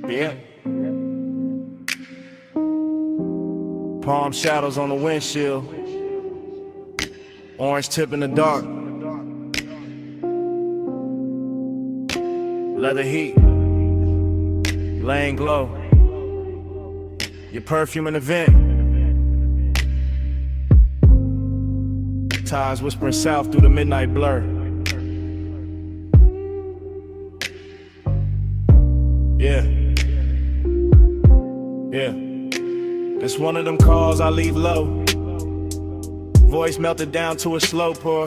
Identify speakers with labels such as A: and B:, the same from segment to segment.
A: Yeah. Palm shadows on the windshield. Orange tip in the dark. Leather heat. Laying glow. Your perfume in the vent. Tides whispering south through the midnight blur. Yeah. Yeah. It's one of them calls I leave low. Voice melted down to a slow pour.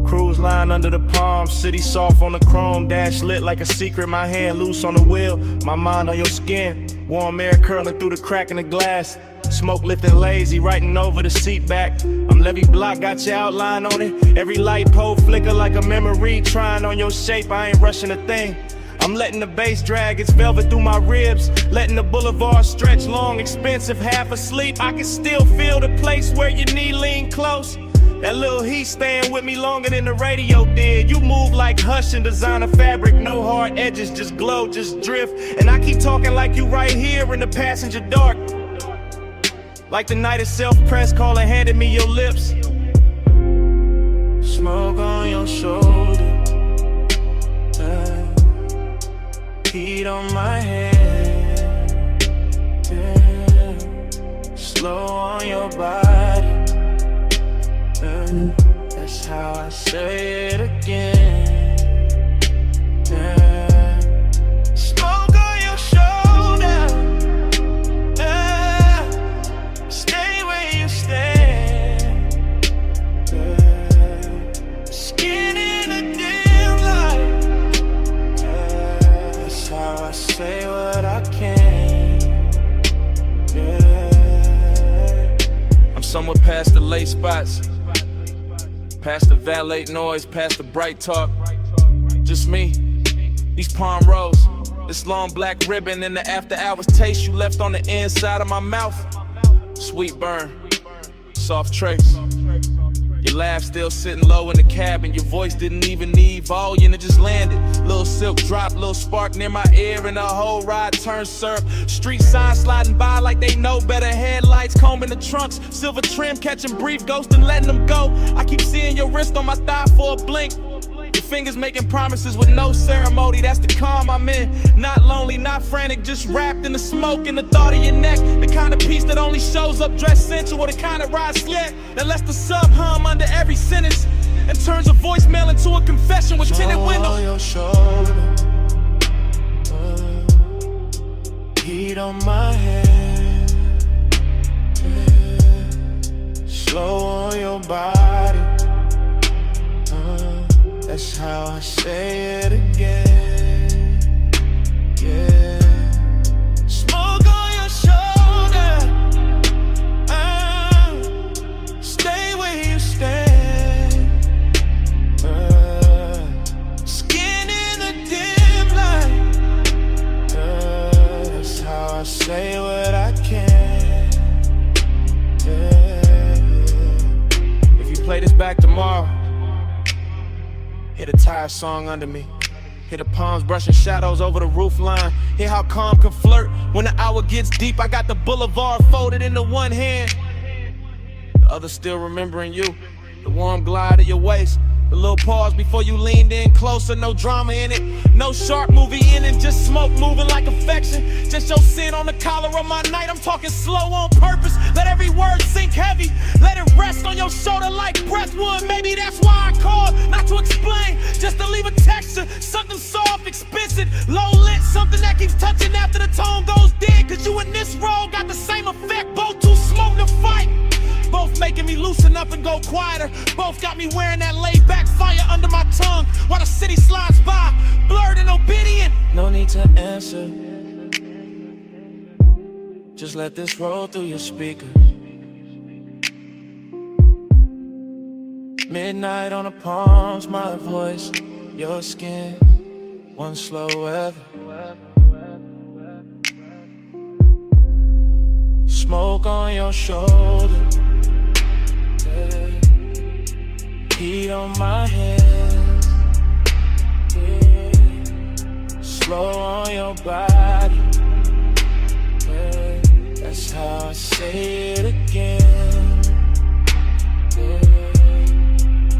A: Cruise line under the palm, city soft on the chrome. Dash lit like a secret, my hand loose on the wheel. My mind on your skin, warm air curling through the crack in the glass. Smoke lifting lazy, writing over the seat back. I'm Levy Block, got your outline on it. Every light pole flicker like a memory. Trying on your shape, I ain't rushing a thing. I'm letting the bass drag its velvet through my ribs. Letting the boulevard stretch long, expensive, half asleep. I can still feel the place where your knee lean close. That little heat staying with me longer than the radio did. You move like Hush and designer fabric. No hard edges, just glow, just drift. And I keep talking like you right here in the passenger dark. Like the night itself, press call and handed me your lips. Smoke on your shoulder. Heat on my head. Slow on your body. That's how I say it again. Smoke on your shoulder. Stay where you stand. Skin in a dim light. That's how I say what I can. I'm somewhere past the late spots. Past the valet noise, past the bright talk. Just me, these palm rows, this long black ribbon, and the after hours taste you left on the inside of my mouth. Sweet burn, soft trace. Your laugh still sitting low in the cabin. Your voice didn't even need volume, it just landed. Little silk drop, little spark near my ear, and the whole ride turned syrup. Street signs sliding by like they know better. Headlights combing the trunks, silver trim catching brief ghosts and letting them go. I keep seeing your wrist on my thigh for a blink. Your fingers making promises with no ceremony. That's the calm I'm in. Not lonely, not frantic, just wrapped in the smoke and the thought of your neck. The kind of peace that only shows up dressed sensual, the kind of ride slick that lets the sub hum under every sentence and turns a voicemail into a confession with tinted windows. On your shoulder, heat on my head, slow on your body. That's how I say it again. Yeah. Smoke on your shoulder. Stay where you stand. Skin in a dim light. That's how I say what I can. Yeah. If you play this back tomorrow, hear the tire song under me. Hear the palms brushing shadows over the roof line. Hear how calm can flirt when the hour gets deep. I got the boulevard folded into one hand, the other still remembering you. The warm glide of your waist, the little pause before you leaned in closer. No drama in it, no sharp movie in it. Just smoke moving like affection. Just your sin on the collar of my night. I'm talking slow on purpose. Let every word sink heavy. Let it rest on your shoulder like breath would. Maybe that's why I called, not to explain, just to leave a texture. Something soft, expensive, low lit. Something that keeps touching after the tone goes dead. Cause you and this role got the same effect. Both too smoke to fight. Both making me loosen up and go quieter. Both got me wearing that laid back fire under my tongue while the city slides by, blurred and obedient. No need to answer. Just let this roll through your speakers. Midnight on the palms, my voice, your skin, one slow weather. Smoke on your shoulder. Heat on my hands, slow on your body. That's how I say it again.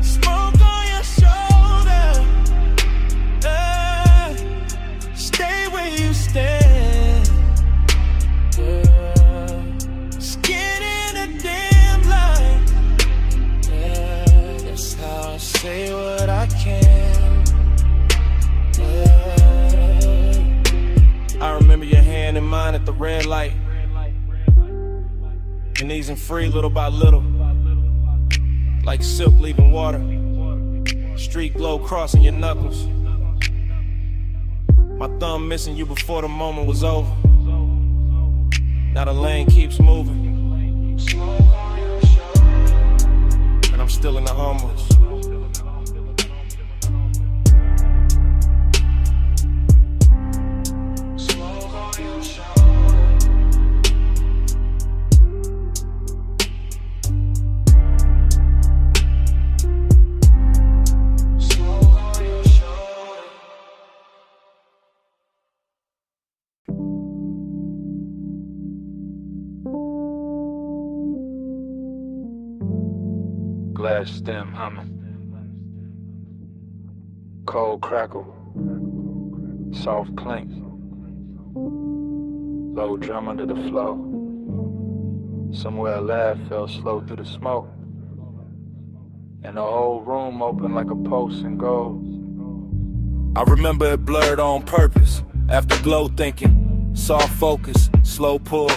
A: Smoke on your shoulder. Stay where you stand. Skin in a damn light. That's how I say what I can. I remember your hand in mine at the red light. And easing free little by little, like silk leaving water. Street glow crossing your knuckles. My thumb missing you before the moment was over. Now the lane keeps moving, and I'm still in the hummus.
B: Glass stem humming, cold crackle, soft clink, low drum under the flow. Somewhere a laugh fell slow through the smoke, and the whole room opened like a pulse in gold.
C: I remember it blurred on purpose, after glow thinking, soft focus, slow pull,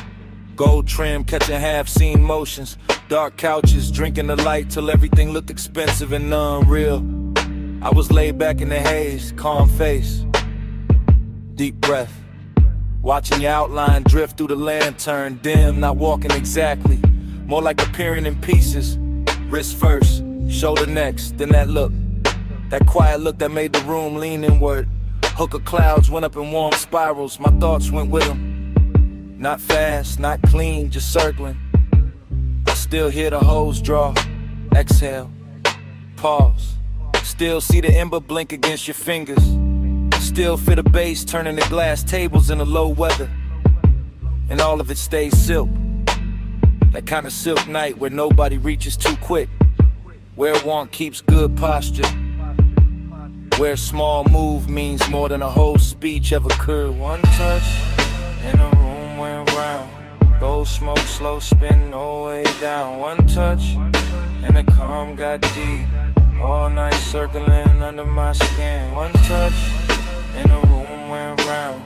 C: gold trim catching half-seen motions. Dark couches, drinking the light till everything looked expensive and unreal. I was laid back in the haze, calm face, deep breath, watching your outline drift through the lantern, dim, not walking exactly, more like appearing in pieces. Wrist first, shoulder next, then that look, that quiet look that made the room lean inward. Hook of clouds went up in warm spirals, my thoughts went with them. Not fast, not clean, just circling. Still hear the hose draw, exhale, pause. Still see the ember blink against your fingers. Still feel the bass turning the glass tables in the low weather. And all of it stays silk. That kind of silk night where nobody reaches too quick. Where one keeps good posture. Where a small move means more than a whole speech ever could. One touch and the room went round. Gold smoke, slow spin, no way down. One touch, and the calm got deep. All night circling under my skin. One touch, and the room went round.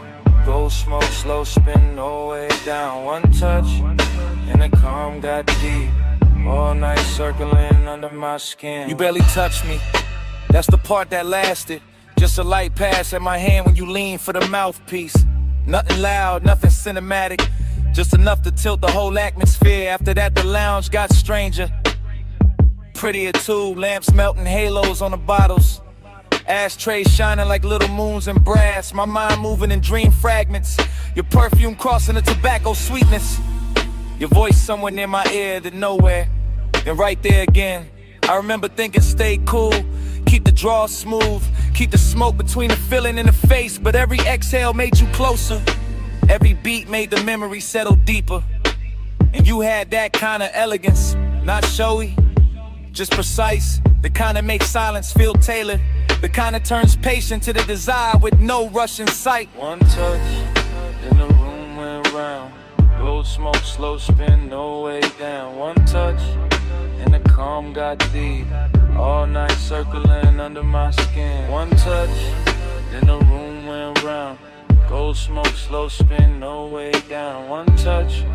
C: Gold smoke, slow spin, no way down. One touch, and the calm got deep. All night circling under my skin. You barely touched me, that's the part that lasted. Just a light pass at my hand when you lean for the mouthpiece. Nothing loud, nothing cinematic. Just enough to tilt the whole atmosphere. After that the lounge got stranger. Prettier too, lamps melting halos on the bottles. Ashtrays shining like little moons in brass. My mind moving in dream fragments. Your perfume crossing the tobacco sweetness. Your voice somewhere near my ear, then nowhere. Then right there again. I remember thinking stay cool, keep the draw smooth, keep the smoke between the feeling and the face. But every exhale made you closer. Every beat made the memory settle deeper. And you had that kind of elegance, not showy, just precise. The kind that makes silence feel tailored. The kind that turns patient to the desire with no rush in sight. One touch, then the room went round. Gold smoke, slow spin, no way down. One touch, and the calm got deep. All night circling under my skin. One touch, then the room went round. Gold smoke, slow spin, no way down. One touch,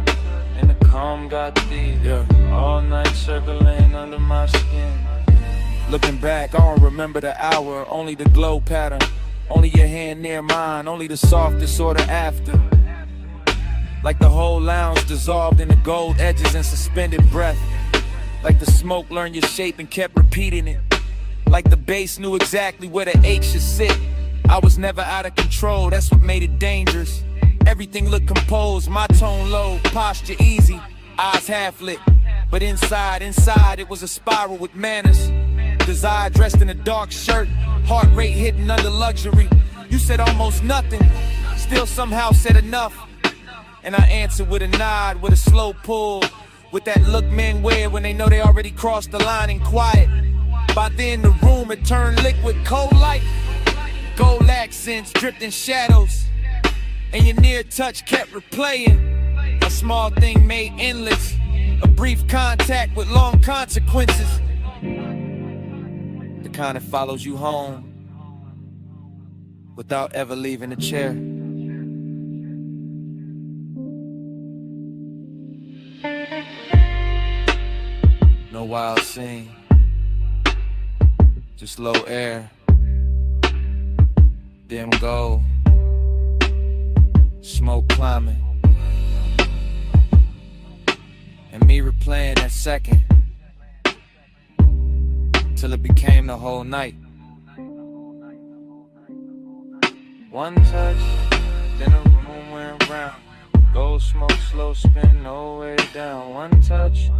C: and the calm got deep. All night circling under my skin. Looking back, I don't remember the hour, only the glow pattern. Only your hand near mine, only the softest order after. Like the whole lounge dissolved in the gold edges and suspended breath. Like the smoke learned your shape and kept repeating it. Like the bass knew exactly where the H should sit. I was never out of control, that's what made it dangerous. Everything looked composed, my tone low, posture easy, eyes half lit. But inside it was a spiral with manners. Desire dressed in a dark shirt, heart rate hidden under luxury. You said almost nothing, still somehow said enough. And I answer with a nod, with a slow pull, with that look men wear when they know they already crossed the line and quiet. By then the room had turned liquid, cold light, gold accents dripped in shadows, and your near touch kept replaying. A small thing made endless, a brief contact with long consequences. The kind that follows you home without ever leaving the chair. No wild scene, just low air, dim gold, smoke climbing, and me replaying that second till it became the whole night. One touch, then the room went round. Gold smoke, slow spin, no way down. One touch,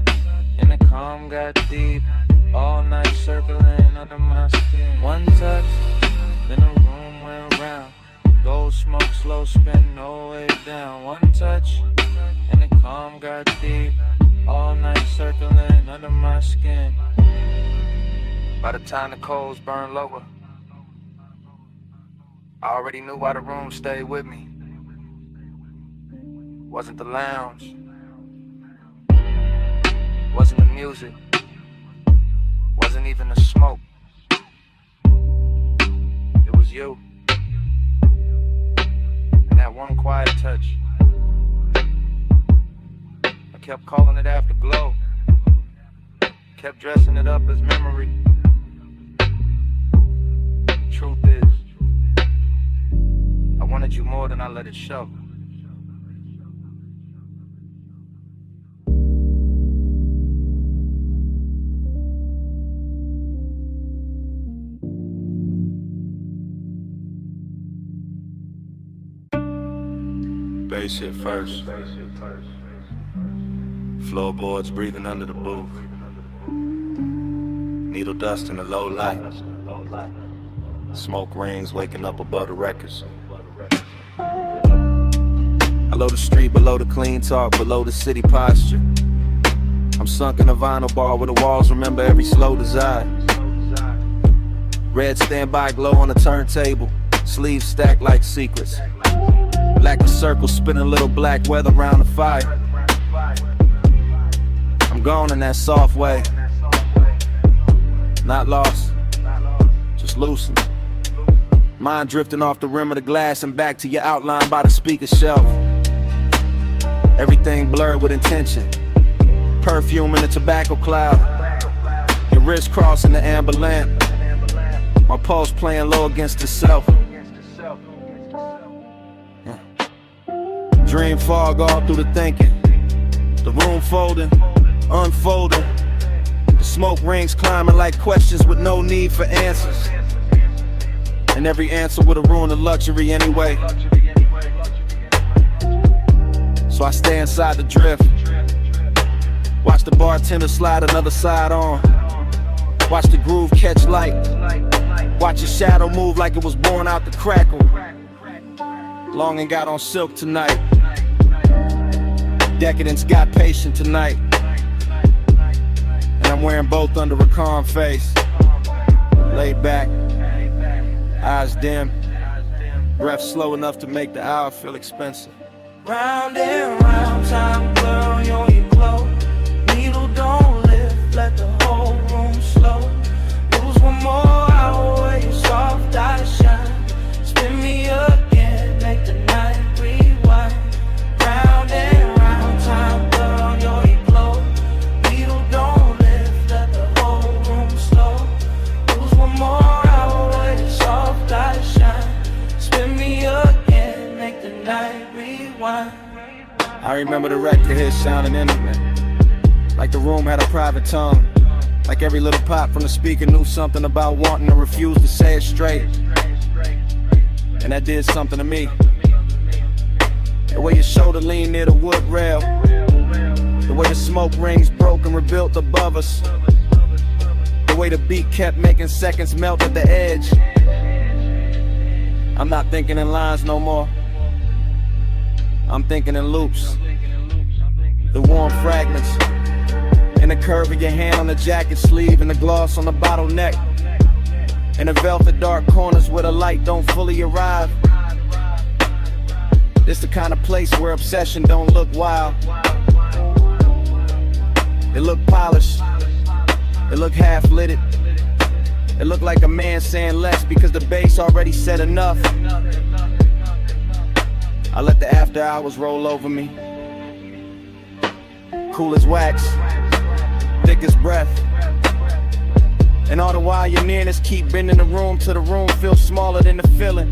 C: and the calm got deep. All night circling under my skin. One touch, then the room went round. Gold smoke, slow spin, no way down. One touch, and the calm got deep. All night circling under my skin. By the time the coals burned lower, I already knew why the room stayed with me. Wasn't the lounge, wasn't the music, wasn't even the smoke. It was you, and that one quiet touch. I kept calling it afterglow, kept dressing it up as memory. Truth is, I wanted you more than I let it show. Bass hit first. Floorboards breathing under the booth. Needle dust in the low light. Smoke rings waking up above the records. Below the street, below the clean talk, below the city posture. I'm sunk in a vinyl bar where the walls remember every slow desire. Red standby glow on the turntable, sleeves stacked like secrets. Black the circle, spinning little black weather around the fire. I'm gone in that soft way. Not lost, just loosened. Mind drifting off the rim of the glass and back to your outline by the speaker shelf. Everything blurred with intention. Perfume in the tobacco cloud. Your wrist crossing the amber lamp. My pulse playing low against itself. Dream fog all through the thinking. The room folding, unfolding. The smoke rings climbing like questions with no need for answers. And every answer would've ruined the luxury anyway. So I stay inside the drift. Watch the bartender slide another side on. Watch the groove catch light. Watch your shadow move like it was born out the crackle. Longing got on silk tonight. Decadence got patient tonight. And I'm wearing both under a calm face. Laid back, eyes dim, breath slow enough to make the hour feel expensive.
D: Round and round, time blurring on your glow. Needle don't lift, let the whole room slow. Lose one more hour where your soft eyes shine. Spin me again, make the night rewind. Round and round, time blurring on your glow. Needle don't lift, let the whole room slow. Lose one more hour where your soft eyes shine. Spin me again, make the night rewind.
A: I remember the record hit sounding intimate, like the room had a private tongue. Like every little pop from the speaker knew something about wanting to refuse to say it straight. And that did something to me. The way your shoulder leaned near the wood rail, the way the smoke rings broke and rebuilt above us, the way the beat kept making seconds melt at the edge. I'm not thinking in lines no more. I'm thinking in loops. The warm fragments, and the curve of your hand on the jacket sleeve, and the gloss on the bottleneck, and the velvet dark corners where the light don't fully arrive. This the kind of place where obsession don't look wild. It look polished, it look half-lit. It look like a man saying less because the bass already said enough. I let the after hours roll over me. Cool as wax, thick as breath. And all the while your nearness keep bending the room till the room feels smaller than the feeling.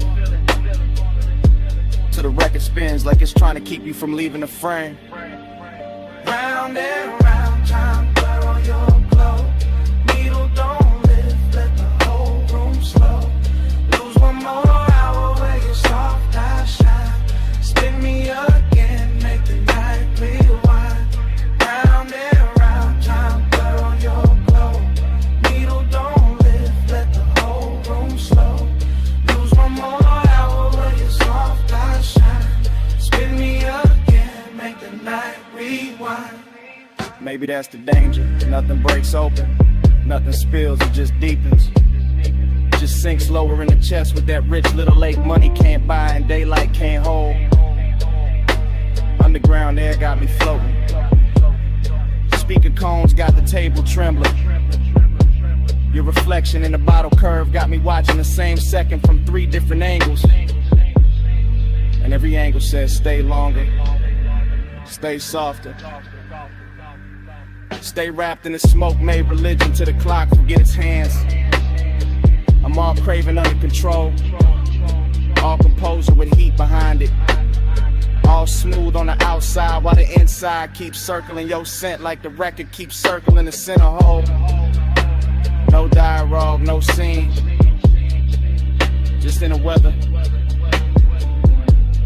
A: Till the record spins like it's trying to keep you from leaving the frame.
D: Round and round, time blur on your glow. Needle don't lift, let the whole room slow. Lose one more hour where your soft eyes shine. Spin me again, make the night rewind. Round and round, time blur on your glow. Needle don't lift, let the whole room slow. Lose one more hour where your soft eyes shine. Spin me again, make the night rewind.
A: Maybe that's the danger. Nothing breaks open, nothing spills, it just deepens. Just sinks lower in the chest with that rich little lake money can't buy and daylight can't hold. Underground air got me floating. Speaker cones got the table trembling. Your reflection in the bottle curve got me watching the same second from 3 different angles. And every angle says stay longer, stay softer. Stay wrapped in the smoke, made religion to the clock, forget its hands. I'm all craving under control, all composure with heat behind it. All smooth on the outside while the inside keeps circling your scent like the record keeps circling the center hole. No dialogue, no scene, just in the weather.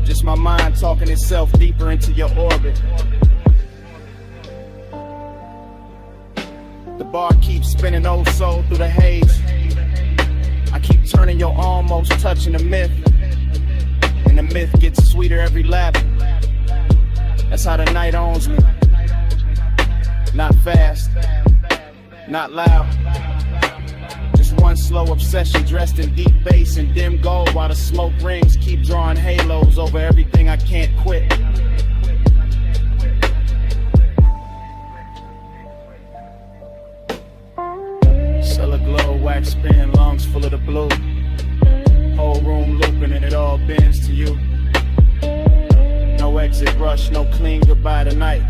A: Just my mind talking itself deeper into your orbit. The bar keeps spinning oh so through the haze. I keep turning your almost touching the myth. And the myth gets sweeter every lap. That's how the night owns me. Not fast, not loud. Just one slow obsession dressed in deep bass and dim gold, while the smoke rings keep drawing halos over everything I can't quit. Cellar glow, wax spin, lungs full of the blue. Whole room looping and it all bends to you. No exit rush, no clean goodbye tonight.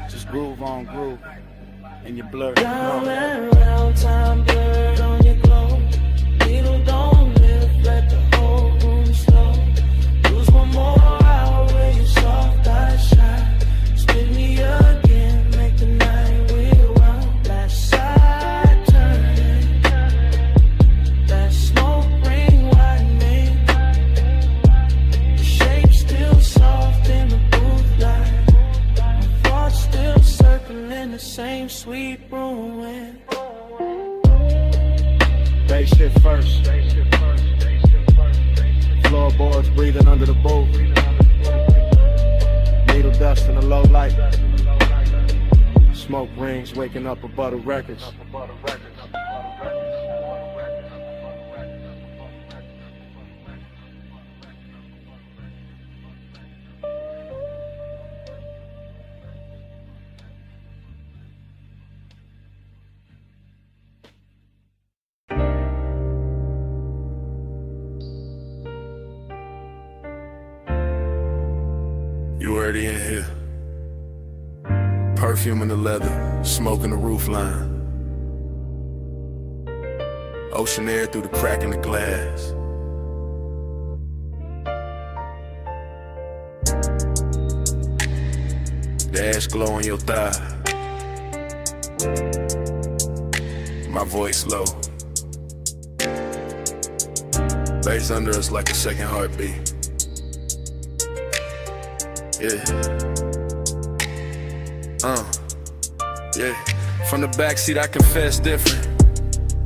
A: Just groove on groove, and you blur.
D: Round and round, time blurred on your glow. Needle don't lift, let the whole room slow. Lose one more hour where your soft eyes shine. Spin me again, make the night rewind. Last side turning, that smoke ring widening. The shape still soft in the booth light. My thoughts still circling the same sweet room when
A: Bass shit first. Floorboards breathing under the booth. Needle dust in the low light. Smoke rings waking up above the records.
C: You already in here. Perfume in the leather, smoke in the roof line. Ocean air through the crack in the glass. The ash glow on your thigh. My voice low. Bass under us like a second heartbeat. Yeah. Yeah. From the backseat I confess different.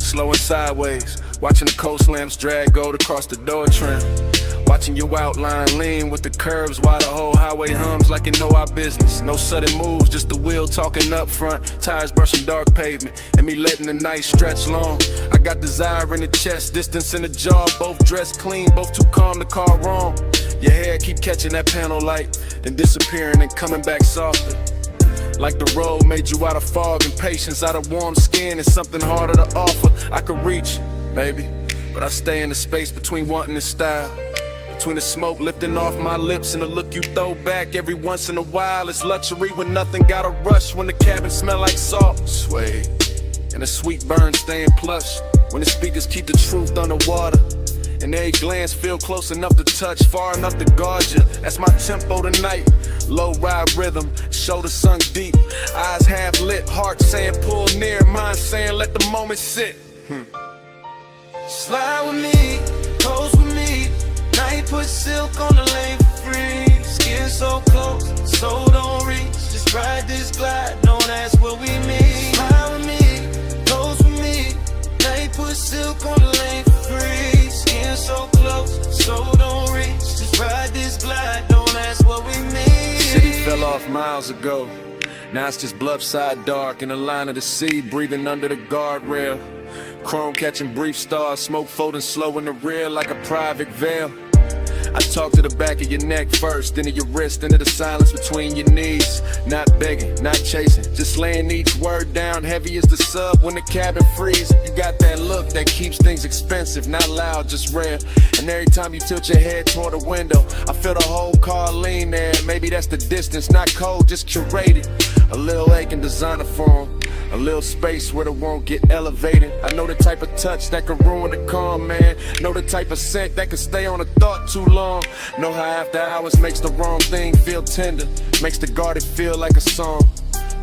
C: Slow and sideways, watching the coast lamps drag gold across the door trim. Watching your outline lean with the curves while the whole highway hums like it know our business. No sudden moves, just the wheel talking up front, tires brushing dark pavement, and me letting the night stretch long. I got desire in the chest, distance in the jaw, both dressed clean, both too calm to call wrong. Your hair keep catching that panel light, then disappearing and coming back softer. Like the road made you out of fog and patience, out of warm skin and something harder to offer. I could reach, maybe, but I stay in the space between wanting and style. Between the smoke lifting off my lips and the look you throw back every once in a while. It's luxury when nothing gotta rush, when the cabin smell like salt. Sway, and the sweet burn staying plush, when the speakers keep the truth underwater. And every glance feel close enough to touch, far enough to guard you. That's my tempo tonight. Low ride rhythm, shoulders sunk deep, eyes half lit, heart saying pull near, mind saying let the moment sit.
D: Slide with me, close with me. Night put silk on the lane for free. Skin so close, so don't reach. Just ride this glide, don't ask what we meet. Slide with me, close with me. Night put silk on the lane for free. Skin so close, so don't reach. Just ride this glide, don't ask what we meet.
C: City fell off miles ago. Now it's just bluffside dark in the line of the sea, breathing under the guardrail. Chrome catching brief stars, smoke folding slow in the rear like a private veil. I talk to the back of your neck first, then to your wrist, into the silence between your knees. Not begging, not chasing, just laying each word down heavy as the sub when the cabin frees. You got that look that keeps things expensive, not loud, just rare. And every time you tilt your head toward the window, I feel the whole car lean there. Maybe that's the distance, not cold, just curated. A little aching designer form, a little space where it won't get elevated. I know the type of touch that can ruin the calm, man. Know the type of scent that can stay on a thought too long. Know how after hours makes the wrong thing feel tender, makes the guarded feel like a song.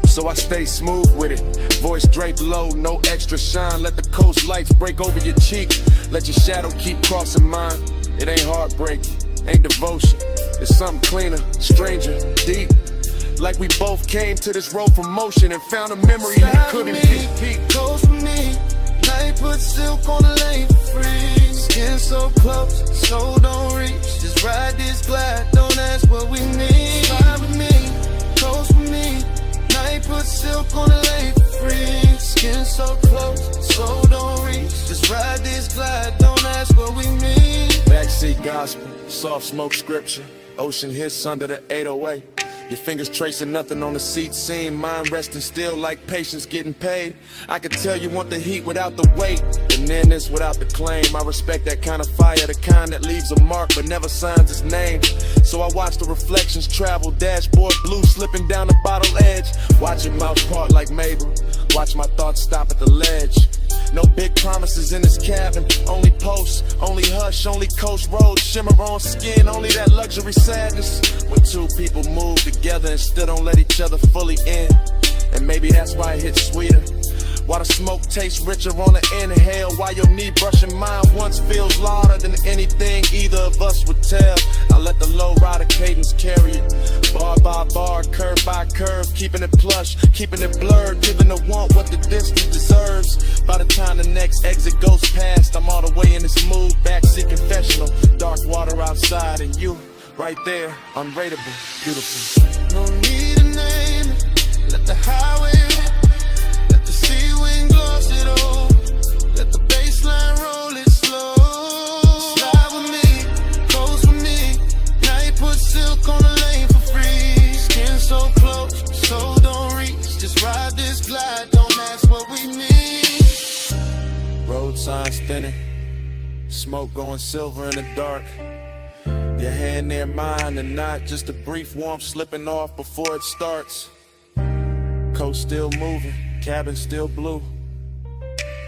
C: So I stay smooth with it, voice draped low, no extra shine. Let the coast lights break over your cheek, let your shadow keep crossing mine. It ain't heartbreak, ain't devotion, it's something cleaner, stranger, deep. Like we both came to this road for motion and found a memory that couldn't be.
D: Close with me, night put silk on the lane for free. Skin so close, so don't reach. Just ride this glide, don't ask what we need. Slide with me, close with me. Night put silk on the lane for free. Skin so close, so don't reach. Just ride this glide, don't ask what we need.
C: Backseat gospel, soft smoke scripture, ocean hits under the 808. Your fingers tracing nothing on the seat seam, mind resting still like patience getting paid. I could tell you want the heat without the weight, and then this without the claim. I respect that kind of fire, the kind that leaves a mark but never signs its name. So I watch the reflections travel, dashboard blue slipping down the bottle edge. Watching mouth part like Mabel, watch my thoughts stop at the ledge. No big promises in this cabin, only posts, only hush, only coast roads, shimmer on skin, only that luxury sadness. When two people move together and still don't let each other fully in. And maybe that's why it hits sweeter. Why the smoke tastes richer on the inhale. Why your knee brushing mine once feels louder than anything either of us would tell. I let the low rider cadence carry it, bar by bar, curve by curve, keeping it plush, keeping it blurred, giving the want what the distance deserves. By the time the next exit goes past, I'm all the way in this mood, backseat confessional, dark water outside and you right there, unrateable, beautiful.
D: No need to name it, let the highway hit. Let the sea wind gloss it all. Let the baseline roll it slow. Slide with me, close with me. Night put silk on the lane for free. Skin so close, so don't reach. Just ride this glide, don't ask what we need.
C: Road signs thinning, smoke going silver in the dark. Your hand near mine and not just a brief warmth slipping off before it starts. Coast still moving, cabin still blue.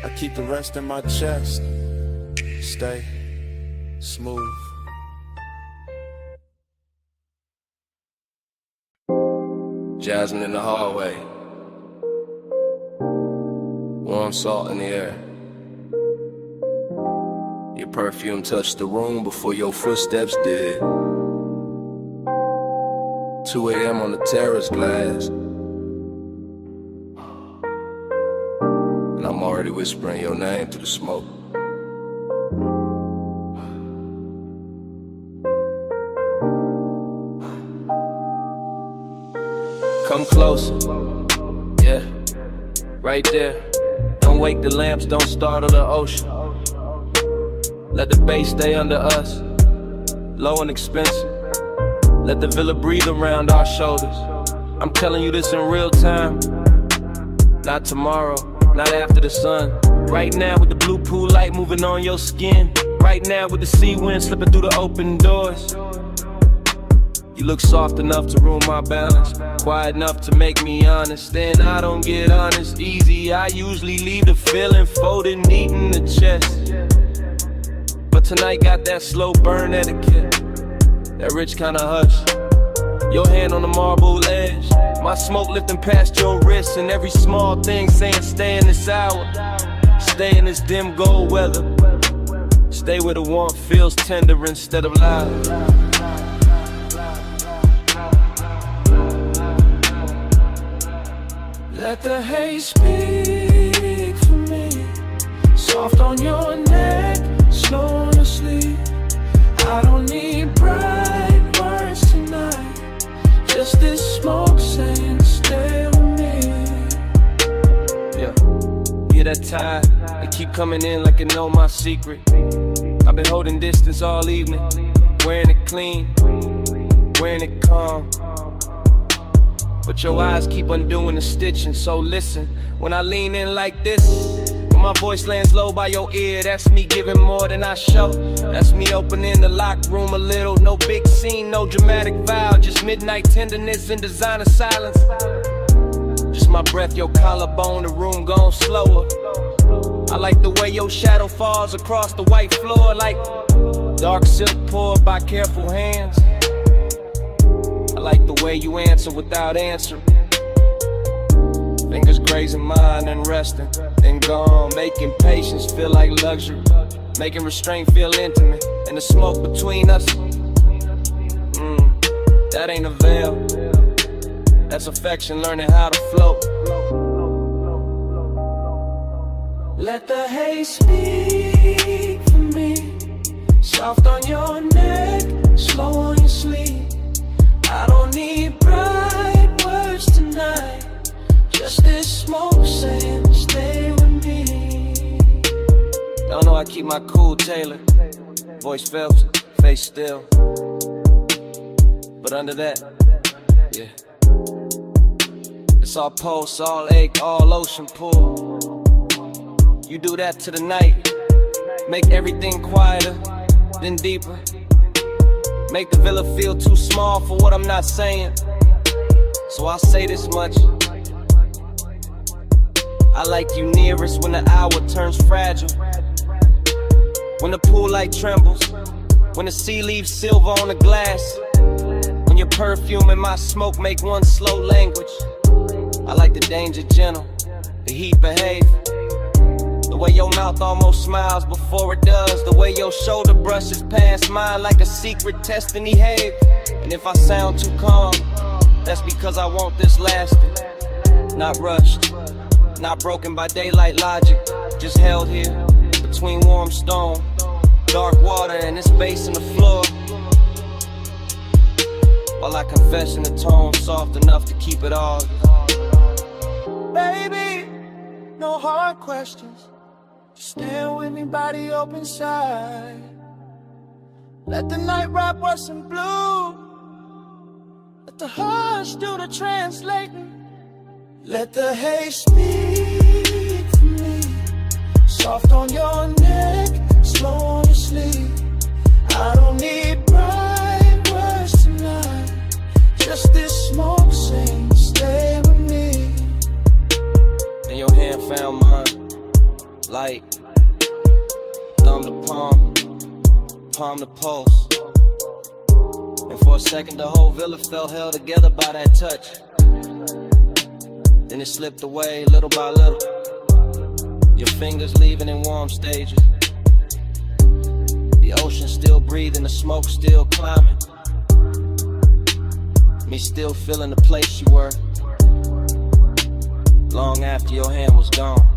C: I keep the rest in my chest. Stay smooth.
E: Jasmine in the hallway, warm salt in the air. Your perfume touched the room before your footsteps did. 2 a.m. on the terrace glass, and I'm already whispering your name through the smoke. Come closer, yeah, right there. Don't wake the lamps, don't startle the ocean. Let the bass stay under us, low and expensive. Let the villa breathe around our shoulders. I'm telling you this in real time. Not tomorrow, not after the sun. Right now with the blue pool light moving on your skin. Right now with the sea wind slipping through the open doors. You look soft enough to ruin my balance, quiet enough to make me honest. Then I don't get honest easy. I usually leave the feeling folded neat in the chest. But tonight got that slow burn etiquette, that rich kind of hush. Your hand on the marble edge, my smoke lifting past your wrist, and every small thing saying stay in this hour, stay in this dim gold weather, stay where the warmth feels tender instead of loud.
D: Let the haze speak for me, soft on your neck, slow on your sleep. I don't need bright words tonight, just this smoke saying stay with me.
E: Yeah, hear that tide, they keep coming in like it know my secret. I've been holding distance all evening, wearing it clean, wearing it calm. But your eyes keep undoing the stitching, so listen. When I lean in like this, when my voice lands low by your ear, that's me giving more than I show. That's me opening the locked room a little. No big scene, no dramatic vow, just midnight tenderness and designer silence. Just my breath, your collarbone, the room gone slower. I like the way your shadow falls across the white floor, like dark silk poured by careful hands. I like the way you answer without answering. Fingers grazing mine and resting, then gone, making patience feel like luxury, making restraint feel intimate, and the smoke between us, that ain't a veil, that's affection learning how to float.
D: Let the haze speak for me, soft on your neck, slow on your sleep. I don't need bright words tonight, just this smoke saying stay with me.
E: Y'all know I keep my cool tailored, voice felt, face still. But under that, yeah, it's all pulse, all ache, all ocean pull. You do that to the night, make everything quieter, then deeper. Make the villa feel too small for what I'm not saying. So I'll say this much, I like you nearest when the hour turns fragile, when the pool light trembles, when the sea leaves silver on the glass, when your perfume and my smoke make one slow language. I like the danger gentle, the heat behave, the way your mouth almost smiles before it does, the way your shoulder brushes past mine like a secret destiny have. And if I sound too calm, that's because I want this lasting, not rushed, not broken by daylight logic, just held here between warm stone, dark water, and this bass in the floor, while I confess in the tone soft enough to keep it all.
D: Baby, no hard questions, just stand with me, body open side. Let the night wrap us in blue, let the hush do the translating. Let the haze speak for me, soft on your neck, slow on your sleep. I don't need bright words tonight, just this smoke saying stay with me.
E: And your hand found mine, light, thumb to palm, palm to pulse. And for a second the whole villa felt held together by that touch. Then it slipped away little by little, your fingers leaving in warm stages. The ocean still breathing, the smoke still climbing, me still feeling the place you were, long after your hand was gone.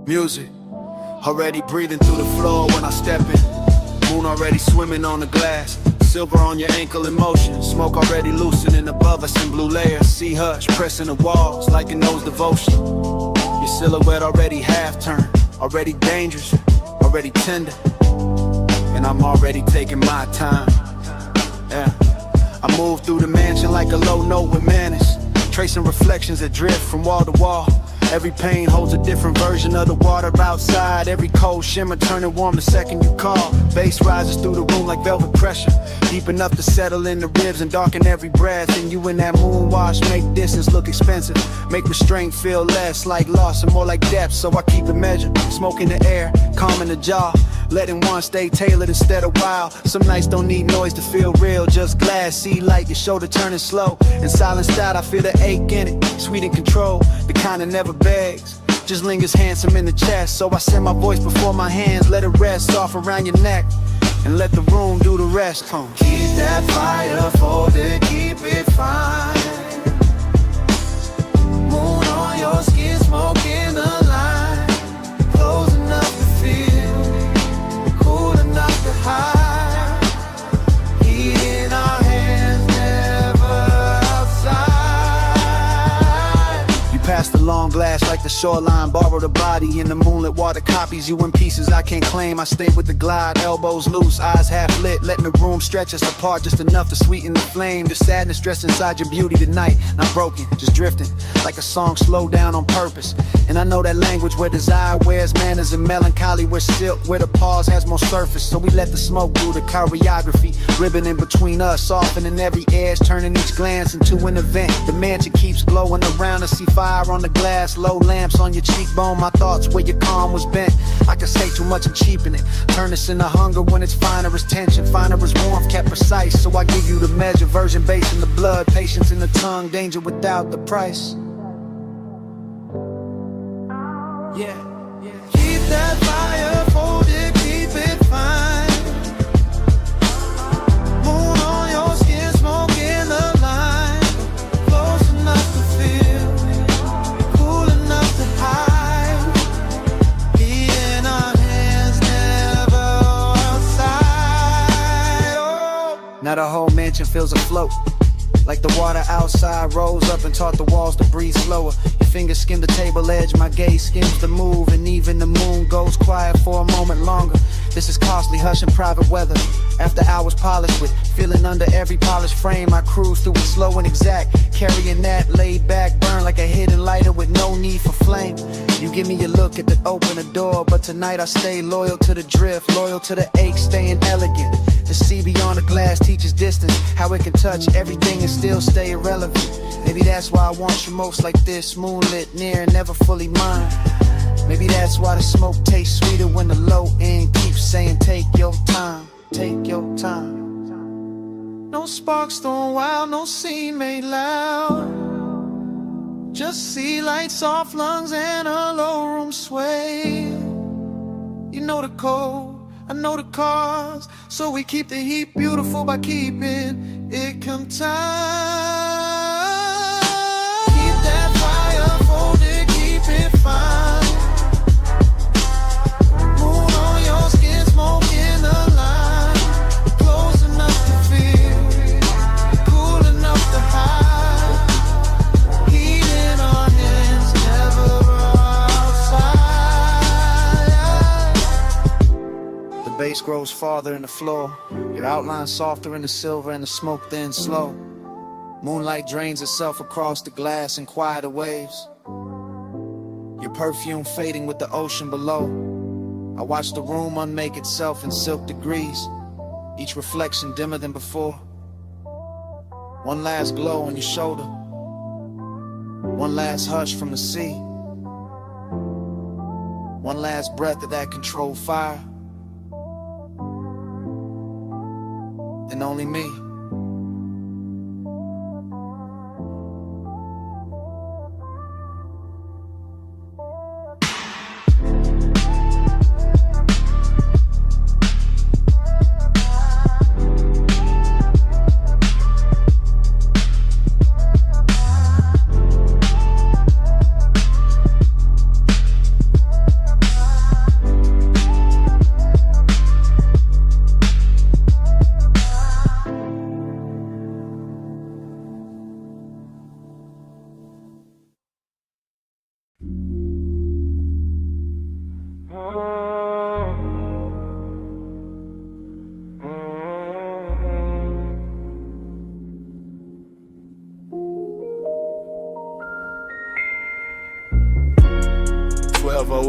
A: Music, already breathing through the floor when I step in. Moon already swimming on the glass. Silver on your ankle in motion. Smoke already loosening above us in blue layers. Sea hush pressing the walls like it knows devotion. Your silhouette already half turned. Already dangerous, already tender. And I'm already taking my time. Yeah, I move through the mansion like a low note with manners. Tracing reflections that drift from wall to wall. Every pane holds a different version of the water outside. Every cold shimmer turning warm the second you call. Bass rises through the room like velvet pressure, deep enough to settle in the ribs and darken every breath. And you in that moon wash make distance look expensive, make restraint feel less like loss and more like depth. So I keep it measured, smoke in the air, calm in the jaw, letting one stay tailored instead of wild. Some nights don't need noise to feel real, just glass, see light, your shoulder turning slow. In silenced out, I feel the ache in it, sweet in control, the kind that never begs, just lingers handsome in the chest. So I send my voice before my hands, let it rest off around your neck, and let the room do the rest.
D: Keep that fire folded, keep it fine. Moon on your skin, smoke in the line. Close enough to feel, cool enough to hide. Heat in our hands, never outside.
A: You pass the long glass like the shoreline, borrow the body in the moonlit water, copies you in pieces I can't claim. I stay with the glide, elbows loose, eyes half lit, letting the room stretch us apart just enough to sweeten the flame. The sadness dressed inside your beauty tonight, not broken, just drifting like a song slowed down on purpose. And I know that language where desire wears manners and melancholy where silk, where the pause has more surface. So we let the smoke do the choreography, ribbon in between us, softening every edge, turning each glance into an event. The mansion keeps glowing around us, see fire on the glass, low lamps on your cheekbone. My thoughts where your calm was bent. I could say too much and cheapen it, turn this into hunger when it's finer as tension, finer as warmth, kept precise. So I give you the measure, virgin base in the blood, patience in the tongue, danger without the price. Yeah,
D: Keep that fire folded, keep it fine. Moon on your skin, smoke in the line. Close enough to feel, cool enough to hide. Heat in our hands, never outside. Oh.
A: now the whole mansion feels afloat, like the water outside rose up and taught the walls to breathe slower. Your fingers skim the table edge, my gaze skims the move, and even the moon goes quiet for a moment longer. This is costly, hush and private weather. After hours polished with, feeling under every polished frame, I cruise through it slow and exact, carrying that laid back burn like a hidden lighter with no need for flame. You give me a look at the open the door, but tonight I stay loyal to the drift, loyal to the ache, staying elegant. The sea beyond the glass teaches distance, how it can touch everything and still stay irrelevant. Maybe that's why I want you most like this, moonlit, near and never fully mine. Maybe that's why the smoke tastes sweeter when the low end keeps saying take your time, take your time.
D: No sparks thrown wild, no scene made loud. Just sea light, soft lungs, and a low room sway. You know the code, I know the cause, so we keep the heat beautiful by keeping it contained. Keep that fire folded, keep it fine. Moon on your skin, smoke in the line. Close enough to feel, cool enough to hide. Heat in our hands, never outside.
A: The bass grows farther in the floor, your outline softer in the silver and the smoke thin slow. Moonlight drains itself across the glass in quieter waves, your perfume fading with the ocean below. I watch the room unmake itself in silk degrees, each reflection dimmer than before. One last glow on your shoulder, one last hush from the sea, one last breath of that controlled fire, and only me.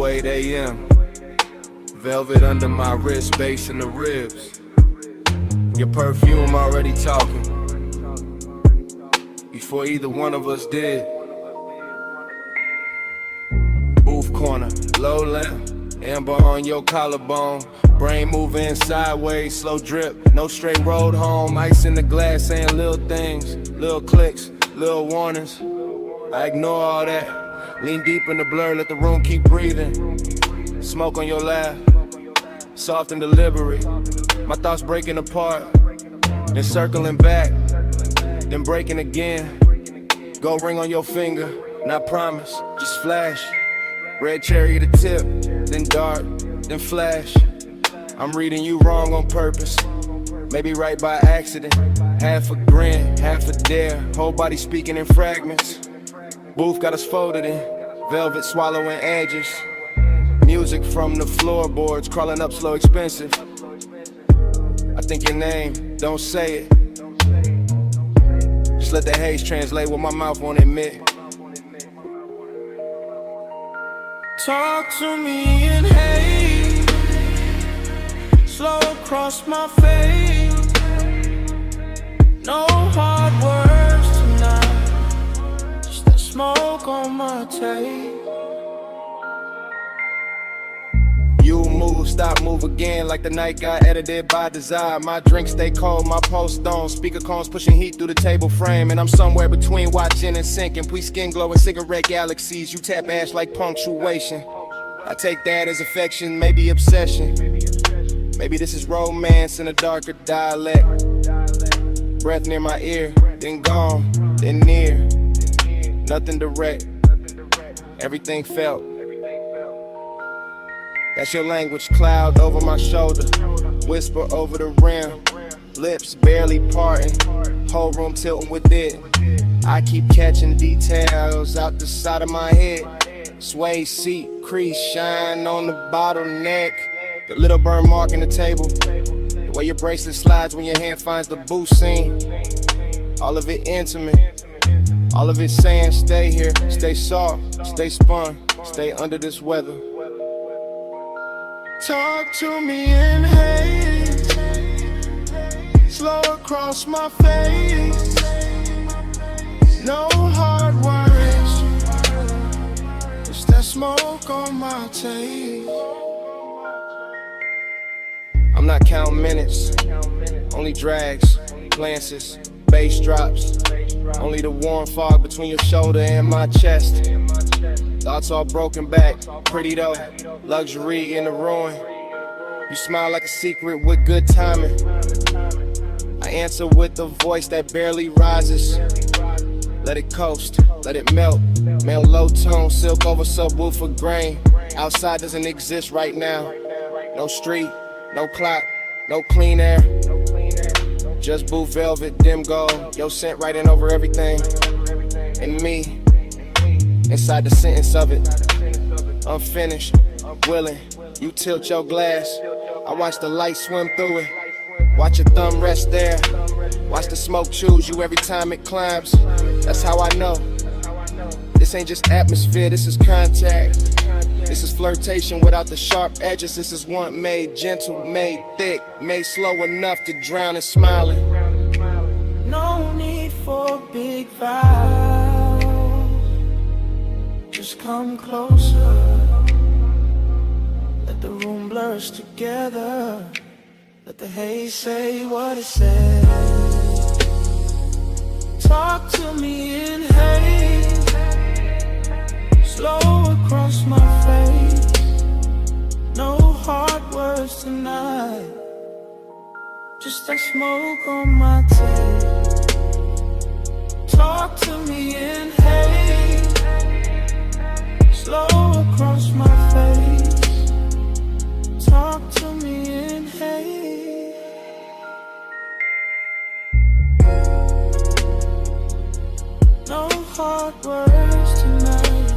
C: 2:08 a.m. Velvet under my wrist, bass in the ribs. Your perfume already talking before either one of us did. Booth corner, low lamp, amber on your collarbone. Brain moving sideways, slow drip, no straight road home. Ice in the glass, saying little things, little clicks, little warnings. I ignore all that, lean deep in the blur, let the room keep breathing. Smoke on your lap, soft and deliberate. My thoughts breaking apart, then circling back, then breaking again. Gold ring on your finger, not promise, just flash. Red cherry at the tip, then dart, then flash. I'm reading you wrong on purpose, maybe right by accident. Half a grin, half a dare, whole body speaking in fragments. Booth got us folded in, velvet swallowing edges. Music from the floorboards, crawling up slow, expensive. I think your name, don't say it. Just let the haze translate what my mouth won't admit.
D: Talk to me in haze, slow across my face. No hard words tonight, just that smoke on my tape.
C: You move, stop, move again, like the night got edited by desire. My drink stay cold, my post on. Speaker cones pushing heat through the table frame. And I'm somewhere between watching and sinking. We skin glowing cigarette galaxies. You tap ash like punctuation. I take that as affection, maybe obsession. Maybe this is romance in a darker dialect. Breath near my ear, then gone, then near. Nothing direct, everything felt. That's your language, cloud over my shoulder, whisper over the rim, lips barely parting, whole room tilting with it. I keep catching details out the side of my head. Sway seat, crease, shine on the bottleneck. The little burn mark in the table, the way your bracelet slides when your hand finds the boot seam. All of it intimate, all of it saying stay here, stay soft, stay spun, stay under this weather.
D: Talk to me in haze, slow across my face. No hard words, just that smoke on my tape.
C: I'm not counting minutes, only drags, glances, bass drops. Only the warm fog between your shoulder and my chest. Thoughts all broken back, pretty though, luxury in the ruin. You smile like a secret with good timing. I answer with a voice that barely rises. Let it coast, let it melt. Male low tone, silk over subwoofer grain. Outside doesn't exist right now. No street, no clock, no clean air. Just blue velvet, dim gold. Your scent writing over everything. And me, inside the sentence of it, unfinished, willing. You tilt your glass, I watch the light swim through it. Watch your thumb rest there. Watch the smoke choose you every time it climbs. That's how I know. This ain't just atmosphere, this is contact. This is flirtation without the sharp edges. This is one made gentle, made thick, made slow enough to drown in smiling.
D: No need for big vows, just come closer. Let the room blur us together. Let the haze say what it says. Talk to me in haze, slow across my face. No hard words tonight, just that smoke on my tape. Talk to me in haze, slow across my face. Talk to me in haze. No hard words tonight,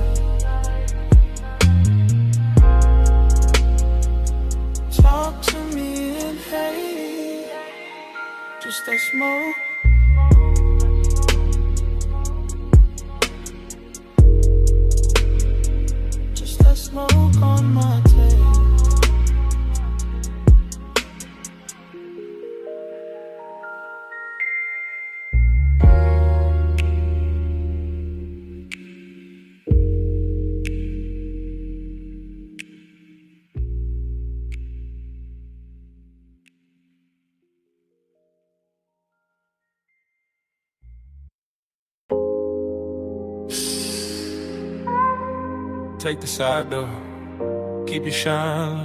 D: talk to me in haze. Just that smoke. Just that smoke on
C: Take the side door, keep your shine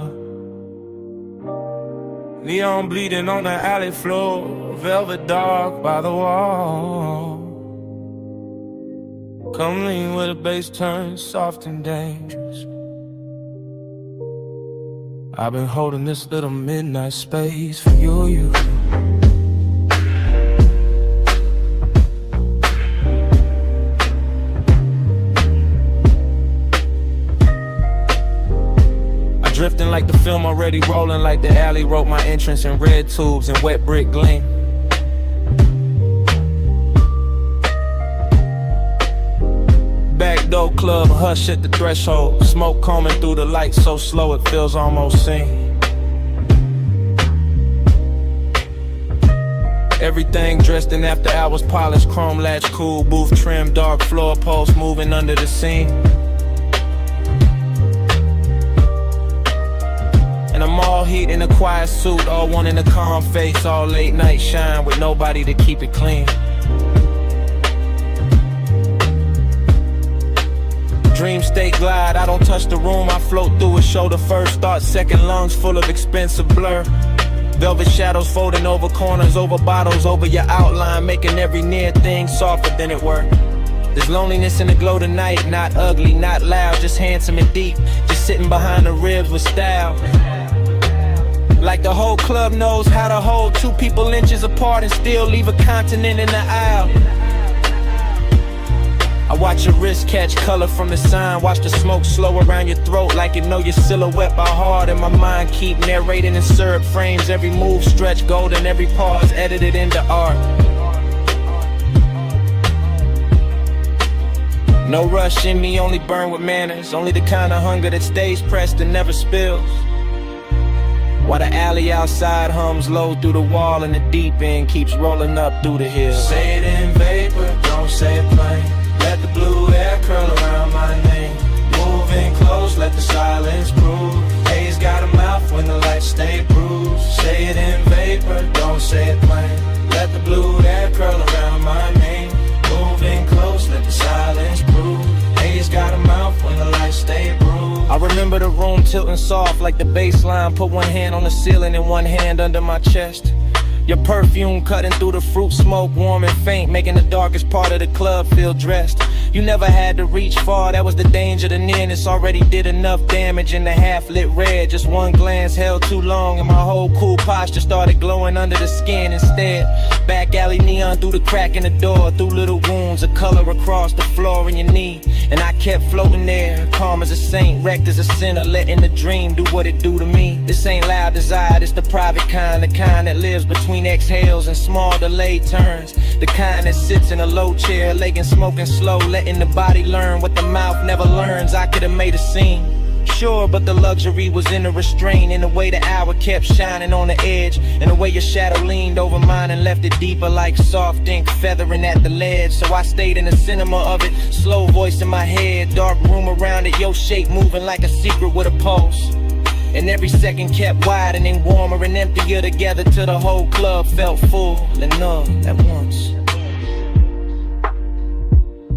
C: low. Neon bleeding on the alley floor, velvet dark by the wall. Come lean where the bass turns soft and dangerous. I've been holding this little midnight space for you. Drifting like the film already rolling, like the alley wrote my entrance in red tubes and wet brick gleam. Backdoor club, hush at the threshold. Smoke combing through the lights so slow it feels almost seen. Everything dressed in after hours, polished, chrome latch, cool booth trim, dark floor posts moving under the scene. And I'm all heat in a quiet suit, all one in a calm face, all late night shine with nobody to keep it clean. Dream state glide, I don't touch the room, I float through it, shoulder first, thought second, lungs full of expensive blur. Velvet shadows folding over corners, over bottles, over your outline, making every near thing softer than it were. There's loneliness in the glow tonight, not ugly, not loud, just handsome and deep, just sitting behind the ribs with style. Like the whole club knows how to hold two people inches apart and still leave a continent in the aisle. I watch your wrist catch color from the sign, watch the smoke slow around your throat like you know your silhouette by heart. And my mind keep narrating in syrup frames, every move stretch golden, every pause edited into art. No rush in me, only burn with manners, only the kind of hunger that stays pressed and never spills. While the alley outside hums low through the wall and the deep end keeps rolling up through the hills.
D: Say it in vapor, don't say it plain. Let the blue air curl around my name. Moving close, let the silence prove. Haze got a mouth when the lights stay bruised. Say it in vapor, don't say it plain. Let the blue air curl around my name. Moving close, let the silence prove. Haze got a mouth when the lights stay bruised.
E: I remember the room tilting soft like the bass line. Put one hand on the ceiling and one hand under my chest. Your perfume cutting through the fruit smoke, warm and faint, making the darkest part of the club feel dressed. You never had to reach far, that was the danger. The nearness already did enough damage in the half-lit red. Just one glance held too long and my whole cool posture started glowing under the skin instead. Back alley neon through the crack in the door, through little wounds of color across the floor in your knee. And I kept floating there, calm as a saint, wrecked as a sinner, letting the dream do what it do to me. This ain't loud desire, it's the private kind, the kind that lives between exhales and small delayed turns. The kind that sits in a low chair, legging smoking slow, letting the body learn what the mouth never learns. I could've made a scene, sure, but the luxury was in the restraint, in the way the hour kept shining on the edge, and the way your shadow leaned over mine and left it deeper like soft ink feathering at the ledge. So I stayed in the cinema of it, slow voice in my head, dark room around it, your shape moving like a secret with a pulse. And every second kept widening, warmer and emptier together till the whole club felt full and numb at once.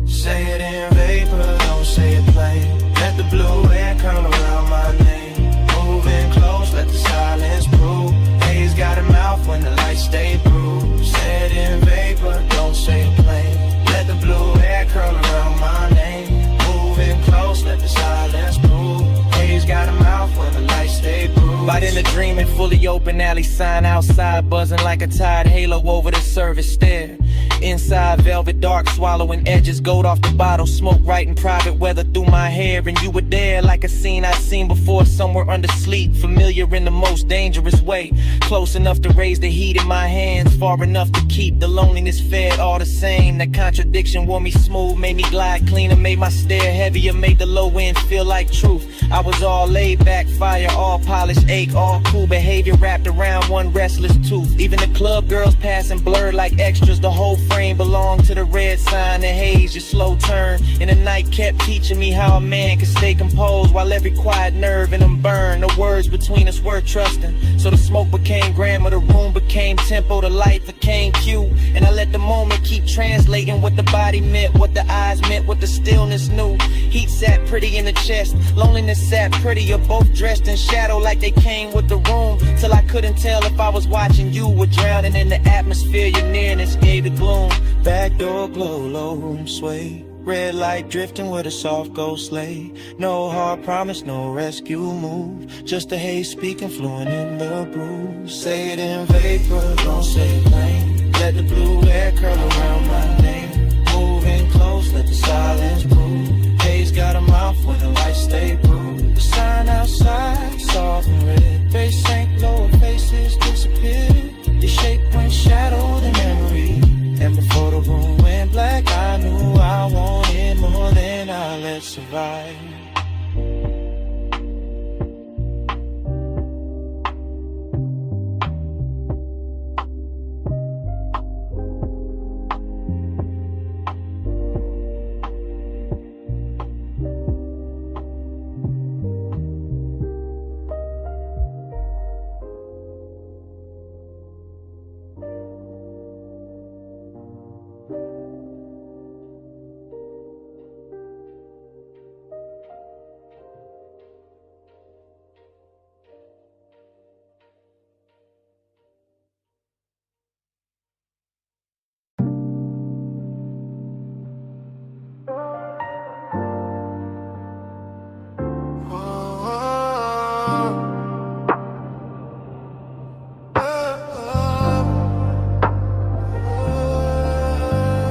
D: Say it in vapor, don't say it plain. Let the blue air curl around my name. Moving close, let the silence prove. Haze got a mouth when the lights stay bruised. Say it in vapor, don't say it plain. Let the blue air curl around my name. Moving close, let the silence prove. Haze got a mouth when the lights stay bruised.
E: Right in the dreaming, fully open alley sign outside, buzzing like a tired halo over the service stair. Inside velvet dark, swallowing edges, gold off the bottle, smoke right in private weather through my hair. And you were there like a scene I'd seen before, somewhere under sleep, familiar in the most dangerous way. Close enough to raise the heat in my hands, far enough to keep the loneliness fed all the same. That contradiction wore me smooth, made me glide cleaner, made my stare heavier, made the low end feel like truth. I was all laid back, fire, all polished, ache, all cool behavior wrapped around one restless tooth. Even the club girls passing blurred like extras, the whole
A: frame belonged to the red sign. The haze, your slow turn. And the night kept teaching me how a man can stay composed while every quiet nerve in him burned. The words between us were trusting. So the smoke became grammar, the room became tempo, the light became cue. And I let the moment keep translating what the body meant, what the eyes meant, what the stillness knew. Heat sat pretty in the chest, loneliness sat prettier, both dressed in shadow like they came with the room. Till I couldn't tell if I was watching you or drowning in the atmosphere. Your nearness gave the gloom. Back door glow, low room sway. Red light drifting with a soft ghost sleigh. No hard promise, no rescue move. Just the haze speaking fluent in the brew. Say it in vapor, don't say it plain. Let the blue air curl around my name. Moving close, let the silence prove. Haze got a mouth when the lights stay blue. The sign outside, soft and red. Bass sank lower, faces disappeared. Your shape went shadowed in memory. And before the room went black, I knew I wanted more than I let survive.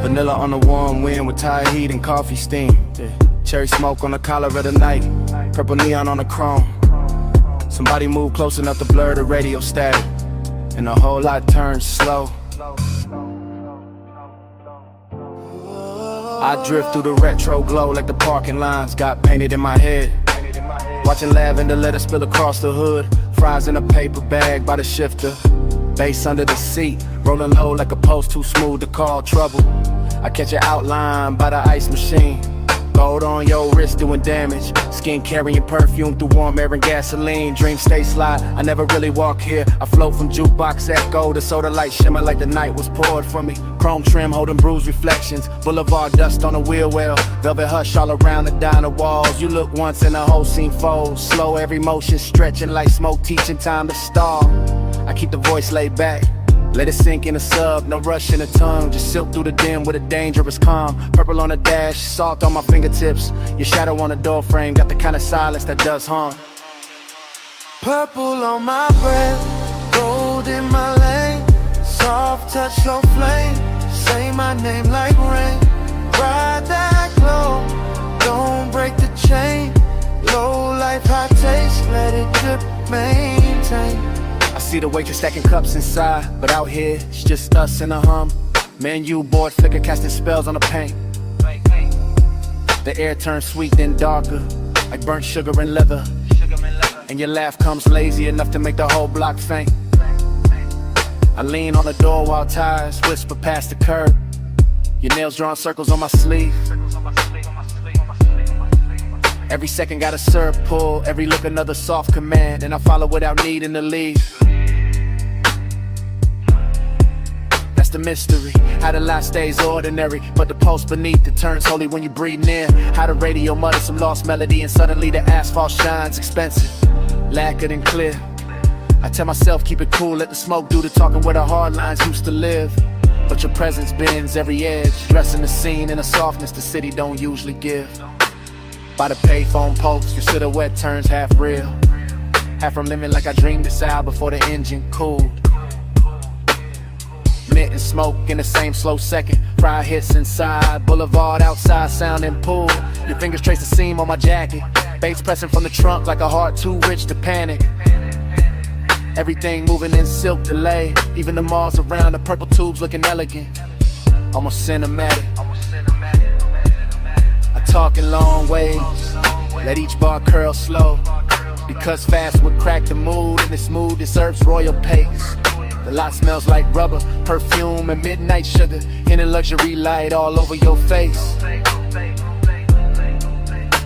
F: Vanilla on the warm wind with Thai heat and coffee steam. Cherry smoke on the collar of the night. Purple neon on the chrome. Somebody move close enough to blur the radio static. And the whole lot turns slow. I drift through the retro glow like the parking lines got painted in my head. Watching lavender let it spill across the hood. Fries in a paper bag by the shifter. Bass under the seat, rolling low like a post too smooth to call trouble. I catch an outline by the ice machine. Gold on your wrist doing damage. Skin carrying perfume through warm air and gasoline. Dreams stay sly, I never really walk here. I float from jukebox echo to soda light shimmer like the night was poured for me. Chrome trim holding bruised reflections. Boulevard dust on the wheel well. Velvet hush all around the diner walls. You look once and the whole scene folds. Slow every motion stretching like smoke teaching time to stall. I keep the voice laid back. Let it sink in a sub, no rush in the tongue. Just silk through the dim with a dangerous calm. Purple on the dash, salt on my fingertips. Your shadow on the door frame, got the kind of silence that does harm.
D: Purple on my breath, gold in my lane. Soft touch, slow flame. Say my name like rain. Ride that glow, don't break the chain. Low life, high taste, let it drip, maintain.
F: I see the waitress stacking cups inside, but out here, it's just us and a hum. Menu board flicker casting spells on the paint. The air turns sweet then darker, like burnt sugar and leather. And your laugh comes lazy enough to make the whole block faint. I lean on the door while tires whisper past the curb. Your nails drawing circles on my sleeve. Every second got a syrup pull, every look another soft command. And I follow without needing to leave. That's the mystery, how the light stays ordinary, but the pulse beneath it turns holy when you breathe near. How the radio mutters some lost melody and suddenly the asphalt shines expensive, lacquered and clear. I tell myself keep it cool, let the smoke do the talking where the hard lines used to live. But your presence bends every edge, dressing the scene in a softness the city don't usually give. By the payphone post, your silhouette turns half real. Half from living like I dreamed this out before the engine cooled. Mint and smoke in the same slow second. Fry hits inside, boulevard outside sounding pool. Your fingers trace the seam on my jacket. Bass pressing from the trunk like a heart too rich to panic. Everything moving in silk delay. Even the malls around, the purple tubes looking elegant. Almost cinematic. I talk in long waves, let each bar curl slow. Because fast would crack the mood, and this mood deserves royal pace. The lot smells like rubber, perfume and midnight sugar. In a luxury light all over your face.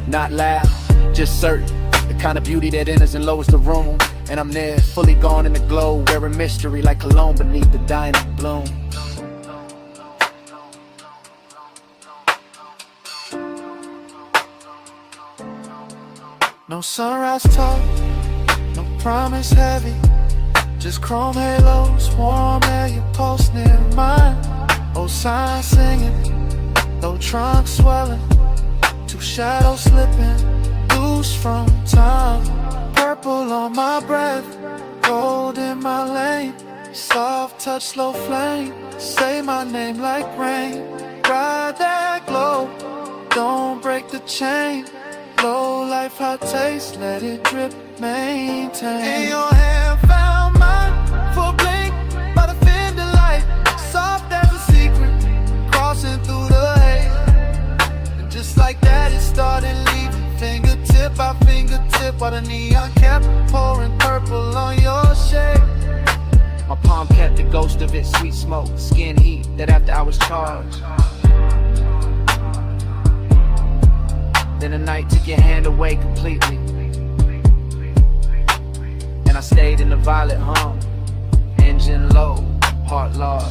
F: Not loud, just certain. The kind of beauty that enters and lowers the room. And I'm there, fully gone in the glow, wearing mystery like cologne beneath the diamond bloom. No sunrise talk, no promise heavy. Just chrome halos, warm air, your pulse near mine. Old signs singing, low trunk swelling. Two shadows slipping, loose from time. Purple on my breath, gold in my lane. Soft touch, slow flame, say my name like rain. Ride that glow, don't break the chain. Low life, hot taste, let it drip, maintain. In your hand, found mine, for a blink, by the fender light. Soft as a secret, crossing through the haze. And just like that, it started leaving, fingertip by fingertip, while the neon kept pouring purple on your shade. My palm kept the ghost of it, sweet smoke, skin heat, that after I was charged. Then the night took your hand away completely, and I stayed in the violet hum, engine low, heart large.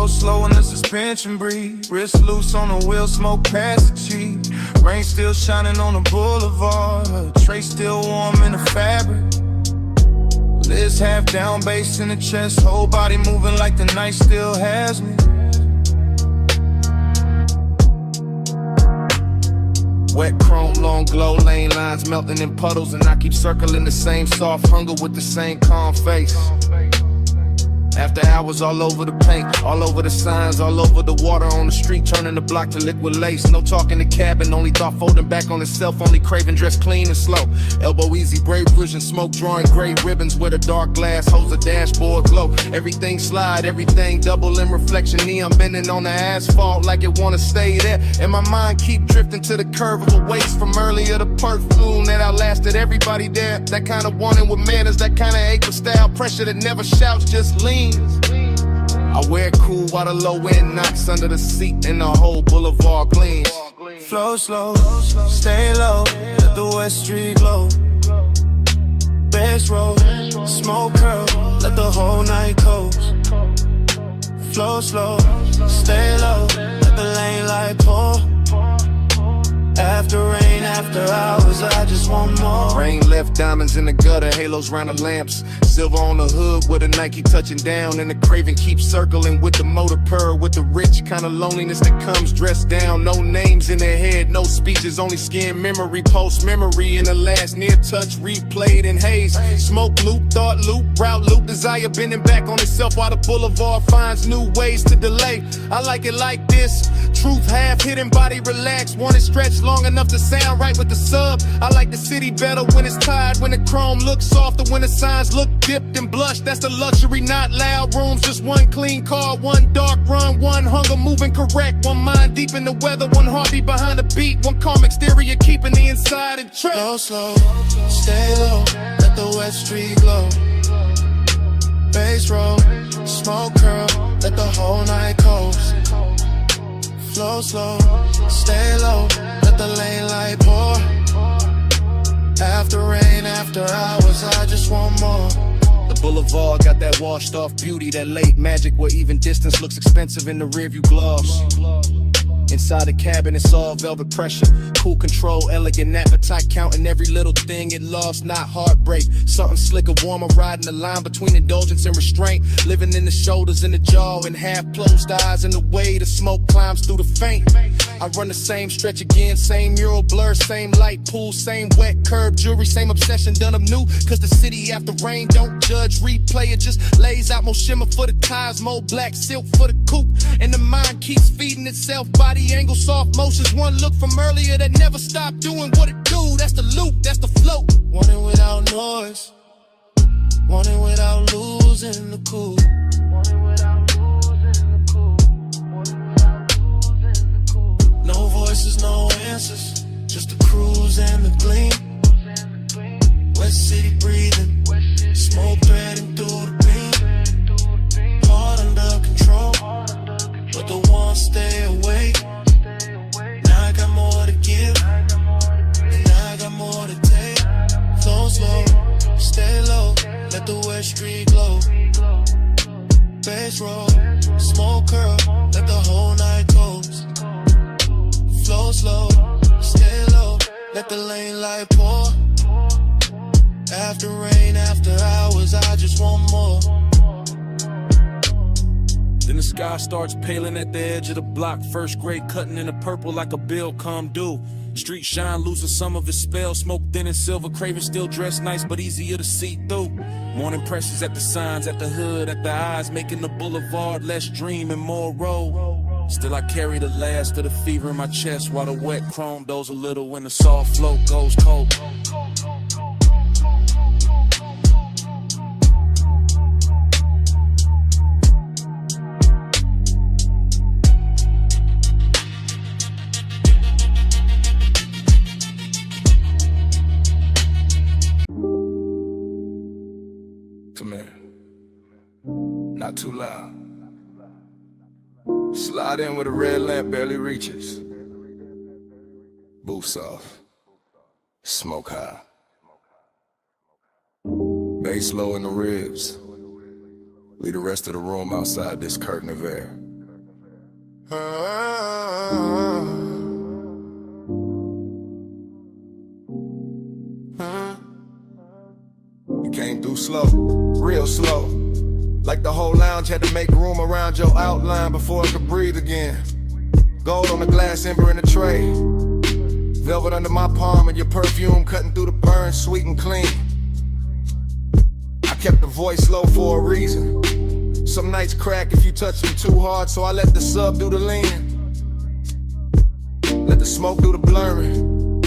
A: Slow in the suspension breathe, wrist loose on the wheel, smoke past the cheek. Rain still shining on the boulevard, tray still warm in the fabric. Liz half down, bass in the chest, whole body moving like the night still has me. Wet chrome, long glow, lane lines melting in puddles, and I keep circling the same soft hunger with the same calm face. After hours all over the paint, all over the signs, all over the water on the street, turning the block to liquid lace. No talk in the cabin, only thought folding back on itself, only craving dress clean and slow. Elbow easy, brave vision, smoke drawing gray ribbons with a dark glass, holds a dashboard glow. Everything slide, everything double in reflection, neon bending on the asphalt like it wanna stay there. And my mind keep drifting to the curve of a waist from earlier, the perfume that outlasted everybody there. That kind of wanting with manners, that kind of ache with style, pressure that never shouts, just lean. I wear it cool while the low end knocks under the seat and the whole boulevard gleams.
D: Flow slow, stay low, let the West Street glow. Bass roll, smoke curl, let the whole night coast. Flow slow, stay low, let the lane light pour. After rain, after hours, I just want more.
A: Rain left diamonds in the gutter, halos round the lamps. Silver on the hood with a Nike touching down, and the craving keeps circling with the motor purr, with the rich kind of loneliness that comes dressed down. No names in their head, no speeches, only skin memory, post memory in the last near touch, replayed in haze. Smoke loop, thought loop, route loop, desire bending back on itself while the boulevard finds new ways to delay. I like it like this, truth half hidden, body relaxed, want it stretched long enough to sound right with the sub. I like the city better when it's tired, when the chrome looks softer, when the signs look dipped and blushed. That's the luxury, not loud rooms, just one clean car, one dark run, one hunger moving correct, one mind deep in the weather, one heartbeat behind the beat, one calm exterior keeping the inside in check.
D: Slow, slow, stay low, let the West Street glow. Bass roll, smoke curl, let the whole night coast. Flow slow, stay low, let the lane light pour. After rain, after hours, I just want more.
A: The boulevard got that washed off beauty, that late magic where even distance looks expensive in the rearview gloss.
F: Inside the cabin, it's all velvet pressure. Cool control, elegant appetite, counting every little thing it lost, not heartbreak. Something slicker, warmer, riding the line between indulgence and restraint. Living in the shoulders and the jaw, and half closed eyes, and the way the smoke climbs through the faint. I run the same stretch again, same mural blur, same light pool, same wet curb jewelry, same obsession done up new. Cause the city after rain don't judge, replay it, just lays out more shimmer for the tires, more black silk for the coupe. And the mind keeps feeding itself, body angle, soft motions. One look from earlier that never stopped doing what it do. That's the loop, that's the float. Want it without noise, want it without losing the cool. No voices, no answers, just the cruise and the gleam. West City breathing, smoke threading through the beam. Heart under control, but the ones stay away. Now I got more to give, and I got more to take. Flow slow, stay low, let the West Street glow. Bass roll, smoke curl, let the whole night toast. Flow slow, stay low, let the lane light pour. After rain, after hours, I just want more.
C: Then the sky starts paling at the edge of the block. First grade cutting in the purple like a bill come due. Street shine losing some of its spell. Smoke thin and silver, craving still dressed nice but easier to see through. Morning presses at the signs, at the hood, at the eyes, making the boulevard less dream and more road. Still I carry the last of the fever in my chest, while the wet chrome does a little when the soft float goes cold.
B: Come here. Not too loud. Slide in with a red lamp barely reaches. Boots off. Smoke high. Bass low in the ribs. Leave the rest of the room outside this curtain of air. You came through slow, real slow. Like the whole lounge had to make room around your outline before I could breathe again. Gold on the glass, ember in the tray. Velvet under my palm and your perfume cutting through the burn, sweet and clean. I kept the voice low for a reason. Some nights crack if you touch them too hard, so I let the sub do the leaning. Let the smoke do the blurring.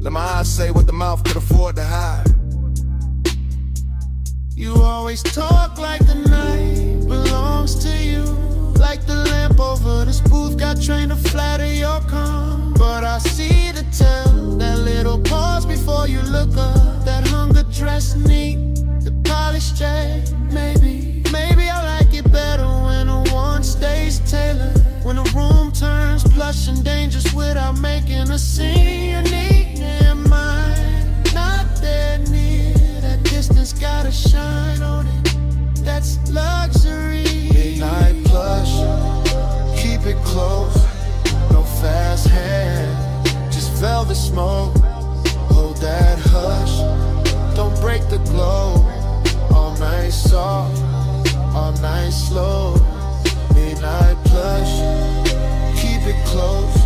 B: Let my eyes say what the mouth could afford to hide.
D: You always talk like the night belongs to you. Like the lamp over this booth got trained to flatter your calm. But I see the tell, that little pause before you look up. That hunger dressed neat, the polished straight. Maybe I like it better when a one stays tailored. When the room turns plush and dangerous without making a scene. You need near mine, not that near. That distance gotta shine on it, that's luxury.
F: Midnight plush, keep it close. No fast hand, just velvet smoke. Hold that hush, don't break the glow. All night soft, all night slow. Midnight plush, keep it close.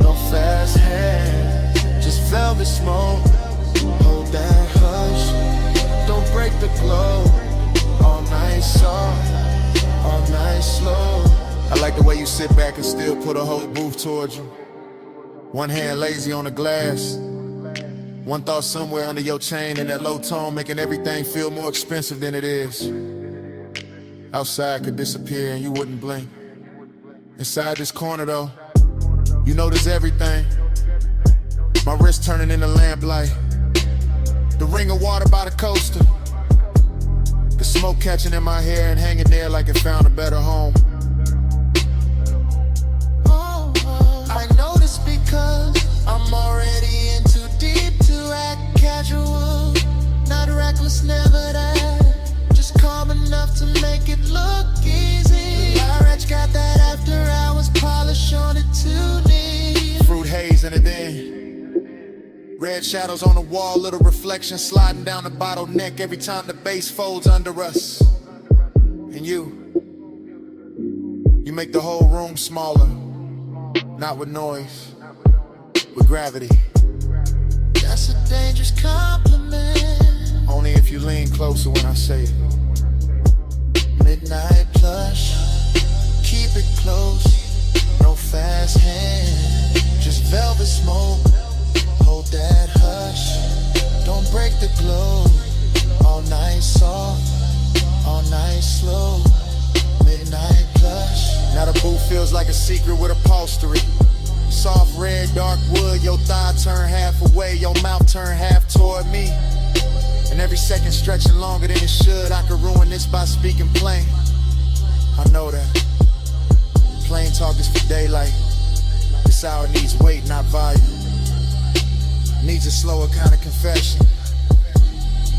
F: No fast hand, just velvet smoke. Hold that hush, don't break the glow. All night soft, all night slow. I like the way you sit back and still put a whole booth towards you. One hand lazy on the glass, one thought somewhere under your chain in that low tone, making everything feel more expensive than it is. Outside could disappear and you wouldn't blink. Inside this corner though, you notice everything. My wrist turning into lamplight, the ring of water by the coaster, the smoke catching in my hair and hanging there like it found a better home.
D: I notice because I'm already in too deep to act casual. Not reckless, never that. Just calm enough to make it look easy. My wretch got that after hours polish on it too.
B: Red shadows on the wall, little reflection sliding down the bottleneck every time the bass folds under us. And you make the whole room smaller, not with noise, with gravity.
D: That's a dangerous compliment.
B: Only if you lean closer when I say it.
D: Midnight plush, keep it close, no fast hand, just velvet smoke. Hold that hush, don't break the glow. All night soft, all night slow. Midnight plush.
B: Now the booth feels like a secret with upholstery. Soft red, dark wood, your thigh turn half away, your mouth turn half toward me. And every second stretching longer than it should. I could ruin this by speaking plain. I know that. Plain talk is for daylight. This hour needs weight, not volume. Needs a slower kind of confession.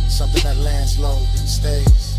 B: Something that lands low and stays.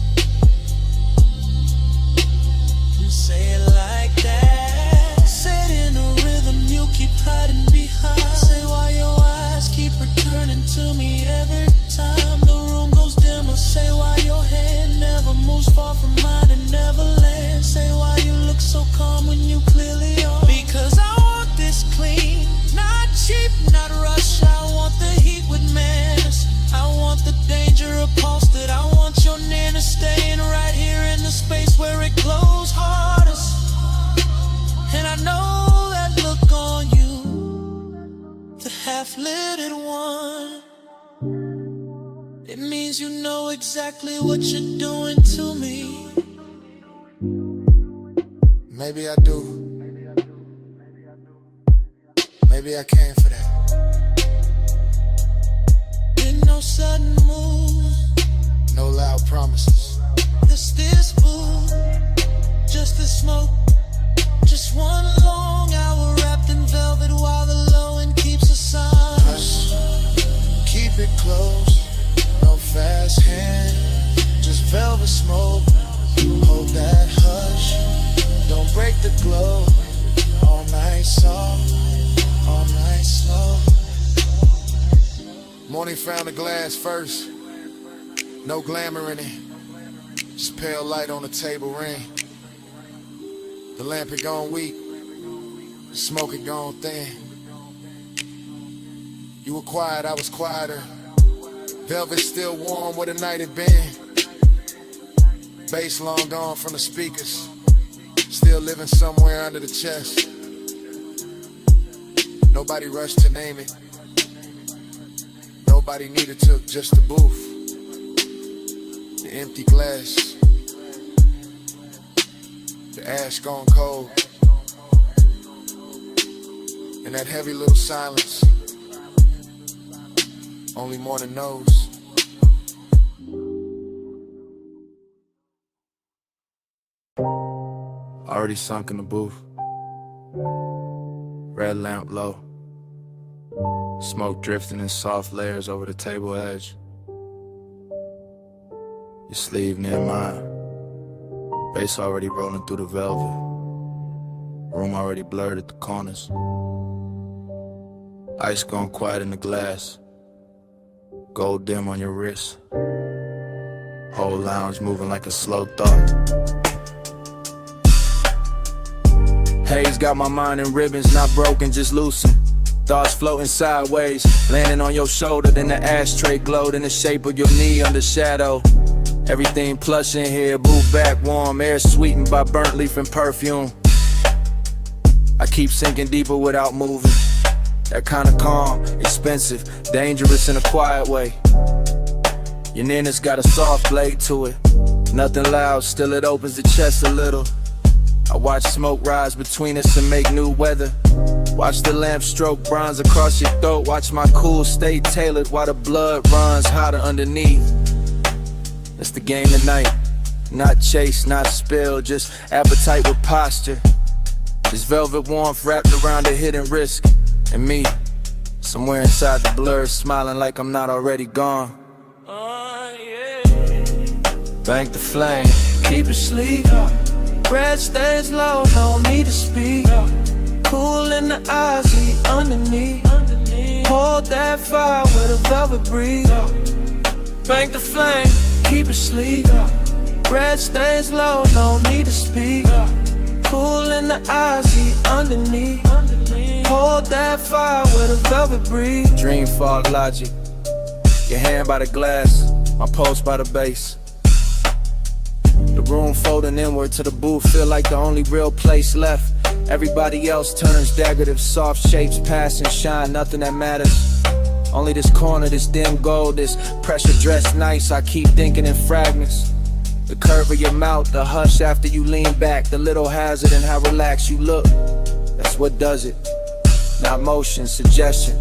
D: You say it like that. Say it in a rhythm you keep hiding behind. Say why your eyes keep returning to me every time the room goes dimmer. Say why your hand never moves far from mine and never lands. Say why you look so calm when you clearly are. Because I want this clean, not cheap, not rush. I want the heat with manners. I want the danger upholstered. I want your nearness staying right here in the space where it glows hardest. And I know that look on you, the half-lidded one. It means you know exactly what you're doing to me.
B: Maybe I do. Maybe I came for that.
D: No sudden move,
B: no loud promises.
D: This food, just the smoke. Just one long hour wrapped in velvet while the low end keeps us on.
B: Hush, keep it close, no fast hand, just velvet smoke. Hold that hush, don't break the glow. All night soft, all night slow. Morning found the glass first, no glamour in it, just pale light on the table ring. The lamp had gone weak, the smoke had gone thin. You were quiet, I was quieter. Velvet still warm where the night had been. Bass long gone from the speakers, still living somewhere under the chest. Nobody rushed to name it. Nobody needed to, just the booth, the empty glass, the ash gone cold, and that heavy little silence only morning knows. Already sunk in the booth, red lamp low. Smoke drifting in soft layers over the table edge. Your sleeve near mine. Bass already rolling through the velvet. Room already blurred at the corners. Ice gone quiet in the glass. Gold dim on your wrist. Whole lounge moving like a slow thought. Haze got my mind in ribbons, not broken, just loosened. Thoughts floating sideways, landing on your shoulder, then the ashtray glowed in the shape of your knee under shadow. Everything plush in here, move back warm, air sweetened by burnt leaf and perfume. I keep sinking deeper without moving. That kind of calm, expensive, dangerous in a quiet way. Your nearness got a soft blade to it. Nothing loud, still it opens the chest a little. I watch smoke rise between us and make new weather. Watch the lamp stroke bronze across your throat. Watch my cool stay tailored while the blood runs hotter underneath. That's the game tonight. Not chase, not spill, just appetite with posture. This velvet warmth wrapped around a hidden risk. And me, somewhere inside the blur, smiling like I'm not already gone. Bank the flame, keep it sleep. Breath stays low, no need to speak. Cool in the eyes, he underneath.
D: Hold that fire with a velvet breeze. Bank the flame, keep it sleek. Red stays low, no need to speak. Cool in the eyes, heat underneath. Hold that fire with a velvet breeze.
F: Dream fog logic. Your hand by the glass, my pulse by the base. The room folding inward to the booth, feel like the only real place left. Everybody else turns decorative, soft shapes pass and shine, nothing that matters. Only this corner, this dim gold, this pressure dressed nice. I keep thinking in fragments. The curve of your mouth, the hush after you lean back, the little hazard in how relaxed you look. That's what does it. Not motion, suggestion,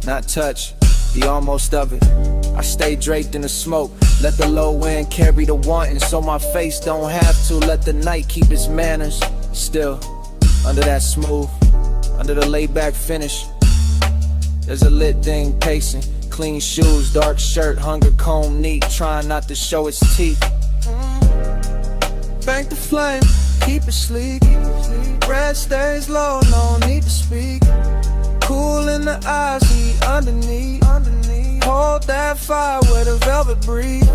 F: not touch, the almost of it. I stay draped in the smoke, let the low end carry the wanting, so my face don't have to. Let the night keep its manners. Still, under that smooth, under the laid back finish, there's a lit thing pacing. Clean shoes, dark shirt, hunger comb neat, trying not to show its teeth.
D: Bank the flame, keep it sleek. Red stays low, no need to speak. Cool in the eyes, heat underneath. Hold that fire with a velvet breeze.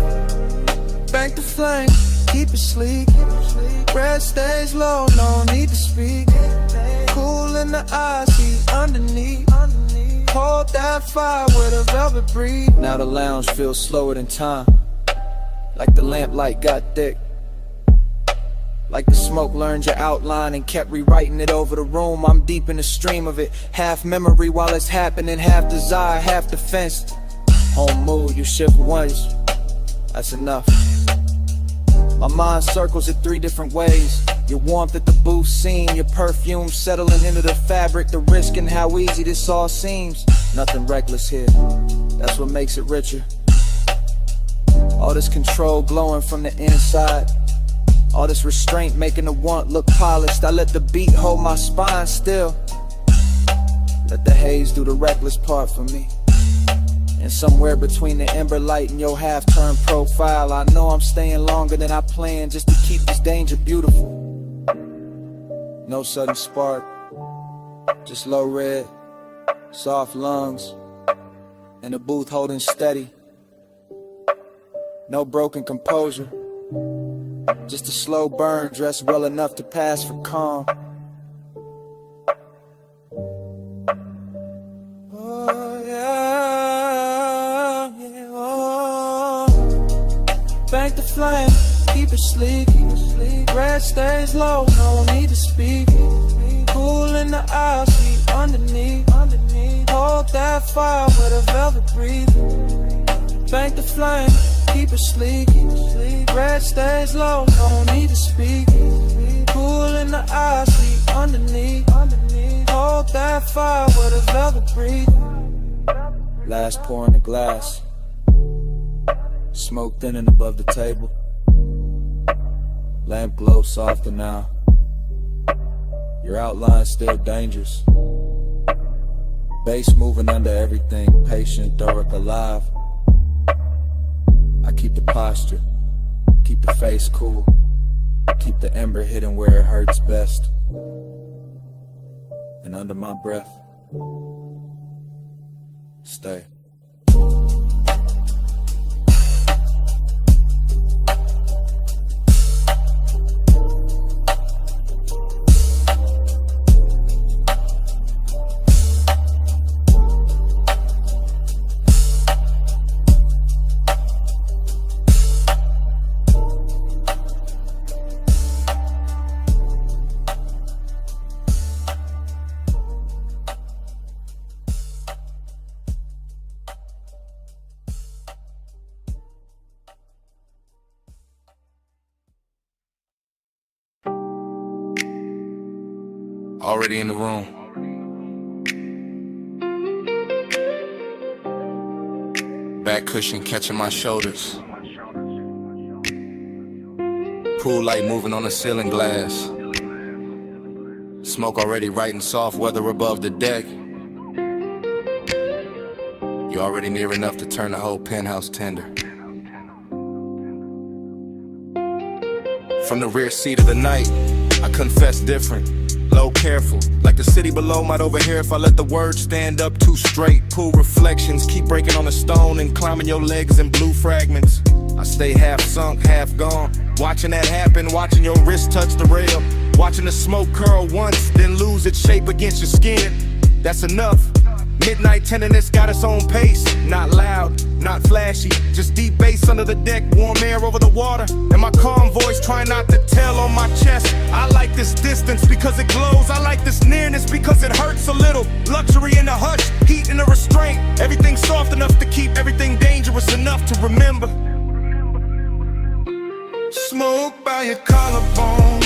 D: Bank the flame, keep it sleek. Red stays low, no need to speak. Cool in the eyes, heat underneath. Hold that fire with a velvet breeze.
F: Now the lounge feels slower than time, like the lamplight got thick, like the smoke learned your outline and kept rewriting it over the room. I'm deep in the stream of it, half memory while it's happening, half desire, half defense. Home mood, you shift once, that's enough. My mind circles it 3 different ways. Your warmth at the booth scene, your perfume settling into the fabric, the risk and how easy this all seems. Nothing reckless here, that's what makes it richer. All this control glowing from the inside, all this restraint making the want look polished. I let the beat hold my spine still, let the haze do the reckless part for me. And somewhere between the ember light and your half-turned profile, I know I'm staying longer than I planned just to keep this danger beautiful. No sudden spark, just low red, soft lungs, and the booth holding steady. No broken composure, just a slow burn dressed well enough to pass for calm.
D: Oh yeah, yeah, oh. Bank the flame, keep it sleek. Red stays low, no need to speak. Cool in the eyes, heat underneath. Hold that fire with a velvet breeze. Bank the flame, keep it sleek. Red stays low, no need to speak. Cool in the eyes, heat underneath. Hold that fire with a velvet breeze.
F: Last pour in the glass, smoke thinning above the table. Lamp glow softer now, your outline's still dangerous. Bass moving under everything, patient, Doric alive. I keep the posture, keep the face cool, keep the ember hidden where it hurts best. And under my breath, stay.
C: Already in the room. Back cushion catching my shoulders. Pool light moving on the ceiling glass. Smoke already writing soft weather above the deck. You're already near enough to turn the whole penthouse tender. From the rear seat of the night, I confess different.
B: Low careful, like the city below might overhear if I let the words stand up too straight. Pool reflections, keep breaking on the stone and climbing your legs in blue fragments. I stay half sunk, half gone, watching that happen, watching your wrist touch the rail, watching the smoke curl once, then lose its shape against your skin. That's enough. Midnight tenderness got its own pace. Not loud, not flashy, just deep bass under the deck, warm air over the water, and my calm voice trying not to tell on my chest. I like this distance because it glows. I like this nearness because it hurts a little. Luxury in the hush, heat in the restraint. Everything soft enough to keep everything dangerous enough to remember. Smoke by your collarbone,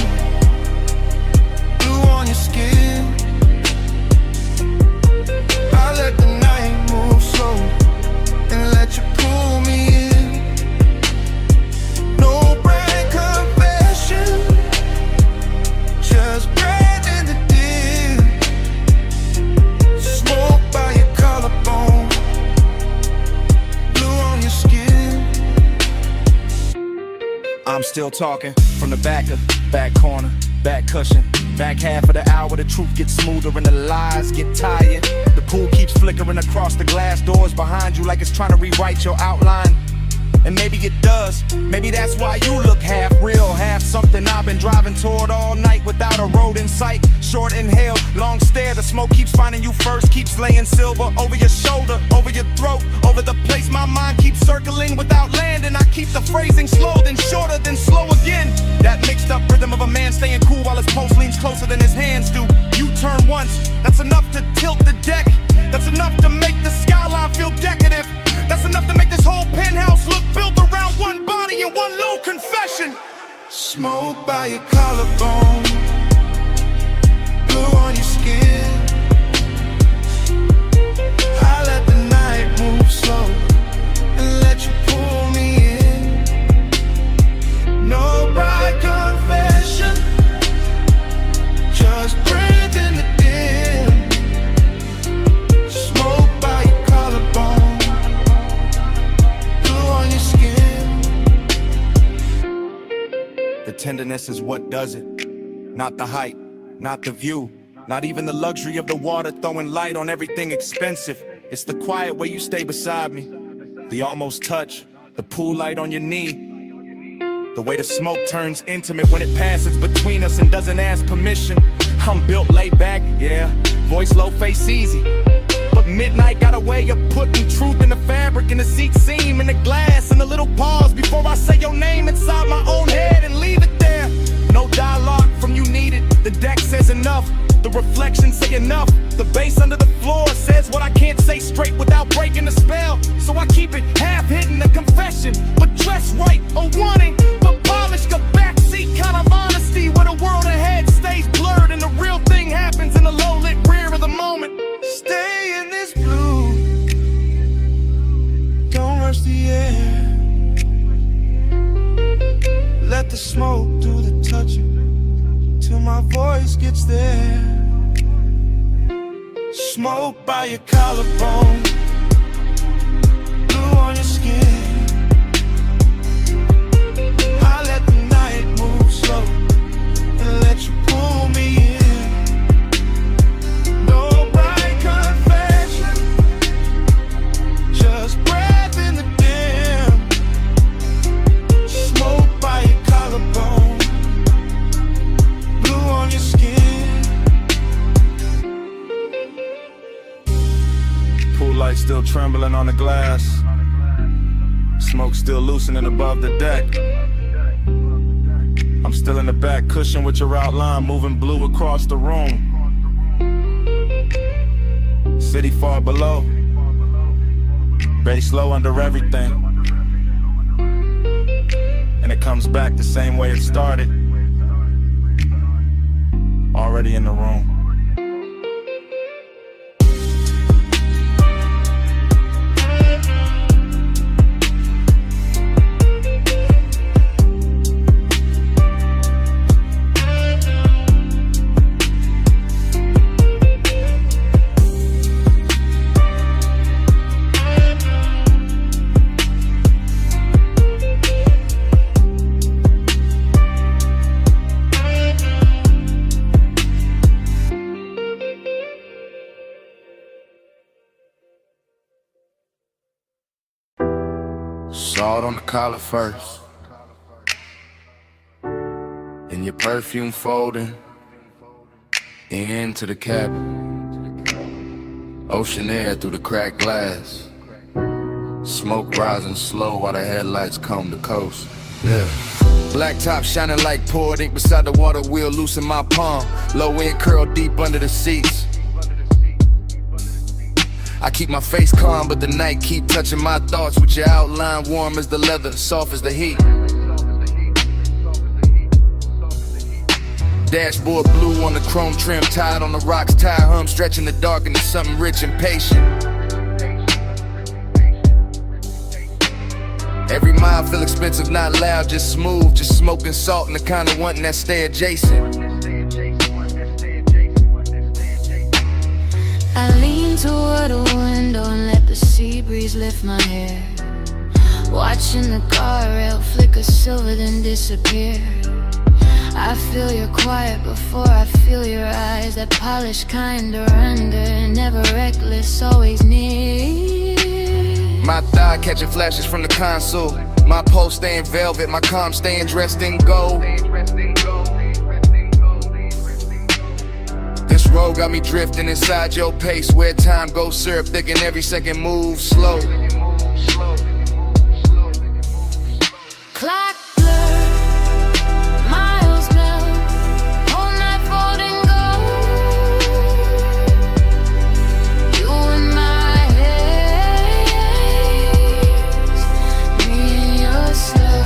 B: blue on your skin. I let the night move slow and let you pull me in. No brand confession, just bread in the dim. Smoke by your collarbone, blue on your skin. I'm still talking from the back corner, back cushion. Back half of the hour, the truth gets smoother and the lies get tired. The pool keeps flickering across the glass doors behind you like it's trying to rewrite your outline. And maybe it does, maybe that's why you look half real, half something I've been driving toward all night without a road in sight. Short inhale, long stare, the smoke keeps finding you first, keeps laying silver over your shoulder, over your throat, over the place my mind keeps circling without landing. I keep the phrasing slow, then shorter, then slow again. That mixed up rhythm of a man staying cool while his pulse leans closer than his hands do. You turn once, that's enough to tilt the deck. That's enough to make the skyline feel decadent. That's enough to make this whole penthouse look built around one body and one little confession. Smoke by your collarbone, blue on your skin. I let the night move slow and let you pull me in. No bride confession, just breathe in the dim. Smoke by your collarbone, on your skin. The tenderness is what does it, not the height, not the view, not even the luxury of the water throwing light on everything expensive. It's the quiet way you stay beside me, the almost touch, the pool light on your knee, the way the smoke turns intimate when it passes between us and doesn't ask permission. I'm built laid back, yeah, voice low, face easy. But midnight got a way of putting truth in the fabric, in the seat seam, in the glass, and a little pause before I say your name inside my own head and leave it there. No dialogue from you needed. The deck says enough. The reflections say enough. The bass under the floor says what I can't say straight without breaking the spell. So I keep it half hidden, a confession, but dressed right, a wanting, but polished, a backseat kind of honesty where the world ahead stays blurred and the real thing happens in the low-lit rear of the moment. Stay in this blue, don't rush the air. Let the smoke do the touching till my voice gets there. Smoke by your collarbone, blue on your skin. I let the night move slow and let you pull me in. No bright confession, just breath in the dim. Smoke by your collarbone, blue on your skin. Pool light still trembling on the glass, smoke still loosening above the deck. I'm still in the back cushion with your outline moving blue across the room. City far below, bass low under everything, and it comes back the same way it started. Already in the room.
F: Start on the collar first, and your perfume folding into the cabin. Ocean air through the cracked glass. Smoke rising slow while the headlights comb the coast. Yeah. Black top shining like poured ink beside the water wheel, loose in my palm. Low end curl deep under the seats. I keep my face calm, but the night keep touching my thoughts with your outline warm as the leather, soft as the heat. Dashboard blue on the chrome trim, tied on the rocks, tire hum stretching the dark into something rich and patient. Every mile feel expensive, not loud, just smooth, just smoking salt and the kind of wanting that stay adjacent.
G: I lean toward a window and let the sea breeze lift my hair, watching the guardrail flicker silver then disappear. I feel your quiet before I feel your eyes, that polished kind of render, never reckless, always near.
F: My thigh catching flashes from the console, my pulse staying velvet, my calm staying dressed in gold. This road got me drifting inside your pace, where time goes syrup thick and every second moves slow.
G: Clock blur, miles melt, whole night fold and go. You in my haze, me in your slow.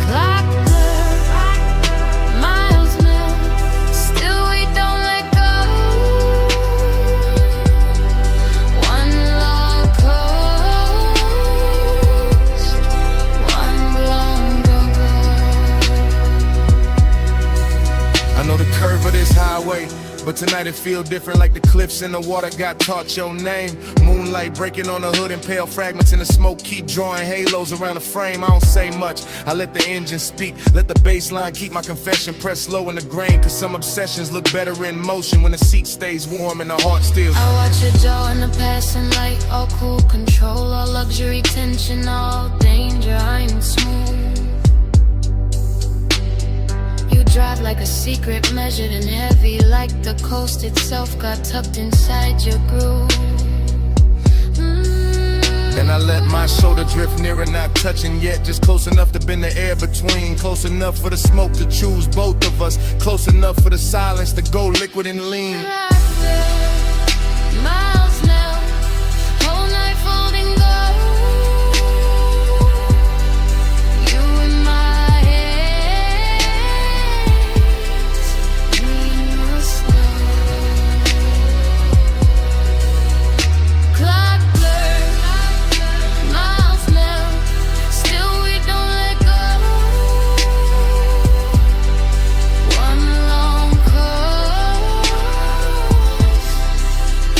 G: Clock blur, miles melt, still we don't let go. One love coast, one blown go-go.
B: I know the curve of this highway, but tonight it feel different, like the cliffs in the water got taught your name. Moonlight breaking on the hood and pale fragments in the smoke keep drawing halos around the frame. I don't say much, I let the engine speak, let the bass line keep my confession pressed low in the grain. Cause some obsessions look better in motion when the seat stays warm and the heart still.
G: I watch your jaw in the passing light, all cool control, all luxury tension, all danger, I'm smooth. You drive like a secret, measured and heavy, like the coast itself got tucked inside your groove.
B: And I let my shoulder drift nearer, not touching yet, just close enough to bend the air between, close enough for the smoke to choose both of us, close enough for the silence to go liquid and lean.
G: Miles now, whole night fold and go. You in my hands, me in your slow. Clock blur, miles now, still we don't let go. One long coast,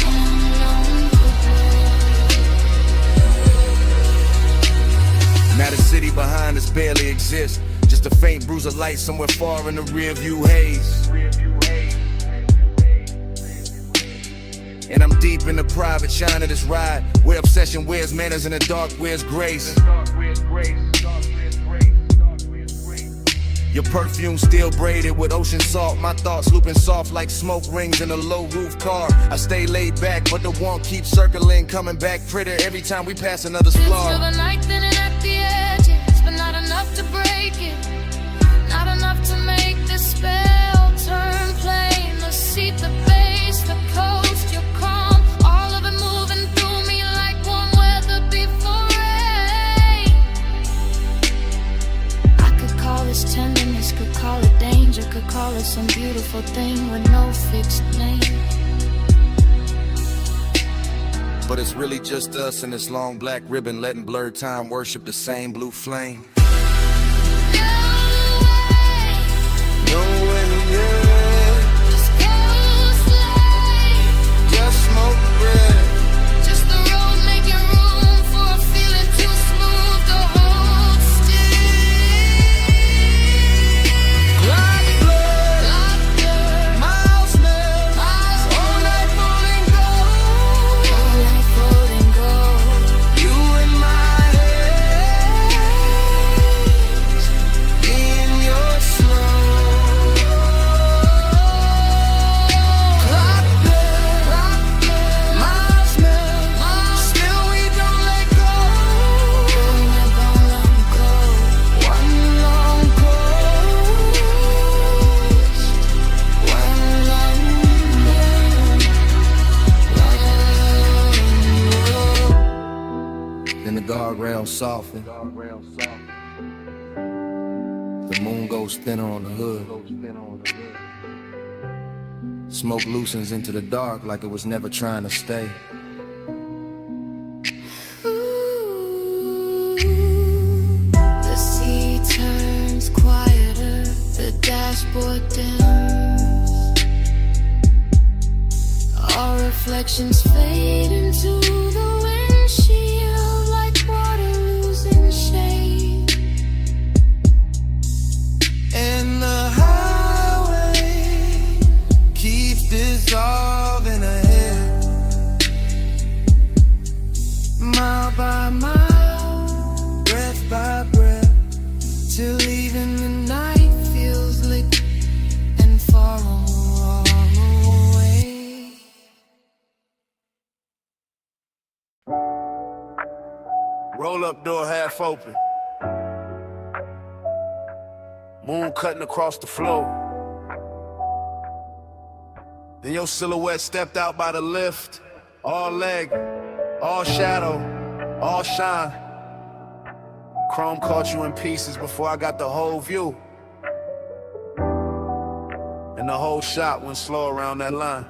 G: one long
B: Now the city behind us barely exists, just a faint bruise of light somewhere far in the rear view haze. And I'm deep in the private shine of this ride, where obsession wears manners and the dark wears grace. Your perfume still braided with ocean salt, my thoughts looping soft like smoke rings in a low roof car. I stay laid back, but the want keeps circling, coming back prettier every time we pass another
G: Till
B: splar.
G: the night thinning at the edges, but not enough to break it, not enough to make the spell turn plain. The seat, the bass, the coast, your calm, all of it moving through me like warm weather before rain. I could call this tenderness, could call it danger, could call it some beautiful thing with no fixed name.
B: But it's really just us and this long black ribbon, letting blurred time worship the same blue flame. No way, yeah.
G: Just go slide,
B: Just smoke bread.
G: just the road making room for a feeling too smooth to hold still.
B: Black blood,
G: Clock blur,
B: miles now,
G: miles
B: all night falling gold.
G: all night fold and go.
F: soften. The moon goes thinner on the hood. Smoke loosens into the dark like it was never trying to stay.
G: The sea turns quieter, the dashboard dims. Our reflections fade into the windshield like water losing shade.
B: And the highway keeps dissolving ahead, mile by mile, breath by breath, till even the night feels liquid and far away.
C: Roll up door half open. Moon cutting across the floor. Then your silhouette stepped out by the lift. All leg, all shadow, all shine. Chrome caught you in pieces before I got the whole view. And the whole shot went slow around that line.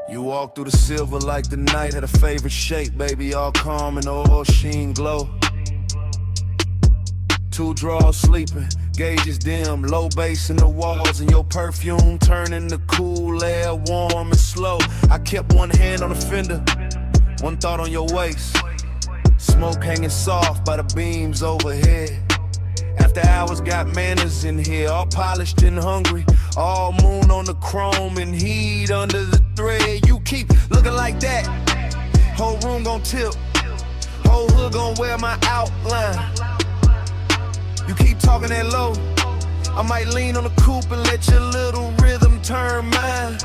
C: You walked through the silver like the night had a favorite shape, baby, all calm and all sheen glow. Two drawers sleeping, gauges dim, low bass in the walls, and your perfume turning the cool air warm and slow. I kept one hand on the fender, one thought on your waist. Smoke hanging soft by the beams overhead. After hours got manners in here, all polished and hungry. All moon on the chrome and heat under the thread. You keep looking like that, whole room gon' tilt, whole hood gon' wear my outline. You keep talking that low, I might lean on the coupe and let your little rhythm turn mine.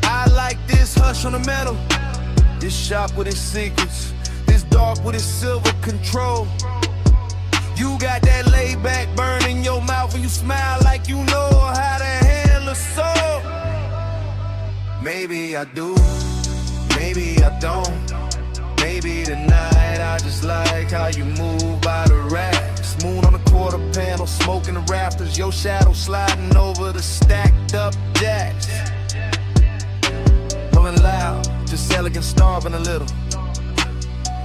C: I like this hush on the metal, this shop with its secrets, this dark with its silver control. You got that laid back burn in your mouth when you smile like you know how to handle a soul. Maybe I do, maybe I don't. Maybe tonight I just like how you move by the racks. Moon on the quarter panel, smoking the rafters, your shadow sliding over the stacked up jacks. Rolling loud, just elegant, starving a little.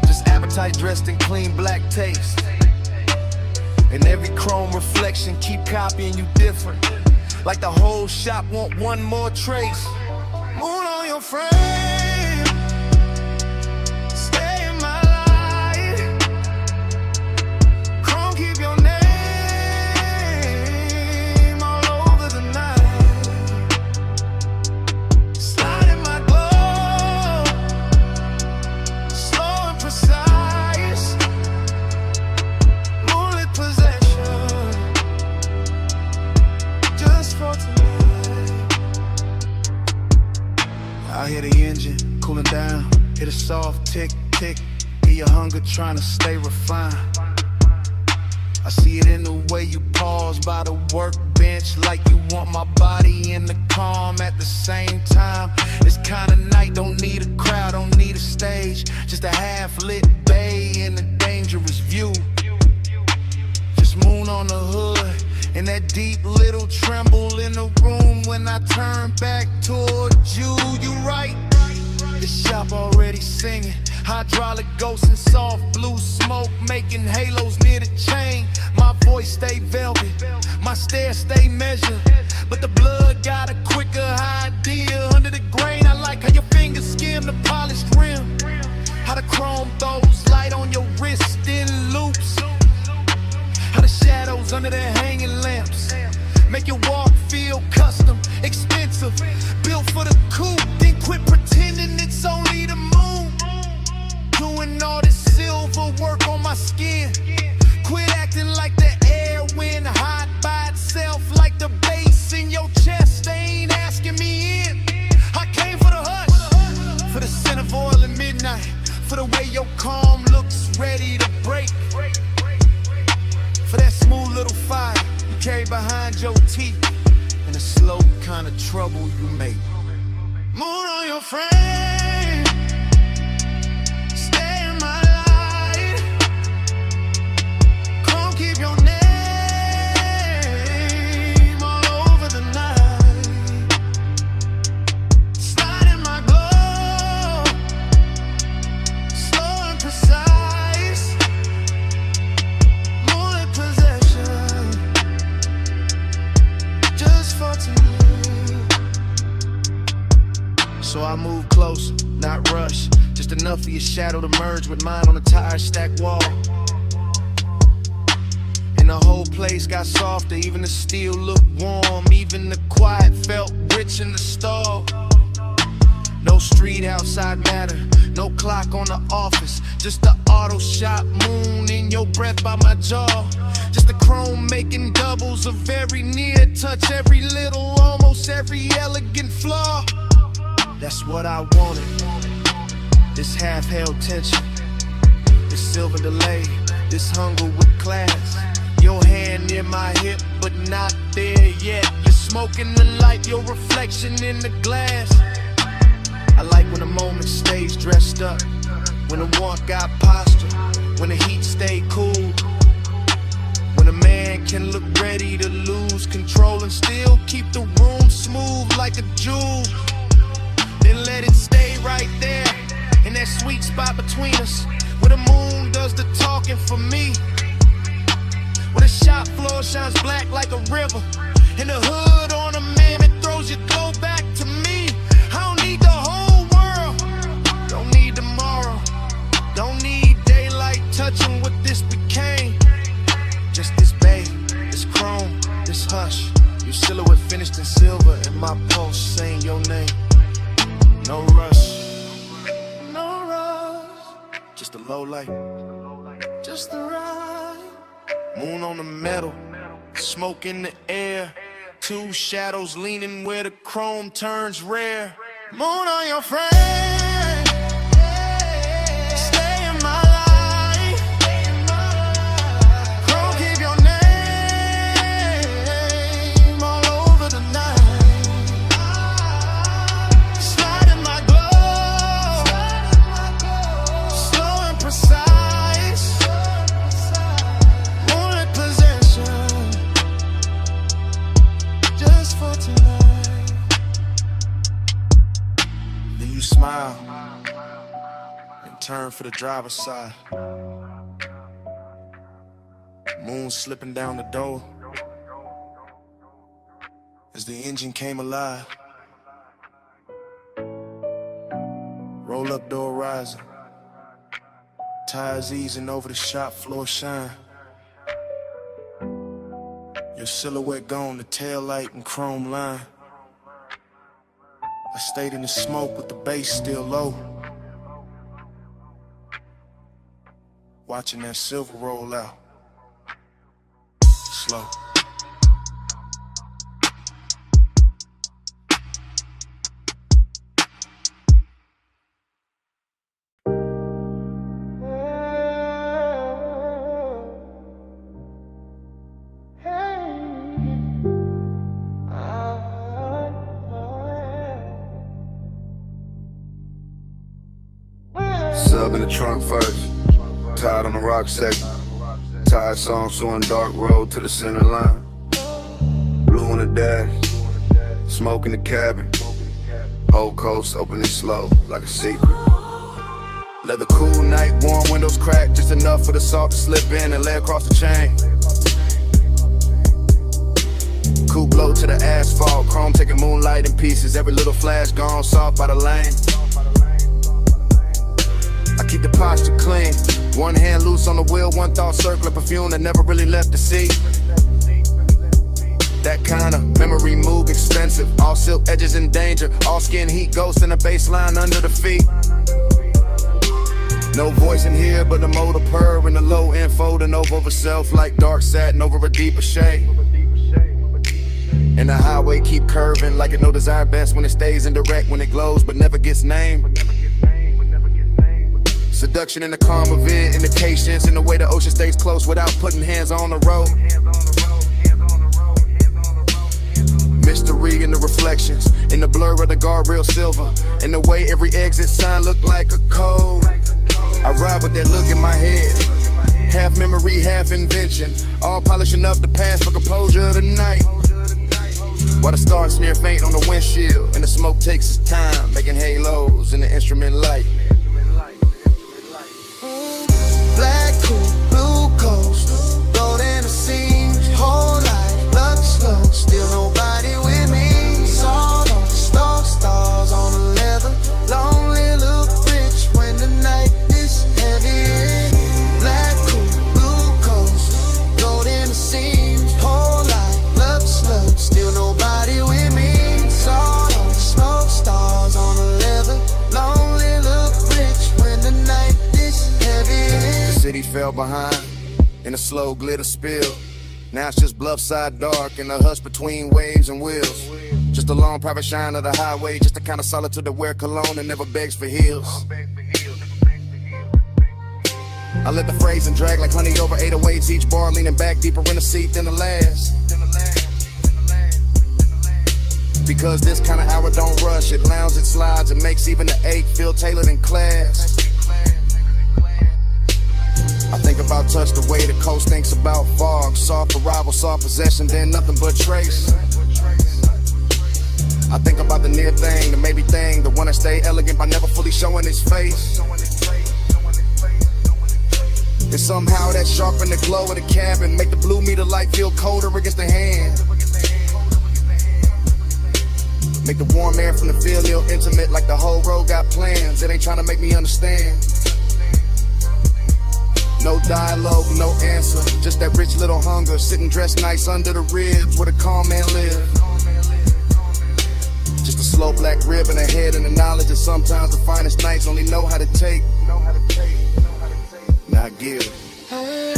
C: Just appetite dressed in clean black taste. And every chrome reflection keep copying you different. Like the whole shop want one more trace. Moon on your frame, stay in my life. Chrome keep your name all over the night. Slide in my glow, slow and precise. Moonlit possession, just for tonight. I hear the engine cooling down, hear a soft tick, tick. Hear your hunger trying to stay refined. I see it in the way you pause by the workbench, like you want my body in the calm at the same time. This kind of night don't need a crowd, don't need a stage, just a half-lit bay and a dangerous view. Just moon on the hood and that deep little tremble in the room when I turn back towards you. You right, the shop already singing. Hydraulic ghosts and soft blue smoke making halos near the chain. My voice stay velvet, my stare stay measured, but the blood got a quicker idea under the grain. I like how your fingers skim the polished rim, how the chrome throws light on your wrist in loops, how the shadows under the hanging lamps make your walk feel custom, expensive, built for the coupe. Then quit pretending it's only the moon, doing all this silver work on my skin. Quit acting like the air went hot by itself, like the bass in your chest. They ain't asking me in. I came for the hush, for the scent of oil at midnight, for the way your calm looks ready to break, for that smooth little fire you carry behind your teeth, and the slow kind of trouble you make. Moon on your frame,
F: for your shadow to merge with mine on the tire stack wall. And the whole place got softer, even the steel looked warm. Even the quiet felt rich in the stall. No street outside matter, no clock on the office. Just the auto shop moon in your breath by my jaw. Just the chrome making doubles of every near touch, every little, almost every elegant flaw. That's what I wanted, this half-held tension, this silver delay, this hunger with class. Your hand near my hip, but not there yet. You're smoking the light, your reflection in the glass. I like when the moment stays dressed up, when the warmth got posture, when the heat stay cool, when a man can look ready to lose control and still keep the room smooth like a jewel. Then let it stay right there, in that sweet spot between us, where the moon does the talking for me, where the shop floor shines black like a river, and the hood on a man that throws your glow back to me. I don't need the whole world, don't need tomorrow, don't need daylight touching what this became. Just this babe, this chrome, this hush, your silhouette finished in silver, and my pulse saying your name. No rush, no rush, just a low light, just the right. Moon on the metal, smoke in the air, two shadows leaning where the chrome turns rare. Moon on your frame, stay in my life. Chrome, keep your name all over the night. Slide in my glow, slow and precise. Moonlit possession, just for tonight. Then you smile and turn for the driver's side. Moon slipping down the door as the engine came alive. Roll up door rising, tires easing over the shop floor shine. Your silhouette gone, the tail light and chrome line. I stayed in the smoke with the bass still low, watching that silver roll out, slow.
H: Sub in the trunk first, tied on the rock section. Tired song showing dark road to the center line. Blue on the dash, smoke in the cabin. Whole coast opening slow like a secret. Leather cool night, warm windows cracked just enough for the salt to slip in and lay across the chain. Coupe blow to the asphalt, chrome taking moonlight in pieces. Every little flash gone soft by the lane. I keep the posture clean, one hand loose on the wheel, one thought circling perfume that never really left the seat. That kind of memory move expensive, all silk edges in danger, all skin heat ghost in the baseline under the feet. No voice in here but the motor purr and the low end folding over self like dark satin over a deeper shade. And the highway keep curving like it no desire best when it stays indirect, when it glows but never gets named. Seduction in the calm of it, indications in the way the ocean stays close without putting hands on the road. Mystery in the reflections, in the blur of the guardrail silver, in the way every exit sign look like a code. I ride with that look in my head, half memory, half invention, all polishing up the past for composure tonight. While the stars smear faint on the windshield, and the smoke takes its time, making halos in the instrument light.
D: Black coupe, blue coast, road in the seams, whole life, luck slow, still nobody with me. Sawed on the stars on the leather, lonely look rich when the night
H: city fell behind in a slow glitter spill. Now it's just bluffside dark and a hush between waves and wheels. Just a long private shine of the highway, just the kind of solitude that wear cologne and never begs for heels. I let the phrasing drag like honey over 808s, each bar leaning back deeper in the seat than the last. Because this kind of hour don't rush, it lounges, it slides, it makes even the ache feel tailored in class. I think about touch the way the coast thinks about fog. Soft arrival, soft possession, then nothing but trace. I think about the near thing, the maybe thing, the one that stay elegant by never fully showing its face. And somehow that sharpen the glow of the cabin, make the blue meter light feel colder against the hand. Make the warm air from the field feel intimate, like the whole road got plans. It ain't trying to make me understand. No dialogue, no answer, just that rich little hunger, sitting dressed nice under the ribs where the calm man live. Just a slow black rib in the head and the knowledge that sometimes the finest nights only know how to take. Not give.
D: Hey,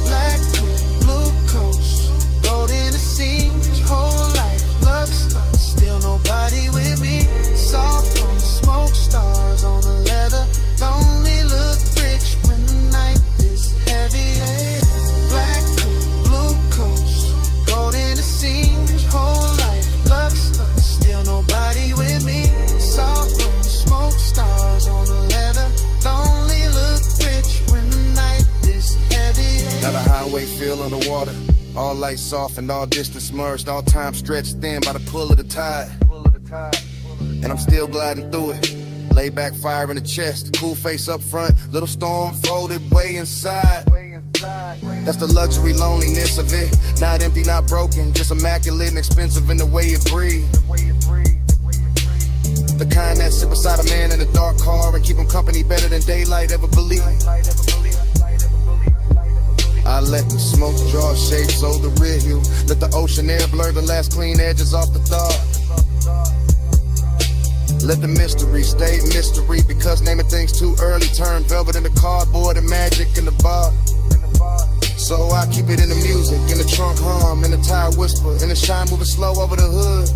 D: black coat, blue coats, gold in the seams, whole life, looks like still nobody with me. Soft on the smoke, stars on the leather, only look rich when the night is heavy. Hey, black coat, blue coats, gold in the seams, whole life, looks like still nobody with me. Soft on the smoke, stars on the leather, only look rich when the night is heavy.
H: Now the highway feel underwater, all lights soft and all distance merged, all time stretched thin by the pull of the tide. And I'm still gliding through it. Lay back, fire in the chest, cool face up front, little storm folded way inside. That's the luxury loneliness of it. Not empty, not broken, just immaculate and expensive in the way it breathes. The kind that sit beside a man in a dark car and keep him company better than daylight ever believed. I let the smoke draw shapes over the rear view. Let the ocean air blur the last clean edges off the thought. Let the mystery stay mystery, because naming things too early turn velvet into cardboard and magic in the bar. So I keep it in the music, in the trunk hum, in the tire whisper, in the shine moving slow over the hood.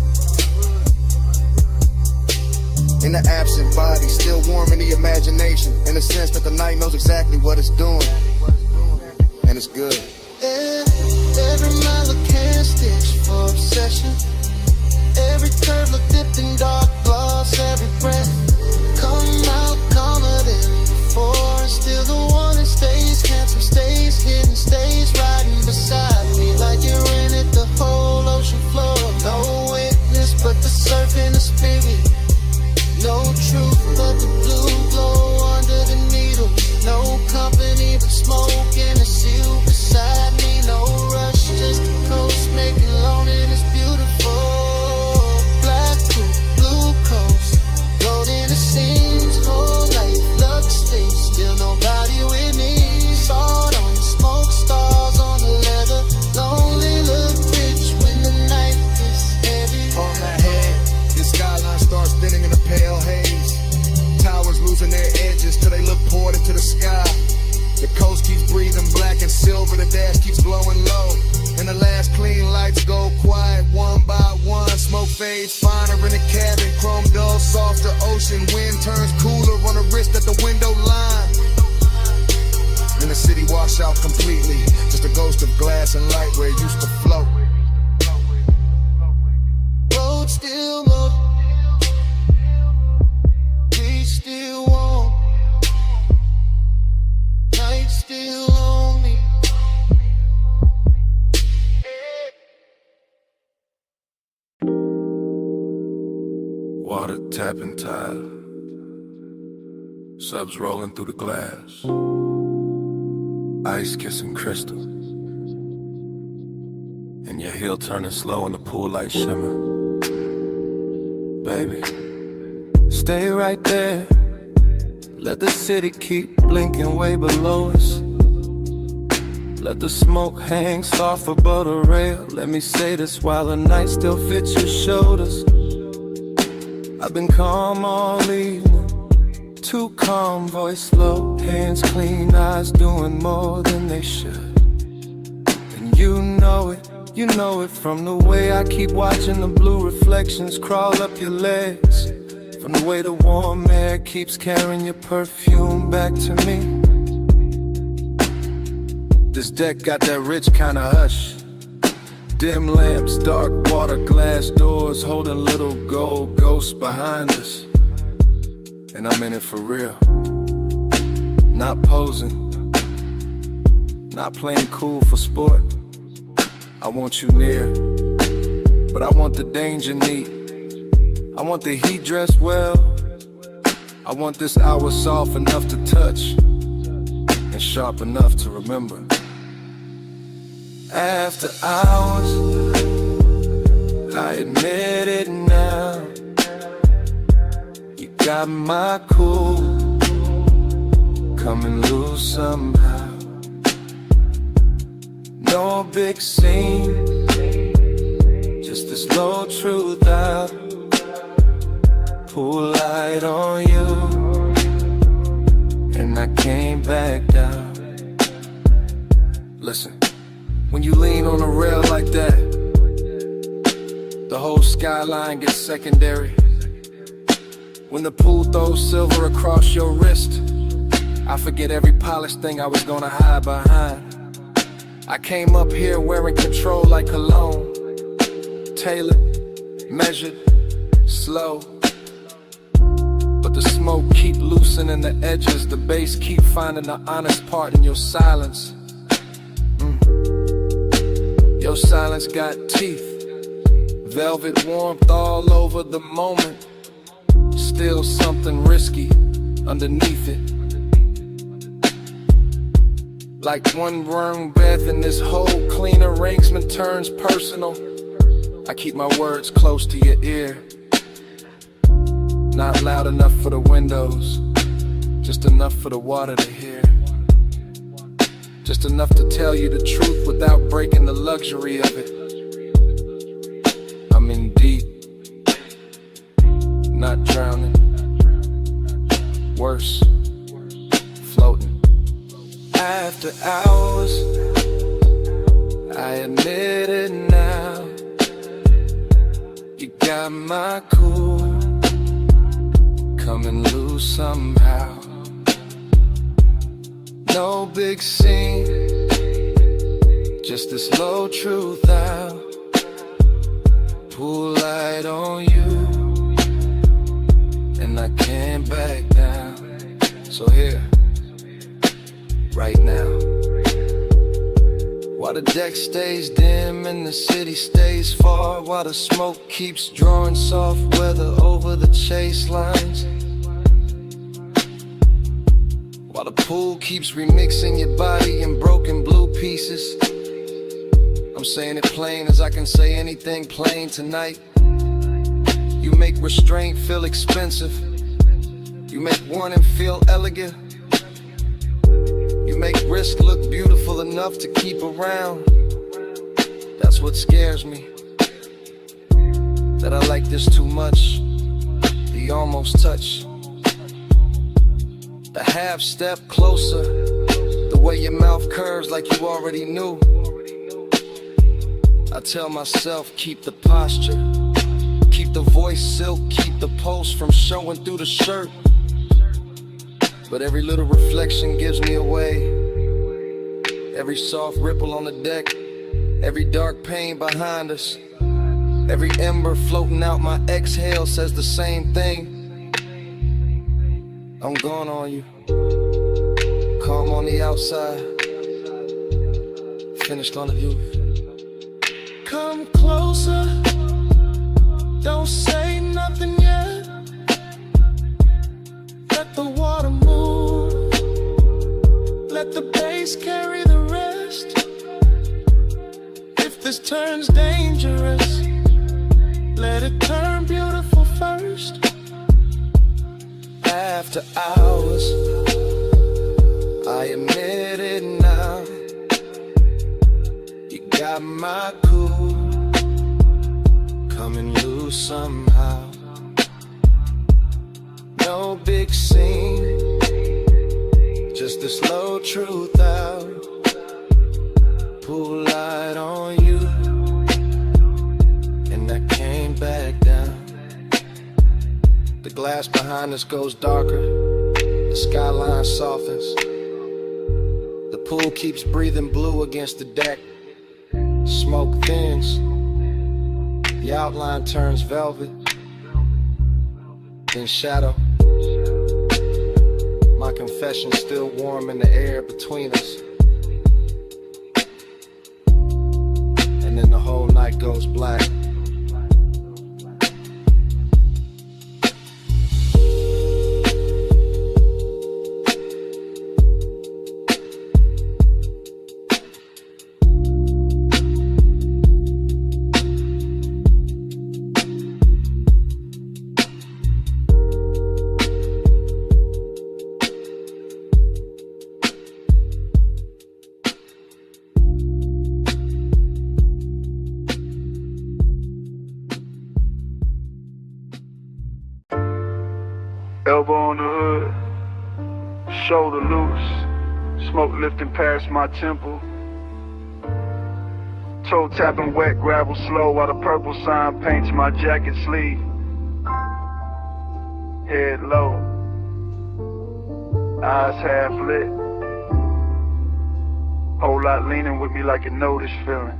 H: In the absent body, still warm in the imagination, in the sense that the night knows exactly what it's doing. And it's good.
D: Every mile a can stitch for obsession. Every curve look dipped in dark gloss. Every breath come out calmer than before. And still the one that stays handsome, stays hidden, stays riding beside me like you're in it, the whole ocean floor. No witness but the surf and the spirit. No truth but the blue glow under the needle. No company but smoke and a seal beside me. No rush, just the coast making loneliness beautiful. Black coat, blue coast, gold in the seams, whole life, luck stays, still nobody with me. Salt on the smoke, stars on the leather, lonely look rich when the night is heavy.
H: On my head, the skyline starts thinning in a pale haze. Towers losing their edges till they look poured into the sky. The coast keeps breathing black and silver, the dash keeps glowing low, and the last clean lights go quiet one by one. Smoke fades finer in the cabin, chrome dull, softer ocean. Wind turns cooler on the wrist at the window line. And the city washed out completely, just a ghost of glass and light where it used to float.
D: Road still low, we still warm, night still lonely.
C: Water tapping tide, subs rolling through the glass, ice kissing crystal, and your heel turning slow in the pool light shimmer. Baby, stay right there. Let the city keep blinking way below us. Let the smoke hang soft above the rail. Let me say this while the night still fits your shoulders. I've been calm all evening, too calm, voice low, hands clean, eyes doing more than they should. And you know it from the way I keep watching the blue reflections crawl up your legs, from the way the warm air keeps carrying your perfume back to me. This deck got that rich kind of hush. Dim lamps, dark water, glass doors, holding little gold ghosts behind us. And I'm in it for real. Not posing, not playing cool for sport. I want you near, but I want the danger neat. I want the heat dressed well. I want this hour soft enough to touch and sharp enough to remember. After hours, I admit it now, you got my cool coming loose somehow. No big scene, just this low truth out. Pull light on you, and I came back down. Listen, when you lean on a rail like that, the whole skyline gets secondary. When the pool throws silver across your wrist, I forget every polished thing I was gonna hide behind. I came up here wearing control like cologne, tailored, measured, slow. But the smoke keep loosening the edges, the bass keep finding the honest part in your silence. Your silence got teeth, velvet warmth all over the moment. Still something risky underneath it. Like one wrong breath and this whole clean arrangement turns personal. I keep my words close to your ear, not loud enough for the windows, just enough for the water to hear. Just enough to tell you the truth without breaking the luxury of it. I'm in deep, not drowning. Worse, floating. After hours, I admit it now, you got my cool coming loose somehow. No big scene, just this low truth out. Pull light on you, and I can't back down. So here, right now, while the deck stays dim and the city stays far, while the smoke keeps drawing soft weather over the chase lines, while the pool keeps remixing your body in broken blue pieces. I'm saying it plain as I can say anything plain tonight. You make restraint feel expensive. You make warning feel elegant. You make risk look beautiful enough to keep around. That's what scares me, that I like this too much, the almost touch. The half step closer, the way your mouth curves like you already knew. I tell myself, keep the posture, keep the voice silk, keep the pulse from showing through the shirt. But every little reflection gives me away. Every soft ripple on the deck, every dark pain behind us, every ember floating out my exhale says the same thing. I'm gone on you, calm on the outside, finished on the view. Come closer, don't say nothing yet. Let the water move, let the bass carry the rest. If this turns dangerous, let it turn beautiful first. After hours, I admit it now, you got my cool coming loose somehow.
F: no big scene, just the slow truth out. Pull light on you, and I came back down. The glass behind us goes darker, the skyline softens. The pool keeps breathing blue against the deck. Smoke thins, the outline turns velvet, then shadow. My confession's still warm in the air between us. And then the whole night goes black.
I: Elbow on the hood, shoulder loose, smoke lifting past my temple. Toe tapping wet, gravel slow while the purple sign paints my jacket sleeve. Head low, eyes half lit. Whole lot leaning with me like you know this feeling.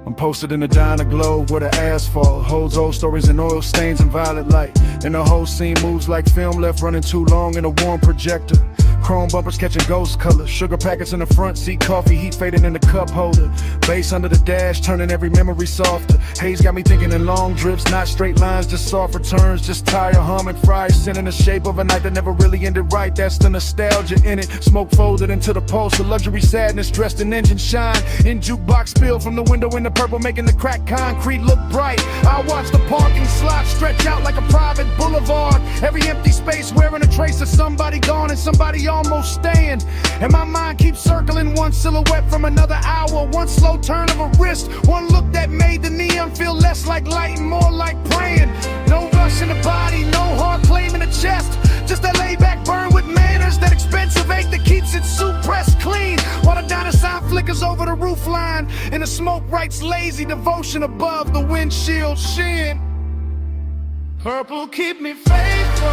J: I'm posted in the diner globe where the asphalt holds old stories and oil stains and violet light. And the whole scene moves like film left running too long in a warm projector. Chrome bumpers catching ghost colors, sugar packets in the front seat, coffee heat fading in the cup holder. Bass under the dash, turning every memory softer. Haze got me thinking in long drifts, not straight lines, just soft returns. Just tire humming, fries sending the shape of a night that never really ended right. That's the nostalgia in it. Smoke folded into the pulse, the luxury sadness dressed in engine shine. In jukebox spill from the window in the purple, making the cracked concrete look bright. I watch the parking slot stretch out like a private boulevard. Every empty space wearing a trace of somebody gone and somebody almost staying. And my mind keeps circling one silhouette from another hour. One slow turn of a wrist, one look that made the neon feel less like light and more like praying. No rush in the body, no hard claim in the chest. Just that laid back burn with manners, that expensive ache that keeps it pressed clean. While the diner sign flickers over the roof line, and the smoke writes lazy devotion above the windshield sheen. Purple keep me faithful,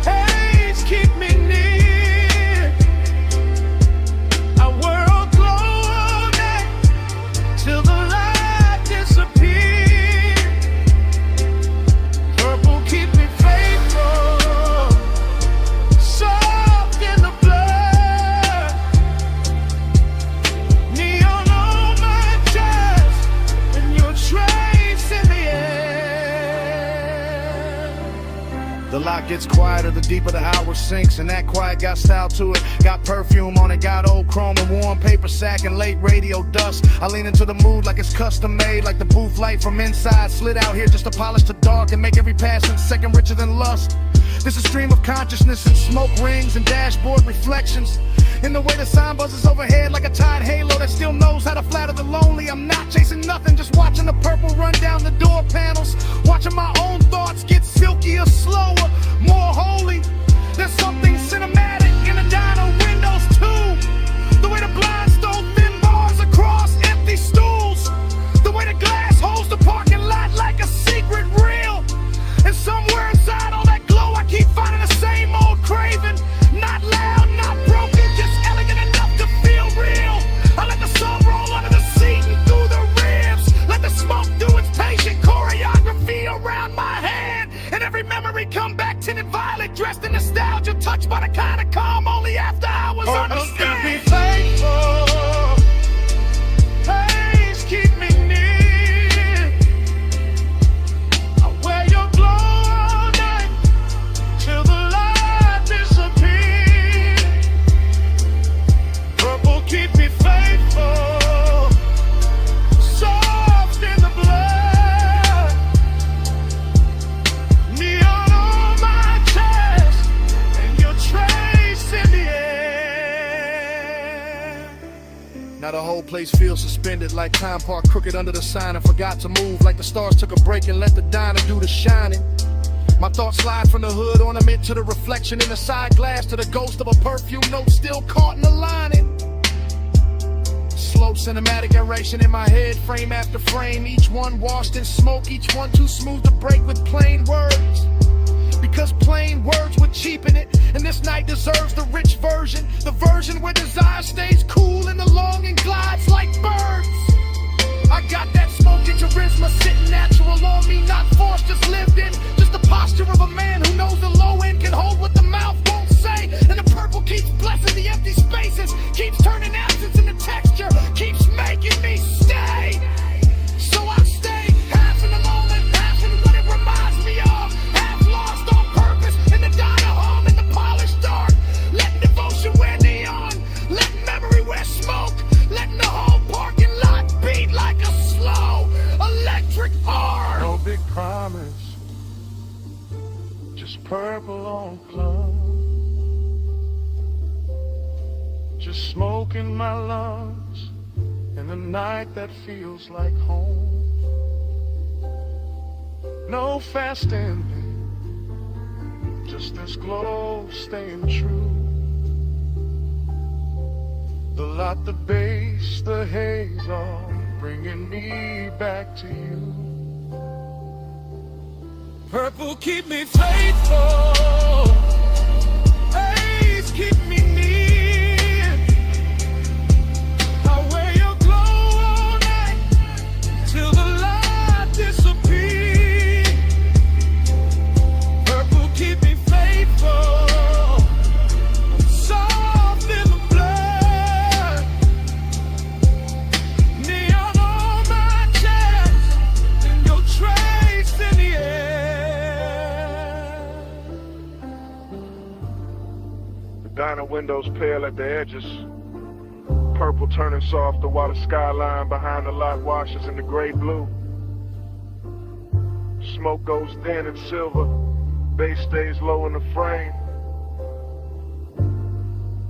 J: haze keep me near. Our world glowing till the light disappears. Purple keep me faithful, soft in the blood. Neon on my chest, and your trace in the air. The lot gets quieter, the deeper the hour sinks, and that quiet got style to it. Got perfume on it, got old chrome and warm paper sack and late radio dust. I lean into the mood like it's custom made, like the booth light from inside slid out here just to polish the dark and make every passing second richer than lust. This is a stream of consciousness and smoke rings and dashboard reflections. In the way the sign buzzes overhead like a tide halo that still knows how to flatter the lonely. I'm not chasing nothing, just watching the purple run down the door panels. Watching my own thoughts get silkier, slower, more holy. There's something cinematic in the diner windows too. The way the blinds throw thin bars across empty stools. The way the glass holds the parking lot like a secret reel. And somewhere inside all that glow I keep finding the same old craving. Not loud, not broken, just elegant enough to feel real. I let the sun roll under the seat and through the ribs. Let the smoke do its patient choreography. whole place feels suspended, like time parked crooked under the sign and forgot to move, like the stars took a break and let the diner do the shining. My thoughts slide from the hood ornament to the reflection in the side glass, to the ghost of a perfume note still caught in the lining. Slow cinematic narration in my head, frame after frame, each one washed in smoke, each one too smooth to break with plain words. Because plain words would cheapen it, and this night deserves the rich version, the version where desire stays cool and the longing glides like birds. I got that smoky charisma sitting natural on me, not forced, just lived in. Just the posture of a man who knows the low end can hold what the mouth won't say. And the purple keeps blessing the empty spaces, keeps turning absence into texture, keeps making me stay. So I stay, half in the moment, half in what it reminds me of. Half lost on purpose in the diner hum in the polished dark. Letting devotion wear neon, letting memory wear smoke, letting the whole parking lot beat like a slow electric arc.
I: No big promise, just purple on cloud. Just smoke in my lungs in the night that feels like home. No fast ending, just this glow staying true. The light, the bass, the haze, all bringing me back to you.
A: Purple keep me faithful, haze keep me near. I wear your glow all night till the light disappears. Purple keep me faithful, soft in the blood. Neon on my chest, and your trace in the air.
I: The diner windows pale at the edges, purple turning softer while the skyline behind the lot washes into gray blue. Smoke goes thin and silver, bass stays low in the frame,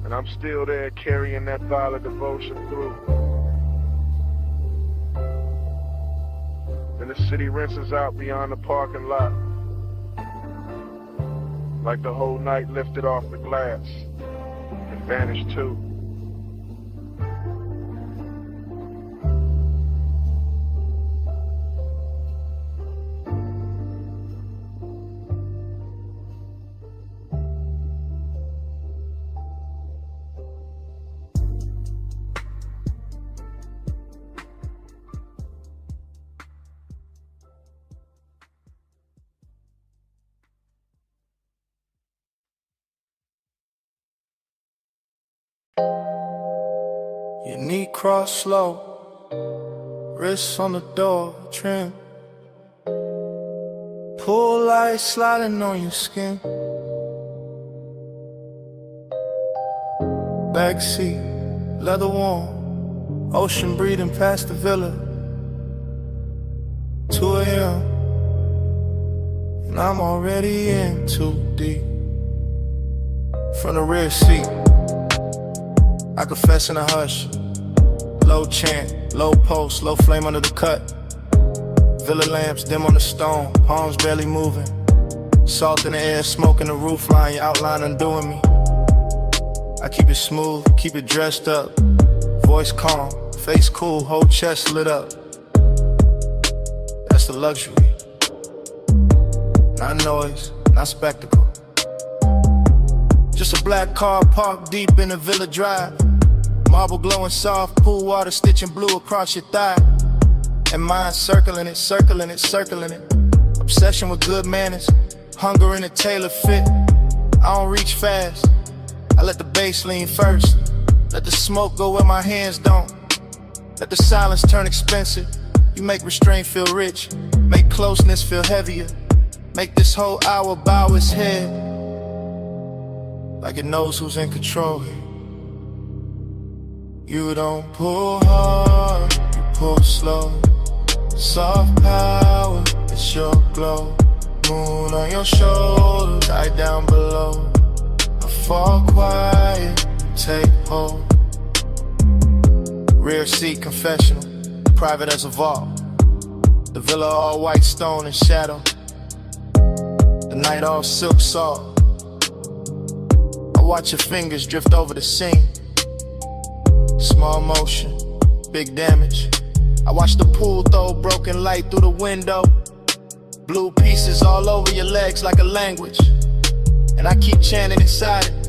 I: and I'm still there carrying that violet devotion through. Then the city rinses out beyond the parking lot, like the whole night lifted off the glass and vanished too.
D: Your knee cross slow, wrists on the door trim. Pull light sliding on your skin. Backseat, leather warm, ocean breathing past the villa. 2 a.m. and I'm already in too deep. From the rear seat, I confess in a hush. Low chant, low pulse, low flame under the cut. Villa lamps dim on the stone, palms barely moving. Salt in the air, smoke in the roof line, your outline undoing me. I keep it smooth, keep it dressed up. Voice calm, face cool, whole chest lit up. That's the luxury. Not noise, not spectacle. Just a black car parked deep in the Villa Drive. Marble glowing soft, pool water stitching blue across your thigh. And mine circling it, circling it, circling it. Obsession with good manners, hunger in a tailor fit. I don't reach fast, I let the bass lean first. Let the smoke go where my hands don't. Let the silence turn expensive. You make restraint feel rich, make closeness feel heavier. Make this whole hour bow its head, like it knows who's in control here. You don't pull hard, you pull slow. Soft power, it's your glow. Moon on your shoulder, tight down below. I fall quiet, take hold.
B: Rear seat confessional, private as a vault. The villa all white stone and shadow. The night all silk salt. I watch your fingers drift over the scene. Small motion, big damage. I watch the pool throw broken light through the window. Blue pieces all over your legs like a language. And I keep chanting inside it.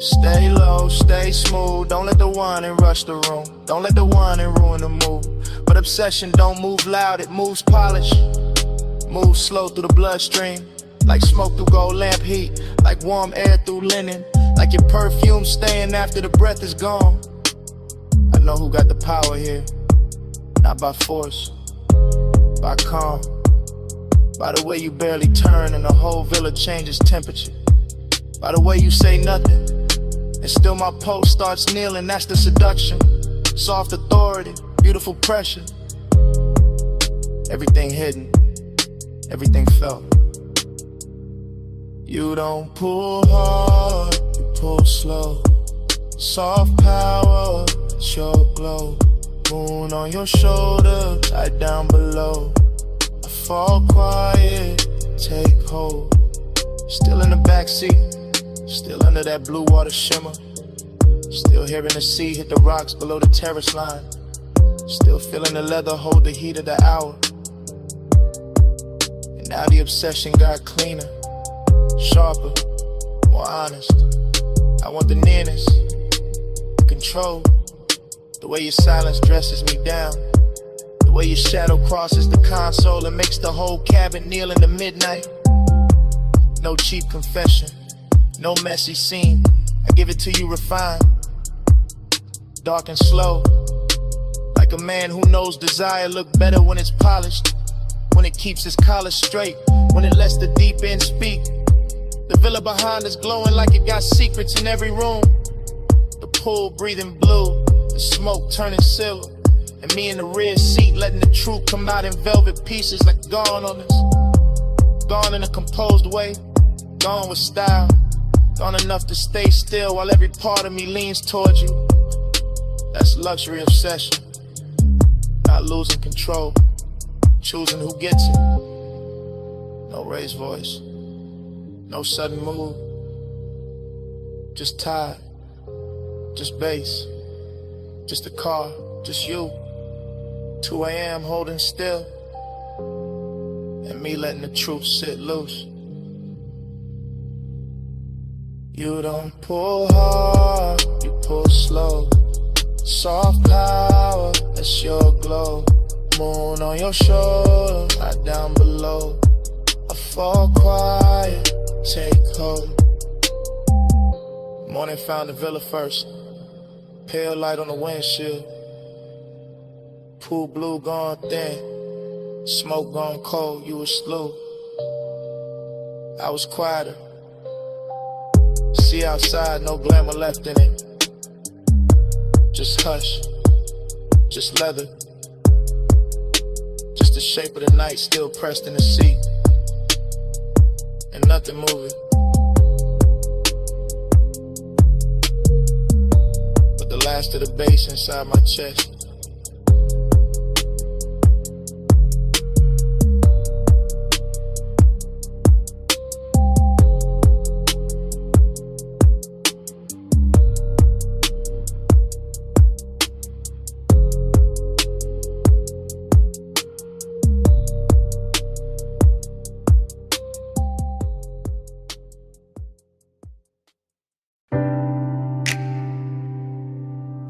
B: Stay low, stay smooth. Don't let the whining rush the room. Don't let the whining ruin the mood. But obsession don't move loud, it moves polished. Moves slow through the bloodstream. Like smoke through gold lamp heat. Like warm air through linen. Like your perfume staying after the breath is gone. I know who got the power here. Not by force, by calm. By the way you barely turn and the whole villa changes temperature. By the way you say nothing and still my pulse starts kneeling. That's the seduction. Soft authority, beautiful pressure. Everything hidden, everything felt. You don't pull hard, you pull slow. Soft power, it's your glow. Moon on your shoulder, tight down below. I fall quiet, take hold. Still in the backseat, still under that blue water shimmer. Still hearing the sea hit the rocks below the terrace line. Still feeling the leather hold the heat of the hour. And now the obsession got cleaner, sharper, more honest. I want the nearness, the control. The way your silence dresses me down. The way your shadow crosses the console and makes the whole cabin kneel in the midnight. No cheap confession, no messy scene. I give it to you refined, dark and slow. Like a man who knows desire look better when it's polished. When it keeps its collar straight, when it lets the deep end speak. The villa behind us glowing like it got secrets in every room. The pool breathing blue, the smoke turning silver. And me in the rear seat letting the truth come out in velvet pieces like gone on us. Gone in a composed way, gone with style. Gone enough to stay still while every part of me leans towards you. That's luxury obsession. Not losing control, choosing who gets it. No raised voice, no sudden move. Just tired, just bass, just a car, just you. 2 a.m. holding still, and me letting the truth sit loose. You don't pull hard, you pull slow. Soft power, that's your glow. Moon on your shoulder, right down below. I fall quiet, take hold. Morning found the villa first. Pale light on the windshield. Pool blue gone thin. Smoke gone cold, you was slow. I was quieter. See outside, no glamour left in it. Just hush, just leather. Just the shape of the night still pressed in the seat. And nothing moving. But the last of the bass inside my chest.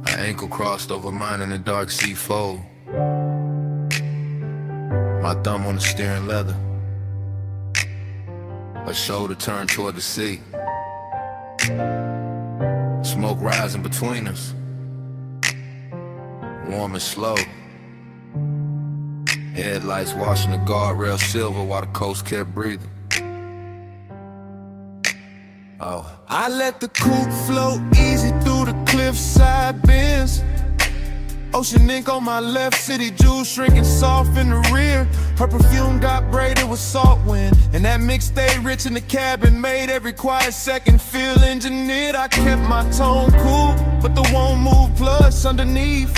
K: Ankle crossed over mine in the dark sea fold. My thumb on the steering leather. Her shoulder turned toward the sea. Smoke rising between us. Warm and slow. Headlights washing the guardrail silver while the coast kept breathing. Oh.
L: I let the coupe float easy through the cliffside bends. Ocean ink on my left, city jewels shrinking soft in the rear. Her perfume got braided with salt wind, and that mix stayed rich in the cabin, made every quiet second feel engineered. I kept my tone cool, but the won't move plus underneath,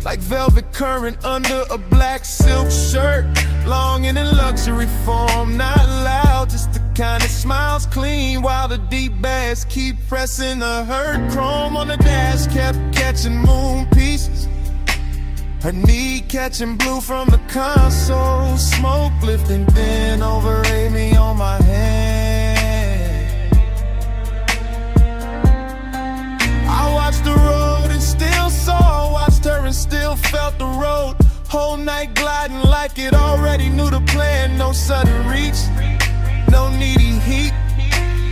L: like velvet current under a black silk shirt. Longing in luxury form, not loud, just the kind that smiles clean, while the deep bass keep pressing the hurt. Chrome on the dash kept catching moon pieces, her knee catching blue from the console. Smoke lifting thin over Amy on my hand. I watched the road and still saw, watched her and still felt the road. Whole night gliding like it already knew the plan. No sudden reach, no needy heat,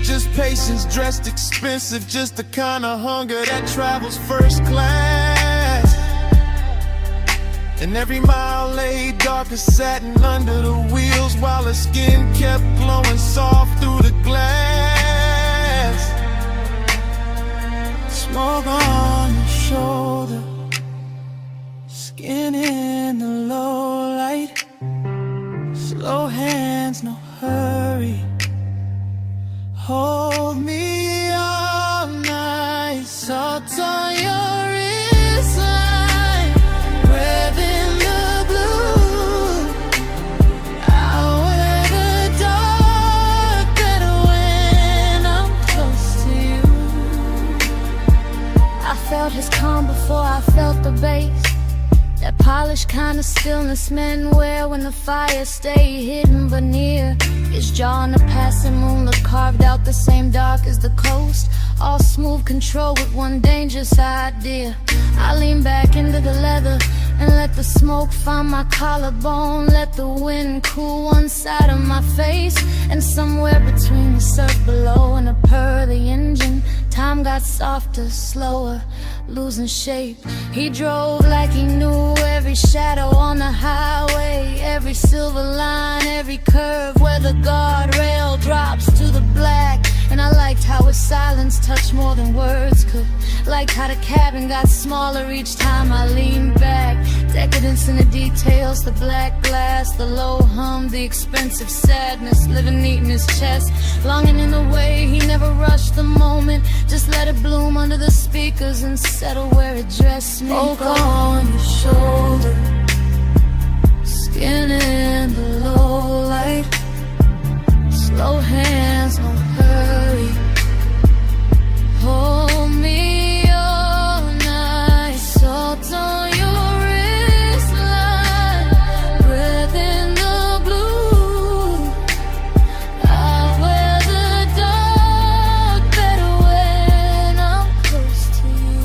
L: just patience dressed expensive, just the kind of hunger that travels first class. And every mile lay dark as satin under the wheels, while her skin kept glowing soft through the glass.
D: Smoke on your shoulder, skin in the low light, slow hands, no hurry, hold me all night. Salt on your wristline, breath in the blue. I'll wear the dark better when I'm close to you.
G: I felt his calm before I felt the bass, that polished kind of stillness men wear when the fire stay hidden but near. His jaw in the passing moonlit carved out the same dark as the coast, all smooth control with one dangerous idea. I lean back into the leather and let the smoke find my collarbone, let the wind cool one side of my face, and somewhere between the surf below and the purr of the engine, time got softer, slower, losing shape. He drove like he knew every shadow on the highway, every silver line, every curve where the guardrail drops to the black. And I liked how his silence touched more than words could, liked how the cabin got smaller each time I leaned back. Decadence in the details, the black glass, the low hum, the expensive sadness living neat in his chest, longing in the way he never rushed the moment, just let it bloom under the speakers and settle where it dressed me.
D: Smoke on your shoulder, skin in the low light, slow hands, no hurry, hold me all night. Salt on your wristline, breath in the blue. I'll wear the dark better when I'm close to you.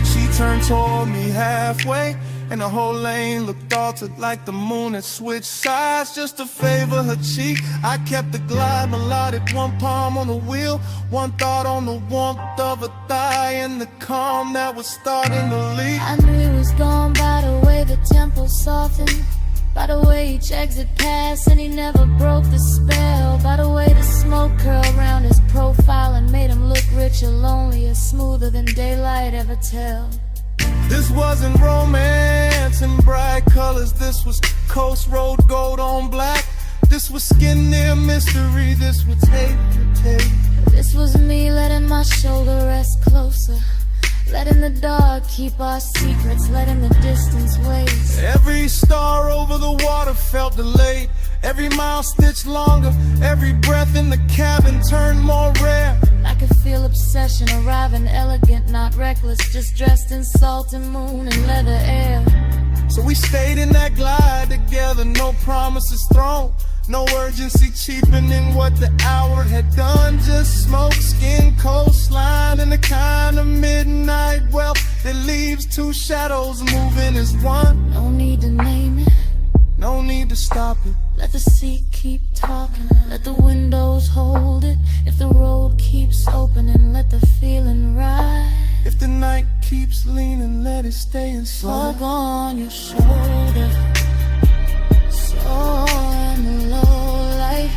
L: She turned toward me halfway, and the whole lane looked altered like the moon had switched sides just to favor her cheek. I kept the glide melodic, one palm on the wheel, one thought on the warmth of a thigh and the calm that was starting to leak.
G: I knew he was gone by the way the tempo softened, by the way each exit passed and he never broke the spell, by the way the smoke curled around his profile and made him look richer, lonelier, smoother than daylight ever tell.
L: This wasn't romance in bright colors, this was coast road gold on black. This was skin near mystery, this was tape to tape.
G: This was me letting my shoulder rest closer, letting the dark keep our secrets, letting the distance waste.
L: Every star over the water felt delayed, every mile stitched longer, every breath in the cabin turned more rare.
G: I could feel obsession arriving elegant, not reckless, just dressed in salt and moon and leather air.
L: So we stayed in that glide together, no promises thrown, no urgency cheapening what the hour had done. Just smoke, skin, coastline, and the kind of midnight wealth that leaves two shadows moving as one.
G: No need to name it,
L: no need to stop it.
G: let the seat keep talking, let the windows hold it. If the road keeps opening, let the feeling ride.
L: If the night keeps leaning, let it stay inside.
G: Smoke on your shoulder, so in the low light,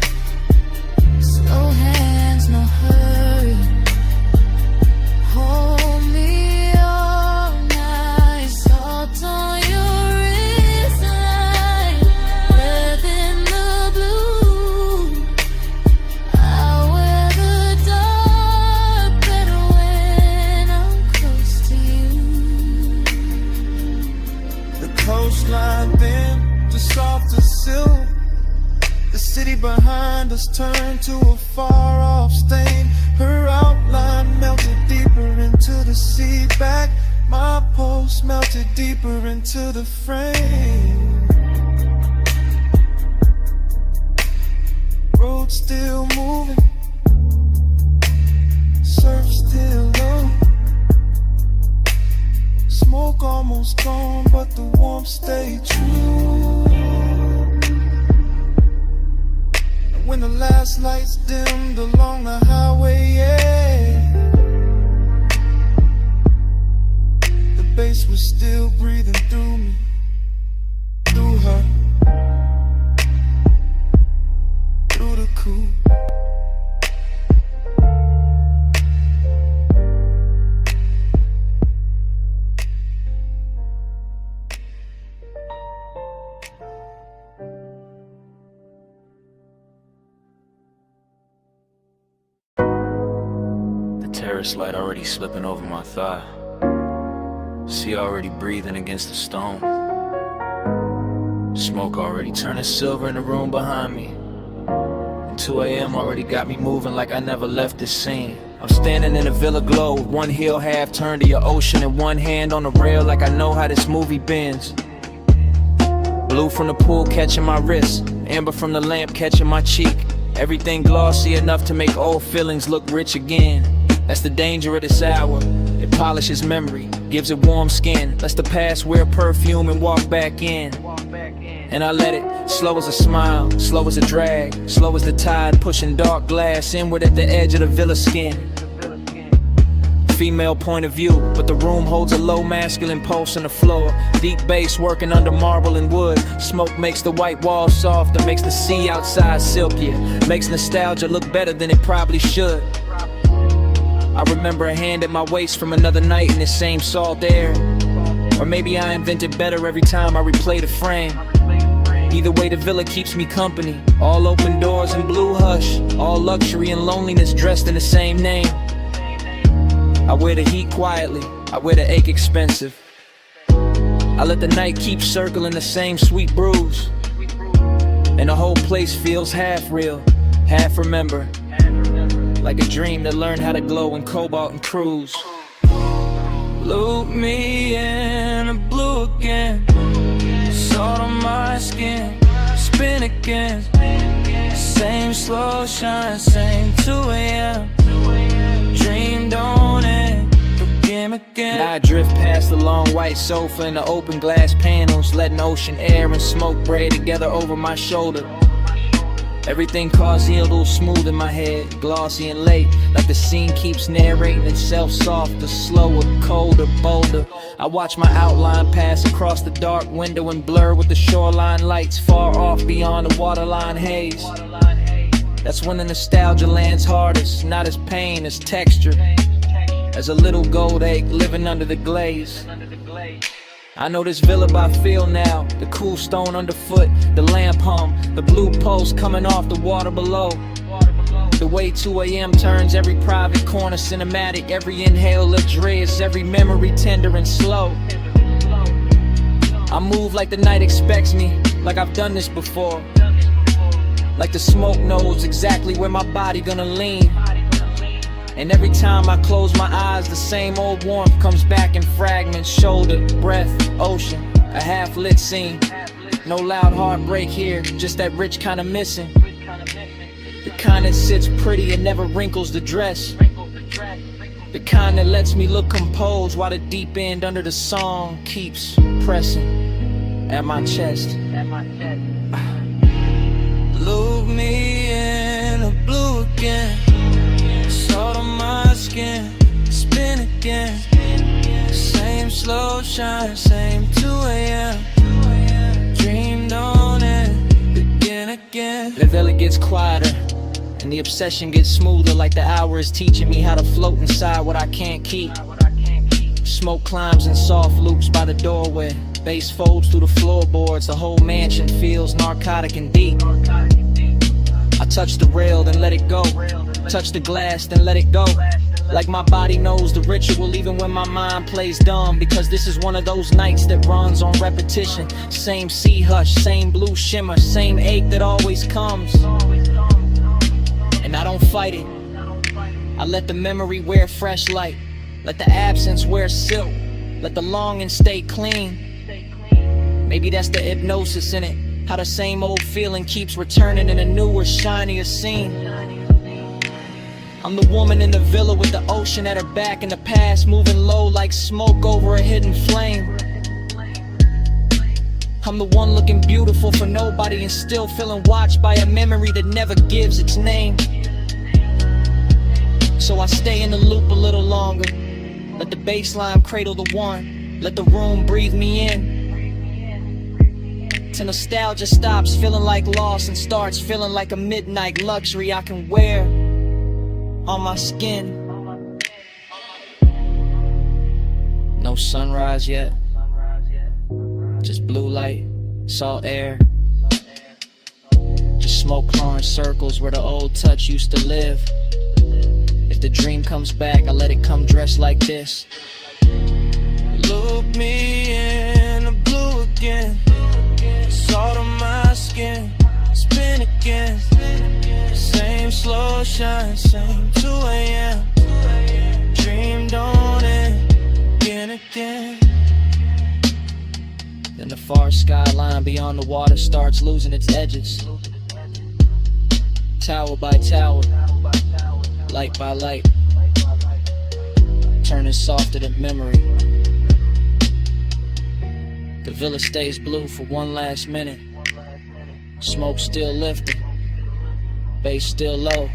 G: slow hands, no hurry, hold me all night. Salt on your wrist.
L: coastline, then just soft as silk. The city behind us turned to a far-off stain. Her outline melted deeper into the sea. Back, my pulse melted deeper into the frame. Road still moving, surf still low. Smoke almost gone, but the warmth stayed true. When the last lights dimmed along the highway, yeah, the bass was still breathing through me, through her, through the coupe.
E: Terrace light already slipping over my thigh. Sea already breathing against the stone. Smoke already turning silver in the room behind me. And 2 a.m. already got me moving like I never left this scene. I'm standing in a villa glow, one heel half turned to your ocean, and one hand on the rail like I know how this movie bends. Blue from the pool catching my wrist, amber from the lamp catching my cheek. Everything glossy enough to make old feelings look rich again. That's the danger of this hour. It polishes memory, gives it warm skin, lets the past wear perfume and walk back in. And I let it, slow as a smile, slow as a drag, slow as the tide pushing dark glass inward at the edge of the villa skin. Female point of view, but the room holds a low masculine pulse on the floor. Deep bass working under marble and wood. Smoke makes the white walls softer, makes the sea outside silkier, makes nostalgia look better than it probably should. I remember a hand at my waist from another night in the same salt air. Or maybe I invented better every time I replay the frame. Either way, the villa keeps me company. All open doors and blue hush, all luxury and loneliness dressed in the same name. I wear the heat quietly, I wear the ache expensive. I let the night keep circling the same sweet brews. And the whole place feels half real, half remember. Like a dream that learned how to glow in cobalt and cruise. Loop me in the blue again, salt on my skin, spin again. Same slow shine, same 2 a.m. Dream don't end, begin again. Now I drift past the long white sofa and the open glass panels, letting ocean air and smoke braid together over my shoulder. Everything causey a little smooth in my head, glossy and late, like the scene keeps narrating itself softer, slower, colder, bolder. I watch my outline pass across the dark window and blur with the shoreline lights far off beyond the waterline haze. That's when the nostalgia lands hardest, not as pain, as texture, as a little gold egg living under the glaze. I know this villa by feel now, the cool stone underfoot, the lamp hum, the blue pulse coming off the water below. The way 2 a.m. turns every private corner cinematic, every inhale luxurious, every memory tender and slow. I move like the night expects me, like I've done this before. Like the smoke knows exactly where my body gonna lean. And every time I close my eyes, the same old warmth comes back in fragments. Shoulder, breath, ocean, a half-lit scene. No loud heartbreak here, just that rich kind of missing. The kind that sits pretty and never wrinkles the dress. The kind that lets me look composed while the deep end under the song keeps pressing at my chest.
D: Look me in the blue again, salt on my skin, spin again. Same slow shine, same 2 a.m. Dream don't end, begin again.
E: The villa gets quieter and the obsession gets smoother, like the hour is teaching me how to float inside what I can't keep. Smoke climbs in soft loops by the doorway, bass folds through the floorboards, the whole mansion feels narcotic and deep. I touch the rail, then let it go. Touch the glass, then let it go.
M: Like my body knows the ritual even when my mind plays dumb. Because this is one of those nights that runs on repetition. Same sea hush, same blue shimmer, same ache that always comes. And I don't fight it. I let the memory wear fresh light. Let the absence wear silk. Let the longing stay clean. Maybe that's the hypnosis in it. How the same old feeling keeps returning in a newer, shinier scene. I'm the woman in the villa with the ocean at her back and the past moving low like smoke over a hidden flame. I'm the one looking beautiful for nobody and still feeling watched by a memory that never gives its name. So I stay in the loop a little longer. Let the bassline cradle the one. Let the room breathe me in. Till nostalgia stops feeling like loss and starts feeling like a midnight luxury I can wear on my skin. No sunrise yet. Just blue light, salt air. Just smoke pouring circles where the old touch used to live. If the dream comes back, I let it come dressed like this.
D: Look me in the blue again. Salt on my skin, spin again. Same slow shine, same 2 a.m. Dream don't end, again.
M: Then the far skyline beyond the water starts losing its edges. Tower by tower, light by light, turning softer than memory. The villa stays blue for one last minute. Smoke still lifting, bass still low.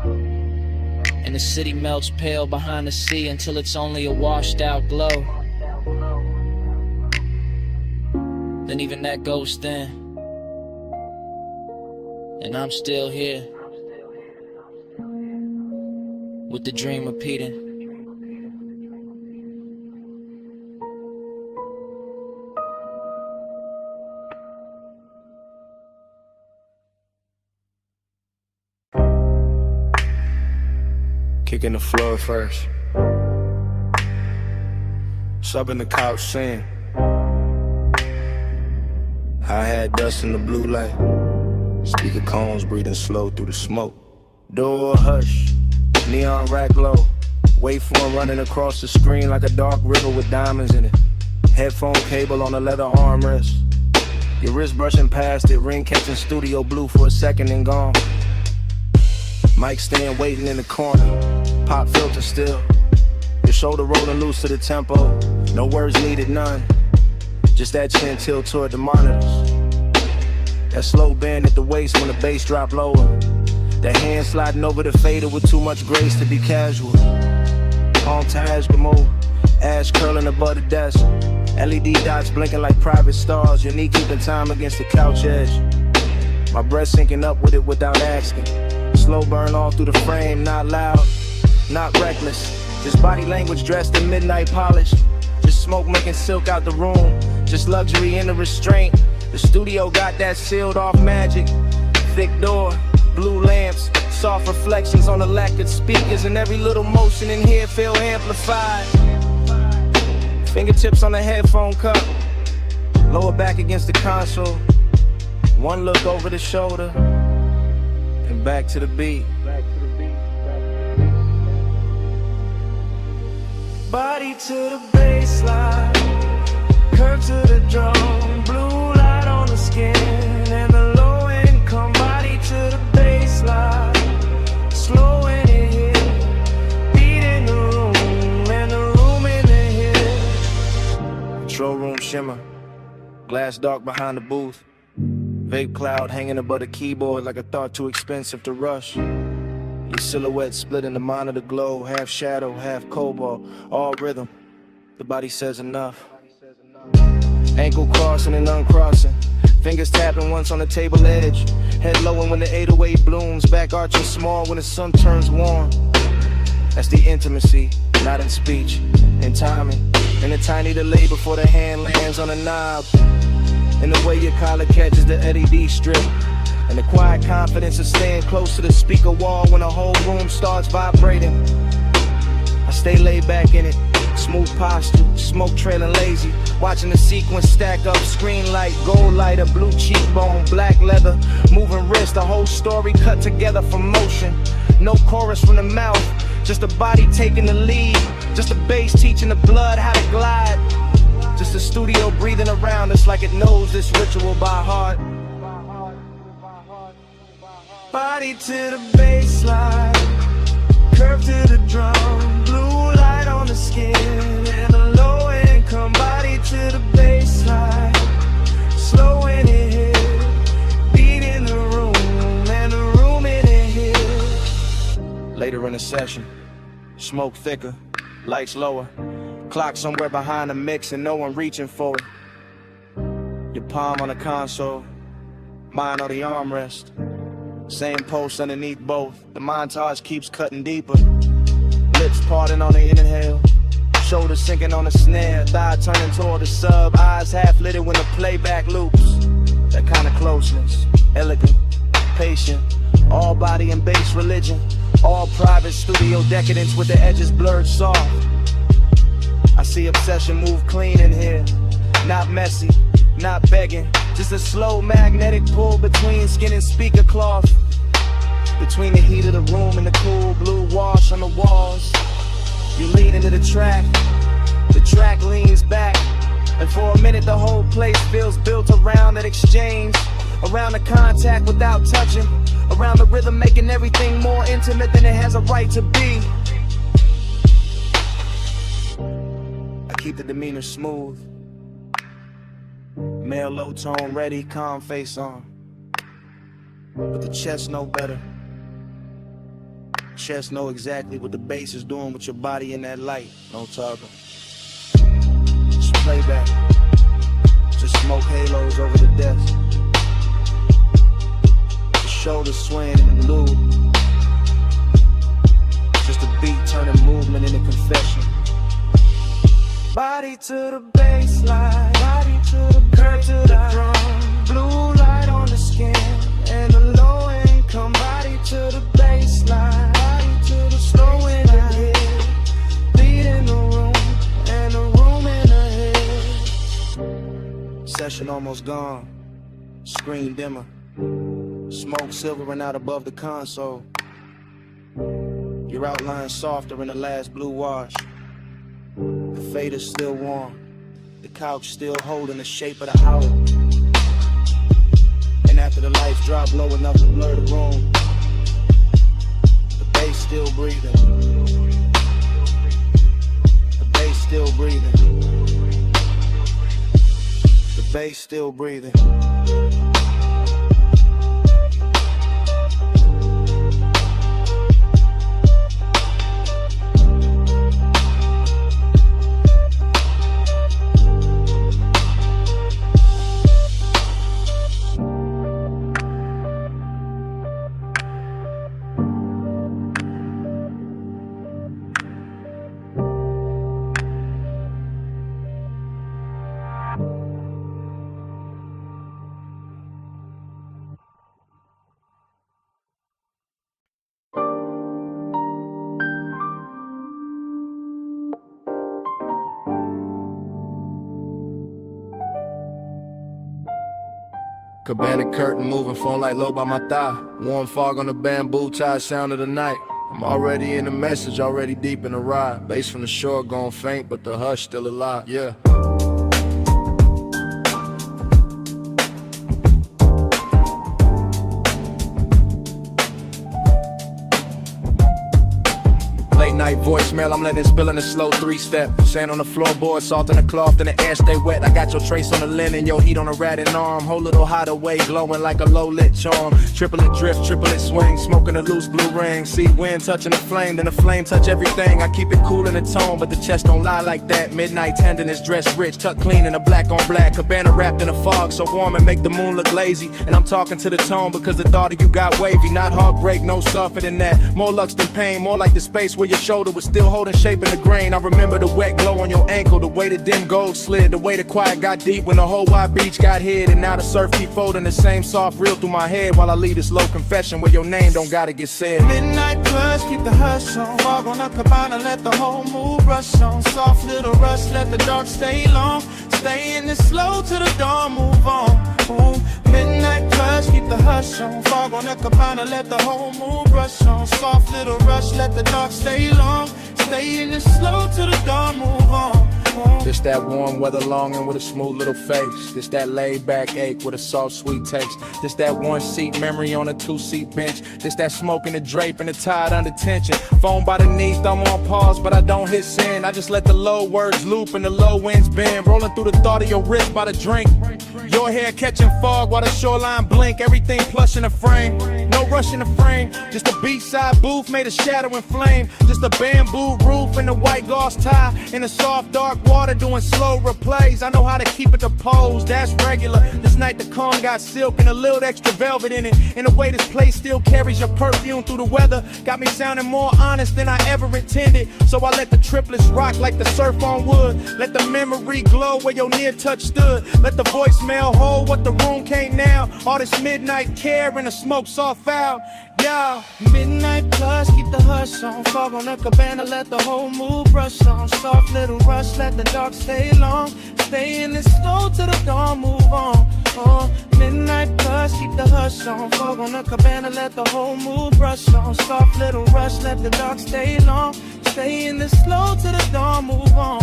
M: And the city melts pale behind the sea until it's only a washed out glow. Then even that goes thin, and I'm still here, with the dream repeating.
C: Kicking the floor first. Subbing the couch scene. Hi-hat dust in the blue light. Speaker cones breathing slow through the smoke. Door hush, neon rack low. Waveform running across the screen like a dark river with diamonds in it. Headphone cable on a leather armrest. Your wrist brushing past it, ring catching studio blue for a second and gone. Mic stand waiting in the corner, pop filter still. Your shoulder rolling loose to the tempo, no words needed, none. Just that chin tilt toward the monitors. That slow bend at the waist when the bass drop lower. That hand sliding over the fader with too much grace to be casual. Palm Taj move, ash curling above the desk. LED dots blinking like private stars. Your knee keeping time against the couch edge. My breath sinking up with it without asking. Slow burn all through the frame, not loud, not reckless. Just body language dressed in midnight polish. Just smoke making silk out the room. Just luxury in the restraint. The studio got that sealed off magic. Thick door, blue lamps, soft reflections on the lacquered speakers. And every little motion in here feel amplified. Fingertips on the headphone cup. Lower back against the console. One look over the shoulder. And back to the beat.
D: Body to the baseline, curve to the drum, blue light on the skin, and the low income. Body to the baseline, slow in it here, beat in the room, and the room in the here.
C: Control room shimmer, glass dark behind the booth. Vape cloud hanging above the keyboard like a thought too expensive to rush. Your silhouette split in the monitor glow, half shadow, half cobalt, all rhythm. The body says enough. Ankle crossing and uncrossing, fingers tapping once on the table edge. Head lowing when the 808 blooms, back arching small when the sun turns warm. That's the intimacy, not in speech, in timing. And the tiny delay before the hand lands on the knob. And the way your collar catches the LED strip. And the quiet confidence of staying close to the speaker wall when the whole room starts vibrating.
F: stay laid back in it. Smooth posture, smoke trailing lazy. Watching the sequence stack up, screen light, gold lighter, blue cheekbone, black leather, moving wrist, the whole story cut together from motion. No chorus from the mouth, just the body taking the lead. Just the bass teaching the blood how to glide. Just the studio breathing around us like it knows this ritual by heart.
D: Body to the baseline, curve to the drum, blue light on the skin, and a low income. Body to the baseline, slow in it hit, beat in the room, and the room in it hit.
F: Later in the session, smoke thicker, lights lower, clock somewhere behind the mix and no one reaching for it. Your palm on the console, mine on the armrest. Same post underneath both, the montage keeps cutting deeper. Lips parting on the inhale, shoulders sinking on the snare, thigh turning toward the sub, eyes half lit when the playback loops. That kind of closeness, elegant, patient, all body and bass religion, all private studio decadence with the edges blurred soft. I see obsession move clean in here, not messy, not begging, just a slow magnetic pull between skin and speaker cloth, between the heat of the room and the cool blue wash on the walls. You lean into the track leans back, and for a minute the whole place feels built around that exchange, around the contact without touching, around the rhythm making everything more intimate than it has a right to be. I keep the demeanor smooth, male low tone ready, calm face on, but the chest know better. Chest know exactly what the bass is doing with your body in that light. No talking. Just playback. Just smoke halos over the desk. The shoulders swaying in the blue. Just a beat turning movement into confession.
D: Body to the baseline, body to the curve to the drum, blue light on the skin, and a low income. Body to the baseline, body to the slow in the head, beat in the room, and the room in the head.
F: Session almost gone, screen dimmer, smoke silvering out above the console. Your outline softer in the last blue wash. The fade is still warm, the couch still holding the shape of the hour. And after the lights drop low enough to blur the room, the bass still breathing. The bass still breathing. The bass still breathing. Cabana curtain moving, phone light low by my thigh. Warm fog on the bamboo tie, sound of the night. I'm already in the message, already deep in the ride. Bass from the shore gone faint, but the hush still alive, yeah. Night voicemail, I'm letting it spill in a slow 3-step. Sand on the floorboard, salt in the cloth, and the air stay wet. I got your trace on the linen, your heat on the ratted arm. Whole little hideaway, glowing like a low-lit charm. Triplet drift, triplet swing, smoking a loose blue ring. See wind touching the flame, then the flame touch everything. I keep it cool in the tone, but the chest don't lie like that. Midnight tenderness, dressed rich, tucked clean in a black on black. Cabana wrapped in a fog, so warm and make the moon look lazy. And I'm talking to the tone because the thought of you got wavy. Not heartbreak, no softer than that. More lux than pain, more like the space where your shoulder was still still holding shape in the grain. I remember the wet glow on your ankle, the way the dim gold slid, the way the quiet got deep when the whole wide beach got hid. And now the surf keep folding the same soft reel through my head while I leave this low confession where your name don't gotta get said.
L: Midnight plus, keep the hush on. Fog on the cabana, let the whole mood rush on. Soft little rush, let the dark stay long. Stay in this slow till the dawn, move on. Ooh. Midnight plus, keep the hush on. Fog on the cabana, let the whole mood rush on. Soft little rush, let the dark stay long. Stay in this slow till the dawn, move on.
F: This that warm weather longing with a smooth little face. This that laid back ache with a soft sweet taste. This that one seat memory on a two-seat bench. This that smoke in the drape and the tide under tension. Phone by the knee, thumb on pause, but I don't hit send. I just let the low words loop and the low winds bend. Rolling through the thought of your wrist by the drink. Your hair catching fog while the shoreline blink. Everything plush in the frame, no rush in the frame. Just a beachside booth made of shadow and flame. Just a bamboo roof and a white gauze tie. In the soft dark water doing slow replays. I know how to keep it to pose, that's regular. This night the calm got silk and a little extra velvet in it. In a way this place still carries your perfume through the weather. Got me sounding more honest than I ever intended. So I let the triplets rock like the surf on wood. Let the memory glow where your near touch stood. Let the voicemail hold what the room can't now. All this midnight care and the smoke soft foul. Yeah.
L: Midnight plus, keep the hush on. Fog on the cabana, let the whole mood brush on. Soft little rush, let the dark stay long. Stay in this slow till the dawn, move on. Midnight plus, keep the hush on. Fog on the cabana, let the whole mood brush on. Soft little rush, let the dark stay long. Stay in this slow till the dawn, move on.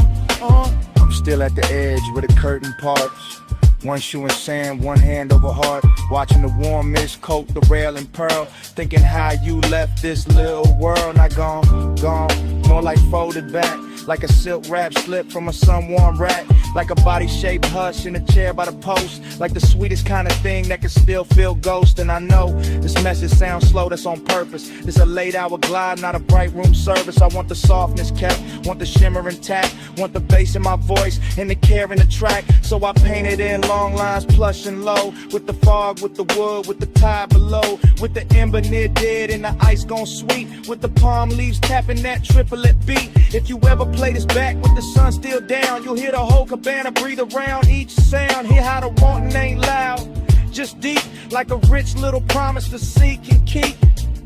F: I'm still at the edge where the curtain parts. One shoe in sand, one hand over heart. Watching the warm mist coat the rail and pearl. Thinking how you left this little world. Not gone, more like folded back. Like a silk wrap slip from a sun-warm rack. Like a body-shaped hush in a chair by the post. Like the sweetest kind of thing that can still feel ghost. And I know this message sounds slow, that's on purpose. It's a late hour glide, not a bright room service. I want the softness kept, want the shimmer intact. Want the bass in my voice and the care in the track. So I painted in long lines, plush and low. With the fog, with the wood, with the tide below. With the ember near dead and the ice gone sweet. With the palm leaves tapping that triplet beat. If you ever play this back with the sun still down, you'll hear the whole cabana breathe around each sound. Hear how the wanting ain't loud, just deep, like a rich little promise to seek and keep.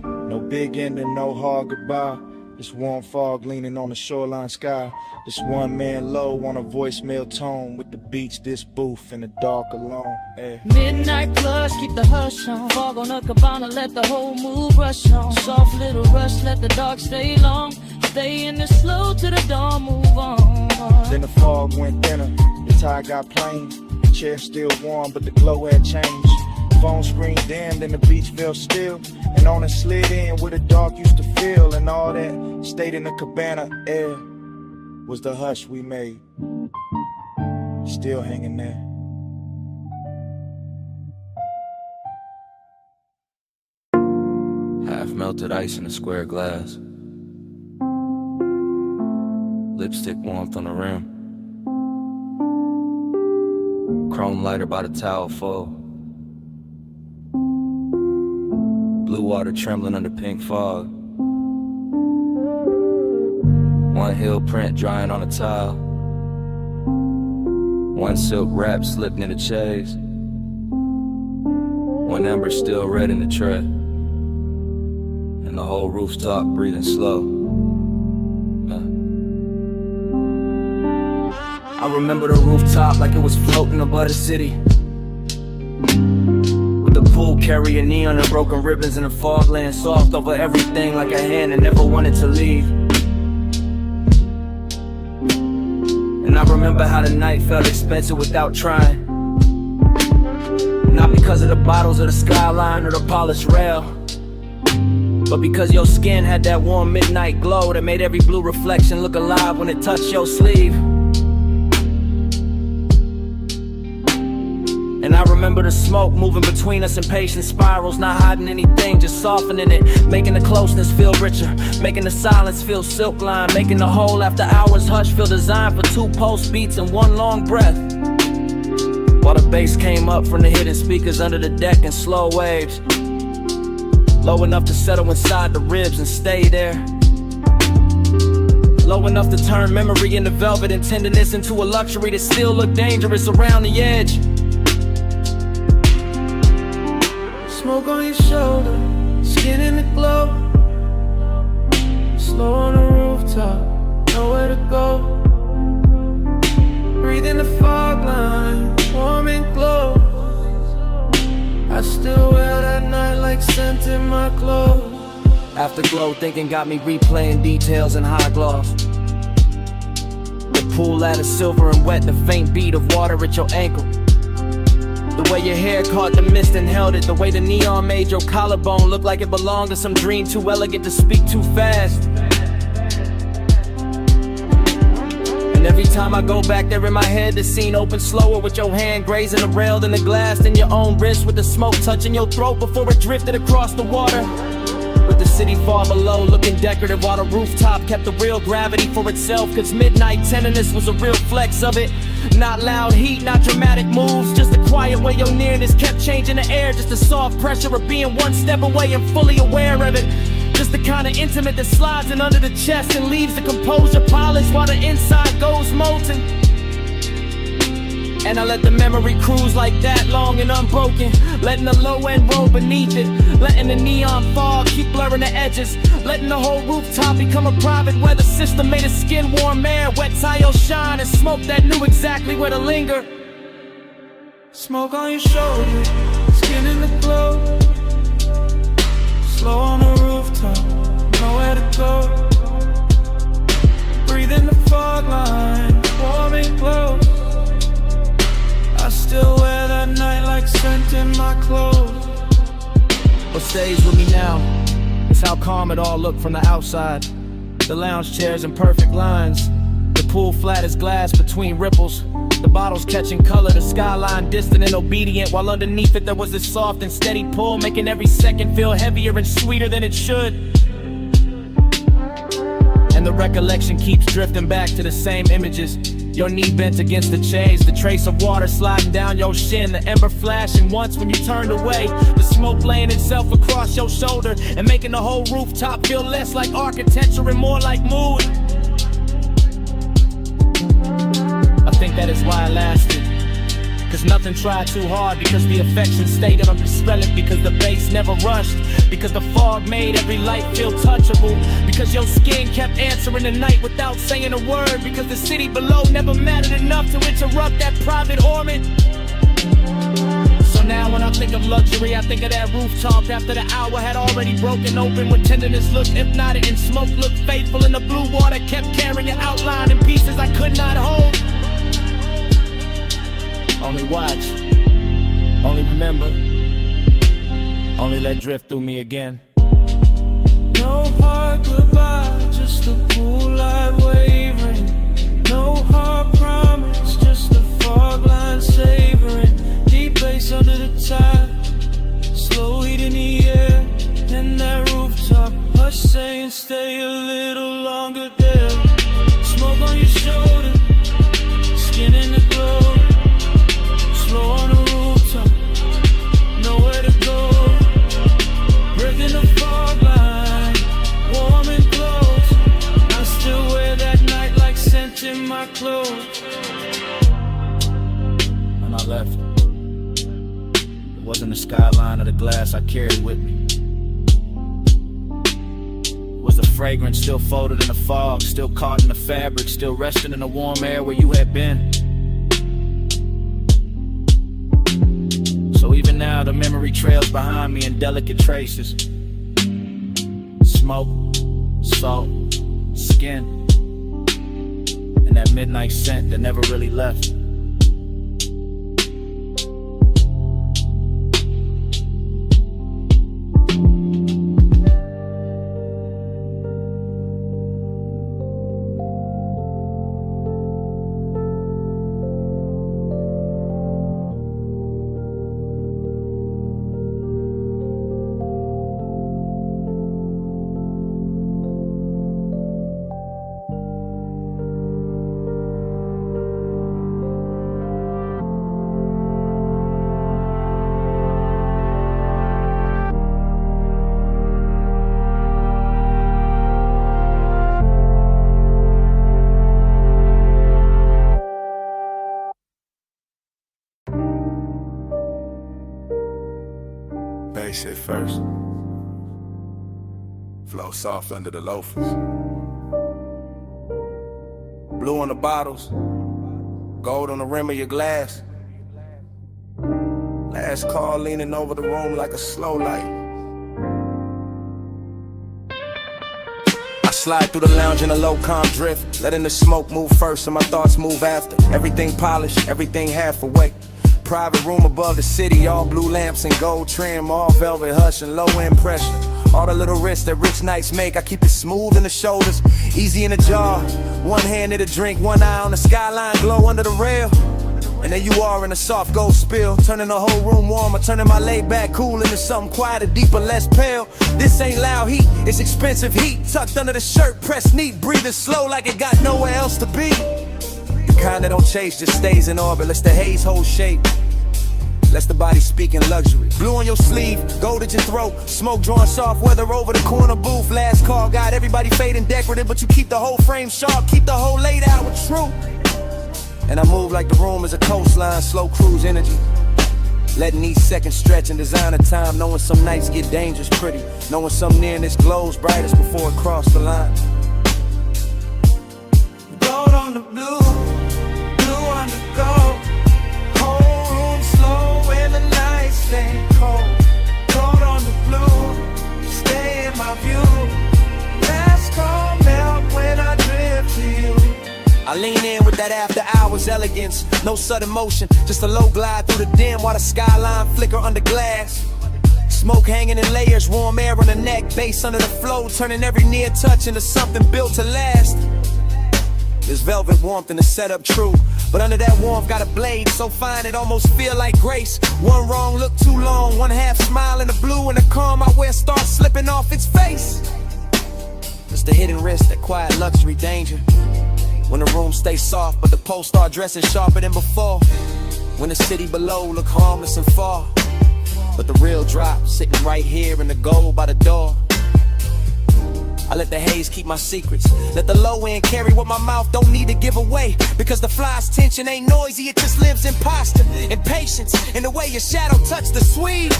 F: No big ending, no hard goodbye. This warm fog leaning on the shoreline sky. This one man low on a voicemail tone. With the beach, this booth in the dark alone. Hey.
M: Midnight plus, keep the hush on. Fog on the cabana, let the whole mood rush on. Soft little rush, let the dark stay long. Stay in the slow till the dawn, move on.
F: Then the fog went thinner, the tide got plain. The chair still warm, but the glow had changed. Phone screen dimmed and the beach felt still. And on it slid in where the dark used to feel. And all that stayed in the cabana air was the hush we made. Still hanging there.
E: Half melted ice in a square glass. Lipstick warmth on the rim. Chrome lighter by the towel full. Blue water trembling under pink fog. One heel print drying on a tile. One silk wrap slipped in the chaise. One ember still red in the tray. And the whole rooftop breathing slow.
M: I remember the rooftop like it was floating above the city. With the pool carrying neon and broken ribbons and the fog laying soft over everything like a hand that never wanted to leave. And I remember how the night felt expensive without trying. Not because of the bottles or the skyline or the polished rail, but because your skin had that warm midnight glow that made every blue reflection look alive when it touched your sleeve. And I remember the smoke moving between us in patient spirals, not hiding anything, just softening it, making the closeness feel richer, making the silence feel silk line, making the whole after hours hush feel designed for 2 pulse beats and 1 long breath. While the bass came up from the hidden speakers under the deck in slow waves, low enough to settle inside the ribs and stay there. Low enough to turn memory into velvet and tenderness into a luxury that still look dangerous around the edge.
D: Smoke on your shoulder, skin in the glow. Slow on the rooftop, nowhere to go. Breathing the fog line, warm and close. I still wear that night like scent in my clothes.
M: Afterglow thinking got me replaying details in high gloss. The pool ladder silver and wet, the faint beat of water at your ankle. The way your hair caught the mist and held it. The way the neon made your collarbone look like it belonged to some dream too elegant to speak too fast. And every time I go back there in my head, the scene opens slower with your hand grazing the rail and the glass in your own wrist, with the smoke touching your throat before it drifted across the water. With the city far below looking decorative, while the rooftop kept the real gravity for itself. Cause midnight tenderness was a real flex of it. Not loud heat, not dramatic moves, just the quiet way your nearness kept changing the air. Just the soft pressure of being one step away and fully aware of it. Just the kind of intimate that slides in under the chest and leaves the composure polished while the inside goes molten. And I let the memory cruise like that, long and unbroken. Letting the low end roll beneath it. Letting the neon fog keep blurring the edges. Letting the whole rooftop become a private weather system made of skin warm air. Wet tile shine and smoke that knew exactly where to linger.
D: Smoke on your shoulder, skin in the glow. Slow on the rooftop, nowhere to go. Breathing the fog line, warm and close. I still wear that night like scent in my clothes.
M: What stays with me now is how calm it all looked from the outside. The lounge chairs in perfect lines, the pool flat as glass between ripples. The bottles catching color, the skyline distant and obedient, while underneath it there was this soft and steady pull, making every second feel heavier and sweeter than it should. And the recollection keeps drifting back to the same images. Your knee bent against the chains, the trace of water sliding down your shin, the ember flashing once when you turned away, the smoke laying itself across your shoulder and making the whole rooftop feel less like architecture and more like mood. I think that is why I lasted. Cause nothing tried too hard, because the affection stayed undispelled, because the bass never rushed, because the fog made every light feel touchable, because your skin kept answering the night without saying a word, because the city below never mattered enough to interrupt that private orbit. So now when I think of luxury, I think of that rooftop after the hour had already broken open, when tenderness looked hypnotic and smoke looked faithful, and the blue water kept carrying your outline in pieces I could not hold. Only watch, only remember, only let drift through me again.
D: No hard goodbye, just the pool light wavering. No hard promise, just the fog line savoring. Deep bass under the tide, slow heat in the air. And that rooftop, hush saying stay a little longer there. Smoke on your shoulder, skin in the glow. Slow on the rooftop, nowhere to go. Breaking the fog line, warm and close. I still wear that night like scent in my clothes.
M: When I left, it wasn't the skyline or the glass I carried with me. It was the fragrance still folded in the fog, still caught in the fabric, still resting in the warm air where you had been. So even now the memory trails behind me in delicate traces. Smoke, salt, skin, and that midnight scent that never really left.
C: Bass hit first. Flow soft under the loafers. Blue on the bottles, gold on the rim of your glass. Last call leaning over the room like a slow light. I slide through the lounge in a low calm drift, letting the smoke move first and my thoughts move after. Everything polished, everything half awake. Private room above the city, all blue lamps and gold trim, all velvet hush and low end pressure. All the little risks that rich nights make, I keep it smooth in the shoulders, easy in the jaw. One hand in the drink, one eye on the skyline, glow under the rail. And there you are in a soft gold spill, turning the whole room warmer, turning my laid back cool into something quieter, deeper, less pale. This ain't loud heat, it's expensive heat, tucked under the shirt, pressed neat, breathing slow like it got nowhere else to be. The kind that don't chase, just stays in orbit, lets the haze hold shape. Lets the body speak in luxury. Blue on your sleeve, gold at your throat, smoke drawing soft weather over the corner booth. Last call, got everybody fading decorative, but you keep the whole frame sharp, keep the whole laid out with truth. And I move like the room is a coastline, slow cruise energy. Letting each second stretch and design a time, knowing some nights get dangerous pretty, knowing some nearness glows brightest before it crosses the line.
D: Gold on the blue, blue on the gold. Whole room slow when the nights stay cold. Gold on the blue, stay in my view. Last call melt when I drift to you.
E: I lean in with that after hours elegance, no sudden motion, just a low glide through the dim while the skyline flicker under glass. Smoke hanging in layers, warm air on the neck, bass under the flow, turning every near touch into something built to last. There's velvet warmth in the setup, true, but under that warmth got a blade so fine it almost feel like grace. One wrong look too long, one half smile in the blue, and the calm I wear starts slipping off its face. It's the hidden risk, that quiet luxury danger. When the room stays soft, but the posts start dressing sharper than before. When the city below look harmless and far, but the real drop sitting right here in the gold by the door. I let the haze keep my secrets, let the low end carry what my mouth don't need to give away. Because the fly's tension ain't noisy, it just lives in posture, in patience, in the way your shadow touched the sweet.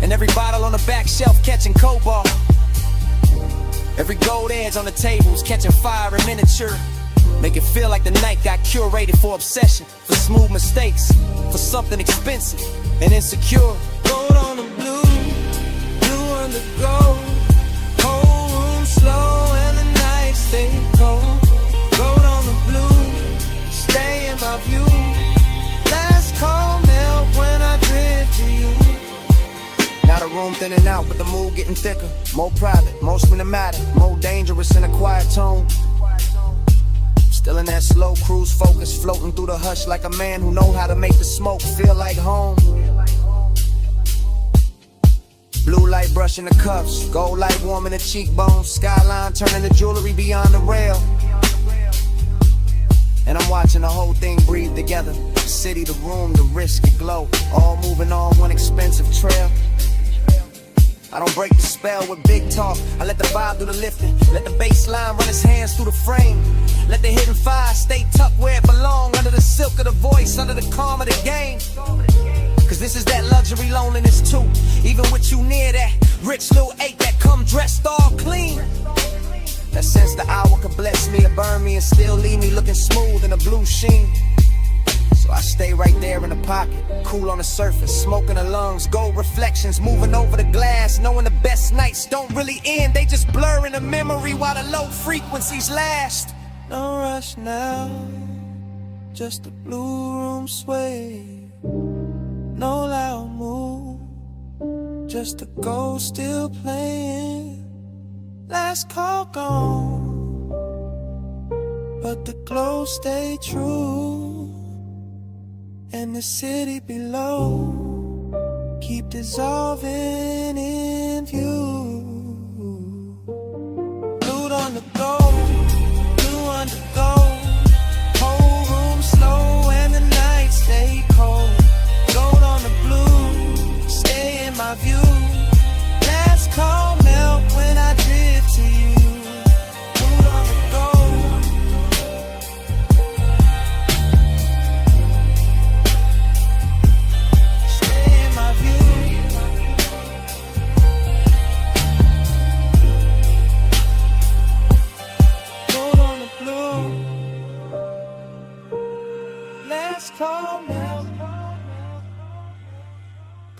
E: And every bottle on the back shelf catching cobalt. Every gold edge on the tables catching fire in miniature. Make it feel like the night got curated for obsession, for smooth mistakes, for something expensive and insecure.
D: Gold on the blue, blue on the gold. Whole room slow and the nights stay cold. Gold on the blue, stay in my view. Last call melt when I drift to you.
F: Now the room thinning out, but the mood getting thicker. More private, more cinematic, more dangerous in a quiet tone. Still in that slow cruise focus, floating through the hush like a man who know how to make the smoke feel like home. Blue light brushing the cuffs, gold light warming the cheekbones, skyline turning the jewelry beyond the rail. And I'm watching the whole thing breathe together. The city, the room, the risk, the glow, all moving on one expensive trail. I don't break the spell with big talk, I let the vibe do the lifting. Let the bass line run its hands through the frame. Let the hidden fire stay tucked where it belong, under the silk of the voice, under the calm of the game. Cause this is that luxury loneliness too, even with you near that rich little ache that come dressed all clean. That sense the hour could bless me or burn me and still leave me looking smooth in a blue sheen. So I stay right there in the pocket, cool on the surface, smoke in the lungs, gold reflections moving over the glass, knowing the best nights don't really end, they just blur in the memory while the low frequencies last.
D: No rush now, just the blue room sway. No loud move, just the ghost still playing. Last call gone, but the glow stay true. And the city below keep dissolving in view. Blue on the gold, blue on the gold. Whole room slow and the nights stay cold. Gold on the blue, stay in my view. Last call melt when I drift to you. Blue on the gold. Stay in my view.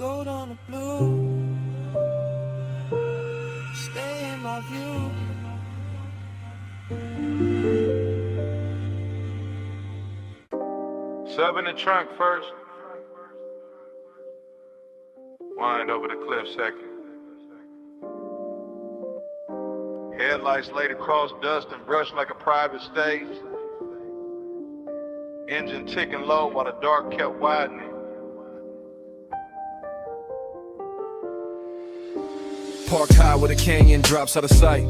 D: gold on the blue. Stay in my view.
I: Sub in the trunk first. Wind over the cliff second. Headlights laid across dust and brushed like a private stage. Engine ticking low while the dark kept widening.
C: Parked high where the canyon drops out of sight.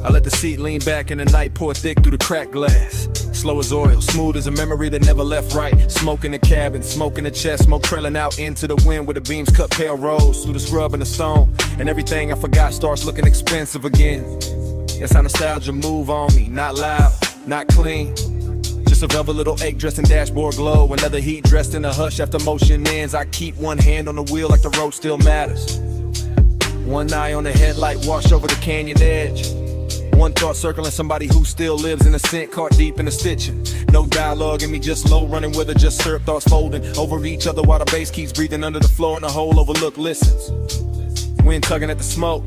C: I let the seat lean back and the night pour thick through the cracked glass. Slow as oil, smooth as a memory that never left right. Smoke in the cabin, smoke in the chest, smoke trailing out into the wind where the beams cut pale roads through the scrub and the stone. And everything I forgot starts looking expensive again. That's how nostalgia move on me. Not loud, not clean. Just a velvet little ache dressed in dashboard glow. Another heat dressed in a hush after motion ends. I keep one hand on the wheel like the road still matters. One eye on the headlight, washed over the canyon edge. One thought circling somebody who still lives in a scent, caught deep in the stitching. No dialogue in me, just low running with her, just syrup thoughts folding over each other while the bass keeps breathing under the floor and the whole overlook listens. Wind tugging at the smoke,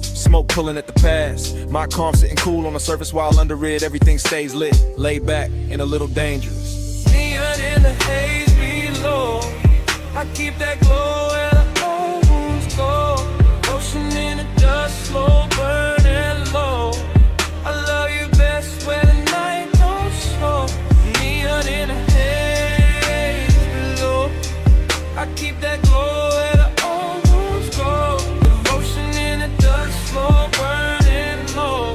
C: smoke pulling at the past. My calm sitting cool on the surface while under it everything stays lit. Laid back and a little dangerous.
D: Neon in the haze below. I keep that glow where the old wounds go. Ocean in the dust, slow burning low. I love you best when the night don't show. Neon in the haze below. I keep that glow where the old wounds go. Devotion in the dust, slow burning low.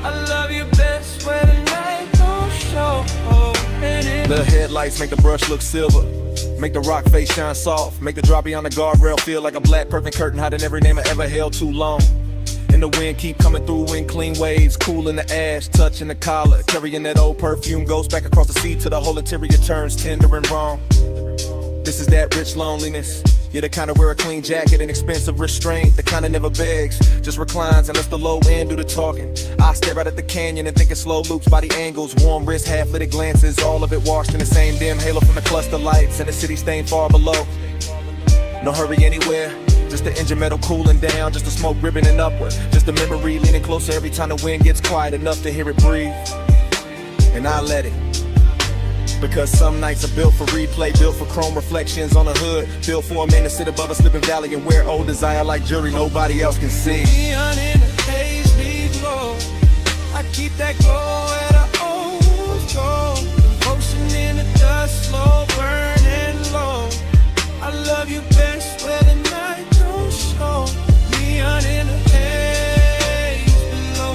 D: I love you best when the night don't show.
C: The headlights make the brush look silver, make the rock face shine soft, make the drop beyond the guardrail feel like a black perfect curtain hiding every name I ever held too long. And the wind keep coming through in clean waves, cool in the ash, touching the collar, carrying that old perfume, goes back across the sea till the whole interior turns tender and wrong. This is that rich loneliness. You're the kind of wear a clean jacket and expensive restraint, the kind of never begs, just reclines and lets the low end do the talking. I stare out at the canyon and think in slow loops, body angles, warm wrists, half-lit glances, all of it washed in the same dim halo from the cluster lights and the city staying far below. No hurry anywhere, just the engine metal cooling down, just the smoke ribboning upward, just the memory leaning closer every time the wind gets quiet enough to hear it breathe. And I let it. Because some nights are built for replay, built for chrome reflections on the hood, built for a man to sit above a slipping valley and wear old desire like jewelry nobody else can see.
D: Neon in the haze below. I keep that glow where the old go. Devotion in the dust, slow burning low. I love you best where the night don't show. Neon in the haze below.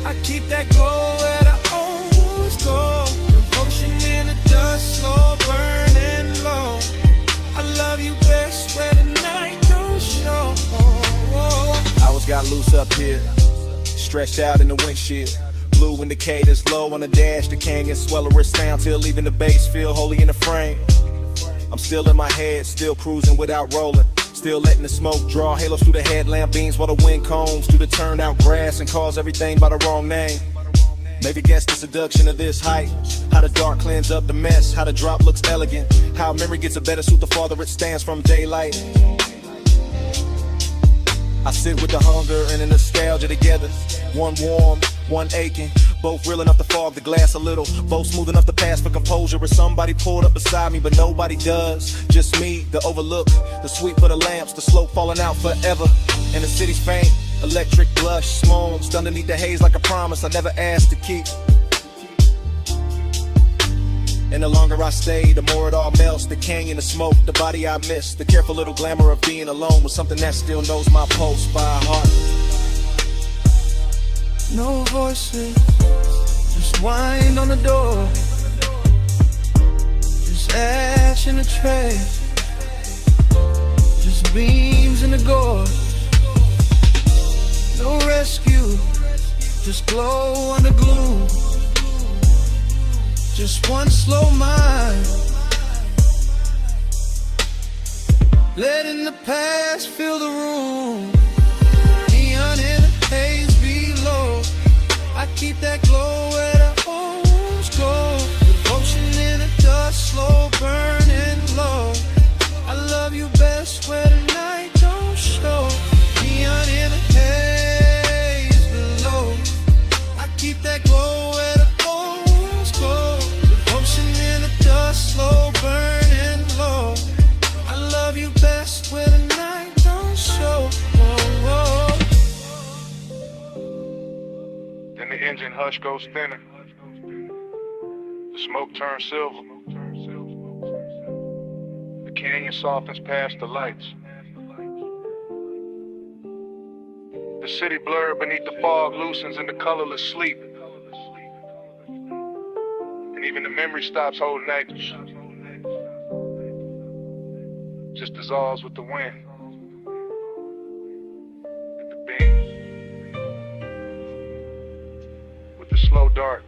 D: I keep that glow where the old go. Slow burning low. I love you best where the night don't show.
C: Hours got loose up here, stretched out in the windshield. Blue indicators low on the dash, the canyon swell a sound till leaving the base feel holy in the frame. I'm still in my head, still cruising without rolling. Still letting the smoke draw halos through the headlamp beams while the wind combs through the turned out grass and calls everything by the wrong name. Maybe guess the seduction of this height. How the dark cleans up the mess, how the drop looks elegant, how memory gets a better suit the farther it stands from daylight. I sit with the hunger and the nostalgia together. One warm, one aching, both real enough to fog the glass a little, both smooth enough to pass for composure. If somebody pulled up beside me, but nobody does. Just me, the overlook, the sweep of the lamps, the slope falling out forever, and the city's faint. Electric blush, smokes underneath the haze like a promise I never asked to keep. And the longer I stay, the more it all melts. The canyon, the smoke, the body I miss. The careful little glamour of being alone with something that still knows my pulse by heart.
D: No voices, just wind on the door. Just ash in the tray. Just beams in the gorge. No rescue, just glow under gloom. Just one slow mind, letting the past fill the room. Neon in the haze below. I keep that glow where the homes go. Devotion in the dust, slow burning low. I love you best
I: The engine hush goes thinner. The smoke turns silver. The canyon softens past the lights. The city blurred beneath the fog loosens into colorless sleep. And even the memory stops holding anchors. Just dissolves with the wind. With the beam. With the slow dart.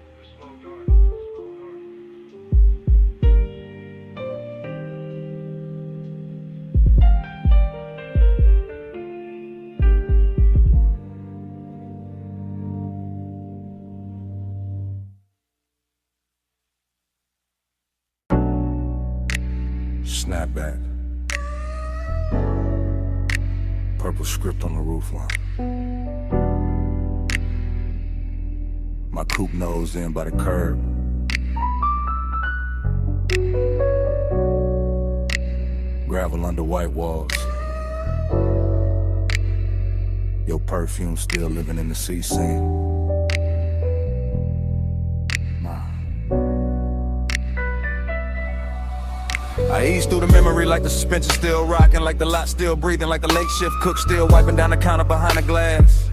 C: Snapback. Purple script on the roofline. My coupe nose in by the curb. Gravel under white walls. Your perfume still living in the sea scene. I ease through the memory like the suspension still rocking, like the lot still breathing, like the late shift cook still wiping down the counter behind the glass.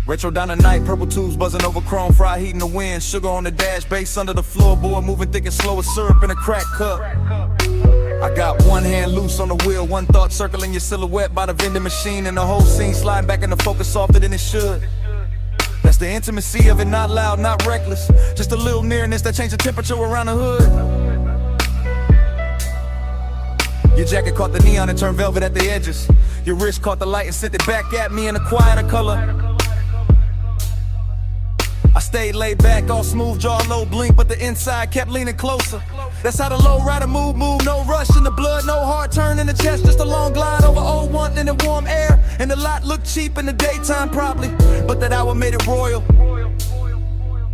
C: Retro down the night, purple tubes buzzing over chrome, fry heat in the wind, sugar on the dash, bass under the floorboard, moving thick and slow as syrup in a crack cup. I got one hand loose on the wheel, one thought circling your silhouette by the vending machine, and the whole scene sliding back into focus softer than it should. That's the intimacy of it, not loud, not reckless, just a little nearness that changed the temperature around the hood. Your jacket caught the neon and turned velvet at the edges. Your wrist caught the light and sent it back at me in a quieter color. I stayed laid back, all smooth jaw, low blink, but the inside kept leaning closer. That's how the low rider move, no rush in the blood, no hard turn in the chest, just a long glide over old one in the warm air. And the lot looked cheap in the daytime probably, but that hour made it royal.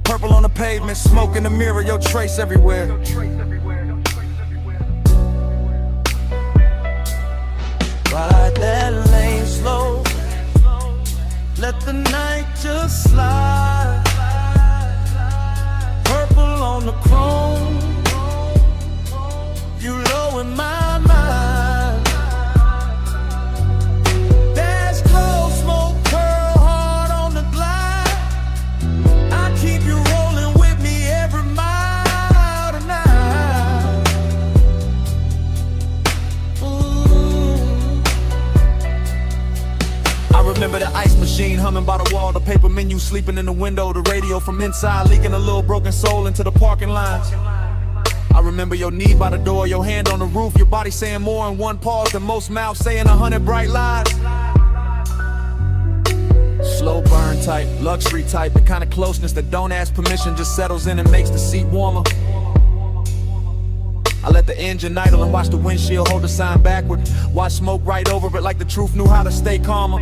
C: Purple on the pavement, smoke in the mirror, your trace everywhere.
D: Ride that lane slow. Let the night just slide. Purple on the chrome. You low in my mind. Dash glow, smoke, curl hard on the glide. I keep you rolling with me every mile tonight.
C: Remember the ice machine humming by the wall, the paper menu sleeping in the window, the radio from inside leaking a little broken soul into the parking lines. I remember your knee by the door, your hand on the roof, your body saying more in one pause than most mouths saying 100 bright lies. Slow burn type, luxury type, the kind of closeness that don't ask permission, just settles in and makes the seat warmer. I let the engine idle and watch the windshield hold the sign backward. Watch smoke right over it like the truth knew how to stay calmer.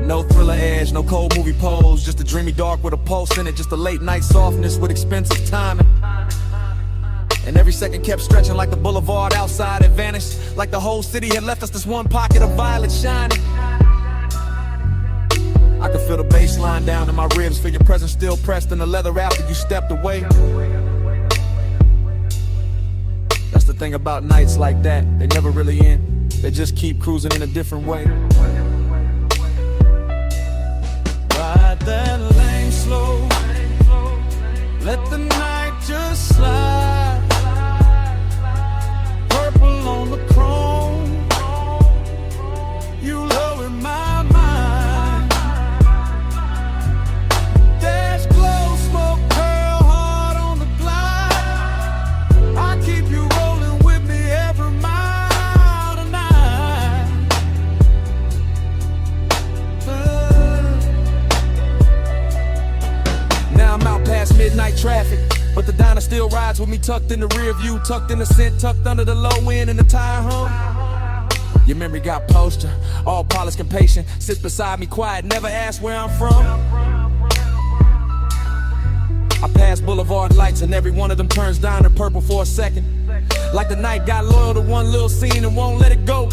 C: No thriller edge, no cold movie pose, just a dreamy dark with a pulse in it, just a late night softness with expensive timing. And every second kept stretching like the boulevard outside had vanished, like the whole city had left us this one pocket of violet shining. I could feel the bass line down in my ribs, feel your presence still pressed in the leather after you stepped away. That's the thing about nights like that, they never really end. They just keep cruising in a different way.
D: Ride that lane slow. Let the night just slide. Purple on the chrome. You low in my mind. Dash glow, smoke, curl hard on the glide. I keep you rolling with me every mile tonight.
C: Now I'm out past midnight traffic, but the diner still rides with me tucked in the rear view, tucked in the scent, tucked under the low end and the tire hum. Your memory got poster, all polished and patient, sits beside me quiet, never asked where I'm from. I pass boulevard lights and every one of them turns down to purple for a second. Like the night got loyal to one little scene and won't let it go.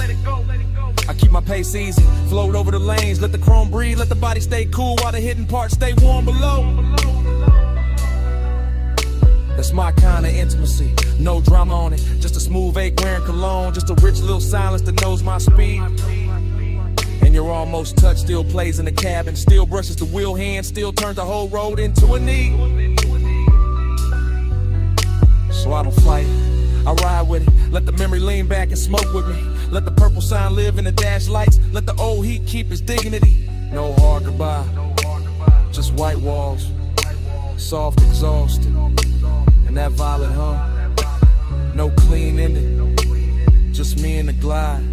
C: I keep my pace easy, float over the lanes, let the chrome breathe, let the body stay cool while the hidden parts stay warm below. That's my kind of intimacy, no drama on it. Just a smooth 8 wearing cologne, just a rich little silence that knows my speed. And your almost touch still plays in the cabin, still brushes the wheel hand, still turns the whole road into a knee. So I don't fight it, I ride with it. Let the memory lean back and smoke with me. Let the purple sign live in the dash lights. Let the old heat keep its dignity. No hard goodbye, just white walls, soft exhaust, and that violet hum. No clean ending, just me and the glide.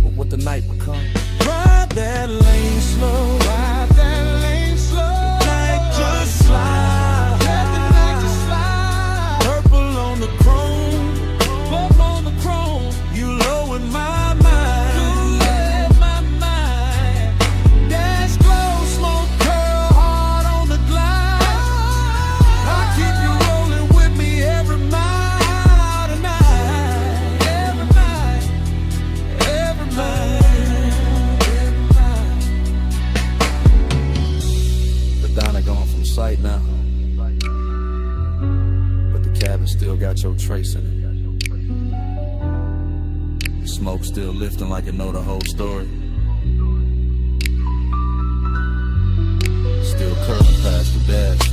C: But what the night become.
L: Ride that lane slow, ride that lane slow. Night just slide, let the night just slide. Purple on the chrome, purple on the chrome. You low in my mind, you low in my mind. Dash glow, smoke curl, hard on the glide. I keep you rolling with me every mile tonight, every night, every night.
C: Gone from sight now, but the cabin still got your trace in it. Smoke still lifting like it know the whole story. Still curling past the dash,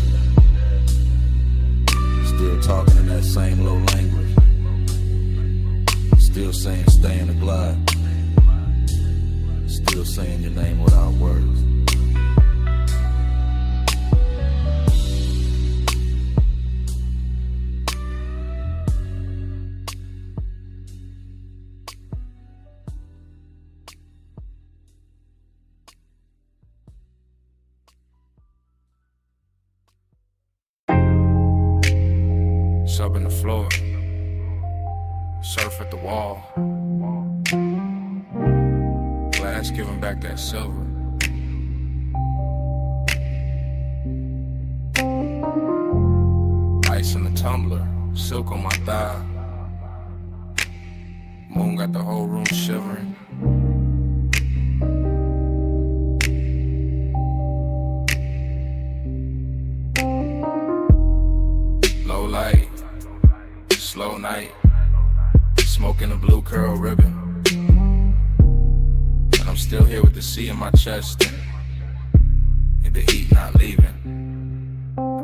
C: still talking in that same low language. Still saying stay in the glide, still saying your name without words.
K: Up in the floor, surf at the wall. Glass giving back that silver. Ice in the tumbler, silk on my thigh. Moon got the whole room shivering. Low light, slow night, smoking a blue curl ribbon. And I'm still here with the sea in my chest and the heat not leaving.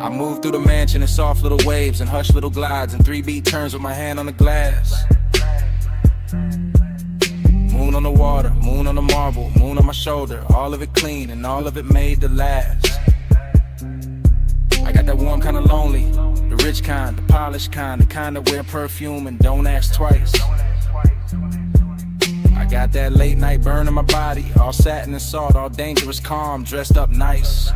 K: I move through the mansion in soft little waves and hush little glides and 3-beat turns with my hand on the glass. Moon on the water, moon on the marble, moon on my shoulder, all of it clean and all of it made to last. I got that warm kind of lonely, the rich kind, the polished kind, the kind that wear perfume and don't ask twice. I got that late night burn in my body, all satin and salt, all dangerous calm, dressed up nice.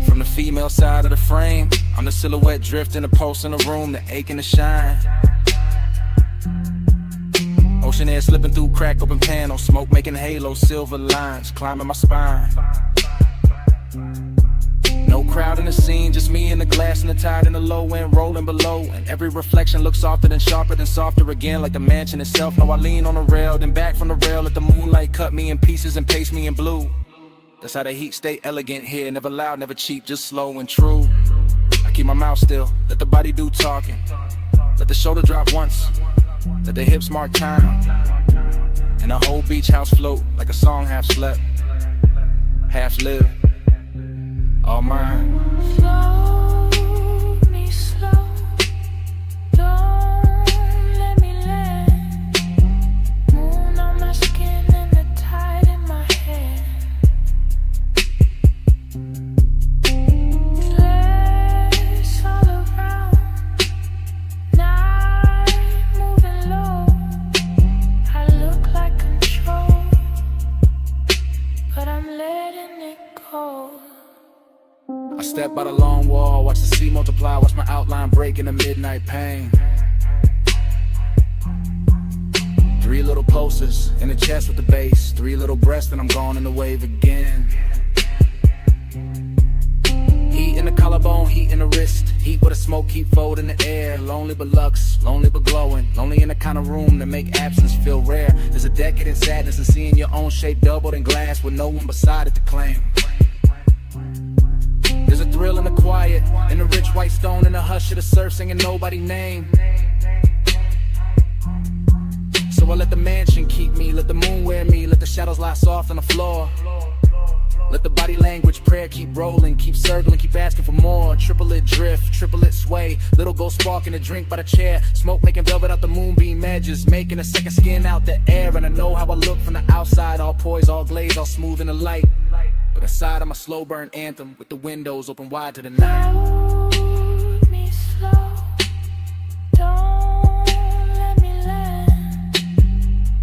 K: From the female side of the frame, I'm the silhouette drifting, a pulse in the room, the ache and the shine. Ocean air slipping through crack open panels, smoke making halos, silver lines climbing my spine. No crowd in the scene, just me and the glass and the tide in the low end rolling below. And every reflection looks softer than sharper than softer again, like the mansion itself. Now I lean on the rail, then back from the rail, let the moonlight cut me in pieces and paste me in blue. That's how the heat stay elegant here, never loud, never cheap, just slow and true. I keep my mouth still, let the body do talking. Let the shoulder drop once, let the hips mark time. And the whole beach house float like a song half slept, half lived. All mine.
G: Slow me slow, don't let me land. Moon on my skin and the tide in my hair. Flares all around, night moving low. I look like control, but I'm letting it go.
F: I step by the long wall, watch the sea multiply, watch my outline break in the midnight pain. 3 little pulses in the chest with the bass, 3 little breaths and I'm gone in the wave again. Heat in the collarbone, heat in the wrist,
K: Heat with a smoke keep folding in the air. Lonely but lux, lonely but glowing. Lonely in the kind of room that make absence feel rare. There's a decadent sadness in seeing your own shape doubled in glass with no one beside it to claim. There's a thrill in the quiet, in the rich white stone, in the hush of the surf singing nobody's name. So I let the mansion keep me, let the moon wear me, let the shadows lie soft on the floor. Let the body language prayer keep rolling, keep circling, keep asking for more. Triplet drift, triplet sway, little ghost sparking a drink by the chair. Smoke making velvet out the moonbeam edges, making a second skin out the air. And I know how I look from the outside, all poised, all glazed, all smooth in the light. But inside I'm a slow burn anthem, with the windows open wide to the night.
G: Hold me slow, don't let me land.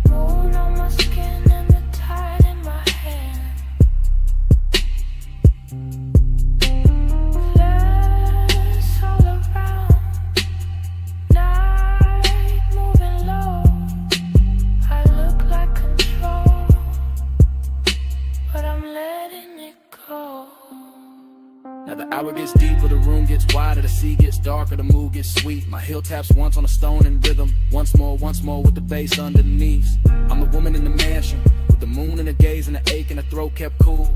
G: Mold on my skin and the tide in my hand. Flares all around, night moving low. I look like control, but I'm letting it go.
K: Now the hour gets deeper, the room gets wider, the sea gets darker, the mood gets sweet. My heel taps once on a stone in rhythm, once more with the bass underneath. I'm the woman in the mansion, with the moon in the gaze and the ache in the throat kept cool.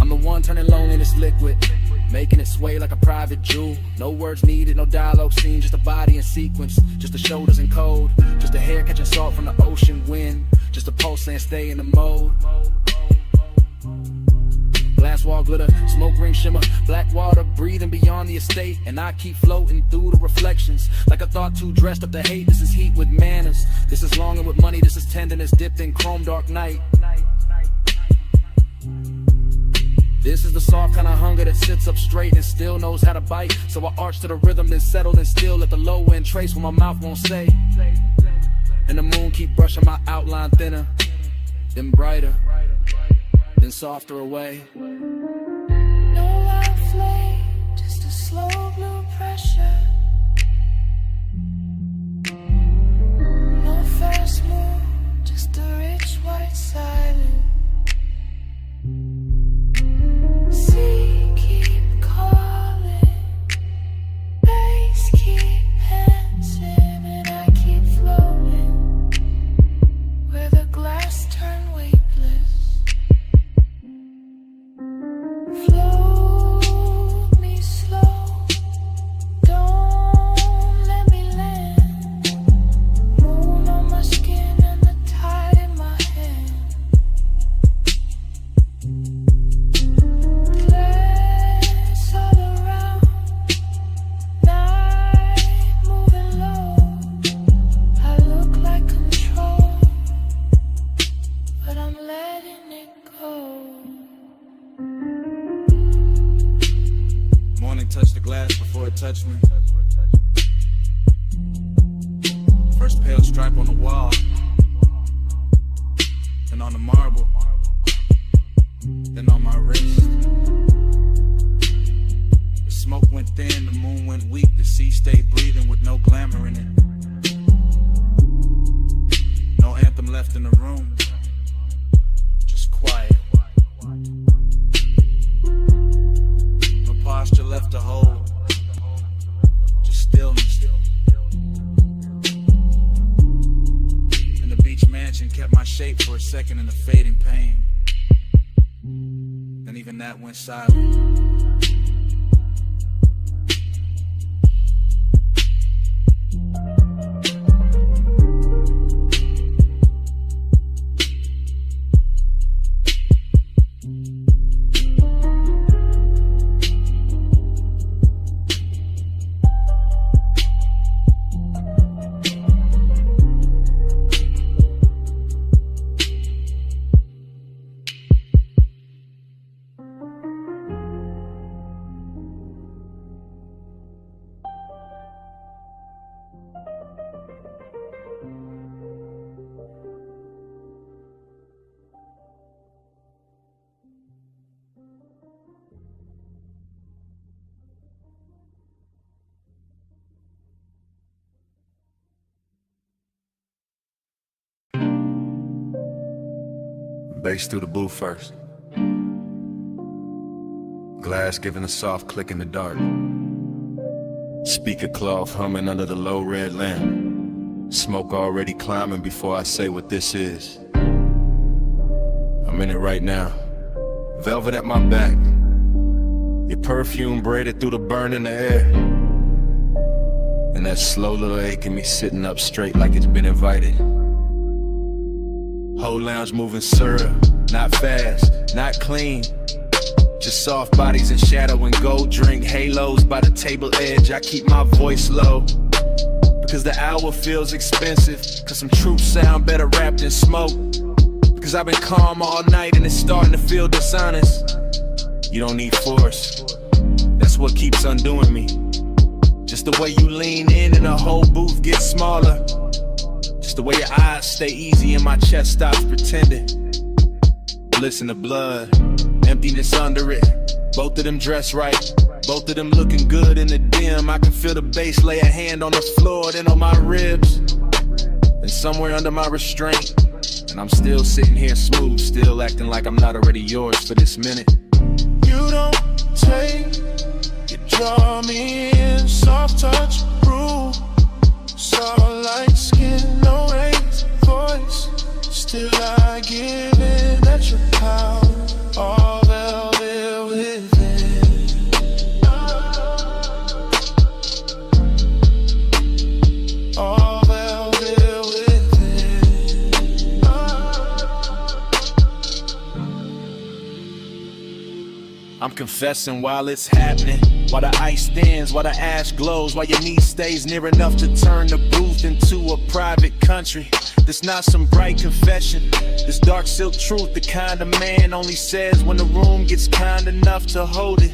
K: I'm the one turning loneliness liquid, making it sway like a private jewel. No words needed, no dialogue scene, just a body in sequence, just the shoulders in code, just a hair catching salt from the ocean wind, just a pulse saying stay in the mode. Glass wall glitter, smoke ring shimmer, black water breathing beyond the estate. And I keep floating through the reflections, like a thought too dressed up to hate. This is heat with manners, this is longing with money, this is tenderness dipped in chrome dark night. This is the soft kind of hunger that sits up straight and still knows how to bite. So I arch to the rhythm, then settle and still let the low end trace what my mouth won't say. And the moon keep brushing my outline thinner, then brighter, then softer away.
G: No loud flame, just a slow blue pressure. No fast move, just a rich white silence. Sea keep calling, bass keep dancing, and I keep floating where the glass turn weightless. Float me slow, don't let me land. Moon on my skin and the tide in my hand. Flares all around, night moving low. I look like control, but I'm letting it go.
C: Morning touched the glass before it touched me. First pale stripe on the wall, then on the marble, then on my wrist. The smoke went thin, the moon went weak, the sea stayed breathing with no glamour in it. No anthem left in the room, just quiet. No posture left to hold, just stillness. And the beach mansion kept my shape for a second in the fading pain. Then even that went silent. Bass through the booth first. Glass giving a soft click in the dark. Speaker cloth humming under the low red lamp. Smoke already climbing before I say what this is. I'm in it right now. Velvet at my back. Your perfume braided through the burn in the air. And that slow little ache in me sitting up straight like it's been invited. Whole lounge moving syrup, not fast, not clean. Just soft bodies in shadow and gold drink halos by the table edge. I keep my voice low because the hour feels expensive. Cause some truth sound better wrapped in smoke. Because I've been calm all night and it's starting to feel dishonest. You don't need force, that's what keeps undoing me. Just the way you lean in and the whole booth gets smaller. Just the way your eyes stay easy and my chest stops pretending. Bliss in the blood, emptiness under it. Both of them dressed right, both of them looking good in the dim. I can feel the bass lay a hand on the floor, then on my ribs, then somewhere under my restraint. And I'm still sitting here smooth, still acting like I'm not already yours for this minute.
L: You don't take, you draw me in, soft touch, rule. Soft light skin, no raised voice. Still I give in at your power, all velvet within. All velvet within.
C: I'm confessing while it's happening, while the ice thins, while the ash glows, while your knee stays near enough to turn the booth into a private country. This not some bright confession, this dark silk truth, the kind of man only says when the room gets kind enough to hold it.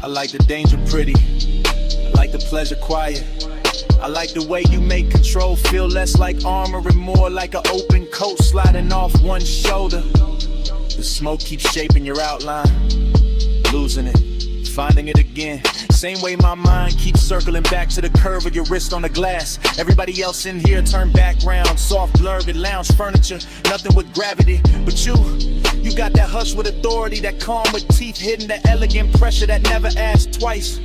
C: I like the danger pretty, I like the pleasure quiet. I like the way you make control feel less like armor and more like an open coat sliding off one shoulder. The smoke keeps shaping your outline, losing it, finding it again. Same way my mind keeps circling back to the curve of your wrist on the glass. Everybody else in here turn back round, soft blurred lounge furniture, nothing with gravity. But you got that hush with authority, that calm with teeth hidden, that elegant pressure that never asked twice.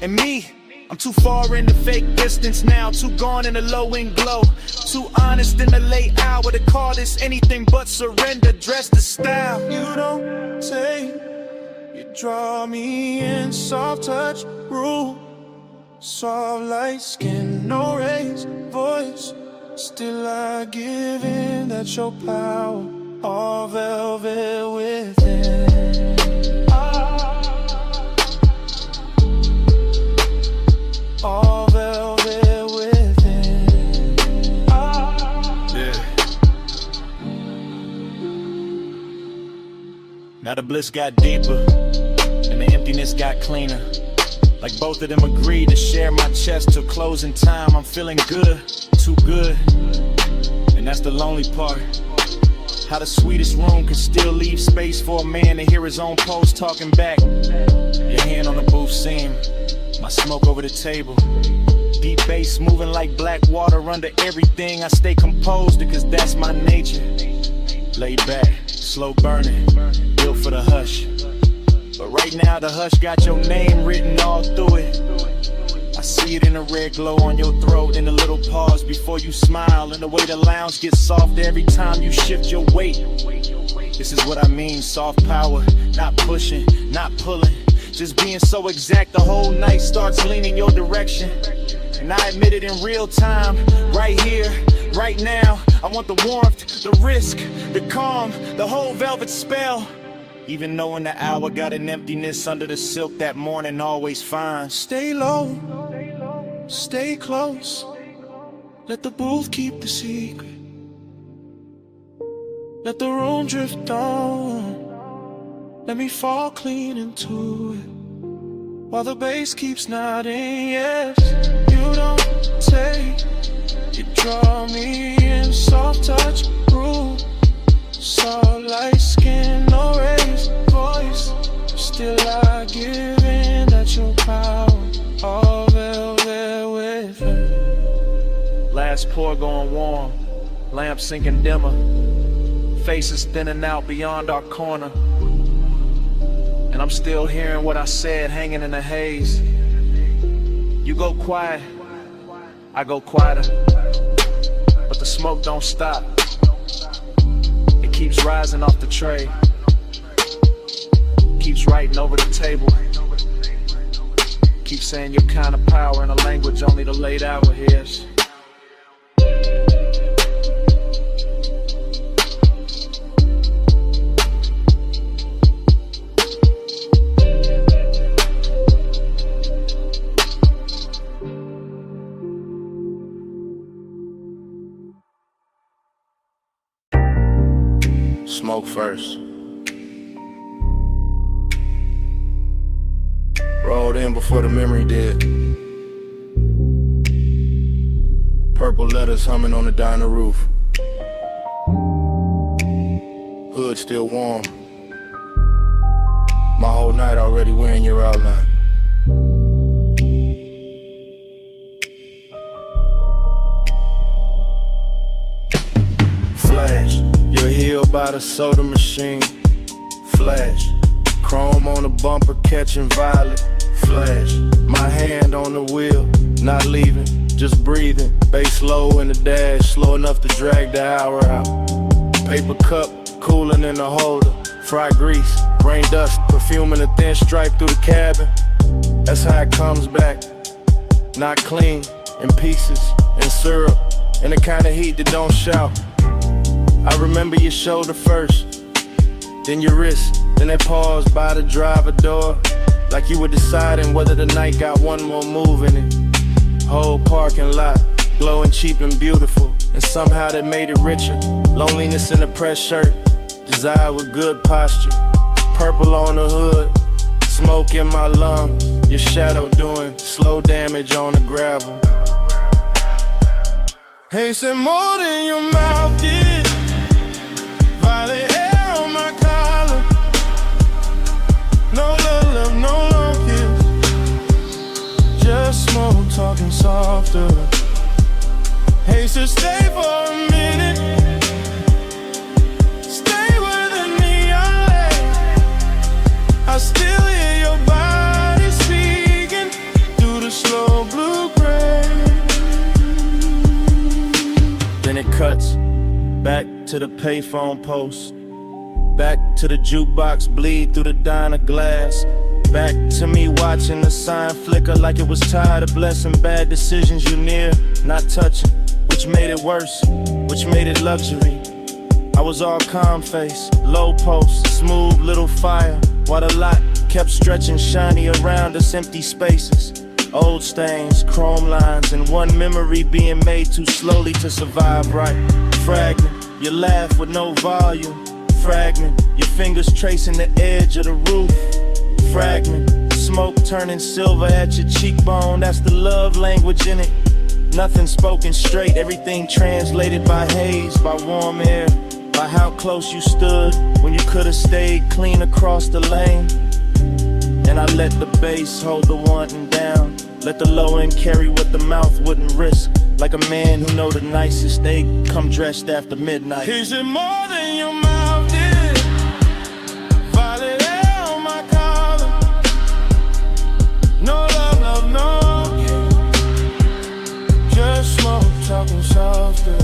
C: And me, I'm too far in the fake distance now, too gone in the low end glow, too honest in the late hour to call this anything but surrender, dressed to style.
L: You don't take, you draw me in, soft touch, rule. Soft light skin, no raised voice. Still I give in, that's your power, all velvet within. All velvet within.
C: Yeah. Now the bliss got deeper and the emptiness got cleaner. Like both of them agreed to share my chest till closing time. I'm feeling good, too good. And that's the lonely part. How the sweetest room can still leave space for a man to hear his own pulse talking back. Your hand on the booth seam, my smoke over the table. Deep bass moving like black water under everything. I stay composed because that's my nature. Laid back, slow burning, built for the hush. But right now the hush got your name written all through it. I see it in the red glow on your throat, in the little pause before you smile, and the way the lounge gets softer every time you shift your weight. This is what I mean, soft power, not pushing, not pulling, just being so exact the whole night starts leaning your direction. And I admit it in real time, right here, right now. I want the warmth, the risk, the calm, the whole velvet spell. Even knowing the hour got an emptiness under the silk that morning always finds.
L: Stay low, stay close. Let the booth keep the secret. Let the room drift on. Let me fall clean into it. While the bass keeps nodding, yes. You don't take, you draw me in, soft touch, rule. Soft light skin, no raised voice. Still I give in, that's your power, all velvet within.
C: Last pour going warm, lamp sinking dimmer, faces thinning out beyond our corner. And
K: and I'm still hearing what I said hanging in the haze. You go quiet, I go quieter, but the smoke don't stop. It keeps rising off the tray, keeps writing over the table, keeps saying your kind of power in a language only the late hour hears.
H: Smoke first. Rolled in before the memory did. Purple letters humming on the diner roof. Hood still warm. My whole night already wearing your outline. Flash, you're healed by the soda machine. Flash, chrome on the bumper catching violet. Flash, my hand on the wheel, not leaving, just breathing. Bass low in the dash, slow enough to drag the hour out. Paper cup, cooling in the holder. Fried grease, rain dust, perfume in a thin stripe through the cabin. That's how it comes back. Not clean, in pieces, in syrup, in the kind of heat that don't shout. I remember your shoulder first, then your wrist, then that pause by the driver door. Like you were deciding whether the night got one more move in it. Whole parking lot, glowing cheap and beautiful, and somehow that made it richer. Loneliness in a pressed shirt, desire with good posture. Purple on the hood, smoke in my lungs. Your shadow doing slow damage on the gravel.
L: Hey, said more than your mouth did. Violet hair on my collar. No love, no long kiss. Just smoke talking softer. Hey, so stay for a minute. Stay where the neon light. I still hear your body speaking through the slow blue-gray.
A: Then it cuts back to the payphone post, back to the jukebox bleed through the diner glass, back to me watching the sign flicker like it was tired of blessing bad decisions you near not touching, which made it worse, which made it luxury. I was all calm face, low post, smooth little fire, while the lot kept stretching shiny around us, empty spaces. Old stains, chrome lines, and one memory being made too slowly to survive right. Fragment, you laugh with no volume. Fragment, your fingers tracing the edge of the roof. Fragment, smoke turning silver at your cheekbone. That's the love language in it. Nothing spoken straight, everything translated by haze, by warm air, by how close you stood when you could have stayed clean across the lane. And I let the bass hold the wanting down, let the low end carry what the mouth wouldn't risk. Like a man who know the nicest, they come dressed after midnight.
L: Is it more than your mouth did? Violet hair on my collar. No love, no kiss. Just smoke talking softer.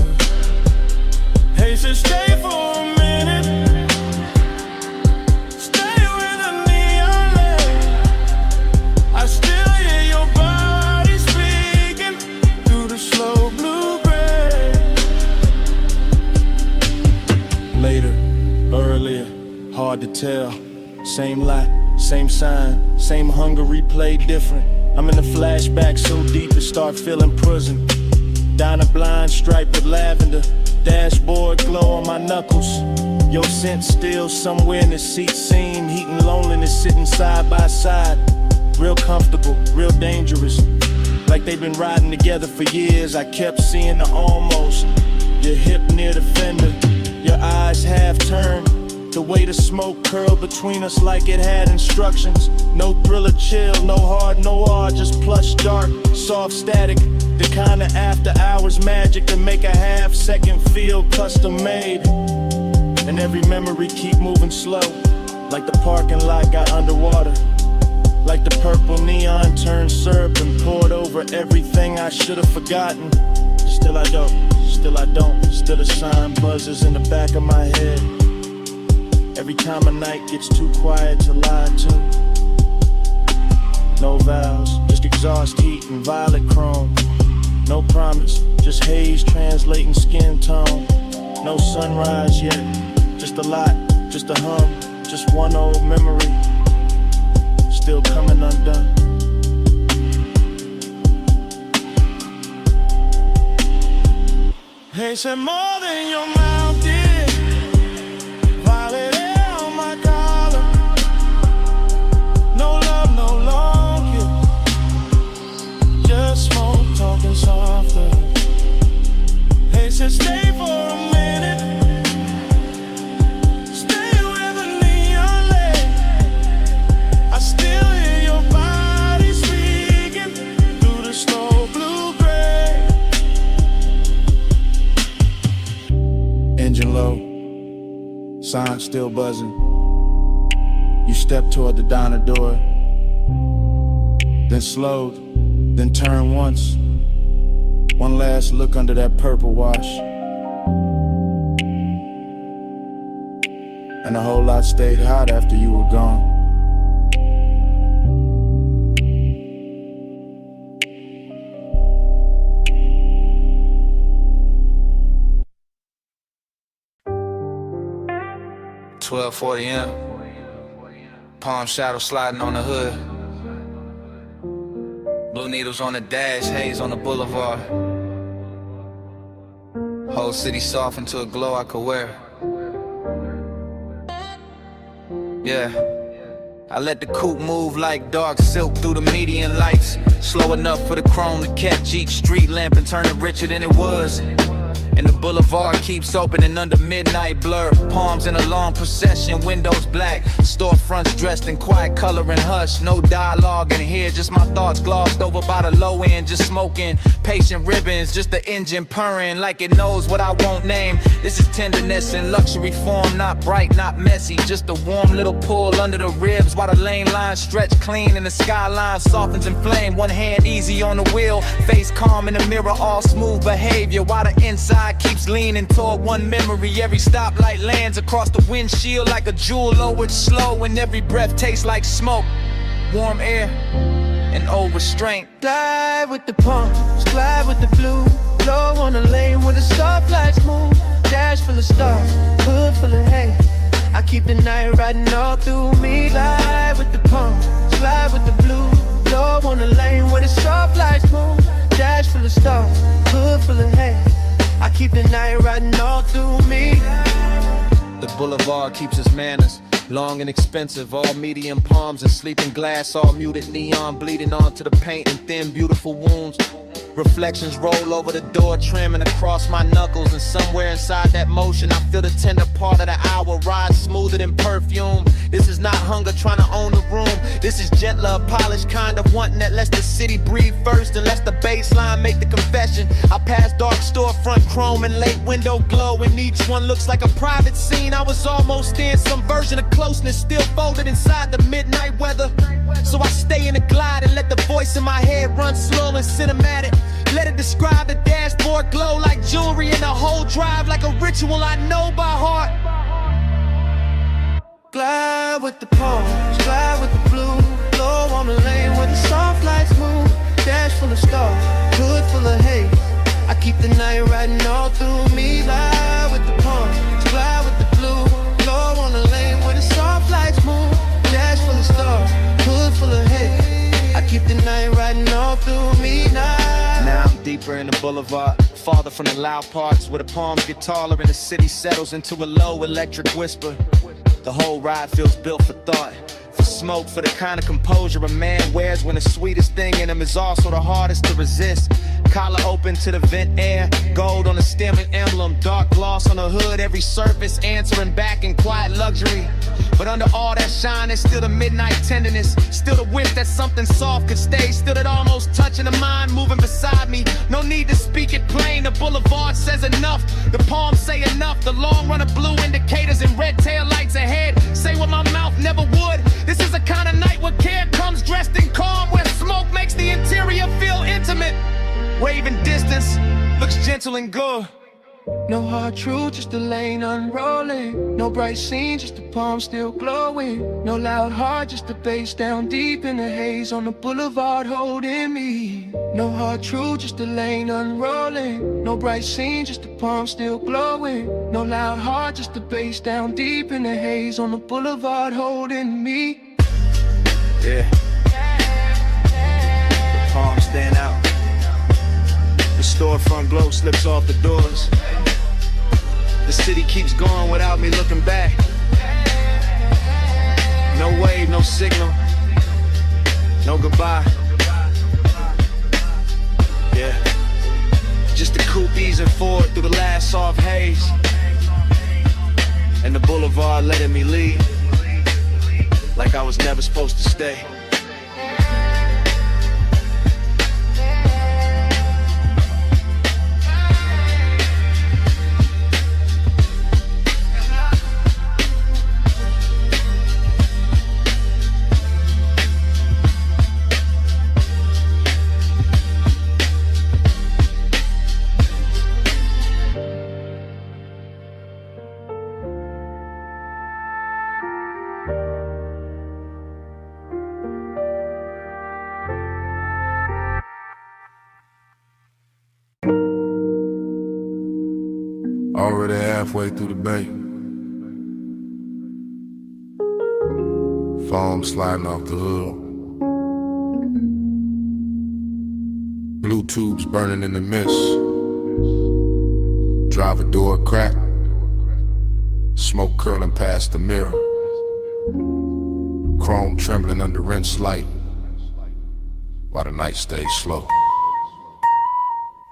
L: Hey, so stay for a minute.
A: Hard to tell, same lot, same sign, same hunger replayed different. I'm in a flashback so deep it start feeling prison. Down a blind stripe with lavender, dashboard glow on my knuckles. Your scent still somewhere in the seat seam, heat and loneliness sitting side by side. Real comfortable, real dangerous, like they've been riding together for years. I kept seeing the almost, your hip near the fender, your eyes half turned. The way the smoke curled between us like it had instructions. No thriller chill, no hard noir, just plush dark, soft static. The kind of after hours magic to make a half second feel custom made. And every memory keep moving slow, Like the parking lot got underwater. Like the purple neon turned syrup and poured over everything I should have forgotten. Still I don't, still I don't. Still the sign buzzes in the back of my head. Every time a night gets too quiet to lie to. No vows, just exhaust heat and violet chrome. No promise, just haze translating skin tone. No sunrise yet, just a lot, just a hum, just one old memory, still coming undone. They said more than your mouth did. Violet air on my collar. No love, no long kiss. Just smoke talking softer. They said stay for a minute. Stay where the neon lay. I still hear your body speaking through the slow blue gray. Engine low, sign still buzzing. You step toward the diner door, then slowed, then turned once. One last look under that purple wash, and a whole lot stayed hot after you were gone.
E: M. Palm shadow sliding on the hood. Blue needles on the dash, haze on the boulevard. Whole city soft into a glow I could wear. Yeah, I let the coupe move like dark silk through the median lights. Slow enough for the chrome to catch each street lamp and turn it richer than it was. And the boulevard keeps opening under midnight blur. Palms in a long procession, windows black. Storefronts dressed in quiet color and hush. No dialogue in here, just my thoughts glossed over by the low end. Just smoking, patient ribbons, just the engine purring like it knows what I won't name. This is tenderness in luxury form, not bright, not messy. Just a warm little pull under the ribs while the lane lines stretch clean and the skyline softens in flame. One hand easy on the wheel, face calm in the mirror, all smooth behavior while the inside keeps leaning toward one memory. Every stoplight lands across the windshield like a jewel lowered slow, and every breath tastes like smoke, warm air, and overstraint.
D: Glide with the palms, glide with the blue. Blow on the lane where the stoplights move. Dash full of stars, hood full of hay. I keep the night riding all through me. Glide with the palms, glide with the blue. Blow on the lane where the stoplights move. Dash full of stars, hood full of hay. I keep the night riding all through me.
E: The boulevard keeps its manners, long and expensive. All medium palms and sleeping glass, all muted neon bleeding onto the paint and thin beautiful wounds. Reflections roll over the door trim and across my knuckles, and somewhere inside that motion I feel the tender part of the hour rise smoother than perfume. This is not hunger trying to own the room. This is gentler, polished kind of wanting that lets the city breathe first and lets the baseline make the confession. I pass dark storefront chrome and late window glow, and each one looks like a private scene. I was almost in some version of closeness, still folded inside the midnight weather. So I stay in the glide and let the voice in my head run slow and cinematic. Let it describe the dashboard glow like jewelry, and the whole drive like a ritual I know by heart.
D: Glide with the palms, glide with the blue. Blow on the lane where the soft lights move. Dash full of stars, hood full of haze. I keep the night riding all through me. Glide with the palms, glide with the blue. Blow on the lane where the soft lights move. Dash full of stars, hood full of haze. I keep the night riding all through me now.
E: Now I'm deeper in the boulevard, farther from the loud parts where the palms get taller and the city settles into a low electric whisper. The whole ride feels built for thought, for smoke, for the kind of composure a man wears when the sweetest thing in him is also the hardest to resist. Collar open to the vent air, gold on the stem and emblem, dark gloss on the hood, every surface answering back in quiet luxury.
N: But under all that shine, there's still the midnight tenderness. Still the wish that something soft could stay. Still that almost touching the mind moving beside me. No need to speak it plain, the boulevard says enough. The palms say enough. The long run of blue indicators and red tail lights ahead say what my mouth never would. This is the kind of night where care comes dressed in calm, where smoke makes the interior feel intimate. Waving distance looks gentle and good.
D: No hard truth, just a lane unrolling. No bright scene, just the palm still glowing. No loud heart, just the bass down deep in the haze on the boulevard holding me. No hard truth, just a lane unrolling. No bright scene, just the palm still glowing. No loud heart, just the bass down deep in the haze on the boulevard holding me.
N: Yeah. The palms stand out. The storefront glow slips off the doors. The city keeps going without me looking back. No wave, no signal, no goodbye. Yeah. Just the coupe easing forward through the last soft haze. And the boulevard letting me leave like I was never supposed to stay.
B: Already halfway through the bay. Foam sliding off the hood. Blue tubes burning in the mist. Driver door crack. Smoke curling past the mirror. Chrome trembling under rinse light while the night stays slow.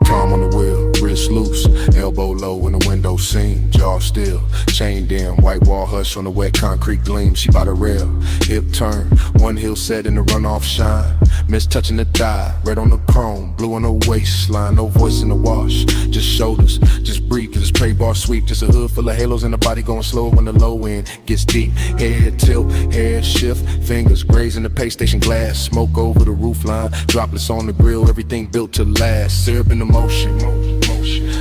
B: Palm on the wheel, wrist loose, elbow low in the window seam, jaw still, chained in, white wall hush on the wet concrete gleam. She by the rail, hip turn, one heel set in the runoff shine. Miss touching the thigh, red on the chrome, blue on the waistline, no voice in the wash, just shoulders, just breathe, cause it's pray bar sweep, just a hood full of halos and the body going slow when the low end gets deep. Head tilt, hair shift, fingers grazing the pay station glass, smoke over the roof line, droplets on the grill, everything built to last, syrup in the motion,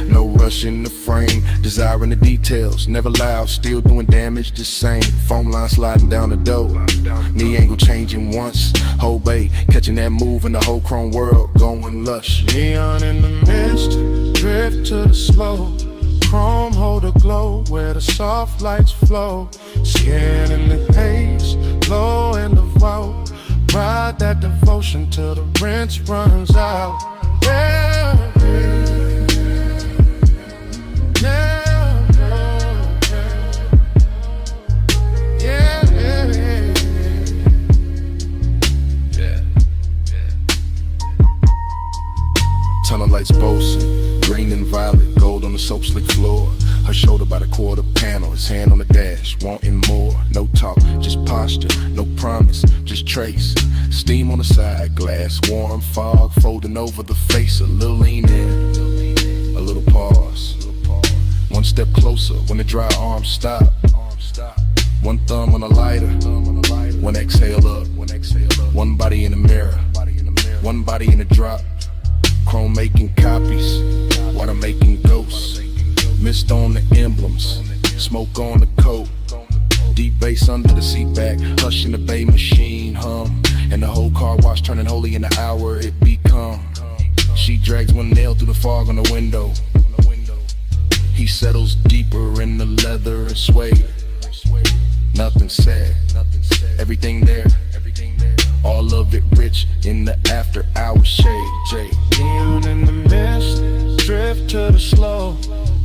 B: no rush in the frame, desiring the details, never loud, still doing damage the same, foam line sliding down the door, knee angle changing once, whole bay, catching that move in the whole chrome world, going lush.
L: Neon in the mist, drift to the slow, chrome hold a glow where the soft lights flow, skin in the haze, low in the vault, ride that devotion till the rinse runs out. Yeah, yeah, yeah, yeah, yeah.
B: Tunnel lights boasting, green and violet, gold on the soap slick floor. Her shoulder by the quarter panel, his hand on the dash, wanting more. No talk, just posture, no promise, just trace. Steam on the side, glass warm, fog folding over the face. A little lean in, a little pause. One step closer when the dry arms stop. One thumb on the lighter, one exhale up. One body in the mirror, one body in the drop. Chrome making copies, water making ghosts. Mist on the emblems, smoke on the coat. Deep bass under the seat back, hush in the bay machine hum. And the whole car wash turning holy in the hour it become. She drags one nail through the fog on the window. He settles deeper in the leather and suede. Nothing said, everything there. All of it rich in the after hour shade. Jay.
L: Neon in the mist, drift to the slow,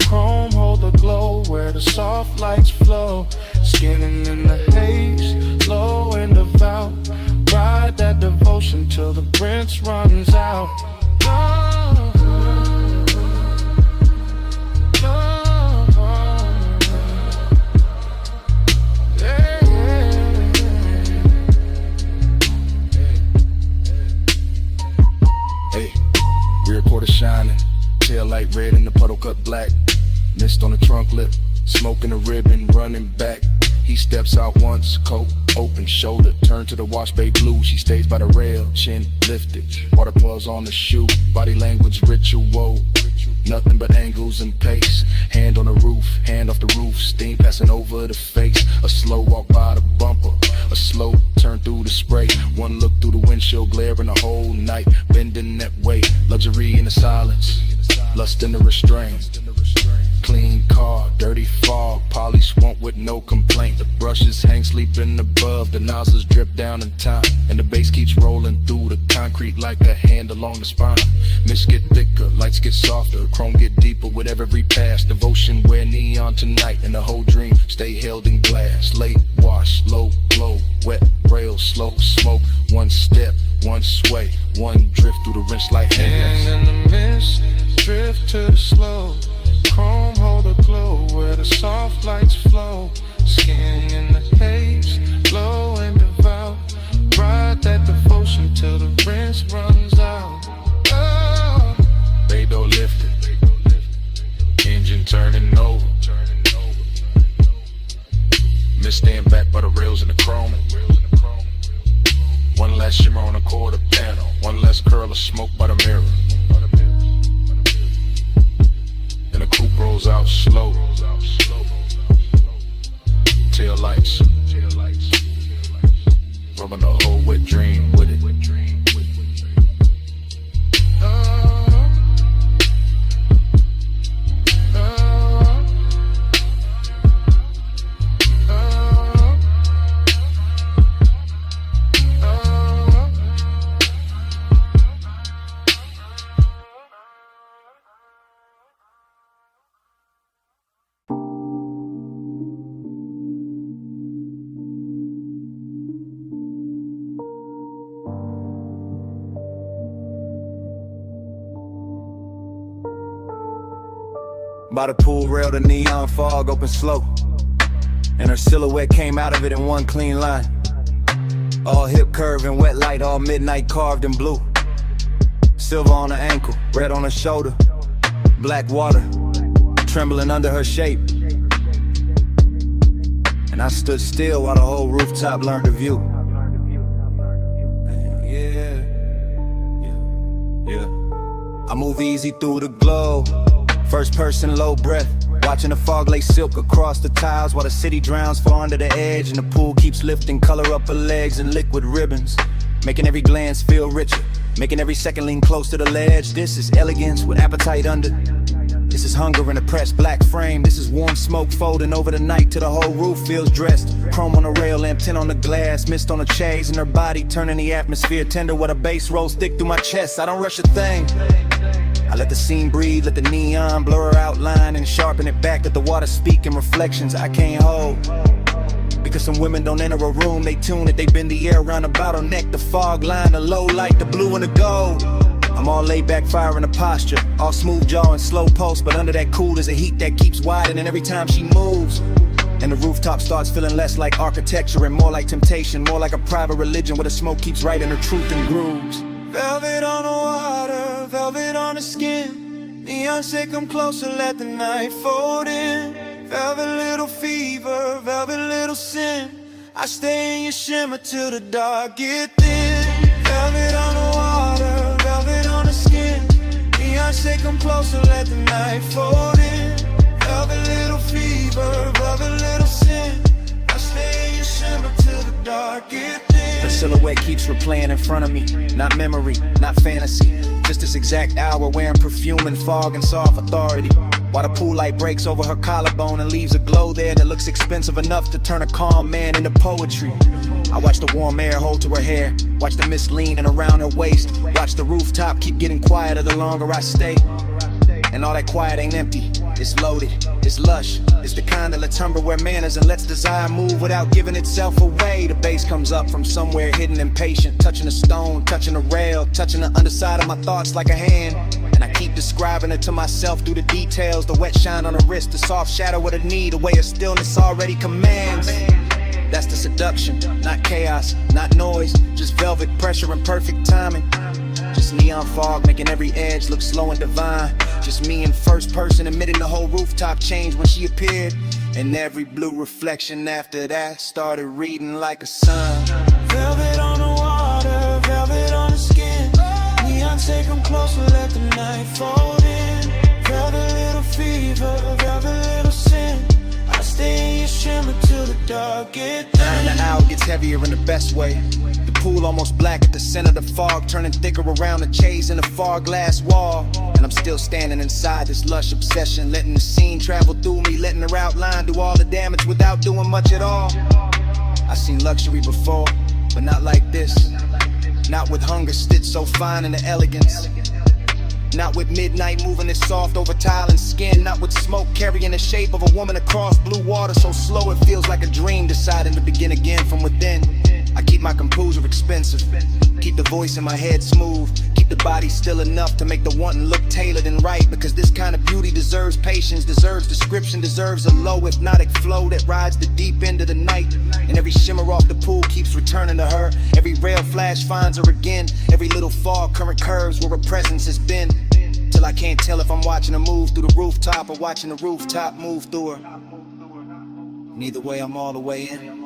L: chrome hold the glow where the soft lights flow, skinning in the haze, low in the vow, ride that devotion till the rinse runs out. Yeah, yeah.
F: Hey, rear quarter shining, tail light red and the puddle cut black. Mist on the trunk lip, smoking a ribbon, running back. He steps out once, coat open, shoulder turn to the wash bay blue. She stays by the rail, chin lifted, water pulls on the shoe. Body language ritual, nothing but angles and pace. Hand on the roof, hand off the roof, steam passing over the face. A slow walk by the bumper, a slow turn through the spray. One look through the windshield, glaring the whole night, bending that way. Luxury in the silence, lust in the restraint. Clean car, dirty fog, polish won't with no complaint. The brushes hang sleeping above, the nozzles drip down in time, and the bass keeps rolling through the concrete like a hand along the spine. Mist get thicker, lights get softer, chrome get deeper with every pass. Devotion wear neon tonight, and the whole dream stay held in glass. Late wash, low glow, wet rail, slow smoke. One step, one sway, one drift through the rinse like hands.
L: And in the mist, drift to the slow. Chrome hold a glow where the soft lights flow. Skin in the haze, low and devout. Ride that devotion till the rinse runs out. Oh.
F: Bay door lifted, engine turning over. Mist stand back by the rails and the chrome. One last shimmer on a quarter panel, one less curl of smoke by the mirror. And the coupe rolls out slow. Tail lights, rubbing the whole wet dream with it.
N: By the pool rail, the neon fog open slow, and her silhouette came out of it in one clean line. All hip curve and wet light, all midnight carved in blue. Silver on her ankle, red on her shoulder. Black water, trembling under her shape. And I stood still while the whole rooftop learned to view. I move easy through the glow. First person, low breath, watching the fog lay silk across the tiles while the city drowns far under the edge, and the pool keeps lifting color up her legs in liquid ribbons, making every glance feel richer, making every second lean close to the ledge. This is elegance with appetite under. This is hunger in a pressed black frame. This is warm smoke folding over the night till the whole roof feels dressed. Chrome on the rail, lamp tint on the glass, mist on the chase, and her body turning the atmosphere tender while the bass rolls thick through my chest. I don't rush a thing. I let the scene breathe, let the neon blur her outline and sharpen it back. Let the water speak in reflections I can't hold. Because some women don't enter a room, they tune it, they bend the air around the bottleneck. The fog line, the low light, the blue and the gold. I'm all laid back, fire in the posture, all smooth jaw and slow pulse, but under that cool is a heat that keeps widening every time she moves. And the rooftop starts feeling less like architecture and more like temptation, more like a private religion where the smoke keeps writing her truth in grooves.
L: Velvet on the water, velvet on the skin. Neon say come closer, let the night fold in. Velvet little fever, velvet little sin. I stay in your shimmer till the dark get thin. Velvet on the water, velvet on the skin. Neon say come closer, let the night fold in. Velvet little fever, velvet little sin. I stay in your shimmer till the dark get thin.
N: The silhouette keeps replaying in front of me. Not memory, not fantasy. Just this exact hour wearing perfume and fog and soft authority. While the pool light breaks over her collarbone and leaves a glow there that looks expensive enough to turn a calm man into poetry. I watch the warm air hold to her hair, watch the mist leaning around her waist, watch the rooftop keep getting quieter the longer I stay. And all that quiet ain't empty, it's loaded, it's lush. It's the kind that lets hunger wear manners and lets desire move without giving itself away. The bass comes up from somewhere hidden impatient, touching a stone, touching a rail, touching the underside of my thoughts like a hand. And I keep describing it to myself through the details. The wet shine on the wrist, the soft shadow of the knee, the way of stillness already commands. That's the seduction, not chaos, not noise, just velvet pressure and perfect timing. Just
F: This neon fog making every edge look slow and divine. Just me in first person admitting the whole rooftop changed when she appeared. And every blue reflection after that started reading like a sun.
D: Velvet on the water, velvet on the skin. Neon, take them closer, let the night fold in. Velvet little fever, velvet little sin. I stay in your shimmer till the dark get thin.
F: And the hour gets heavier in the best way. The pool almost black at the center of the fog, turning thicker around the chase in the far glass wall. And I'm still standing inside this lush obsession, letting the scene travel through me, letting her outline do all the damage without doing much at all. I've seen luxury before, but not like this. Not with hunger stitched so fine in the elegance. Not with midnight moving it soft over tile and skin. Not with smoke carrying the shape of a woman across blue water so slow it feels like a dream deciding to begin again from within. I keep my composure expensive, keep the voice in my head smooth, keep the body still enough to make the wanting look tailored and right. Because this kind of beauty deserves patience, deserves description, deserves a low hypnotic flow that rides the deep end of the night. And every shimmer off the pool keeps returning to her. Every rail flash finds her again. Every little fog current curves where her presence has been. Till I can't tell if I'm watching her move through the rooftop or watching the rooftop move through her. Neither way, I'm all the way in.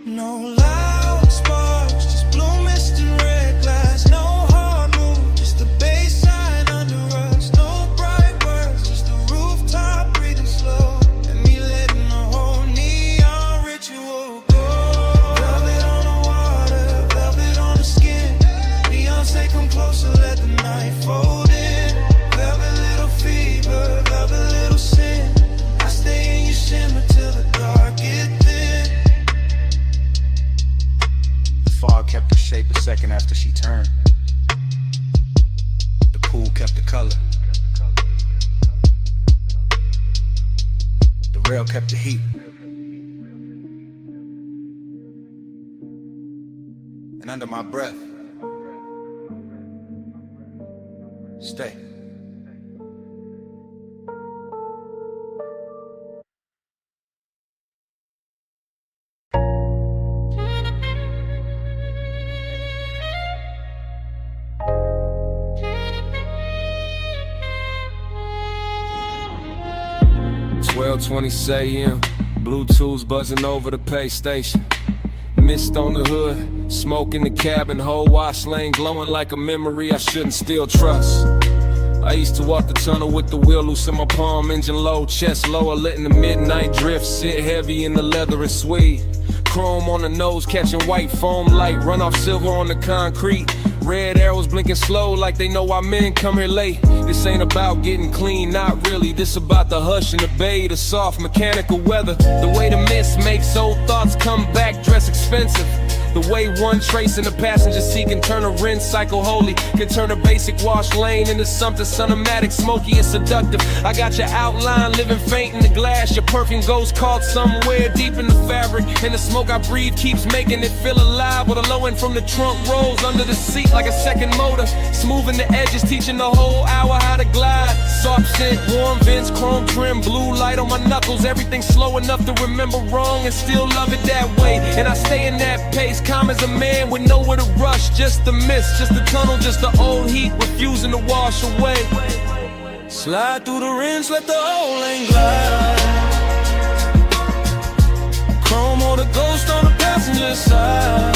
D: No loud sparks, just blue mist and red glass. No hard move, just the baseline under us. No bright words, just the rooftop breathing slow. And me letting the whole neon ritual go. Velvet on the water, velvet on the skin. Neon, say come closer, let the night fold in. Velvet little fever, velvet little sin. I stay in your shimmer till the dark get thin.
F: Fog kept the shape a second after she turned. The pool kept the color. The rail kept the heat. And under my breath, stay.
E: .20 a.m. Bluetooth buzzing over the pay station. Mist on the hood, smoke in the cabin, whole wash lane glowing like a memory I shouldn't still trust. I used to walk the tunnel with the wheel loose in my palm, engine low, chest lower, letting the midnight drift sit heavy in the leather and suede. Chrome on the nose, catching white foam light, run off silver on the concrete. Red arrows blinking slow like they know why men come here late. This ain't about getting clean, not really. This about the hush and the bay, the soft mechanical weather. The way the mist makes old thoughts come back, dress expensive. The way one trace in the passenger seat can turn a rinse cycle holy, can turn a basic wash lane into something cinematic, smoky and seductive. I got your outline living faint in the glass. Your perfume goes caught somewhere deep in the fabric, and the smoke I breathe keeps making it feel alive. With a low end from the trunk rolls under the seat like a second motor, smoothing the edges, teaching the whole hour how to glide. Soft scent, warm vents, chrome trim, blue light on my knuckles. Everything slow enough to remember wrong and still love it that way. And I stay in that pace, calm as a man with nowhere to rush. Just the mist, just the tunnel, just the old heat refusing to wash away.
D: Slide through the rinse, let the whole lane glide. Chrome or the ghost on the passenger side.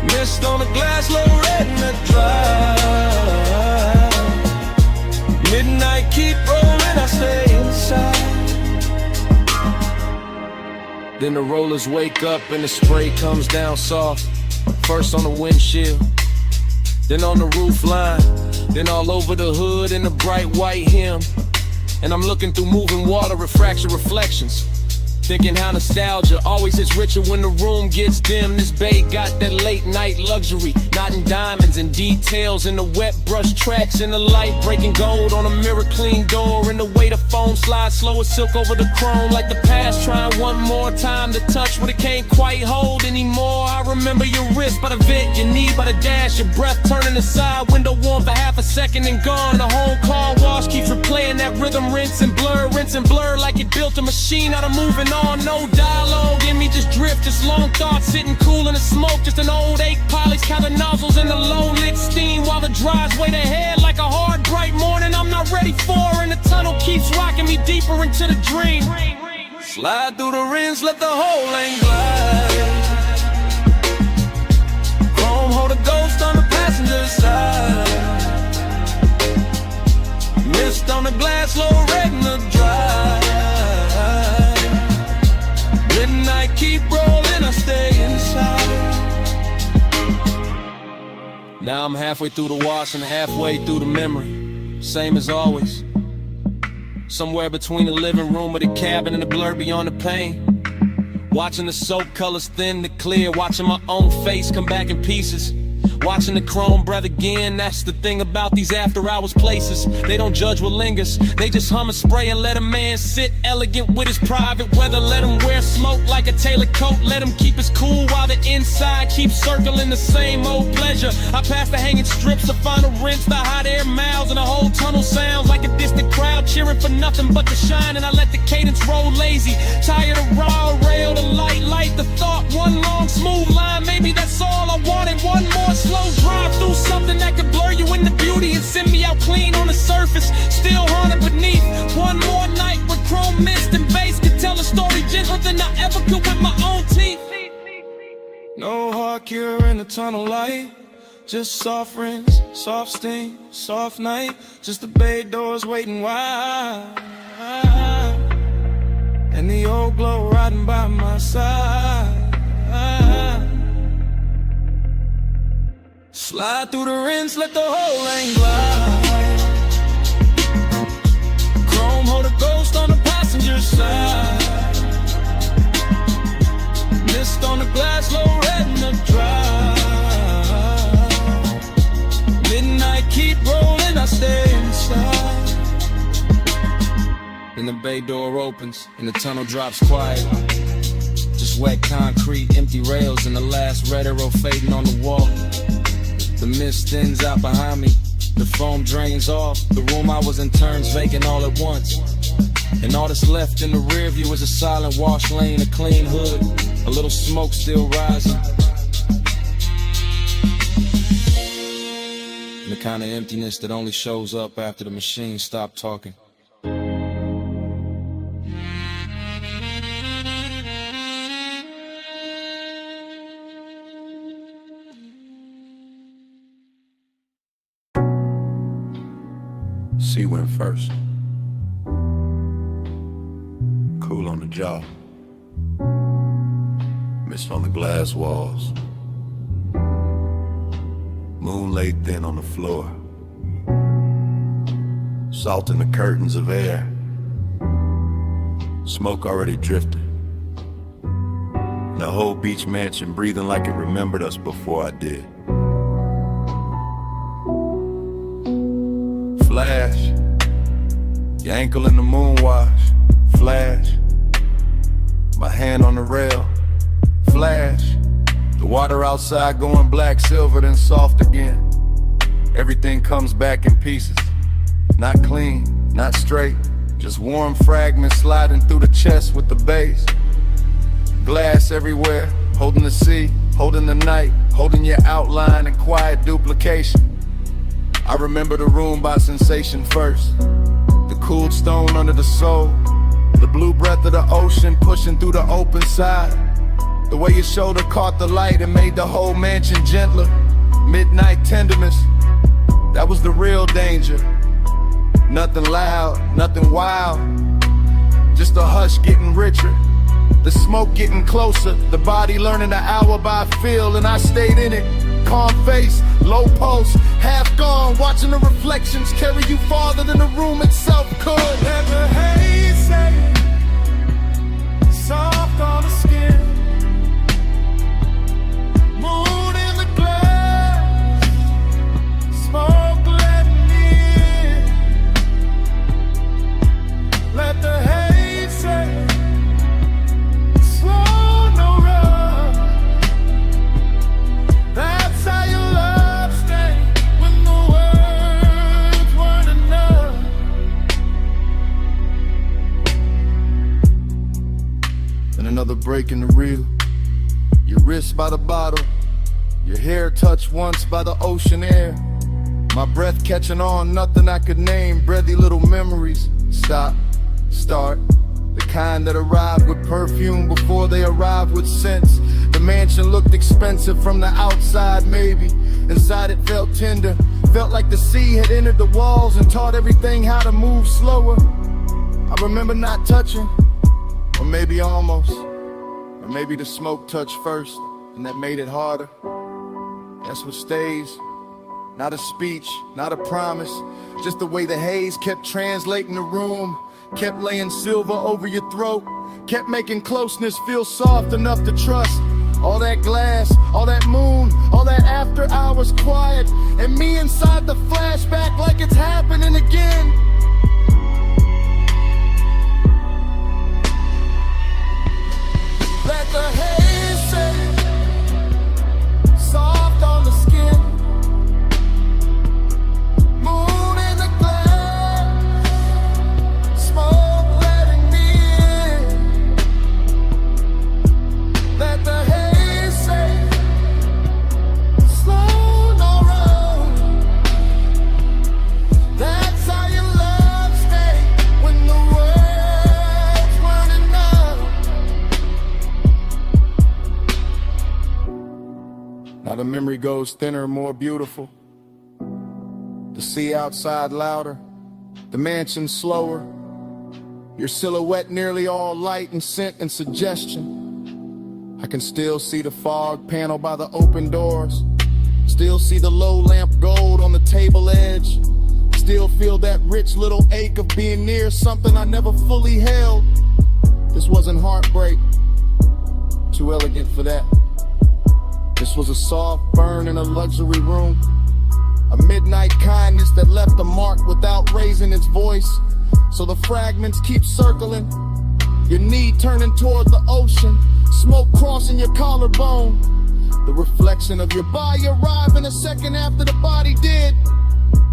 D: Mist on the glass, low red in the drive. Midnight keep rolling, I stay inside.
E: Then the rollers wake up and the spray comes down soft. First on the windshield, then on the roof line, then all over the hood in the bright white hem. And I'm looking through moving water, refraction reflections, thinking how nostalgia always is richer when the room gets dim. This bay got that late night luxury,
A: knotting diamonds and details in the wet brush tracks, in the light breaking gold on a mirror clean door, and the way the phone slides slow as silk over the chrome, like the past trying one more time to touch what it can't quite hold anymore. I remember your wrist by the vent, your knee by the dash, your breath turning aside, window warm for half a second and gone. The whole car wash keeps replaying that rhythm, rinse and blur like it built a machine out of moving on. No dialogue in me, just drift, just long thoughts sitting cool in the smoke, just an old ache polish, counting nozzles in the low lit steam while the drives wait ahead like a hard bright morning I'm not ready for, and the tunnel keeps rocking me deeper into the dream. Slide through the rinse, let the whole lane glide. Chrome hold a ghost on the passenger side. Mist on the glass, low red in the drive. Midnight keep rolling, I stay inside. Now I'm halfway through the wash and halfway through the memory. Same as always. Somewhere between the living room or the cabin and the blur beyond the pain. Watching the soap colors thin to clear, watching my own face come back in pieces. Watching the chrome breath again, that's the thing about these after hours places. They don't judge what lingers, they just hum and spray and let a man sit elegant with his private weather. Let him wear smoke like a tailored coat, let him keep his cool while the inside keeps circling the same old pleasure. I pass the hanging strips, the final rinse, the hot air miles, and the whole tunnel sounds like a distant crowd cheering for nothing but the shine. And I let the cadence roll lazy, tired of raw rail, the light the thought, one long smooth line. Maybe that's all I wanted, one more slow drive through something that could blur you into beauty and send me out clean on the surface, still haunted beneath. One more night with chrome mist and bass could tell a story gentler than I ever could with my own teeth. No hard cure in the tunnel light, just soft rinse, soft steam, soft night, just the bay doors waiting wide, and the old glow riding by my side. Slide through the rinse, let the whole lane glide. Chrome hold a ghost on the passenger side. Mist on the glass, low red in the drive. Midnight keep rolling, I stay inside. Then the bay door opens and the tunnel drops quiet. Just wet concrete, empty rails, and the last red arrow fading on the wall. The mist thins out behind me, the foam drains off. The room I was in turns vacant all at once. And all that's left in the rear view is a silent wash lane, a clean hood, a little smoke still rising. And the kind of emptiness that only shows up after the machine stopped talking.
C: C went first. Cool on the jaw. Mist on the glass walls. Moon laid thin on the floor. Salt in the curtains of air. Smoke already drifted. The whole beach mansion breathing like it remembered us before I did. Flash, your ankle in the moon wash. Flash, my hand on the rail. Flash, the water outside going black, silver, then soft again. Everything comes back in pieces, not clean, not straight, just warm fragments sliding through the chest with the bass. Glass everywhere, holding the sea, holding the night, holding your outline in quiet duplication. I remember the room by sensation first. The cooled stone under the soul. The blue breath of the ocean pushing through the open side. The way your shoulder caught the light and made the whole mansion gentler. Midnight tenderness, that was the real danger. Nothing loud, nothing wild, just a hush getting richer. The smoke getting closer, the body learning the hour by feel, and I stayed in it. Calm face, low pulse, half gone, watching the reflections carry you farther than the room itself could.
L: Let the haze say, soft on the skin. Moon in the glass,
H: breaking the reel. Your wrist by the bottle, your hair touched once by the ocean air. My breath catching on, nothing I could name. Breathy little memories. Stop, start. The kind that arrived with perfume before they arrived with sense. The mansion looked expensive from the outside, maybe. Inside it felt tender. Felt like the sea had entered the walls and taught everything how to move slower. I remember not touching, or maybe almost. Or maybe the smoke touched first, and that made it harder. That's what stays. Not a speech, not a promise. Just the way the haze kept translating the room. Kept laying silver over your throat. Kept making closeness feel soft enough to trust. All that glass, all that moon, all that after hours quiet. And me inside the flashback like it's happening again. Let the haze set soft on the skin. Moon in the glass, smoke letting me in. Let the haze say, slow, no run. That's how your love stay when the world's running out. Now the memory goes thinner, more beautiful. The sea outside louder, the mansion slower. Your silhouette nearly all light and scent and suggestion. I can still see the fog panel by the open doors. Still see the low lamp gold on the table edge. Still feel that rich little ache of being near something I never fully held. This wasn't heartbreak, too elegant for that. This was a soft burn in a luxury room. A midnight kindness that left a mark without raising its voice. So the fragments keep circling, your knee turning toward the ocean, smoke crossing your collarbone. The reflection of your body arriving a second after the body did.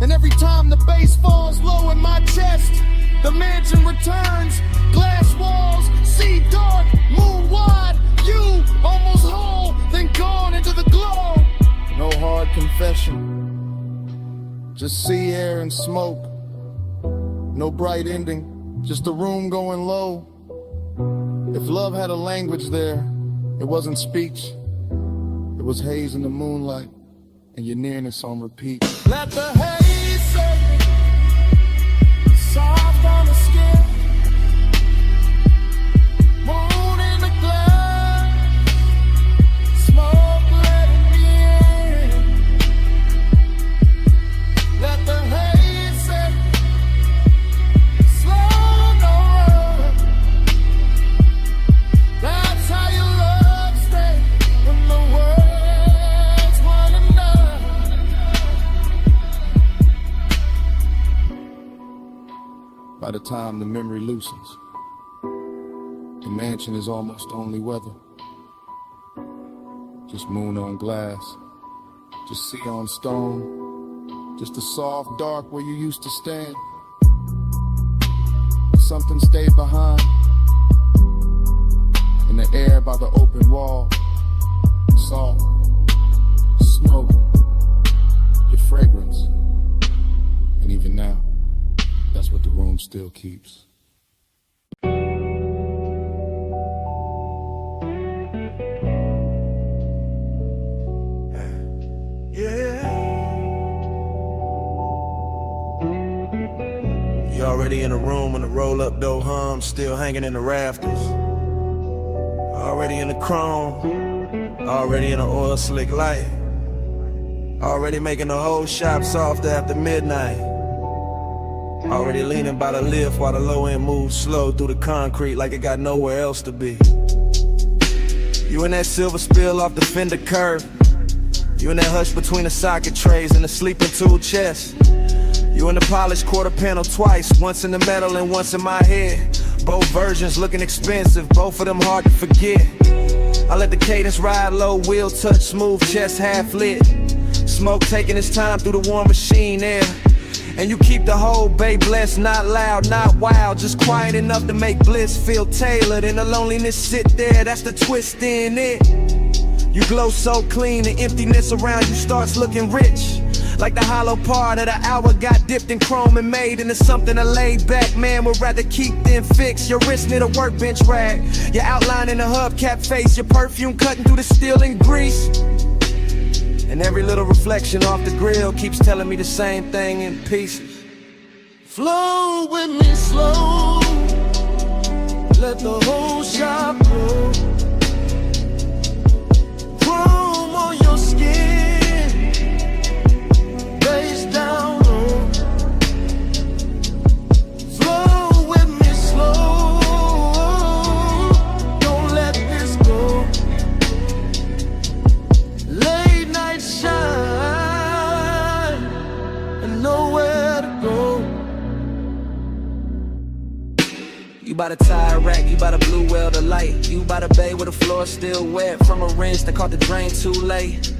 H: And every time the bass falls low in my chest, the mansion returns. Glass walls, sea dark, moon wide. You almost whole, then gone into the glow. No hard confession, just sea air and smoke. No bright ending, just a room going low. If love had a language there, it wasn't speech. It was haze in the moonlight, and your nearness on repeat. Let the haze say, soft on the skin. Moon in the glass, smoke letting me in. Let the haze say, slow, no run. That's how your love stay when the world's running out. By the time the memory loosens, the mansion is almost only weather. Just moon on glass, just sea on stone, just a soft dark where you used to stand. Something stayed behind in the air by the open wall. Salt, smoke, your fragrance. And even now, that's what the room still keeps.
A: You already in the room when the roll-up door hum, still hanging in the rafters. Already in the chrome, already in the oil slick light. Already making the whole shop soft after midnight. Already leaning by the lift while the low end moves slow through the concrete like it got nowhere else to be. You in that silver spill off the fender curve. You in that hush between the socket trays and the sleeping tool chest. You in the polished quarter panel twice, once in the metal and once in my head. Both versions looking expensive, both of them hard to forget. I let the cadence ride low, wheel touch smooth, chest half lit. Smoke taking its time through the warm machine air.
N: And you keep the whole bay blessed, not loud, not wild, just quiet enough to make bliss feel tailored. And the loneliness sit there, that's the twist in it. You glow so clean, the emptiness around you starts looking rich. Like the hollow part of the hour got dipped in chrome and made into something a laid back man would rather keep than fix. Your wrist near the workbench rag, your outline in the hubcap face, your perfume cutting through the steel and grease. And every little reflection off the grill keeps telling me the same thing in pieces.
L: Flow with me slow, let the whole shop go. Chrome on your skin, face down low. Flow with me slow, don't let this go. Late night shine and nowhere to go.
M: You by the tire rack, you by the blue well the light. You by the bay where the floor still wet from a rinse that caught the drain too late.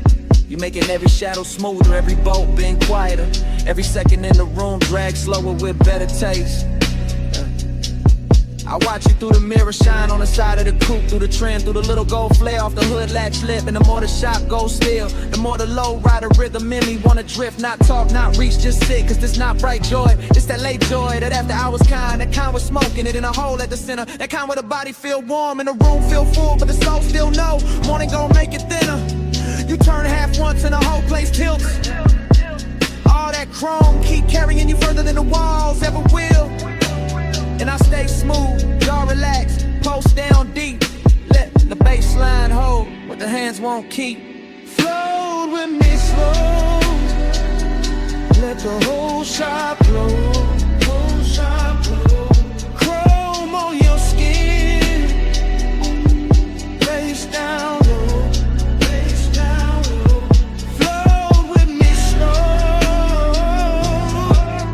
M: You making every shadow smoother, every bolt being quieter. Every second in the room drag slower with better taste. I watch you through the mirror shine on the side of the coupe, through the trim, through the little gold flare off the hood latch lip. And the more the shop goes still, the more the low rider rhythm in me wanna drift, not talk, not reach, just sit. Cause this not bright joy, it's that late joy, that after hours kind, that kind with smoking it in a hole at the center, that kind where the body feel warm and the room feel full, but the soul still know morning gon' make it thinner. You turn half once and the whole place tilts. All that chrome keep carrying you further than the walls ever will. And I stay smooth, y'all relax, post down deep. Let the baseline hold what the hands won't keep.
L: Float with me slow, let the whole shop blow. Whole shop blow. Chrome on your skin, face down low, face down low. Float with me slow,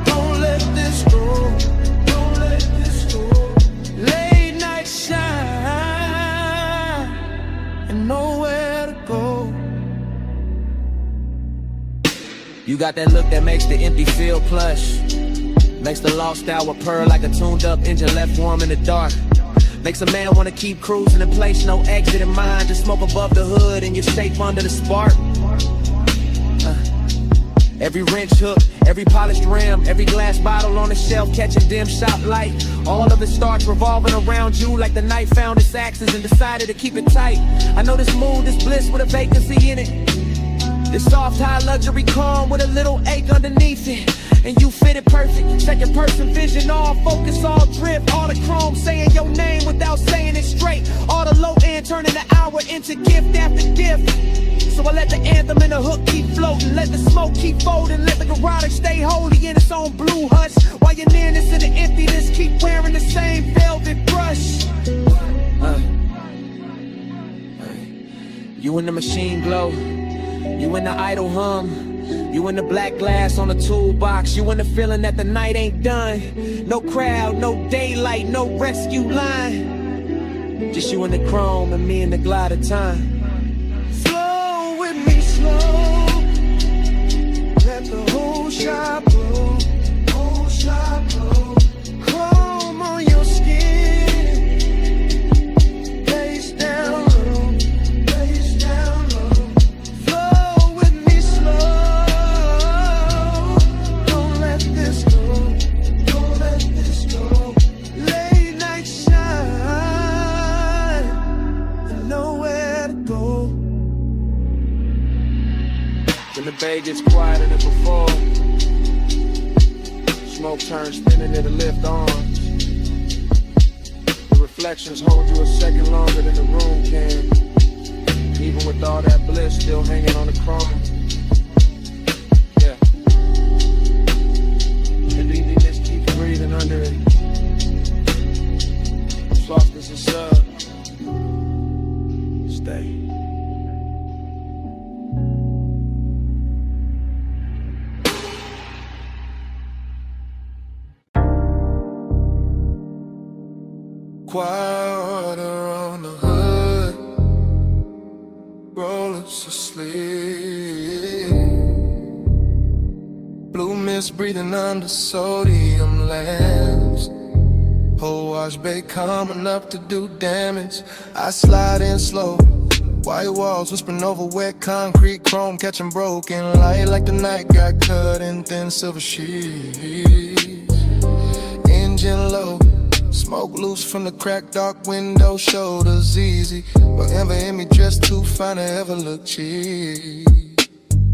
L: don't let this go. Late night shine and nowhere to go.
M: You got that look that makes the empty feel plush, makes the lost hour purr like a tuned up engine left warm in the dark. Makes a man wanna keep cruising in place, no exit in mind. Just smoke above the hood and you're safe under the spark. Every wrench hook, every polished rim, every glass bottle on the shelf catching dim shop light. All of it starts revolving around you like the night found its axis and decided to keep it tight. I know this mood, this bliss with a vacancy in it. This soft high luxury calm with a little ache underneath it. And you fit it perfect, second person vision, all focus, all drift. All the chrome saying your name without saying it straight. All the low end turning the hour into gift after gift. So I let the anthem and the hook keep floating, let the smoke keep folding, let the garage stay holy in its own blue hush. While your nearness and the emptiness keep wearing the same velvet brush. You in the machine glow, you in the idle hum, you in the black glass on the toolbox, you in the feeling that the night ain't done. No crowd, no daylight, no rescue line, just you and the chrome and me and the glide of time.
L: Me slow, let the whole shop blow, whole shop blow. Chrome on your skin, face down low, face down low. Flow with me slow, don't let this go, don't let this go. Late night shine and nowhere to go.
M: When the bay gets quieter than before, smoke turns thinner than the lift arms. The reflections hold you a second longer than the room can. Even with all that bliss still hanging on the chrome. Yeah. The easiness keeps breathing under it. Soft as a sub. Stay.
L: Water on the hood, roll us asleep. Blue
B: miss breathing under sodium lamps. Whole wash bay coming up to do damage. I slide in slow, white walls whispering over wet concrete, chrome catching broken light like the night got cut in thin silver sheets. Engine low, smoke loose from the cracked dark window, shoulders easy, but ever in me dressed too fine to ever look cheap.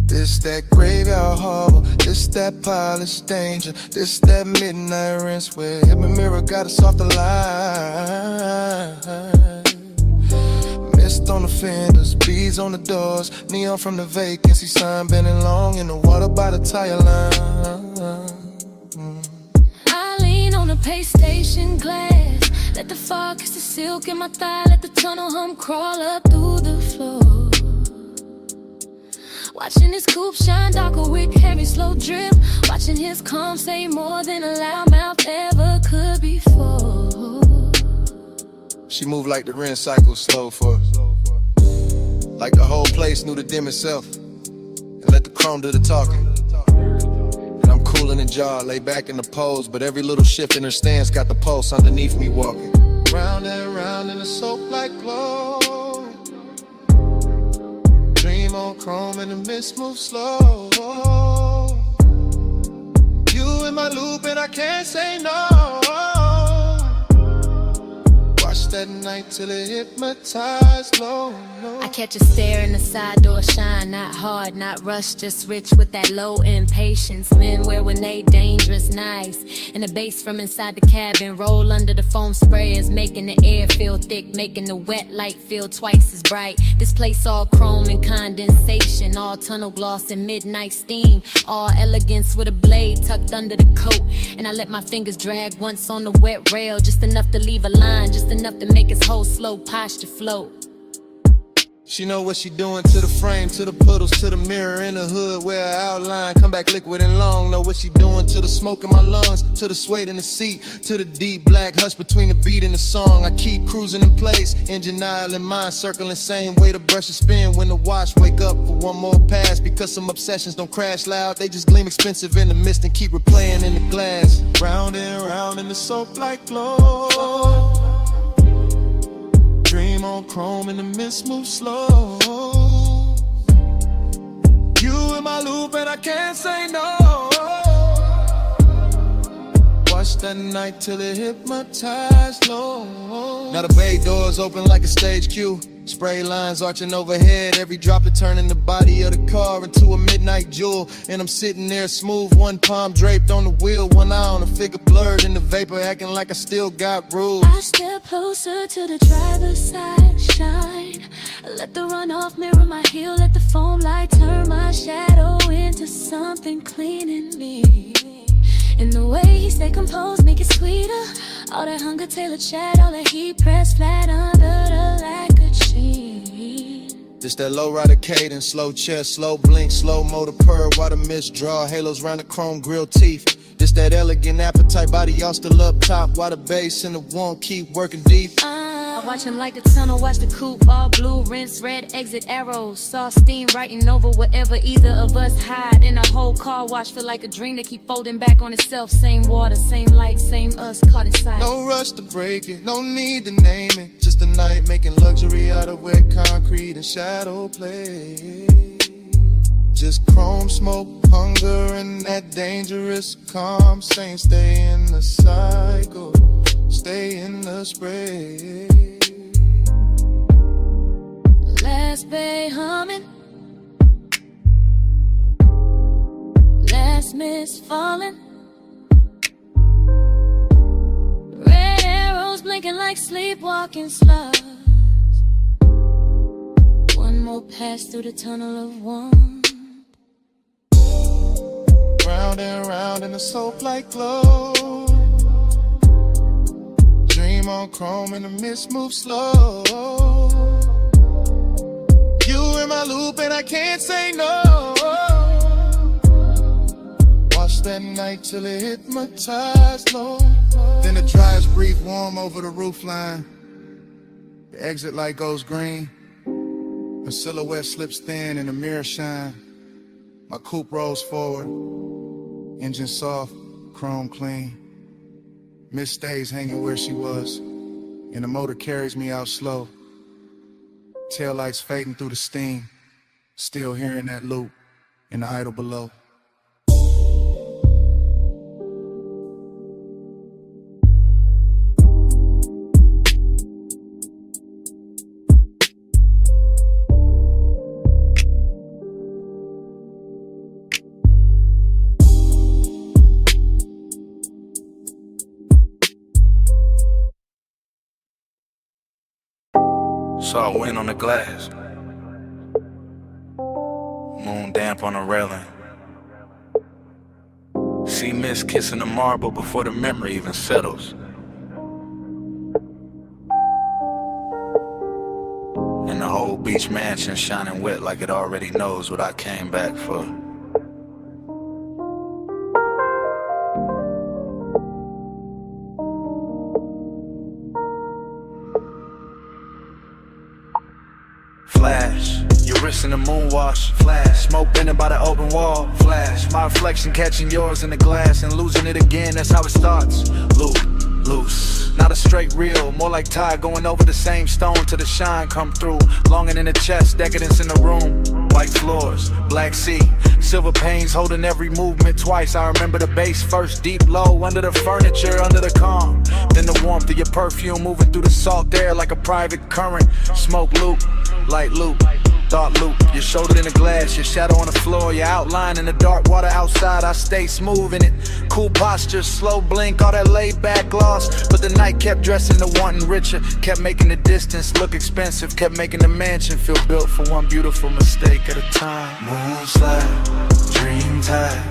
B: This that graveyard harbor, this that polished danger, this that midnight rinse where every mirror got a softer line. Mist on the fenders, beads on the doors, neon from the vacancy sign bending long in the water by the tire line.
G: I lean on the pay station glass, let the fog kiss the silk in my thigh, let the tunnel hum crawl up through the floor. Watching his coupe shine darker with heavy slow drip, watching his calm say more than a loudmouth ever could before.
B: She moved like the Ren cycle slow for us, like the whole place knew the dim itself, and let the chrome do the talking. And I'm cool in the jaw, lay back in the pose, but every little shift in her stance got the pulse underneath me walking. Round and round in the soap-like glow, dream on chrome and the mist move slow. You in my loop and I can't say no. Watch that night till it hypnotized low.
G: I catch a stare in the side door shine, not hard, not rushed, just rich with that low impatience. Men wear when they dangerous, nice. And the bass from inside the cabin roll under the foam sprayers, making the air feel thick, making the wet light feel twice as bright. This place all chrome and condensation, all tunnel gloss and midnight steam, all elegance with a blade tucked under the coat. And I let my fingers drag once on the wet rail, just enough to leave a line, just enough to make his whole slow posture float.
B: She know what she doing to the frame, to the puddles, to the mirror in the hood where her outline come back liquid and long. Know what she doing to the smoke in my lungs, to the suede in the seat, to the deep black hush between the beat and the song. I keep cruising in place, engine aisle in mind, circling same way the brushes spin when the watch wake up for one more pass. Because some obsessions don't crash loud, they just gleam expensive in the mist and keep replaying in the glass. Round and round in the soap-like glow, dream on chrome and the mist move slow. You in my loop and I can't say no. Watch that night till it hypnotized low. Now the bay doors open like a stage cue, spray lines arching overhead, every droplet turning the body of the car into a midnight jewel. And I'm sitting there smooth, one palm draped on the wheel, one eye on the figure blurred in the vapor, acting like I still got rules.
G: I step closer to the driver's side, shine, let the runoff mirror my heel, let the foam light turn my shadow into something clean in me. And the way he stay composed make it sweeter, all that hunger tailored chat, all that heat pressed flat under the lacquered sheet.
B: Just that low rider cadence, slow chest, slow blink, slow motor purr, while the mist draw halos round the chrome grill teeth. Just that elegant appetite, body all still up top, while the bass and the one keep working deep.
G: I watch him like the tunnel, watch the coupe, all blue, rinse, red, exit arrows. Saw steam writing over whatever either of us hide. In a whole car wash, feel like a dream that keep folding back on itself. Same water, same light, same us, caught inside.
B: No rush to break it, no need to name it. Just a night making luxury out of wet concrete and shadow play. Just chrome smoke, hunger, and that dangerous calm. Saying stay in the cycle, stay in the spray.
G: Last bay humming, last mist falling, red arrows blinking like sleepwalking slugs. One more pass through the tunnel of one.
B: Round and round in the soap-like glow, dream on chrome and the mist moves slow. You in my loop and I can't say no. Watch that night till it hypnotized low. Then the dryers breathe warm over the roofline. The exit light goes green, a silhouette slips thin in the mirror shine. My coupe rolls forward,
J: Engine soft, chrome clean. Miss stays hanging where she was, and the motor carries me out slow. Taillights fading through the steam, still hearing that loop in the idle below.
C: Saw wind on the glass, moon damp on the railing. See mist kissing the marble before the memory even settles. And the whole beach mansion shining wet like it already knows what I came back for. Flash, your wrist in the moonwash. Flash, smoke bending by the open wall. Flash, my reflection catching yours in the glass and losing it again, that's how it starts. Loop, loose, not a straight reel, more like tide going over the same stone till the shine come through. Longing in the chest, decadence in the room. White floors, black sea, silver panes holding every movement twice. I remember the bass first, deep low, under the furniture, under the calm. Then the warmth of your perfume moving through the salt air like a private current. Smoke loop, light loop, thought loop. Your shoulder in the glass, your shadow on the floor, your outline in the dark water outside. I stay smooth in it, cool posture, slow blink, all that laid back gloss. But the night kept dressing to wanting richer, kept making the distance look expensive, kept making the mansion feel built for one beautiful mistake at a time.
D: Moonslide, dream tide.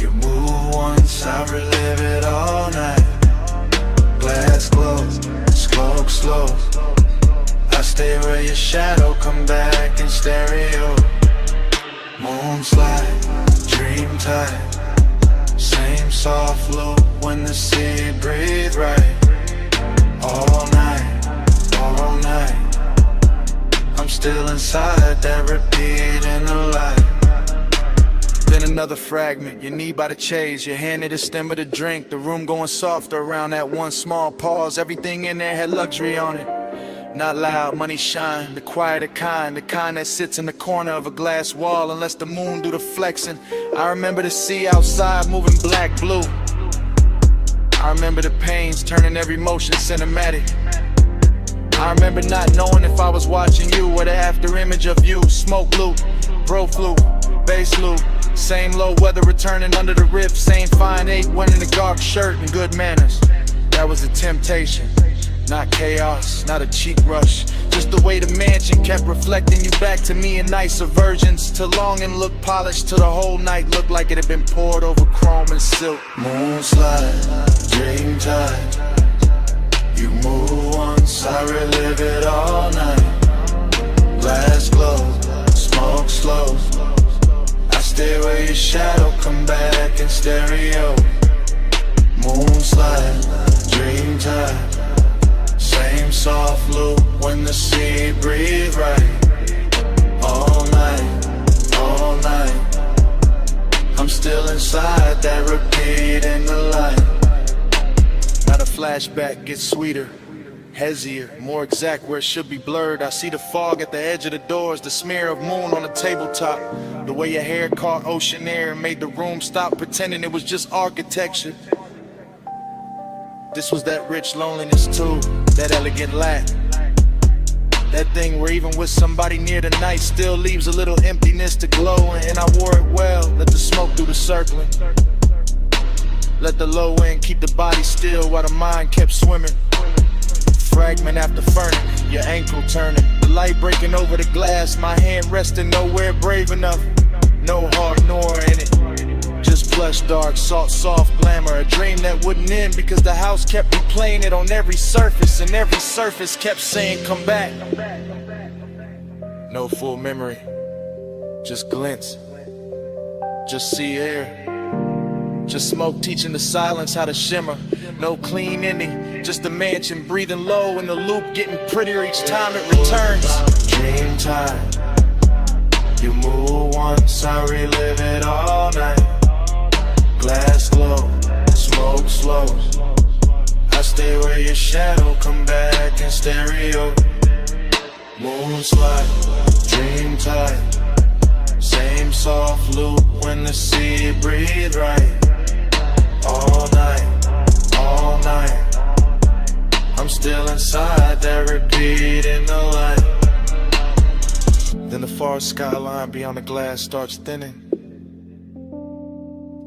D: You move once, I relive it all night. Glass glow, smoke slow. I stay where your shadow come back in stereo. Moonslide, dream tide. Same soft loop when the sea breathe right. All night, all night. I'm still inside that repeat in the light.
C: Then another fragment, your knee by the chase, your hand at the stem of the drink. The room going softer around that one small pause. Everything in there had luxury on it. Not loud, money shine, the quieter kind, the kind that sits in the corner of a glass wall and lets the moon do the flexing. I remember the sea outside moving black, blue. I remember the pains turning every motion cinematic. I remember not knowing if I was watching you or the after image of you. Smoke loop, bro flute, bass loop. Same low weather returning under the rip. Same fine 8 in the dark shirt and good manners. That was a temptation. Not chaos, not a cheap rush. Just the way the mansion kept reflecting you back to me in nicer versions. Till longing looked polished, till the whole night looked like it had been poured over chrome and silk.
D: Moonslide, dream tide. You move once, I relive it all night. Glass glow, smoke slow. I stay where your shadow come back in stereo. Moonslide, dream tide. Same soft loop when the sea breathe right. All night, all night. I'm still inside that repeat in the light.
C: Now the flashback gets sweeter, hazier, more exact where it should be blurred. I see the fog at the edge of the doors, the smear of moon on the tabletop. The way your hair caught ocean air and made the room stop pretending it was just architecture. This was that rich loneliness too, that elegant lack. That thing where even with somebody near the night still leaves a little emptiness to glow. And I wore it well, let the smoke do the circling. Let the low end keep the body still while the mind kept swimming. Fragment after fragment, your ankle turning. The light breaking over the glass, my hand resting nowhere brave enough. No heart nor in it. Just plush, dark, soft glamour. A dream that wouldn't end because the house kept replaying it on every surface. And every surface kept saying, come back. No full memory, just glints. Just sea air. Just smoke teaching the silence how to shimmer. No clean ending, just the mansion breathing low and the loop getting prettier each time it returns.
D: Dream time. You move once, I relive it all night.
A: glass glow, smoke slow. I stay where your shadow come back in stereo. Moon slide, dream tight. Same soft loop when the sea breathe right. All night, I'm still inside that repeat in the light. Then the far skyline beyond the glass starts thinning.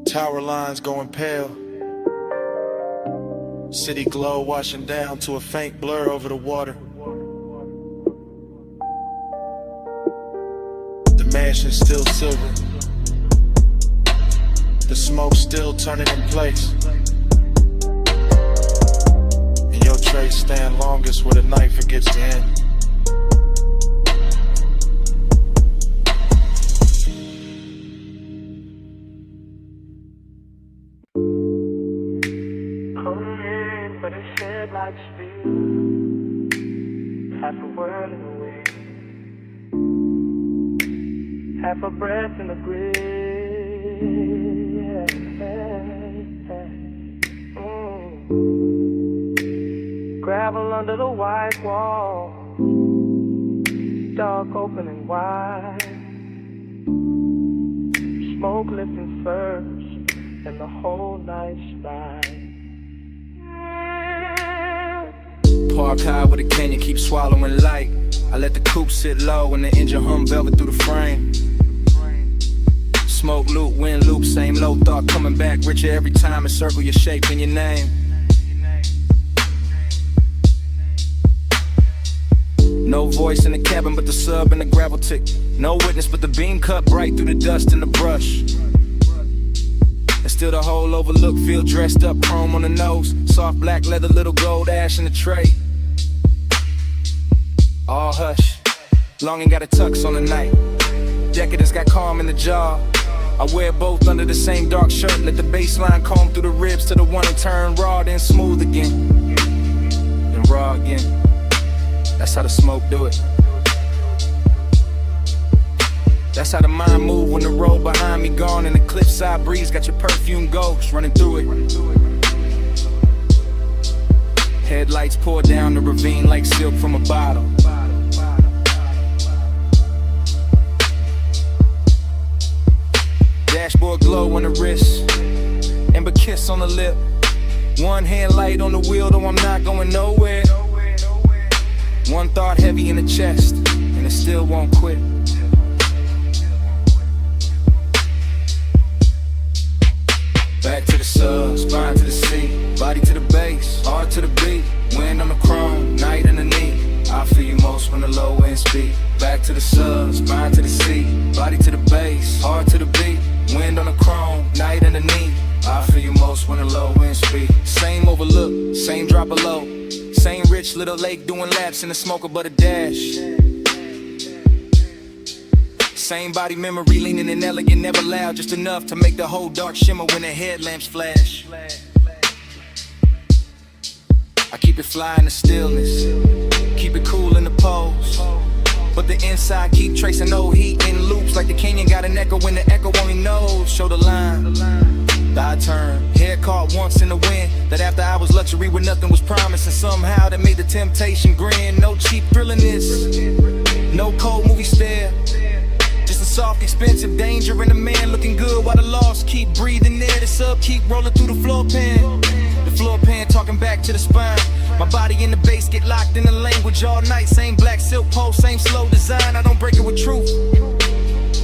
A: Tower lines going pale. City glow washing down to a faint blur over the water. The mansion's still silver. The smoke still turning in place. And your trace stand longest where the night forgets to end.
D: Half a world in the wind, half a breath in the grave. Gravel under the white wall, dark open and wide. Smoke lifting first, and the whole night's ride.
K: Park high with a canyon, keep swallowing light. I let the coupe sit low and the engine hum velvet through the frame. Smoke loop, wind loop, same low thought coming back richer every time. Encircle your shape and your name. No voice in the cabin but the sub and the gravel tick. No witness but the beam cut bright through the dust and the brush. And still the whole overlook, feel dressed up, chrome on the nose. Soft black leather, little gold ash in the tray. All hush, longing got a tux on the night. Decadence got calm in the jaw. I wear both under the same dark shirt. Let the baseline comb through the ribs to the one and turn raw, then smooth again, then raw again. That's how the smoke do it. That's how the mind move when the road behind me gone and the cliffside breeze got your perfume ghost running through it. Headlights pour down the ravine like silk from a bottle. Dashboard glow on the wrist, amber kiss on the lip. One hand light on the wheel, though I'm not going nowhere. One thought heavy in the chest, and it still won't quit. Back to the sub, spine to the seat, body to the base, heart to the beat. Wind on the chrome, night underneath. I feel you most when the low end speed. Back to the sub, spine to the seat, body to the base, heart to the beat. Wind on the chrome, night underneath. I feel you most when the low end speed. Same overlook, same drop below. Same rich little lake doing laps in the smoker but a dash. Same body memory, leaning and elegant, never loud, just enough to make the whole dark shimmer when the headlamps flash. I keep it fly in the stillness, keep it cool in the pose, but the inside keep tracing old heat in loops like the canyon got an echo when the echo only knows. Show the line, I turn, hair caught once in the wind. That after hours luxury where nothing was promised, and somehow that made the temptation grin. No cheap thrill in this, no cold movie stare. Just a soft, expensive danger and a man looking good while the lost keep breathing air. The sub keep rolling through the floor pan. The floor pan talking back to the spine. My body in the bass get locked in the language all night. Same black silk pole, same slow design. I don't break it with truth.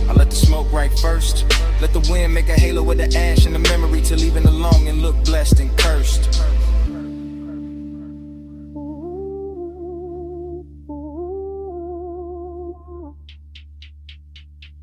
K: I let the smoke right first. Let the wind make a halo with the ash and the memory till even the longing look blessed and cursed.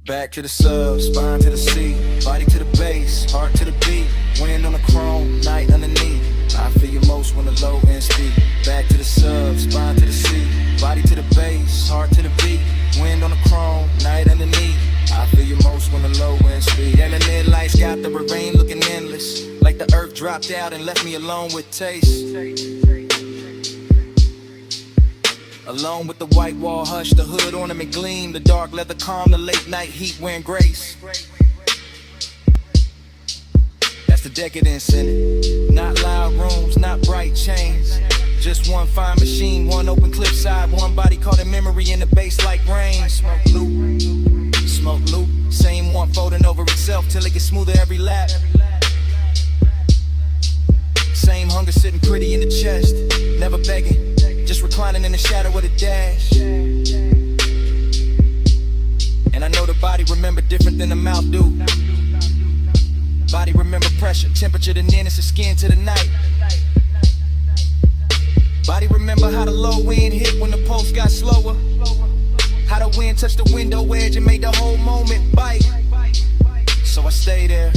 K: Back to the sub, spine to the seat, body to the base, heart to the beat. Wind on the chrome, night underneath. I feel you most when the low end speak. Back to the sub, spine to the seat, body to the base, heart to the beat. Wind on the chrome, night underneath. I feel you most when the low end speed. And the mid lights got the ravine looking endless, like the earth dropped out and left me alone with taste. Alone with the white wall hush, the hood ornament gleam, the dark leather calm, the late night heat wearing grace. That's the decadence in it. Not loud rooms, not bright chains. Just one fine machine, one open cliffside, one body caught in memory in the bass like rain. Smoke loop, same one folding over itself till it gets smoother every lap. Same hunger sitting pretty in the chest, never begging, just reclining in the shadow of the dash. And I know the body remember different than the mouth do. Body remember pressure, temperature, the nearness of skin to the night. Body remember how the low wind hit when the pulse got slower. How the wind touched the window edge and made the whole moment bite. So I stay there,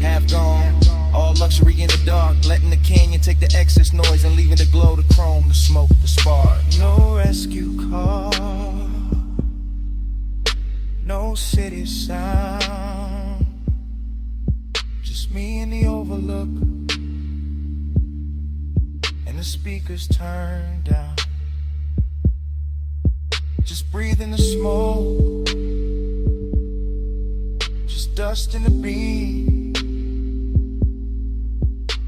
K: half gone, all luxury in the dark, letting the canyon take the excess noise and leaving the glow, the chrome, the smoke, the spark.
D: No rescue call, no city sound, just me in the overlook, and the speakers turned down. Just breathing the smoke, just dust in the beat,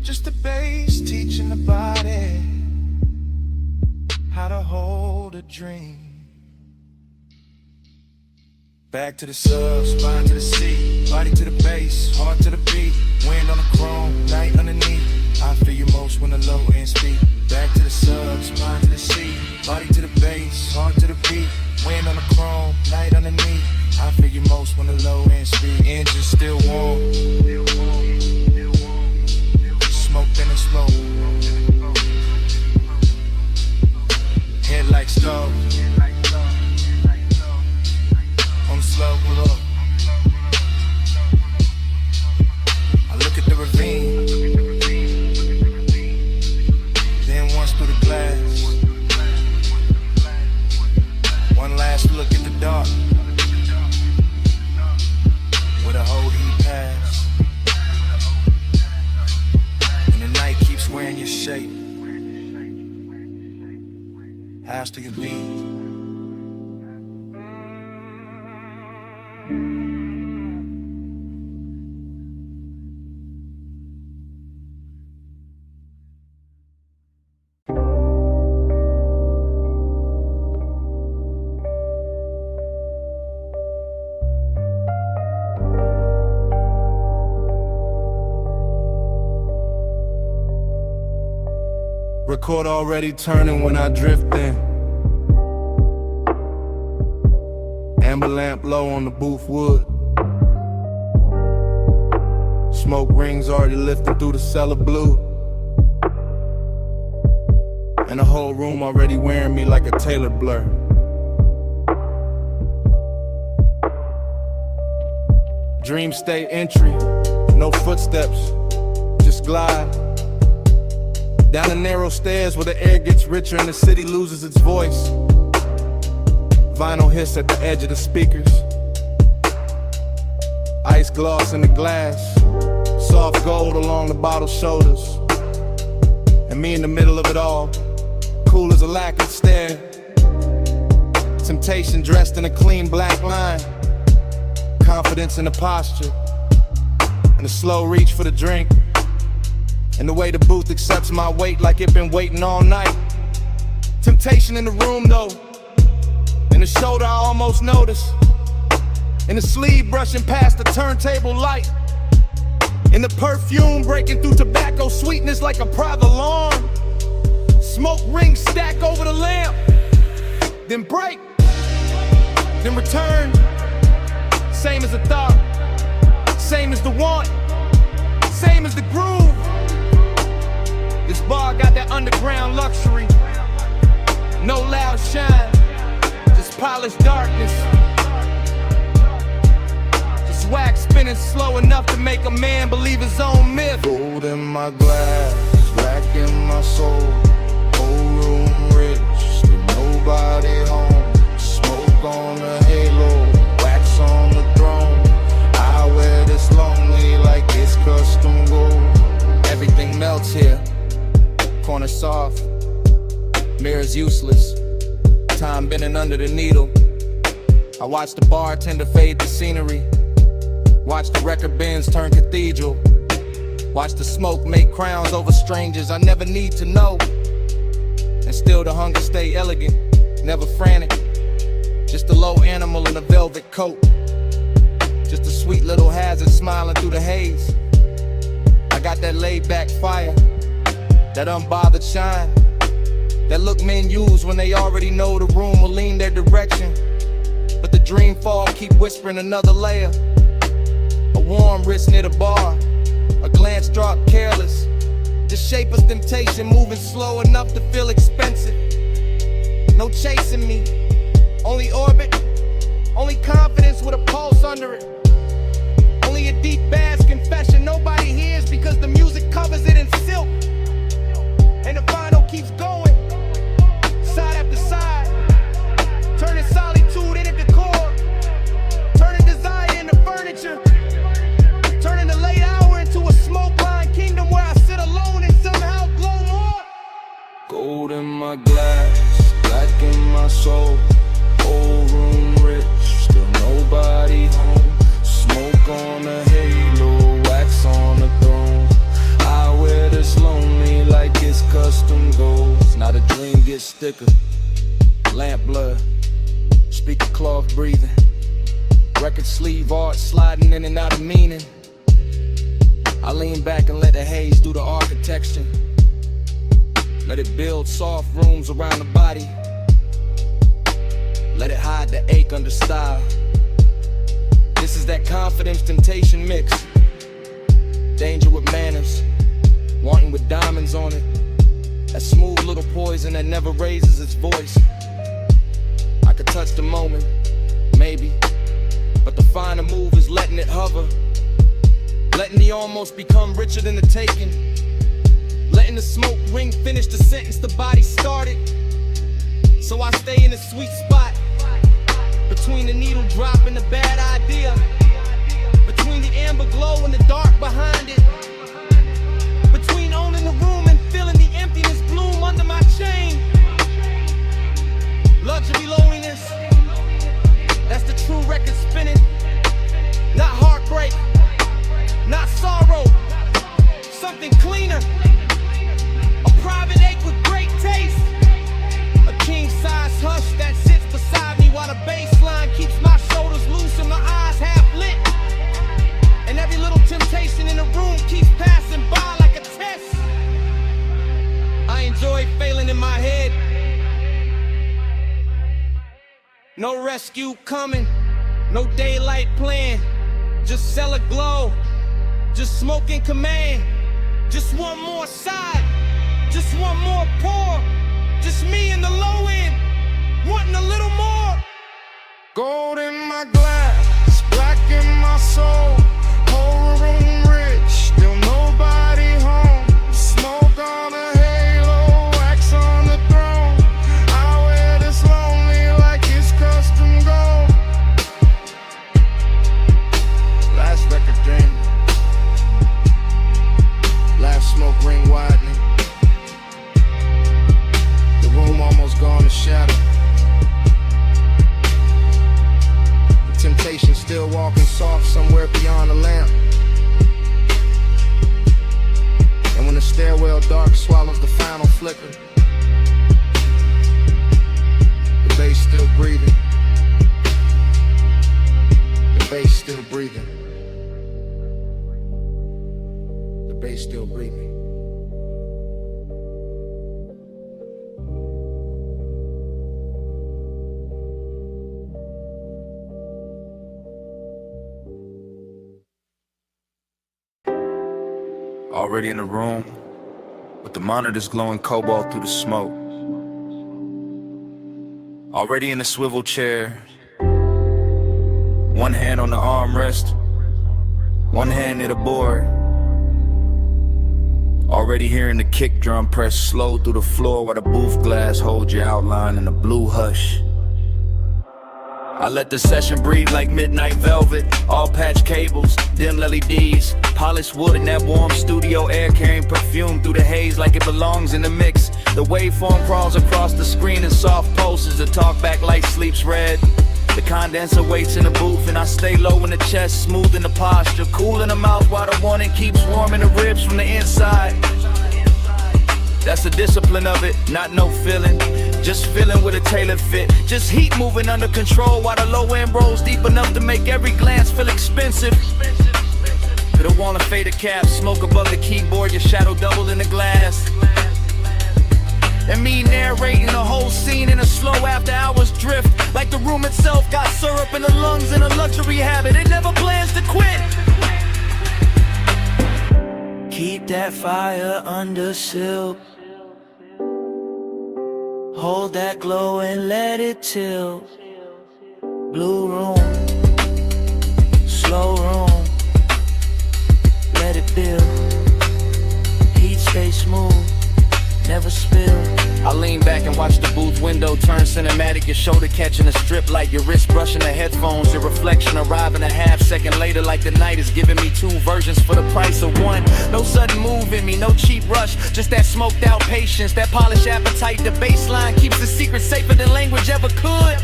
D: just the bass teaching the body how to hold a dream.
K: Back to the sub, spine to the seat, body to the bass, heart to the beat, wind on the chrome, night underneath. I feel you most when the low end speak. Back to the sub, spine to the seat, body to the bass, heart to the beat, wind on the chrome, night underneath. I feel you most when the low end speed. Engine still warm, smoke then it's slow. Headlights stove, on the slow pull up. I look at the ravine, then once through the glass. One last look at the dark, where the whole heat pass. And the night keeps wearing your shape. House to your beat.
C: Record already turning when I drift in. Amber lamp low on the booth wood. Smoke rings already lifting through the cellar blue. And the whole room already wearing me like a tailored blur. Dream state entry, no footsteps, just glide. Down the narrow stairs where the air gets richer and the city loses its voice. Vinyl hiss at the edge of the speakers. Ice gloss in the glass. Soft gold along the bottle's shoulders. And me in the middle of it all, cool as a lacquered stare. Temptation dressed in a clean black line. Confidence in the posture. And a slow reach for the drink. And the way the booth accepts my weight like it been waiting all night. Temptation in the room though. In the shoulder I almost notice. In the sleeve brushing past the turntable light. In the perfume breaking through tobacco sweetness like a private alarm. Smoke rings stack over the lamp. Then break. Then return. Same as the thought. Same as the want. Same as the groove. This bar got that underground luxury. No loud shine, just polished darkness. Just wax spinning slow enough to make a man believe his own myth.
B: Gold in my glass, black in my soul. Whole room rich, still nobody home. Smoke on the halo, wax on the throne. I wear this lonely like it's custom gold.
K: Everything melts here. Corner soft, mirrors useless, time bending under the needle. I watch the bartender fade the scenery, watch the record bins turn cathedral.
F: Watch the smoke make crowns over strangers I never need to know. And still the hunger stay elegant, never frantic. Just a low animal in a velvet coat. Just a sweet little hazard smiling through the haze. I got that laid back fire, that unbothered shine, that look men use when they already know the room will lean their direction. But the dream fog keep whispering another layer. A warm wrist near the bar, a glance drop careless. The shape of temptation moving slow enough to feel expensive. No chasing me, only orbit, only confidence with a pulse under it. Only a deep bass confession nobody hears because the music covers it in silk. And the vinyl keeps going, side after side, turning solitude into decor, turning desire into furniture, turning the late hour into a smoke-lined kingdom where I sit alone and somehow glow more.
E: Gold in my glass, black in my soul, old room rich, still nobody home. Smoke on a halo, wax on a throne. I wear this lonely like it's custom goals. Now the dream gets thicker, lamp blood, speaker cloth breathing, record sleeve art sliding in and out of meaning. I lean back and let the haze do the architecture. Let it build soft rooms around the body. Let it hide the ache under style. This is that confidence temptation mix. Danger with manners, wanting with diamonds on it. That smooth little poison that never raises its voice. I could touch the moment, maybe, but the finer move is letting it hover. Letting the almost become richer than the taking. Letting the smoke ring finish the sentence the body started. So I stay in a sweet spot, between the needle drop and the bad idea, between the amber glow and the dark behind it, between owning the room and feeling the emptiness bloom under my chain. Luxury loneliness, that's the true record spinning. Not heartbreak, not sorrow, something cleaner. A private ache with great taste. A king-size hush that sits beside me while the bass line keeps my shoulders loose and my eyes half lit. And every little temptation in the room keeps passing by like a test. I enjoy failing in my head. No rescue coming, no daylight plan. Just cellar glow, just smoke in command. Just one more side, just one more pour. Just me in the low end, wanting a little more.
L: Gold in my glass, black in my soul, whole room rich, still nobody home. Smoke on a halo, wax on the throne. I wear this lonely like it's custom gold.
F: Last record dream, last smoke ring widening. The room almost gone to shadow. The temptation still walking soft somewhere beyond the lamp. And when the stairwell dark swallows the final flicker, the bass still breathing. The bass still breathing. The bass still breathing.
C: Already in the room, with the monitors glowing cobalt through the smoke. Already in the swivel chair, one hand on the armrest, one hand near the board. Already hearing the kick drum press slow through the floor while the booth glass holds your outline in a blue hush. I let the session breathe like midnight velvet. All patch cables, dim LEDs, polished wood in that warm studio air, carrying perfume through the haze like it belongs in the mix. The waveform crawls across the screen in soft pulses. The talkback light sleeps red. The condenser waits in the booth and I stay low when the
K: chest, smooth in the posture, cool in the mouth while the warning keeps warming the ribs from the inside. That's the discipline of it, not no feeling, just feeling with a tailored fit. Just heat moving under control while the low end rolls deep enough to make every glance feel expensive. Put a wall and faded cap, smoke above the keyboard, your shadow double in the glass. And me narrating the whole scene in a slow after hours drift, like the room itself got syrup in the lungs in a luxury habit. It never plans to quit.
D: Keep that fire under seal. Hold that glow and let it chill. Blue room, slow room, let it build. Heat stay smooth, never spill.
K: I lean back and watch the booth window turn cinematic. Your shoulder catching a strip light, your wrist brushing the headphones. Your reflection arriving a half second later, like the night is giving me two versions for the price of one. No sudden move in me, no cheap rush, just that smoked out patience, that polished appetite. The baseline keeps the secret safer than language ever could.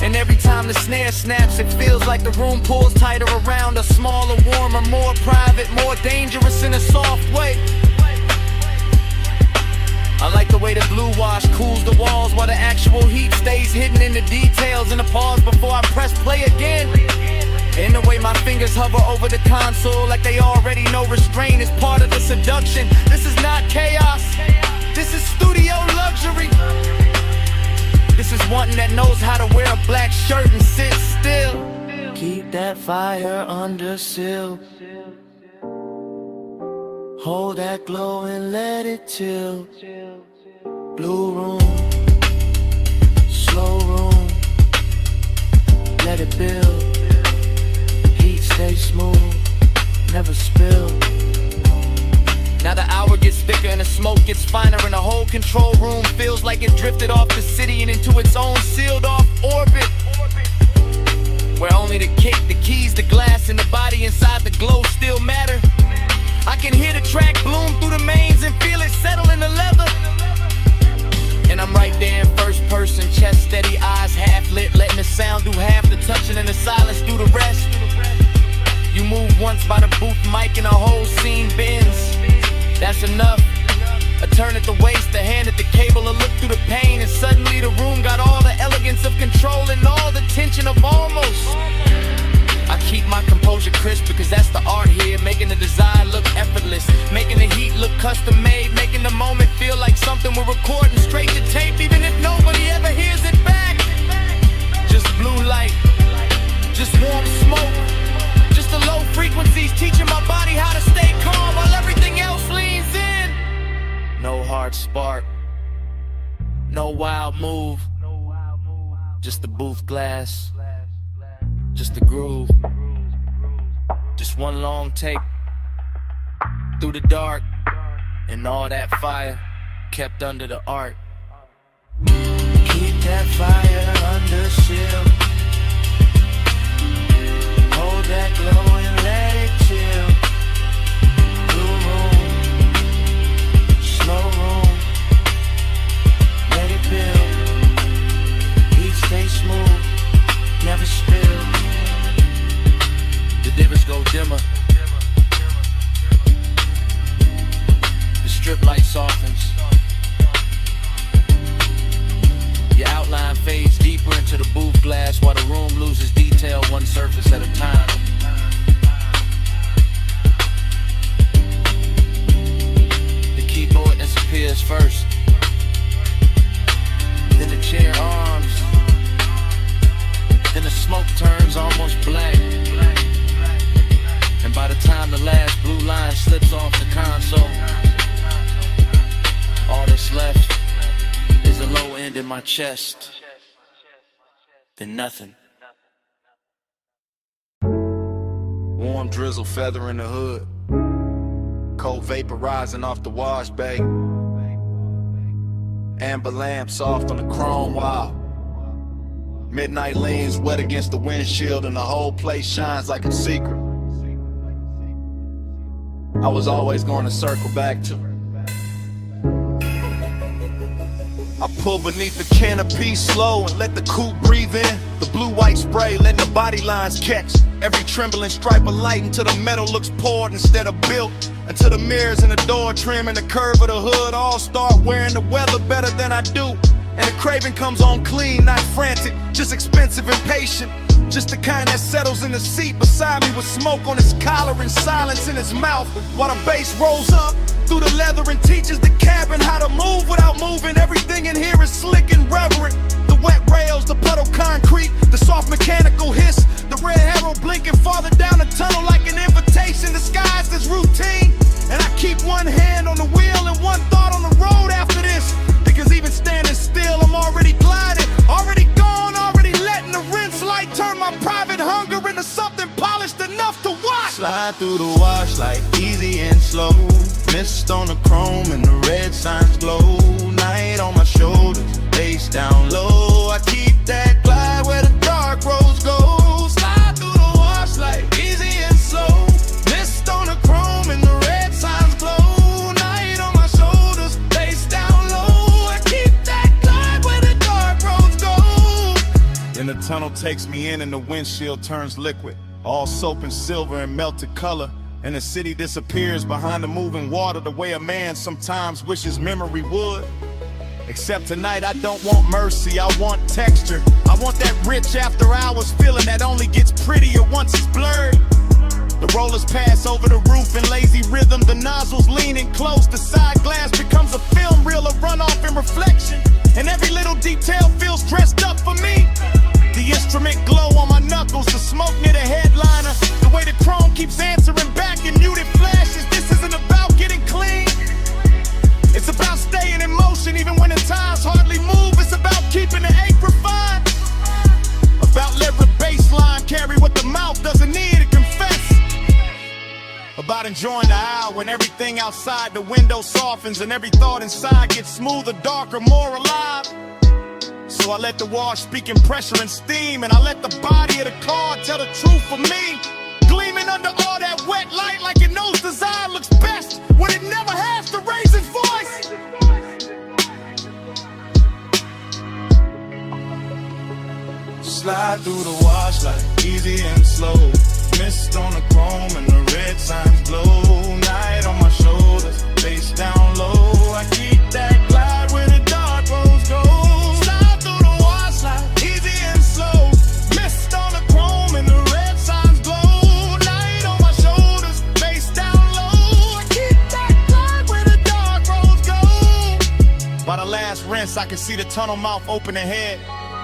K: And every time the snare snaps, it feels like the room pulls tighter around us. Smaller, warmer, more private, more dangerous in a soft way. I like the way the blue wash cools the walls while the actual heat stays hidden in the details. And the pause before I press play again. And the way my fingers hover over the console like they already know restraint is part of the seduction. This is not chaos, this is studio luxury. This is wanting that knows how to wear a black shirt and sit still.
D: Keep that fire under seal. Hold that glow and let it chill. Blue room, slow room, let it build. Heat stay smooth, never spill.
K: Now the hour gets thicker and the smoke gets finer, and the whole control room feels like it drifted off the city and into its own sealed off orbit, where only the kick, the keys, the glass, and the body inside the glow still matter. I can hear the track bloom through the mains and feel it settle in the leather. And I'm right there in first person, chest steady, eyes half lit, letting the sound do half the touching and the silence do the rest. You move once by the booth mic and the whole scene bends. That's enough. A turn at the waist, a hand at the cable, a look through the pain, and suddenly the room got all the elegance of control and all the tension of almost. I keep my composure crisp because that's the art here, making the design look effortless, making the heat look custom made, making the moment feel like something we're recording straight to tape, even if nobody ever hears it back. Just blue light, just warm smoke, just the low frequencies teaching my body how to stay calm while everything else leans in. No hard spark, no wild move, just the booth glass, just the groove, just one long take through the dark, and all that fire kept under the art.
D: Keep that fire under seal. Hold that glow and let it chill. Blue room, slow room, let it build. Heat stay smooth, never spill.
K: The divots go dimmer, the strip light softens, your outline fades deeper into the booth glass while the room loses detail one surface at a time. The keyboard disappears first, then the chair arms, then the smoke turns almost black. And by the time the last blue line slips off the console, all that's left is a low end in my chest, then nothing.
C: Warm drizzle feathering the hood, cold vapor rising off the wash bay, amber lamp soft on the chrome wall. Midnight leans wet against the windshield and the whole place shines like a secret I was always going to circle back to.
L: I pull beneath the canopy slow and let the coupe breathe in. The blue-white spray letting the body lines catch every trembling stripe of light until the metal looks poured instead of built. Until the mirrors in the door trim and the curve of the hood all start wearing the weather better than I do. And the craving comes on clean, not frantic, just expensive and patient. Just the kind that settles in the seat beside me with smoke on his collar and silence in his mouth while the bass rolls up through the leather and teaches the cabin how to move without moving. Everything in here is slick and reverent. The wet rails, the puddle concrete, the soft mechanical hiss, the red arrow blinking farther down the tunnel like an invitation disguised as routine. And I keep one hand on the wheel and one thought on the road after this, because even standing still I'm already gliding, already gone, already letting the rinse light turn my private hunger into something polished enough to watch.
N: Slide through the wash like easy and slow. Mist on the chrome and the red signs glow. Night on my shoulders, face down low. I keep that glide where the dark roads go. Slide through the wash like easy and slow. Mist on the chrome and the red signs glow. Night on my shoulders, face down low. I keep that glide where the dark roads go.
L: Then the tunnel takes me in and the windshield turns liquid, all soap and silver and melted color. And the city disappears behind the moving water the way a man sometimes wishes memory would. Except tonight I don't want mercy, I want texture. I want that rich after hours feeling that only gets prettier once it's blurred. The rollers pass over the roof in lazy rhythm, the nozzles leaning close, the side glass becomes a film reel of runoff and reflection. And every little detail feels dressed up for me. The instrument glow on my knuckles, the smoke near the headliner, the way the chrome keeps answering back in muted flashes. This isn't about getting clean, it's about staying in motion even when the times hardly move. It's about keeping the ache refined, about letting the baseline carry what the mouth doesn't need to confess, about enjoying the hour when everything outside the window softens and every thought inside gets smoother, darker, more alive. So I let the wash speak in pressure and steam, and I let the body of the car tell the truth for me. Gleaming under all that wet light like it knows design looks best when it never has to raise its voice.
N: Slide through the wash like easy and slow. Mist on the chrome and the red signs glow. Night on my shoulders, face down low. I keep that glide where the dark roads go. Slide through the wash like easy and slow. Mist on the chrome and the red signs glow. Night on my shoulders, face down low. I keep that glide where the dark roads go.
L: By the last rinse I can see the tunnel mouth open ahead,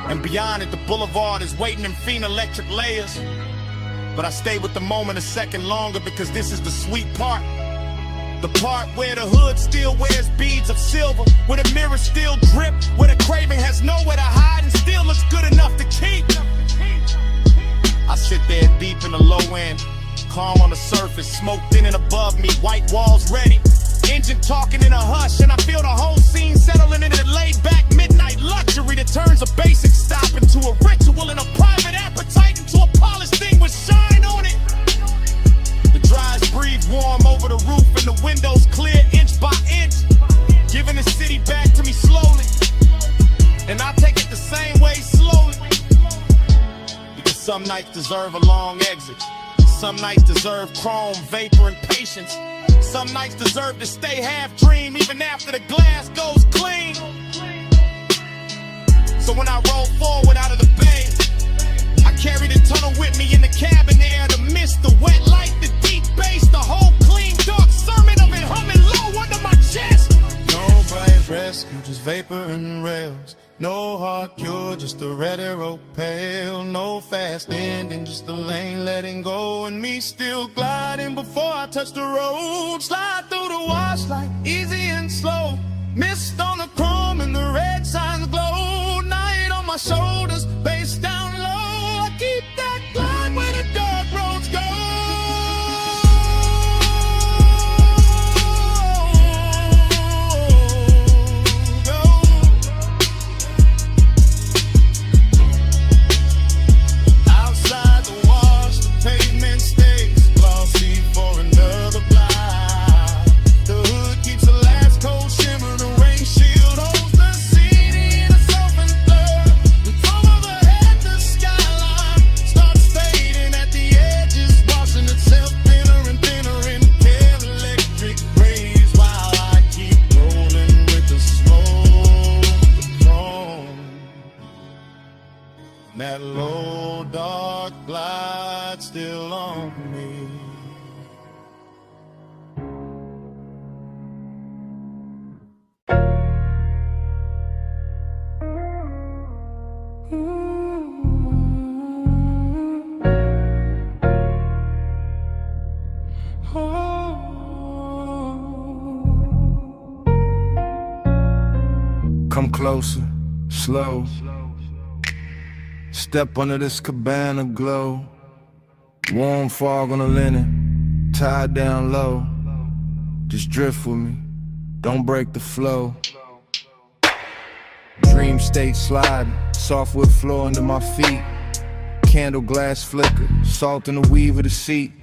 L: and beyond it the boulevard is waiting in faint electric layers. But I stay with the moment a second longer because this is the sweet part. The part where the hood still wears beads of silver, where the mirrors still drip, where the craving has nowhere to hide and still looks good enough to keep. I sit there deep in the low end, calm on the surface, smoke thinning above me, white walls ready, engine talking in a hush, and I feel the whole scene settling into the laid back midnight luxury that turns a basic stop into a ritual and a private appetite into a polished thing with shine on it. The dries breathe warm over the roof and the windows clear inch by inch, giving the city back to me slowly, and I take it the same way slowly, because some nights deserve a long exit, some nights deserve chrome, vapor, and patience. Some nights deserve to stay half dream even after the glass goes clean. So when I roll forward out of the bay, I carry the tunnel with me in the cabin air, the mist, the wet light, the deep bass, the whole clean dark sermon of it humming low under my chest.
N: No bright rescue, just vapor and rails. No hard cure, just a red arrow pale. No fast ending, just the lane letting go, and me still gliding before I touch the road. Slide through the wash like easy and slow. Mist on the chrome and the red signs glow. Night on my shoulders, face down low. I keep that glide where the dark roads go.
L: The hood keeps the last cold shimmer, the rain shield holds the city all on me.
J: Come closer, slow. Step under this cabana glow. Warm fog on the linen, tied down low. Just drift with me, don't break the flow. Dream state sliding, softwood floor under my feet. Candle glass flicker, salt in the weave of the seat.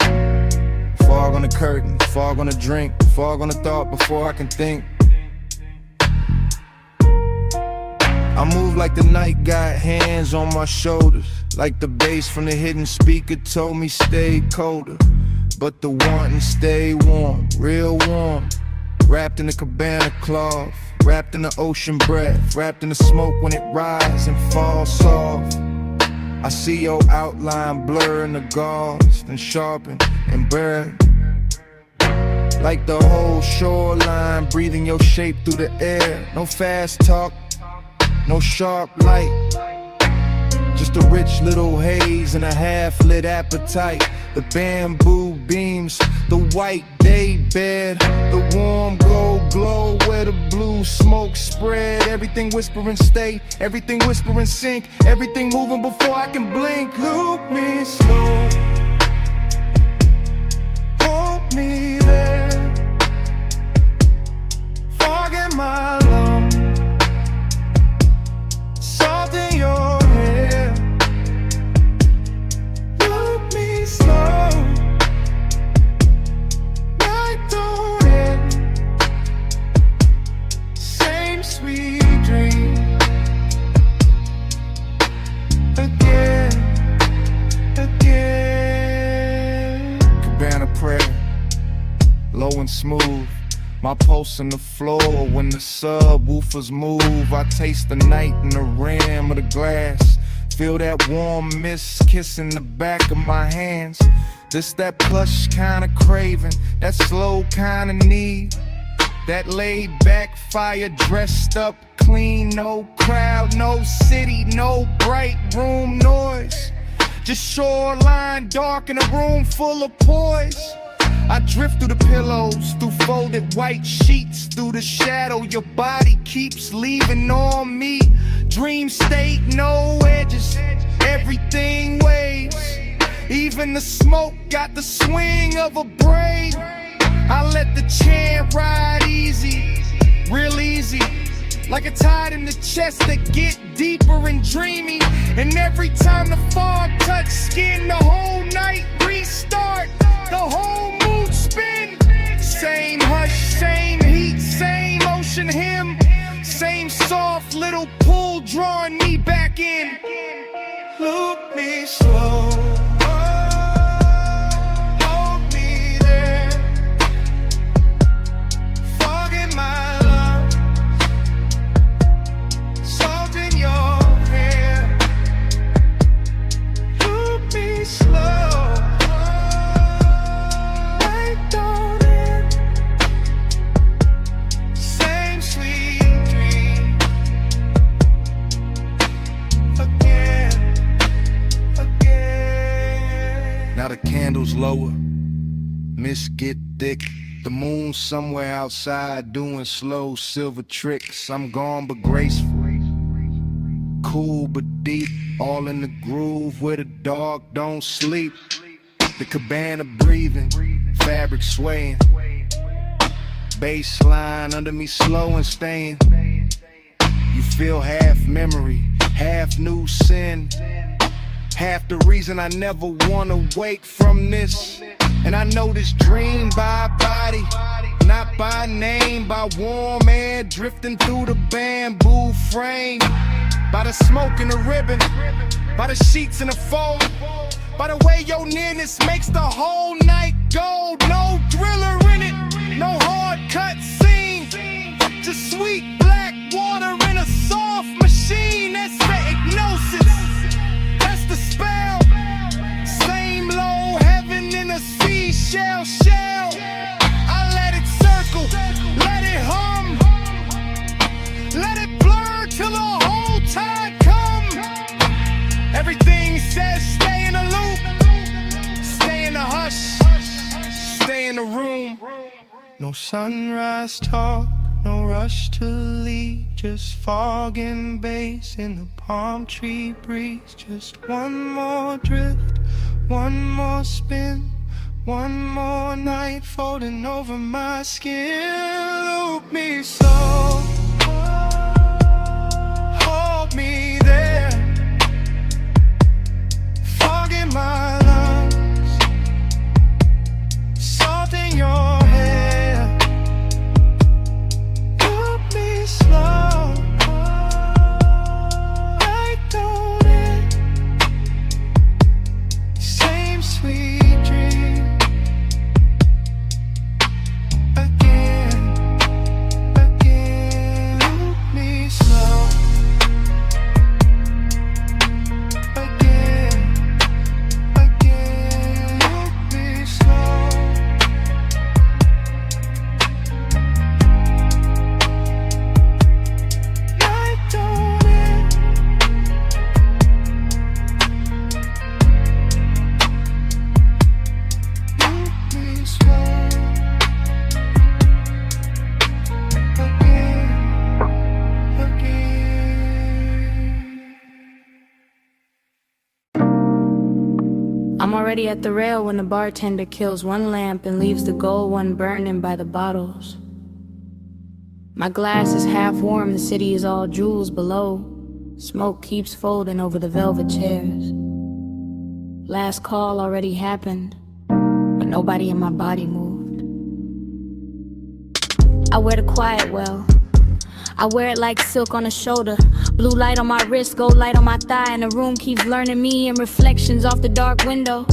J: Fog on the curtain, fog on the drink, fog on the thought before I can think. I move like the night got hands on my shoulders, like the bass from the hidden speaker told me stay colder. But the wanting stay warm, real warm. Wrapped in the cabana cloth, wrapped in the ocean breath, wrapped in the smoke when it rises and falls soft. I see your outline blur in the gauze, then sharpen and burn. Like the whole shoreline, breathing your shape through the air. No fast talk, no sharp light, just a rich little haze and a half-lit appetite. The bamboo beams, the white day bed, the warm gold glow where the blue smoke spread. Everything whispering stay, everything whispering sink, everything moving before I can blink. Loop me slow, hold me there, fog in my lungs, salt in your hair. Look me slow, night don't end. Same sweet dream again, again. Cabana prayer, low and smooth. My pulse on the floor when the subwoofers move. I taste the night in the rim of the glass. Feel that warm mist kissing the back of my hands. This that plush kind of craving, that slow kind of need. That laid back fire dressed up clean. No crowd, no city, no bright room noise. Just shoreline dark in a room full of poise. I drift through the pillows, through folded white sheets, through the shadow your body keeps leaving on me. Dream state, no edges, everything waves. Even the smoke got the swing of a braid. I let the chant ride easy, real easy. Like a tide in the chest that get deeper and dreamy. And every time the fog touch skin, the whole night restart, the whole mood spin. Same hush, same heat, same ocean hymn, same soft little pull drawing me back in. Look me slow, hold me there, fog in my lungs, salt in your hair. Look me slow, night don't end. Same sweet dream again, again. Now the candles lower, mist get thick. The moon somewhere outside doing slow silver tricks. I'm gone but graceful, cool but deep, all in the groove where the dog don't sleep. The cabana breathing, fabric swaying, bass line under me slow and staying. You feel half memory, half new sin, half the reason I never wanna wake from this. And I know this dream by body, not by name, by warm air drifting through the bamboo frame, by the smoke in the ribbon, by the sheets in the fold, by the way your nearness makes the whole night gold. No thriller in it, no hard cut scene, just sweet black water in a soft machine. That's the hypnosis, that's the spell. Same low, heavy
L: in the room. No sunrise talk, no rush to leave, just fog and bass in the palm tree breeze. Just one more drift, one more spin, one more night folding over my skin. Loop me slow, hold me there, fog in my lungs, salt in your hair. Loop me slow, I don't end, same sweet dream. Again, loop me slow. Again, loop me slow. Night don't end. Loop me slow.
G: I'm already at the rail when the bartender kills one lamp and leaves the gold one burning by the bottles. My glass is half warm, the city is all jewels below. Smoke keeps folding over the velvet chairs. Last call already happened, but nobody in my body moved. I wear the quiet well. I wear it like silk on a shoulder. Blue light on my wrist, gold light on my thigh, and the room keeps learning me and reflections off the dark window.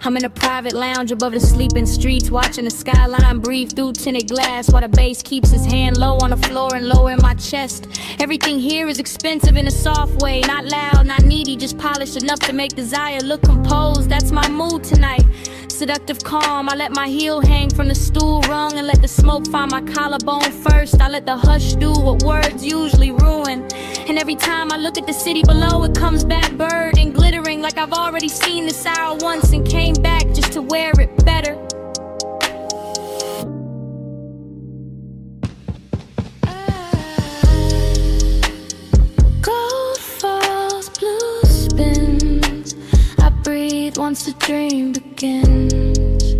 G: I'm in a private lounge above the sleeping streets, watching the skyline breathe through tinted glass while the bass keeps his hand low on the floor and low in my chest. Everything here is expensive in a soft way, not loud, not needy, just polished enough to make desire look composed. That's my mood tonight. Seductive calm, I let my heel hang from the stool rung and let the smoke find my collarbone first. I let the hush do what words usually ruin. And every time I look at the city below, it comes back bird and glittering like I've already seen this hour once and came back just to wear it better. Gold falls, blue spins. I breathe once the dream begins.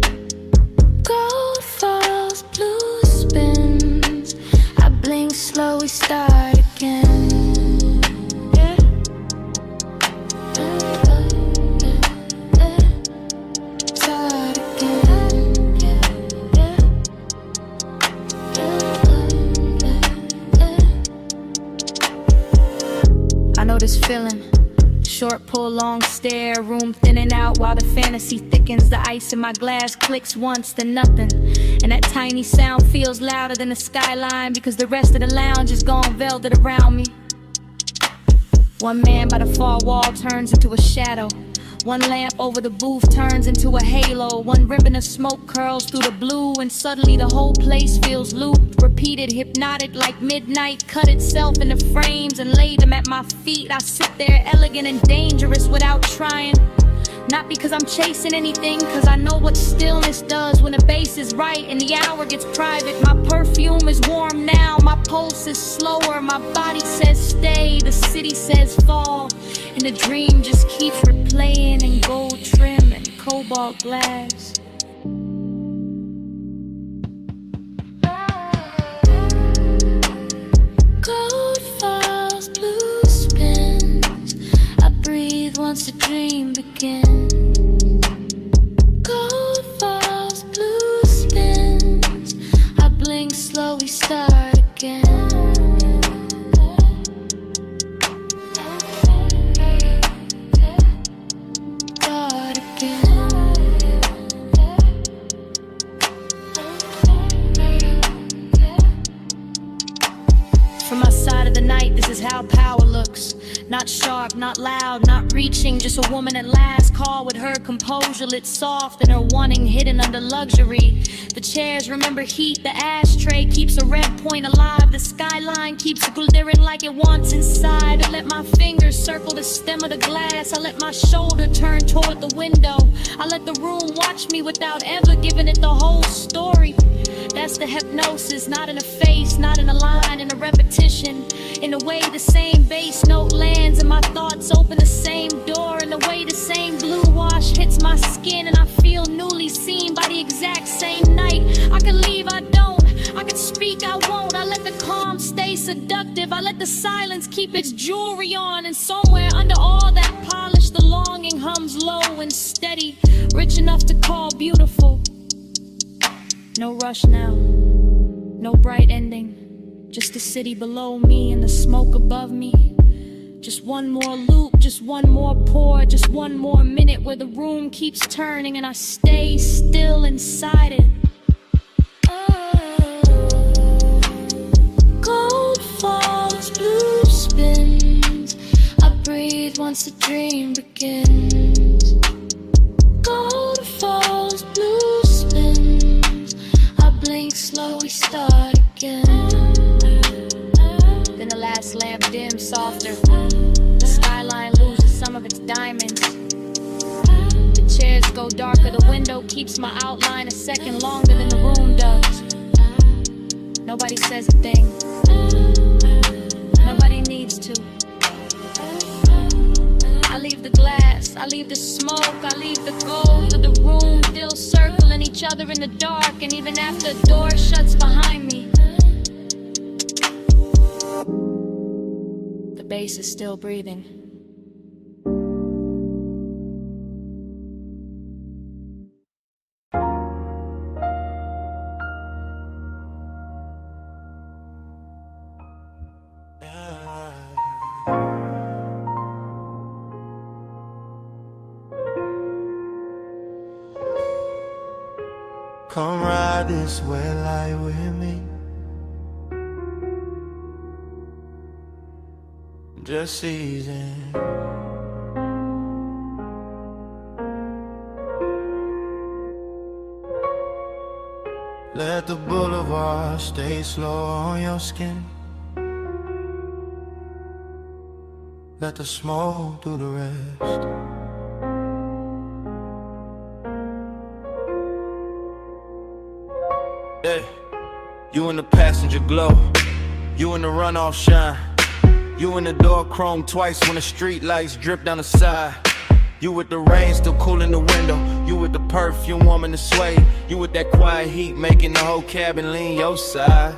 G: Gold falls, blue spins. I blink slow, we start again. Start again. I know this feeling. Short pull, long stare, room thinning out while the fantasy thickens. The ice in my glass clicks once, then nothing. And that tiny sound feels louder than the skyline because the rest of the lounge is gone velvet around me. One man by the far wall turns into a shadow. One lamp over the booth turns into a halo. One ribbon of smoke curls through the blue, and suddenly the whole place feels looped, repeated, hypnotic like midnight. Cut itself into frames and laid them at my feet. I sit there elegant and dangerous without trying. Not because I'm chasing anything, cause I know what stillness does when the bass is right and the hour gets private. My perfume is warm now, my pulse is slower. My body says stay, the city says fall. And the dream just keeps replaying in gold trim and cobalt glass. Gold falls, blue spins. I breathe once the dream begins. Gold falls, blue spins. I blink slow, we start again. Start again. From my side of the night, this is how power looks. Not sharp, not loud, not reaching, just a woman at last. Call with her composure lit soft and her wanting hidden under luxury. The chairs remember heat, the ashtray keeps a red point alive. The skyline keeps glittering like it wants inside. I let my fingers circle the stem of the glass. I let my shoulder turn toward the window. I let the room watch me without ever giving it the whole story. That's the hypnosis, not in a face, not in a line, in a repetition. In a way the same bass note lands and my thoughts open the same door. In a way the same blue wash hits my skin and I feel newly seen by the exact same night. I can leave, I don't. I can speak, I won't. I let the calm stay seductive. I let the silence keep its jewelry on. And somewhere under all that polish, the longing hums low and steady, rich enough to call beautiful. No rush now, no bright ending. Just the city below me and the smoke above me. Just one more loop, just one more pour, just one more minute where the room keeps turning and I stay still inside it. Gold falls, blue spins. I breathe once the dream begins. Gold falls, blue spins. I blink slow, we start again. Then the last lamp dims softer. The skyline loses some of its diamonds. The chairs go darker. The window keeps my outline a second longer than the room does. Nobody says a thing. Nobody needs to. I leave the glass, I leave the smoke, I leave the gold of the room still circling each other in the dark. And even after the door shuts behind me, the bass is still breathing.
L: Come ride this red light with me. Just season. Let the boulevard stay slow on your skin. Let the smoke do the rest.
A: Hey, you in the passenger glow, you in the runoff shine, you in the door chrome twice when the street lights drip down the side. You with the rain still cool in the window, you with the perfume warming the sway, you with that quiet heat making the whole cabin lean your side.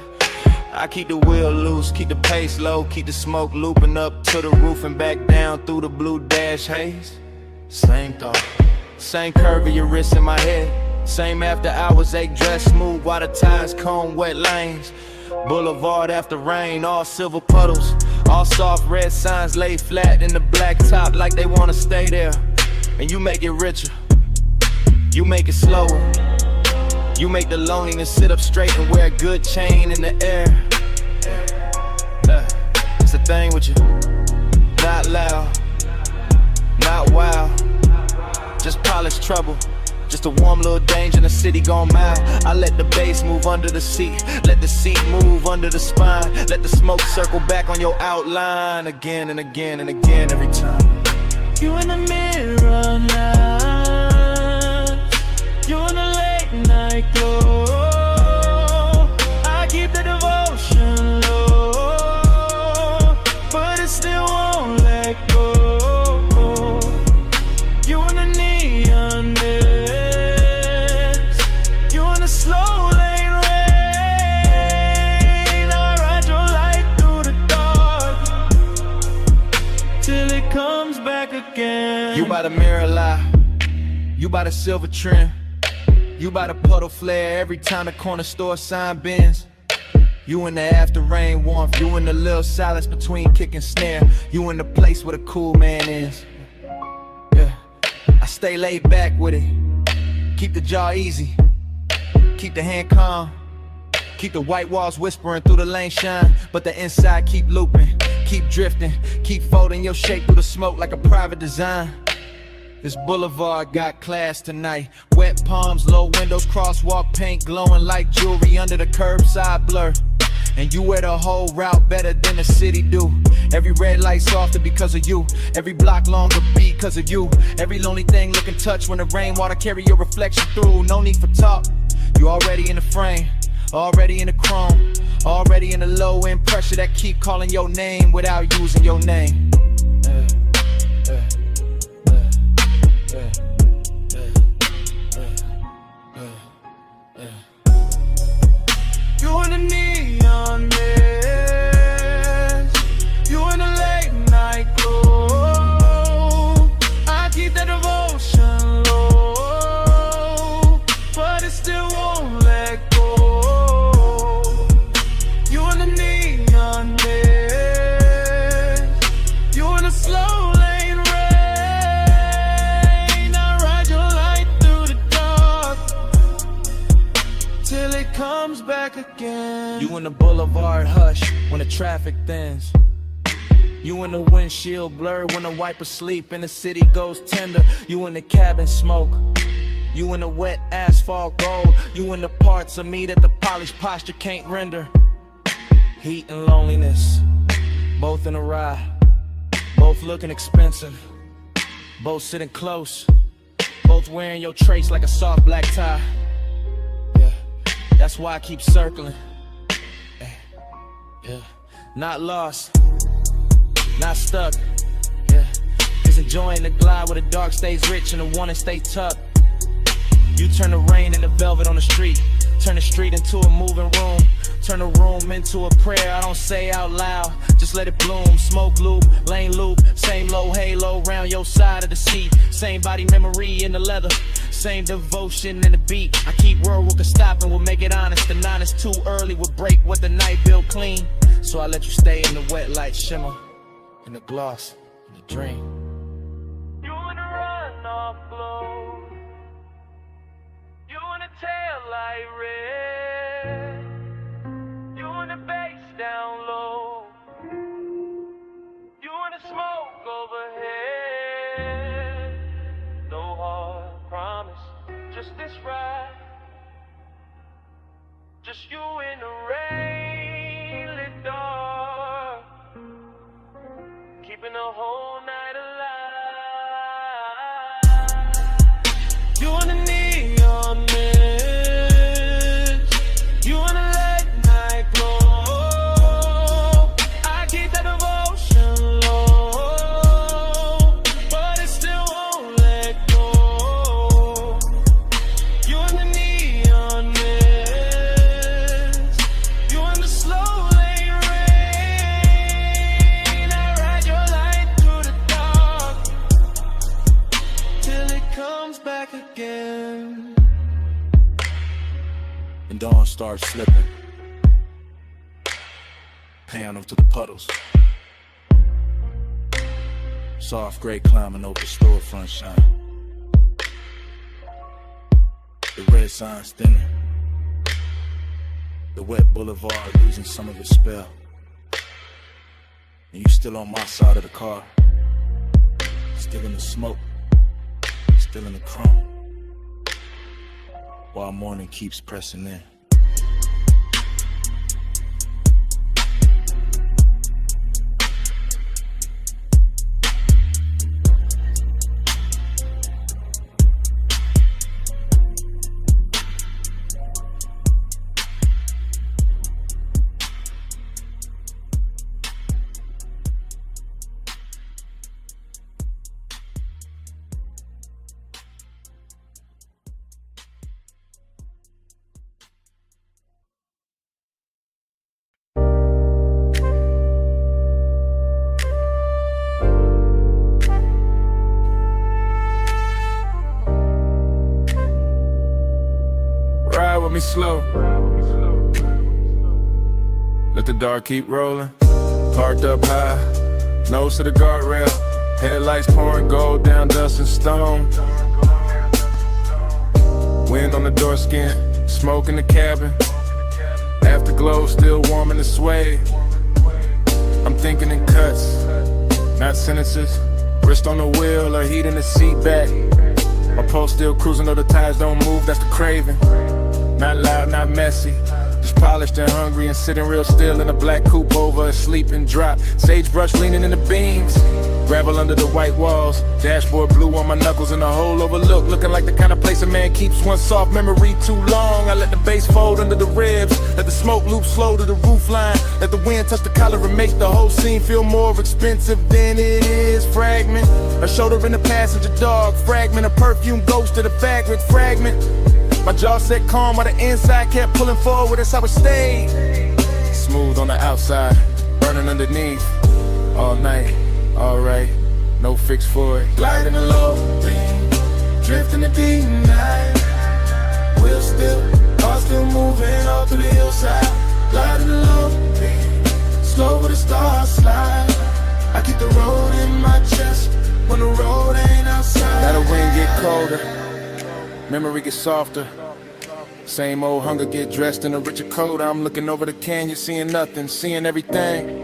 A: I keep the wheel loose, keep the pace low, keep the smoke looping up to the roof and back down through the blue dash haze. Same thought, same curve of your wrist in my head. Same after hours ache dress smooth while the tires comb wet lanes. Boulevard after rain, all silver puddles, all soft red signs laid flat in the black top like they wanna stay there. And you make it richer, you make it slower, you make the loneliness sit up straight and wear a good chain in the air. It's the thing with you, not loud, not wild, just polished trouble. Just a warm little danger in the city gone mild. I let the bass move under the seat, let the seat move under the spine. Let the smoke circle back on your outline again and again and again every time.
D: You in the mirror now, you in the late night glow. I keep the devotion low, but it still won't let go. You in the neon mist, you in the slow lane rain. I ride your light through the dark till it comes back again.
A: You by the mirror lie, you by the silver trim, you by the puddle flare every time the corner store sign bends. You in the after rain warmth, you in the little silence between kick and snare. You in the place where the cool man is. Yeah, I stay laid back with it, keep the jaw easy, keep the hand calm, keep the white walls whispering through the lane shine, but the inside keep looping. Keep
N: keep drifting, keep folding your shape through the smoke like a private design. This boulevard got class tonight. Wet palms, low windows, crosswalk paint glowing like jewelry under the curbside blur. And you wear the whole route better than the city do. Every red light softer because of you. Every block longer because of you. Every lonely thing looking touch when the rainwater carry your reflection through. No need for talk, you already in the frame, already in the chrome, already in the low end pressure that keep calling your name without using your name.
D: You in the neon mist, you in the late night glow. I keep that devotion low, but it still won't let go. You in the neon mist, you in the slow lane rain. I ride your light through the dark till it comes back again.
E: You in the boulevard hush when the traffic thins. You in the windshield blur when the wipers sleep and the city goes tender. You in the cabin smoke. You in the wet asphalt gold. You in the parts of me that the polished posture can't render. Heat and loneliness, both in a ride, both looking expensive, both sitting close, both wearing your trace like a soft black tie. That's why I keep circling. Yeah. Not lost, not stuck. Yeah. Just enjoying the glide where the dark stays rich and the warning stays tucked. You turn the rain into velvet on the street. Turn the street into a moving room. Turn the room into a prayer I don't say out loud. Just let it bloom. Smoke loop, lane loop. Same low halo round your side of the seat. Same body memory in the leather. Same devotion in the beat. I keep word what could stop and we'll make it honest. The nine is too early, we'll break what the night built clean. So I let you stay in the wet light shimmer, in the gloss, in the dream.
D: You in the runoff glow, you in the tail light red, you in the bass down low, you in the smoke overhead. No hard promise, just this ride, just you in the rain lit dark, keeping the whole night alive. You in the neon mist, you in the late night glow. I keep that devotion low, but it still won't let go. You in the neon mist, you in the slow lane rain. I ride your light through the dark till it comes back again.
C: And dawn starts slipping, paying them to the puddles. Soft gray climbing over storefront shine. The red signs thinning. The wet boulevard losing some of its spell. And you still on my side of the car. Still in the smoke. Still in the chrome. While morning keeps pressing in.
A: Me slow. Let the dark keep rolling. Parked up high, nose to the guardrail. Headlights pouring gold down dust and stone. Wind on the door skin, smoke in the cabin. Afterglow still warm in the suede. I'm
J: thinking in cuts, not sentences. Wrist on the wheel or heat in the seat back. My pulse still cruising though the tires don't move, that's the craving. Not loud, not messy, just polished and hungry and sitting real still in a black coupe over a sleeping drop. Sagebrush leaning in the beams, gravel under the white walls. Dashboard blue on my knuckles and a hole overlooked, looking like the kind of place a man keeps one soft memory too long. I let the bass fold under the ribs, let the smoke loop slow to the roof line, let the wind touch the collar and make the whole scene feel more expensive than it is. Fragment, a shoulder in the passenger dog, fragment, a perfume ghost of the vagrant fragment. My jaw set calm while the inside kept pulling forward, that's how it stayed. Smooth on the outside, burning underneath, all night, alright, no fix for it.
L: Gliding the low beam, drifting the deep night. Wheel still, car still moving all through the hillside. Gliding the low beam, slow with the stars slide. I keep the road in my chest when the road ain't outside.
J: Now the wind get colder, memory get softer. Same old hunger get dressed in a richer coat. I'm looking over the canyon, seeing nothing, seeing everything.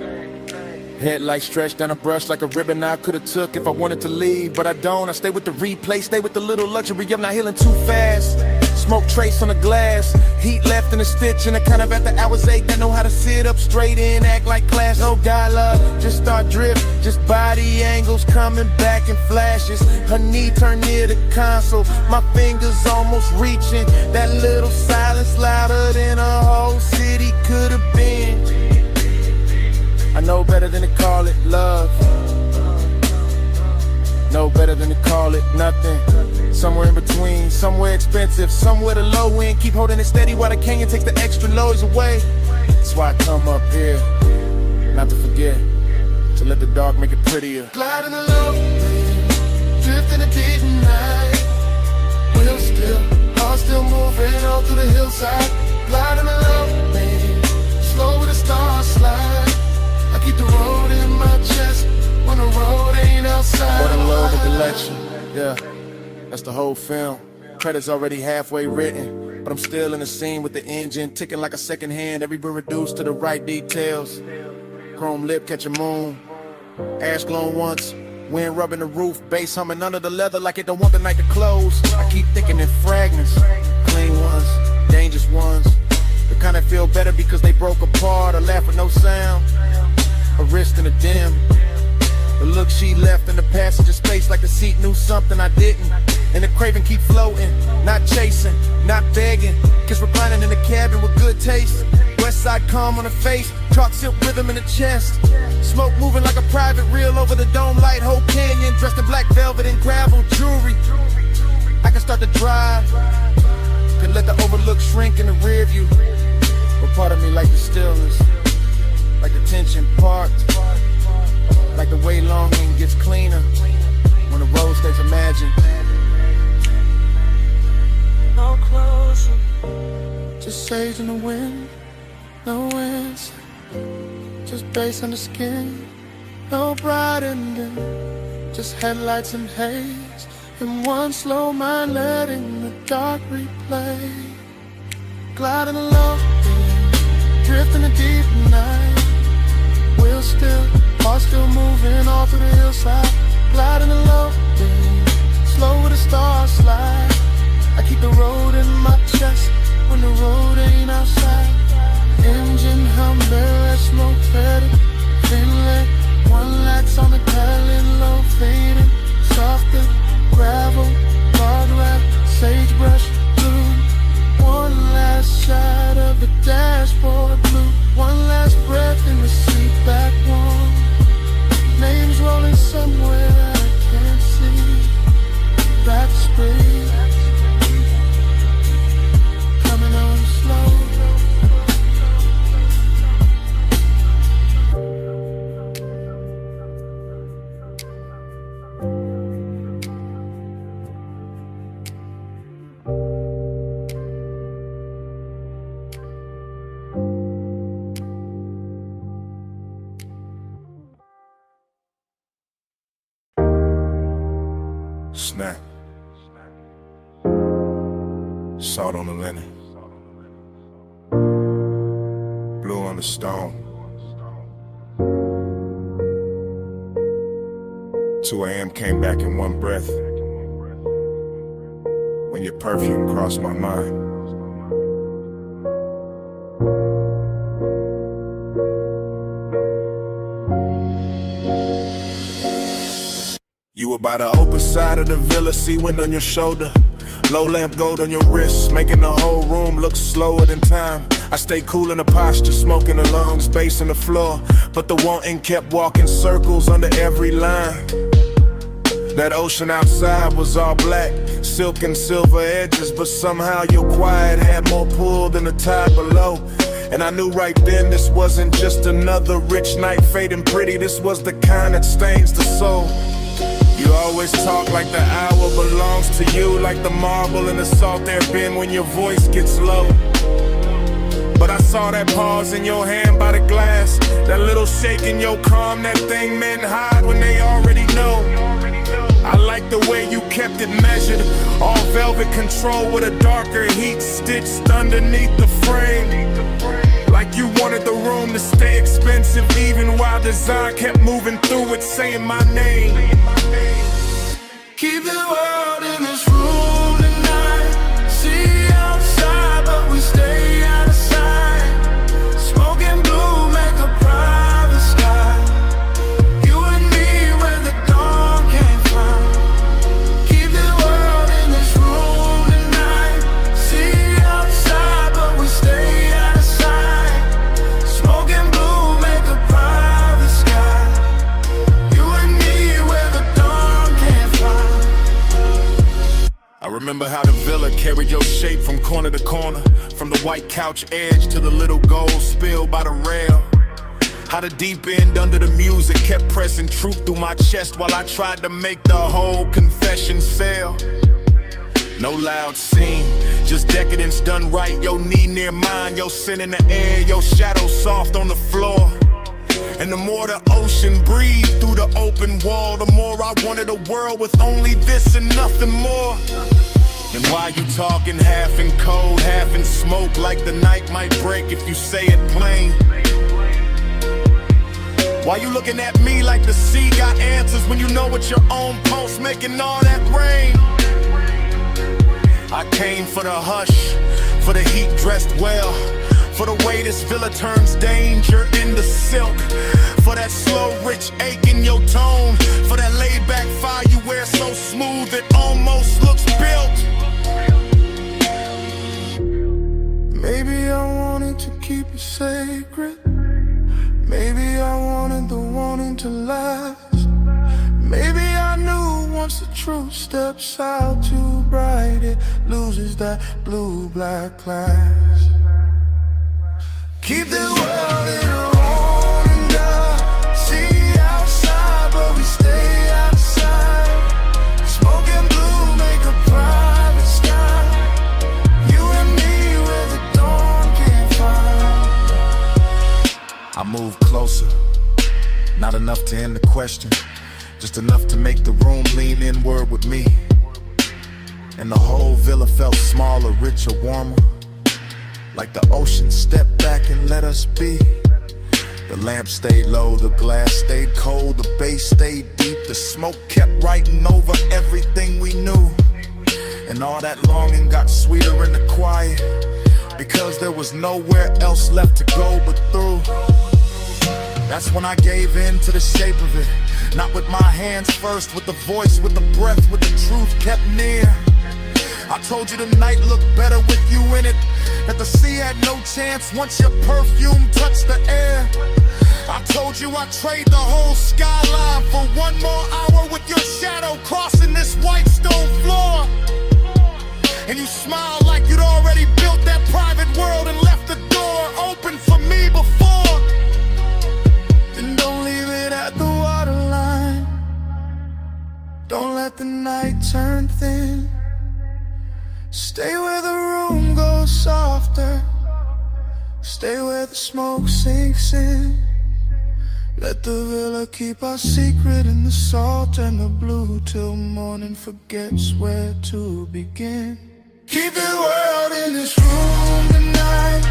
J: Headlights stretched down a brush like a ribbon I could've took if I wanted to leave, but I don't. I stay with the replay, stay with the little luxury of not healing too fast. Smoke trace on the glass, heat left in a stitch, and the kind of after hours ache that know how to sit up straight and act like class. No dialogue, just start drift, just body angles coming back in flashes. Her knee turned near the console, my fingers almost reaching. That little silence louder than a whole city could've been. I know better than to call it love, know better than to call it nothing. Somewhere in between, somewhere expensive, somewhere the low end. Keep holding it steady while the canyon takes the extra noise away. That's why I come up here, not to forget, to let the dark make it prettier.
L: Gliding the low beam, drifting the deep night. Wheel still, car still moving all through the hillside. Gliding the low beam, slow with the stars slide. I keep the road in my chest when the road ain't outside.
J: What a load of collection, yeah, that's the whole film. Credits already halfway written, but I'm still in the scene with the engine ticking like a second hand. Every bit reduced to the right details. Chrome lip catching moon, ash glowing once, wind rubbing the roof, bass humming under the leather like it don't want the night to close. I keep thinking in fragments, clean ones, dangerous ones, the kind that feel better because they broke apart or laugh with no sound. A wrist in a dim, the look she left in the passenger space like the seat knew something I didn't. And the craving keep floating, not chasing, not begging. Kiss reclining in the cabin with good taste. West side calm on the face, chalk silk rhythm in the chest. Smoke moving like a private reel over the dome light. Whole canyon dressed in black velvet and gravel jewelry. I can start to drive, could let the overlook shrink in the rear view. But part of me like the stillness, like the tension parked, like the way longing gets cleaner when the road stays imagined.
L: No closer, just sage in the wind, no answer, just bass on the skin, no bright ending, just headlights and haze, and one slow mind letting the dark replay. Gliding along, drifting the deep night. Wheel still, car still moving all through the hillside. Gliding along, slow with the stars slide. I keep the road in my chest when the road ain't outside. Engine hum, barrel, smoke faded, inlet. One lights on the tailend, low fading. Softer gravel, guardrail, sagebrush blue. One last shot of the dashboard blue. One last breath in the seat back warm. Names rolling somewhere I can't see. Back street, coming on slow.
J: Snack, salt on the linen, blue on the stone.
B: 2 a.m. came back in one breath. When your perfume crossed my mind. You were by the open side of the villa, sea wind on your shoulder. Low lamp gold on your wrist, making the whole room look slower than time. I stayed cool in the posture, smoking the lungs, bass on the floor. But the wanting kept walking circles under every line. That ocean outside was all black, silk and silver edges, but somehow your quiet had more pull than the tide below. And I knew right then this wasn't just another rich night fading pretty, this was the kind that stains the soul. You always talk like the hour belongs to you, like the marble in the salt air bin when your voice gets low. But I saw that pause in your hand by the glass, that little shake in your calm, that thing men hide when they already know. I like the way you kept it measured, all velvet control with a darker heat stitched underneath the frame. Like you wanted the room to stay expensive, even while design kept moving through it, saying my name.
D: Keep the world in this room tonight. See outside, but we stay out of sight. Smoke and blue make a private sky. You and me where the dawn can't find. Keep the world in this room tonight. See outside, but we stay out of sight. Smoke and blue make a private sky. You and me where the dawn can't find.
B: I remember how the villa carried your shape from corner to corner, from the white couch edge to the little gold spill by the rail. How the deep end under the music kept pressing truth through my chest while I tried to make the whole confession sell. No loud scene, just decadence done right. Your knee near mine, your sin in the air, your shadow soft on the floor. And the more the ocean breathed through the open wall, the more I wanted a world with only this and nothing more. And why you talking half in cold, half in smoke, like the night might break if you say it plain? Why you looking at me like the sea got answers when you know it's your own pulse making all that rain? I came for the hush, for the heat dressed well, for the way this villa turns danger into silk, for that slow rich ache in your tone, for that laid back fire you wear so smooth it almost looks built.
D: Maybe I wanted to keep it sacred. Maybe I wanted the wanting to last. Maybe I knew once the truth steps out too bright, it loses that blue-black class. Keep the world in a rolling dial. See outside, but we stay outside. Smoke and blue make a private sky. You and me where the dawn can't find.
B: I moved closer, not enough to end the question, just enough to make the room lean inward with me. And the whole villa felt smaller, richer, warmer, like the ocean stepped back and let us be. The lamp stayed low, the glass stayed cold, the bass stayed deep, the smoke kept writing over everything we knew. And all that longing got sweeter in the quiet, because there was nowhere else left to go but through. That's when I gave in to the shape of it, not with my hands first, with the voice, with the breath, with the truth kept near. I told you the night looked better with you in it, that the sea had no chance once your perfume touched the air. I told you I'd trade the whole skyline for one more hour with your shadow crossing this white stone floor. And you smiled like you'd already built that private world and left the door open for me before.
D: Then don't leave it at the waterline. Don't let the night turn thin. Stay where the room goes softer. Stay where the smoke sinks in. Let the villa keep our secret in the salt and the blue till morning forgets where to begin. Keep the world in this room tonight.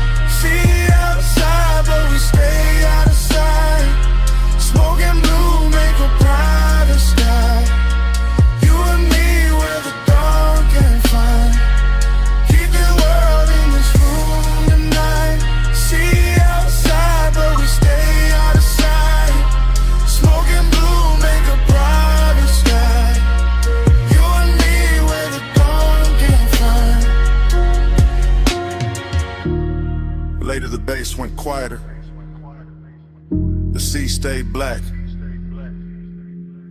D: See outside, but we stay out of sight. Smoke and blue make a private sky.
B: weight of the bass went quieter. The sea stayed black,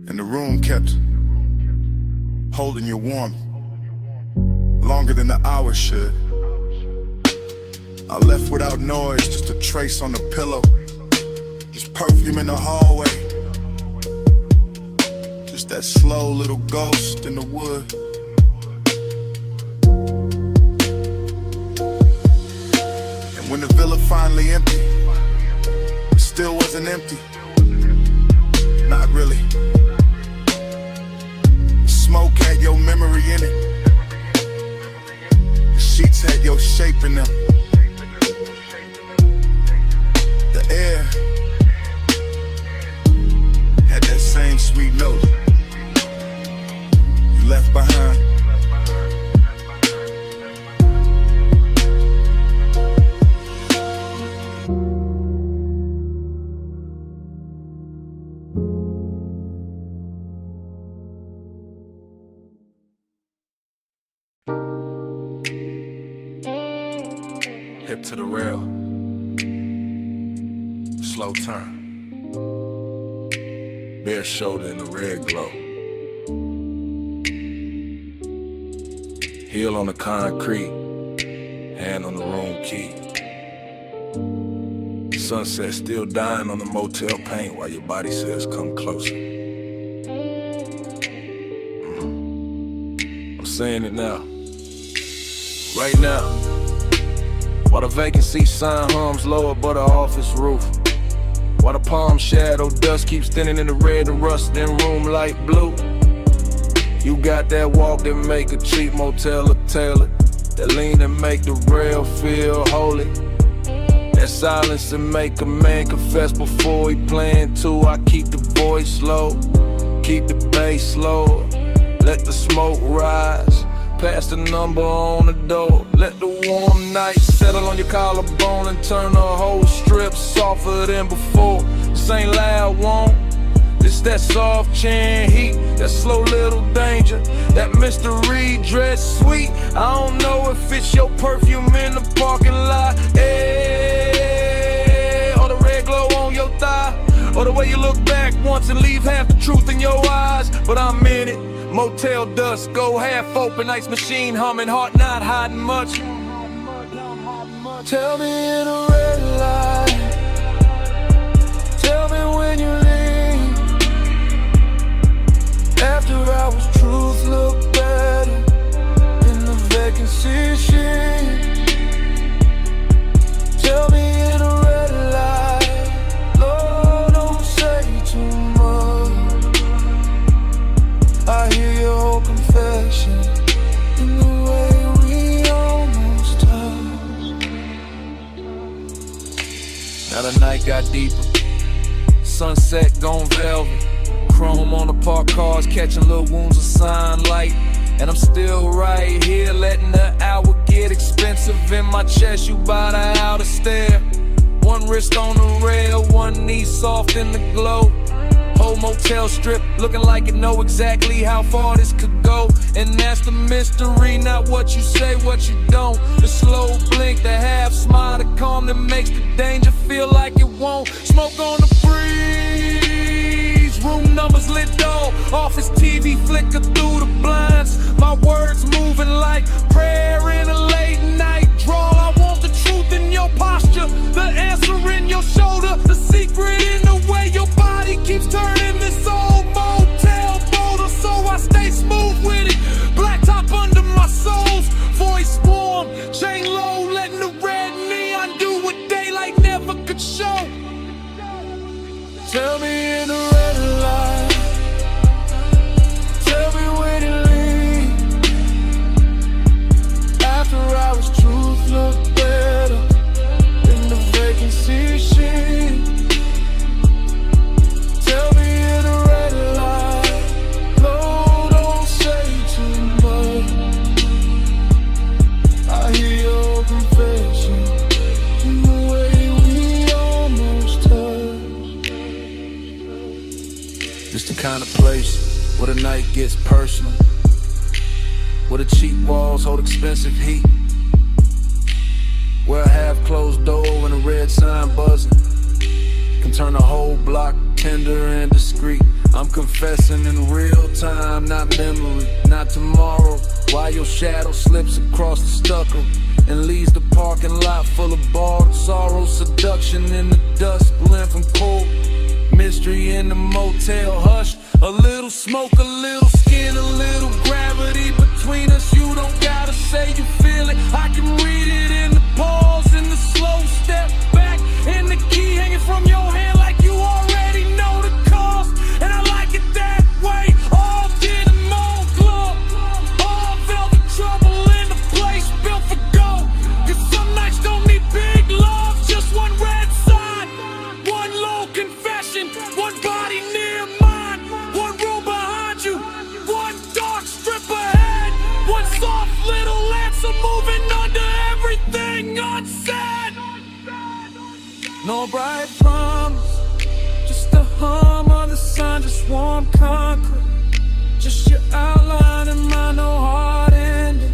B: and the room kept holding you warm, longer than the hours should. I left without noise, just a trace on the pillow, just perfume in the hallway, just that slow little ghost in the wood. And when the villa finally emptied, it still wasn't empty. Not really. Smoke had your memory in it. The sheets had your shape in them. The air had that same sweet note you left behind.
C: Hip to the rail, slow turn, bare shoulder in the red glow, heel on the concrete, hand on the room key. Sunset still dying on the motel paint while your body says come closer. I'm saying it now, right now. While the vacancy sign hums low above the office roof, while the palm shadow dust keeps thinning in the red and rust in room light blue. You got that walk that make a cheap motel a tailored, that lean that make the rail feel holy, that silence that make a man confess before he playing too. I keep the voice low, keep the bass low, let the smoke rise. Pass the number on the door. Let the warm night settle on your collarbone and turn the whole strip softer than before. This ain't loud, won't. This that soft chin heat, that slow little danger, that mystery dress sweet. I don't know if it's your perfume in the parking lot, or the red glow on your thigh, or the way you look back once and leave half the truth in your eyes. But I'm in it. Motel dust, go half open, ice machine humming, heart not hiding much. Tell me in a red light, tell me when you leave. After hours, truth look better in the vacancy sheet. Tell me in a red light, Lord, don't say too much. I hear your whole confession in the way we almost touched. Now the night got deeper, sunset gone velvet, chrome on the parked cars catching little wounds of sunlight. And I'm still right here letting the hour get expensive in my chest. You by the outer stair, one wrist on the rail, one knee soft in the glow. Whole motel strip looking like it know exactly how far this could go. And that's the mystery, not what you say, what you don't. The slow blink, the half smile, the calm that makes the danger feel like it won't. Smoke on the breeze, room numbers lit dull, office TV flicker through the blinds. My words moving like prayer in a late night drawl. I want the truth in your posture, the answer in your shoulder, the secret in the way your body keeps turning this old motel boulder. So I stay smooth with it, black top under my soles, voice warm, chain low, letting the red neon do what daylight never could show. Tell me in the red light, tell me when you leave. After hours, truth look better in the vacancy sheet. Tell me in the red light, Lord, don't say too much. I hear your confession in the way we almost touched. It's the kind of place where the night gets personal, where the cheap walls hold expensive heat, where a half-closed door block, tender and discreet. I'm confessing in real time, not memory, not tomorrow. While your shadow slips across the stucco and leaves the parking lot full of bald sorrow. Seduction in the dust, blend from cold mystery in the motel hush. A little smoke, a little skin, a little gravity between us. You don't gotta say you feel it, I can read it in the pause, in the slow step back, in the key hanging from your hand like you already know the cost. And I like it that way, all denim on club, all velvet trouble in the place built for gold. Cause some nights don't need big love, just one red sign, one low confession, one body near mine, one room behind you, one dark strip ahead, one soft little answer moving under everything unsaid. No bright promise, just a hum of the sun, just warm concrete, just your outline in my no hard ending,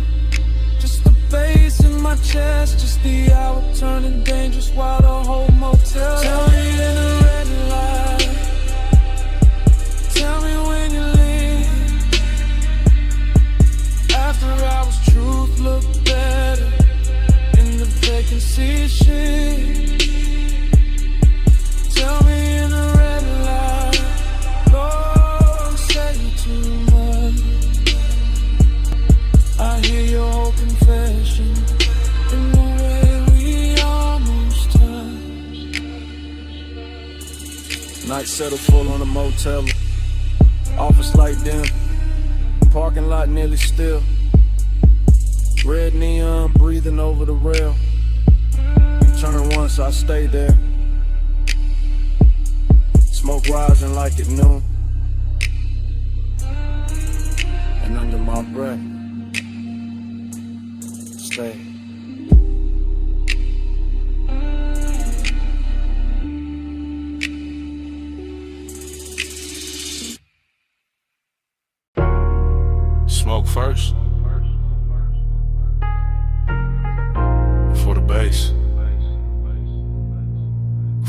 C: just the bass in my chest, just the hour turning dangerous while the whole motel. Tell me in the red light, tell me when you leave. After hours, truth look better in the vacancy sheet. Tell me in the red light, Lord, say too much. I hear your whole confession in the way we almost touched. Night settled full on the motel. Office light dim, parking lot nearly still. Red neon breathing over the rail. Turn once, I stay there. Smoke rising like at noon, and under my breath, stay.
A: Smoke first, for the bass,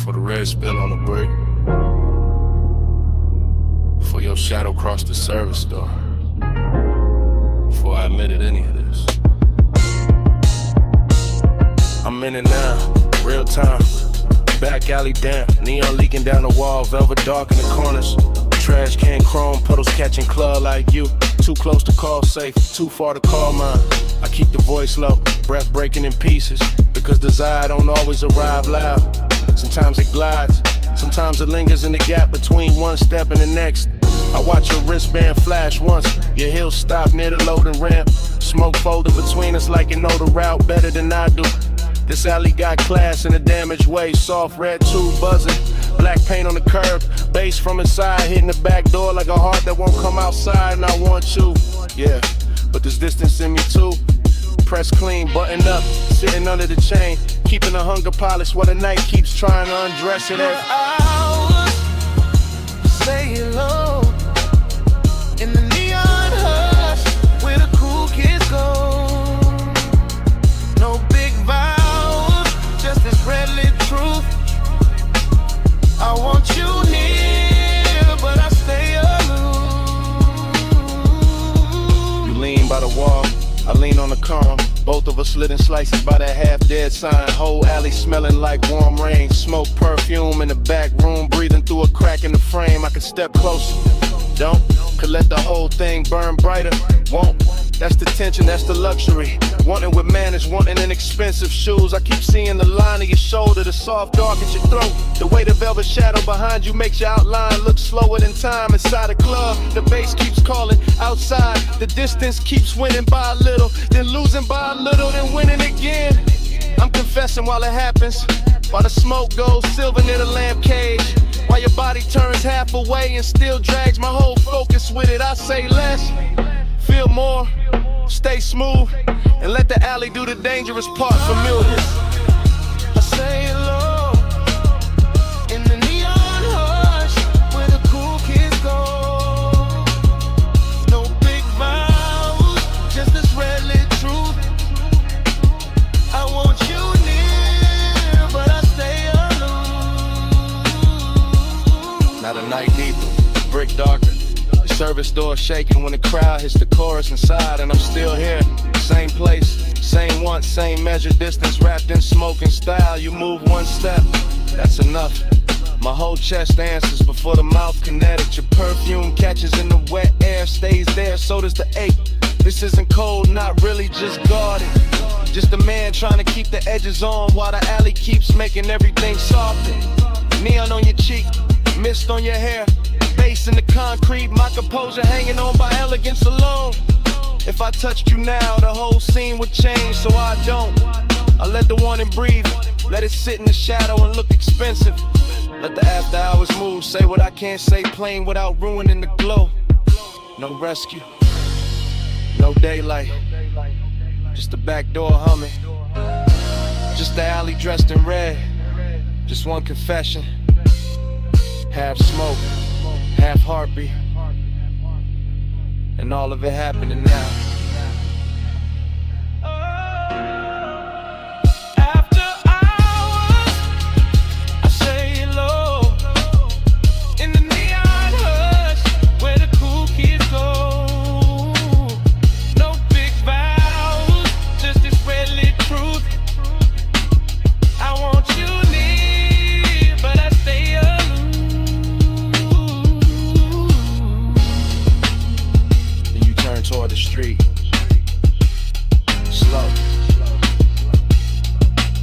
A: for the red spill on the brick, for your shadow cross the service door, before I admitted any of this. I'm in it now, real time, back alley damp, neon leaking down the wall, velvet dark in the corners, trash can chrome, puddles catching club like you, too close to call safe, too far to call mine. I keep the voice low, breath breaking in pieces, because desire don't always arrive loud. Sometimes it glides, sometimes it lingers in the gap between one step and the next. I watch your wristband flash once, your heels stop near the loading ramp. Smoke folded between us like you know the route better than I do. This alley got class in a damaged way, soft red tube buzzing, black paint on the curb, bass from inside hitting the back door like a heart that won't come outside, and I want you, yeah, but there's distance in me too. Press clean, buttoned up, sitting under the chain, keeping the hunger polished while the night keeps trying to undress it.
D: Hours, say hello in the neon hush where the cool kids go. No big vows, just this red lit truth. I want you near, but I stay aloof.
A: You lean by the wall, I lean on the calm. Both of us slitting slices by that half-dead sign. Whole alley smelling like warm rain. Smoke, perfume in the back room, breathing through a crack in the frame. I can step closer, don't. Could let the whole thing burn brighter, won't. That's the tension, that's the luxury. Wanting with manners, wanting in expensive shoes. I keep seeing the line of your shoulder, the soft dark at your throat. The way the velvet shadow behind you makes your outline look slower than time. Inside a club, the bass keeps calling. Outside, the distance keeps winning by a little, then losing by a little, then winning again. I'm confessing while it happens, while the smoke goes silver near the lamp cage, while your body turns half away and still drags my whole focus with it. I say less, feel more, stay smooth, and let the alley do the dangerous part familiar.
D: I say hello in the neon hush where the cool kids go. No big vows, just this red lit truth. I want you near, but I stay aloof.
A: service door shaking when the crowd hits the chorus inside, and I'm still here. Same place, same want, same measure, distance wrapped in smoke and style. You move one step, that's enough. My whole chest answers before the mouth kinetic. Your perfume catches in the wet air, stays there, so does the ache. This isn't cold, not really, just guarded. Just a man trying to keep the edges on while the alley keeps making everything softer. Neon on your cheek, mist on your hair, bass in the concrete, my composure hanging on by elegance alone. If I touched you now, the whole scene would change, so I don't. I let the warning breathe, let it sit in the shadow and look expensive. Let the after hours move, say what I can't say plain without ruining the glow. No rescue, no daylight, just the back door humming. Just the alley dressed in red, just one confession. Half smoke, half heartbeat, and all of it happening now. Toward the street, slow,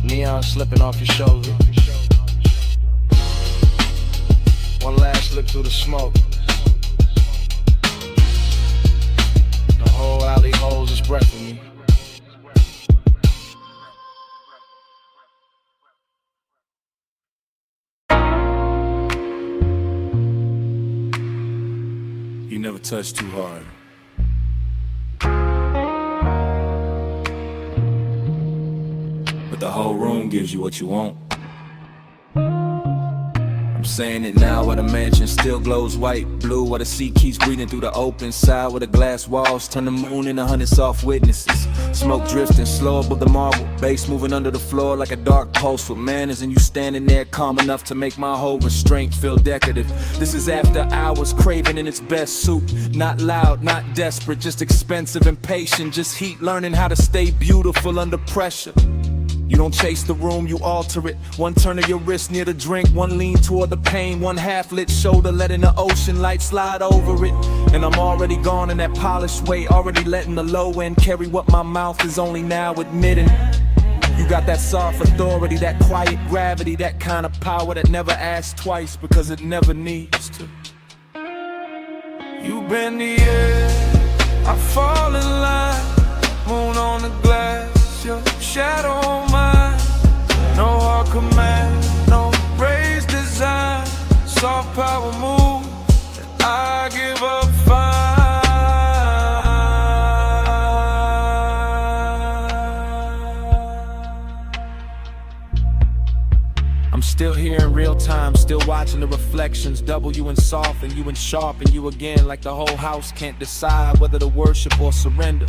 A: neon slipping off your shoulder. One last look through the smoke. The whole alley holds its breath for me.
C: You never touch too hard. But the whole room gives you what you want. I'm saying it now while the mansion still glows white, blue, while the sea keeps breathing through the open side, where the glass walls turn the moon into 100 soft witnesses. Smoke drifting slow above the marble, bass moving under the floor like a dark pulse with manners, and you standing there calm enough to make my whole restraint feel decorative. This is after hours, craving in its best suit, not loud, not desperate, just expensive and patient, just heat, learning how to stay beautiful under pressure. You don't chase the room, you alter it. One turn of your wrist near the drink, one lean toward the pain, one half-lit shoulder letting the ocean light slide over it. And I'm already gone in that polished way, already letting the low end carry what my mouth is only now admitting. You got that soft authority, that quiet gravity, that kind of power that never asks twice because it never needs to.
D: You bend the air, I fall in line, moon on the glass. Your shadow on mine, no hard command, no raised design, soft power move, I give up fine.
K: I'm still here in real time, still watching the reflections, double you and soft and you and sharp and you again, like the whole house can't decide whether to worship or surrender.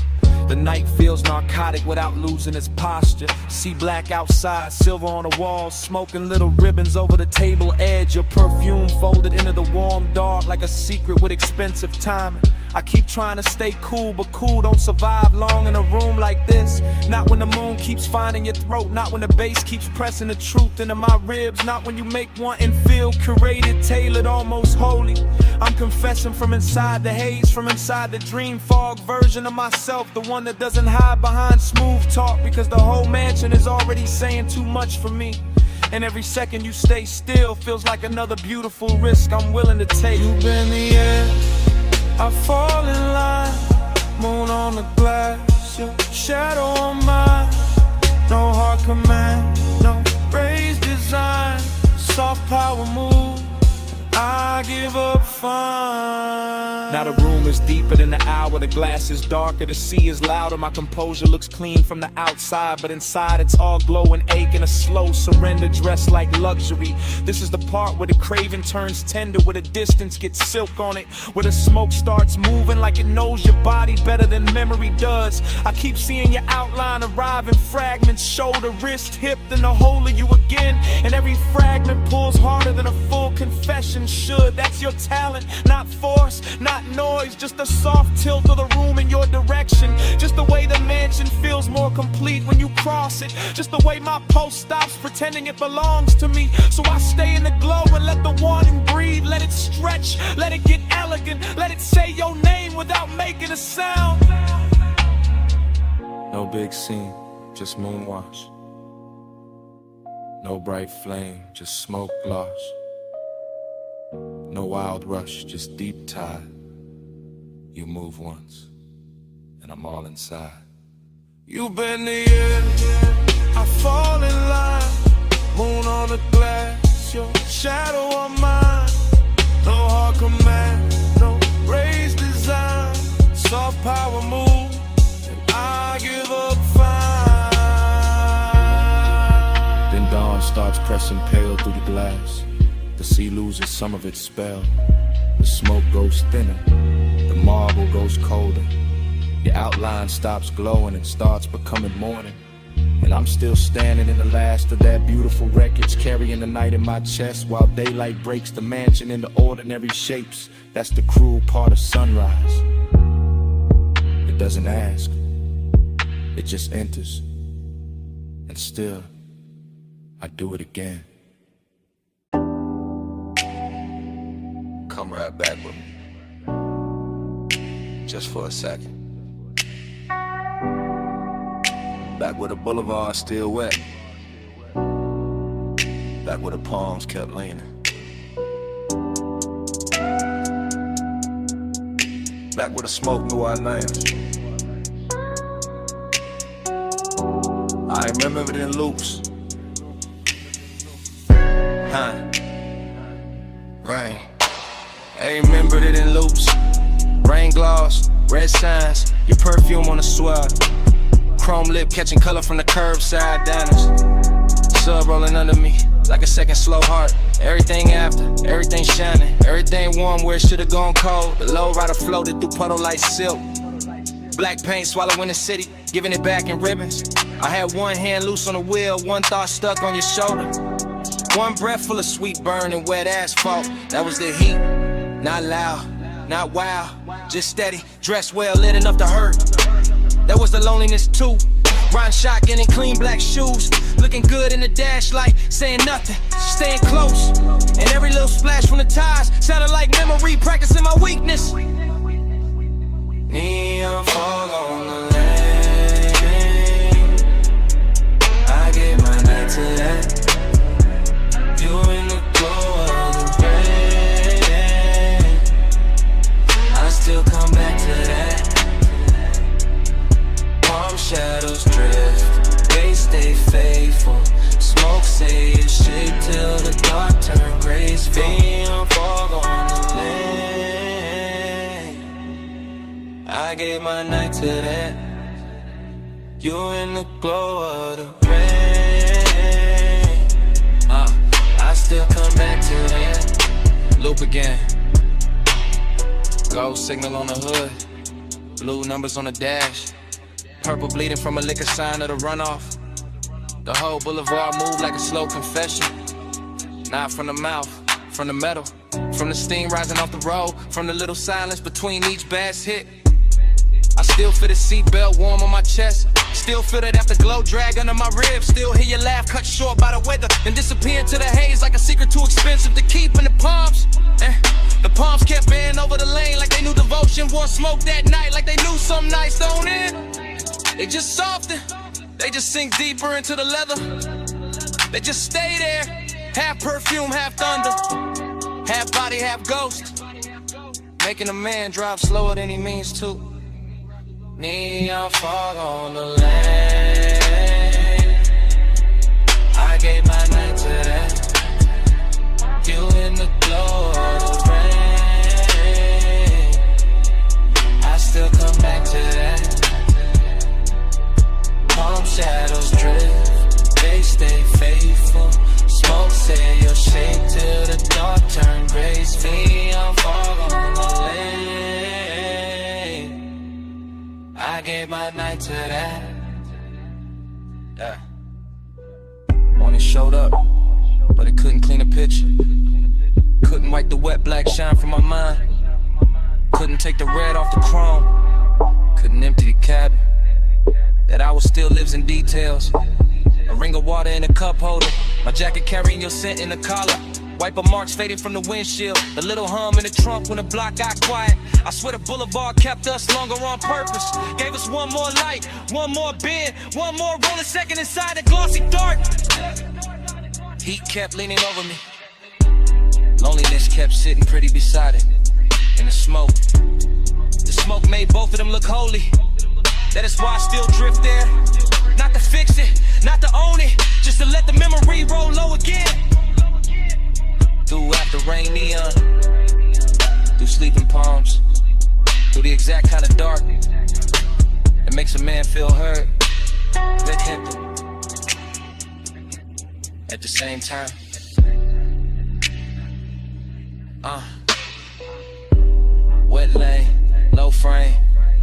K: The night feels narcotic without losing its posture. See black outside, silver on the walls, smoking little ribbons over the table edge. Your perfume folded into the warm dark like a secret with expensive timing. I keep trying to stay cool, but cool don't survive long in a room like this. Not when the moon keeps finding your throat, not when the bass keeps pressing the truth into my ribs, not when you make one and feel curated, tailored, almost holy. I'm confessing from inside the haze, from inside the dream fog version of myself, the one that doesn't hide behind smooth talk, because the whole mansion is already saying too much for me. And every second you stay still feels like another beautiful risk I'm willing to take.
D: You bend the air, I fall in line, moon on the glass, your shadow on mine, no hard command, no raised design, soft power move, I give up fine.
K: Now the room is
C: is deeper than the hour, the glass is darker, the sea is louder. My composure looks clean from the outside, but inside it's all glow and ache and a slow surrender dressed like luxury. This is the part where the craving turns tender, where the distance gets silk on it, where the smoke starts moving like it knows your body better than memory does. I keep seeing your outline arrive in fragments, shoulder, wrist, hip, then the whole of you again, and every fragment pulls harder than a full confession should. That's your talent, not force, not noise, just a soft tilt of the room in your direction. Just the way the mansion feels more complete when you cross it. Just the way my pulse stops pretending it belongs to me. So I stay in the glow and let the wanting breathe. Let it stretch, let it get elegant, let it say your name without making a sound.
E: No big scene, just moonwash. No bright flame, just smoke gloss. No wild rush, just deep tide. You move once, and I'm all inside.
L: You bend the air, I fall in line. Moon on the glass, your shadow on mine. No hard command, no raised design. Soft power move, and I give up fine.
C: Then dawn starts pressing pale through the glass. The sea loses some of its spell. The smoke goes thinner, the marble goes colder. Your outline stops glowing and starts becoming morning. And I'm still standing in the last of that beautiful wreckage, carrying the night in my chest while daylight breaks the mansion into ordinary shapes. That's the cruel part of sunrise. It doesn't ask, it just enters. And still, I do it again.
E: Come right back with me, just for a second. Back where the boulevard's still wet, back where the palms kept leaning, back where the smoke knew our names. I remember it in loops. Rain. I remembered it in loops. Rain gloss, red signs, your perfume on the swell. Chrome lip catching color from the curbside diners. Sub rolling under me like a second slow heart. Everything after, everything shining, everything warm where it should've gone cold. The low rider floated through puddle like silk. Black paint swallowing the city, giving it back in ribbons. I had one hand loose on the wheel, one thought stuck on your shoulder. One breath full of sweet burn and wet asphalt. That was the heat. Not loud, not wild, just steady, dressed well, lit enough to hurt. That was the loneliness too. Riding shotgun in clean black shoes, looking good in the dash light, saying nothing, staying close. And every little splash from the tires sounded like memory, practicing my weakness. Neon fog on the lane, I gave my night to that. You in the glow of the rain, I still come back to that. Palm shadows drift, they stay faithful. Smoke say it's shit till the dark turn graceful. Neon fog on the lane, I gave my night to that. You in the glow of the rain, I still come back to that. Loop again. Gold signal on the hood, blue numbers on the dash. Purple bleeding from a liquor sign of the runoff. The whole boulevard moved like a slow confession. Not from the mouth, from the metal, from the steam rising off the road, from the little silence between each bass hit. I still feel the seatbelt warm on my chest. Still feel that afterglow drag under my ribs. Still hear your laugh cut short by the weather and disappear into the haze like a secret too expensive to keep in the palms. The palms kept bending over the lane like they knew devotion. Wore smoke that night like they knew some nights don't end. They just soften, they just sink deeper into the leather. They just stay there, half perfume, half thunder, half body, half ghost, making a man drive slower than he means to. Neon fog on the lane, I gave my night to that. You in the glow of the rain,
D: to that.
E: Yeah. Morning showed up, but it couldn't clean a picture. Couldn't wipe the wet black shine from my mind. Couldn't take the red off the chrome. Couldn't empty the cabin. That hour still lives in details. A ring of water in a cup holder. My jacket carrying your scent in the collar. Wiper marks fading from the windshield. The little hum in the trunk when the block got quiet. I swear the boulevard kept us longer on purpose. Gave us one more light, one more bend, one more rolling second inside the glossy dark. Heat kept leaning over me. Loneliness kept sitting pretty beside it. In the smoke. The smoke made both of them look holy. That is why I still drift there. Not to fix it, not to own it, just to let the memory roll low again. Through after rain neon, through sleeping palms, through the exact kind of dark that makes a man feel heard, let him. At the same time, wet lane, low frame,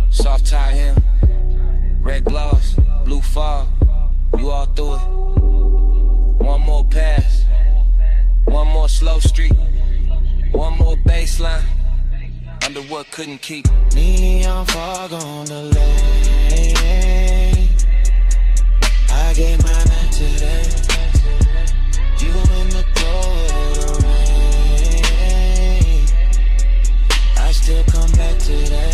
E: soft tie hem, red gloss, blue fog, you all through it. One more pass, one more slow street, one more baseline, under what couldn't keep.
D: Neon fog on the lane. I gave my night today. You in the glow of the rain. I still come back today.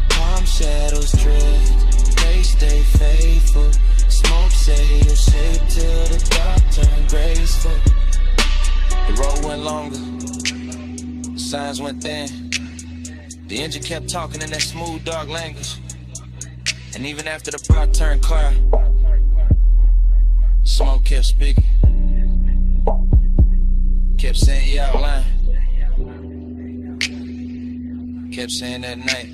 D: Palm shadows drift, they stay faithful. Smoke say you're safe till the dark turn graceful.
E: The road went longer, the signs went thin. The engine kept talking in that smooth, dark language. And even after the block turned clear, smoke kept speaking. Kept saying you out lying. Kept saying that night.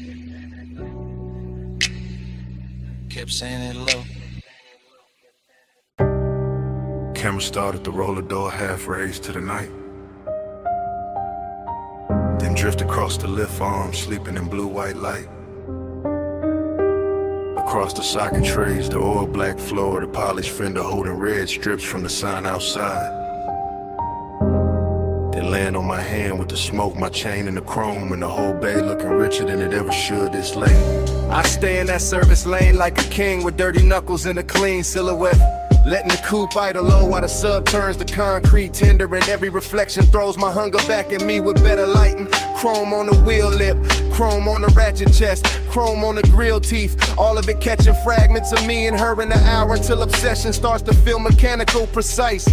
E: Kept saying it low.
J: Camera started to roll the door half raised to the night. Then drift across the lift arm, sleeping in blue-white light. Across the socket trays, the oil black floor, the polished fender holding red strips from the sign outside. Then land on my hand with the smoke, my chain and the chrome, and the whole bay looking richer than it ever should this late.
F: I stay in that service lane like a king with dirty knuckles and a clean silhouette. Letting the coupe idle low while the sub turns to concrete tender, and every reflection throws my hunger back at me with better lighting. Chrome on the wheel lip, chrome on the ratchet chest, chrome on the grill teeth. All of it catching fragments of me and her in the hour till obsession starts to feel mechanical, precise.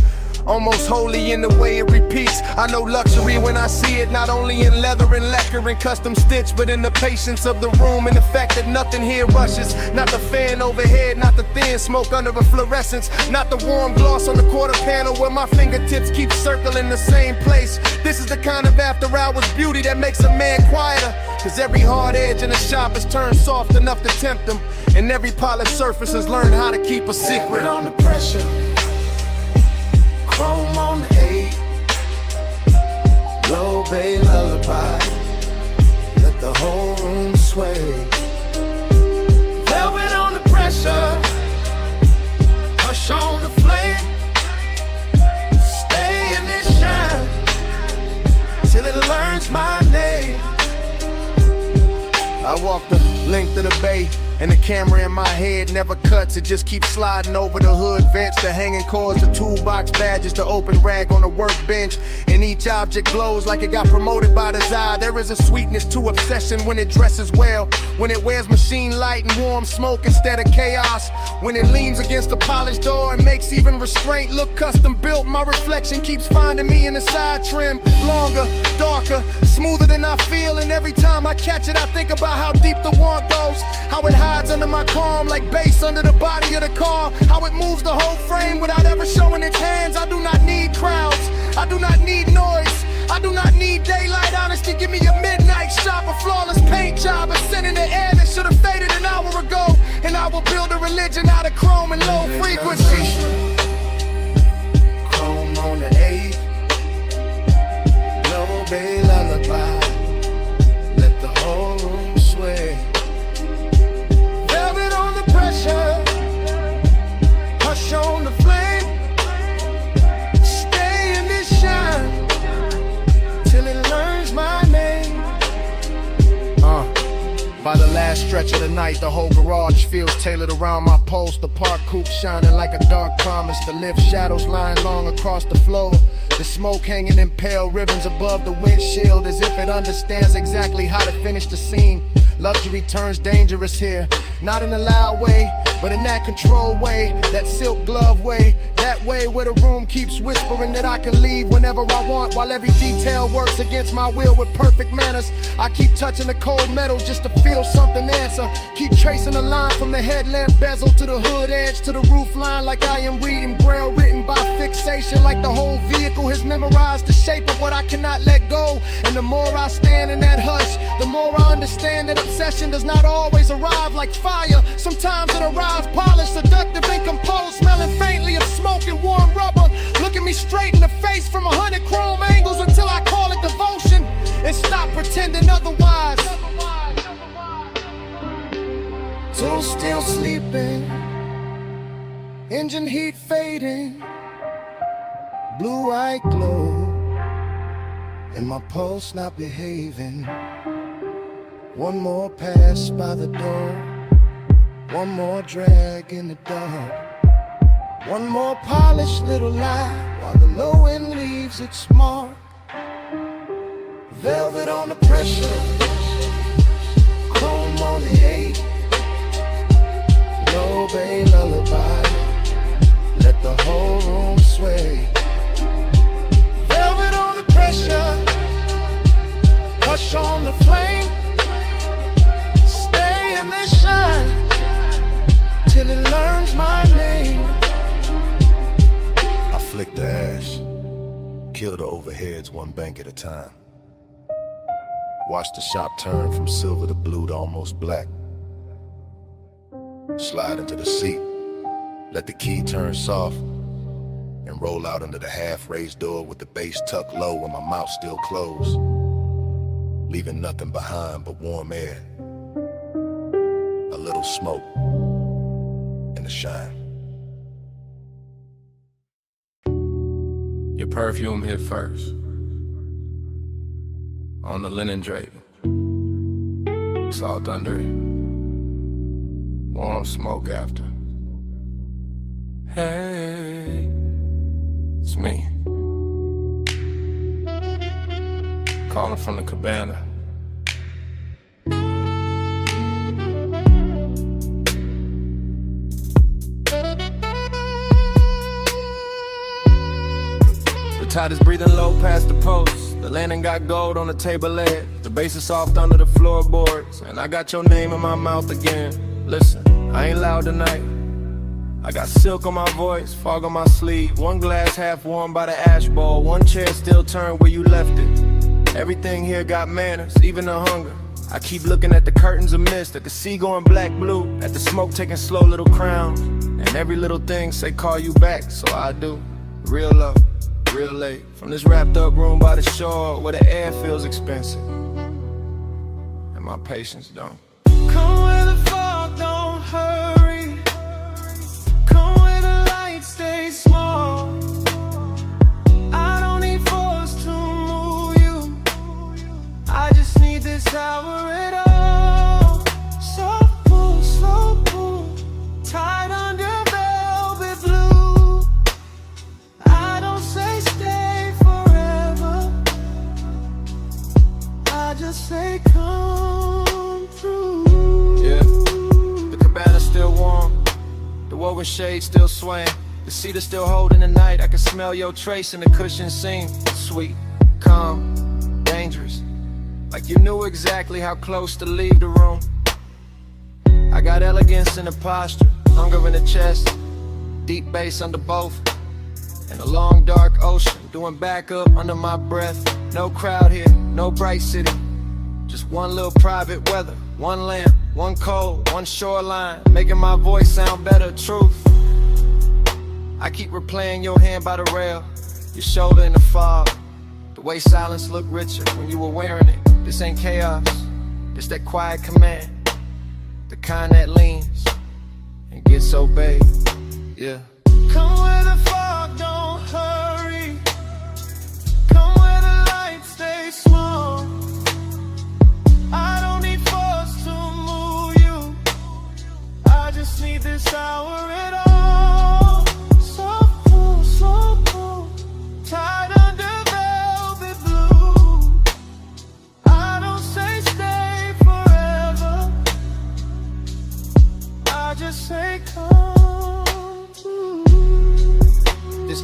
F: Almost holy in the way it repeats. I know luxury when I see it, not only in leather and lacquer and custom stitch, but in the patience of the room and the fact that nothing here rushes. Not the fan overhead, not the thin smoke under a fluorescence, not the warm gloss on the quarter panel where my fingertips keep circling the same place. This is the kind of after hours beauty that makes a man quieter, cause every hard edge in the shop is turned soft enough to tempt them, and every polished surface has learned how to keep a secret.
D: On the pressure, chrome on the 8, low bay lullaby, let the whole room sway. Velvet on the pressure, hush on the flame, stay in this shine till it learns my name.
F: I walk the length of the bay, and the camera in my head never cuts. It just keeps sliding over the hood vents, the hanging cords, the toolbox badges, the open rag on the workbench. And each object glows like it got promoted by desire. There is a sweetness to obsession when it dresses well, when it wears machine light and warm smoke instead of chaos, when it leans against the polished door and makes even restraint look custom built. My reflection keeps finding me in the side trim, longer, darker, smoother than I feel. And every time I catch it, I think about how deep the want goes, how it hides under my calm like bass under the body of the car, how it moves the whole frame without ever showing its hands. I do not need crowds, I do not need noise, I do not need daylight honesty. Give me a midnight shot, a flawless paint job, a scent in the air that should have faded an hour ago, and I will build a religion out of chrome and low frequency.
D: Chrome on the 8, low bay lullaby, let the whole room sway.
F: touch of the night, the whole garage feels tailored around my pulse. The park coupe shining like a dark promise. The lift shadows lying long across the floor. The smoke hanging in pale ribbons above the windshield, as if it understands exactly how to finish the scene. Luxury turns dangerous here, not in a loud way, but in that controlled way, that silk glove way, that way where the room keeps whispering that I can leave whenever I want, while every detail works against my will with perfect manners. I keep touching the cold metal just to feel something answer. Keep tracing a line from the headlamp bezel to the hood edge to the roof line, like I am reading braille written by fixation, like the whole vehicle has memorized the shape of what I cannot let go. And the more I stand in that hush, the more I understand that obsession does not always arrive like fire. Sometimes it arrives polished, seductive and composed, smelling faintly of smoke and warm rubber. Looking me straight in the face from 100 chrome angles until I call it devotion and stop pretending otherwise. Till still sleeping, engine heat fading, blue eye glow, and my pulse not behaving. One more pass by the door, one more drag in the dark, one more polished little lie while the low end leaves its mark. Velvet on the pressure, chrome on the 8, low bay lullaby, let the whole room sway. Velvet on the pressure, hush on the flame, stay in the shine till it learns my name.
B: I flick the ash, kill the overheads one bank at a time. Watch the shop turn from silver to blue to almost black. Slide into the seat, let the key turn soft, and roll out under the half-raised door with the base tucked low and my mouth still closed, leaving nothing behind but warm air, a little smoke, and the shine.
E: Your perfume hit first on the linen drape. Salt under it, warm smoke after. Hey, it's me, calling from the cabana. The tide is breathing low past the post. The landing got gold on the table leg. The bass is soft under the floorboards, and I got your name in my mouth again. Listen, I ain't loud tonight. I got silk on my voice, fog on my sleeve. One glass half warm by the ash bowl, one chair still turned where you left it. Everything here got manners, even the hunger. I keep looking at the curtains of mist, at the sea going black blue, at the smoke taking slow little crowns, and every little thing say call you back, so I do. Real love, real late, from this wrapped up room by the shore where the air feels expensive and my patience don't.
D: Come where the fog don't hurry, come where the lights stay small. I don't need force to move you, I just need this hour at all. Soft pull, slow pull, tight under velvet blue. I don't say stay forever, I just say come through.
E: Yeah, the cabana's still warm, the woven shade still swaying, the cedar still holding the night. I can smell your trace in the cushion seam. Sweet, calm, dangerous, like you knew exactly how close to leave the room. I got elegance in the posture, hunger in the chest, deep bass under both, and a long dark ocean doing backup under my breath. No crowd here, no bright city, just one little private weather, one lamp, one cold, one shoreline, making my voice sound better. Truth, I keep replaying your hand by the rail, your shoulder in the fog, the way silence looked richer when you were wearing it. This ain't chaos, this that quiet command, the kind that leans and gets obeyed. Yeah.
D: Come where the fog don't hurry, come where the lights stay small. I don't need force to move you,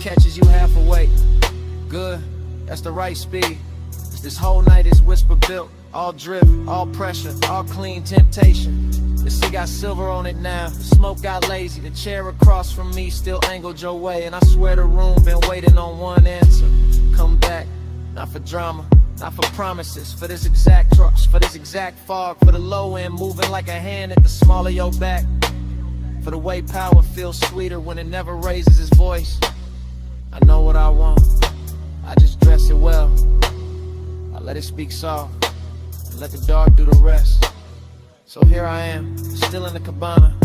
M: catches you half awake. Good, that's the right speed. This whole night is whisper built. All drip, all pressure, all clean temptation. The sea got silver on it now. The smoke got lazy. The chair across from me still angled your way. And I swear the room been waiting on one answer. Come back, not for drama, not for promises. For this exact trust, for this exact fog. For the low end moving like a hand at the small of your back. For the way power feels sweeter when it never raises its voice. I know what I want, I just dress it well. I let it speak soft, and let the dark do the rest. So here I am, still in the cabana,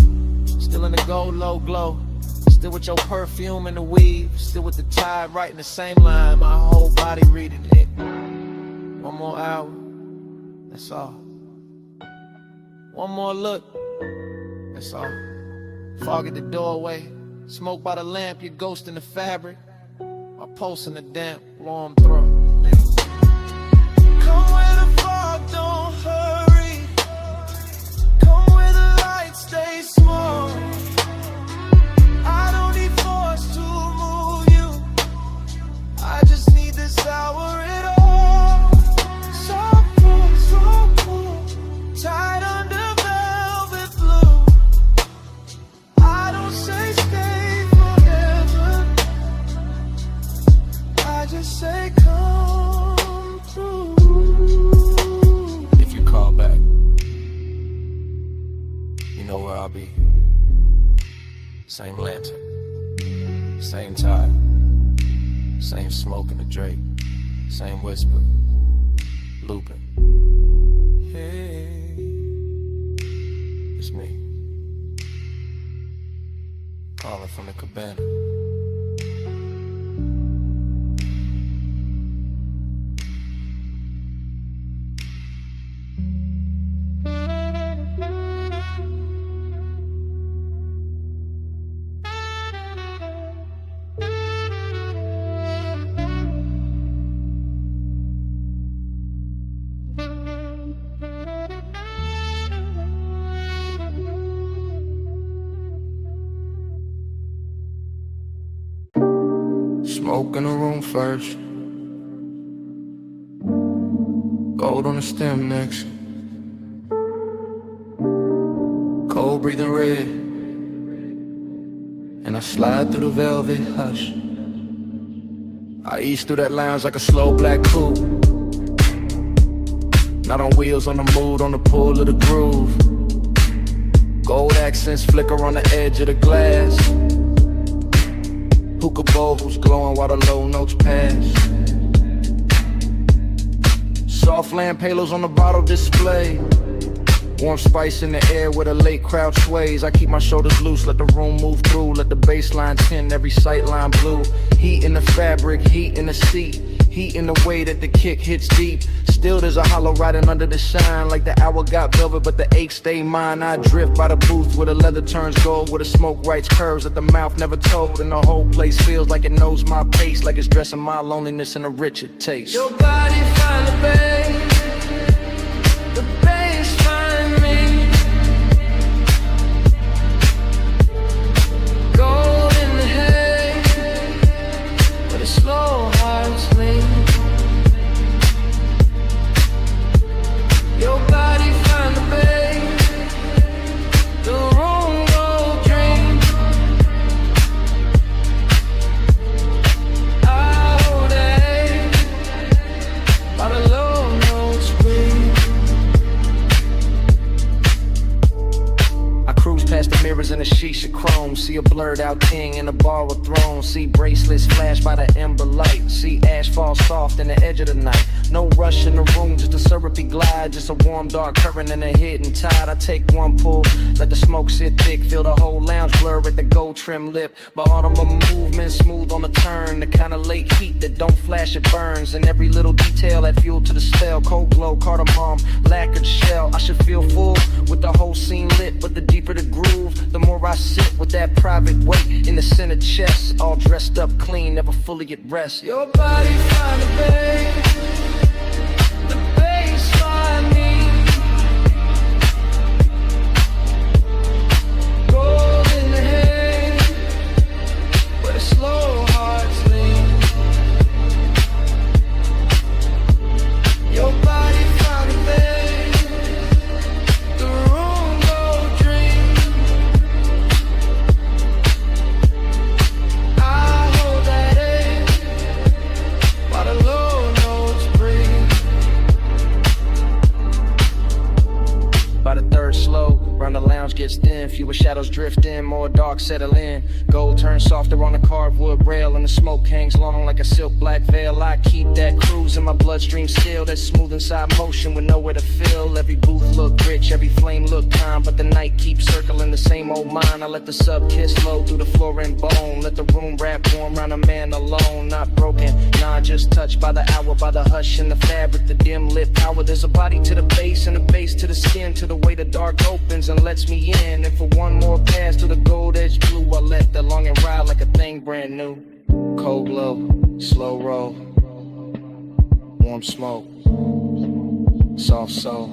M: still in the gold low glow, still with your perfume and the weave, still with the tide writing the same line, my whole body reading it. One more hour, that's all. One more look, that's all. Fog at the doorway, smoke by the lamp, your ghost in the fabric, my pulse in the damp, warm throat.
D: Come where the fog don't hurry. Come where the lights stay small. I don't need force to move you. I just need this hour at all. So cool, tied under velvet blue. I don't say stay forever. I just say come through.
E: If you call back, you know where I'll be. Same lantern, same tide, same smoke in the Drake, same whisper, looping. Hey, it's me, calling from the cabana.
F: Smoke in the room first, gold on the stem next, cold breathing red, and I slide through the velvet hush. I ease through that lounge like a slow black coupe, not on wheels, on the mood, on the pull of the groove. Gold accents flicker on the edge of the glass. Hookah bowls glowing while the low notes pass. Soft lamp halos on the bottle display. Warm spice in the air where the late crowd sways. I keep my shoulders loose, let the room move through. Let the baseline tint every sightline blue. Heat in the fabric, heat in the seat. Heat in the way that the kick hits deep. Still there's a hollow riding under the shine. Like the hour got velvet but the ache stay mine. I drift by the booth where the leather turns gold, where the smoke writes curves that the mouth never told. And the whole place feels like it knows my pace, like it's dressing my loneliness in a richer taste.
D: Your body find the bass find me. Gold in the hay, where the slow hearts lean. Your body find the bay, the room go dream. All day, by the low notes scream.
F: I cruise past the mirrors in a shisha chrome. See a blurred out king in a bar with thrones. See bracelets flash by the ember light. See ash fall soft in the edge of the night. No rush in the room, just a syrupy glide. Just a warm dark current and a hidden tide. I take one pull, let the smoke sit thick. Feel the whole lounge blur at the gold trim lip. But autumn movement smooth on the turn. The kind of late heat that don't flash, it burns. And every little detail add fuel to the spell. Cold glow, cardamom, lacquered shell. I should feel full with the whole scene lit. But the deeper the groove, the more I sit with that private weight in the center chest. All dressed up clean, never fully at rest.
D: Your body find the bay, the bass find me. Gold in the hay, where the slow hearts
M: shadows drift in, more dark settle in. Gold turns softer on the carved wood rail, and the smoke hangs long like a silk black veil. I keep that cruise in my bloodstream still, that smooth inside motion with nowhere to fill. Every booth look rich, every flame look kind, but the night keeps circling the same old mind. I let the sub kiss flow through the floor and bone, let the room wrap warm around a man alone. Not broken, nah, just touched by the hour, by the hush in the fabric, the dim lit power. There's a body to the base and a base to the skin, to the way the dark opens and lets me in. And for one more pass to the gold edge blue, I let the longing ride like a thing brand new. Cold glow, slow roll, warm smoke, soft soul.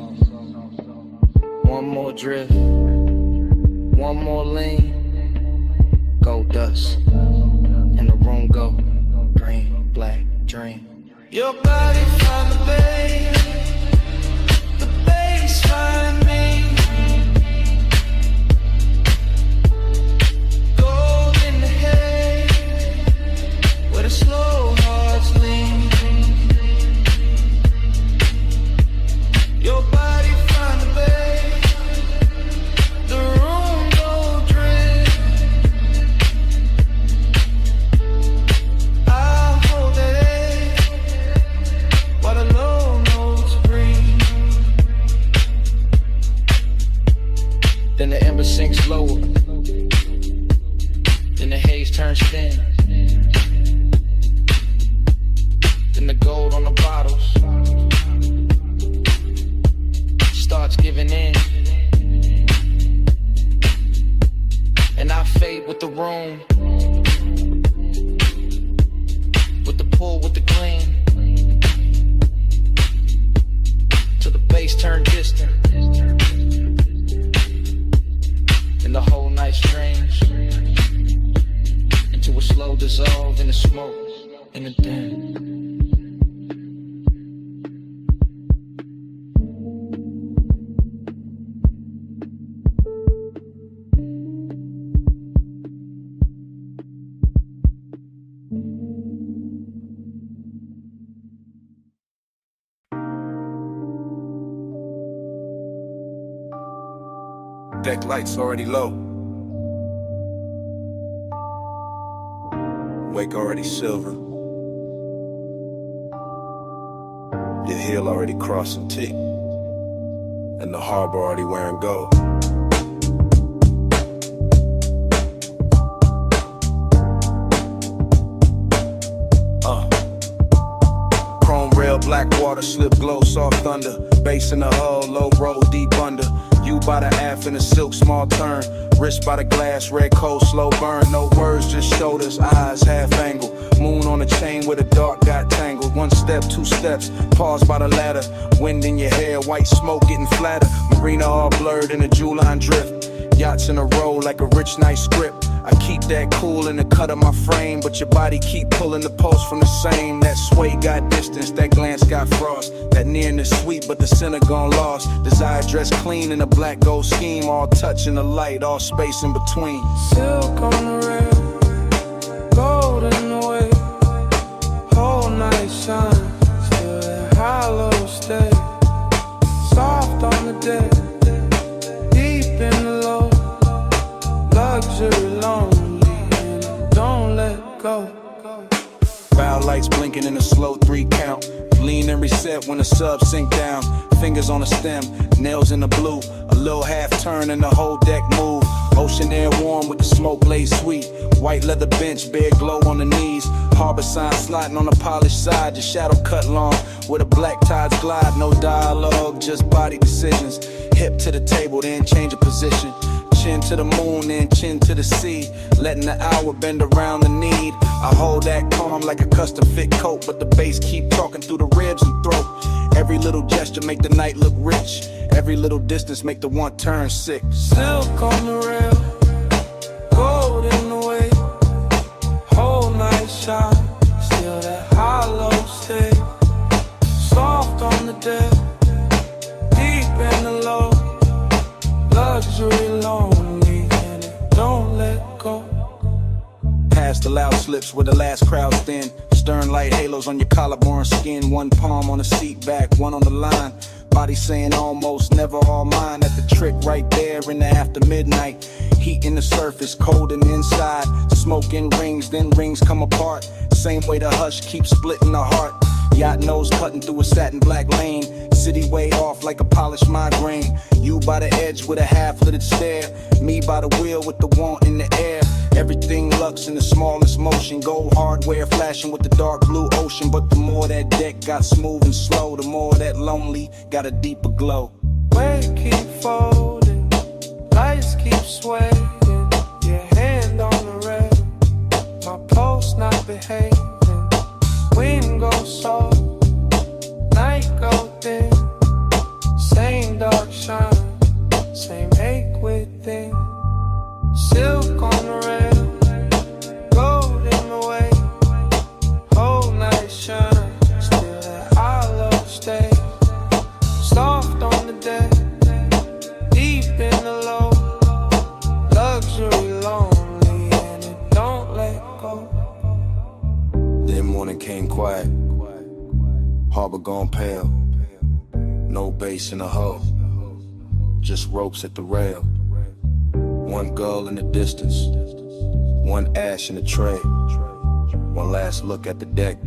M: One more drift, one more lean, gold dust, and the room go green, black dream.
D: Your body found the bass find me. Gold in the head, where the slow hearts lean. Your body found the bass, the room go drift. I'll hold that edge while the low notes breathe.
M: Then the ember sinks lower, then the haze turns thin, then the gold on the bottles starts giving in, and I fade with the room, with the pull, with the gleam, till the bass turn distant, and the whole night strange into a slow dissolve in the smoke, in the dim.
C: Deck lights already low. Wake already silver. Your heel already crossing T. And the harbor already wearing gold. Chrome rail, black water, slip glow, soft thunder. Bass in the hull, low roll, deep under. You by the aft in a silk, small turn. Wrist by the glass, red cold, slow burn. No words, just shoulders, eyes, half angle. Moon on the chain where the dark got tangled. One step, two steps, pause by the ladder. Wind in your hair, white smoke getting flatter. Marina all blurred in a jewel line drift. Yachts in a row like a rich night script. I keep that cool in the cut of my frame, but your body keep pulling the pulse from the same. That sway got distance, that glance got frost. That nearness sweet, but the center gone lost. Desire dressed clean in a black gold scheme, all touching the light, all space in between.
D: Silk on the rail, gold in the way, whole night shine, still that hollow stay. Soft on the deck, deep in the low, luxury lonely, and don't let go.
C: Bow lights blinking in a slow 3 count. Lean and reset when the sub sink down. Fingers on the stem, nails in the blue. A little half turn and the whole deck move. Ocean air warm with the smoke laid sweet. White leather bench, bare glow on the knees. Harbor sign sliding on the polished side. Your shadow cut long where the black tides glide. No dialogue, just body decisions. Hip to the table, then change of position. Chin to the moon, then chin to the sea. Letting the hour bend around the need. I hold that calm like a custom fit coat, but the bass keep talking through the ribs and throat. Every little gesture make the night look rich. Every little distance make the one turn sick.
D: Silk on the rail, gold in the way, whole night shine, still that hollow stay. Soft on the deck, deep in the low, luxury lonely, and it don't let go.
C: Past the loud slips where the last crowd's thin. Stern light halos on your collarbone skin. One palm on the seat back, one on the line. Body saying almost, never all mine. At the trick right there in the after midnight. Heat in the surface, cold in the inside. Smoke in rings, then rings come apart. Same way the hush keeps splitting the heart. Yacht nose cutting through a satin black lane. City way off like a polished migraine. You by the edge with a half-littered stare. Me by the wheel with the want in the air. Everything lux in the smallest motion. Gold hardware flashing with the dark blue ocean. But the more that deck got smooth and slow, the more that lonely got a deeper glow.
D: Weight keep folding, lights keep swaying. Your hand on the rail, my pulse not behaving. Wind goes soft, night go thin. Same dark shine, same ache within. Silk on the rail, gold in the way. Whole night shine, still that hollow stay. Soft on the deck, deep in the low. Luxury lonely and it don't let go.
C: Then morning came quiet, harbor gone pale. No bass in the hull, just ropes at the rail. One gull in the distance, one ash in the tray. One last look at the deck,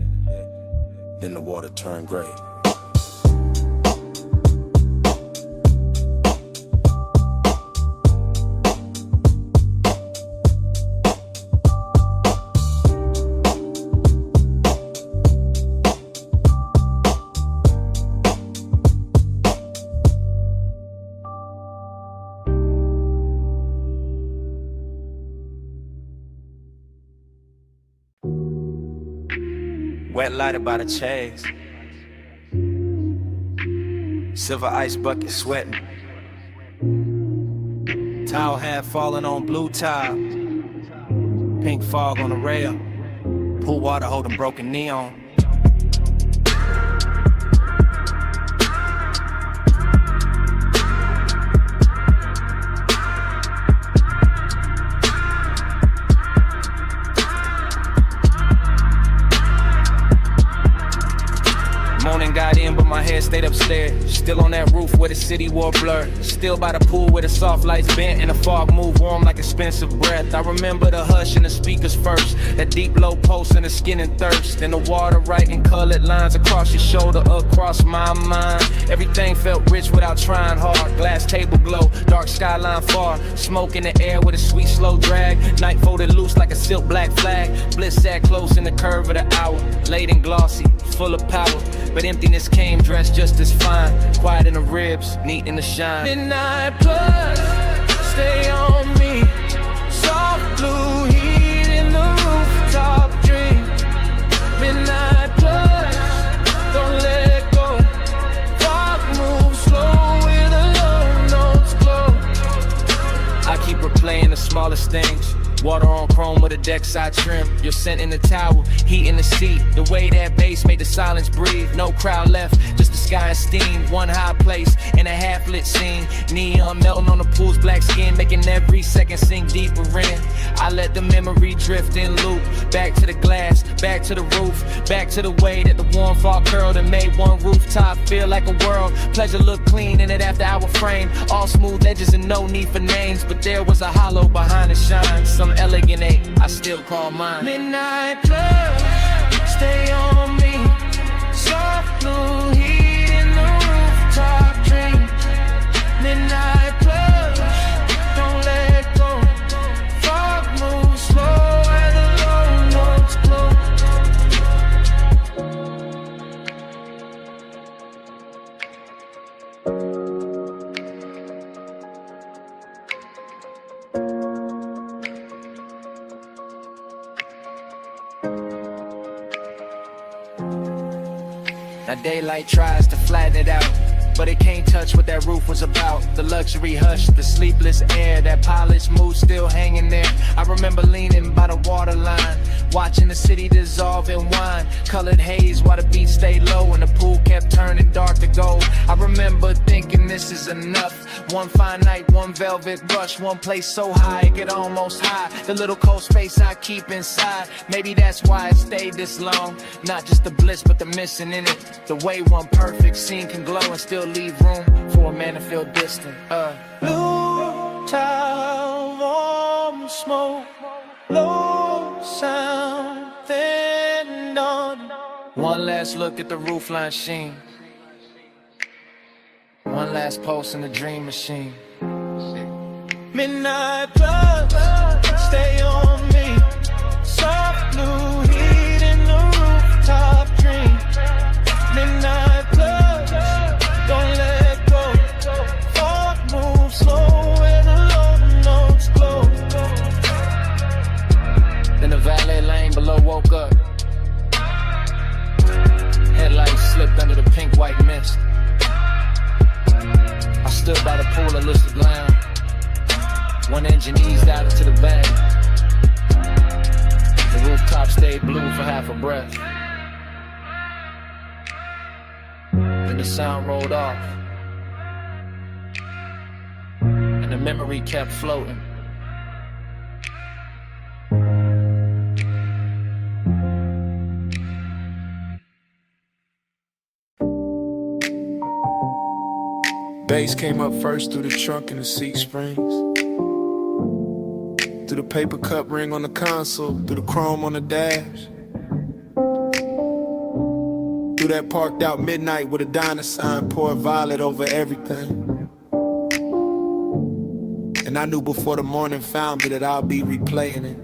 C: then the water turned gray.
E: Wet lighted by the chase. Silver ice bucket sweating. Towel hat falling on blue tile. Pink fog on the rail. Pool water holding broken neon. Morning got in, but my head stayed upstairs. Still on that roof where the city wore blur. Still by the pool where the soft lights bent and the fog moved warm like expensive breath. I remember the hush in the speakers first. That deep low pulse in the skin and thirst. Then the water writing colored lines across your shoulder, across my mind. Everything felt rich without trying hard. Glass table glow, dark skyline far. Smoke in the air with a sweet slow drag. Night folded loose like a silk black flag. Bliss sat close in the curve of the hour. Late and glossy, full of power. But emptiness came dressed just as fine. Quiet in the ribs, neat in the shine.
D: Midnight plus, stay on me. Soft blue heat in the rooftop dream. Midnight plus, don't let go. Fog moves slow with the low notes glow.
E: I keep replaying the smallest things. Water on chrome with a deck side trim. Your scent in the towel, heat in the seat. The way that bass made the silence breathe. No crowd left, just the sky and steam. One high place in a half-lit scene. Neon melting on the pool's black skin, making every second sink deeper in. I let the memory drift in loop. Back to the glass, back to the roof. Back to the way that the warm fall curled and made one rooftop feel like a world. Pleasure looked clean in it after our frame. All smooth edges and no need for names. But there was a hollow behind the shine. Some elegant ache, I still call mine.
D: Midnight plus, stay on me. Soft blue heat in the rooftop dream. Midnight plus, don't let go. Fog moves slow where the low notes glow.
E: Now daylight tries to flatten it out, but it can't touch what that roof was about. The luxury hush, the sleepless air, that polished mood still hanging there. I remember leaning by the waterline, watching the city dissolve in wine. Colored haze while the beat stayed low and the pool kept turning dark to gold. I remember thinking this is enough. One fine night, one velvet rush, one place so high it could almost hide the little cold space I keep inside. Maybe that's why it stayed this long. Not just the bliss, but the missing in it. The way one perfect scene can glow and still leave room for a man to feel distant.
D: Blue towel smoke, low sound, then done.
K: One last look at the roofline sheen. One last pulse in the dream machine.
D: Midnight plus, stay on me. Soft blue heat in the rooftop dream. Midnight plus, don't let go. Thought move slow where the low notes glow.
K: Then the valet lane below woke up. Headlights slipped under the pink-white mist. I stood by the pool of Lucid Lounge. One engine eased out into the bay. The rooftop stayed blue for half a breath. Then the sound rolled off. And the memory kept floating.
A: Bass came up first through the trunk and the seat springs. Through the paper cup ring on the console, through the chrome on the dash. Through that parked out midnight with a diner sign, pour violet over everything. And I knew before the morning found me that I'll be replaying it.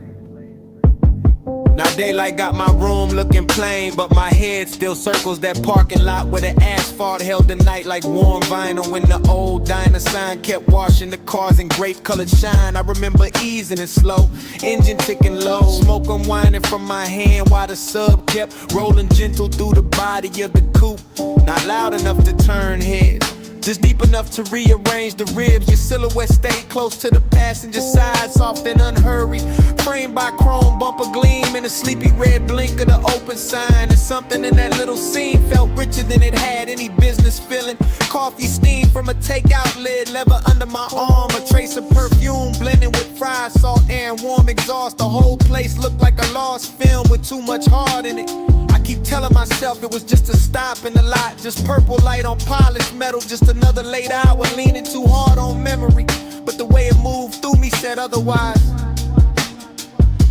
A: Now daylight got my room looking plain, but my head still circles that parking lot where the asphalt held the night like warm vinyl. When the old diner sign kept washing the cars in grape colored shine. I remember easing it slow, engine ticking low, smoke unwinding from my hand while the sub kept rolling gentle through the body of the coupe. Not loud enough to turn heads, just deep enough to rearrange the ribs. Your silhouette stayed close to the passenger side, soft and unhurried, framed by chrome bumper gleam and a sleepy red blink of the open sign. And something in that little scene felt richer than it had any business feeling. Coffee steam from a takeout lid, leather under my arm, a trace of perfume blending with fried salt air and warm exhaust. The whole place looked like a lost film with too much heart in it. I keep telling myself it was just a stop in the lot, just purple light on polished metal, just another late hour leaning too hard on memory. But the way it moved through me said otherwise.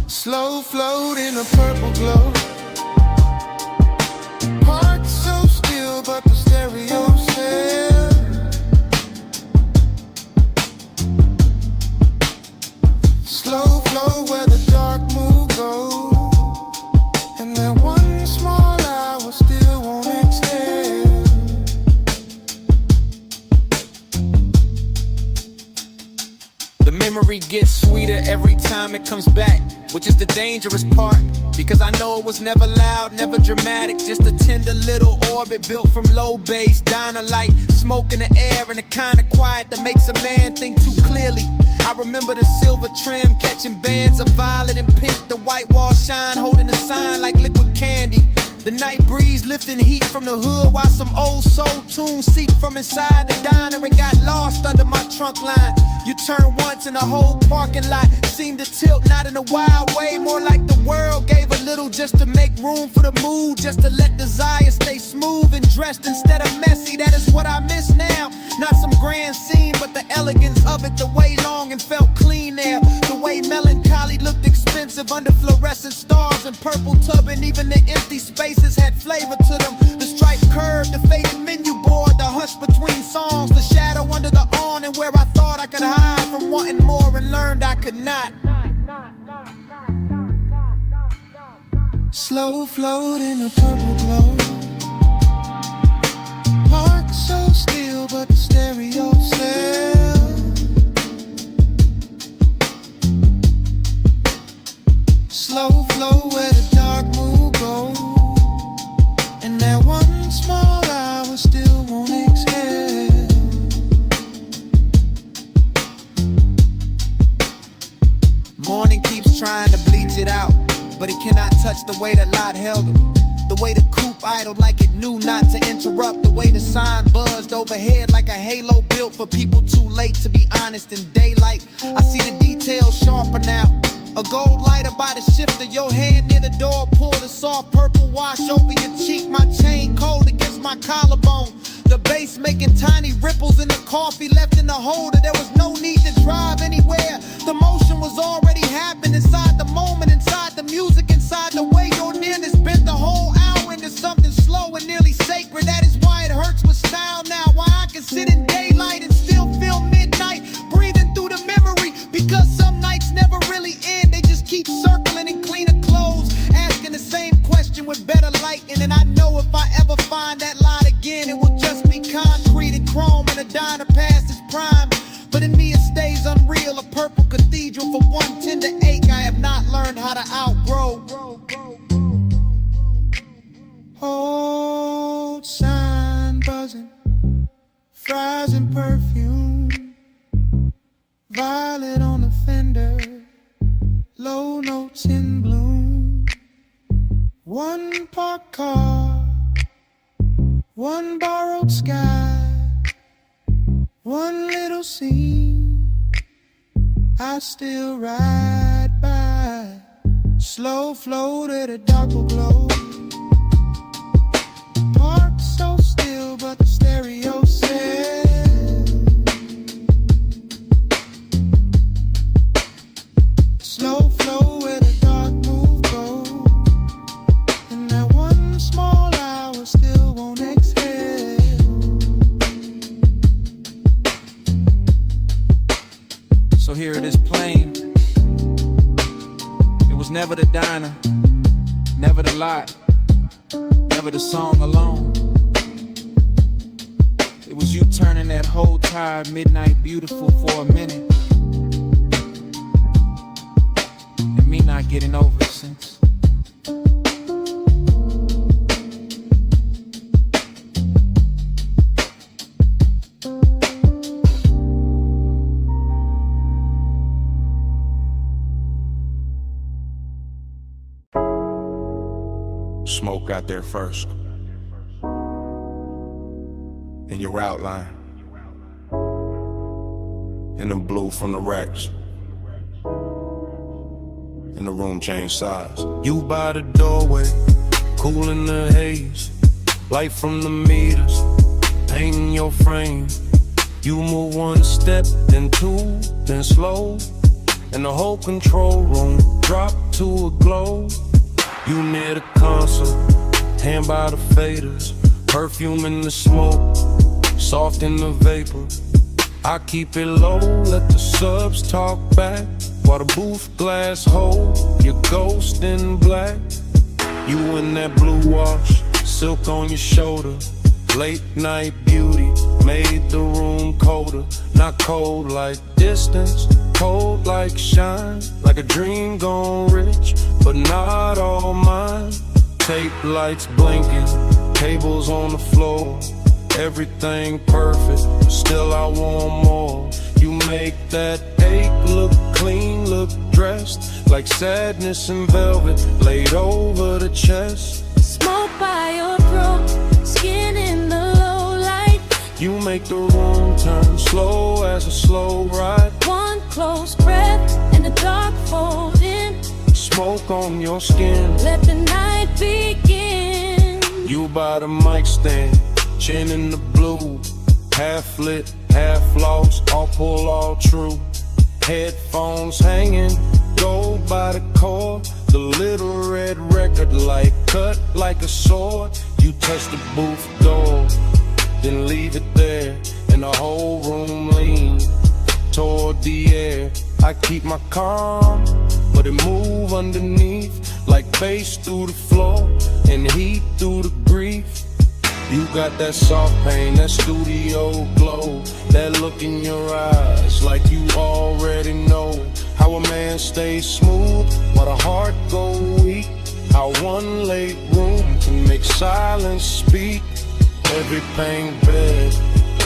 L: Slow float in a purple glow. Parked so still, but the stereo said. Slow flow where the dark mood goes. And that one small hour still won't exhale.
A: The memory gets sweeter every time it comes back, which is the dangerous part, because I know it was never loud, never dramatic, just a tender little orbit built from low bass, diner light, smoke in the air, and the kind of quiet that makes a man think too clearly. I remember the silver trim catching bands of violet and pink, the white wall shine holding a sign like liquid candy. The night breeze lifting heat from the hood while some old soul tunes seep from inside the diner and got lost under my trunk line. You turn once and the whole parking lot seemed to tilt, not in a wild way, more like the world gave a little just to make room for the mood, just to let desire stay smooth and dressed instead of messy. That is what I miss now. Not some grand scene, but the elegance of it, the way long and felt clean there, the way melancholy looked expensive under fluorescent stars and purple tub, and even the empty spaces had flavor to them. The striped curve, the faded menu board, the hush between songs, the shadow under the awning where I thought I could hide from wanting more and learned I could not.
L: Slow float in a purple glow. Parked so still, but the stereo said. Slow flow where the dark mood goes. And that one small hour still won't exhale.
A: Morning keeps trying to bleach it out, but it cannot touch the way that Lot held him. The way the coupe idled like it knew not to interrupt. The way the sign buzzed overhead like a halo built for people too late to be honest in daylight. I see the details sharper now. A gold lighter by the shifter, your hand near the door, pull the soft purple wash over your cheek. My chain cold against my collarbone.
N: The bass making tiny ripples in the coffee left in the holder. There was no need to drive anywhere. The motion was already happening inside the moment, inside the music, inside the way your nearness bent the whole hour into something slow and nearly sacred. That is why it hurts with style now. Why I can sit in daylight and still feel midnight, breathing through the memory. Because some nights never really end. They just keep circling in cleaner clothes, asking the same question with better lighting. And I know if I ever find that light again, it will just be concrete and chrome and a diner past its prime. But in me it stays unreal, a purple cathedral for one tender ache I have not learned how to outgrow. Old sign buzzing, fries and perfume, violet on the fender, low notes in bloom. One parked car, one borrowed sky, one little scene I still ride by. Slow flow to the dark will glow. Parked so still, but the stereo says slow flow where the dark move go. And that one small hour still won't exhale.
E: So here it is plain. It was never the diner, never the lot, never the song alone. It was you turning that whole tired midnight beautiful for a minute, and me not getting over it since.
B: Smoke got there first. In your outline. In the blue from the racks. And the room changed size.
C: You by the doorway, cool in the haze, light from the meters, painting your frame. You move one step, then two, then slow, and the whole control room dropped to a glow. You near the console, hand by the faders, perfume in the smoke, soft in the vapor. I keep it low, let the subs talk back, while the booth glass hold your ghost in black. You in that blue wash, silk on your shoulder, late night beauty made the room colder. Not cold like distance, cold like shine, like a dream gone rich, but not all mine. Tape lights blinking, cables on the floor, everything perfect, still I want more. You make that ache look clean, look dressed, like sadness in velvet laid over the chest.
O: Smoke by your throat, skin in the low light.
C: You make the room turn slow as a slow ride.
O: One close breath and the dark fold in.
C: Smoke on your skin,
O: let the night begin.
C: You by the mic stand, chin in the blue, half lit, half lost, all pull, all true. Headphones hanging, gold by the cord, the little red record light cut like a sword. You touch the booth door, then leave it there, and the whole room lean toward the air. I keep my calm, but it move underneath, like bass through the floor and heat through the grief. You got that soft pain, that studio glow, that look in your eyes like you already know how a man stays smooth while the heart go weak. How one late room can make silence speak. Every pain bed,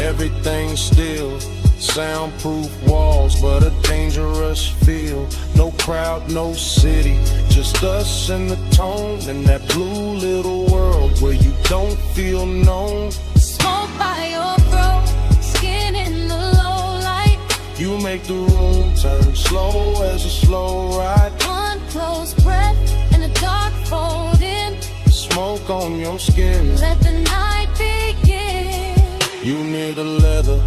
C: everything still, soundproof walls, but a dangerous feel. No crowd, no city, just us and the tone in that blue little world where you don't feel known.
O: Smoke by your throat, skin in the low light.
C: You make the room turn slow as a slow ride.
O: One close breath and the dark fold in.
C: Smoke on your skin,
O: let the night begin.
B: You near the leather,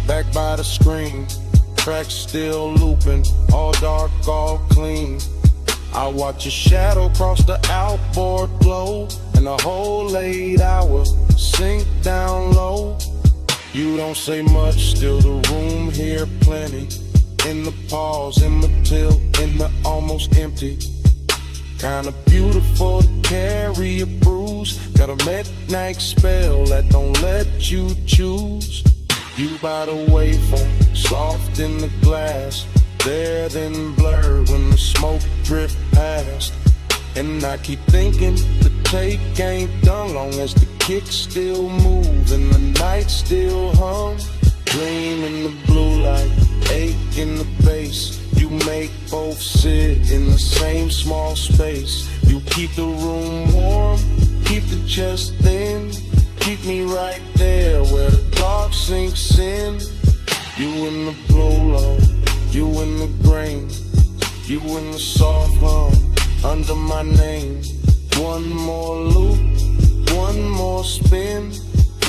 B: back by the screen. Track still looping, all dark, all clean. I watch your shadow cross the outboard glow, and the whole 8 hours sink down low. You don't say much, still the room here plenty. In the pause, in the tilt, in the almost empty. Kinda beautiful to carry a bruise. Got a midnight spell that don't let you choose. You by the waveform, soft in the glass. There then blurred when the smoke drift past. And I keep thinking the take ain't done long as the kicks still move and the night still hum. Dream in the blue light, ache in the bass. You make both sit in the same small space. You keep the room warm, keep the chest thin. Keep me right there where the dark sinks in. You in the blow-low, you in the grain. You in the soft hum, under my name. One more loop, one more spin.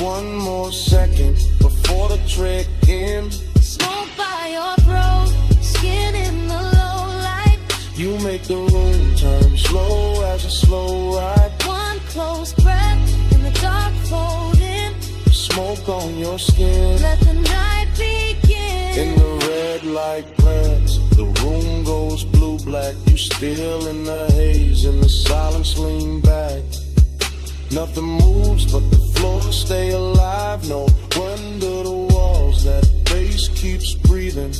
B: One more second before the trek ends.
O: Smoke by your throat, skin in the low light.
B: You make the room turn slow as a slow ride.
O: One close breath in the dark folding.
B: Smoke on your skin.
O: Let the night begin.
B: In the red light glance, the room goes blue-black. You still in the haze, and the silence lean back. Nothing moves but the floor stay alive. No wonder the walls, that bass keeps breathing.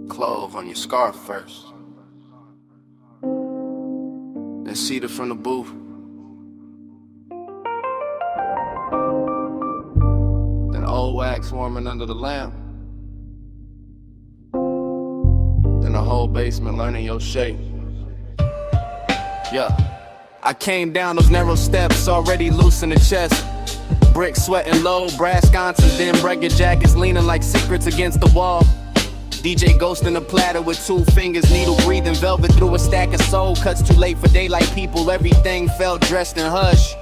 F: Clove on your scarf first. Then Cedar from the booth. Then old wax warming under the lamp. Then the whole basement learning your shape. Yeah. I came down those narrow steps, already loose in the chest. Brick sweating low, brass sconces, then breaking jackets leaning like secrets against the wall. DJ Ghost in a platter with 2 fingers, needle breathing velvet through a stack of soul. Cuts too late for daylight people, everything felt dressed in hush.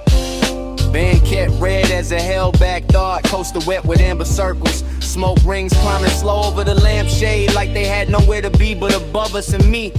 F: Band kept red as a held-back thought, coaster wet with amber circles. Smoke rings climbing slow over the lampshade like they had nowhere to be but above us and me.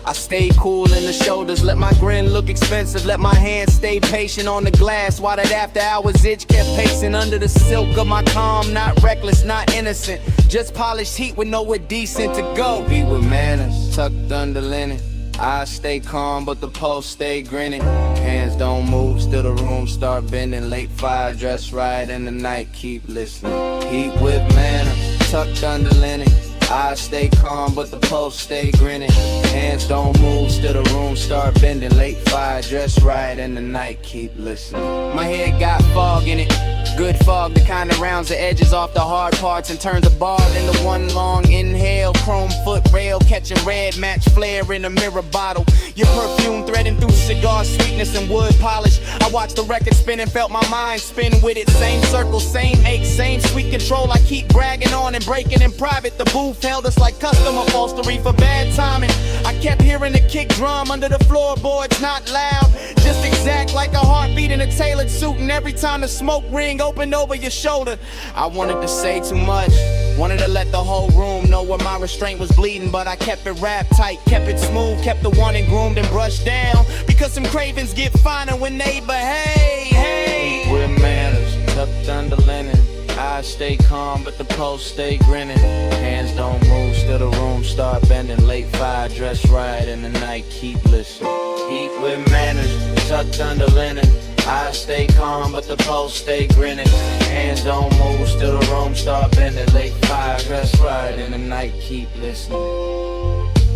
F: I stayed cool in the shoulders, let my grin look expensive, let my hands stay patient on the glass while that after hours itch kept pacing under the silk of my calm. Not reckless, not innocent, just polished heat with nowhere decent to go. Be with manners, tucked under linen. I stay calm, but the pulse stay grinning. Hands don't move, still the room start bending. Late fire, dress right in the night, keep listening. Heat with manners, tucked under linen. I stay calm, but the pulse stay grinning. Hands don't move, still the room start bending. Late fire, dress right in the night, keep listening. My head got fog in it, good fog, the kind that rounds the edges off the hard parts and turns a bar into one long inhale. Chrome foot rail, catching red match flare in a mirror bottle. Your perfume threading through cigar sweetness and wood polish. I watched the record spin and felt my mind spin with it. Same circle, same ache, same sweet control. I keep bragging on and breaking in private. The booth held us like custom upholstery for bad timing. I kept hearing the kick drum under the floorboards, not loud, just exact like a heartbeat in a tailored suit. And every time the smoke ring opened over your shoulder, I wanted to say too much, wanted to let the whole room know where my restraint was bleeding. But I kept it wrapped tight, kept it smooth, kept the one and groomed and brushed down, because some cravings get finer when they behave. Hey, with manners, tucked under linen. I stay calm, but the pulse stay grinning. Hands don't move, still the room start bending. Late fire, dress right in the night, keep listening. Heat with manners, tucked under linen. I stay calm, but the pulse stay grinning. Hands don't move, still the room start bending. Late fire, dress right in the night, keep listening.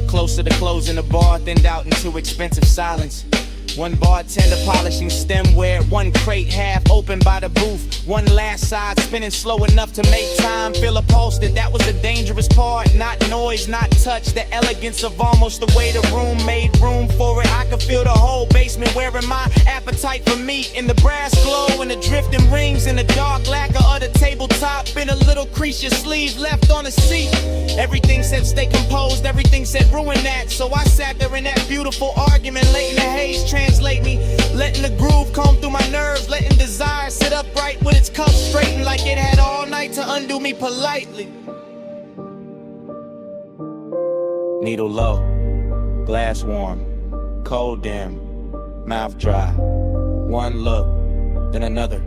F: Closer to closing the bar, thinned out into expensive silence.
A: One bartender polishing stemware, one crate half open by the booth, one last side spinning slow enough to make time feel upholstered. That was the dangerous part, not noise, not touch, the elegance of almost the way the room made room for it. I could feel the whole basement wearing my appetite for meat in the brass glow and the drifting rings in the dark lacquer of the tabletop. Been a little crease your sleeve left on the seat. Everything said stay composed, everything said ruin that. So I sat there in that beautiful argument, late in the haze, translate me, letting the groove comb through my nerves, letting desire sit upright with its cuffs straightened like it had all night to undo me politely. Needle low, glass warm, cold dim, mouth dry. One look, then another.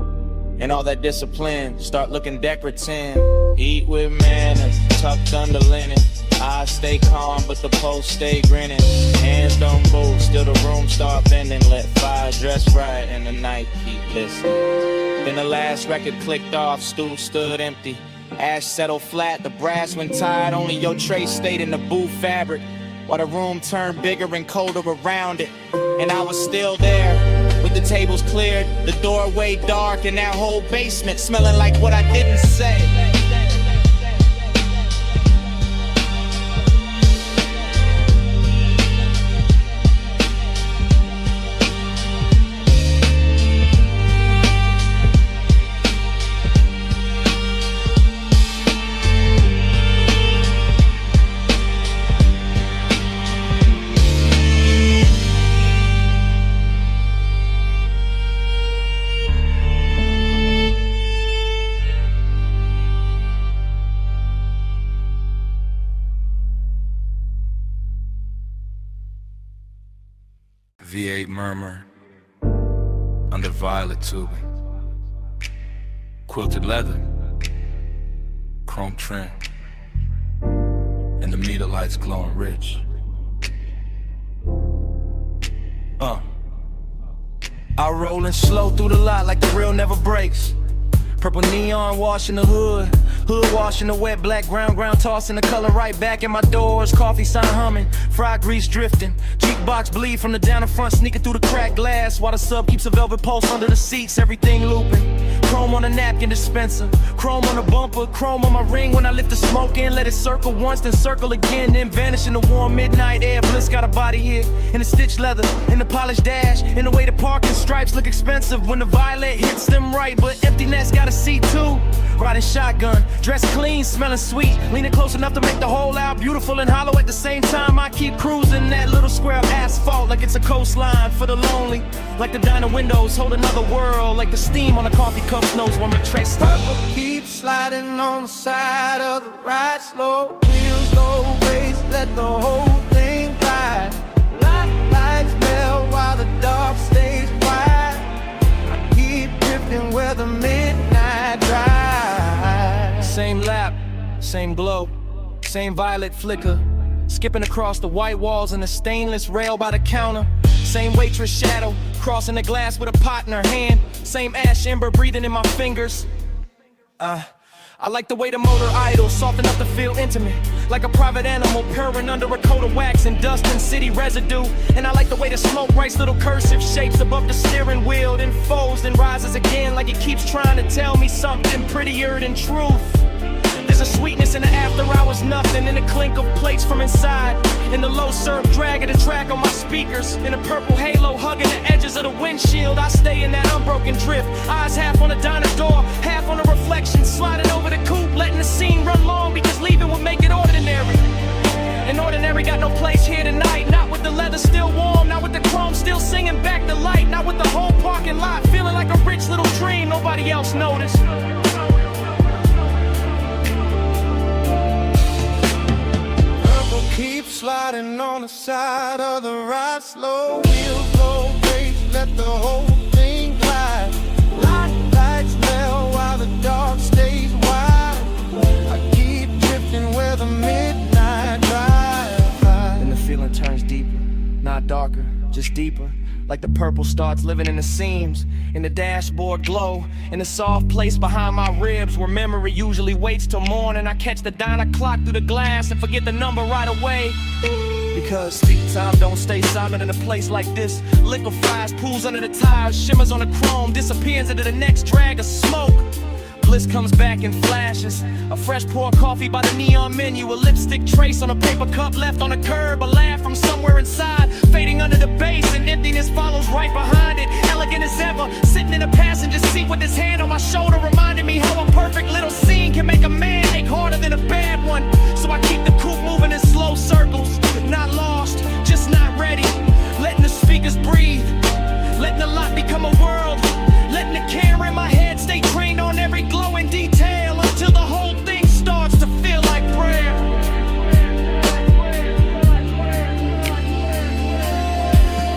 A: And all that discipline, start looking decorative. Eat with manners, tucked under linen. I stay calm, but the post stay grinning. Hands don't move, still the room start bending. Let fire dress right, and the night keep listening. Then the last record clicked off, stool stood empty. Ash settled flat, the brass went tired. Only your tray stayed in the booth fabric, while the room turned bigger and colder around it. And I was still there, with the tables cleared, the doorway dark, and that whole basement smelling like what I didn't say.
C: V8 murmur under violet tubing, quilted leather, chrome trim, and the meter lights glowing rich. I rollin' slow through the lot like the real never breaks. Purple neon washing the hood, hood washing the wet black ground tossing the color right back in my doors. Coffee sign humming, fried grease drifting, jukebox bleed from the down in front, sneaking through the cracked glass while the sub keeps a velvet pulse under the seats. Everything looping, chrome on the napkin dispenser, chrome on the bumper, chrome on my ring when I lift the smoke in. Let it circle once, then circle again, then vanish in the warm midnight air. Bliss got a body here in the stitched leather, in the polished dash, in the way the parking stripes look expensive when the violet hits them right, but emptiness got a seat too. Riding shotgun, dressed clean, smelling sweet, leaning close enough to make the whole out beautiful and hollow at the same time. I keep cruising that little square of asphalt like it's a coastline for the lonely, like the diner windows hold another world, like the steam on a coffee cup knows when my tray stops.
D: Purple keeps sliding on the side of the ride, slow wheels, low race, let the whole thing ride. Lights melt while the dark stays wide. I keep drifting where the midnight drive.
K: Same lap, same glow, same violet flicker, skipping across the white walls and the stainless rail by the counter. Same waitress shadow, crossing the glass with a pot in her hand. Same ash ember breathing in my fingers. I like the way the motor idles, soft enough to feel intimate, like a private animal purring under a coat of wax and dust and city residue. And I like the way the smoke writes little cursive shapes above the steering wheel, then folds, then rises again like it keeps trying to tell me something prettier than truth. There's a sweetness in the after hours, nothing in the clink of plates from inside, in the low surf drag of the track on my speakers, in a purple halo hugging the edges of the windshield. I stay in that unbroken drift, eyes half on the diner door, half on the reflection, sliding over the coupe, letting the scene run long because leaving would make it ordinary. And ordinary got no place here tonight, not with the leather still warm, not with the chrome still singing back the light, not with the whole parking lot feeling like a rich little dream nobody else noticed.
D: Keep sliding on the side of the ride, slow wheels, low race, let the whole thing glide. Lights melt while the dark stays wide. I keep drifting where the midnight drive.
K: Then the feeling turns deeper, not darker, just deeper. Like the purple starts living in the seams, in the dashboard glow, in the soft place behind my ribs where memory usually waits till morning. I catch the diner clock through the glass and forget the number right away. Because speak time don't stay silent in a place like this. Liquefies, pools under the tires, shimmers on the chrome, disappears into the next drag of smoke. Bliss comes back in flashes. A fresh pour of coffee by the neon menu. A lipstick trace on a paper cup left on a curb. A laugh from somewhere inside, fading under the bass, and emptiness follows right behind it. Elegant as ever, sitting in a passenger seat with his hand on my shoulder, reminding me how a perfect little scene can make a man ache harder than a bad one. So I keep the coupe moving in slow circles, not lost, just not ready. Letting the speakers breathe, letting the lot become a world, letting the camera in my head stay trained on every glowing detail until the whole thing starts to feel like prayer.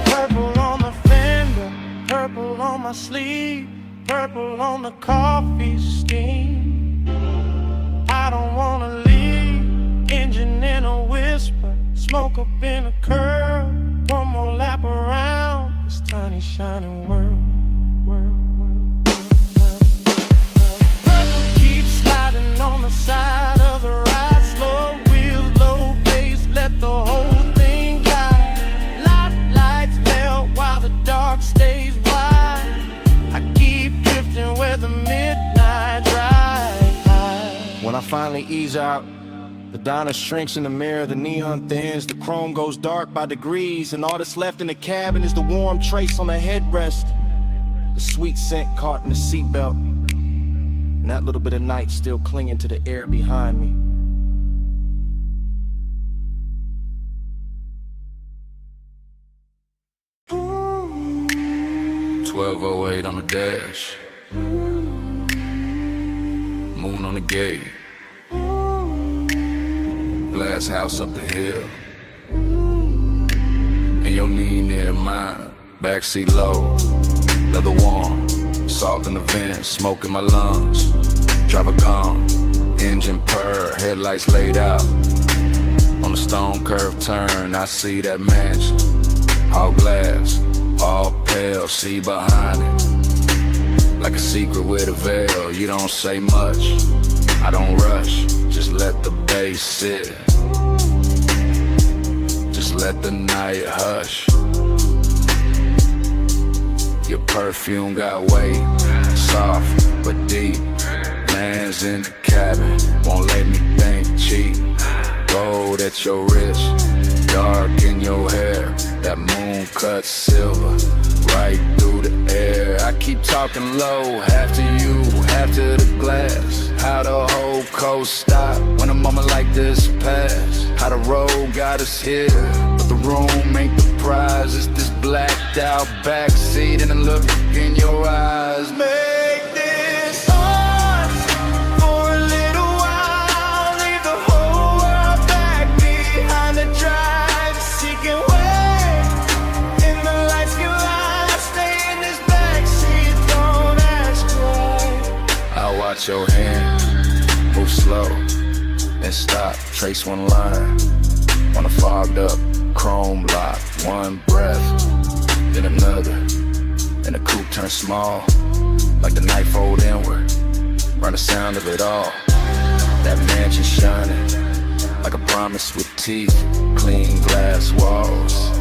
D: Purple on the fender, purple on my sleeve, purple on the coffee steam. I don't wanna leave, engine in a whisper, smoke up in a curl, one more lap around this tiny shining world. On the side of the ride, slow wheels, low pace, let the whole thing guide. Lights melt while the dark stays wide. I keep drifting where the midnight drive.
F: When I finally ease out, the diner shrinks in the mirror, the neon thins, the chrome goes dark by degrees, and all that's left in the cabin is the warm trace on the headrest, the sweet scent caught in the seatbelt, and that little bit of night still clinging to the air behind me.
C: "12:08 on the dash, moon on the gate, glass house up the hill, and your knee near mine, backseat low, leather warm, salt in the vents, smoke in my lungs, driver gone, engine purr, headlights laid out. On the stone curve turn, I see that mansion, all glass, all pale, see behind it, like a secret with a veil. You don't say much, I don't rush, just let the bass sit, just let the night hush. Your perfume got weight, soft but deep. Lands in the cabin, won't let me think cheap. Gold at your wrist, dark in your hair. That moon cut silver, right through the air. I keep talking low, half to you, half to the glass. How the whole coast stop when a moment like this pass. How the road got us here, but the room ain't the prize. It's this blacked out backseat and a look in your eyes.
D: Make this ours for a little while. Leave the whole world back behind the drive. Seeking way, and the lights can lie. Stay in this backseat, don't ask why.
C: I'll watch your hand move slow and stop, trace one line on a fogged up chrome lock. One breath, then another, and the coupe turns small, like the night fold inward, run the sound of it all. That mansion shining, like a promise with teeth, clean glass walls,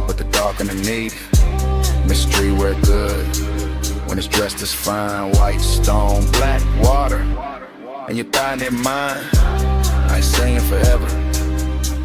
C: but the dark underneath, mystery wear good, when it's dressed as fine, white stone, black water, and your thigh near mine. I ain't saying forever,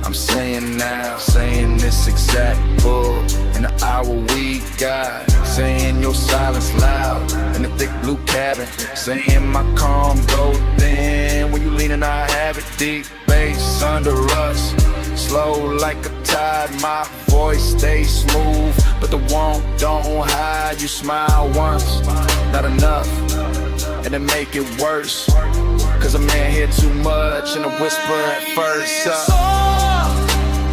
C: I'm saying now, saying this exact pull in the hour we got, saying your silence loud in the thick blue cabin, saying my calm go thin when you lean and I have it deep bass under us, slow like a tide, my voice stays smooth, but the want don't hide. You smile once, not enough, and it make it worse, cause a man hear too much and a whisper at first.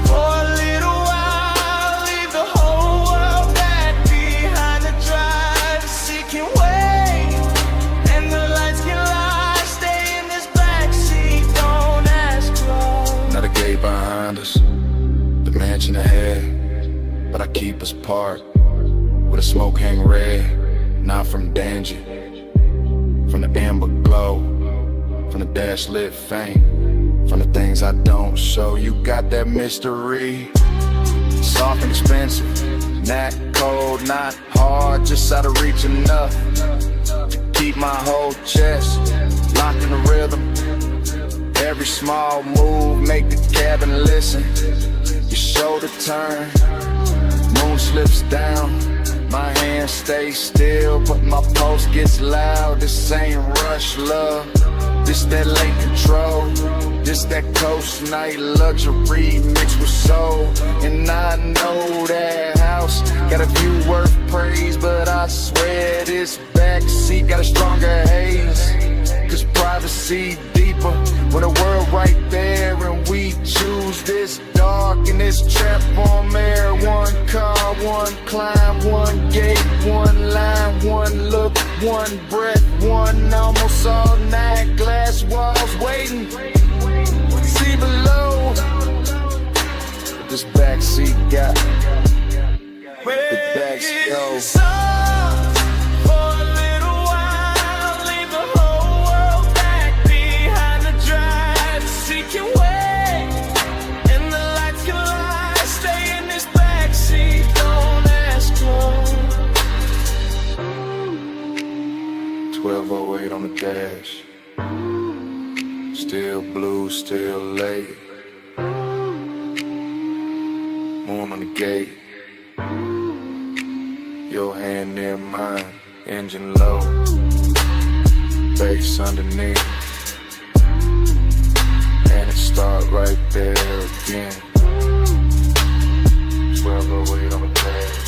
D: For a little while, leave the whole world back behind the drive. Seeking way, and the lights can lie. Stay in this backseat, don't ask why.
C: Now the gate behind us, the mansion ahead, but I keep us parked with a smoke hang red, not from danger, from the amber glow, from the dash lit faint,
H: from the things I don't show. You got that mystery, soft and expensive, not cold, not hard, just out of reach enough to keep my whole chest locked in the rhythm. Every small move make the cabin listen. Your shoulder turn, moon slips down, my hand stays still, but my pulse gets loud. This ain't rush love, this that late control, this that coast night luxury mixed with soul. And I know that house got a view worth praise, but I swear this backseat got a stronger haze. Cause privacy deeper when the world right there, and we choose this dark and this trap on air. One car, one climb, one gate, one line, one look, one breath, one almost all night. Glass walls waiting, see below. But this backseat got the backseat goes. On the dash, still blue, still late. Moon on the gate, your hand near mine, engine low, bass underneath, and it start right there again. 1208 on the dash.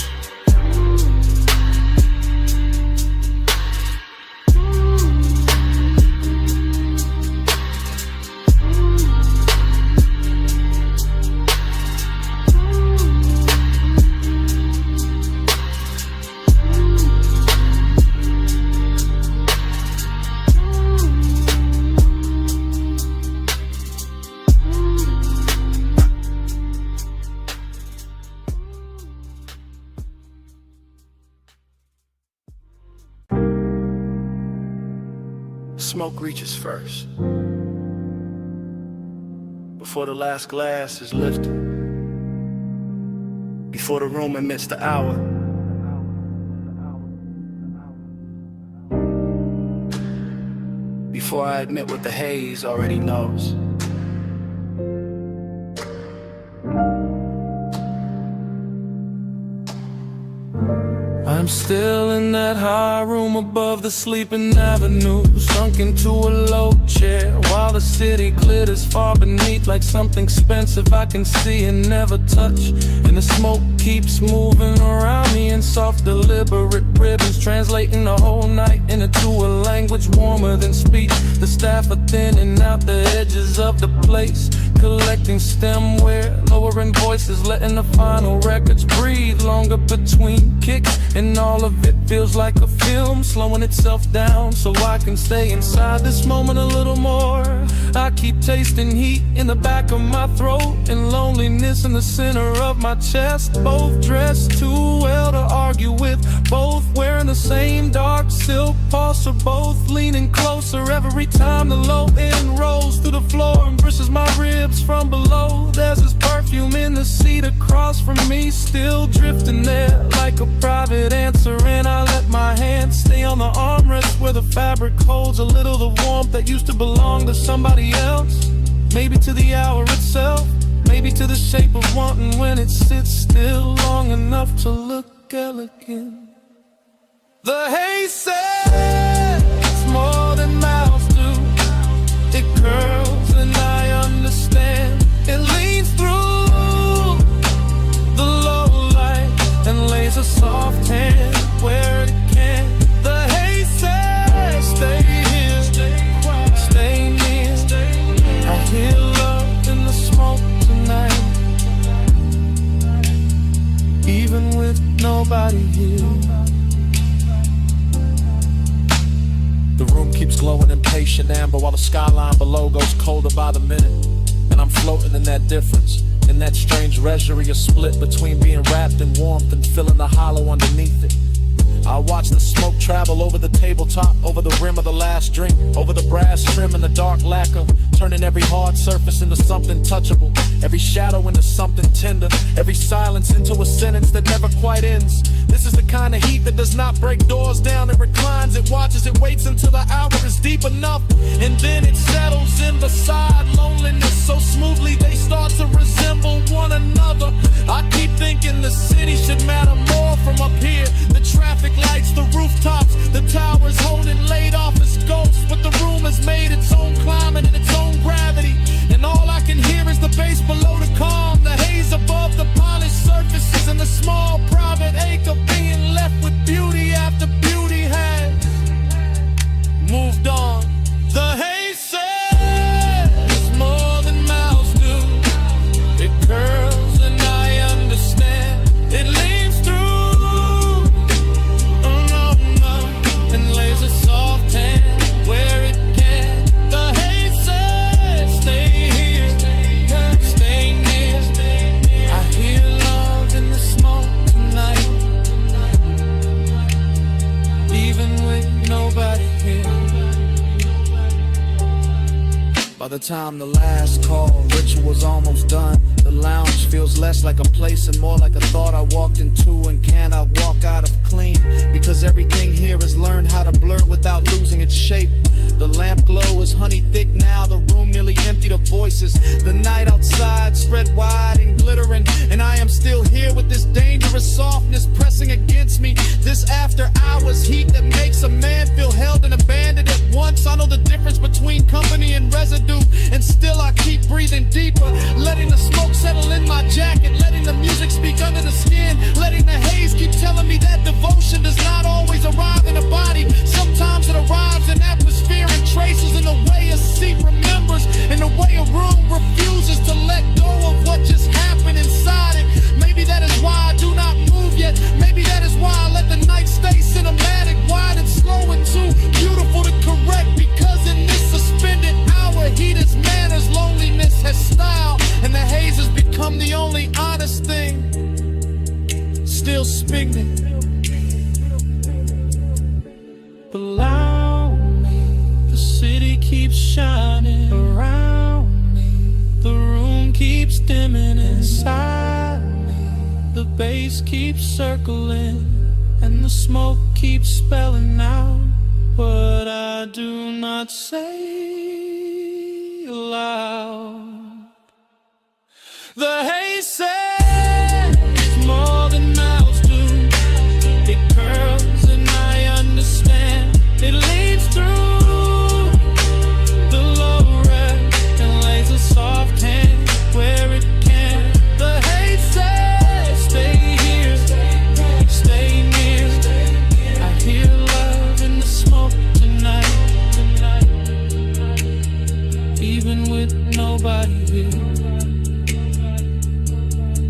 K: Smoke reaches first, before the last glass is lifted, before the room admits the hour. Before I admit what the haze already knows. I'm still in that high room above the sleeping avenue, sunk into a low chair while the city glitters far beneath like something expensive I can see and never touch. And the smoke keeps moving around me in soft deliberate ribbons, translating the whole night into a language warmer than speech. The staff are thinning out the edges of the place, collecting stemware, lowering voices, letting the final records breathe longer between kicks. And all of it feels like a film, slowing itself down so I can stay inside this moment a little more. I keep tasting heat in the back of my throat and loneliness in the center of my chest. Both dressed too well to argue with, both wearing the same dark silk pulsar, both leaning closer every time the low end rolls through the floor and brushes my ribs from below. There's this perfume in the seat across from me, still drifting there like a private answer, and I let my hand stay on the armrest where the fabric holds a little the warmth that used to belong to somebody else. Maybe to the hour itself, maybe to the shape of wanting when it sits still long enough to look elegant. The haze says more than mouths do. It curls and I understand. It leans through the low light and lays a soft hand where it can. The haze says stay here, stay near. I hear love in the smoke tonight, even with nobody here. The room keeps glowing impatient amber while the skyline below goes colder by the minute. And I'm floating in that difference, in that strange reverie, a split between being wrapped in warmth and feeling the hollow underneath it. I watch the smoke travel over the tabletop, over the rim of the last drink, over the brass trim and the dark lacquer, turning every hard surface into something touchable, every shadow into something tender, every silence into a sentence that never quite ends. This is the kind of heat that does not break doors down, it reclines, it watches, it waits until the hour is deep enough, and then it settles in beside loneliness so smoothly they start to resemble one another. I keep thinking the city should matter more from up here. The traffic lights, the rooftops, the towers holding laid off as ghosts, but the room has made its own climate and its own gravity, and all I can hear is the bass below the calm, the haze above the polished surfaces, and the small private ache of being left with beauty after beauty has moved on. The haze says more than mouths do. It curls and I understand. It leaves through, and lays a soft hand where it can. The haze says stay here, stay near. I hear love in the smoke tonight, even with nobody here. By the time the last call ritual's almost done, the lounge feels less like a place and more like a thought I walked into and cannot walk out of clean, because everything here has learned how to blur without losing its shape. The lamp glow is honey thick now, the room nearly emptied of voices. The night outside spread wide and glittering, and I am still here with this dangerous softness pressing against me. This after hours heat that makes a man feel held and abandoned at once. I know the difference between company and residue, and still I keep breathing deeper, letting the smoke settle in my jacket, letting the music speak under the skin, letting the haze keep telling me that devotion does not always arrive in a body. Sometimes it arrives in atmosphere and traces, in the way a seat remembers, in the way a room refuses to let go of what just happened inside it. Maybe that is why I do not move yet. Maybe that is why I let the night stay cinematic, wide and slow and too beautiful to correct, because in this suspended hour heat is manners, loneliness has style, and the haze has become the only honest thing still spinning. Below me, the city keeps shining around me, the room keeps dimming inside me, the bass keeps circling, and the smoke keeps spelling out what I do not say aloud. The haze says more than mouths do. It curls and I understand. It leads through the low red and lays a soft hand where it can. The haze says stay here, stay near. I hear love in the smoke tonight, even with nobody here.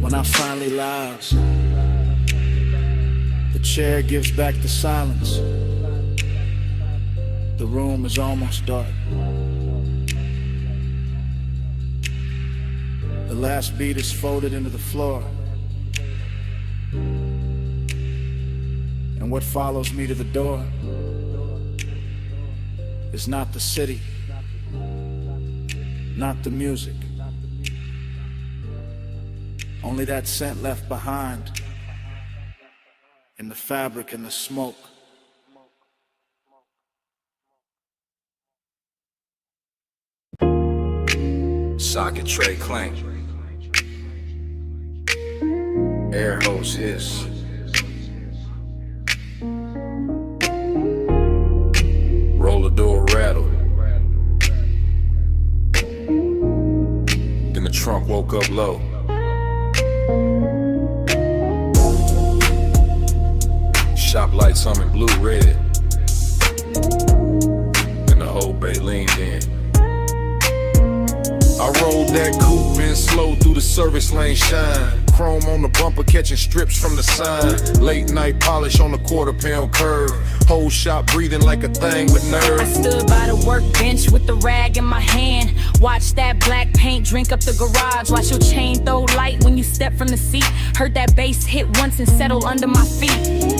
K: When I finally lounge, the chair gives back the silence. The room is almost dark. The last beat is folded into the floor, and what follows me to the door is not the city, not the music, only that scent left behind in the fabric and the smoke.
C: Socket tray clank. Air hose hiss. Roller door rattle. Then the trunk woke up low. Shop lights humming blue red. And the whole bay leaned in.
B: I rolled that coupe in slow through the service lane shine. Chrome on the bumper catching strips from the sign. Late night polish on the quarter-pound curve. Whole shop breathing like a thing with nerve.
P: I stood by the workbench with the rag in my hand. Watch that black paint drink up the garage. Watch your chain throw light when you step from the seat. Heard that bass hit once and settle under my feet.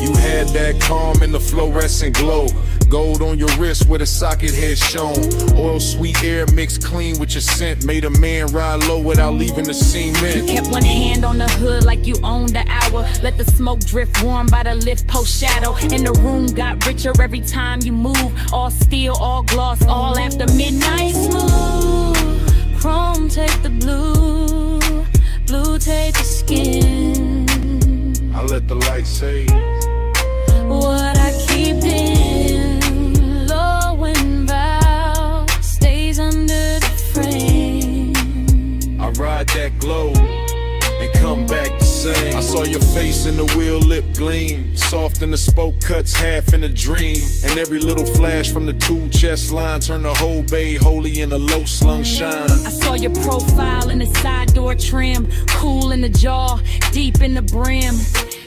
B: You had that calm in the fluorescent glow. Gold on your wrist where the socket had shown. Oil sweet air mixed clean with your scent. Made a man ride low without leaving the cement.
P: You kept one hand on the hood like you owned the hour. Let the smoke drift warm by the lift post shadow. And the room got richer every time you move. All steel, all gloss, all after midnight.
O: Smooth, chrome take the blue, blue take the skin.
B: I let the light say
O: what I keep in, low and bow, stays under the frame.
B: I ride that glow and come back the same. I saw your face in the wheel lip gleam. Soft in the spoke cuts, half in a dream. And every little flash from the two chest line turned the whole bay holy in a low slung shine.
P: I saw your profile in the side door trim. Cool in the jaw, deep in the brim.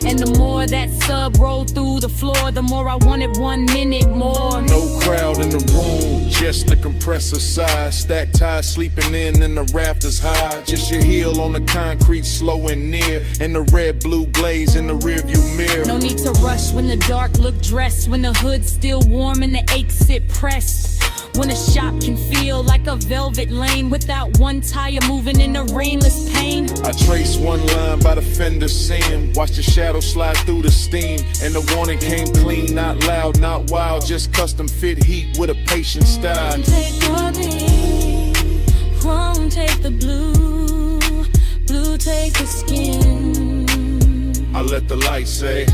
P: And the more that sub rolled through the floor, the more I wanted 1 minute more.
B: No crowd in the room, just the compressor side. Stacked ties sleeping in the rafters high. Just your heel on the concrete, slow and near. And the red blue glaze in the rearview mirror.
P: No need to rush when the dark look dressed. When the hood's still warm and the aches sit pressed. When a shop can feel like a velvet lane without one tire moving in the rainless pain.
B: I trace one line by the fender seam. Watch the shadow slide through the steam. And the warning came clean, not loud, not wild. Just custom fit heat with a patient style.
O: Take the beat, chrome take the blue, blue take the skin.
B: I let the light say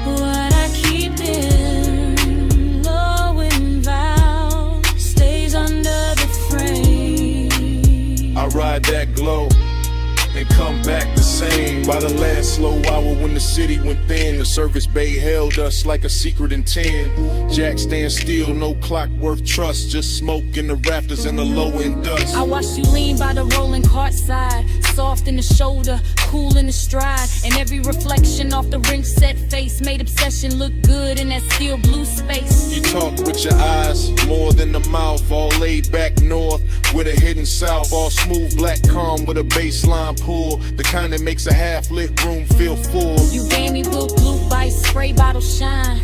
O: what I keep in, low and vow, stays under the frame.
B: I ride that glow and come back the same. By the last slow hour when the city went thin, the service bay held us like a secret in 10. Jack stand still, no clock worth trust. Just smoke in the rafters and the low end dust.
P: I watched you lean by the rolling cart side. Soft in the shoulder, cool in the stride. And every reflection off the wrench set face made obsession look good in that steel blue space.
B: You talk with your eyes, more than the mouth. All laid back north with a hidden south. All smooth black calm with a baseline pull. The kind that makes a half-lit room feel full.
P: You gave me blue by spray bottle shine.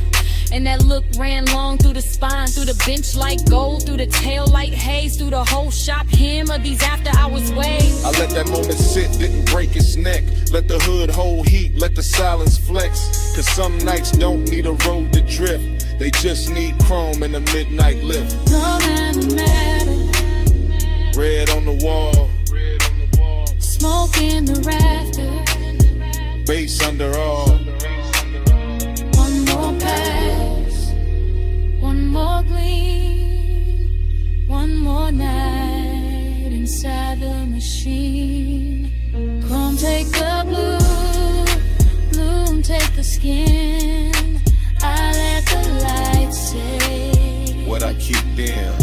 P: And that look ran long through the spine, through the bench like gold, through the tail like haze, through the whole shop him of these after hours waves.
B: I let that moment sit, didn't break its neck. Let the hood hold heat, let the silence flex. Cause some nights don't need a road to drift. They just need chrome and a midnight lift.
O: No matter,
B: red on the wall,
O: smoke in the rafters,
B: bass under all.
O: One more pass, one more gleam, one more night inside the machine. Chrome take the blue, bloom take the skin. I let the light say
B: what I keep in.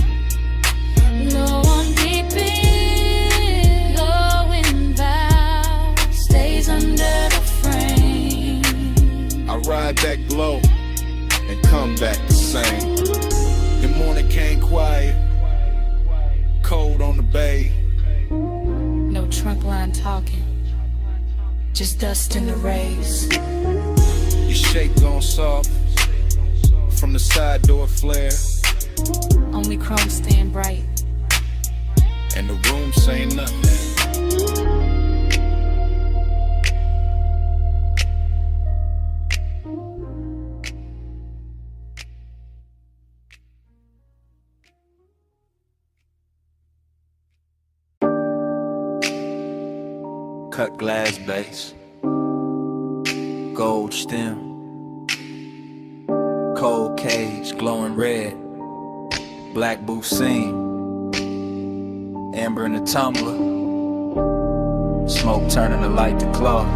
O: Low on deep in, low in vow, stays under the frame.
B: I ride that glow and come back the same. The morning came quiet, cold on the bay.
P: No trunk line talking, just dust in the rays.
B: Your shape gone soft from the side door flare.
P: Only chrome staying bright.
B: And the room say nothing.
E: Cut glass base, gold stem, cold cage glowing red, black booth seam, amber in the tumbler, smoke turning the light to cloth.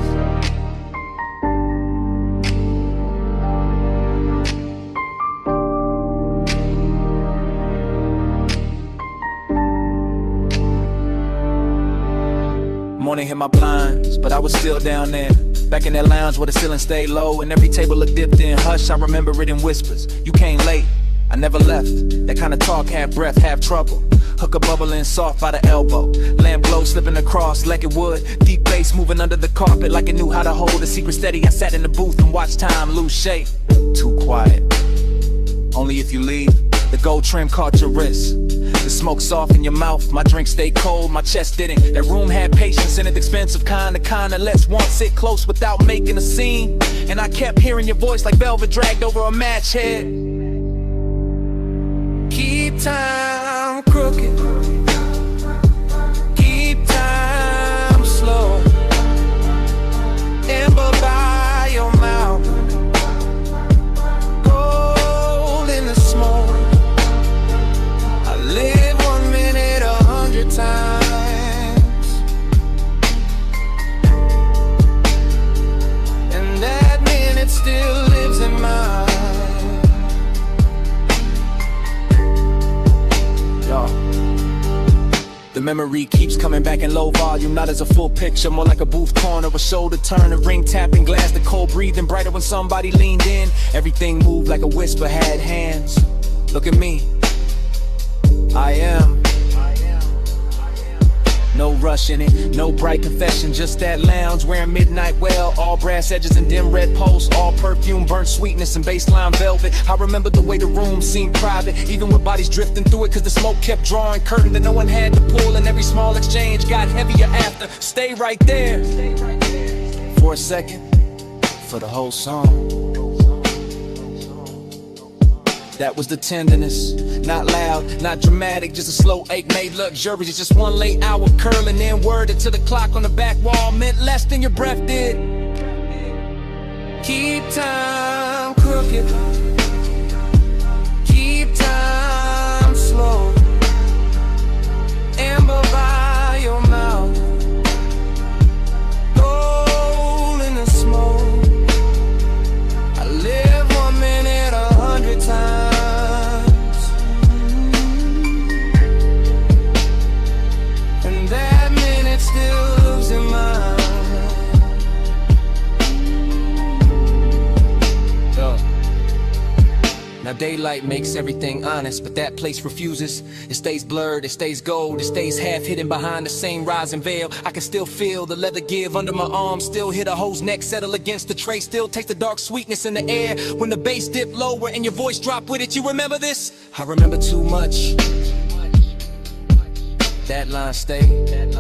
K: ain't hit my blinds, but I was still down there. Back in that lounge where the ceiling stayed low and every table looked dipped in hush. I remember it in whispers. You came late, I never left. That kind of talk, half breath, half trouble. Hookah bubbling soft by the elbow. Lamp glow slipping across like it would. Deep bass moving under the carpet like it knew how to hold a secret steady. I sat in the booth and watched time lose shape. Too quiet. Only if you leave. The gold trim caught your wrist. The smoke soft in your mouth. My drink stayed cold, my chest didn't. That room had patience in it, expensive kinda lets one sit close without making a scene. And I kept hearing your voice like velvet dragged over a match head. Keep time crooked. Keep time slow. Amber by your mouth. Gold in the smoke. I live 1 minute 100 times. And that minute still lives in mine. The memory keeps coming back in low volume, not as a full picture, more like a booth corner, a shoulder turn, a ring tapping glass, the cold breathing brighter when somebody leaned in. Everything moved like a whisper had hands. Look at me, I am. No rush in it, no bright confession, just that lounge wearing midnight well, all brass edges and dim red posts, all perfume, burnt sweetness and baseline velvet. I remember the way the room seemed private, even with bodies drifting through it, cause the smoke kept drawing curtain that no one had to pull, and every small exchange got heavier after. Stay right there for a second, for the whole song. That was the tenderness, not loud, not dramatic, just a slow ache made luxurious. Just one late hour curling in, worded to the clock on the back wall, meant less than your breath did. Keep time crooked. Keep time slow. Amber by your mouth. Gold in the smoke. I live 1 minute 100 times. Now daylight makes everything honest, but that place refuses. It stays blurred, it stays gold, it stays half hidden behind the same rising veil. I can still feel the leather give under my arm, still hear the hoe's neck settle against the tray, still taste the dark sweetness in the air when the bass dip lower and your voice drop with it. You remember this? I remember too much. That line stayed.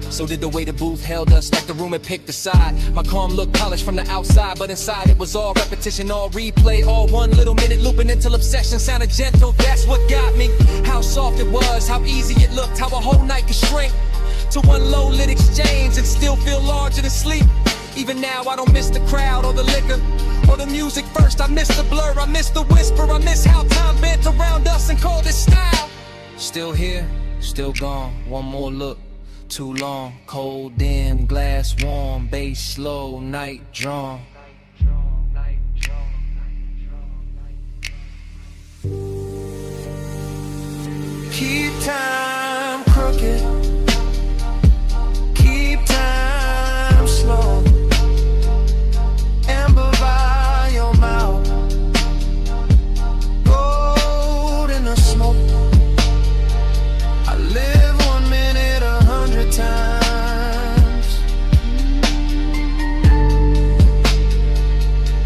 K: So did the way the booth held us, like the room had picked a side. My calm looked polished from the outside, but inside it was all repetition, all replay, all 1 little minute looping until obsession sounded gentle. That's what got me. How soft it was, how easy it looked, how a whole night could shrink to one low lit exchange and still feel larger than sleep. Even now I don't miss the crowd or the liquor or the music first. I miss the blur, I miss the whisper, I miss how time bent around us and called it style. Still here, still gone, one more look. Too long, cold dim, glass warm, bass slow, night drawn. Keep time crooked. Keep time slow. Amber by your mouth. Gold in the smoke. I live 1 minute 100 times.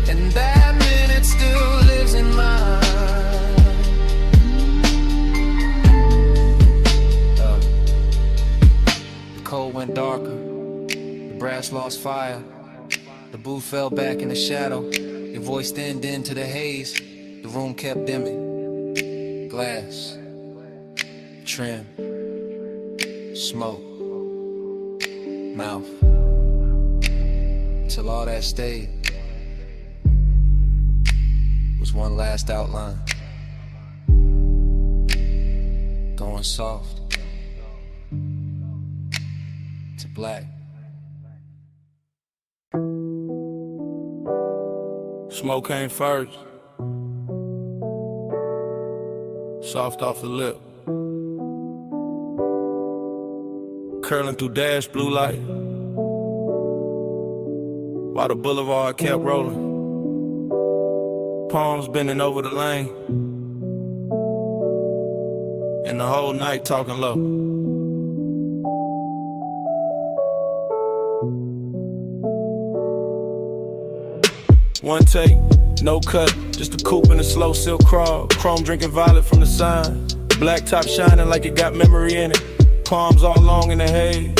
K: And that minute still lives in mine. The cold went darker. The brass lost fire. The booth fell back in the shadow. Your voice thinned into the haze. The room kept dimming. Glass. Trim. Smoke. Mouth. Till all that stayed was one last outline. Going soft to black.
Q: Smoke came first. Soft off the lip.
C: curling through dash blue light, while the boulevard kept rolling. Palms bending over the lane, and the whole night talking low. One take, no cut, just a coupe and a slow silk crawl. Chrome drinking violet from the sign. Black top shining like it got memory in it. Palms all long in the haze.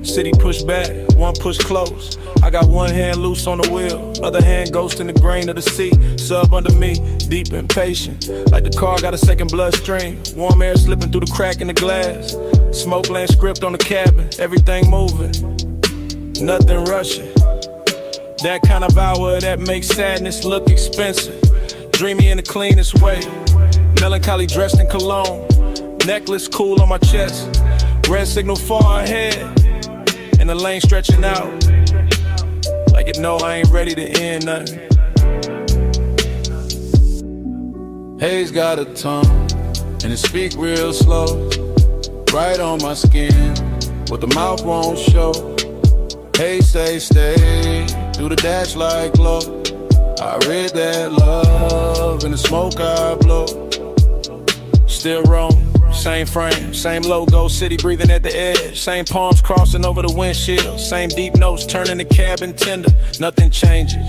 C: City push back, one push close. I got one hand loose on the wheel, other hand ghost in the grain of the sea. Sub under me, deep and patient, like the car got a second bloodstream. Warm air slipping through the crack in the glass. Smoke land script on the cabin, everything moving, nothing rushing. That kind of hour that makes sadness look expensive. Dreamy in the cleanest way, melancholy dressed in cologne. Necklace cool on my chest, red signal far ahead, and the lane stretching out like it know I ain't ready to end nothing. Haze got a tongue, and it speak real slow, right on my skin, what the mouth won't show. Hey, say stay, do the dash like glow. I read that love in the smoke I blow. Still roam, same frame, same logo, city breathing at the edge. Same palms crossing over the windshield, same deep notes turning the cabin tender. Nothing changes,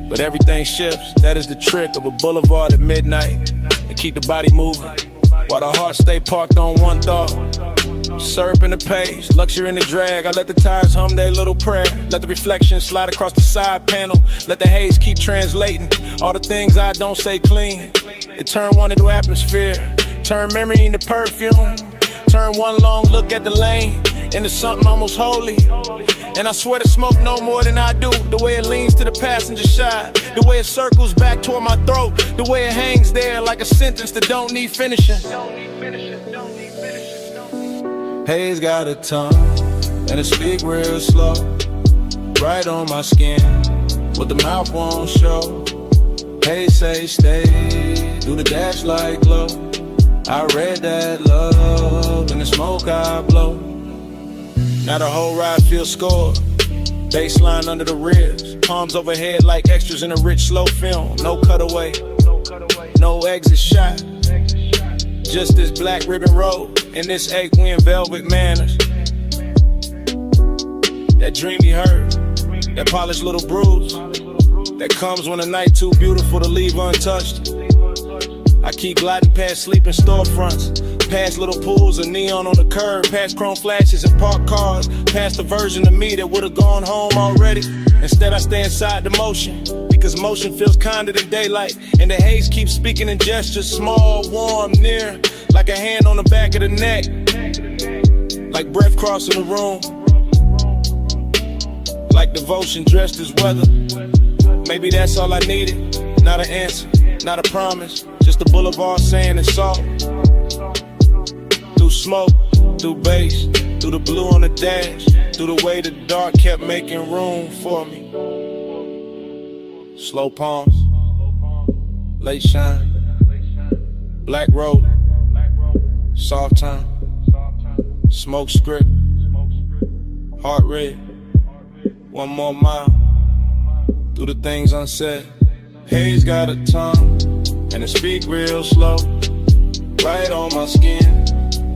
C: but everything shifts. That is the trick of a boulevard at midnight, to keep the body moving, while the heart stay parked on one thought. Syrup in the page, luxury in the drag. I let the tires hum their little prayer. Let the reflection slide across the side panel. Let the haze keep translating all the things I don't say clean. It turn one into atmosphere, turn memory into perfume. Turn one long look at the lane into something almost holy. And I swear to smoke no more than I do. The way it leans to the passenger side, the way it circles back toward my throat, the way it hangs there like a sentence that don't need finishing. Haze got a tongue, and it speak real slow, right on my skin, what the mouth won't show. Haze say stay, do the dash like glow. I read that love in the smoke I blow. Now the whole ride feels scored, baseline under the ribs, palms overhead like extras in a rich slow film. No cutaway, no exit shot, just this black ribbon road and this eight-win velvet manners. That dreamy hurt, that polished little bruise, that comes when a night too beautiful to leave untouched. I keep gliding past sleeping storefronts, past little pools of neon on the curb, past chrome flashes and parked cars, past the version of me that would've gone home already. Instead I stay inside the motion, because motion feels kinder than daylight, and the haze keeps speaking in gestures, small, warm, near, like a hand on the back of the neck, like breath crossing the room, like devotion dressed as weather. Maybe that's all I needed, not an answer, not a promise, just the boulevard saying it's all. Through smoke, through bass, through the blue on the dash, through the way the dark kept making room for me. Slow palms, late shine, black road, soft time, smoke script, heart red, one more mile, through the things unsaid. Haze got a tongue, and it speak real slow, right on my skin,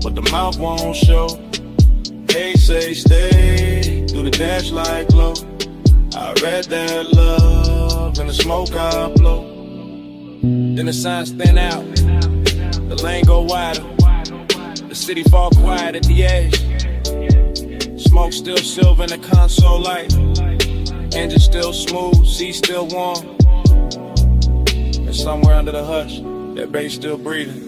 C: but the mouth won't show. Haze say stay, do the dash like glow. I read that love in the smoke I blow. Then the signs thin out, the lane go wider, the city fall quiet at the edge. Smoke still silver in the console light, engine still smooth, seat still warm. And somewhere under the hush, that bass still breathing.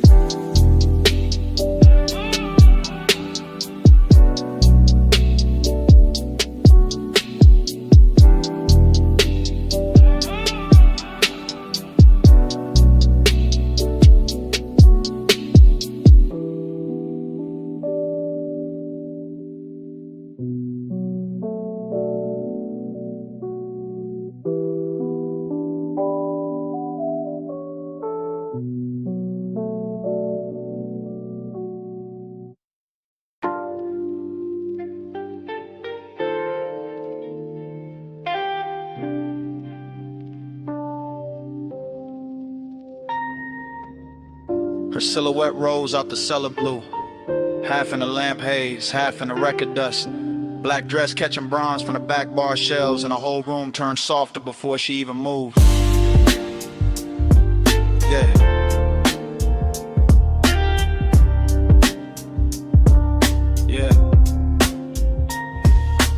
R: Her silhouette rose out the cellar blue, half in the lamp haze, half in the record dust. Black dress catching bronze from the back bar shelves, and the whole room turned softer before she even moved. Yeah.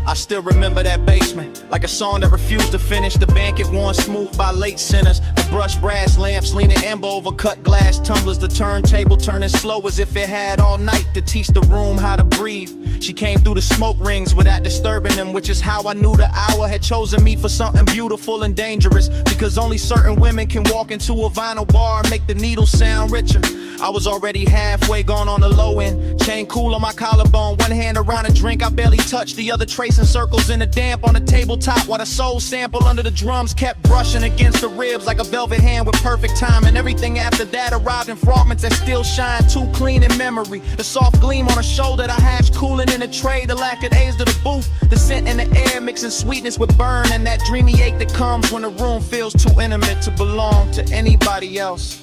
R: I still remember that basement, like a song that refused to finish. The banquet worn smooth by late sinners. The brushed brass lamps leaning amber over cut glass tumblers. The turntable turning slow as if it had all night to teach the room how to breathe. She came through the smoke rings without disturbing them, which is how I knew the hour had chosen me for something beautiful and dangerous. Because only certain women can walk into a vinyl bar and make the needle sound richer. I was already halfway gone on the low end, chain cool on my collarbone, one hand around a drink I barely touched, the other tracing circles in the damp on the tabletop, while the soul sample under the drums kept brushing against the ribs like a velvet hand with perfect time. And everything after that arrived in fragments that still shine too clean in memory. The soft gleam on a shoulder, the hash cooling in a tray, the lack of days to the booth, the scent in the air mixing sweetness with burn, and that dreamy ache that comes when the room feels too intimate to belong to anybody else.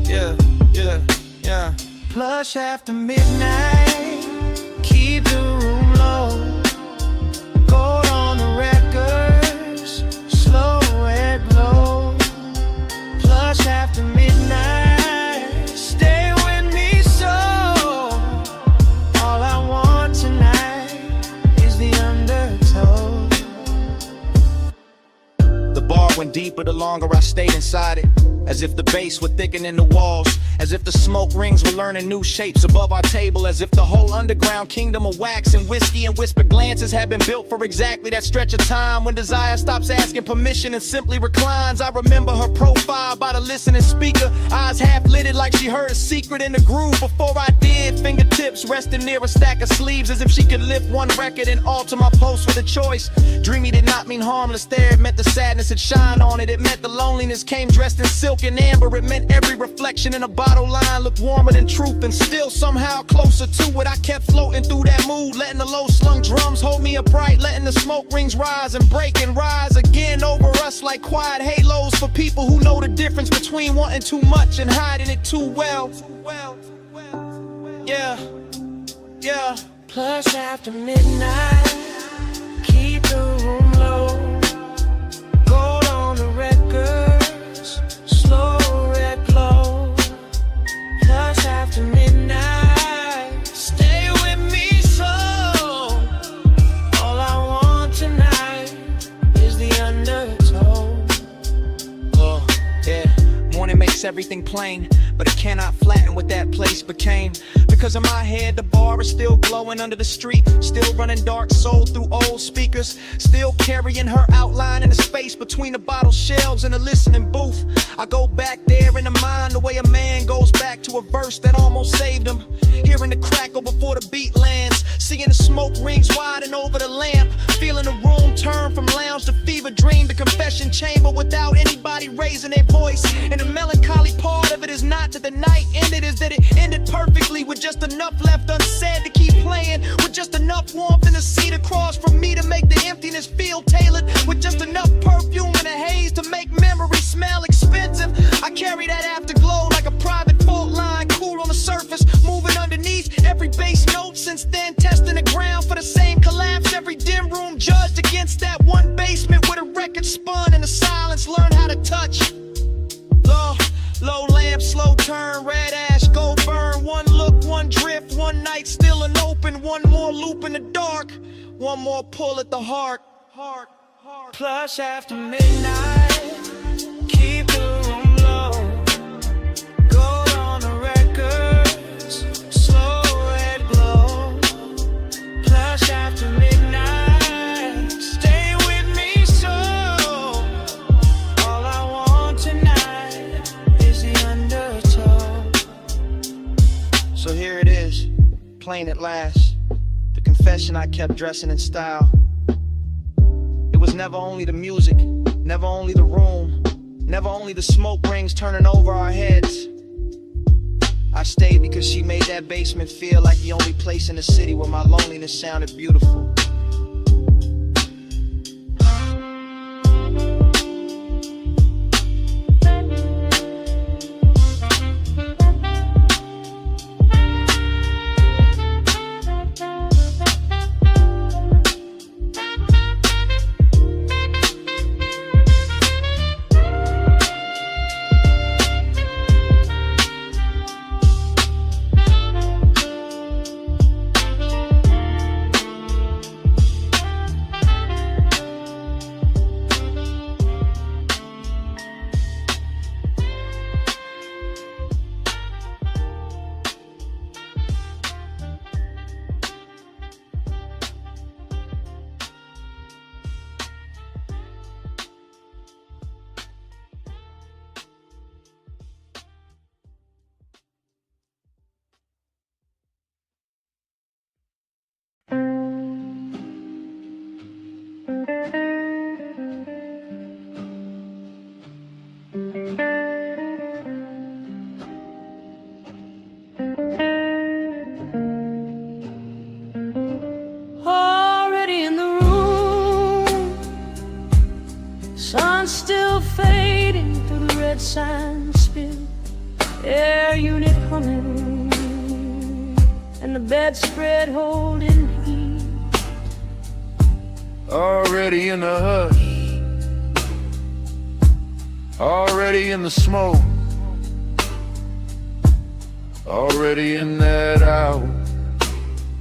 R: Yeah, yeah, yeah.
D: Plush after midnight, keep the room low. Gold on the records, slow red glow. Plush after midnight, stay with me so. All I want tonight is the undertow.
R: The bar went deeper the longer I stayed inside it, as if the bass were thickening the walls, as if the smoke rings were learning new shapes above our table, as if the whole underground kingdom of wax and whiskey and whispered glances had been built for exactly that stretch of time when desire stops asking permission and simply reclines. I remember her profile by the listening speaker, eyes half lidded like she heard a secret in the groove before I did, fingertips resting near a stack of sleeves as if she could lift one record and alter my post with a choice. Dreamy did not mean harmless there, it meant the sadness had shine on it, it meant the loneliness came dressed in silk and amber, it meant every reflection in a bottle line looked warmer than truth and still somehow closer to it. I kept floating through that mood, letting the low slung drums hold me upright, letting the smoke rings rise and break and rise again over us like quiet halos for people who know the difference between wanting too much and hiding it too well. Yeah, yeah.
D: Plush after midnight, keep the room low. Gold on the records, slow red glow. Plush after midnight, stay with me so. All I want tonight is the undertow.
R: Oh, yeah. Morning makes everything plain, but it cannot flatten what that place became. Because in my head the bar is still glowing under the street, still running dark soul through old speakers, still carrying her outline in the space between the bottle shelves and the listening booth. I go back there in the mind the way a man goes back to a verse that almost saved him, hearing the crackle before the beat lands, seeing the smoke rings widen over the lamp, feeling the room turn from lounge to fever dream to confession chamber without anybody raising their voice. And the melancholy part of it is not that the night ended, is that it ended perfectly with just enough left unsaid to keep playing, with just enough warmth in the seat across from me to make the emptiness feel tailored, with just enough perfume and a haze to make memory smell expensive. I carry that afterglow like a private fault line, cool on the surface, moving underneath every bass note. Since then, testing the ground for the same collapse. Every dim room judged against that one basement where the record spun and the silence learned how to touch. Low lamp, slow turn, red ash, go burn. One look, one drift, one night still an open. One more loop in the dark, one more pull at the heart.
D: Plush after midnight, keep the room low. Gold on the records, slow red glow. Plush after midnight, stay with me so. All I want tonight is the undertow.
R: So here it is, plain at last, the confession I kept dressing in style. It was never only the music, never only the room, never only the smoke rings turning over our heads. I stayed because she made that basement feel like the only place in the city where my loneliness sounded beautiful.
O: fading through the red sign spill. Air unit humming, and the bedspread holding heat.
J: Already in the hush, already in the smoke, already in that hour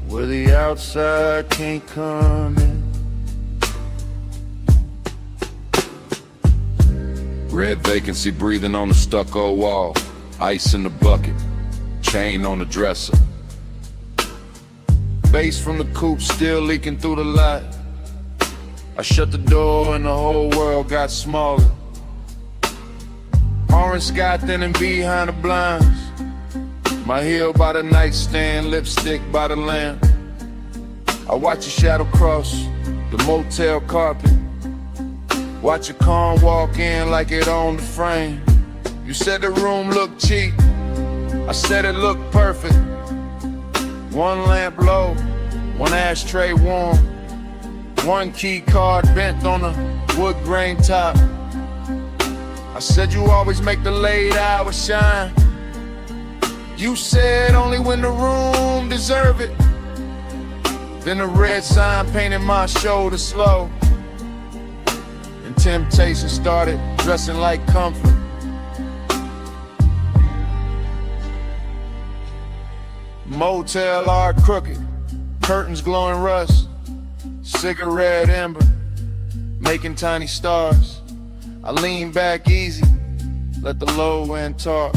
J: where the outside can't come in.
C: Red vacancy breathing on the stucco wall. Ice in the bucket, chain on the dresser.
J: Bass from the coupe still leaking through the light. I shut the door and the whole world got smaller. Orange sky thinning behind the blinds. My heel by the nightstand, lipstick by the lamp. I watch a shadow cross the motel carpet. Watch a car walk in like it owned the frame. You said the room looked cheap, I said it looked perfect. One lamp low, one ashtray warm, one key card bent on a wood grain top. I said you always make the late hours shine. You said only when the room deserve it. Then the red sign painted my shoulder slow, and temptation started dressing like comfort. Motel art crooked, curtains glowing rust, cigarette ember, making tiny stars. I lean back easy, let the low end talk,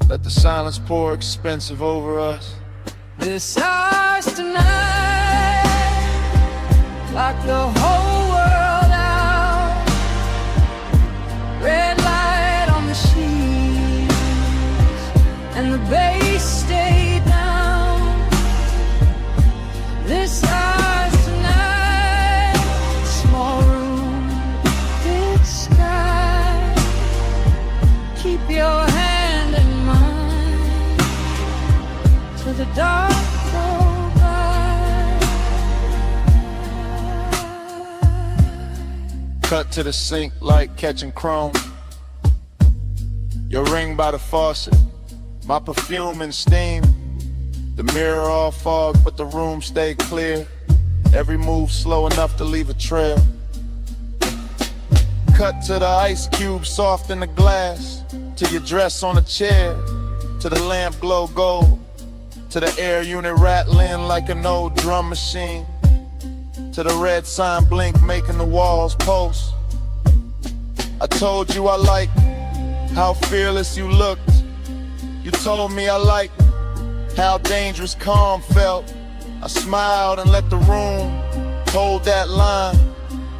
J: let the silence pour expensive over us.
O: This house tonight, lock the whole world out. Red light on the sheets, and the bass stay down. This house tonight, small room, big sky. Keep your hand in mine till the dark go by.
J: Cut to the sink like catching chrome. Your ring by the faucet, my perfume and steam. The mirror all fog, but the room stay clear. Every move slow enough to leave a trail. Cut to the ice cube soft in the glass, to your dress on a chair, to the lamp glow gold, to the air unit rattling like an old drum machine, to the red sign blink making the walls pulse. I told you I liked how fearless you looked. You told me I liked how dangerous calm felt. I smiled and let the room hold that line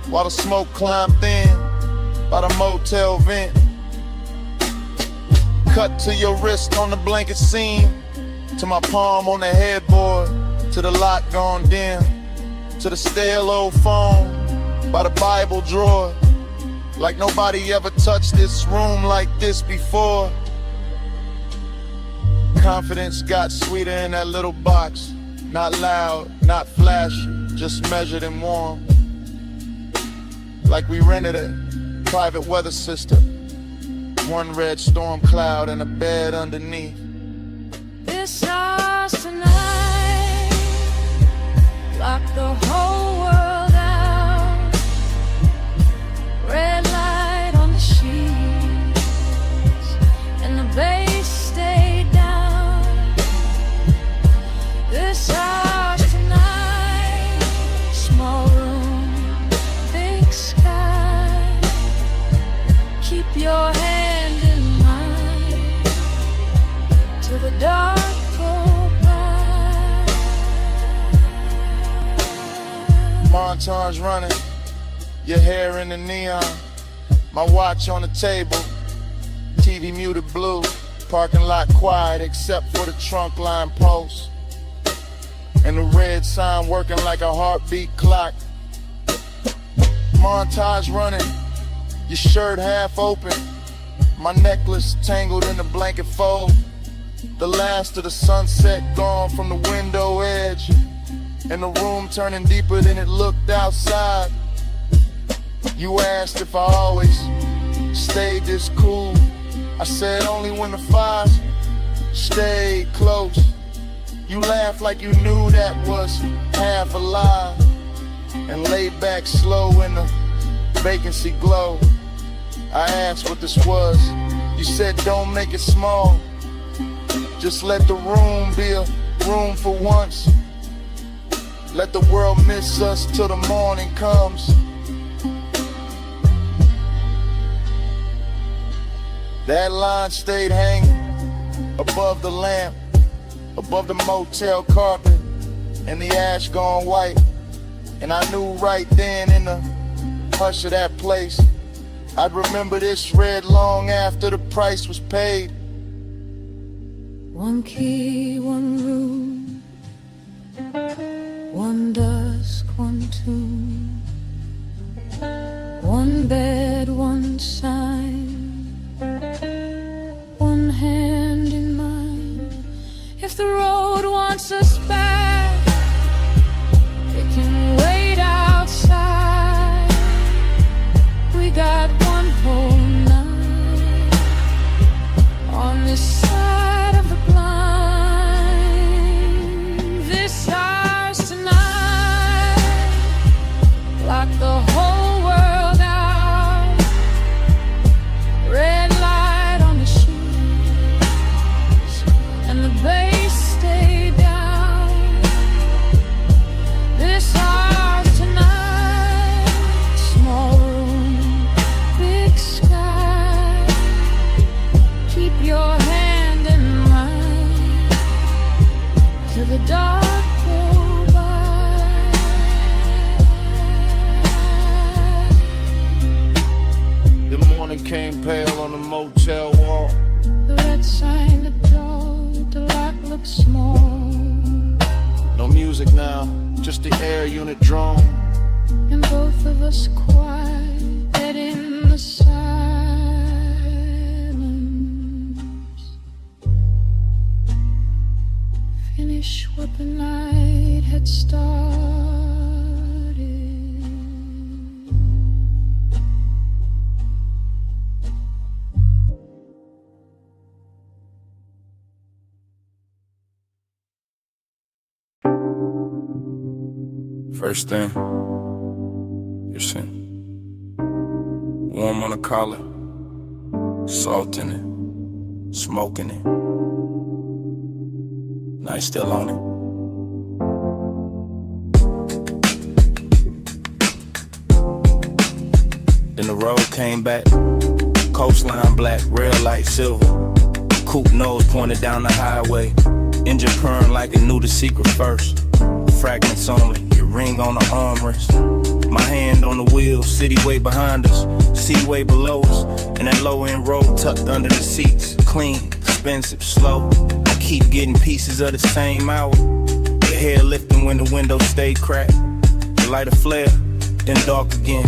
J: while the smoke climbed thin by the motel vent. Cut to your wrist on the blanket seam, to my palm on the headboard, to the light gone dim, to the stale old phone by the Bible drawer. Like nobody ever touched this room like this before. Confidence got sweeter in that little box. Not loud, not flashy, just measured and warm. Like we rented a private weather system. One red storm cloud and a bed underneath.
O: This house tonight, lock the whole world out. Red light on the sheets, and the bass stay down. This house tonight, small room, big sky. Keep your hand in mine till the dark go by.
J: Montage running, your hair in the neon, my watch on the table, TV muted blue, parking lot quiet except for the trunk line post, and the red sign working like a heartbeat clock. Montage running, your shirt half open, my necklace tangled in the blanket fold, the last of the sunset gone from the window edge, and the room turning deeper than it looked outside.
B: You asked if I always stayed this cool. I said only when the fires stayed close. You laughed like you knew that was half a lie, and laid back slow in the vacancy glow. I asked what this was. You said don't make it small, just let the room be a room for once. Let the world miss us till the morning comes. That line stayed hanging above the lamp, above the motel carpet, and the ash gone white. And I knew right then in the hush of that place, I'd remember this red long after the price was paid.
O: One key, one room, one dusk, one tomb, one bed, one sign, one hand in mine. If the road wants us back, it can wait outside. We got one whole night on this side of the blind. This ours tonight, lock the whole world out. Red light on the sheets, and the bass stay down. This ours tonight, small room, big sky. Keep your hand in mine till the dark go by.
A: The morning came pale on the motel wall.
O: The red sign, the door, the lock looks small,
A: No music now, just the air unit drone.
O: and both of us quiet in the silence. Finish what the night had started.
Q: First thing, your sin. Warm on the collar, salt in it, smoking it. Night still on it. Then the road came back, coastline black, real light silver. Coupe nose pointed down the highway, engine purring like it knew the secret first. Fragments only, your ring on the armrest. My hand on the wheel, city way behind us, sea way below us, and that low end road tucked under the seats. Clean, expensive, slow. I keep getting pieces of the same hour. Your hair lifting when the window stay cracked. You light a flare, then dark again.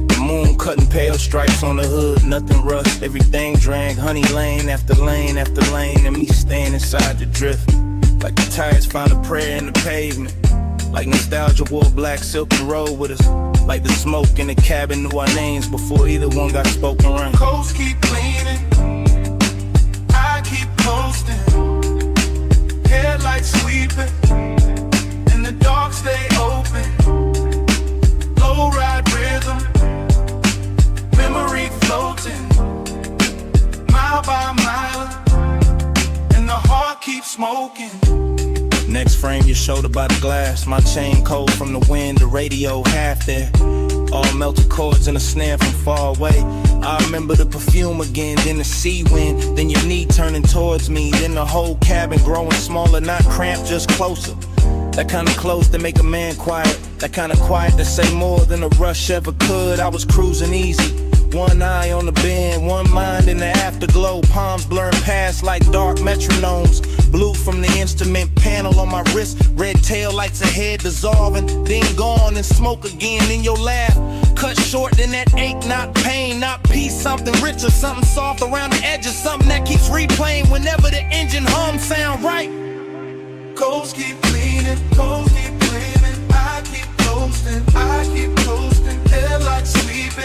Q: The moon cutting pale stripes on the hood, nothing rust. Everything drank, honey lane after lane after lane, and me staying inside the drift. Like the tires found a prayer in the pavement. Like nostalgia wore black silk and rolled with us. Like the smoke in the cabin knew our names before either one got spoken around.
L: Coast keep cleaning, I keep coasting. Headlights sweeping, and the dark stay open. Low ride rhythm, memory floating, mile by mile, and the heart keeps smoking.
C: Next frame, your shoulder by the glass. My chain cold from the wind, the radio half there. All melted chords and a snare from far away. I remember the perfume again, then the sea wind. Then your knee turning towards me. Then the whole cabin growing smaller, not cramped, just closer. That kind of close to make a man quiet. That kind of quiet to say more than a rush ever could. I was cruising easy. One eye on the bend, one mind in the afterglow. Palms blurring past like dark metronomes. Blue from the instrument panel on my wrist. Red tail lights ahead dissolving. Then gone and smoke again in your laugh. Cut short, then that ache, not pain, not peace. Something richer, something soft around the edges. Something that keeps replaying whenever the engine hums sound right.
L: Coast keep cleaning, coast keep cleaning. I keep coasting, I keep coasting. Headlights sweeping.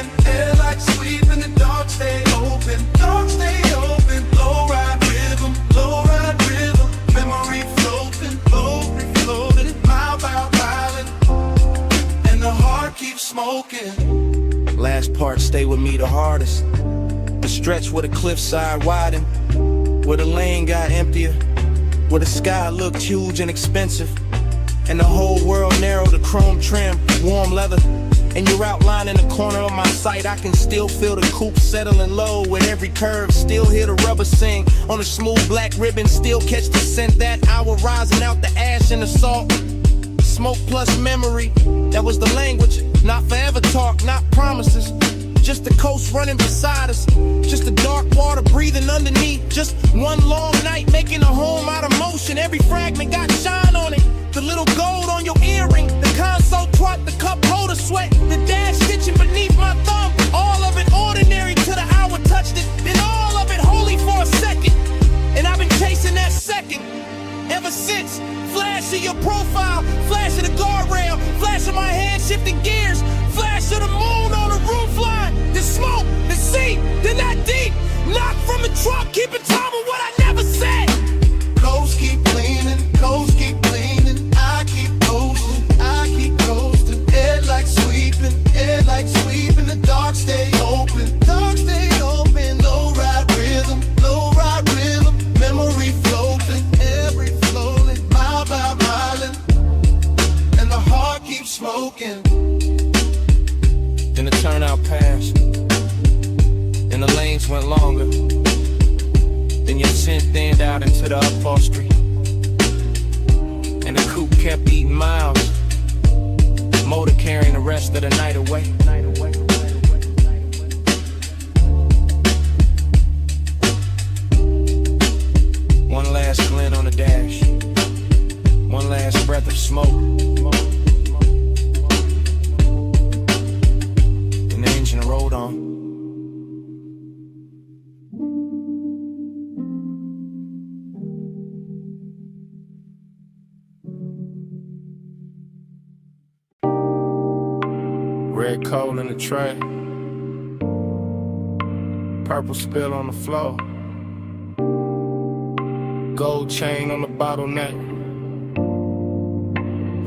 H: keeps smoking.
C: Last part stay with me the hardest. The stretch where the cliffside widened, where the lane got emptier, where the sky looked huge and expensive, and the whole world narrowed to chrome trim, warm leather. And you're outlining the corner of my sight. I can still feel the coupe settling low with every curve. Still hear the rubber sing on the smooth black ribbon. Still catch the scent that hour rising out the ash and the salt. Smoke plus memory, that was the language. Not forever talk, not promises. Just the coast running beside us. Just the dark water breathing underneath. Just one long night making a home out of motion. Every fragment got shine on it. The little gold on your earring, the console twat, the cup holder sweat, the dash stitching beneath my thumb. All of it ordinary till the hour touched it. Then all of it holy for a second. And I've been chasing that second ever since. Flash of your profile, flash of the guardrail, flash of my hand shifting gears, flash of the moon on the roof line, the smoke, the sea, then that deep, knock from the truck, keeping time with what I never said.
H: Ghosts keep cleaning, ghosts keep cleaning. I keep coasting, headlights sweeping, the dark stay open, low ride rhythm, memory floating, every flowing, mile by mile, and the heart keeps smoking.
C: Then the turnout passed, and the lanes went longer. Then your scent thinned out into the upholstery, and the coupe kept eating miles, motor carrying the rest of the night away. One last glint on the dash, one last breath of smoke, and the engine rolled on. Red coal in the tray, purple spill on the floor, gold chain on the bottleneck,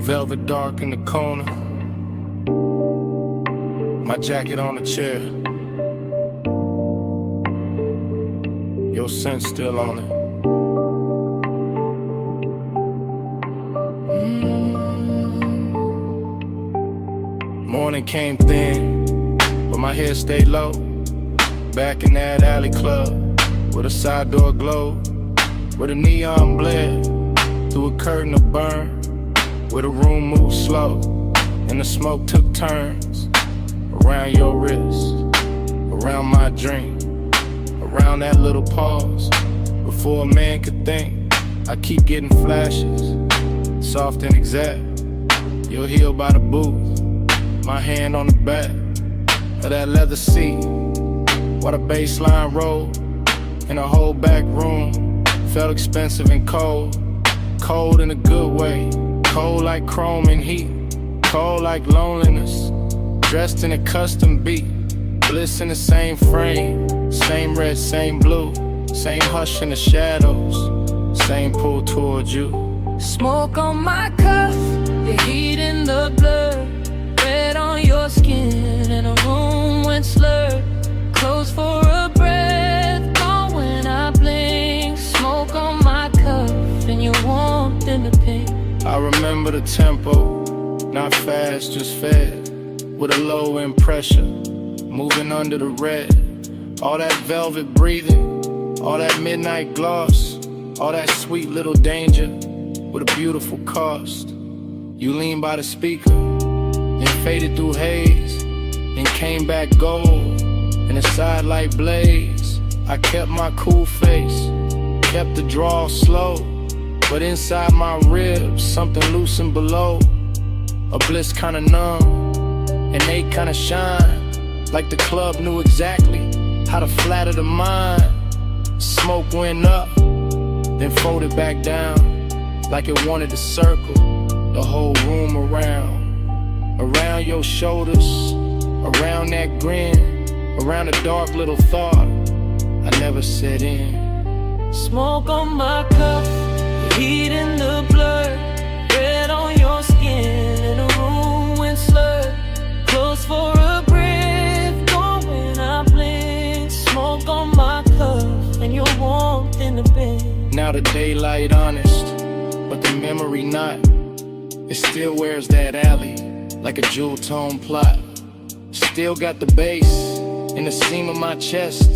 C: velvet dark in the corner, my jacket on the chair, your scent still on it. Morning came thin, but my hair stayed low. Back in that alley club, with a side door glowed, where the neon bled through a curtain of burn, where the room moved slow, and the smoke took turns around your wrist, around my drink, around that little pause. Before a man could think, I keep getting flashes, soft and exact. You'll heal by the booth. My hand on the back of that leather seat, while the bass line rolled, and the whole back room felt expensive and cold. Cold in a good way, cold like chrome and heat, cold like loneliness, dressed in a custom beat, bliss in the same frame, same red, same blue, same hush in the shadows, same pull towards you.
O: Smoke on my cuff, the heat in the blood, red on your skin, and the room went slurred. Close for a breath, gone when I blink. Smoke on my cuff, and your warmth in the pink.
C: I remember the tempo, not fast, just fed, with a low end pressure, moving under the red. All that velvet breathing, all that midnight gloss, all that sweet little danger, with a beautiful cost. You lean by the speaker, then faded through haze, then came back gold, in a sidelight blaze. I kept my cool face, kept the draw slow, but inside my ribs, something loosened below. A bliss kinda numb, and they kinda shine, like the club knew exactly how to flatter the mind. Smoke went up, then folded back down, like it wanted to circle the whole room around. Around your shoulders, around that grin, around a dark little thought I never set in.
O: Smoke on my cuff, heat in the blood, red on your skin, and the room went slurred. Close
F: the daylight honest, but the memory not. It still wears that alley like a jewel tone plot. Still got the bass in the seam of my chest.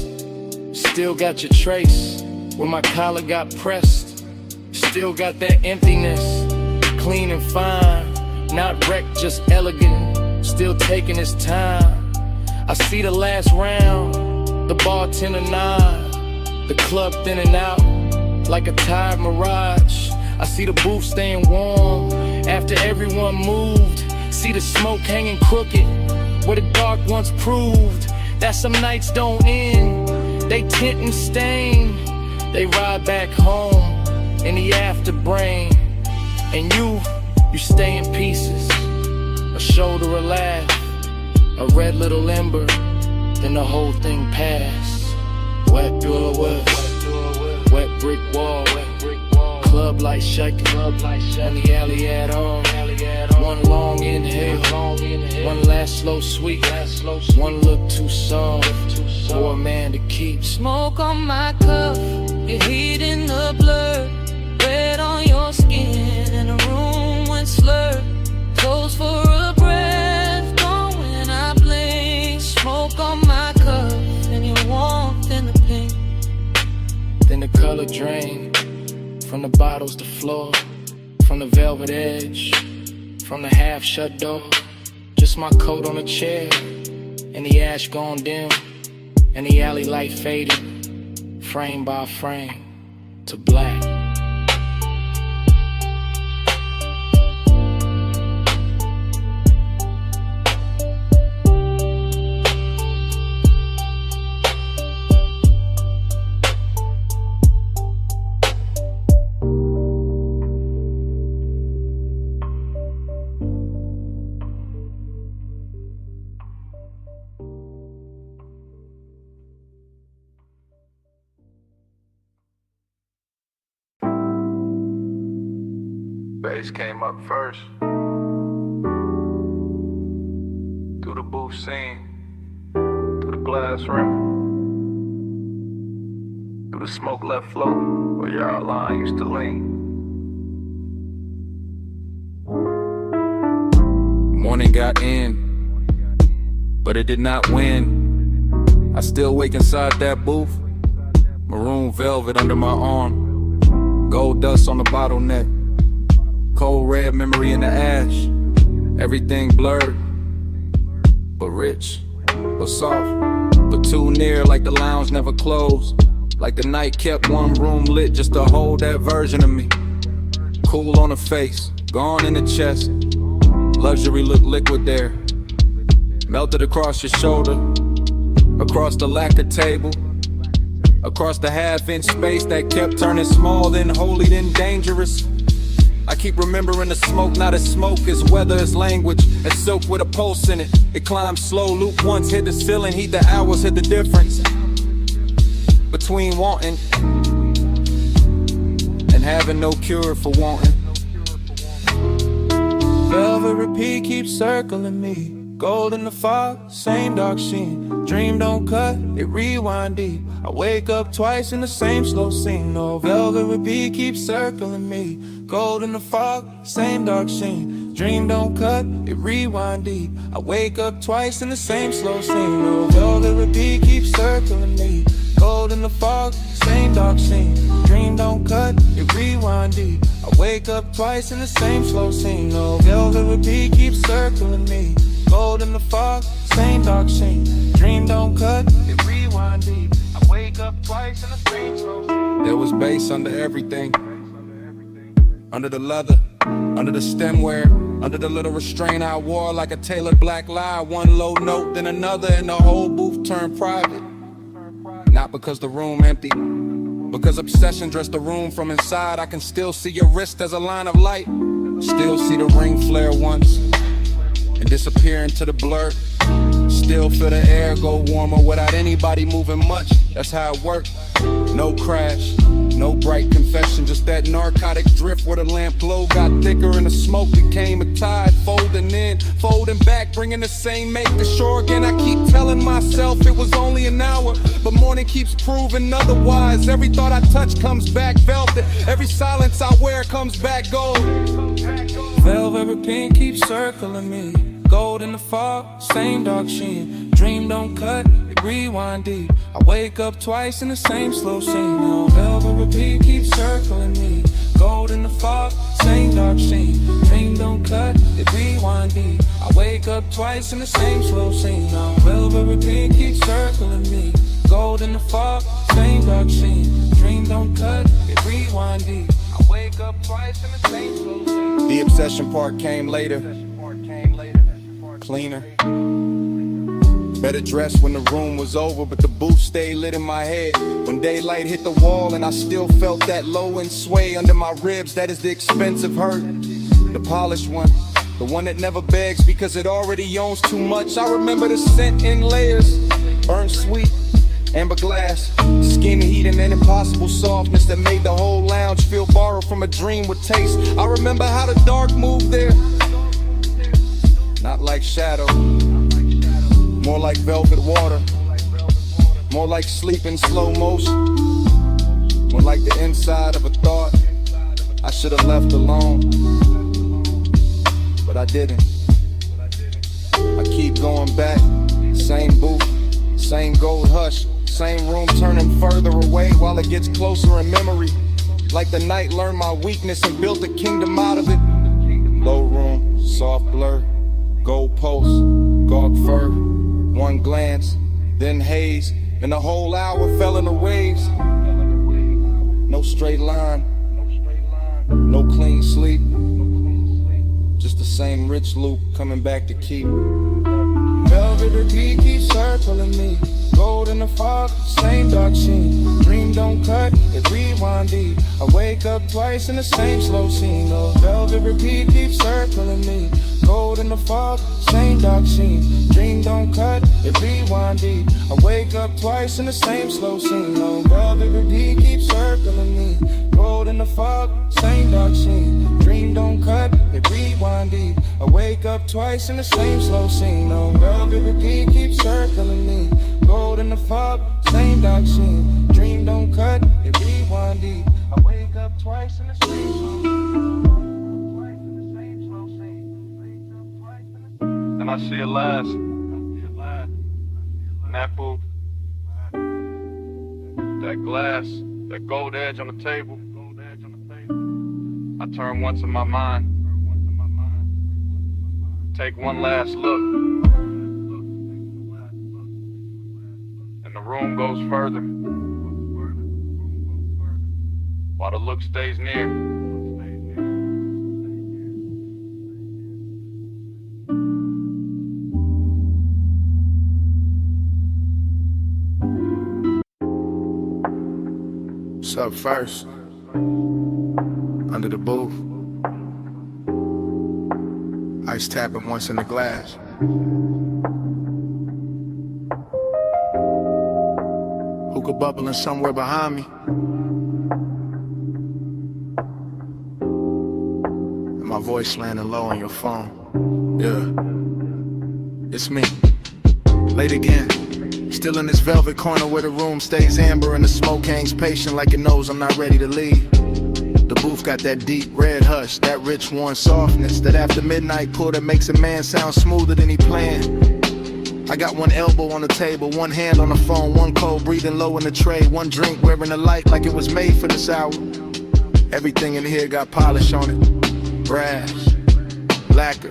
F: Still got your trace where my collar got pressed. Still got that emptiness, clean and fine. Not wrecked, just elegant. Still taking his time. I see the last round, the bartender nod, the club thinning out like a tired mirage. I see the booth staying warm after everyone moved. See the smoke hanging crooked where the dark once proved that some nights don't end. They tint and stain. They ride back home in the afterbrain. And you stay in pieces. A shoulder, a laugh, a red little ember, then the whole thing passed. Wet door west, wet brick wall, club light shaking, and the alley at all. One long inhale, one last slow sweep, one look too soft for a man to keep.
O: Smoke on my cuff, your heat in the blur, red on your skin, and the room went slurred. Close for a breath, gone when I blink. Smoke on my cuff, and your warmth in the pink.
F: Then the color drained from the bottles to floor, from the velvet edge, from the half-shut door. Just my coat on a chair, and the ash gone dim, and the alley light faded, frame by frame, to black.
C: Bass came up first. Through the booth scene, through the glass rim, through the smoke left float where your outline used to lean. Morning got in, but it did not win. I still wake inside that booth, maroon velvet under my arm, gold dust on the bottleneck. Cold red memory in the ash. Everything blurred, but rich, but soft, but too near, like the lounge never closed. Like the night kept one room lit just to hold that version of me. Cool on the face, gone in the chest. Luxury looked liquid there. Melted across your shoulder, across the lacquer table, across the half-inch space that kept turning small, then holy, then dangerous. I keep remembering the smoke, not as smoke, as weather, as language, as silk with a pulse in it. It climbed slow, loop once, hit the ceiling, heat the hours, hit the difference between wanting and having no cure for wanting.
L: Velvet repeat keeps circling me. Gold in the fog, same dark sheen. Dream don't cut, it rewind deep. I wake up twice in the same slow scene. No, velvet repeat keeps circling me. Gold in the fog, same dark sheen. Dream don't cut, it rewind deep. I wake up twice in the same slow scene. No, velvet repeat keeps circling me. Gold in the fog, same dark scene. Dream don't cut, it rewind deep. I wake up twice in the same slow scene. No, velvet repeat keeps circling me. Gold in the fog, same dark scene. Dream don't cut, it rewind deep. I wake up twice in the same slow scene.
C: There was bass under everything. Under the leather, under the stemware, under the little restraint I wore like a tailored black lie. One low note, then another, and the whole booth turned private. Not because the room empty, because obsession dressed the room from inside. I can still see your wrist as a line of light. Still see the ring flare once and disappear into the blur. Still feel the air go warmer without anybody moving much. That's how it worked. No crash,
L: No bright confession, just that narcotic drift where the lamp glow got thicker and the smoke became a tide. Folding in, folding back, bringing the same make to shore again. I keep telling myself it was only an hour, but morning keeps proving otherwise. Every thought I touch comes back velvet. Every silence I wear comes back gold.
K: Velvet pink keeps circling me. Gold in the fog, same dark sheen. Dream don't cut, it rewind deep. I wake up twice in the same slow scene. Now velvet repeat keeps circling me. Gold in the fog, same dark scene. Dream don't cut, it rewind deep. I wake up twice in the same slow scene. Now velvet repeat keeps circling me. Gold in the fog, same dark scene. Dream don't cut, it rewind deep. I wake up twice in the same slow scene.
L: The obsession part came later. Cleaner, better dressed when the room was over, but the booth stayed lit in my head. When daylight hit the wall and I still felt that low end sway under my ribs, that is the expensive hurt. The polished one, the one that never begs because it already owns too much. I remember the scent in layers, burnt sweet, amber glass, skin heat and an impossible softness that made the whole lounge feel borrowed from a dream with taste. I remember how the dark moved there. Not like shadow, more like velvet water, more like sleep in slow motion, more like the inside of a thought I should have left alone, but I didn't. I keep going back, same booth, same gold hush, same room turning further away while it gets closer in memory, like the night learned my weakness and built a kingdom out of it. Low room, soft blur, gold post, gaunt fur, one glance, then haze, and the whole hour fell in the waves. No straight line, no clean sleep, just the same rich loop coming back to keep.
K: Velvet repeat keeps circling me. Gold in the fog, same dark sheen. Dream don't cut, it rewind deep. I wake up twice in the same slow scene. Oh, velvet repeat keeps circling me. Gold in the fog, same dark sheen. Dream don't cut, it rewind deep. I wake up twice in the same slow scene. Oh, velvet repeat keeps circling me. Gold in the fog, same dark sheen. Dream don't cut, it rewind deep. I wake up twice in the same slow scene. Oh, velvet repeat keeps circling me. Gold in the fog, same dark sheen. Dream don't cut, it rewind deep. I wake up twice in the same slow scene.
I: And I see it last. And that booth, that glass, that gold edge on the table. I turn once in my mind, take one last look, and the room goes further, while the look stays near.
J: What's up first? Under the booth. Ice tapping once in the glass. Hookah bubbling somewhere behind me. And my voice landing low on your phone. Yeah, it's me. Late again. Still in this velvet corner where the room stays amber and the smoke hangs patient like it knows I'm not ready to leave. The booth got that deep red hush, that rich warm softness, that after midnight pull that makes a man sound smoother than he planned. I got one elbow on the table, one hand on the phone, one cold breathing low in the tray, one drink wearing the light like it was made for this hour. Everything in here got polish on it, brass, lacquer,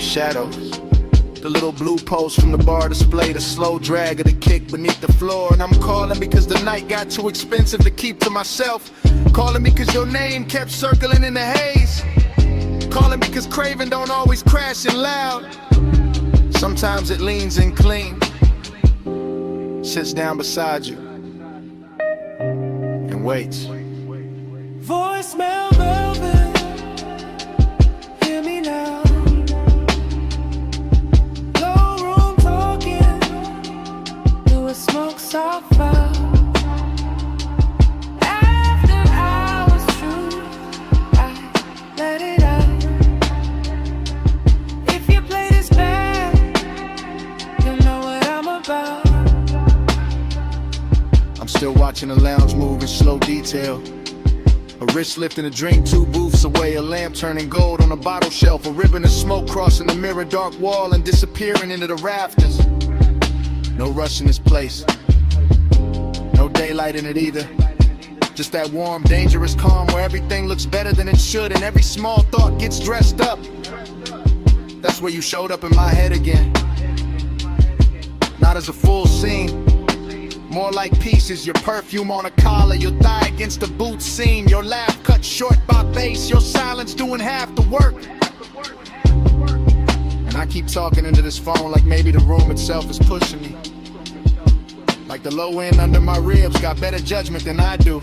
J: shadows. The little blue post from the bar display, the slow drag of the kick beneath the floor. And I'm calling because the night got too expensive to keep to myself. Calling because your name kept circling in the haze. Calling because craving don't always crash in loud. Sometimes it leans in clean, sits down beside you, and waits.
O: Voicemail velvet, hear me now. Smoke so far.
F: Still watching the lounge move in slow detail. A wrist lifting a drink 2 booths away. A lamp turning gold on a bottle shelf. A ribbon of smoke crossing the mirror dark wall and disappearing into the rafters. No rush in this place. No daylight in it either. Just that warm, dangerous calm where everything looks better than it should and every small thought gets dressed up. That's where you showed up in my head again. Not as a full scene, more like pieces. Your perfume on a collar, your thigh against the boot seam, your laugh cut short by bass, your silence doing half the work. And I keep talking into this phone like maybe the room itself is pushing me. Like the low end under my ribs got better judgment than I do.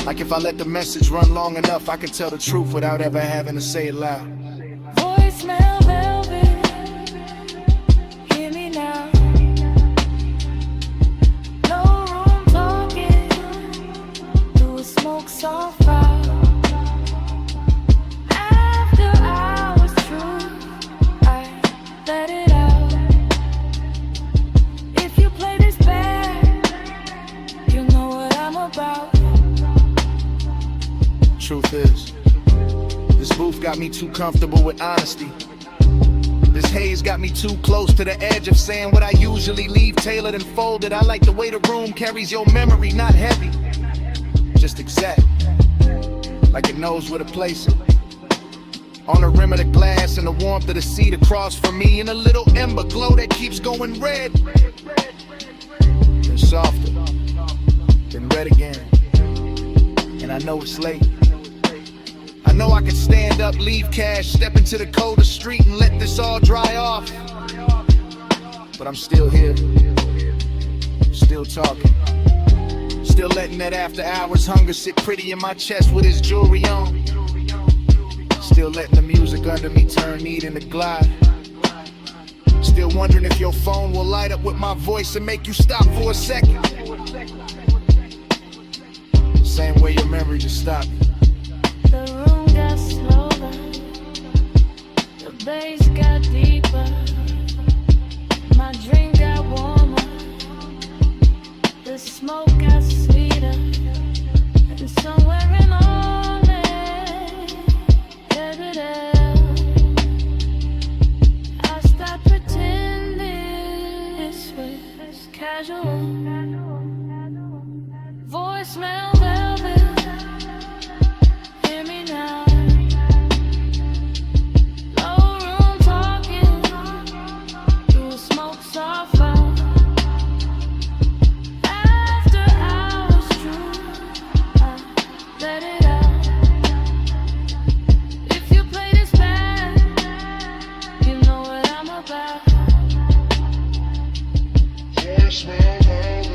F: Like if I let the message run long enough, I can tell the truth without ever having to say it loud.
O: Voicemail velvet, hear me now. No room talking, through a smoke soft fire. After I was true, I let it out. If you play this bad, you know what I'm about.
F: Truth is, this booth got me too comfortable with honesty. This haze got me too close to the edge of saying what I usually leave tailored and folded. I like the way the room carries your memory, not heavy, just exact, like it knows where to place it. On the rim of the glass and the warmth of the seat across from me, and a little ember glow that keeps going red. Then softer, then red again. And I know it's late. I know I could stand up, leave cash, step into the colder street and let this all dry off. But I'm still here, still talking, still letting that after hours hunger sit pretty in my chest with his jewelry on. Still letting the music under me turn neat into glide. Still wondering if your phone will light up with my voice and make you stop for a second. Same way your memory just stopped.
O: The room got slower, the bass got deeper, my drink got warmer, the smoke got sweeter, and somewhere in all that, I stopped pretending this was casual. Voicemail velvet, hear me now. Low room talking, through a smoke soft fire. After I was true, I let it out. If you play this bad, you know what I'm about. Voicemail velvet.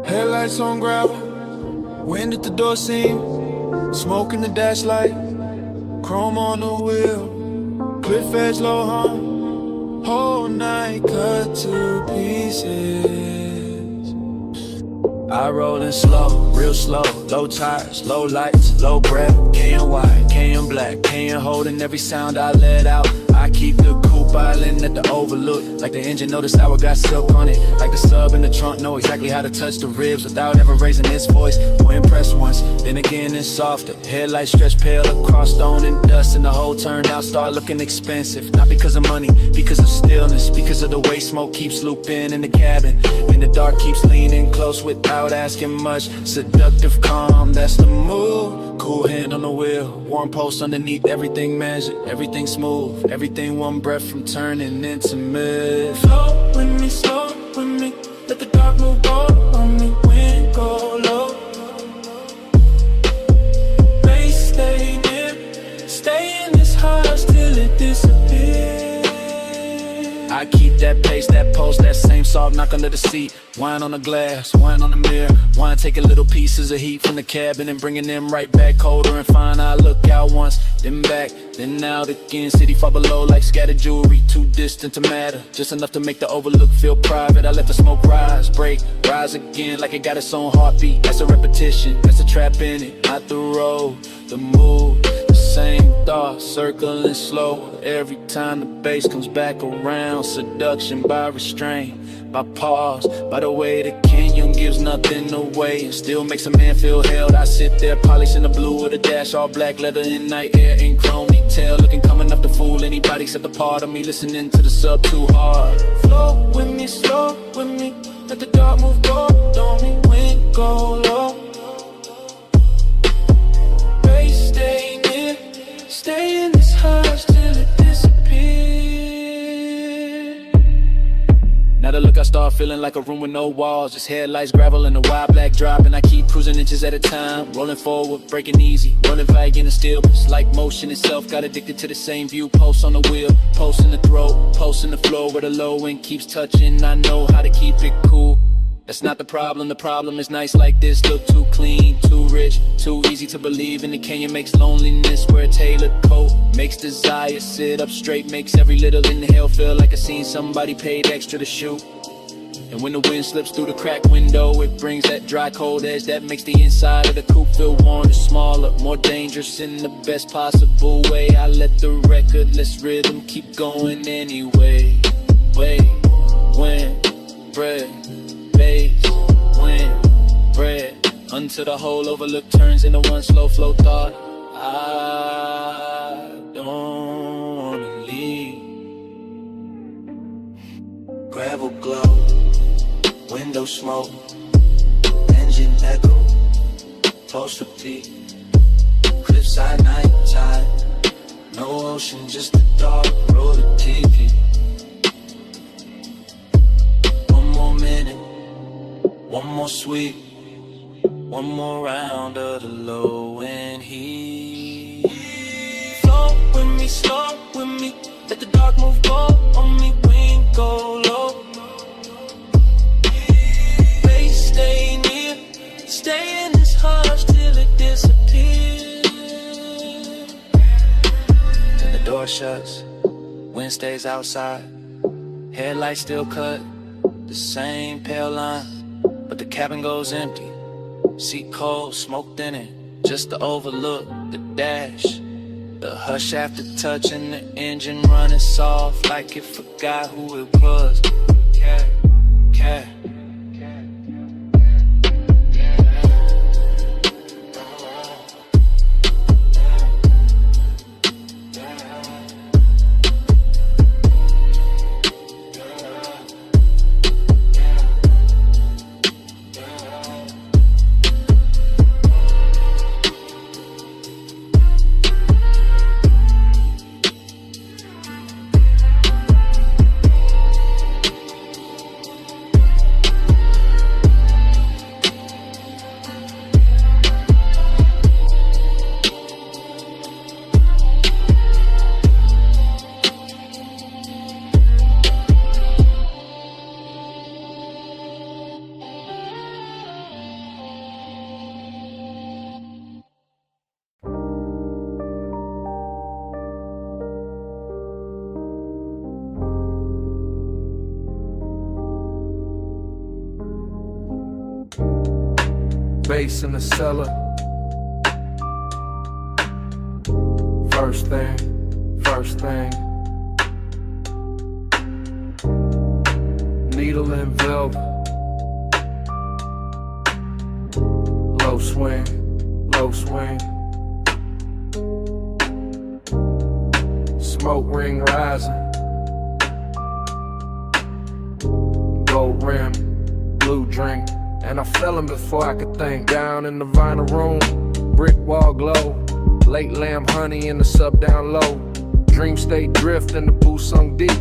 L: Headlights on gravel, wind at the door seam, smoke in the dash light, chrome on the wheel, cliff edge low hum, whole night cut to pieces.
E: I rollin' slow, real slow, low tires, low lights, low breath, KN white, KN black, KN holding every sound I let out. I keep the coupe island at the overlook, like the engine know this hour got silk on it, like the sub in the trunk know exactly how to touch the ribs without ever raising its voice. More impressed once, then again it's softer. Headlights stretch pale across stone and dust, and the whole turnout start looking expensive. Not because of money, because of stillness, because of the way smoke keeps looping in the cabin, and the dark keeps leaning close without asking much. Seductive calm, that's the move. Cool hand on the wheel, warm pulse underneath, everything measured, everything smooth, everything one breath from turning intimate.
O: Slow with me, let the dark move all on me, wind go low. Bass stay near, stay in this hush.
K: that pace, that pulse, that same soft knock under the seat. Wine on the glass, wine on the mirror. Wine taking little pieces of heat from the cabin and bringing them right back colder and fine. I look out once, then back, then out again. City far below like scattered jewelry, too distant to matter. Just enough to make the overlook feel private. I let the smoke rise, break, rise again like it got its own heartbeat. That's a repetition, that's a trap in it. Not the road, the move, the same thought, circling slow. Every time the bass comes back around. Seduction by restraint, by pause, by the way the canyon gives nothing away and still makes a man feel held. I sit there polished in the blue with a dash, all black leather in night air and chrome detail, looking calm enough to fool anybody except the part of me listening to the sub too hard.
D: Flow with me, slow with me, let the dark move go, don't me when go low. Bass stay near, stay in this hush till it disappears.
K: Now the look I start feeling like a room with no walls, just headlights, gravel, and a wide black drop. And I keep cruising inches at a time, rolling forward, breaking easy, rolling vague in the still. It's like motion itself, got addicted to the same view. Post on the wheel, post in the throat, post in the floor where the low end keeps touching. I know how to keep it cool. That's not the problem is nice like this. Look too clean, too rich, too easy to believe in. The canyon makes loneliness wear a tailored coat, makes desire sit up straight, makes every little inhale feel like I seen somebody paid extra to shoot. And when the wind slips through the crack window, it brings that dry cold edge that makes the inside of the coupe feel warmer, smaller, more dangerous in the best possible way. I let the recordless rhythm keep going anyway. Wait, when, bread, bass, wind, bread, until the whole overlook turns into one slow flow thought. I don't wanna leave.
D: Gravel glow, window smoke, engine echo, toaster peak, cliffside night tide, no ocean, just a dark road of TV. One more minute, one more sweep, one more round of the low end heat. Flow with me, slow with me, let the dark move go on me, wing go low. Bass stay near, stay in this hush till it disappears.
K: And the door shuts, wind stays outside, headlights still cut, the same pale line, but the cabin goes empty. Seat cold, smoked in it, just to overlook the dash. The hush after touching the engine running soft like it forgot who it was. Cat, cat.
L: Bass in the cellar. First thing. Needle and velvet. Low swing. Smoke ring rising. Gold rim, blue drink. And I fell him before I could think. Down in the vinyl room, brick wall glow. Late lamb honey in the sub down low. Dream state drift in the booth sunk deep.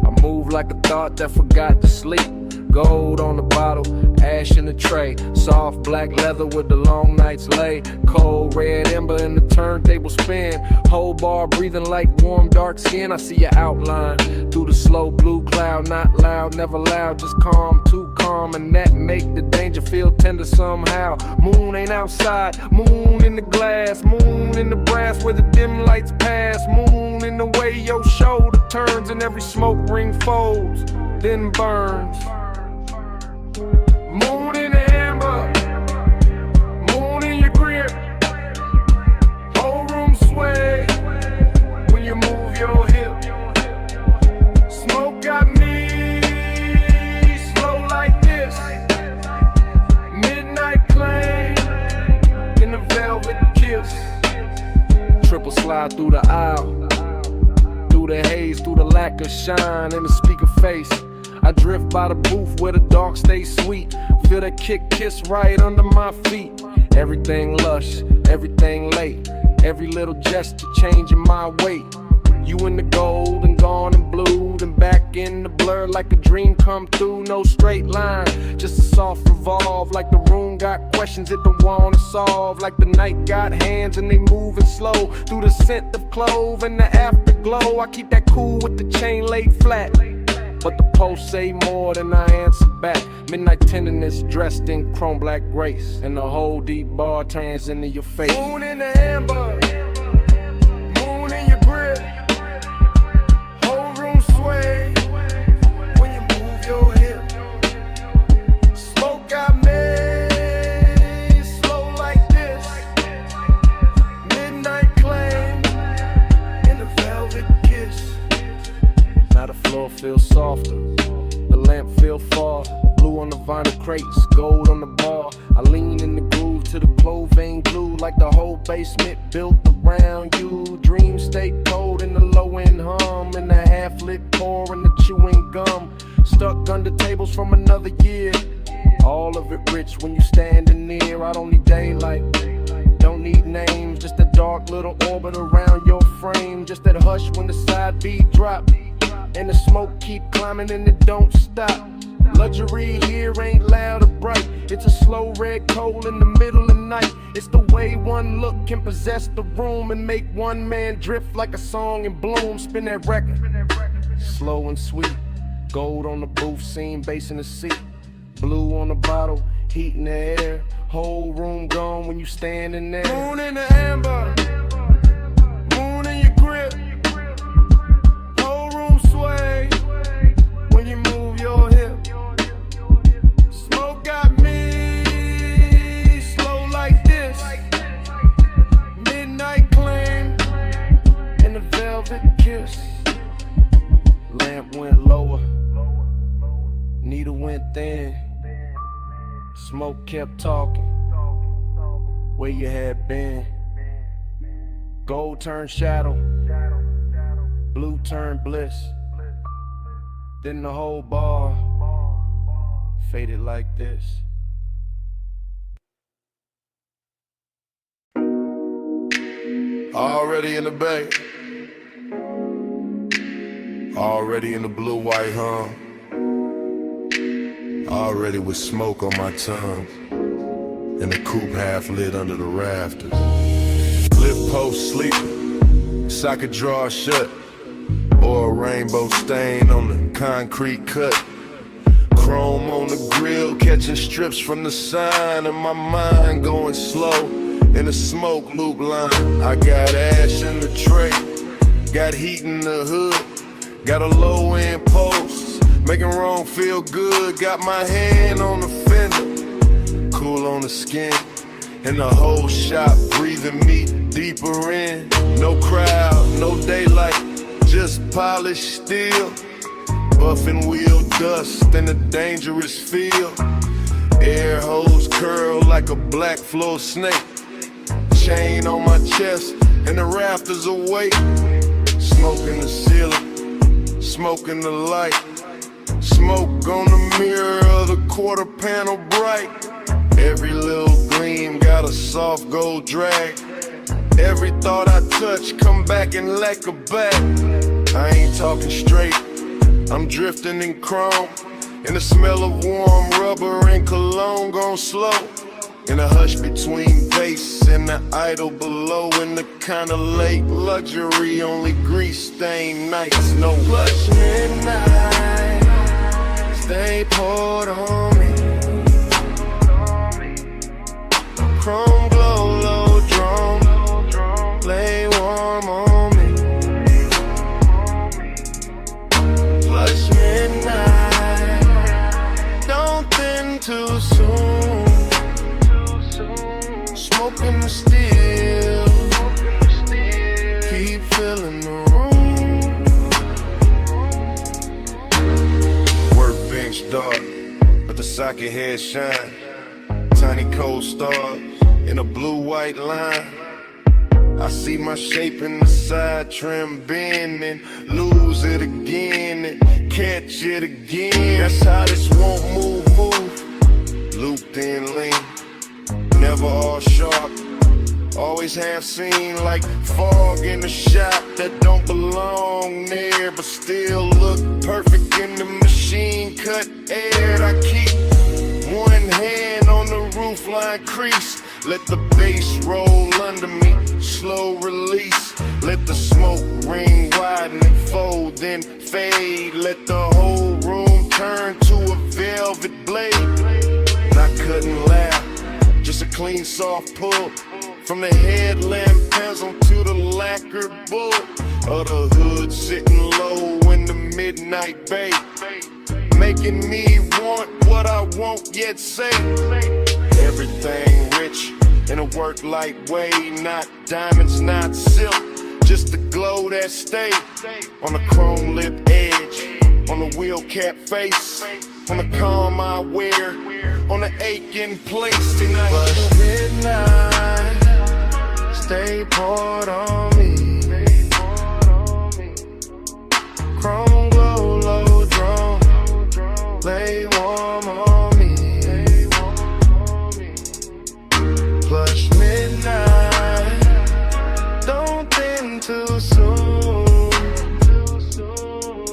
L: I move like a thought that forgot to sleep.
F: Gold on the bottle, ash in the tray. Soft black leather with the long nights lay. Cold red ember in the turntable spin. Whole bar breathing like warm dark skin. I see your outline through the slow blue cloud. Not loud, never loud, just calm, too calm. And that make the danger feel tender somehow. Moon ain't outside, moon in the glass. Moon in the brass where the dim lights pass. Moon in the way your shoulder turns and every smoke ring folds, then burns. Moon in the amber, moon in your grip. Whole room sway when you move your hip. Smoke got me slow like this. Midnight claim in the velvet kiss. Triple slide through the aisle, through the haze, through the lack of shine in the speaker face. I drift by the booth where the dark stays sweet. Feel that kiss right under my feet. Everything lush, everything late. Every little gesture changing my weight. You in the gold and gone and blue, and back in the blur like a dream come through. No straight line, just a soft revolve. Like the room got questions it don't wanna solve. Like the night got hands and they moving slow through the scent of clove and the afterglow. I keep that cool with the chain laid flat, but the post say more than I answer back. Midnight tenderness dressed in chrome black grace, and the whole deep bar turns into your face. Moon in the amber, moon in your grip. Whole room sway when you move your hip. Smoke got me slow like this. Midnight claim in the velvet kiss. Now the floor feels softer, the lamp feel far. Blue on the vinyl crates, gold on the bar. I lean in the groove to the clothing glue, like the whole basement built around you. Dreams stay cold in the low end hum, and the half lit pour and the chewing gum. Stuck under tables from another year. All of it rich when you standing near. I don't need daylight, don't need names, just a dark little orbit around your frame. Just that hush when the side beat drop, and the smoke keep climbing and it don't stop. Luxury here ain't loud or bright. It's a slow red coal in the middle of the night. It's the way one look can possess the room and make one man drift like a song in bloom. Spin that record, slow and sweet. Gold on the booth scene, bass in the seat. Blue on the bottle, heat in the air. Whole room gone when you standing there. Moon in the amber, moon in your grip. Whole room sway when you move your hip. Smoke got me slow like this. Midnight claim and the velvet kiss. Lamp went lower, needle went thin. Smoke kept talking, where you had been. Gold turned shadow, blue turned bliss. Then the whole bar faded like this.
B: Already in the bay, already in the blue-white hum, already with smoke on my tongue, and the coupe half lit under the rafters. Lip post sleeping, socket drawer shut, or a rainbow stain on the concrete cut. Chrome on the grill, catching strips from the sign, and my mind going slow in the smoke loop line. I got ash in the tray, got heat in the hood, got a low end post, making wrong feel good. Got my hand on the fender, cool on the skin, and the whole shop breathing me deeper in. No crowd, no daylight, just polished steel. Buffing wheel dust in a dangerous field. Air hose curl like a black floor snake. Chain on my chest and the rafters awake. Smoke in the ceiling, smoke in the light. Smoke on the mirror of the quarter panel bright. Every little gleam got a soft gold drag. Every thought I touch come back and lacquer back. I ain't talking straight, I'm drifting in chrome. And the smell of warm rubber and cologne gone slow. In a hush between bass and the idol below. In the kind of late luxury, only grease-stained nights. No plush midnight, stay poured on me. Chrome glow, low drum, lay warm on me. Plush midnight, don't thin too soon. Smoking the steel, keep filling the room. Workbench dark, but the socket head shine. Tiny cold stars in a blue-white line. I see my shape in the side trim bend and lose it again and catch it again. That's how this won't move. Looped in lean, never all sharp. Always have seen like fog in the shop that don't belong there, but still look perfect in the machine cut air. I keep one hand on the roofline crease. Let the bass roll under me, slow release. Let the smoke ring widen and fold, then fade. Let the whole room turn to a velvet blade. Not cutting loud, just a clean soft pull. From the headlamp pencil to the lacquered bull. Of the hood sitting low in the midnight bay. Making me want what I won't yet say. Everything rich in a work light way. Not diamonds, not silk, just the glow that stay. On the chrome lip edge, on the wheel cap face, on the calm I wear, on the aching place tonight. But midnight, stay poured on me. Chrome glow, low drum, lay warm on me. Plush midnight, don't thin too soon.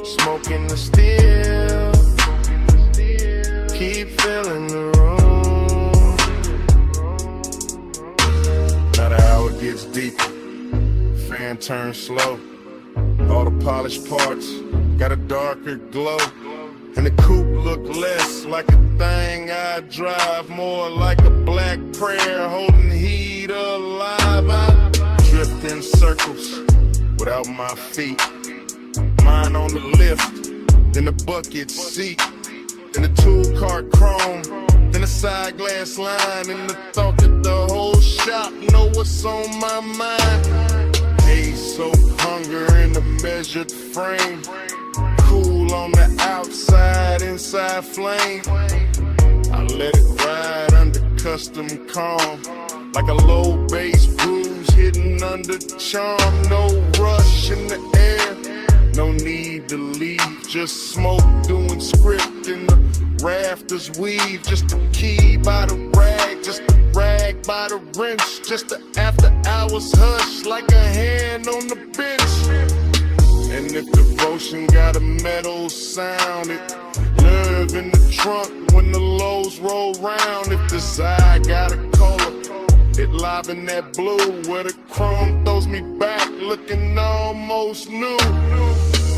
B: Smoking the steel, keep filling the room. Now the hour gets deeper, fan turns slow. All the polished parts got a darker glow. And the coupe look less like a thing I drive, more like a black prayer holding heat alive. I drift in circles without my feet. Mine on the lift, then the bucket seat, then the tool cart chrome, then the side glass line, and the thought that the whole shop know what's on my mind. Haze, soap, hunger in a measured frame. Cool on the outside, inside flame. I let it ride under custom calm, like a low bass bruise hidden under charm. No rush in the air, no need to leave. Just smoke doing script in the rafters weave. Just a key by the rag, just a rag by the wrench. Just the after hours hush like a hand on the bench. And if devotion got a metal sound, it nerve in the trunk when the lows roll round. If desire got a color, it live in that blue where the chrome throws me back looking almost new.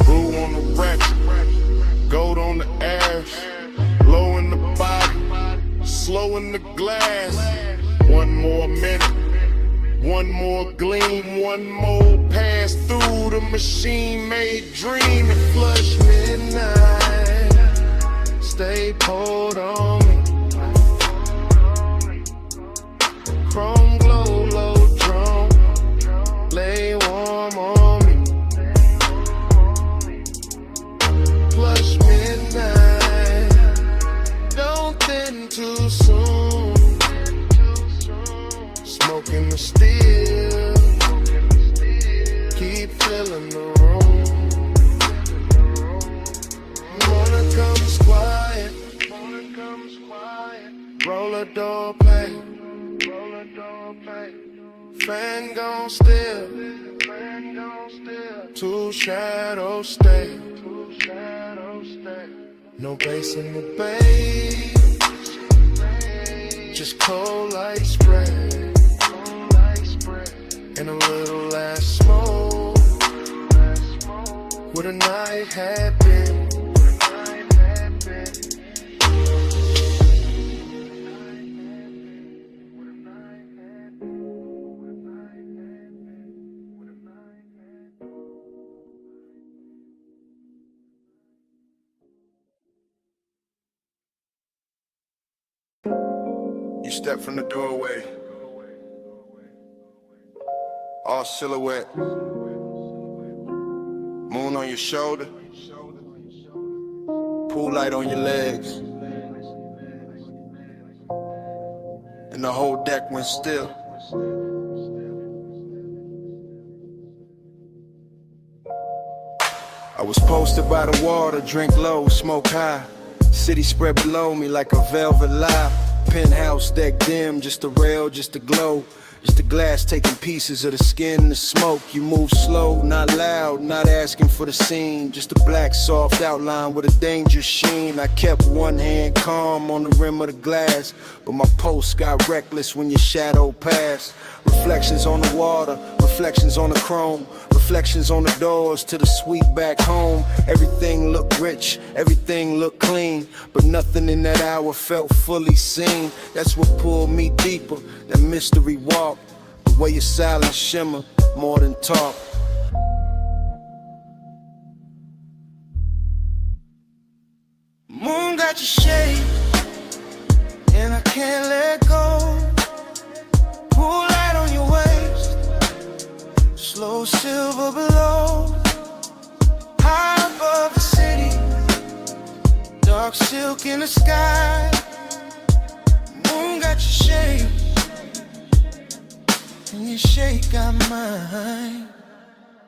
B: Brew on the ratchet, gold on the ash, low in the body, slow in the glass. One more minute, one more gleam, one more pass through the machine-made dream. And flush midnight, stay poured on me. Chrome glow, low drum, lay warm on me. Flush midnight, don't thin too soon. Smoking the steel, keep filling the room. Morning comes quiet, roller door play, fan gon' still, two shadows stay.
L: No bass in the bass, just cold light spray, and a little last smoke. What a night had been.
B: You step from the doorway, all silhouette, moon on your shoulder, pool light on your legs, and the whole deck went still. I was posted by the water, drink low, smoke high. City spread below me like a velvet lie. Penthouse deck dim, just a rail, just a glow. Just the glass taking pieces of the skin, the smoke. You move slow, not loud, not asking for the scene. Just a black soft outline with a dangerous sheen. I kept one hand calm on the rim of the glass, but my pulse got reckless when your shadow passed. Reflections on the water, reflections on the chrome, reflections on the doors to the suite back home. Everything looked rich, everything looked clean, but nothing in that hour felt fully seen. That's what pulled me deeper, that mystery walk, the way your silence shimmer more than talk.
L: Moon got your shade, and I can't let go. Pool light on your waist, slow silver below. High above the city, dark silk in the sky. Moon got your shade, and your shade got mine.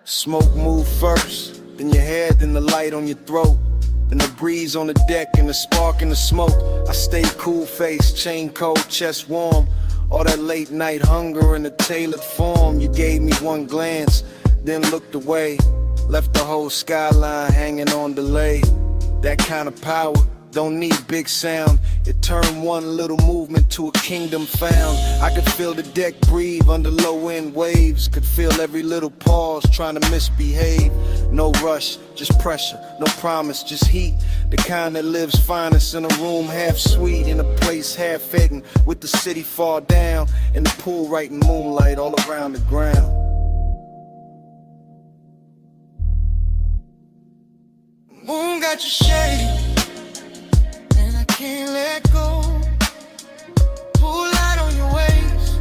B: Smoke move first, then your head, then the light on your throat. Then the breeze on the deck and the spark in the smoke. I stayed cool faced, chain cold, chest warm. All that late night hunger in a tailored form. You gave me one glance, then looked away. Left the whole skyline hanging on delay. That kind of power don't need big sound. It turned one little movement to a kingdom found. I could feel the deck breathe under low end waves. Could feel every little pause trying to misbehave. No rush, just pressure, no promise, just heat. The kind that lives finest in a room half sweet, in a place half hidden, with the city far down, and the pool right in moonlight all around the ground.
L: Moon got your shade, and I can't let go. Pool light on your waist,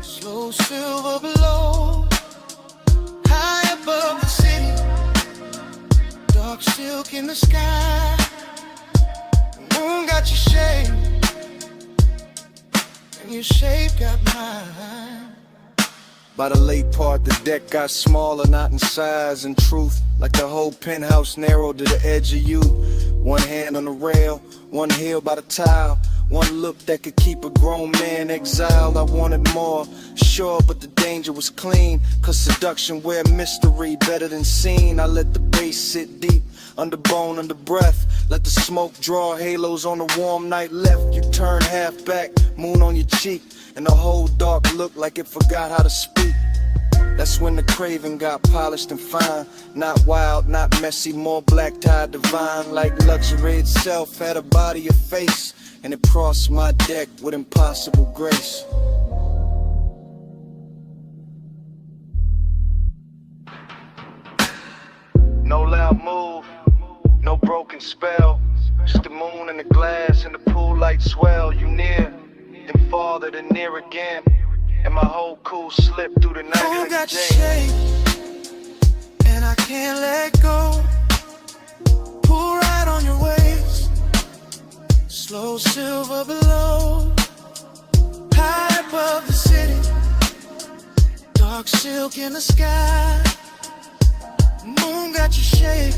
L: slow silver below. High above the city, dark silk in the sky. Moon got your shade, and your shape got mine.
B: By the late part, the deck got smaller, not in size and truth. Like the whole penthouse narrowed to the edge of you. One hand on the rail, one heel by the tile. One look that could keep a grown man exiled. I wanted more, sure, but the danger was clean. Cause seduction wear mystery better than seen. I let the bass sit deep, under bone, under breath. Let the smoke draw halos on a warm night left. You turn half back, moon on your cheek, and the whole dark looked like it forgot how to speak. That's when the craving got polished and fine. Not wild, not messy, more black-tied divine. Like luxury itself had a body, a face, and it crossed my deck with impossible grace. No loud move, no broken spell. Just the moon and the glass and the pool light swell. You near, then farther, then near again. And my whole cool slipped through the night.
L: Moon got your shade, and I can't let go. Pull right on your waist, slow silver below. High above the city, dark silk in the sky. Moon got your shape,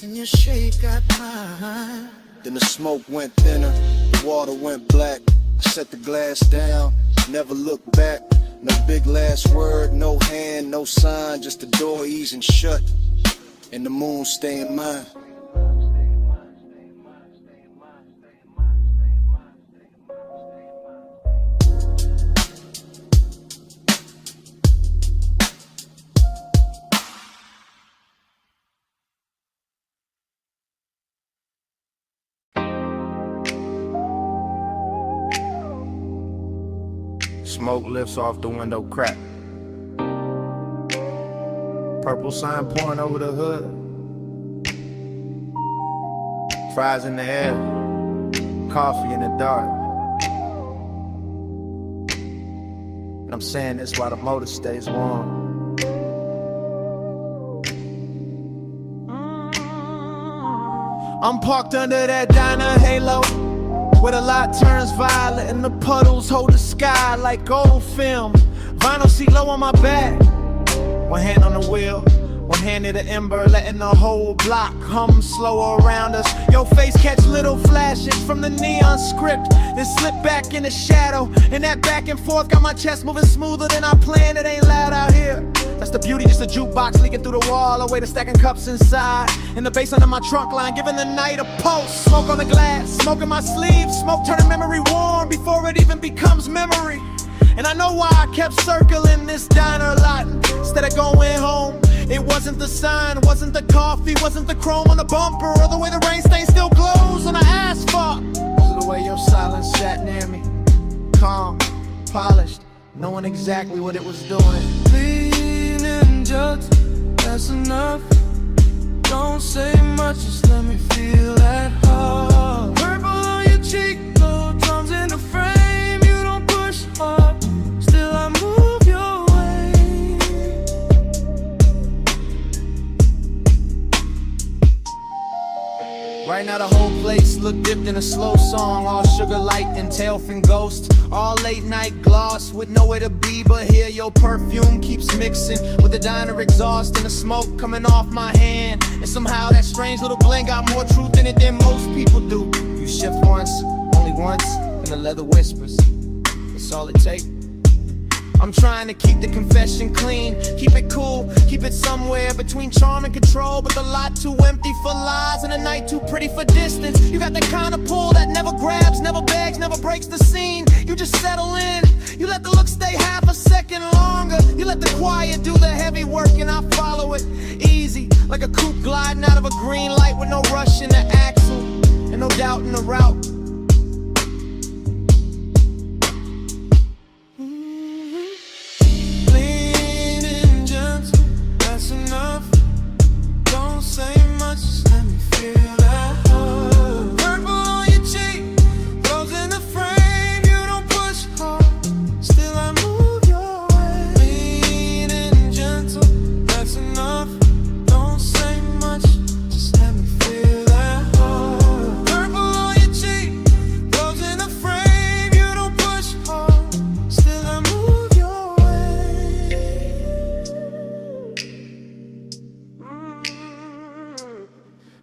L: and your shape got mine.
B: Then the smoke went thinner, the water went black. I set the glass down, never looked back. No big last word, no hand, no sign, just the door easing shut.
F: and the moon stay in mine. Smoke lifts off the window crack. Purple sign pouring over the hood. Fries in the air. Coffee in the dark. And I'm saying this while the motor stays warm.
L: I'm parked under that diner halo, where the light turns violet and the puddles hold the sky like gold film. Vinyl seat low on my back, one hand on the wheel, one hand near the ember, letting the whole block hum slow around us. Your face catch little flashes from the neon script, then slip back in the shadow. And that back and forth got my chest moving smoother than I planned. It ain't loud out here. That's the beauty, just a jukebox leaking through the wall, a way to stacking cups inside. And the bass under my trunk line, giving the night a pulse. Smoke on the glass, smoke in my sleeve, smoke turning memory warm before it even becomes memory. And I know why I kept circling this diner lot instead of going home. It wasn't the sign, wasn't the coffee, wasn't the chrome on the bumper, or the way the rain stain still glows on the asphalt. It was the way your silence sat near me, calm, polished, knowing exactly what it was doing.
O: Just, that's enough. Don't say much, just let me feel that heart. Purple on your cheek, low drums in the frame. You don't push hard, still I move your way.
L: Right now the whole place look dipped in a slow song, all sugar light and tailfin ghost, all late night gloss with nowhere to be but here. Your perfume keeps mixing with the diner exhaust and the smoke coming off my hand, and somehow that strange little blend got more truth in it than most people do. You shift once, only once, and the leather whispers, that's all it takes. I'm trying to keep the confession clean, keep it cool, keep it somewhere between charm and control, but the lot too empty for lies and the night too pretty for distance. You got that kind of pull that never grabs, never begs, never breaks the scene. You just settle in, you let the look stay half a second longer. You let the quiet do the heavy work and I follow it easy, like a coupe gliding out of a green light with no rush in the axle and no doubt in the route.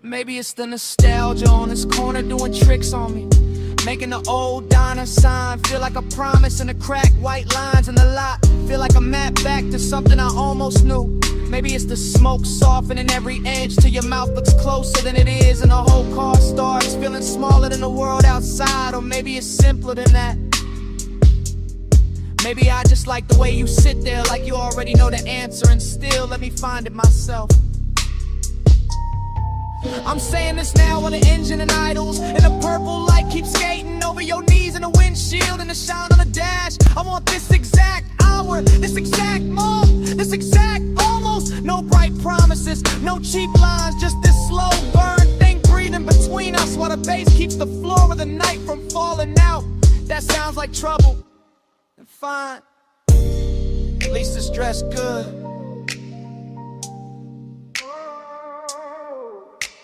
R: Maybe it's the nostalgia on this corner doing tricks on me, making the old diner sign feel like a promise, and the cracked white lines in the lot feel like a map back to something I almost knew. Maybe it's the smoke softening every edge till your mouth looks closer than it is, and the whole car starts feeling smaller than the world outside. Or maybe it's simpler than that. Maybe I just like the way you sit there like you already know the answer, and still let me find it myself. I'm saying this now while the engine and idles, and the purple light keeps skating over your knees in the windshield and the shine on the dash. I want this exact hour, this exact moment, this exact almost. No bright promises, no cheap lines, just this slow burn thing breathing between us while the bass keeps the floor of the night from falling out. That sounds like trouble, and fine, at least it's dressed good.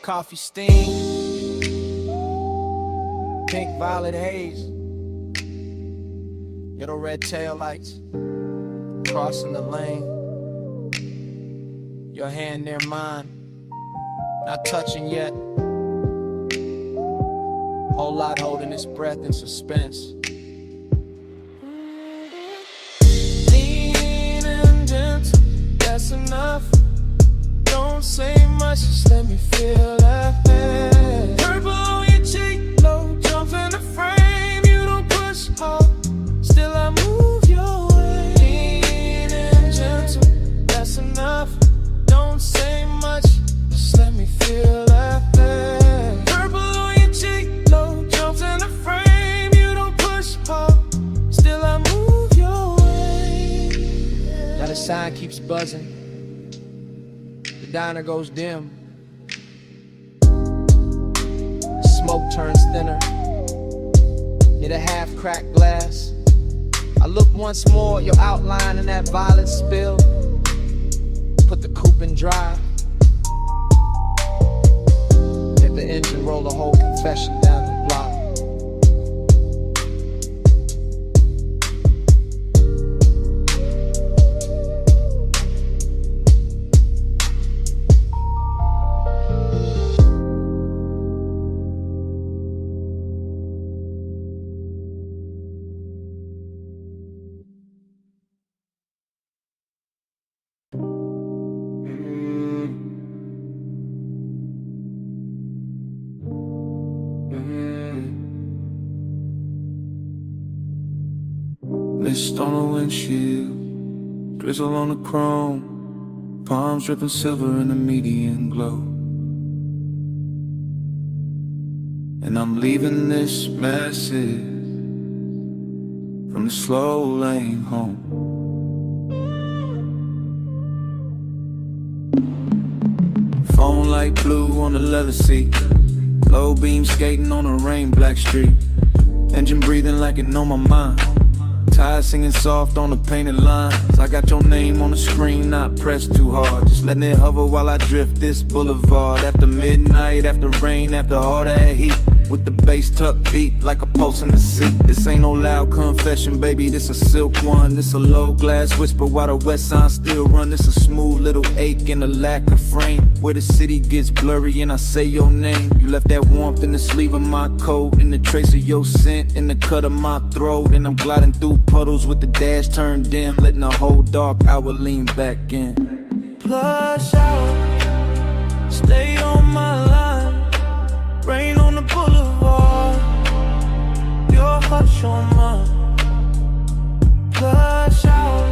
R: Coffee steam, pink violet haze, little red taillights, crossing the lane, your hand near mine, not touching yet, whole lot holding its breath in suspense.
O: Lean and gentle, that's enough. Don't say much,
L: Just let me feel that thing. Purple on your cheek, low jumps in the frame. You don't push hard, still I move your way. Lean and gentle, that's enough. Don't say much, just let me feel that thing. Purple on your cheek, low jumps in the frame. You don't push hard, still I move your way.
R: Now the sign keeps buzzing, the diner goes dim, the smoke turns thinner, near the half-cracked glass. I look once more at your outline in that violet spill. Put the coupe in drive, hit the engine, roll the whole confession down the block.
S: Mist on the windshield, drizzle on the chrome, palms dripping silver in the median glow. And I'm leaving this message from the slow lane home. Phone light blue on the leather seat, low beam skating on a rain black street, engine breathing like it know my mind. Tires singing soft on the painted lines. I got your name on the screen, not pressed too hard. Just letting it hover while I drift this boulevard. After midnight, after rain, after all that heat, with the bass tucked beat like a pulse in the seat. This ain't no loud confession, baby, this a silk one. This a low glass whisper while the west side still run. This a smooth little ache and a lack of frame, where the city gets blurry and I say your name. You left that warmth in the sleeve of my coat, in the trace of your scent in the cut of my throat. And I'm gliding through puddles with the dash turned dim, letting the whole dark hour lean back in.
L: Plush out, stay on my line. Rain on the boulevard, your hush on mine. Plush out,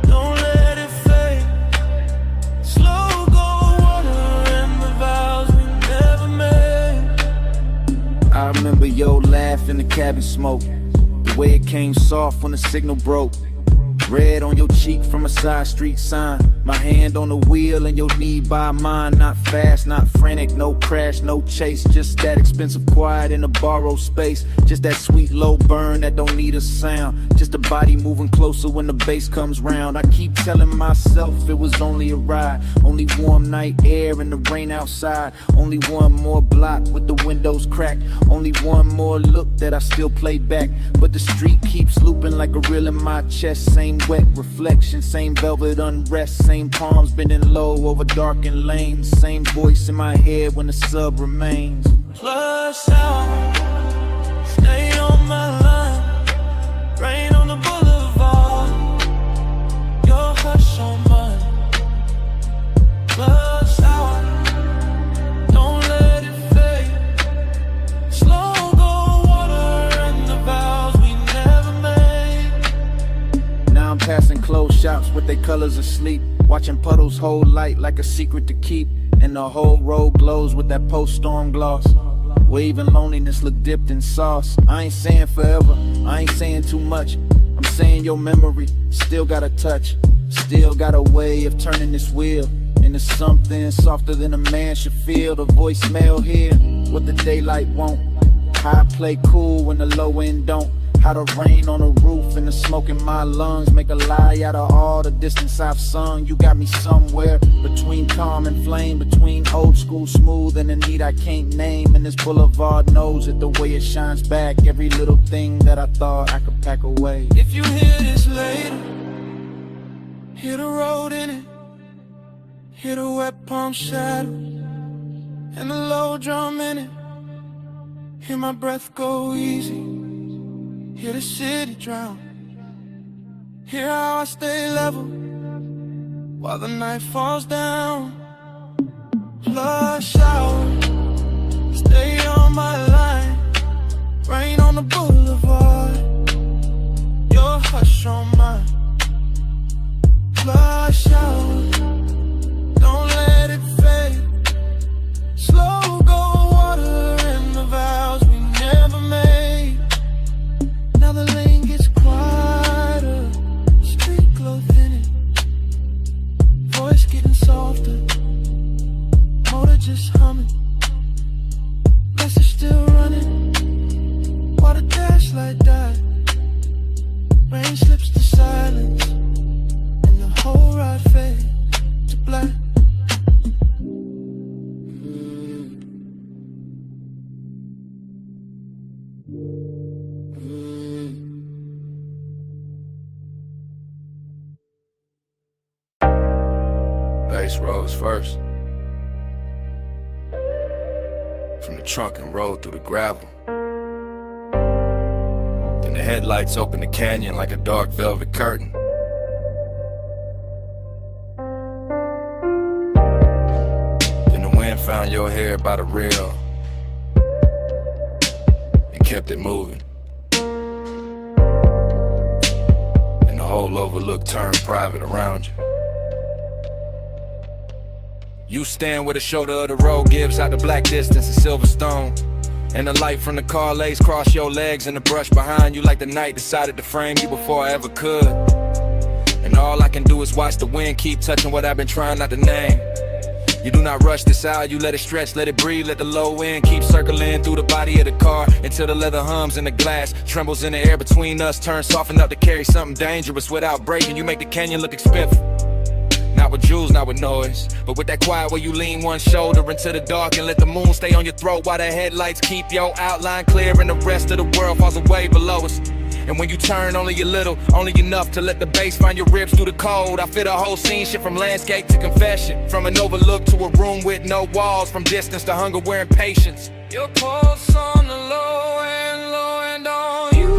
L: don't let it fade. Slow go water and the vows we never made.
S: I remember your laugh in the cabin smoke, the way it came soft when the signal broke. Red on your cheek from a side street sign. My hand on the wheel and your knee by mine. Not fast, not frantic, no crash, no chase. Just that expensive quiet in a borrowed space. Just that sweet low burn that don't need a sound. Just a body moving closer when the bass comes round. I keep telling myself it was only a ride. Only warm night air and the rain outside. Only one more block with the windows cracked. Only one more look that I still play back. But the street keeps looping like a reel in my chest. Same wet reflection, same velvet unrest, same palms bending low over darkened lanes, same voice in my head when the sub remains.
L: Plush out, stay on my line. Rain on the boulevard, your hush on mine. Plush out, don't let it fade. Slow go water and the vows we never made.
S: Now I'm passing closed shops with their colors asleep, watching puddles hold light like a secret to keep. And the whole road glows with that post-storm gloss, where even loneliness look dipped in sauce. I ain't saying forever, I ain't saying too much. I'm saying your memory still got a touch, still got a way of turning this wheel into something softer than a man should feel. The voicemail here, what the daylight won't. How I play cool when the low end don't. How the rain on the roof and the smoke in my lungs make a lie out of all the distance I've sung. You got me somewhere between calm and flame, between old school smooth and the need I can't name. And this boulevard knows it, the way it shines back every little thing that I thought I could pack away.
L: If you hear this later, hear the road in it, hear the wet palm shadow and the low drum in it. Hear my breath go easy, hear the city drown. Hear how I stay level while the night falls down. Flush out, stay on my line. Rain on the boulevard, your hush on mine. Flush out, don't let it fade. Slow go water in the vows we never made. Now the lane gets quieter, street glow thinning, voice getting softer, motor just humming, message still running, while the dash light died. Rain slips to silence, and the whole ride fades to black.
C: Bass rose first. From the trunk and rolled through the gravel. Then the headlights opened the canyon like a dark velvet curtain. Then the wind found your hair by the rail and kept it moving. And the whole overlook turned private around you. You stand where the shoulder of the road gives out the black distance of Silverstone. And the light from the car lays across your legs and the brush behind you like the night decided to frame you before I ever could. And all I can do is watch the wind keep touching what I've been trying not to name. You do not rush this out, you let it stretch, let it breathe, let the low end keep circling through the body of the car until the leather hums in the glass, trembles in the air between us, turns soft enough to carry something dangerous without breaking. You make the canyon look expensive. Not with jewels, not with noise, but with that quiet where you lean one shoulder into the dark and let the moon stay on your throat while the headlights keep your outline clear and the rest of the world falls away below us. And when you turn only a little, only enough to let the bass find your ribs through the cold, I feel the whole scene shift from landscape to confession, from an overlook to a room with no walls, from distance to hunger wearing patience.
O: Your pulse on the low and on you.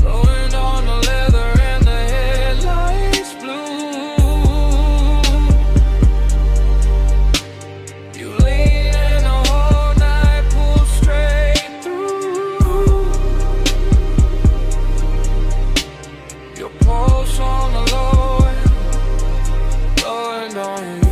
O: Low end on the leather and the headlights blue. You lean in the whole night, pull straight through. Your pulse on the low and on you.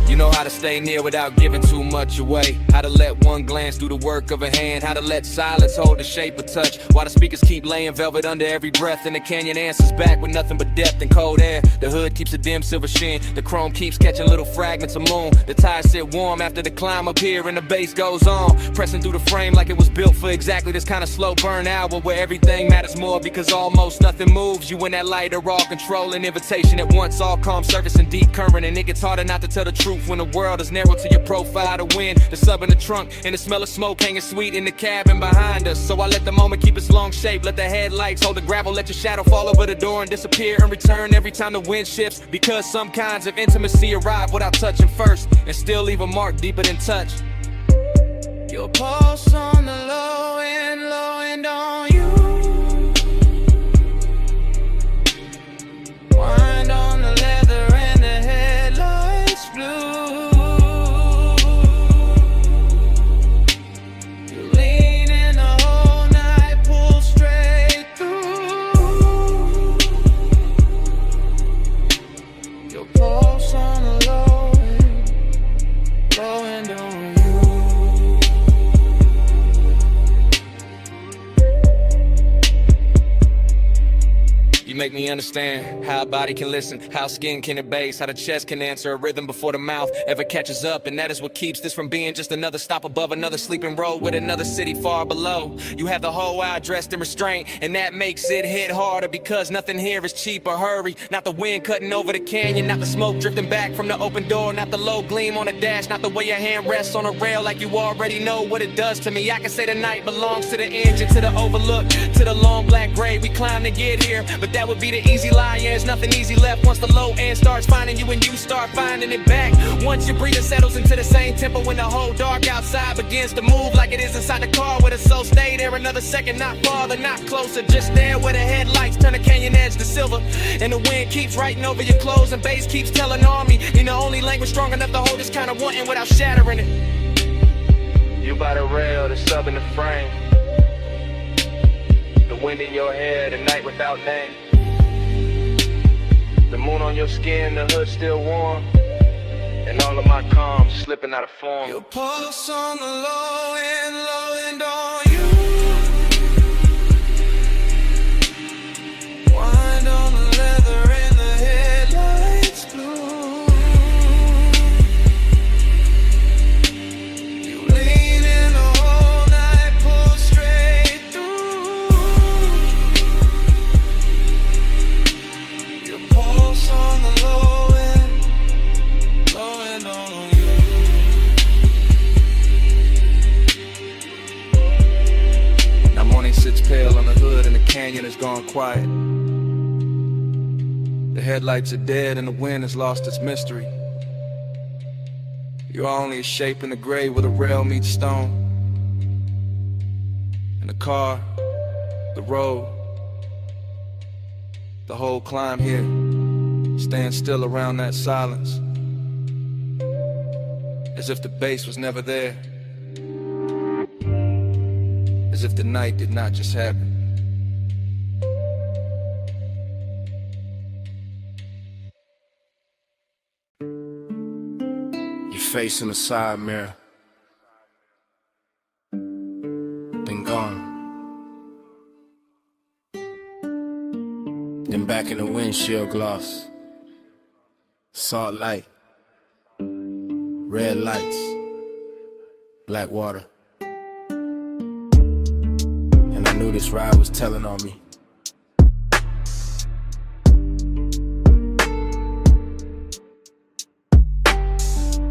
E: You know how to stay near without giving too much away. How to let one glance do the work of a hand. How to let silence hold the shape of touch, while the speakers keep laying velvet under every breath. And the canyon answers back with nothing but depth and cold air. The hood keeps a dim silver sheen. The chrome keeps catching little fragments of moon. The tires sit warm after the climb up here and the bass goes on, pressing through the frame like it was built for exactly this kind of slow burn hour where everything matters more because almost nothing moves. You in that light are all controlling invitation at once, all calm surface and deep current. And it gets harder not to tell the truth when the world is narrow to your profile. The wind, the sub in the trunk, and the smell of smoke hanging sweet in the cabin behind us. So I let the moment keep its long shape, let the headlights hold the gravel, let your shadow fall over the door and disappear and return every time the wind shifts. Because some kinds of intimacy arrive without touching first and still leave a mark deeper than touch.
O: Your pulse on the low and on you. Wind on the leather and the headlights blue.
E: You make me understand how a body can listen, how skin can embrace, how the chest can answer a rhythm before the mouth ever catches up. And that is what keeps this from being just another stop above another sleeping road with another city far below. You have the whole eye dressed in restraint, and that makes it hit harder because nothing here is cheap or hurry. Not the wind cutting over the canyon, not the smoke drifting back from the open door, not the low gleam on the dash, not the way your hand rests on a rail like you already know what it does to me. I can say the night belongs to the engine, to the overlook, to the long black grave we climbed to get here, but that would would be the easy lie. Yeah, there's nothing easy left once the low end starts finding you and you start finding it back. Once your breathing settles into the same tempo when the whole dark outside begins to move like it is inside the car with a soul. Stay there another second, not farther, not closer. Just there where the headlights turn the canyon edge to silver. And the wind keeps writing over your clothes and bass keeps telling on me. You're the only language strong enough to hold this kind of wanting without shattering it. You by the rail, the sub in the frame. The wind in your hair, the night without name. The moon on your skin, the hood still warm. And all of my calm slipping out of form.
L: Your pulse on the low end on you. Wind on the leather and the headlights blue. You lean in the whole night, pull straight through. Your pulse on the low end on you.
K: Now morning sits pale on the hood and the canyon has gone quiet. The headlights are dead and the wind has lost its mystery. You're only a shape in the gray where the rail meets stone. And the car, the road, the whole climb here stands still around that silence, as if the bass was never there, as if the night did not just happen.
F: Your face in the side mirror, then gone. Then back in the windshield gloss, salt light, red lights, black water. And I knew this ride was telling on me.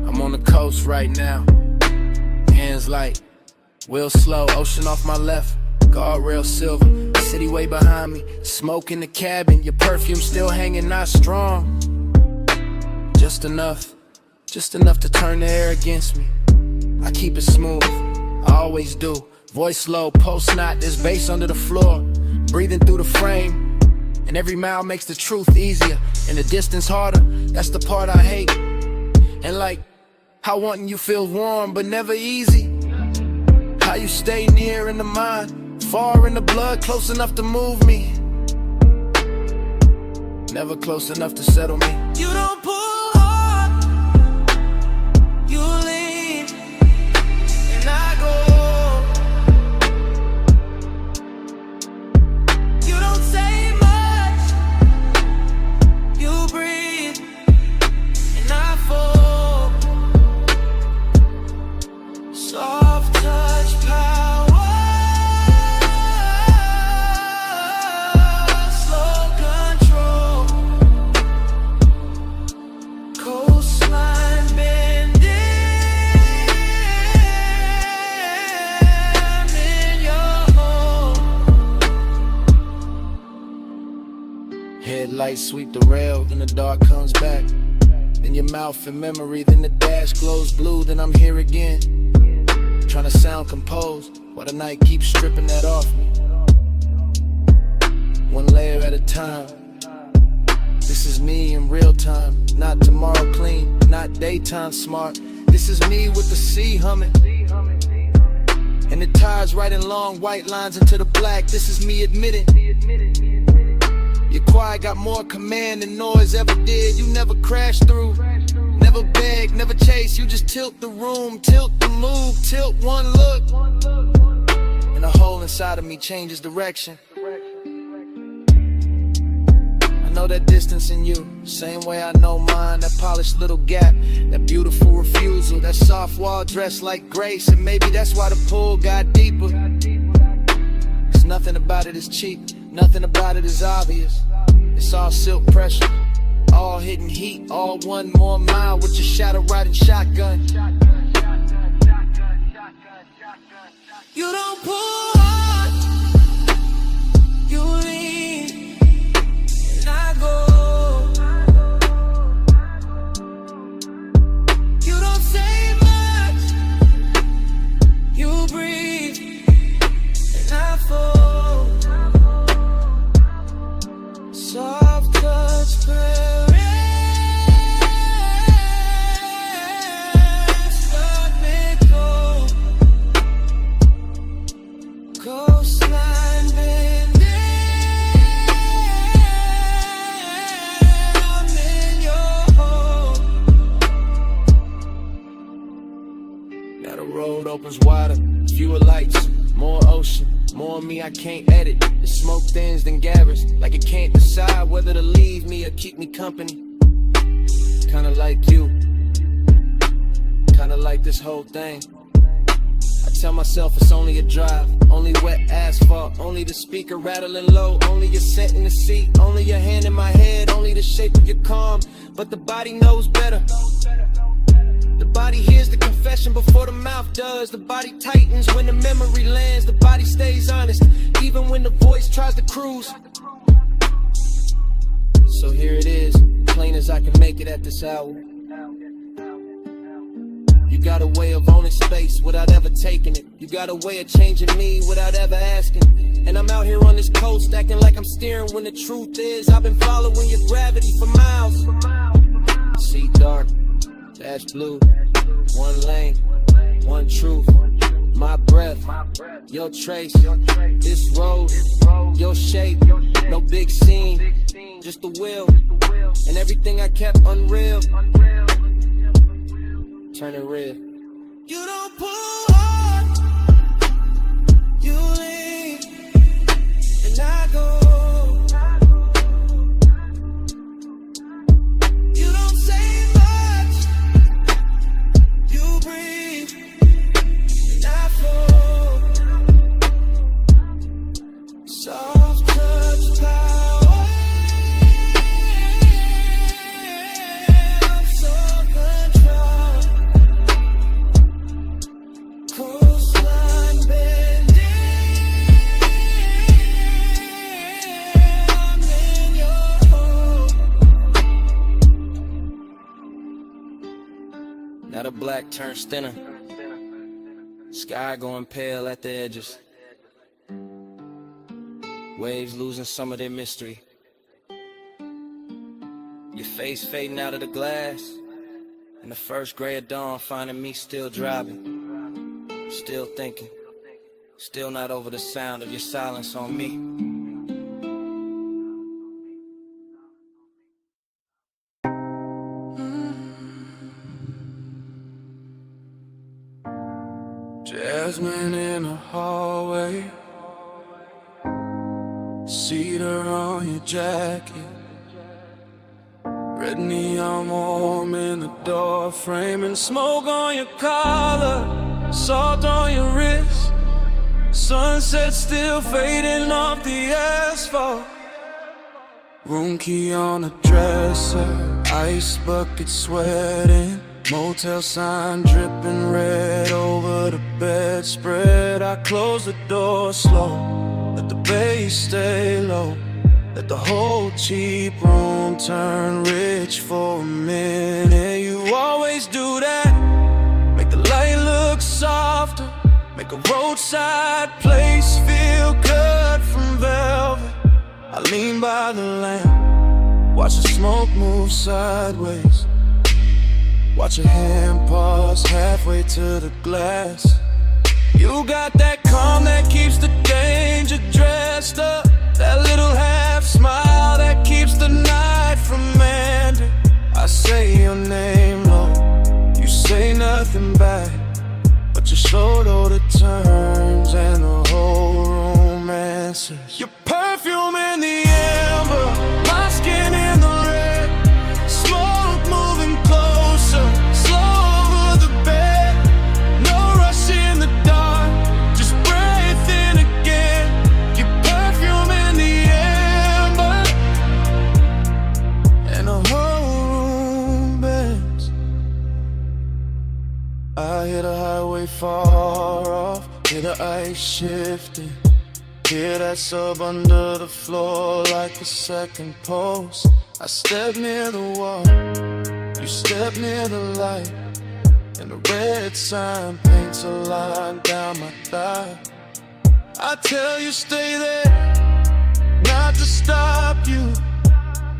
F: I'm on the coast right now, hands light, wheel slow, ocean off my left, guardrail silver, city way behind me, smoke in the cabin, your perfume still hanging, not strong. Just enough to turn the air against me. I keep it smooth, I always do. Voice low, post knot, there's bass under the floor. Breathing through the frame, and every mile makes the truth easier, and the distance harder, that's the part I hate. And like, how wanting you feels warm, but never easy. How you stay near in the mind, far in the blood, close enough to move me. Never close enough to settle me.
L: You don't pull hard, you lean, and I go. You don't say much, you breathe, and I fall. Soft touch power, slow control. Coastline bending in your home.
F: Headlights sweep the rail, then the dark comes back. Then your mouth in memory, then the dash glows blue, then I'm here again. Trying to sound composed, while the night keeps stripping that off me. One layer at a time. This is me in real time, not tomorrow clean, not daytime smart. This is me with the sea humming, and the tides writing long white lines into the black. This is me admitting, your quiet got more command than noise ever did. You never crash through, never beg, never chase. You just tilt the room, tilt the move, tilt one look, and the hole inside of me changes direction. I know that distance in you, same way I know mine. That polished little gap, that beautiful refusal, that soft wall dressed like grace. And maybe that's why the pull got deeper. 'Cause nothing about it is cheap, nothing about it is obvious. It's all silk pressure, all hidden heat, all one more mile with your shadow riding shotgun.
L: You don't pull hard, you lean,
E: road opens wider, fewer lights, more ocean, more me I can't edit. The smoke thins then gathers, like it can't decide whether to leave me or keep me company. Kinda like you, kinda like this whole thing. I tell myself it's only a drive, only wet asphalt, only the speaker rattling low, only your scent in the seat, only your hand in my head, only the shape of your calm. But the body knows better. The body hears the confession before the mouth does. The body tightens when the memory lands. The body stays honest, even when the voice tries to cruise. So here it is, plain as I can make it at this hour. You got a way of owning space without ever taking it. You got a way of changing me without ever asking. And I'm out here on this coast acting like I'm steering when the truth is I've been following your gravity for miles. See dark, dash blue, one lane, one truth. My breath, your trace, this road, your shape. No big scene, just the will, and everything I kept unreal. Turn it real.
D: You don't pull hard, you lean, and I go. You don't say much, you breathe, and I flow. Soft touch power, so control. Coastline bending, I'm in your home.
E: Now the black turns thinner, sky going pale at the edges, waves losing some of their mystery, your face fading out of the glass, and the first gray of dawn finding me still driving, still thinking, still not over the sound of your silence on me.
S: Jasmine in the hallway, cedar on your jacket, red neon warm in the door frame, and smoke on your collar, salt on your wrist, sunset still fading off the asphalt. Room key on a dresser, ice bucket sweating, motel sign dripping red over the bedspread. I close the door slow, let the bass stay low, let the whole cheap room turn rich for a minute. You always do that, make the light look softer, make a roadside place feel cut from velvet. I lean by the lamp, watch the smoke move sideways, watch your hand pause halfway to the glass. You got that calm that keeps the danger dressed up, that little half smile that keeps the night from ending. I say your name low, you say nothing back, but you're slow though the turns and the whole room answers. Your perfume in the amber, my skin in the red, smoke moving closer, slow over the bed. No rush in the dark, just breathe in again. Your perfume in the amber, and the whole room bends. I hear the highway far off, hear the ice shifting, hear that sub under the floor like a second pulse. I step near the wall, you step near the light, and the red sign paints a line down my thigh. I tell you stay there, not to stop you,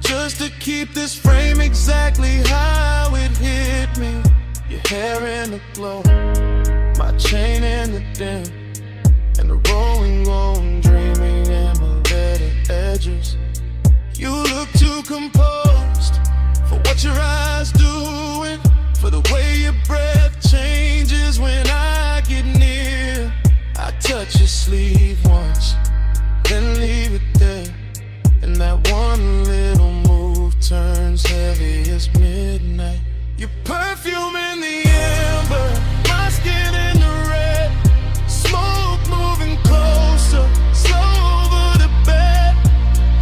S: just to keep this frame exactly how it hit me. Your hair in the glow, my chain in the dim, and the rolling on dreaming embedded edges. You look too composed for what your eyes doing, for the way your breath changes when I
L: leave once, then leave it there. And that one little move turns heavy as midnight. Your perfume in the amber, my skin in the red. Smoke moving closer, slow over the bed.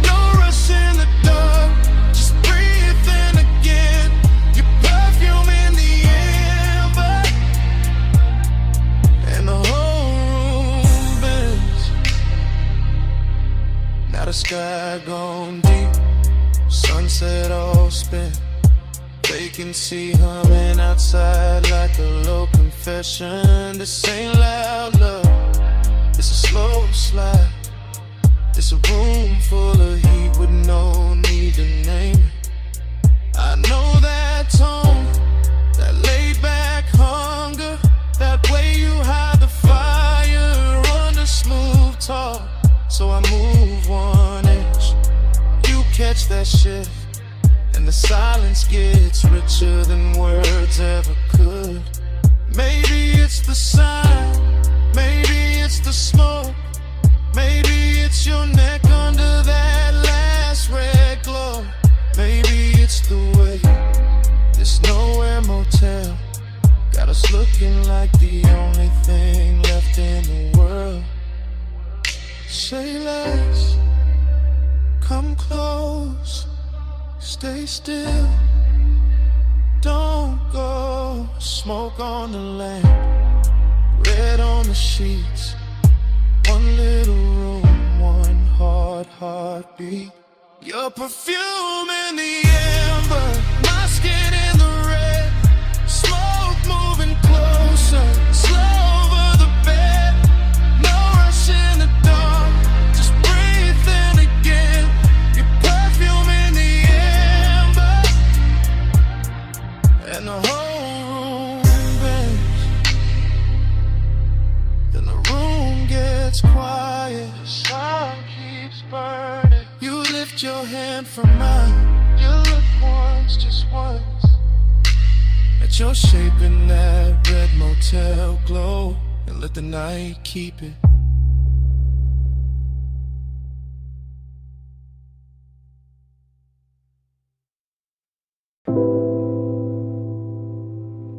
L: No rush in the dark, just breathe in again. Your perfume in the amber, and the whole room bends. Now the sky gone deep, sunset all spent. Vacancy humming outside like a low confession. This ain't loud love, it's a slow slide. It's a room full of heat with no need to name it. I know that tone, that laid back hunger, that way you hide the fire under smooth talk. So I move 1 inch, you catch that shift, and the silence gets richer than words ever could. Maybe it's the sign, maybe it's the smoke, maybe it's your neck under that last red glow. Maybe it's the way this nowhere motel got us looking like the only thing left in the world. Say less, come close, stay still, don't go. Smoke on the lamp, red on the sheets. One little room, one hard heartbeat. Your perfume in the amber, my skin in the red. Smoke moving closer, slow over the bed. No rush in the dark, just breathe in again. Your perfume in the amber, and the whole room bends. Then the room gets quiet, the sun keeps burning. You lift your hand from mine, you look once, just once, at your shape in that red motel glow, and let the night keep it.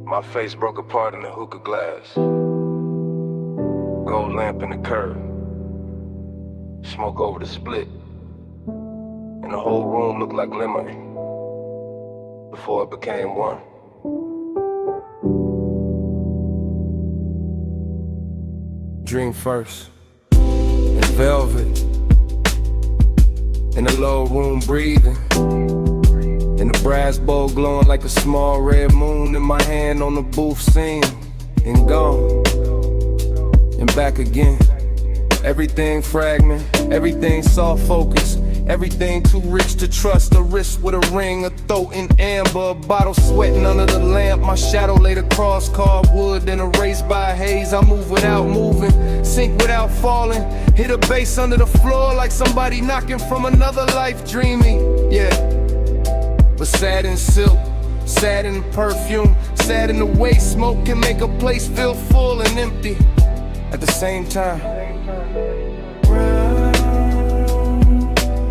C: My face broke apart in the hookah glass. Gold lamp in the curb. Smoke over the split. And the whole room looked like lemonade before it became one. Dream first. In velvet. In the low room breathing. In the brass bowl glowing like a small red moon. In my hand on the booth scene. And gone. And back again. Everything fragment. Everything soft focus. Everything too rich to trust. A wrist with a ring, a throat in amber. A bottle sweating under the lamp. My shadow laid across carved wood, then erased by haze. I move without moving, sink without falling. Hit a bass under the floor like somebody knocking from another life dreaming. Yeah, but sad in silk, sad in perfume, sad in the way smoke can make a place feel full and empty at the same time.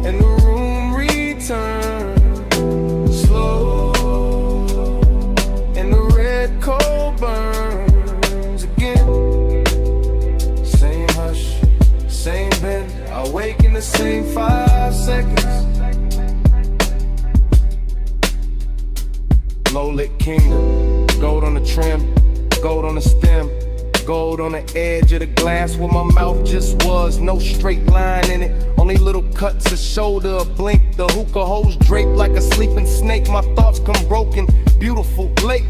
C: And the room returns slow, and the red coal burns again. Same hush, same bend. I wake in the same 5 seconds. Low lit kingdom, gold on the trim, gold on the stem. Gold on the edge of the glass where my mouth just was. No straight line in it, only little cuts, a shoulder, a blink. The hookah hose draped like a sleeping snake. My thoughts come broken, beautiful, late.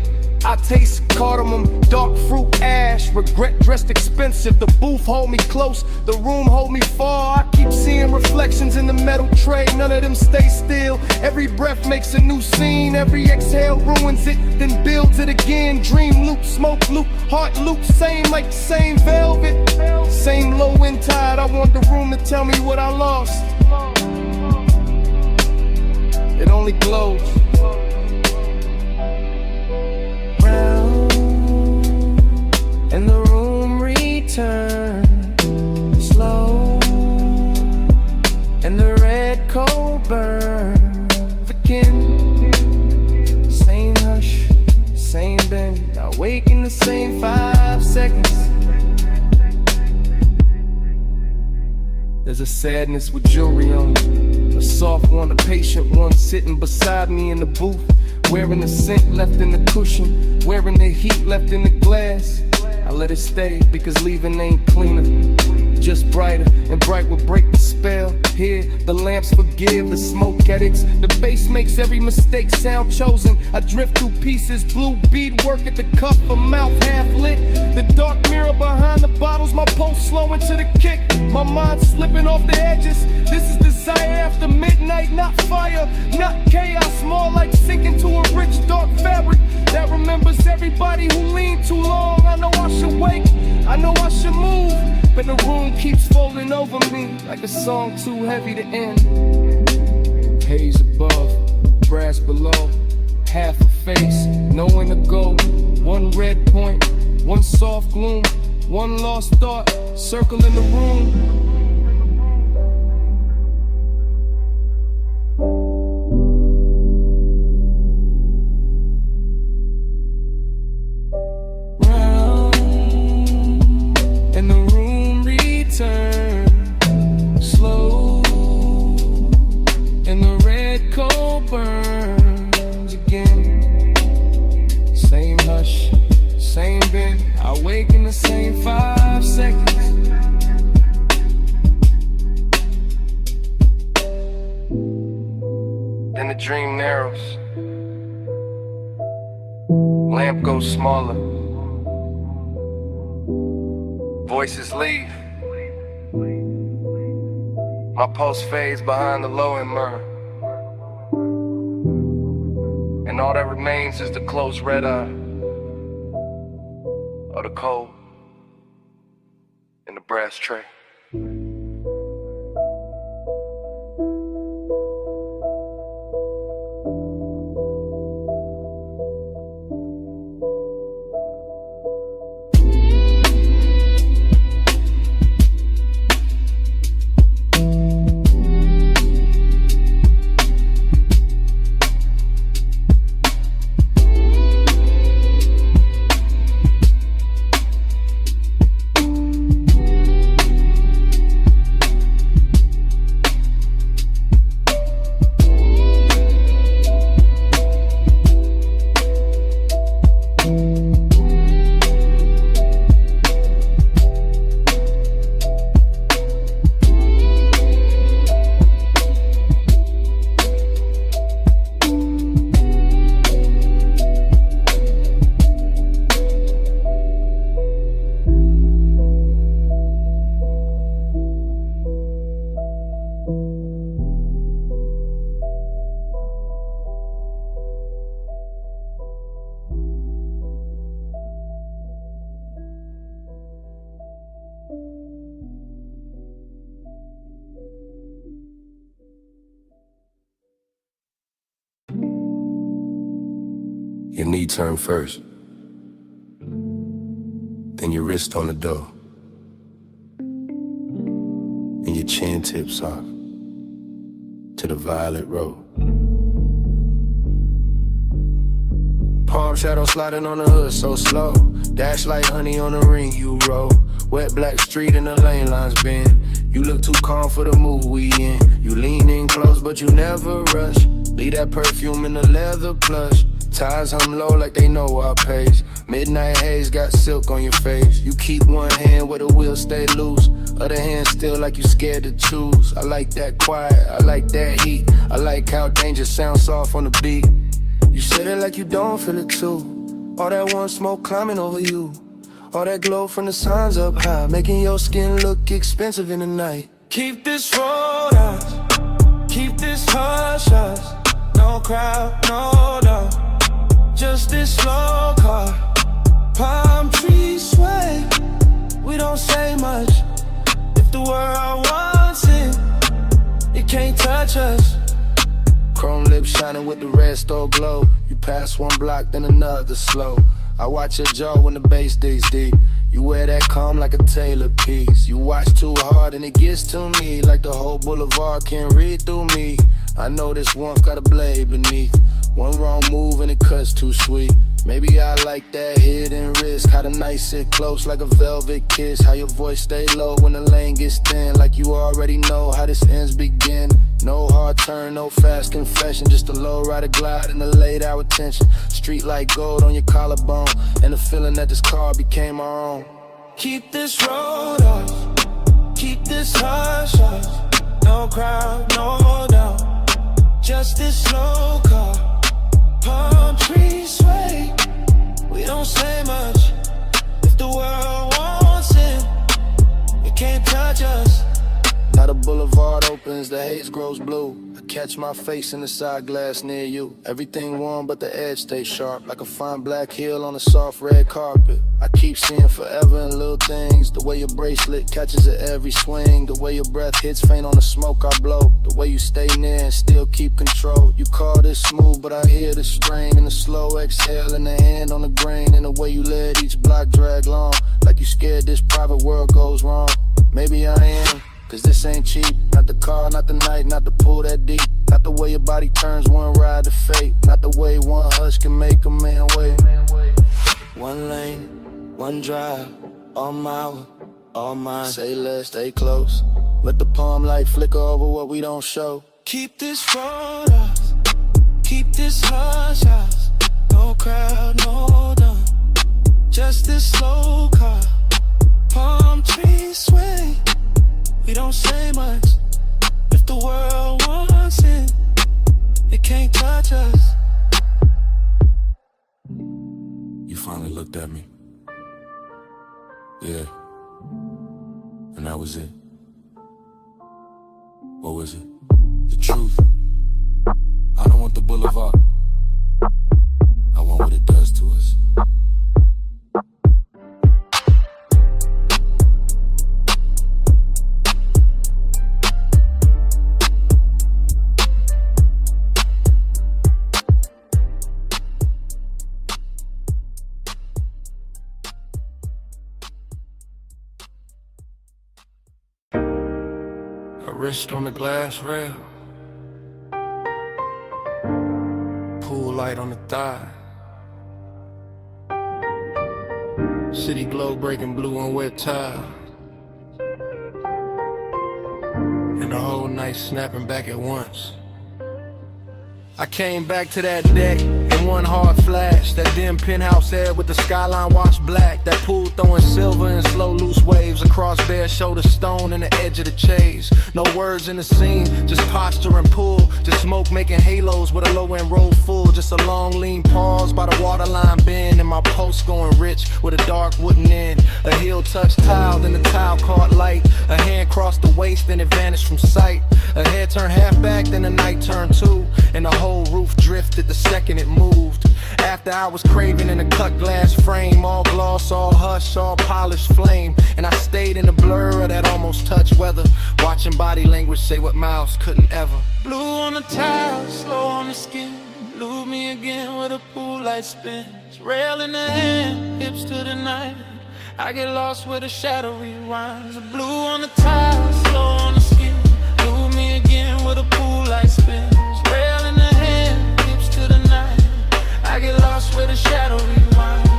C: I taste cardamom, dark fruit, ash. Regret dressed expensive. The booth hold me close, the room hold me far. I keep seeing reflections in the metal tray. None of them stay still. Every breath makes a new scene. Every exhale ruins it, then builds it again. Dream loop, smoke loop, heart loop. Same like the same velvet, same low end tide. I want the room to tell me what I lost. It only glows. And the room returns
L: been. Awake in the same 5 seconds. There's a sadness with jewelry on it. A soft one, a patient one, sitting beside me in the booth. Wearing the scent left in the cushion, wearing the heat left in the glass. I let it stay because leaving ain't cleaner, just brighter, and bright will break the spell. Here, the lamps forgive the smoke addicts. The bass makes every mistake sound chosen. I drift through pieces, blue beadwork at the cuff, a mouth half lit. The dark mirror behind the bottles, my pulse slowing to the kick. My mind slipping off the edges. This is desire after midnight, not fire, not chaos, more like sinking to a rich dark fabric that remembers everybody who leaned too long. I know I should wake, I know I should move, but the room keeps folding over me like a song too heavy to end. Haze above, brass below, half a face, nowhere to go. One red point, one soft gloom, one lost thought, circling the room. Then the dream narrows, lamp goes smaller, voices leave, my pulse fades behind the low and myrrh, and all that remains is the closed red eye of the cold in the brass tray. Your knee turn first, then your wrist on the door, and your chin tips off to the violet road. Palm shadow sliding on the hood so slow, dash like honey on the ring you roll. Wet black street and the lane lines bend. You look too calm for the mood we in. You lean in close but you never rush. Leave that perfume in the leather plush. Ties hum low like they know our pace. Midnight haze got silk on your face. You keep one hand where the wheel stay loose, other hand still like you scared to choose. I like that quiet, I like that heat. I like how danger sounds soft on the beat. You said it like you don't feel it too. All that warm smoke climbing over you, all that glow from the signs up high, making your skin look expensive in the night.
D: Keep this road out, keep this hush hush. No crowd, no doubt, just this slow car. Palm trees sway, we don't say much. If the world wants it, it can't touch us.
L: Chrome lips shining with the red stove glow. You pass one block, then another slow. I watch your jaw when the bass digs deep. You wear that calm like a Taylor piece. You watch too hard and it gets to me, like the whole boulevard can't read through me. I know this warmth got a blade beneath. One wrong move and it cuts too sweet.
F: Maybe I like that hidden risk. How the night sit close like a velvet kiss. How your voice stay low when the lane gets thin. Like you already know how this ends begin. No hard turn, no fast confession. Just a low rider glide and a late hour tension. Street like gold on your collarbone. And the feeling that this car became our own.
O: Keep this road off, keep this hush hush. No crowd, no doubt, just this slow car. Palm trees sway, we don't say much. If the world wants it, it can't touch us.
F: Now the boulevard opens, the haze grows blue. I catch my face in the side glass near you. Everything warm but the edge stays sharp. Like a fine black heel on a soft red carpet. I keep seeing forever in little things. The way your bracelet catches at every swing. The way your breath hits faint on the smoke I blow. The way you stay near and still keep control. You call this smooth but I hear the strain. And the slow exhale and the hand on the grain. And the way you let each block drag long. Like you scared this private world goes wrong. Maybe I am, cause this ain't cheap. Not the car, not the night, not the pool that deep. Not the way your body turns one ride to fate. Not the way one hush can make a man wait.
O: One lane, one drive, all mine, all mine.
F: Say less, stay close. Let the palm light flicker over what we don't show.
O: Keep this road off, keep this hush hush. No crowd, no doubt, just this slow car. Palm trees sway, we don't say much. If the world wants it, it can't touch us.
C: You finally looked at me. Yeah. And that was it. What was it? The truth. I don't want the boulevard. I want what it does to us.
S: Wrist on the glass rail, pool light on the thigh, city glow breaking blue on wet tile, and the whole night snapping back at once. I came back to that deck in one hard flash. That dim penthouse air with the skyline washed black. That pool throwing silver in slow loose waves across bare shoulder stone and the edge of the chase. No words in the scene, just posture and pull. Just smoke making halos with a low end roll full. Just a long lean pause by the waterline bend. And my pulse going rich with a dark wooden end. A heel touched tile, then the tile caught light. A hand crossed the waist, then it vanished from sight. A head turned half back, then the night turned two. And the whole roof drifted the second it moved. After I was craving in a cut glass frame, all gloss, all hush, all polished flame. And I stayed in the blur of that almost touch weather, watching body language say what mouths couldn't ever.
O: Blue on the tile, slow on the skin. Lose me again with a pool light spins. Rail in the hand, hips to the night. I get lost where the shadow rewinds. Blue on the tile, slow on the skin. Lose me again with a pool light spins. Rail in the hand, hips to the night. I get lost where the shadow rewinds.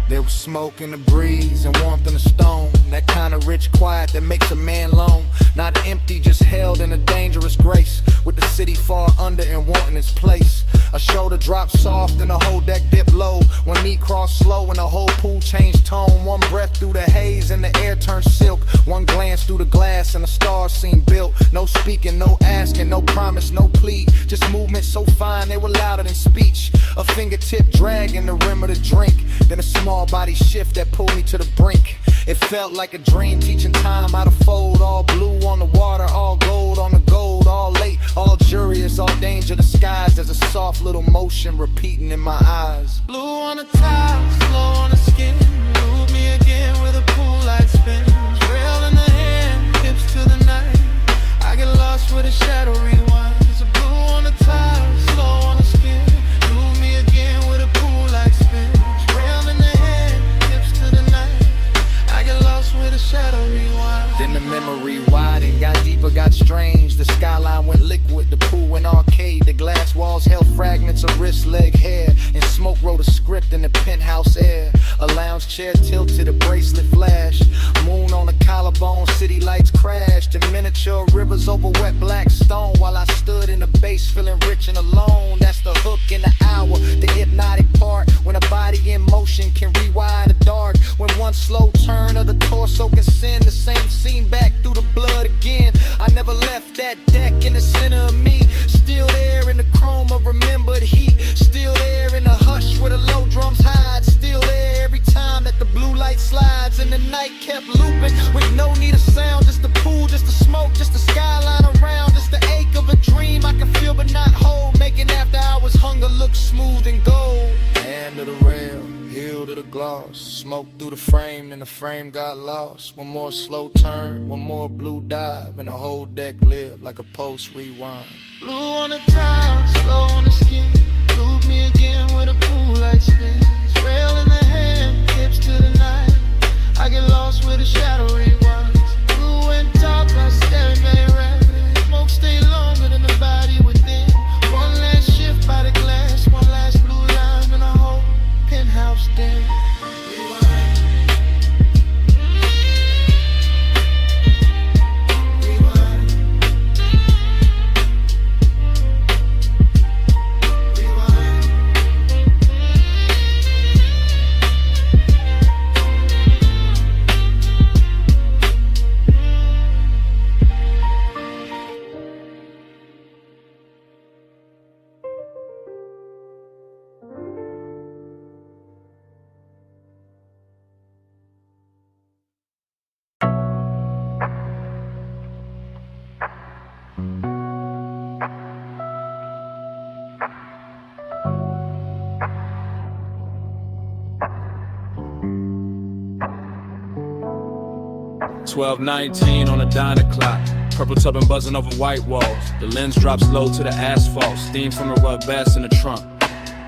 S: There was smoke in the breeze and warmth in the stone. That kind of rich quiet that makes a man lone. Not empty, just held in a dangerous grace. With the city far under and wanting its place. A shoulder dropped soft and the whole deck dipped low. One knee crossed slow and the whole pool changed tone. One breath through the haze and the air turned silk. One glance through the glass and the stars seemed built. No speaking, no asking, no promise, no plea. Just movement so fine they were louder than speech. A fingertip dragging the rim of the drink. Then a small body shift that pulled me to the brink. It felt like a dream, teaching time how to fold. All blue on the water, all gold on the gold. All late, all jurious, all danger disguised. There's a soft little motion repeating in my eyes.
O: Blue on the tile, slow on the skin. Move me again with a pool light spins. Rail in the hand, hips to the night. I get lost where the shadow rewinds. Blue on the tile, slow on the skin. Move me again with a pool light spins. Rail in the hand, hips to the night. I get lost where the shadow rewinds.
F: memory widened, got deeper, got strange. The skyline went liquid, the pool went arcade. The glass walls held fragments of wrist, leg, hair. And Smoke wrote a script in the penthouse air. A lounge chair tilted, a bracelet flash. Moon on a collarbone, city lights crashed. And miniature rivers over wet black stone. While I stood in the base feeling rich and alone. That's the hook in the hour, the hypnotic part. When a body in motion can rewind the dark. When one slow turn of the torso can send the same scene back through the blood again. I never left that deck in the center of me. Still there in the chrome of remembered heat. Still there in the hush where the low drums hide. Still there every time that the blue light slides. And the night kept looping with no need of sound. Just the pool, just the smoke, just the skyline around. Just the ache of a dream I can feel but not hold. Making after hours hunger look smooth and gold. Hand to the rail, heel to the gloss. Smoke through the frame, and the frame got lost. One more slow turn, one more blue dive. And the whole deck lived like a post rewind.
D: Blue on the tile, slow on the skin. Loop me again with a pool light spin. Rail in the hand, hips to the night. I get lost with a shadow rewinds. Blue and top, I stare very rapid. Smoke stay longer than the body within. One last shift by the glass, one last blue line in a whole penthouse den.
C: $12:19 on a diner clock. Purple tubbing buzzing over white walls. The lens drops low to the asphalt. Steam from the rug bass in the trunk.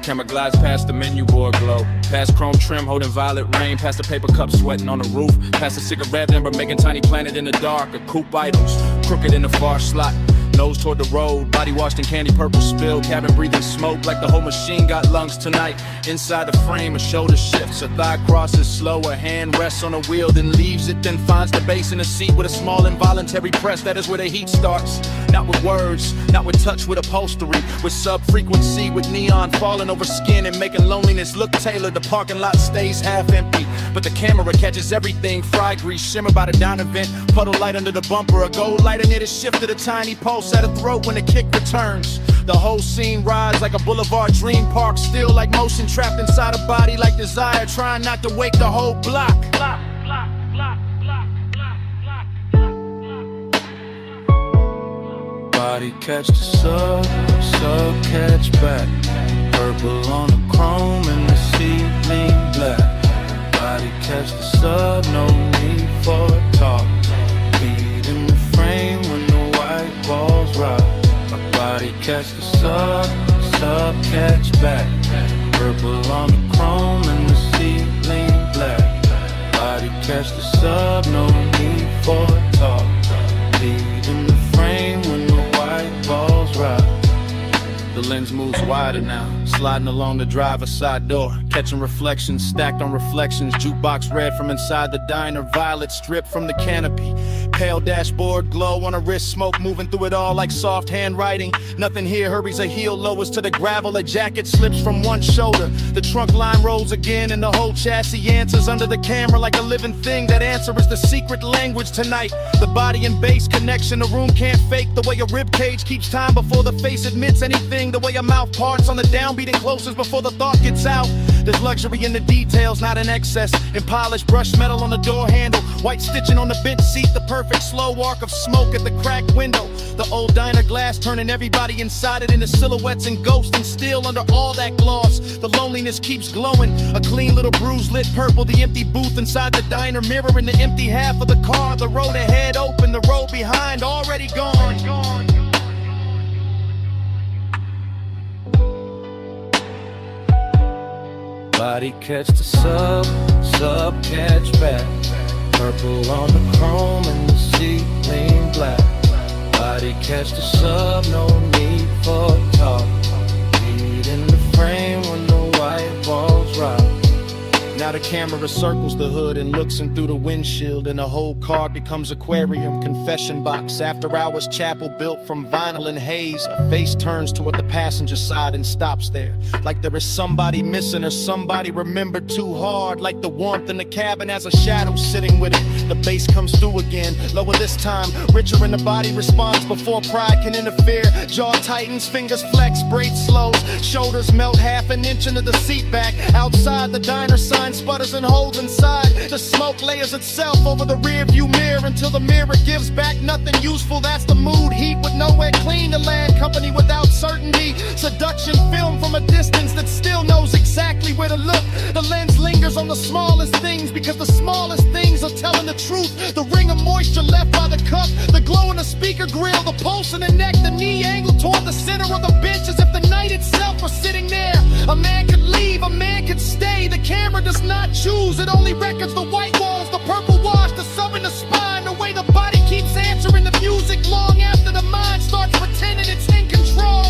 C: Camera glides past the menu board glow. Past chrome trim holding violet rain. Past the paper cup sweating on the roof. Past the cigarette ember making tiny planet in the dark. A coupe items crooked in the far slot. Nose toward the road, body washed in candy purple spill. Cabin breathing smoke like the whole machine got lungs tonight. Inside the frame, a shoulder shifts, a thigh crosses slow. A hand rests on a wheel, then leaves it, then finds the base in the seat with a small involuntary press. That is where the heat starts. Not with words, not with touch, with upholstery. With sub-frequency, with neon falling over skin and making loneliness look tailored. The parking lot stays half empty, but the camera catches everything. Fry grease shimmer by the diner vent. Puddle light under the bumper, a gold lighter near the shift of the tiny pulse at a throat when the kick returns. The whole scene rides like a boulevard dream park. Still like motion trapped inside a body like desire. Trying not to wake the whole block.
S: Body catch the sub catch back. Purple on the chrome and the ceiling black. Body catch the sub, no need for talk. Beat in the frame when the white balls rock. My body catch the sub catch back. Purple on the chrome and the ceiling black. Body catch the sub, no need for talk. Beat in the frame when the white balls rock.
C: The lens moves wider now, sliding along the driver's side door. Catching reflections, stacked on reflections. Jukebox red from inside the diner. Violet stripped from the canopy. Pale dashboard glow on a wrist. Smoke moving through it all like soft handwriting. Nothing here hurries a heel lowers to the gravel. A jacket slips from one shoulder. The trunk line rolls again and the whole chassis answers under the camera like a living thing. That answer is the secret language tonight. The body and bass connection. The room can't fake the way a rib cage keeps time before the face admits anything. The way a mouth parts on the downbeat and closes before the thought gets out. There's luxury in the details, not in excess. In polished brushed metal on the door handle. White stitching on the bench seat. The perfect slow arc of smoke at the cracked window. The old diner glass turning everybody inside it into silhouettes and ghosts. And still under all that gloss, the loneliness keeps glowing. A clean little bruise lit purple. The empty booth inside the diner mirroring the empty half of the car. The road ahead open, the road behind already gone.
S: Body catch the sub catch back. Purple on the chrome and the seat, lean black. Body catch the sub, no need for talk. Lead in the frame when the white walls rock.
F: Now the camera circles the hood and looks in through the windshield, and the whole car becomes aquarium, confession box, after hours chapel built from vinyl and haze. A face turns toward the passenger side and stops there, like there is somebody missing or somebody remembered too hard, like the warmth in the cabin has a shadow sitting with it. The bass comes through again, lower this time, richer in the body response before pride can interfere. Jaw tightens, fingers flex, braids slows, shoulders melt half an inch into the seat back. Outside the diner sign sputters and holds inside. The smoke layers itself over the rear view mirror until the mirror gives back nothing useful. That's the mood, heat with nowhere clean to land, company without certainty. Seduction film from a distance that still knows exactly where to look. The lens lingers on the smallest things because the smallest things are telling the truth. The ring of moisture left by the cup, the glow in the speaker grill, the pulse in the neck, the knee angle toward the center of the bench as if the night itself were sitting there. A man could leave, a man could stay. The camera does not choose, it only records the white walls, the purple wash, the sub in the spine, the way the body keeps answering the music long after the mind starts pretending it's in control.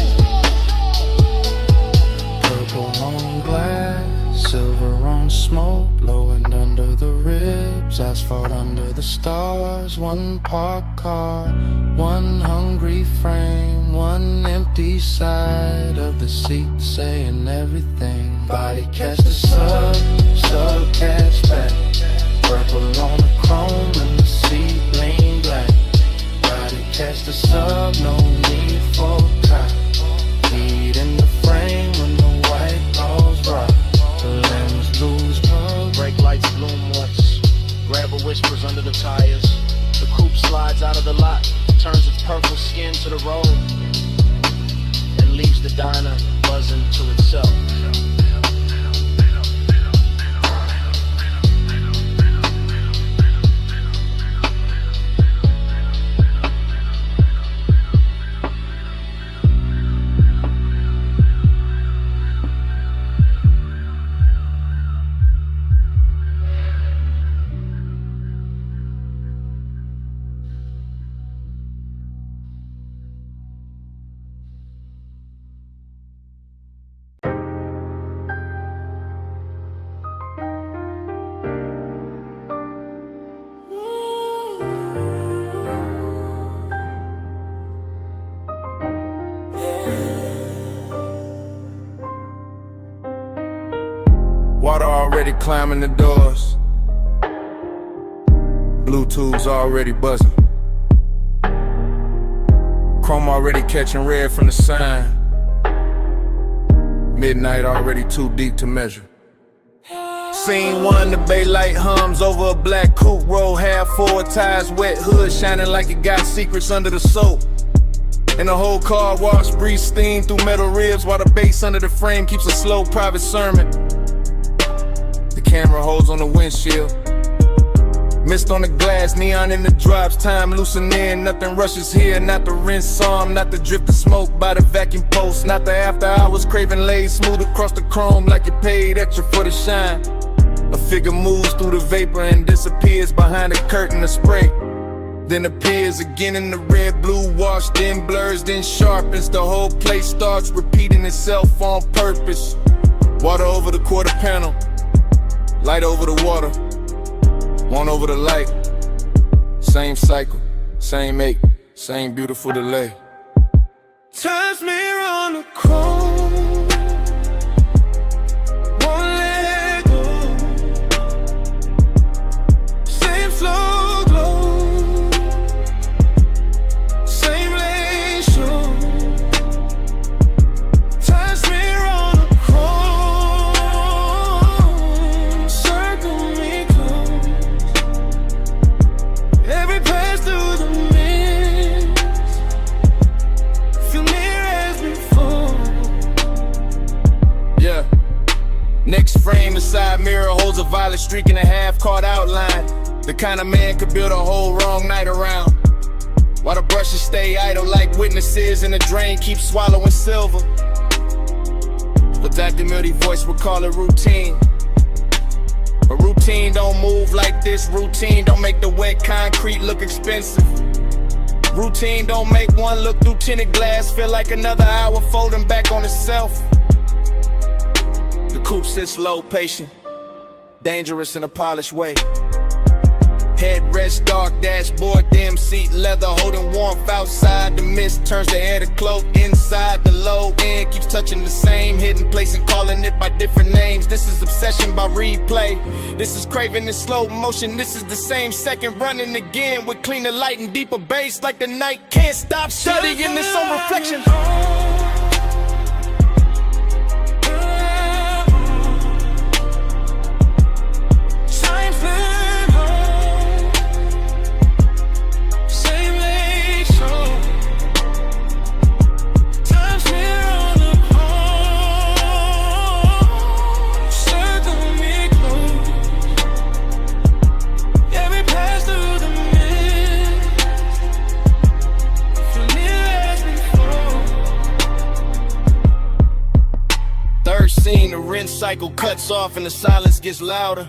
S: Purple on glass, silver on smoke, blowing under the ribs, asphalt under the stars. One parked car, one hungry frame, one empty side of the seat saying everything. Body catch the sub, sub catch back. Purple on the chrome and the seat lean black. Body catch the sub, no need for top. Feet in the frame when the white balls rock. The lens lose control.
F: Brake lights bloom once, grabber whispers under the tires. The coupe slides out of the lot, turns its purple skin to the road, and leaves the diner buzzing to itself.
C: Water already climbing the doors. Bluetooth's already buzzing. Chrome already catching red from the sign. Midnight already too deep to measure. Scene one, the bay light hums over a black coupe, roll half full, tires wet, hood shining like it got secrets under the soap. And the whole car wash, breeze steam through metal ribs while the bass under the frame keeps a slow private sermon. The camera holds on the windshield. Mist on the glass, neon in the drops, time loosening in, nothing rushes here, not the rinse psalm, not the drift of smoke by the vacuum post, not the after hours craving laid smooth across the chrome like you paid extra for the shine. A figure moves through the vapor and disappears behind a curtain of spray, then appears again in the red blue wash, then blurs, then sharpens. The whole place starts repeating itself on purpose. Water over the quarter panel, light over the water, one over the light. Same cycle, same ache, same beautiful delay.
S: Times mirror on the chrome, won't let go. Same slow glow, same lane show. Times mirror on the chrome, circle me close. Every pass through the mist, feel near as before.
C: Yeah. Next frame, the side mirror holds a violet streak and a half-caught outline. The kind of man could build a whole wrong night around. While the brushes stay idle like witnesses and the drain keeps swallowing silver. The Dr. Mildy voice would call it routine. But routine routine don't move like this. Routine don't make the wet concrete look expensive. Routine don't make one look through tinted glass feel like another hour folding back on itself. The coupe sits low, patient, dangerous in a polished way. Headrest dark, dashboard dim, seat leather, holding warmth outside. The mist turns the air to cloak inside. The low end keeps touching the same hidden place and calling it by different names. This is obsession by replay. This is craving in slow motion. This is the same second running again with cleaner light and deeper bass like the night can't stop studying its own reflection. The rinse cycle cuts off and the silence gets louder.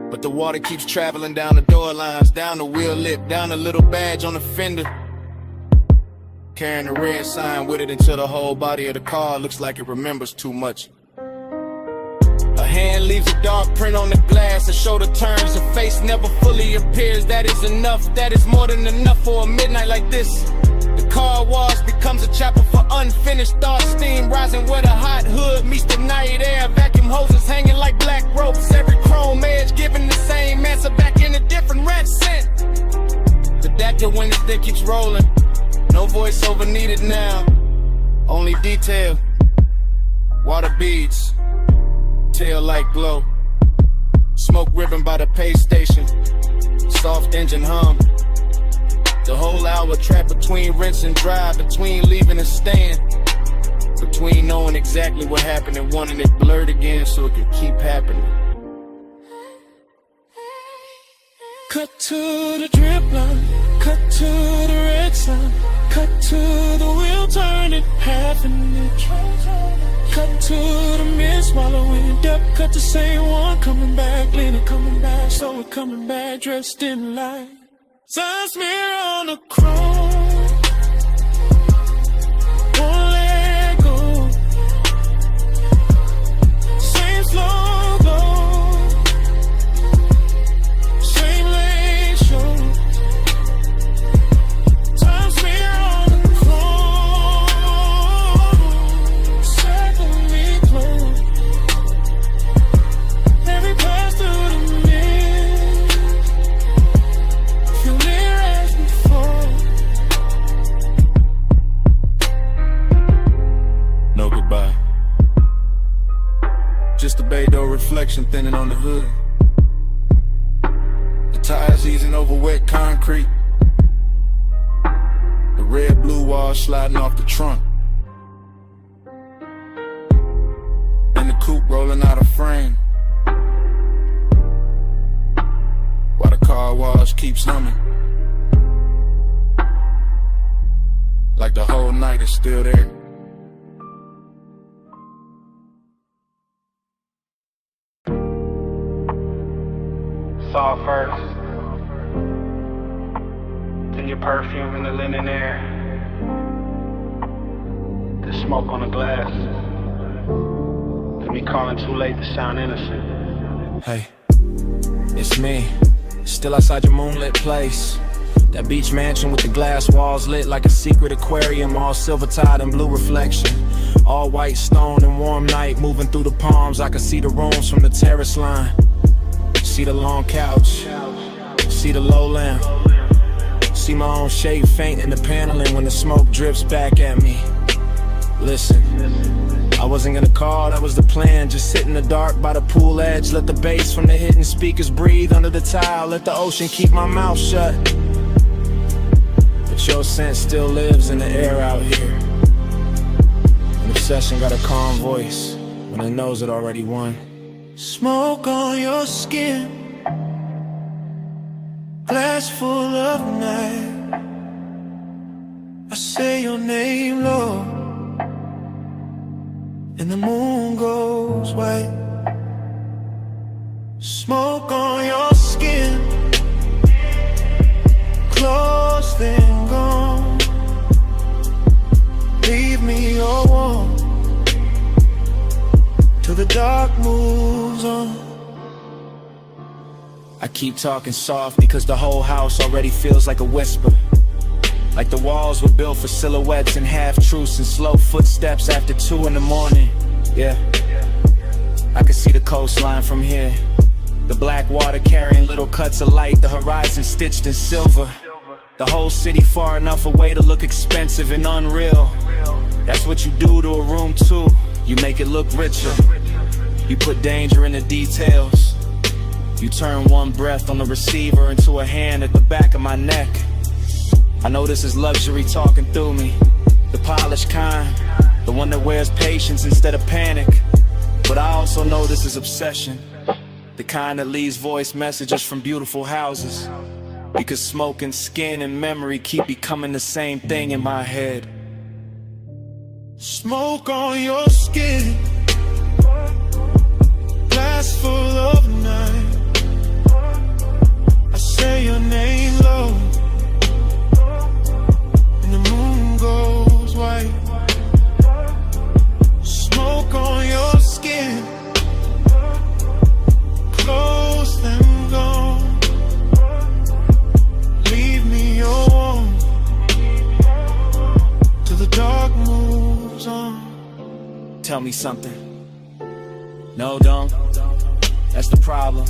C: But the water keeps traveling down the door lines, down the wheel lip, down the little badge on the fender. Carrying the red sign with it until the whole body of the car looks like it remembers too much. A hand leaves a dark print on the glass, a shoulder turns, a face never fully appears. That is enough, that is more than enough for a midnight like this. The car wash becomes a chapel for unfinished thoughts. Steam rising where the hot hood meets the night air. Vacuum hoses hanging like black ropes. Every chrome edge giving the same answer back in a different red scent. The Dactyl when this thing keeps rolling. No voiceover needed now. Only detail. Water beads. Tail light glow. Smoke ribbon by the pay station. Soft engine hum. The whole hour trapped between rinse and dry, between leaving and staying, between knowing exactly what happened and wanting it blurred again so it could keep happening.
O: Cut to the drip line, cut to the red sign, cut to the wheel, turn it half an inch. Cut to the mist, swallowing depth, cut the same one, coming back, leaning, coming back, so we're coming back, dressed in light. Sun smear on the chrome. Won't let go. Same slow glow. Same lane show. Time smear on the chrome. Circle me close. Every pass through the
C: no goodbye. Just a bay door reflection thinning on the hood. The tires easing over wet concrete. The red blue wall sliding off the trunk. And the coupe rolling out of frame. While the car wash keeps humming. Like the whole night is still there.
A: Saw first, then your perfume in the linen air, the smoke on the glass, then me calling too late to sound innocent.
K: Hey, it's me, still outside your moonlit place. That beach mansion with the glass walls lit like a secret aquarium, all silver tide and blue reflection. All white stone and warm night moving through the palms. I can see the rooms from the terrace line. See the long couch, see the low lamp, see my own shape faint in the paneling when the smoke drifts back at me. Listen, I wasn't gonna call, that was the plan. Just sit in the dark by the pool edge, let the bass from the hidden speakers breathe under the tile, let the ocean keep my mouth shut. But your scent still lives in the air out here. An obsession got a calm voice when it knows it already won.
O: Smoke on your skin, glass full of night. I say your name, Lord, and the moon goes white.
L: Smoke on your skin, close then gone. Leave me all warm till the dark moves on.
E: I keep talking soft because the whole house already feels like a whisper. Like the walls were built for silhouettes and half-truths and slow footsteps after 2 in the morning. Yeah, I can see the coastline from here. The black water carrying little cuts of light, the horizon stitched in silver. The whole city far enough away to look expensive and unreal. That's what you do to a room too. You make it look richer. You put danger in the details. You turn one breath on the receiver into a hand at the back of my neck. I know this is luxury talking through me. The polished kind, the one that wears patience instead of panic. But I also know this is obsession. The kind that leaves voice messages from beautiful houses. Because smoke and skin and memory keep becoming the same thing in my head.
L: Smoke on your skin, glass full of night. I say your name low, and the moon goes white. Smoke on your skin, close them gone. Leave me your warm till the dark moves on.
E: Tell me something. No, don't. That's the problem.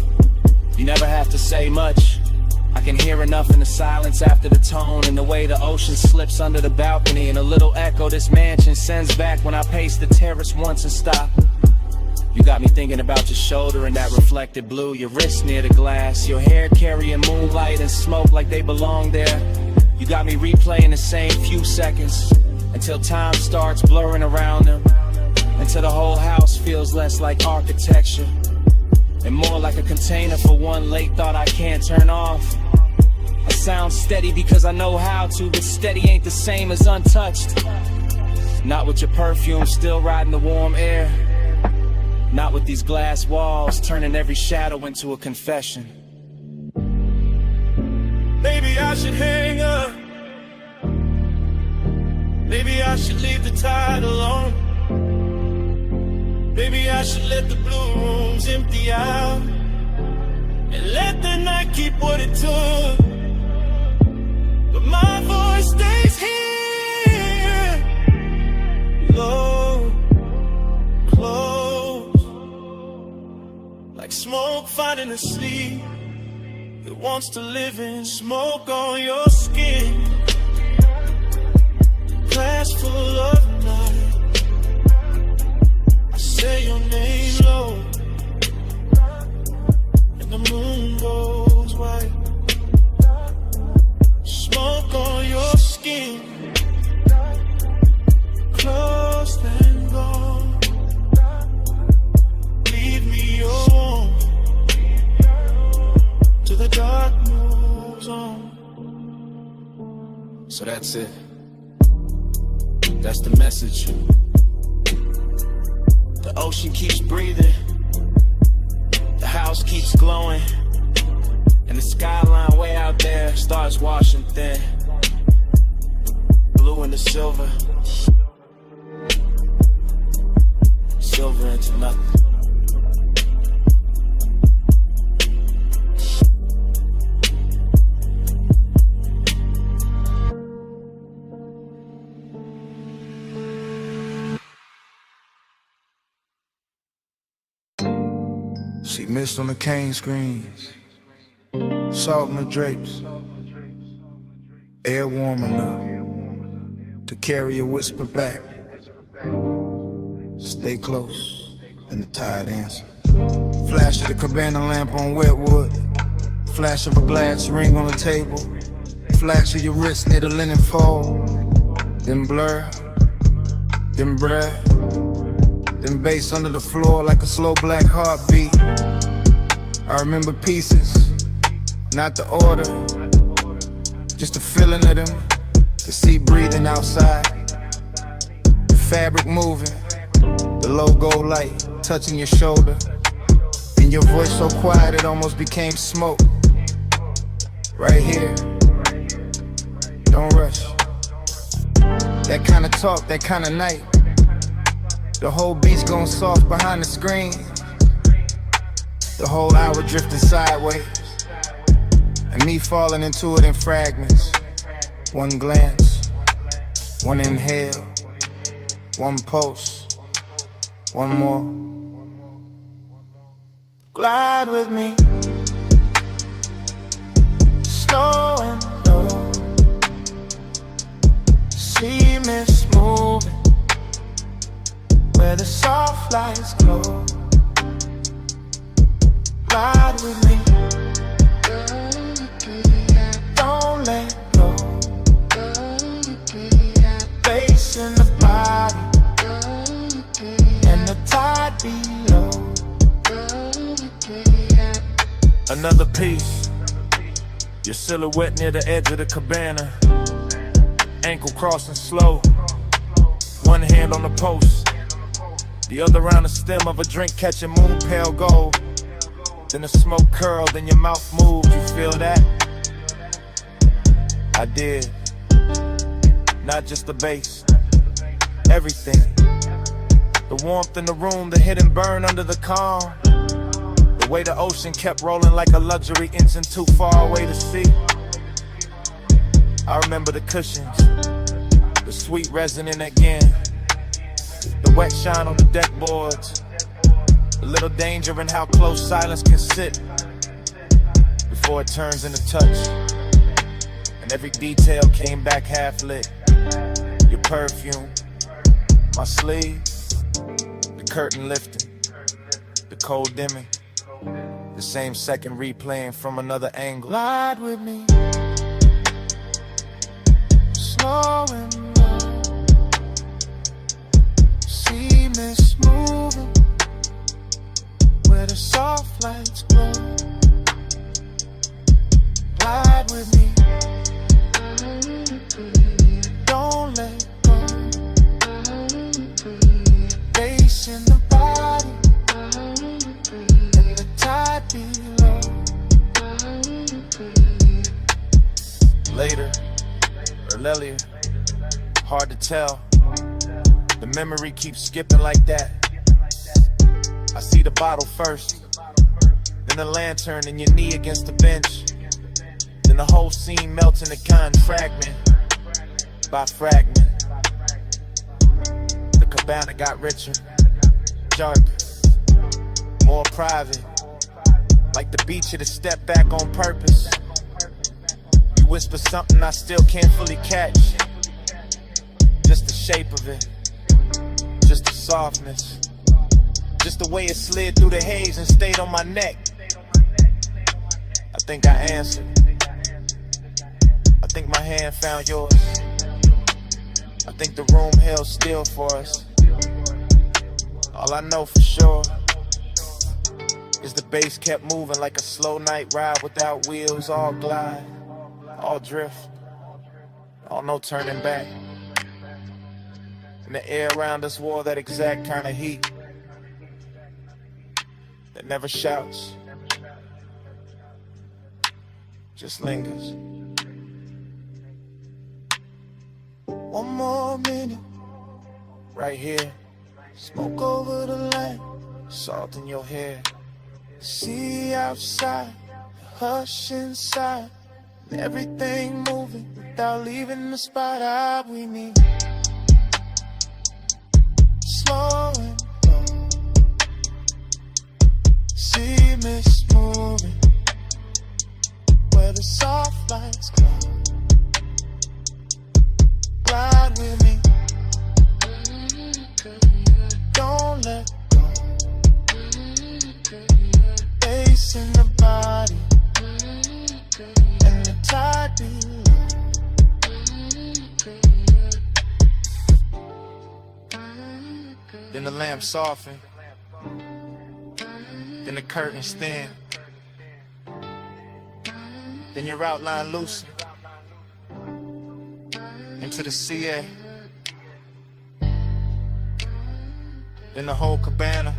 E: You never have to say much. I can hear enough in the silence after the tone, and the way the ocean slips under the balcony, and a little echo this mansion sends back when I pace the terrace once and stop. You got me thinking about your shoulder and that reflected blue, your wrist near the glass, your hair carrying moonlight and smoke like they belong there. You got me replaying the same few seconds until time starts blurring around them, until the whole house feels less like architecture and more like a container for one late thought I can't turn off. I sound steady because I know how to, but steady ain't the same as untouched. Not with your perfume still riding the warm air. Not with these glass walls turning every shadow into a confession.
L: Maybe I should hang up. Maybe I should leave the tide alone. Maybe I should let the blue rooms empty out and let the night keep what it took. But my voice stays here, low, close, like smoke finding a sleep that wants to live in. Smoke on your skin, glass full of night. I say your name low, and the moon goes white. Smoke on your skin, close and gone. Leave me your warm till the dark moves on.
E: So that's it. That's the message. The ocean keeps breathing, the house keeps glowing, and the skyline way out there starts washing thin. Blue into silver, silver into nothing.
J: See mist on the cane screens, salt in the drapes, air warm enough to carry a whisper back. Stay close, and the tide answers. Flash of the cabana lamp on wet wood, flash of a glass ring on the table, flash of your wrist near the linen fold, then blur, then breath, then bass under the floor like a slow black heartbeat. I remember pieces, not the order, just the feeling of them, the sea breathing outside, the fabric moving, the logo light touching your shoulder, and
N: your voice so quiet it almost became smoke. Right here, don't rush. That kind of talk, that kind of night. The whole beat's going soft behind the screen. The whole hour drifting sideways, and me falling into it in fragments. One glance, one inhale, one pulse, one more. Glide with me, slow and low. See mist moving where the soft lights glow. Glide with me, don't let go. Bass in the body and the tide below.
C: Another piece, your silhouette near the edge of the cabana. Ankle crossing slow, one hand on the post, the other around the stem of a drink catching moon pale gold. Then the smoke curled, then your mouth moved, you feel that? I did. Not just the bass, everything. The warmth in the room, the hidden burn under the calm. The way the ocean kept rolling like a luxury engine too far away to see. I remember the cushions, the sweet resonant again. The wet shine on the deck boards. A little danger in how close silence can sit before it turns into touch. And every detail came back half lit. Your perfume, my sleeve, the curtain lifting, the cold dimming, the same second replaying from another angle.
N: Glide with me, slow and low. See mist moving where the soft lights glow. Glide with me, don't let go. Bass in the body and the tide below.
C: Later, or earlier, hard to tell. The memory keeps skipping like that. I see the bottle first, then the lantern and your knee against the bench. Then the whole scene melts into kind fragment by fragment. The cabana got richer, darker, more private. Like the beach hit a step back on purpose. You whisper something I still can't fully catch. Just the shape of it, just the softness, just the way it slid through the haze and stayed on my neck. I think I answered. I think my hand found yours. I think the room held still for us. All I know for sure is the bass kept moving like a slow night ride without wheels. All glide, all drift, all no turning back. And the air around us wore that exact kind of heat that never shouts, just lingers.
N: One more minute,
C: right here.
N: Smoke over the land,
C: salt in your hair.
N: See outside, hush inside, and everything moving without leaving the spot we need. Slow and low, see mist moving where the soft lights glow. Glide with me, don't let go. Bass in the body and the tide below.
C: Then the lamp softened, then the curtains thin, then your outline loosened into the CA. Then the whole cabana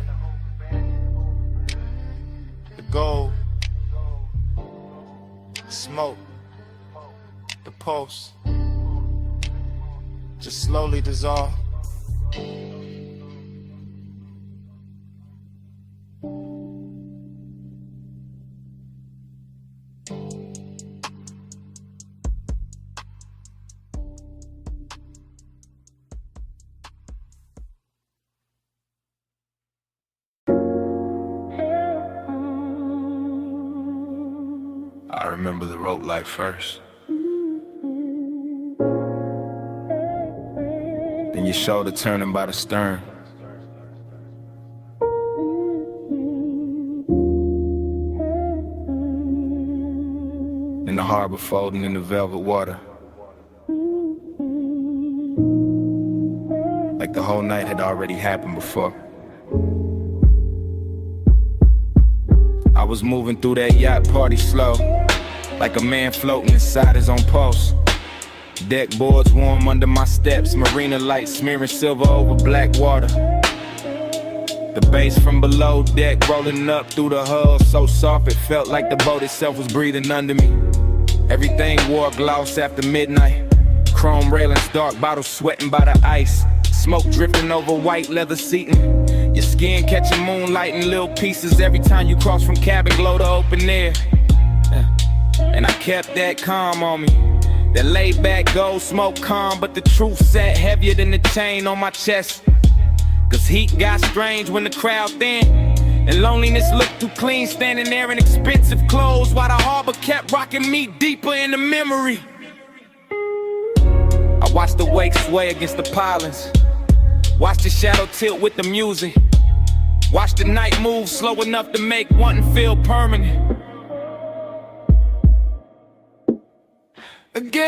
L: gold. Smoke, the pulse, just slowly dissolve.
Q: I remember the rope light first. Then your shoulder turning by the stern. Then the harbor folding in the velvet water. Like the whole night had already happened before. I was moving through that yacht party slow, like a man floating inside his own pulse. Deck boards warm under my steps, marina lights smearing silver over black water. The bass from below deck rolling up through the hull, so soft it felt like the boat itself was breathing under me. Everything wore gloss after midnight, chrome railings, dark bottles sweating by the ice, smoke drifting over white leather seating. Your skin catching moonlight in little pieces every time you cross from cabin glow to open air. And I kept that calm on me, that laid back gold smoke calm, but the truth sat heavier than the chain on my chest. Cause heat got strange when the crowd thin, and loneliness looked too clean standing there in expensive clothes, while the harbor kept rocking me deeper into memory. I watched the wake sway against the pilings, watched the shadow tilt with the music, watched the night move slow enough to make wanting feel permanent.
L: Again,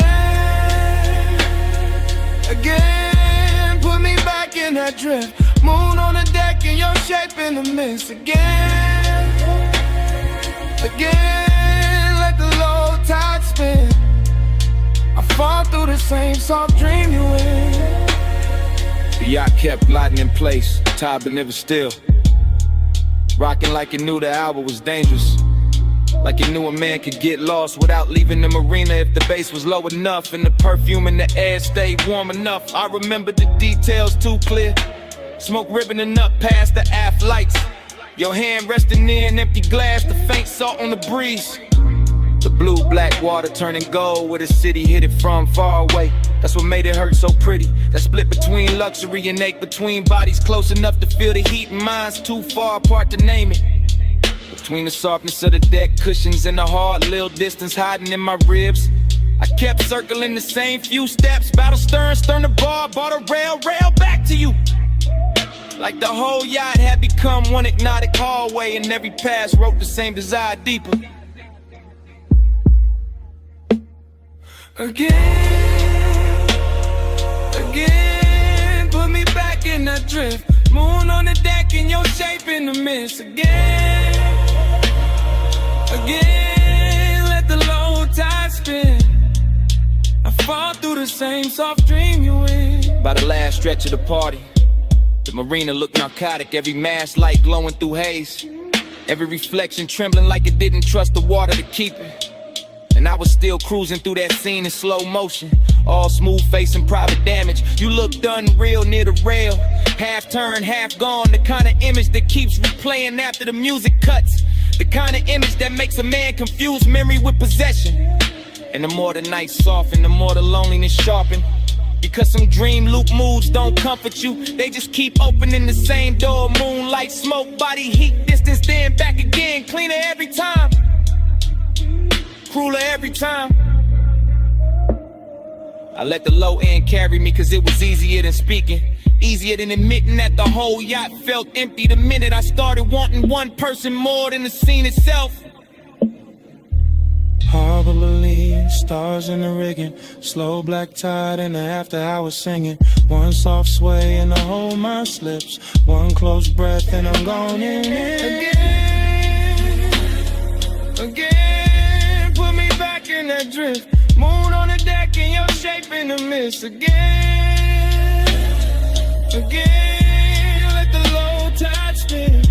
L: put me back in that drift. Moon on the deck and your shape in the mist. Again, let the low tide spin. I fall through the same soft dream you in.
Q: The yacht kept gliding in place, tide but never still, rocking like it knew the hour was dangerous, like it knew a man could get lost without leaving the marina if the bass was low enough and the perfume in the air stayed warm enough. I remember the details too clear, smoke ribboning up past the aft lights, your hand resting near an empty glass, the faint salt on the breeze. The blue-black water turning gold where the city hit it from far away. That's what made it hurt so pretty. That split between luxury and ache between bodies close enough to feel the heat and minds too far apart to name it. Between the softness of the deck cushions and the hard little distance hiding in my ribs, I kept circling the same few steps. Battle stern, stern to bar, bar to rail, rail back to you. Like the whole yacht had become one hypnotic hallway, and every pass wrote the same desire deeper.
L: Again, put me back in that drift. Moon on the deck and your shape in the mist. Again, let the low tide spin. I fall through the same soft dream you in.
Q: By the last stretch of the party, the marina looked narcotic, every mast light glowing through haze, every reflection trembling like it didn't trust the water to keep it. And I was still cruising through that scene in slow motion, all smooth face and private damage. You looked unreal near the rail, half turned, half gone, the kind of image that keeps replaying after the music cuts, the kind of image that makes a man confuse memory with possession. And the more the night soften, the more the loneliness sharpen, because some dream loop moods don't comfort you, they just keep opening the same door. Moonlight, smoke, body heat, distance, then back again. Cleaner every time, crueler every time. I let the low end carry me cause it was easier than speaking, easier than admitting that the whole yacht felt empty the minute I started wanting one person more than the scene itself.
L: Harbor Lily, stars in the rigging, slow black tide in the after hours singing. One soft sway and the whole mind slips, one close breath and I'm gone in. Again, put me back in that drift. Moon on the deck and your shape in the mist. Again, let the low tide spin.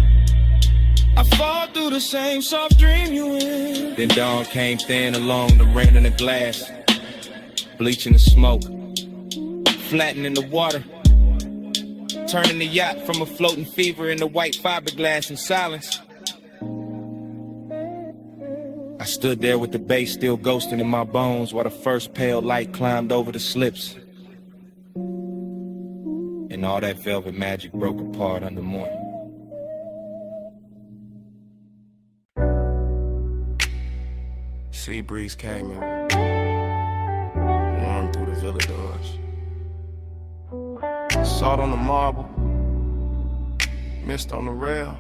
L: I fall through the the same soft dream you in.
C: Then dawn came thin along the rain in the glass, bleaching the smoke, flattening the water, turning the yacht from a floating fever into white fiberglass in silence. I stood there with the bass still ghosting in my bones while the first pale light climbed over the slips. And all that velvet magic broke apart under morning.
B: Sea breeze came in, warm through the villa doors. Salt on the marble, mist on the rail.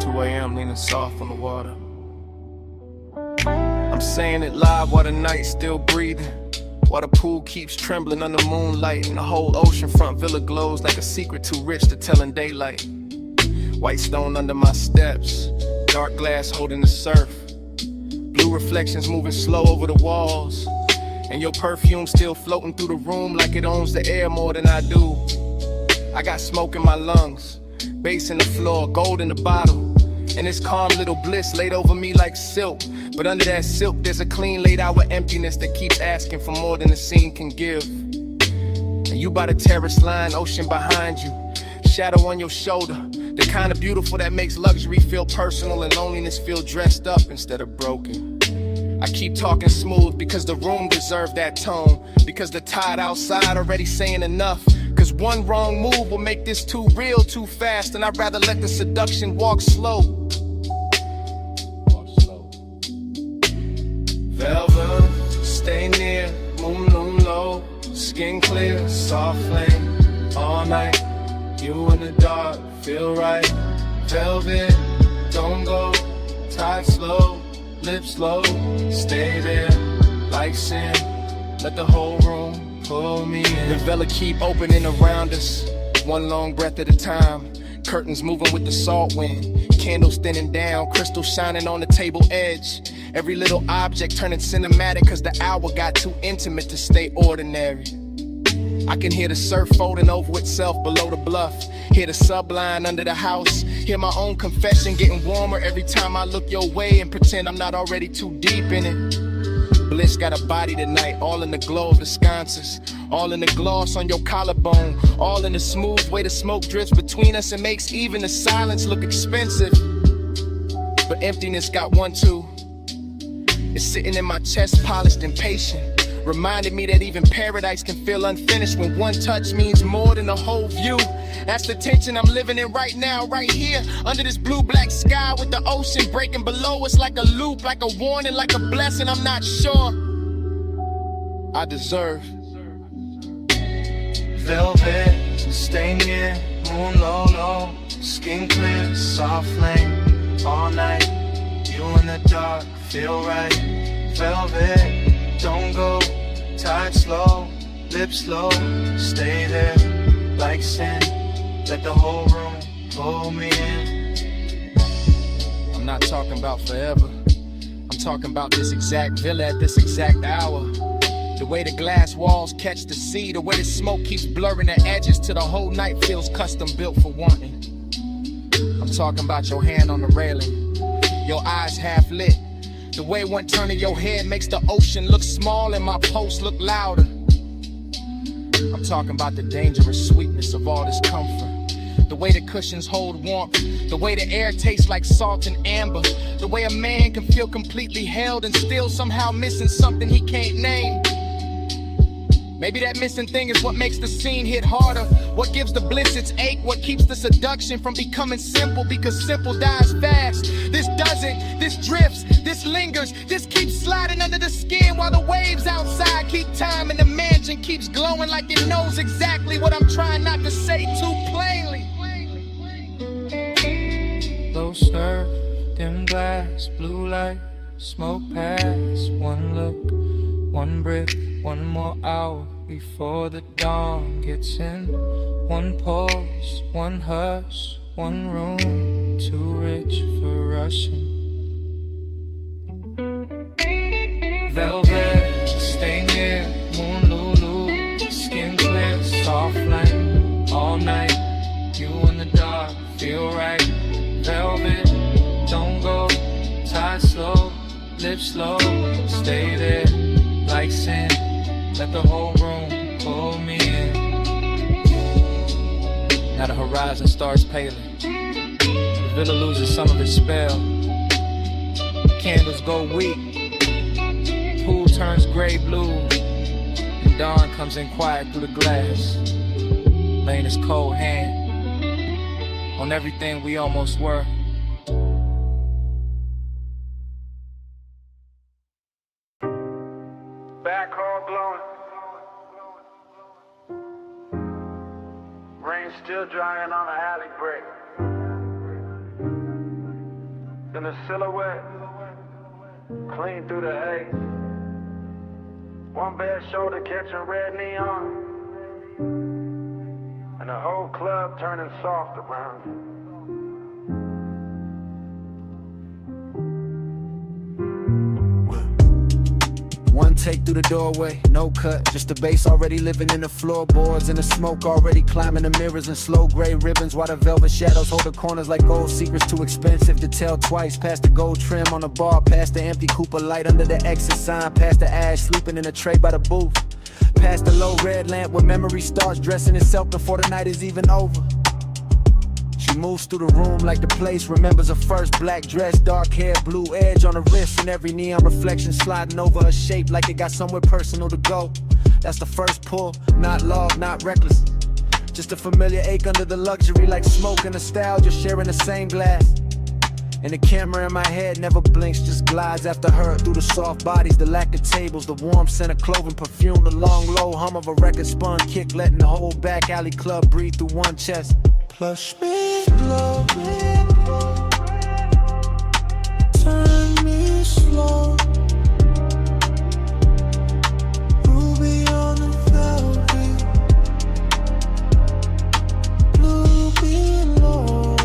B: 2 a.m. leaning soft on the water. I'm saying it live while the night's still breathing, while the pool keeps trembling under moonlight, and the whole oceanfront villa glows like a secret too rich to tell in daylight. White stone under my steps, dark glass holding the surf, blue reflections moving slow over the walls, and your perfume still floating through the room like it owns the air more than I do. I got smoke in my lungs, bass in the floor, gold in the bottle, and this calm little bliss laid over me like silk. But under that silk there's a clean laid out with emptiness that keeps asking for more than the scene can give. And you by the terrace line, ocean behind you, shadow on your shoulder, the kind of beautiful that makes luxury feel personal and loneliness feel dressed up instead of broken. I keep talking smooth because the room deserved that tone, because the tide outside already saying enough, cause one wrong move will make this too real too fast, and I'd rather let the seduction walk slow. Velvet, stay near, moon low, skin clear, soft flame, all night, you in the dark, feel right. Velvet, don't go, tide slow, lips low, stay there, like sin, let the whole room pull me in. The vela keep opening around us, one long breath at a time, curtains moving with the salt wind, candles thinning down, crystals shining on the table edge, every little object turning cinematic cause the hour got too intimate to stay ordinary. I can hear the surf folding over itself below the bluff, hear the subline under the house, hear my own confession getting warmer every time I look your way and pretend I'm not already too deep in it. Bliss got a body tonight, all in the glow of the sconces, all in the gloss on your collarbone, all in the smooth way the smoke drifts between us and makes even the silence look expensive. But emptiness got one too. It's sitting in my chest, polished and patient, reminded me that even paradise can feel unfinished when one touch means more than the whole view. That's the tension I'm living in right now, right here, under this blue-black sky with the ocean breaking below us like a loop, like a warning, like a blessing I'm not sure I deserve. Velvet, stay near, moon low, skin clear, soft flame, all night, you in the dark, feel right. Velvet, don't go, tide slow, lips low, stay there, like sin, let the whole room pull me in. I'm not talking about forever, I'm talking about this exact villa at this exact hour. The way the glass walls catch the sea, the way the smoke keeps blurring the edges till the whole night feels custom built for wanting. I'm talking about your hand on the railing, your eyes half lit, the way one turn of your head makes the ocean look small and my pulse look louder. I'm talking about the dangerous sweetness of all this comfort, the way the cushions hold warmth, the way the air tastes like salt and amber, the way a man can feel completely held and still somehow missing something he can't name. Maybe that missing thing is what makes the scene hit harder, what gives the bliss its ache, what keeps the seduction from becoming simple, because simple dies fast. This doesn't, this drifts, this lingers, this keeps sliding under the skin while the waves outside keep time and the mansion keeps glowing like it knows exactly what I'm trying not to say too plainly.
S: Low surf, dim glass, blue light, smoke pass, one look, one breath, one more hour before the dawn gets in. One pulse, one hush, one room, too rich for rushing. Velvet, stay near, moon lulu, skin clear, soft flame, all night, you in the dark, feel right.
K: sip slow, stay there like sin. Let the whole room pull me in. Now the horizon starts paling. The villa loses some of its spell. Candles go weak. Pool turns gray blue. And dawn comes in quiet through the glass, laying his cold hand on everything we almost were.
I: Back hall glowing. Rain still drying on the alley brick. Then the silhouette clean through the haze. One bare shoulder catching red neon. And the whole club turning soft around you.
F: One take through the doorway, no cut. Just the bass already living in the floorboards, and the smoke already climbing the mirrors and slow gray ribbons, while the velvet shadows hold the corners like gold secrets too expensive to tell twice. Past the gold trim on the bar, past the empty Cooper light under the exit sign, past the ash sleeping in a tray by the booth, past the low red lamp where memory starts dressing itself before the night is even over. She moves through the room like the place remembers her first black dress, dark hair, blue edge on her wrist, and every neon reflection sliding over her shape like it got somewhere personal to go. That's the first pull, not love, not reckless, just a familiar ache under the luxury, like smoke and nostalgia sharing the same glass. And the camera in my head never blinks, just glides after her through the soft bodies, the lack of tables, the warm scent of clothing, perfume, the long low hum of a record spun kick, letting the whole back alley club breathe through one chest. Plush me glow, turn me slow, ruby on the velvet, blue below,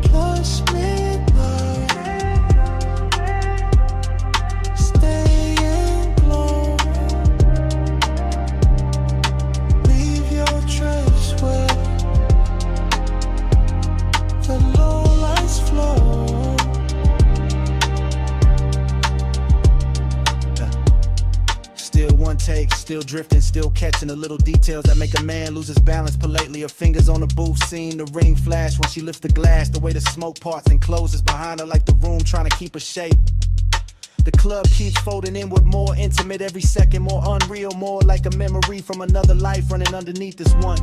F: plush midnight, stay and glow. Leave your trace where the low lights flow. Still one take, still drifting, still catching the little details that make a man lose his balance politely. Her fingers on the booth, seeing the ring flash when she lifts the glass, the way the smoke parts and closes behind her like the room trying to keep her shape. The club keeps folding inward, more intimate every second, more unreal, more like a memory from another life running underneath this one.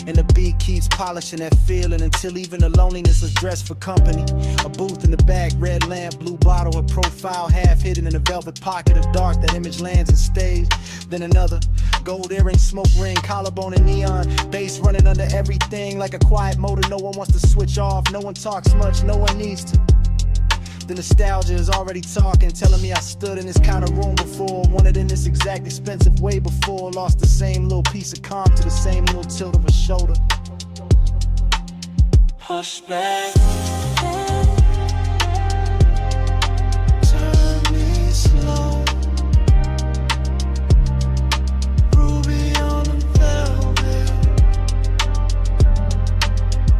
F: And the beat keeps polishing that feeling until even the loneliness is dressed for company. A booth in the back, red lamp, blue bottle, a profile half hidden in a velvet pocket of dark. That image lands and stays. Then another gold earring, smoke ring, collarbone and neon, bass running under everything like a quiet motor. No one wants to switch off, no one talks much, no one needs to. The nostalgia is already talking, telling me I stood in this kind of room before, wanted in this exact expensive way before, lost the same little piece of calm to the same little tilt of a shoulder. Hush back, turn me slow, ruby on the velvet,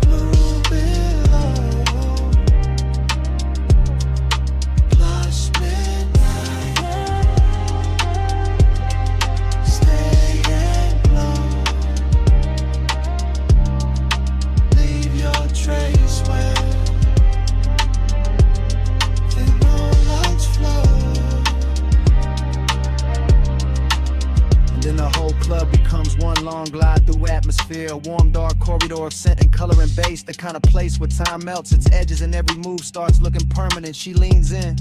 F: blue below. Trace where the no lights flow. And then the whole club becomes one long glide through atmosphere, a warm dark corridor of scent and color and bass, the kind of place where time melts its edges and every move starts looking permanent. She leans in,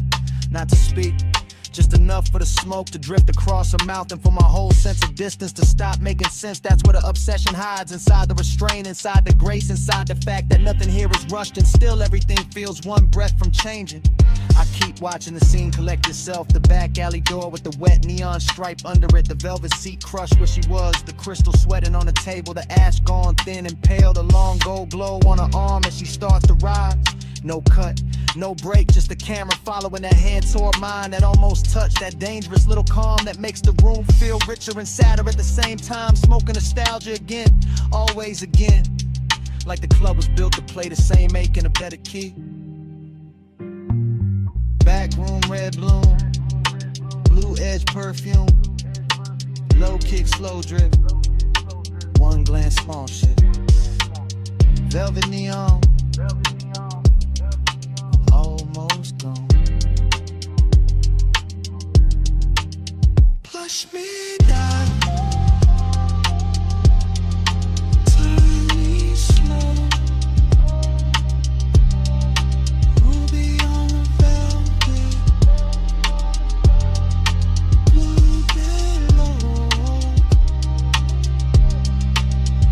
F: not to speak, just enough for the smoke to drift across her mouth and for my whole sense of distance to stop making sense. That's where the obsession hides, inside the restraint, inside the grace, inside the fact that nothing here is rushed and still everything feels one breath from changing. I keep watching the scene collect itself, the back alley door with the wet neon stripe under it, the velvet seat crushed where she was, the crystal sweating on the table, the ash gone thin and pale, the long gold glow on her arm as she starts to rise. No cut, no break, just the camera following that hand toward mine, that almost touch, that dangerous little calm that makes the room feel richer and sadder at the same time. Smoking nostalgia again, always again, like the club was built to play the same ache in a better key.
N: Back room, red bloom. Blue edge perfume. Low kick, slow drip. One glance, small shit. Velvet neon. Almost gone. Push me down. Turn me slow. Ruby on velvet. Blue below.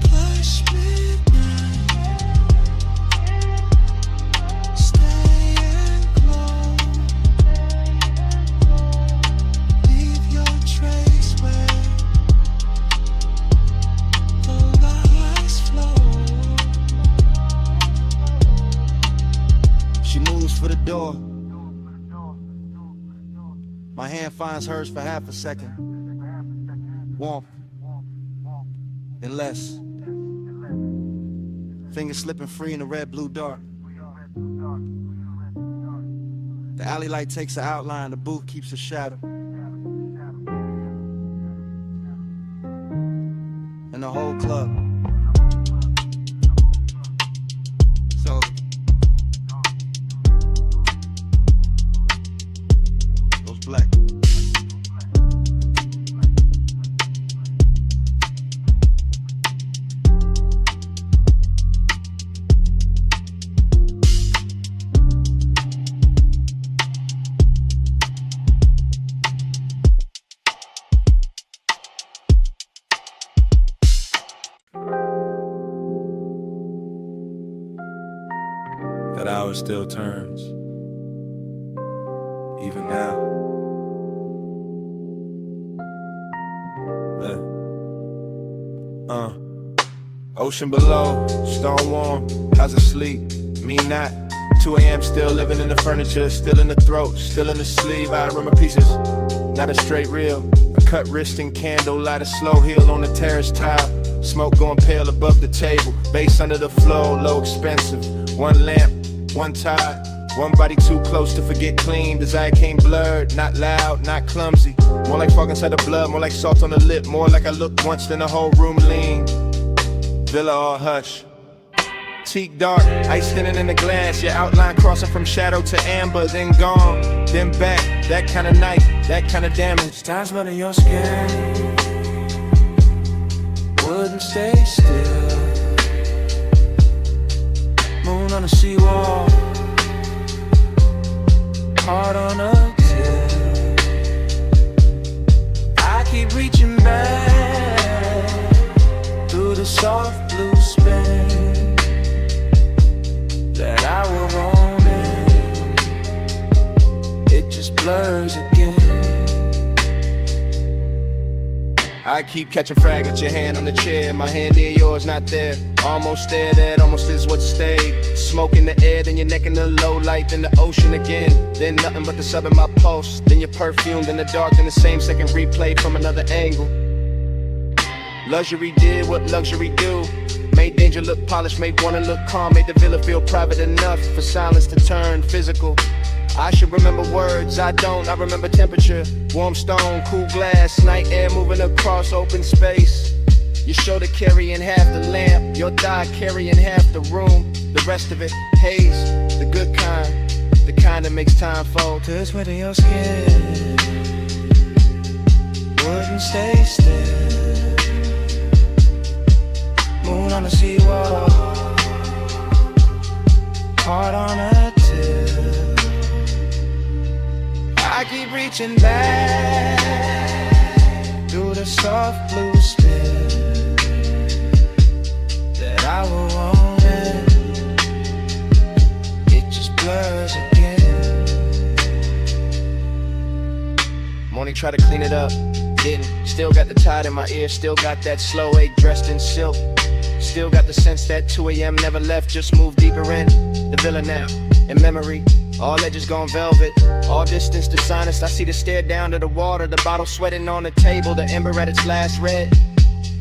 N: Push me down. Staying close. Leave your trace where the lights flow. She moves for the door. My hand finds hers for half a second. Warmth. Then less. Fingers slipping free in the red-blue dark. The alley light takes an outline, the booth keeps a shadow. And the whole club. So goes black.
C: That hour still turns, even now. Ocean below, stone warm, how's it sleep? Me not. 2 a.m. still living in the furniture, still in the throat, still in the sleeve. I remember pieces, not a straight reel. A cut wrist and candle, light a slow heel on the terrace tile. Smoke going pale above the table, bass under the flow, low expensive. One lamp, one tide, one body too close to forget clean. Desire came blurred, not loud, not clumsy. More like fog inside the blood, more like salt on the lip. More like I looked once, then the whole room leaned. Villa all hush. Teak dark, ice thinning in the glass. Your outline crossing from shadow to amber, then gone, then back. That kind of night, that kind of damage.
S: Stars under your skin wouldn't stay still. Moon on the seawall, heart on a till. I keep reaching back through the soft blue spin that I will own it. It just blurs again.
A: I keep catching fragments, your hand on the chair, my hand near yours, not there. Almost there, that almost is what stayed. Smoke in the air, then your neck in the low light, then the ocean again. Then nothing but the sub in my pulse, then your perfume, then the dark, then the same second replay from another angle. Luxury did what luxury do. Made danger look polished, made wanna look calm, made the villa feel private enough for silence to turn physical. I should remember words, I don't, I remember temperature. Warm stone, cool glass, night air moving across open space. Your shoulder carrying half the lamp, your thigh carrying half the room. The rest of it, haze, the good kind, the kind that makes time fold.
S: To the sweat of your skin wouldn't stay still. Moon on the seawall, heart on a till. I keep reaching back through the soft blue spin that I will own it. It just blurs again.
A: Morning try to clean it up, didn't. Still got the tide in my ear, still got that slow 8 dressed in silk. Still got the sense that 2 a.m. never left, just moved deeper in the villa now. In memory, all edges gone velvet, all distance to sinus. I see the stare down to the water, the bottle sweating on the table, the ember at its last red.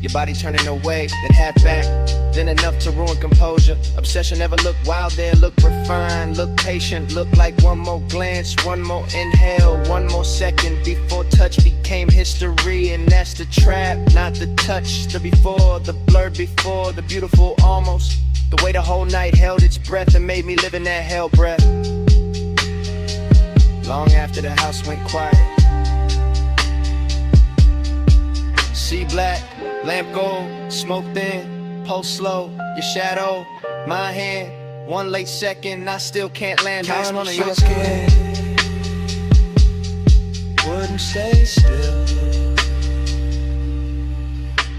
N: Your body turning away, then half back, then enough to ruin composure. Obsession never look wild there, look refined, look patient, look like one more glance, one more inhale, one more second before touch became history. And that's the trap, not the touch, the before, the blurred before, the beautiful almost. The way the whole night held its breath and made me live in that hell breath. Long after the house went quiet. See black, lamp gold, smoke thin, pulse slow, your shadow, my hand. One late second, I still can't land.
D: Counting on your skin, wouldn't stay still.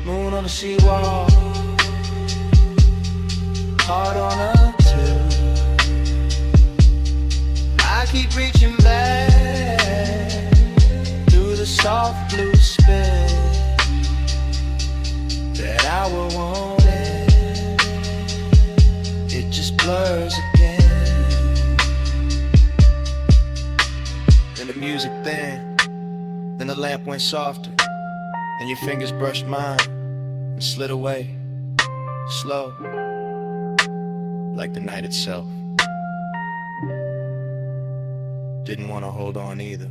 D: Moon on the seawall, heart on a tilt. I keep reaching back through the soft blue space that I will want it. It just blurs again.
N: Then the music thinned, then the lamp went softer, and your fingers brushed mine and slid away, slow, like the night itself. Didn't want to hold on either.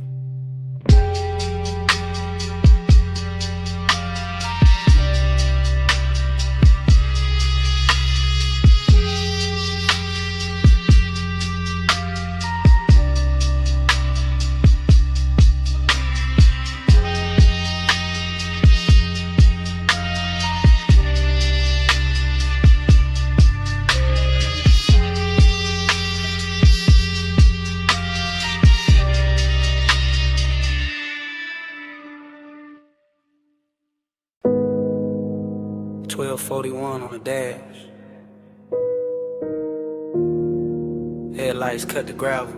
K: 1241 on the dash. Headlights cut the gravel.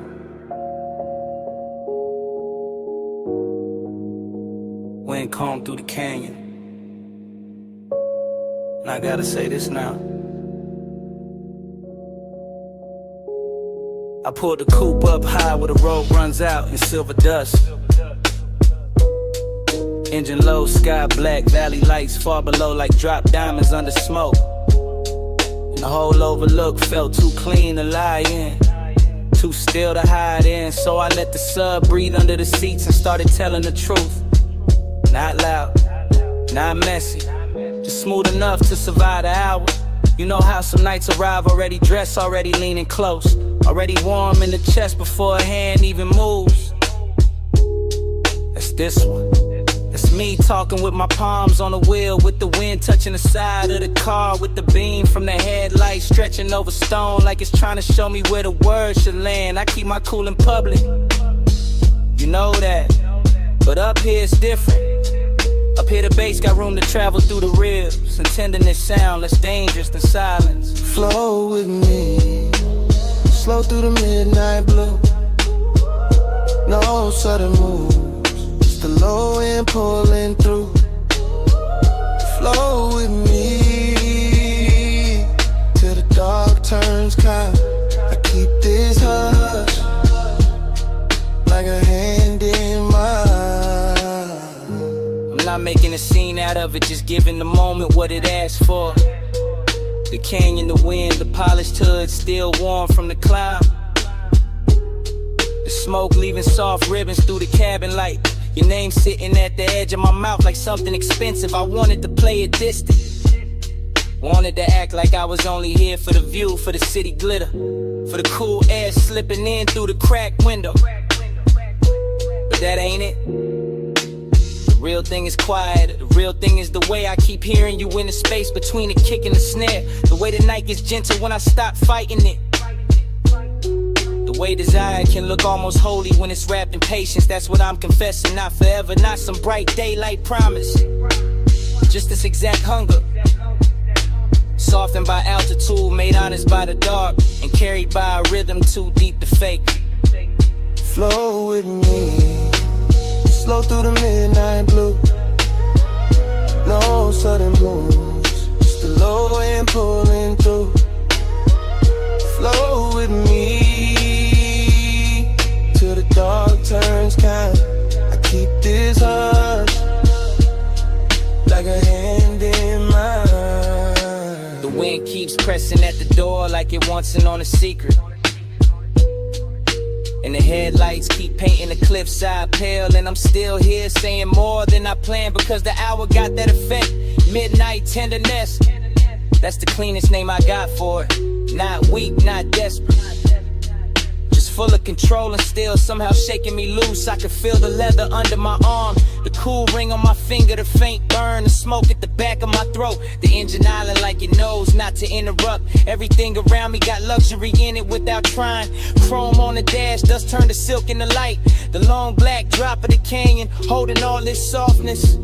K: Wind combed through the canyon. And I gotta say this now. I pulled the coupe up high where the road runs out in silver dust. Engine low, sky black, valley lights far below like drop diamonds under smoke. And the whole overlook felt too clean to lie in, too still to hide in. So I let the sub breathe under the seats and started telling the truth. Not loud, not messy, just smooth enough to survive the hour. You know how some nights arrive already dressed, already leaning close, already warm in the chest before a hand even moves. That's this one. It's me talking with my palms on the wheel, with the wind touching the side of the car, with the beam from the headlight stretching over stone like it's trying to show me where the words should land. I keep my cool in public, you know that, but up here it's different. Up here the bass got room to travel through the ribs, and tenderness sound less dangerous than silence.
D: Flow with me, slow through the midnight blue. No sudden moves, just the low end pulling through. Flow with me till the dark turns kind. I keep this hush like a hand in mine.
K: I'm not making a scene out of it, just giving the moment what it asks for. The canyon, the wind, the polished hood still warm from the cloud. The smoke leaving soft ribbons through the cabin light. Your name sitting at the edge of my mouth like something expensive. I wanted to play it distant, wanted to act like I was only here for the view, for the city glitter, for the cool air slipping in through the cracked window. But that ain't it. The real thing is quiet. The real thing is the way I keep hearing you in the space between the kick and the snare. The way the night gets gentle when I stop fighting it. The way desire can look almost holy when it's wrapped in patience. That's what I'm confessing. Not forever, not some bright daylight promise, just this exact hunger, softened by altitude, made honest by the dark, and carried by a rhythm too deep to fake.
D: Flow with me, slow through the midnight blue. No sudden moves, just the low end pulling through. Flow with me till the dark turns kind. I keep this hush like a hand in
M: pressing at the door like it wants in on a secret. And the headlights keep painting the cliffside pale, and I'm still here saying more than I planned because the hour got that effect. Midnight tenderness, that's the cleanest name I got for it. Not weak, not desperate, just full of control and still somehow shaking me loose. I can feel the leather under my arm, the cool ring on my finger, the faint burn, the smoke at the back of my throat. The engine island like it knows not to interrupt. Everything around me got luxury in it without trying. Chrome on the dash, dust turned to silk in the light. The long black drop of the canyon, holding all this softness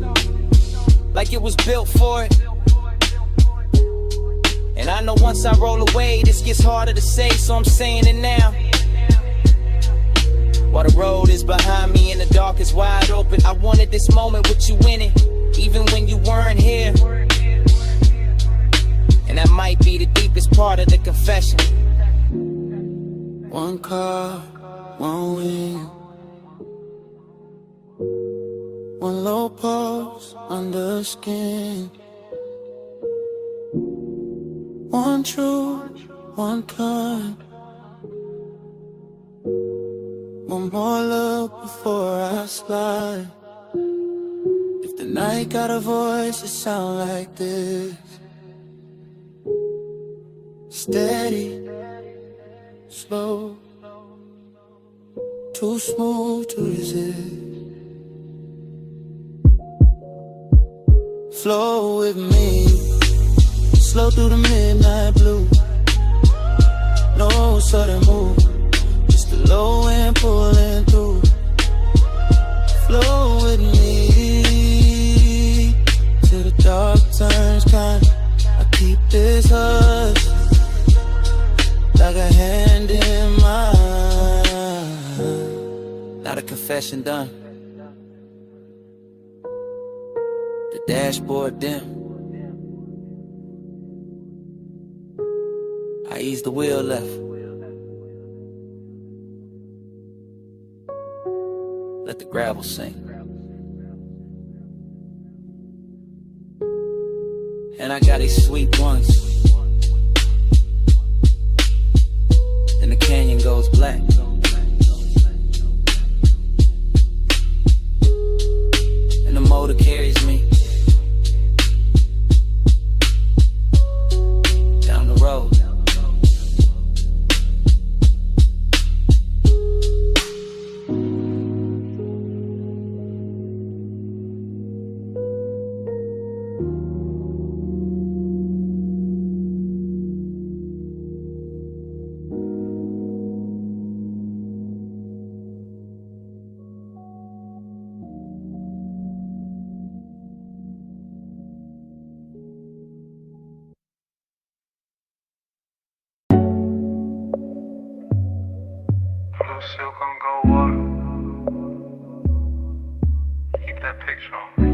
M: like it was built for it. And I know once I roll away, this gets harder to say, so I'm saying it now. While the road is behind me and the dark is wide open, I wanted this moment with you in it, even when you weren't here. And that might be the deepest part of the confession.
S: One car, one wing, one low pulse under skin. One true, one kind. One more look before I slide. If the night got a voice, it sound like this. Steady, slow, too smooth to resist. Flow with me, slow through the midnight blue. No sudden move, just the low end pulling through. Flow with me till the dark turns kind. I keep this hush like a hand in mine.
M: Not a confession done. The dashboard dim. I ease the wheel left. Let the gravel sink. And I got these sweet ones. And the canyon goes black. And the motor carries me down the road.
I: Silk on gold water. Keep that picture on me.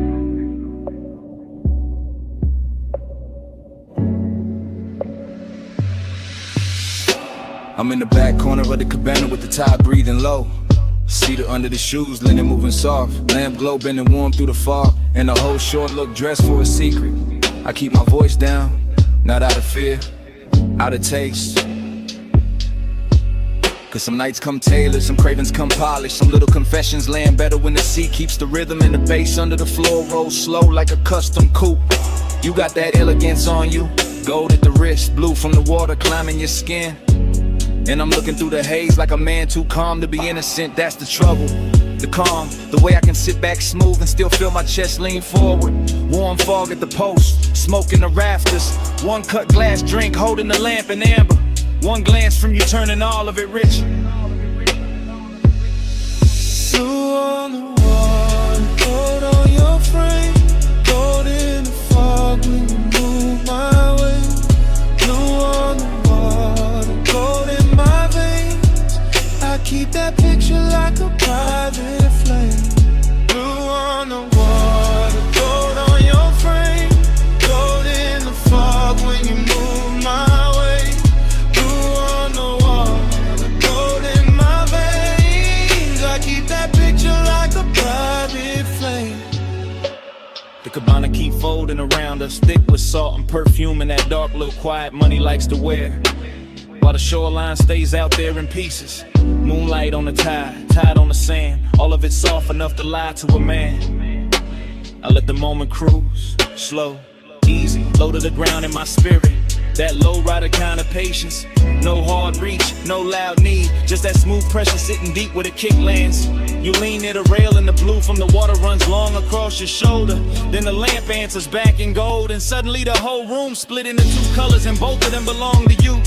C: I'm in the back corner of the cabana with the tide breathing low. Cedar under the shoes, linen moving soft. Lamp glow bending warm through the fog. And the whole short look dressed for a secret. I keep my voice down, not out of fear, out of taste. Cause some nights come tailored, some cravings come polished. Some little confessions land better when the sea keeps the rhythm. And the bass under the floor rolls slow like a custom coupe. You got that elegance on you, gold at the wrist, blue from the water climbing your skin. And I'm looking through the haze like a man too calm to be innocent. That's the trouble, the calm, the way I can sit back smooth and still feel my chest lean forward. Warm fog at the post, smoke in the rafters. One cut glass drink holding the lamp in amber. One glance from you turning all of it rich.
S: Blue on the wall, gold on your frame. Gold in the fog when you move my way. Blue on the water, gold in my veins. I keep that picture like a private flame. Blue on the water, gold on your frame. Gold in the fog when you move my way. Blue on the water, gold
C: The cabana keep folding around us, thick with salt and perfume and that dark little quiet money likes to wear. While the shoreline stays out there in pieces. Moonlight on the tide on the sand. All of it soft enough to lie to a man. I let the moment cruise, slow, easy, low to the ground in my spirit. That low rider kind of patience. No hard reach, no loud need. Just that smooth pressure sitting deep where the kick lands. You lean near the rail and the blue from the water runs long across your shoulder. Then the lamp answers back in gold. And suddenly the whole room split into two colors and both of them belong to you.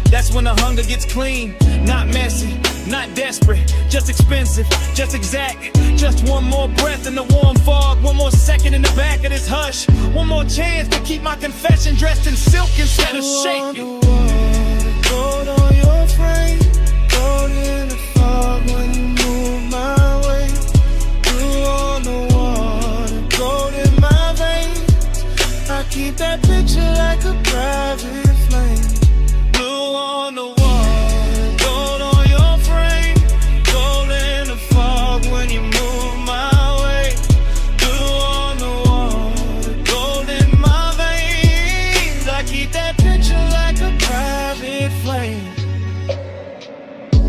C: That's when the hunger gets clean, not messy, not desperate, just expensive, just exact. Just one more breath in the warm fog, one more second in the back of this hush. One more chance to keep my confession dressed in silk instead of shaking.
L: Gold on your frame, gold in the fog when you move my way. Blue on the water, gold in my veins. I keep that picture like a private flame. Blue on the wall, gold on your frame, gold in the fog when you move my way. Blue on the wall, gold in my veins. I keep that picture like a private flame.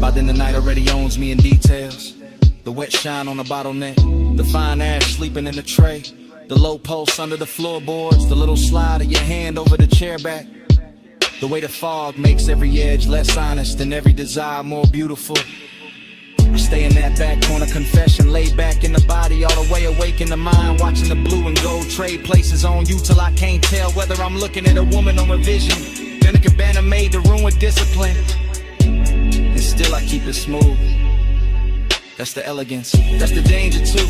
K: By then the night already owns me in details. The wet shine on the bottleneck, the fine ash sleeping in the tray, the low pulse under the floorboards, the little slide of your hand over the chair back. The way the fog makes every edge less honest and every desire more beautiful. I stay in that back corner confession, laid back in the body, all the way awake in the mind, watching the blue and gold trade places on you till I can't tell whether I'm looking at a woman or a vision. Then a cabana made to ruin discipline, and still I keep it smooth. That's the elegance, that's the danger too.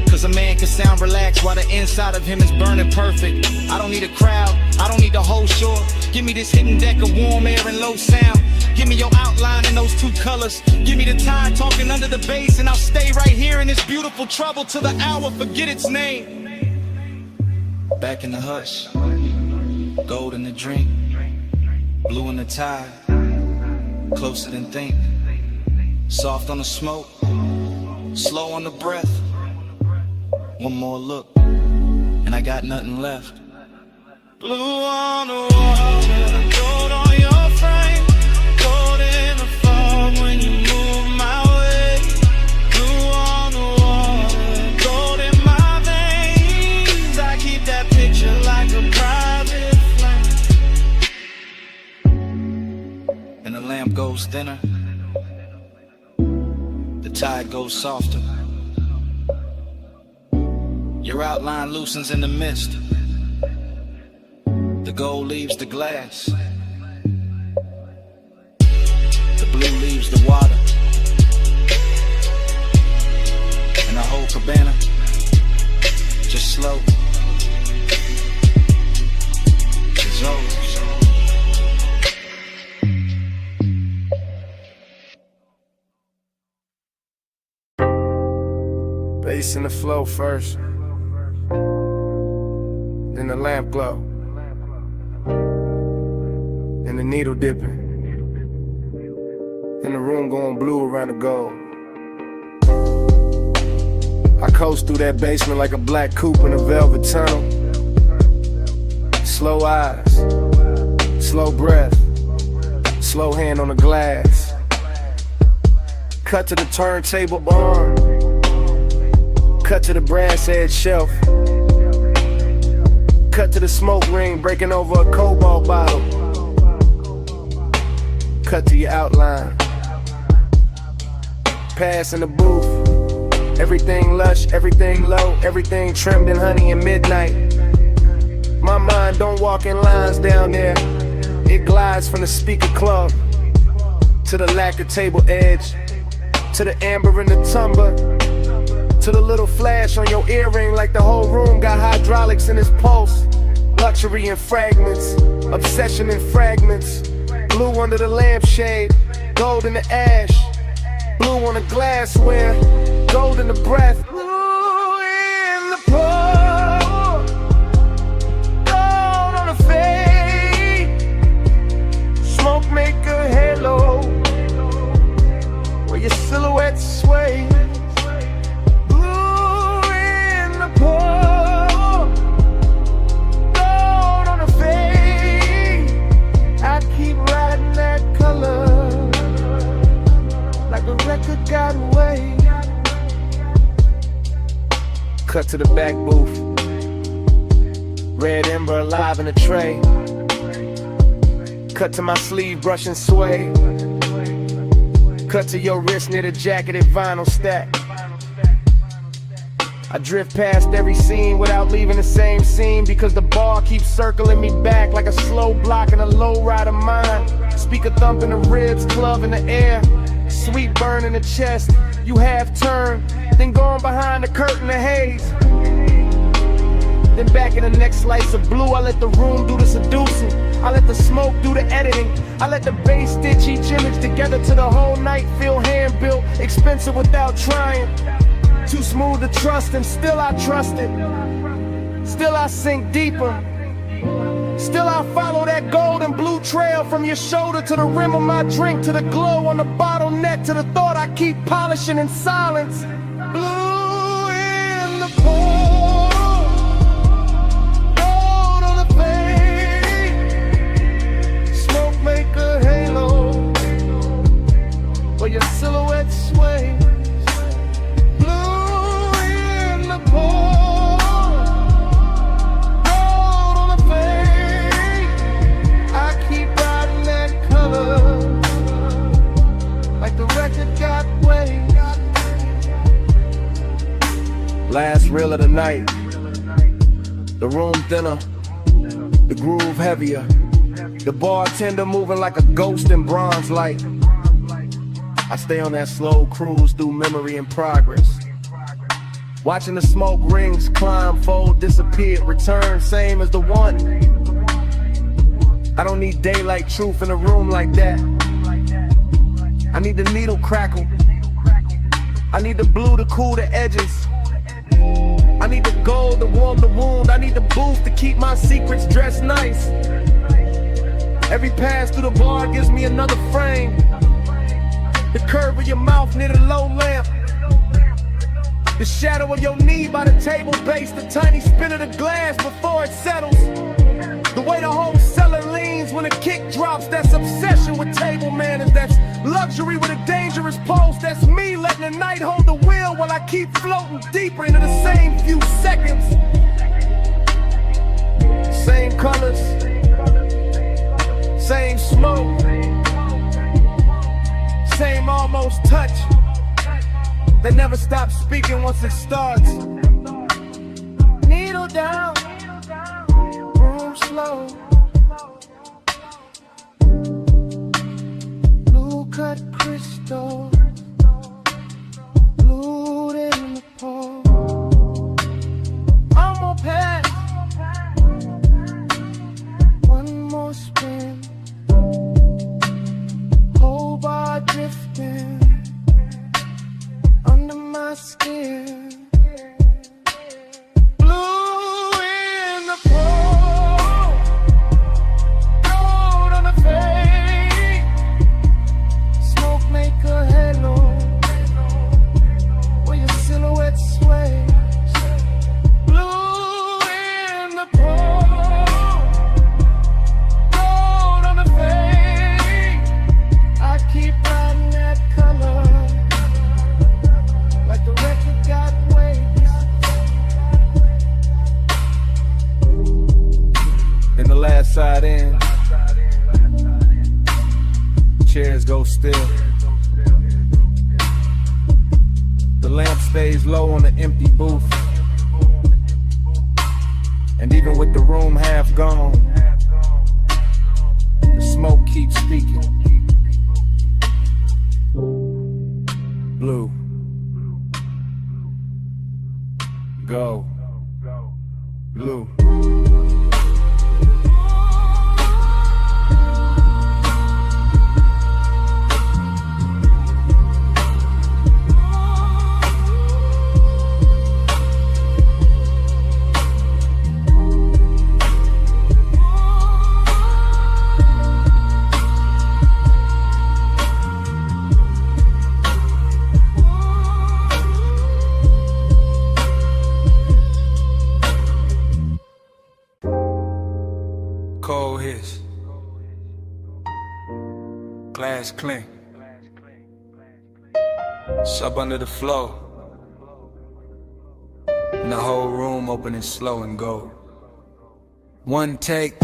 K: Cause a man can sound relaxed while the inside of him is burning perfect. I don't need a crowd, I don't need the whole shore. Give me this hidden deck of warm air and low sound. Give me your outline in those two colors. Give me the tide talking under the bass, and I'll stay right here in this beautiful trouble till the hour forget its name. Back in the hush, gold in the drink, blue in the tide, closer than think. Soft on the smoke, slow on the breath. One more look, and I got nothing left.
L: Blue on the water, gold on your frame, gold in the fog when you move my way. Blue on the water, gold in my veins. I keep that picture like a private flame.
K: And the lamp goes thinner, the tide goes softer. Your outline loosens in the mist. The gold leaves the glass. The blue leaves the water. And the whole cabana just slow dissolves.
J: Bass in the flow first, then the lamp glow, and the needle dipping, and the room going blue around the gold. I coast through that basement like a black coupe in a velvet tunnel. Slow eyes, slow breath, slow hand on the glass. Cut to the turntable arm, cut to the brass edge shelf, cut to the smoke ring breaking over a cobalt bottle, cut to your outline, pass in the booth. Everything lush, everything low, everything trimmed in honey and midnight. My mind don't walk in lines down there. It glides from the speaker club to the lacquer table edge, to the amber in the tumbler, to the little flash on your earring like the whole room got hydraulics in its pulse. Luxury in fragments, obsession in fragments. Blue under the lampshade, gold in the ash, blue on the glassware, gold in the breath. Blue in the pour, gold on the fade. Smoke make a halo where your silhouette sways. Blue in the pour,
F: Cut to the back booth. Red ember alive in a tray. Cut to my sleeve, brush and sway. Cut to your wrist near the jacketed vinyl stack. I drift past every scene without leaving the same scene, because the bar keeps circling me back like a slow block in a low ride of mine. Speaker thump in the ribs, club in the air, sweet burn in the chest. You half turn, then going behind the curtain of haze. Then back in the next slice of blue, I let the room do the seducing. I let the smoke do the editing. I let the bass stitch each image together to the whole night feel hand-built, expensive without trying. Too smooth to trust, and still I trust it. Still I sink deeper. Still I follow that gold and blue trail from your shoulder to the rim of my drink, to the glow on the bottleneck, to the thought I keep polishing in silence. Blue in the portal, gold on the fade. Smoke make a halo where your silhouette sways. Last reel of the night. The room thinner, the groove heavier, the bartender moving like a ghost in bronze light. I stay on that slow cruise through memory and progress, watching the smoke rings climb, fold, disappear, return, same as the one. I don't need daylight truth in a room like that. I need the needle crackle. I need the blue to cool the edges. I need the gold to warm the wound. I need the booth to keep my secrets dressed nice. Every pass through the bar gives me another frame. The curve of your mouth near the low lamp, the shadow of your knee by the table base, the tiny spin of the glass before it settles. The way the whole cellar leans when a kick drops, that's obsession with table manners. That's luxury with a dangerous pulse. That's me letting the night hold the wheel while I keep floating deeper into the same few seconds. Same colors, same smoke, same almost touch. They never stop speaking once it starts. Needle down, room slow. Blue cut crystal, glued in the pole. I'm gonna pass. One more spin. Whole bar drifting under my skin. Blue in the pole, gold on the fade. Smoke make a halo where your silhouette sways. Blue in the pole, gold on the fade. I keep riding that color like the record got waves. In the last side in, chairs go still. The lamp stays low on the empty booth, and even with the room half gone, the smoke keeps speaking. Blue, go, blue.
C: Cold hits. Glass clink. Sub under the floor.
S: and the whole room opening slow and gold. One take,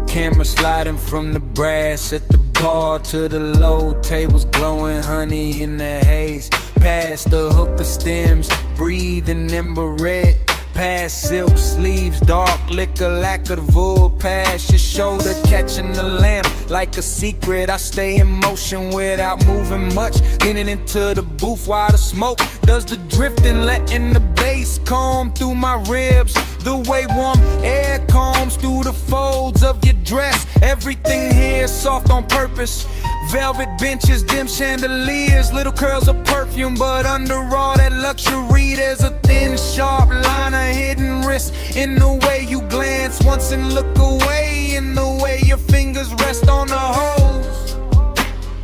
S: camera sliding from the brass at the bar to the low tables, glowing honey in the haze. Past the hooker stems, breathing ember red. Past silk sleeves, dark liquor, lack of the wool. Past your shoulder, catching the lamp like a secret. I stay in motion without moving much, leaning into the booth while the smoke does the drifting, letting the bass comb through my ribs. The way warm air combs through the folds of your dress. Everything here is soft on purpose. Velvet benches, dim chandeliers, little curls of perfume, but under all that luxury there's a thin, sharp line of hidden wrist. In the way you glance once and look away, in the way your fingers rest on the hose,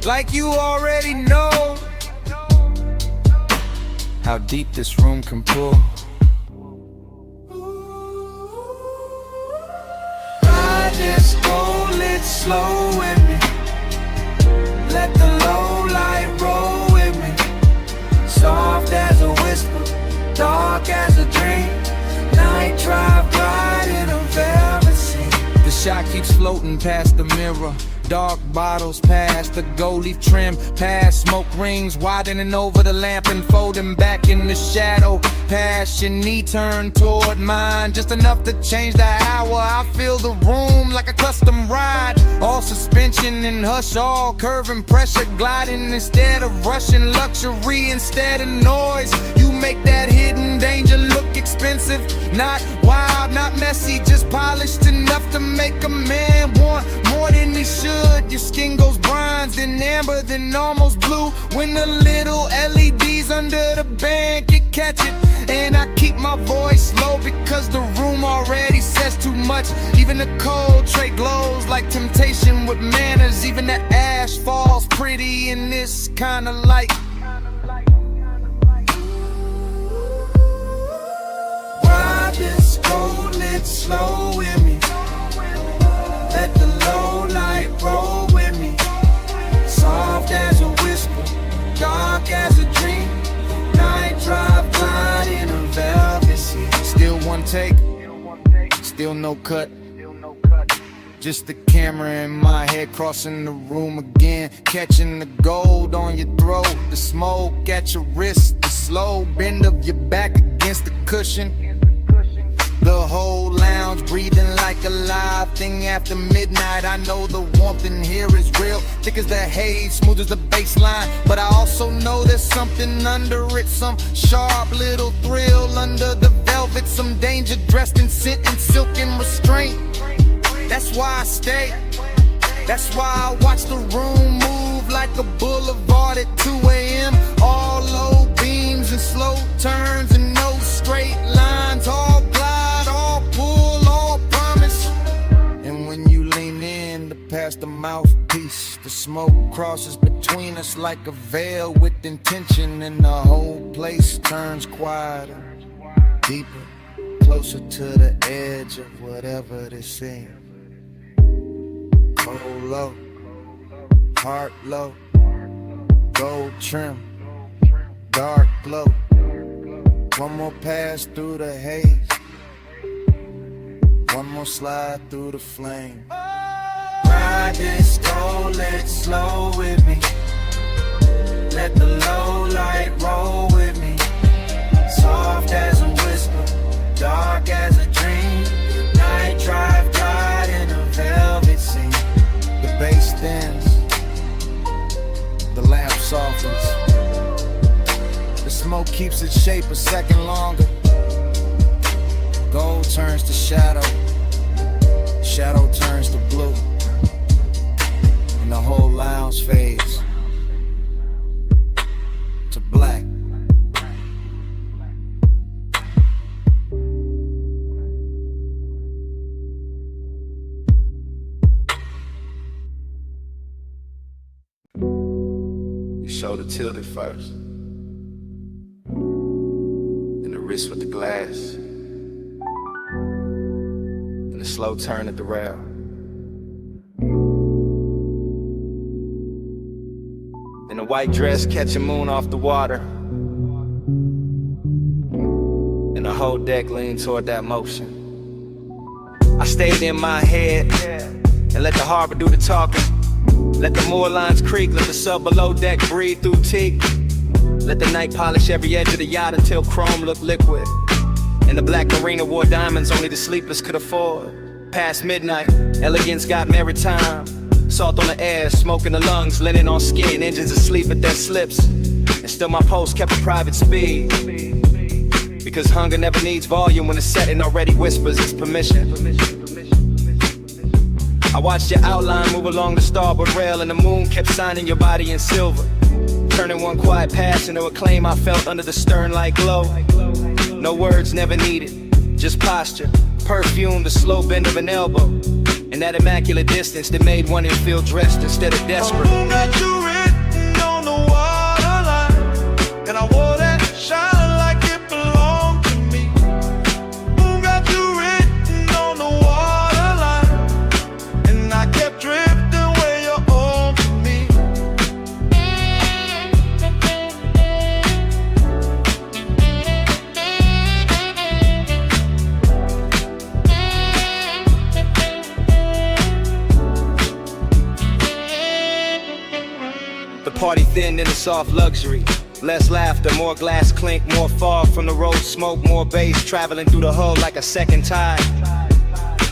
S: like you already know how deep this room can pull. I just go lit slow with me. Let the low light roll with me. Soft as a whisper, dark as a dream. Night drive ride in a velvet scene. The shot keeps floating past the mirror. Dark bottles past the gold leaf trim, past smoke rings widening over the lamp and folding back in the shadow. Past your knee turned toward mine, just enough to change the hour. I feel the room like a custom ride, all suspension and hush, all curve and pressure gliding instead of rushing. Luxury instead of noise, you make that hidden danger look expensive. Not wild, not messy, just polished enough to make a man want more than he should. Your skin goes bronze, then amber, then almost blue. When the little LEDs under the band can catch it. And I keep my voice low because the room already says too much. Even the cold tray glows like temptation with manners. Even the ash falls pretty in this kind of light. Ride this cold lit slow with me. Let the low light roll with me. Soft as a whisper, dark as a dream. Night drive glide in a velvet sea. Still one take, still no cut. Just the camera in my head crossing the room again. Catching the gold on your throat, the smoke at your wrist, the slow bend of your back against the cushion. The whole lounge breathing like a live thing after midnight. I know the warmth in here is real, thick as the haze, smooth as the baseline. But I also know there's something under it, some sharp little thrill under the velvet, some danger dressed in scent and silk and restraint. That's why I stay, that's why I watch the room move like a boulevard at 2 a.m. All low beams and slow turns and no straight lines. All glide, all pull, all promise. And when you lean in to pass the mouthpiece, the smoke crosses between us like a veil with intention. And the whole place turns quieter, deeper, closer to the edge of whatever this is. Cold low, heart low, gold trim, dark glow. One more pass through the haze, one more slide through the flame. Ride this gold lit slow with me. Let the low light roll with me. Soft as a whisper, dark as a dream. Night drive glide in a velvet scene. The bass stands, the lamp softens. The smoke keeps its shape a second longer. Gold turns to shadow, shadow turns to blue. And the whole lounge fades to black.
Q: Shoulder tilted first, then the wrist with the glass, and a slow turn at the rail. Then the white dress catching moon off the water, and
E: and the whole deck leaned toward that motion. I stayed in my head and let the harbor do the talking. Let the moor lines creak, let the sub below deck breathe through teak. Let the night polish every edge of the yacht until chrome looked liquid. And the black marina wore diamonds only the sleepless could afford. Past midnight, elegance got maritime. Salt on the air, smoke in the lungs, linen on skin, engines asleep at their slips. And still my post kept a private speed. Because hunger never needs volume when the setting already whispers its permission. I watched your outline move along the starboard rail, and the moon kept signing your body in silver. Turning one quiet pass into a claim I felt under the stern like glow. No words never needed, just posture, perfume, the slow bend of an elbow, and that immaculate distance that made one feel dressed instead of desperate.
D: Moon got you written on the waterline, and I wore that shine like it belonged to me. Moon got you written on the waterline, and I kept drifting where you're on to me.
E: The party thinned into soft luxury. Less laughter, more glass clink, more fog from the road smoke, more bass traveling through the hull like a second tide.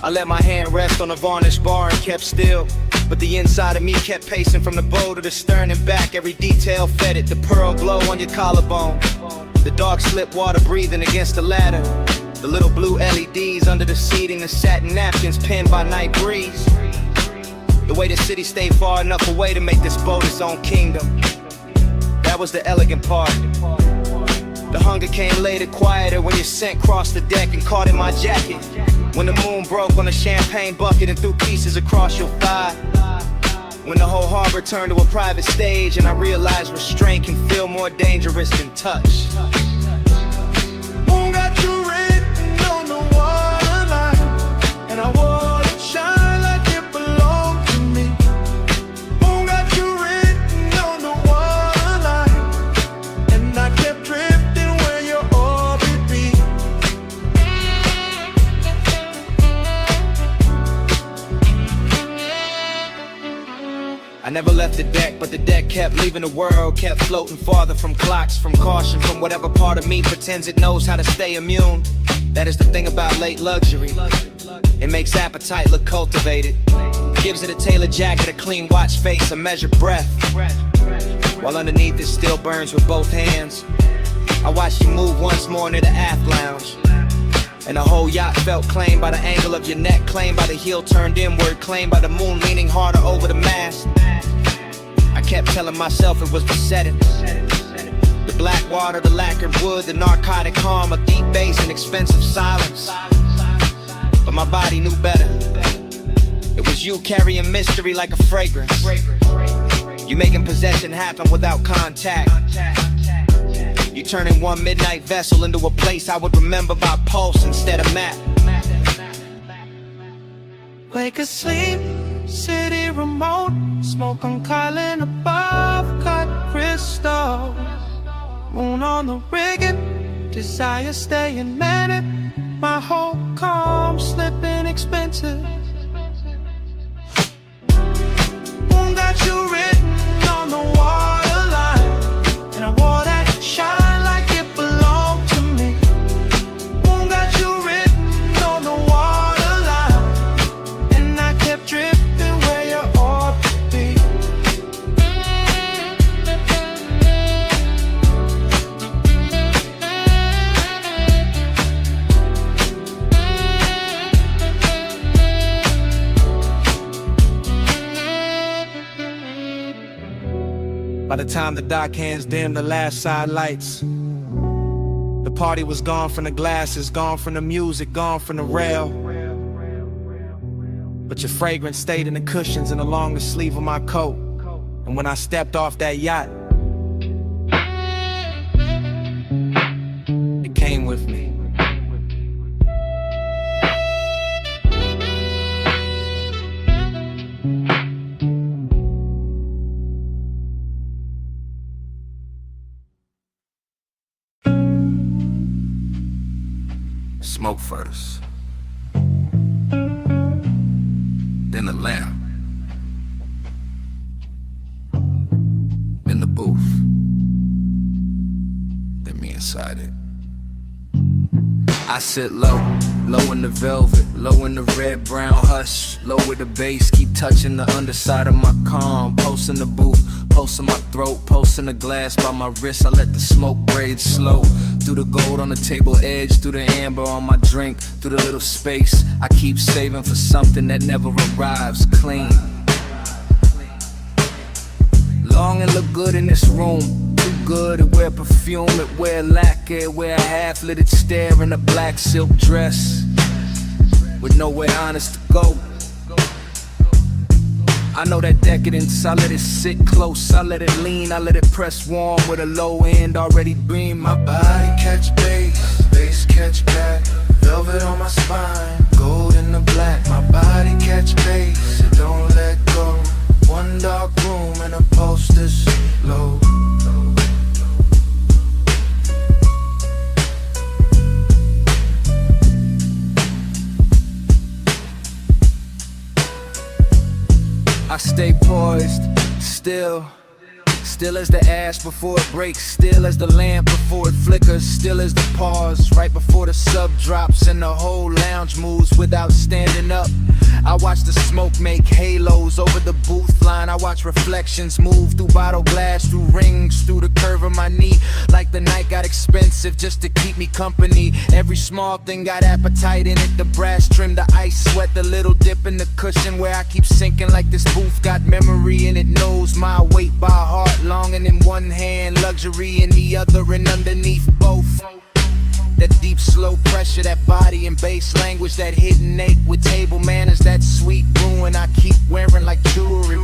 E: I let my hand rest on a varnished bar and kept still, but the inside of me kept pacing from the bow to the stern and back. Every detail fed it, the pearl glow on your collarbone, the dark slip water breathing against the ladder, the little blue LEDs under the seating, the satin napkins pinned by night breeze. The way the city stayed far enough away to make this boat its own kingdom. That was the elegant part. The hunger came later, quieter, when your scent crossed the deck and caught in my jacket. When the moon broke on a champagne bucket and threw pieces across your thigh. When the whole harbor turned to a private stage and I realized restraint can feel more dangerous than touch.
D: Moon got you written on the waterline, and I wore it shine like it belonged to me. Moon got you written on the waterline, and I kept drifting where your orbit be.
E: I never left the deck, but the deck kept leaving the world, kept floating farther from clocks, from caution, from whatever part of me pretends it knows how to stay immune. That is the thing about late luxury. It makes appetite look cultivated, gives it a tailored jacket, a clean watch face, a measured breath, while underneath it still burns with both hands. I watched you move once more into the aft lounge, and the whole yacht felt claimed by the angle of your neck, claimed by the heel turned inward, claimed by the moon leaning harder over the mast. I kept telling myself it was the setting, the black water, the lacquered wood, the narcotic calm, a deep bass and expensive silence. But my body knew better. It was you carrying mystery like a fragrance. You making possession happen without contact. You turning one midnight vessel into a place I would remember by pulse instead of map.
D: Wake asleep, city remote, smoke on Kylan above, cut crystal. Moon on the rigging, desire staying manic. My whole calm slipping expensive. Moon got you written on the waterline, and I wore that shine like it belonged to me. Moon got you written on the waterline, and I kept drifting where you ought to be.
A: By the time the dock hands dimmed the last side lights, the party was gone from the glasses, gone from the music, gone from the rail. But your fragrance stayed in the cushions and along the sleeve of my coat. And when I stepped off that yacht, it came with me.
Q: Smoke first, then the lamp, then the booth, then me inside it. I sit low, low in the velvet, low in the red, brown hush, low with the bass, keep touching the underside of my calm, post in the booth, post in my throat, post in the glass by my wrist, I let the smoke braid slow, through the gold on the table edge, through the amber on my drink, through the little space, I keep saving for something that never arrives, clean. Long and look good in this room, too good to wear perfume, it wear lacquer, wear a half-lit stare in a black silk dress, with nowhere honest to go. I know that decadence, I let it sit close, I let it lean, I let it press warm with a low end already beam. My body catch bass, bass catch back, velvet on my spine, gold in the black. My body catch bass, it don't let go. One dark room and a poster's low. I stay poised, still as the ash before it breaks, still as the lamp before it flickers, still as the pause right before the sub drops and the whole lounge moves without standing up. I watch the smoke make halos over the booth line. I watch reflections move through bottle glass, through rings, through the curve of my knee. Like the night got expensive just to keep me company. Every small thing got appetite in it. The brass trim, the ice sweat, the little dip in the cushion where I keep sinking like this booth got memory and it knows my weight by heart. Longing in one hand, luxury in the other, and underneath both. That deep, slow pressure, that body and bass language, that hidden ache with table manners, that sweet ruin I keep wearing like jewelry.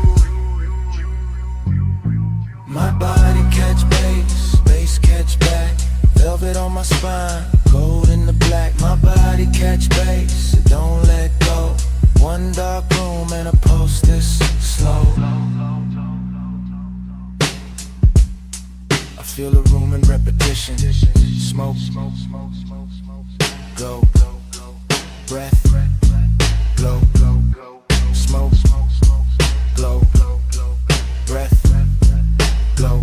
Q: My body catch bass, bass catch back, velvet on my spine, gold in the black. My body catch bass, it don't let go. One dark room and a post this slow. I feel the room in repetition. Smoke, go, breath, glow, smoke, glow, breath, glow.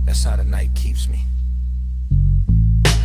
Q: That's how the night keeps me.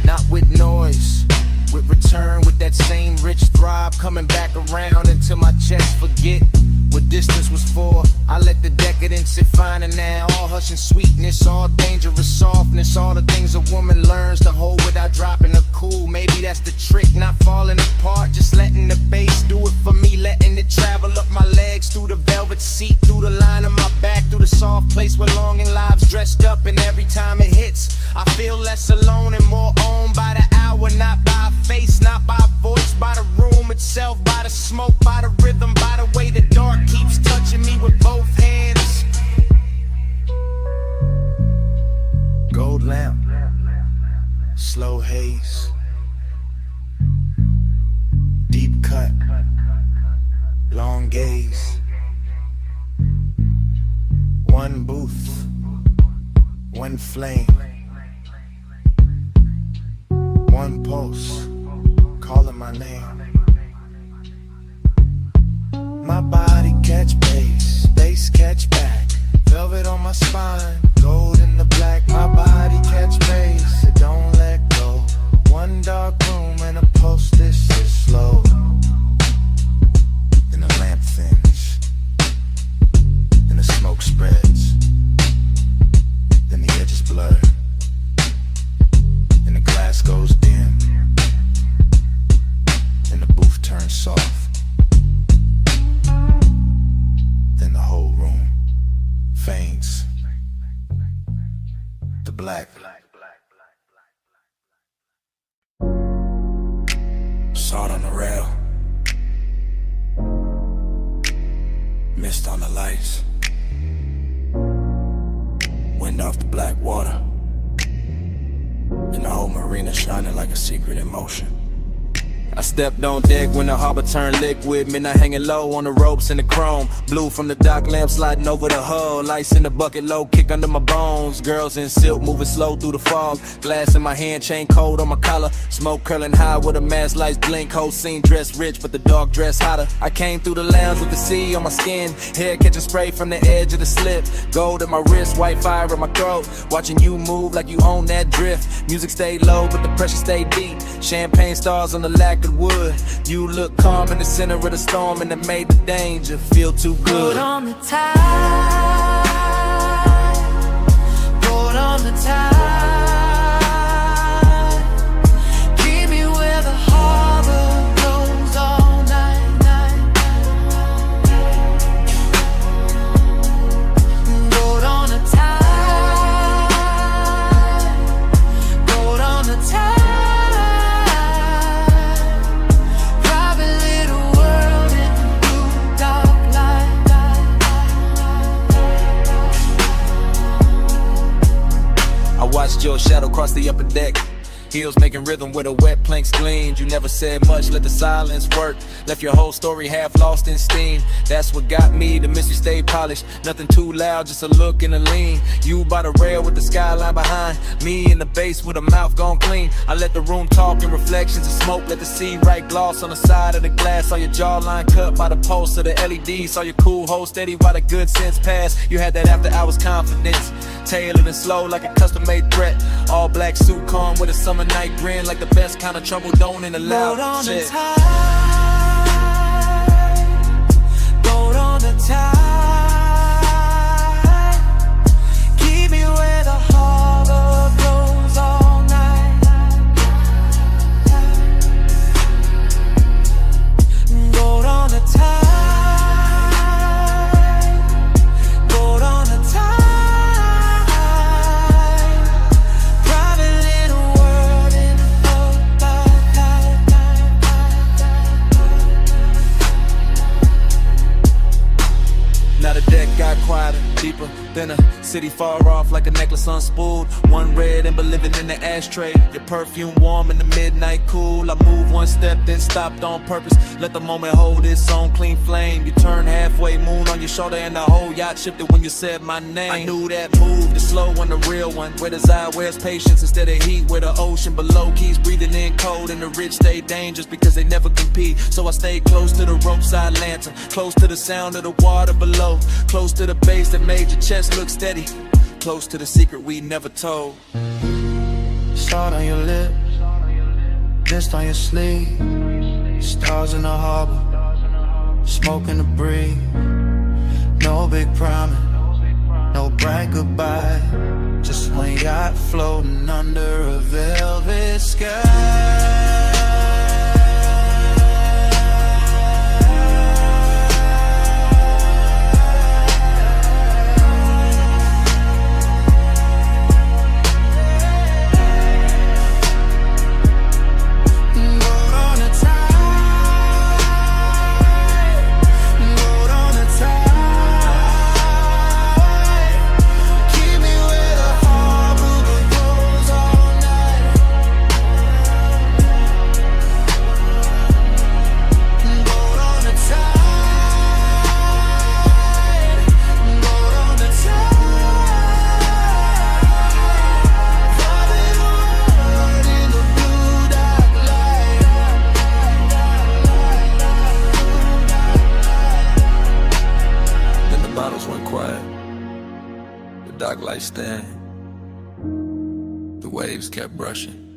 Q: Not with noise, with return, with that same rich throb coming back around until my chest forget what distance was for. I let the decadence sit fine and now all hush and sweetness, all dangerous softness, all the things a woman learns to hold without dropping her cool. Maybe that's the trick, not falling apart, just letting the bass do it for me, letting it travel up my legs, through the velvet seat, through the line of my back, through the soft place where longing lives dressed up. And every time it hits, I feel less alone and more owned by the hour, not by a face, not by a voice, by the room itself, by the smoke, by the rhythm, by the way the dark keeps touching me with both hands. Gold lamp, slow haze, deep cut, long gaze. One booth, one flame, one pulse, calling my name. My body catch bass, bass catch back, velvet on my spine, gold in the black. My body catch bass, it don't let go. One dark room and a post, this is slow. Then the lamp thins, then the smoke spreads, then the edges blur, then the glass goes dim, then the booth turns soft. Then the whole room faints to black. Salt on the rail, mist on the lights, wind off the black water, and the whole marina shining like a secret in motion.
C: I stepped on deck when the harbor turned liquid. Midnight hanging low on the ropes and the chrome. Blue from the dock lamp sliding over the hull. Ice in the bucket, low kick under my bones. Girls in silk moving slow through the fog. Glass in my hand, chain cold on my collar. Smoke curling high with the mask lights blink. Whole scene dressed rich, but the dark dress hotter. I came through the lounge with the sea on my skin. Hair catching spray from the edge of the slip. Gold in my wrist, white fire in my throat. Watching you move like you own that drift. Music stayed low, but the pressure stayed deep. Champagne stars on the lacquered wood. You look calm in the center of the storm, and it made the danger feel too good.
O: Put on the tide, put on the tide. Keep me where the harbor goes all night, night. Put on the tide, put on the tide.
C: Watched your shadow cross the upper deck. Heels making rhythm where the wet planks gleamed. You never said much, let the silence work. Left your whole story half lost in steam. That's what got me, the miss you stayed polished. Nothing too loud, just a look and a lean. You by the rail with the skyline behind. Me in the base with a mouth gone clean. I let the room talk in reflections of smoke. Let the sea write gloss on the side of the glass. Saw your jawline cut by the pulse of the LED. Saw your cool hold steady while the good sense passed. You had that after hours confidence. Tailored and slow like a custom-made threat. All black suit calm with a summer night grin. Like the best kind of trouble don't in the loud shit.
O: Boat on the tide. Keep me where the harbor goes all night. Boat on the tide. Boat on the tide.
C: Now the deck got quieter, deeper than a city far off, like a necklace unspooled. One red ember living in the ashtray. Your perfume warm in the midnight cool. I moved one step, then stopped on purpose. Let the moment hold its own clean flame. You turned halfway, moon on your shoulder, and the whole yacht shifted when you said my name. I knew that move, the slow one, the real one. Where desire wears patience instead of heat. Where the ocean below keeps breathing in cold, and the rich stay dangerous because they never compete. So I stayed close to the roadside lantern, close to the sound of the water below. Close to the base that made your chest look steady. Close to the secret we never told.
O: Salt on your lip, mist on your sleeve. Stars in the harbor, smoke in the breeze. No big promise, no bright goodbye. Just one yacht floating under a velvet sky.
C: Dock lights stand. The waves kept brushing.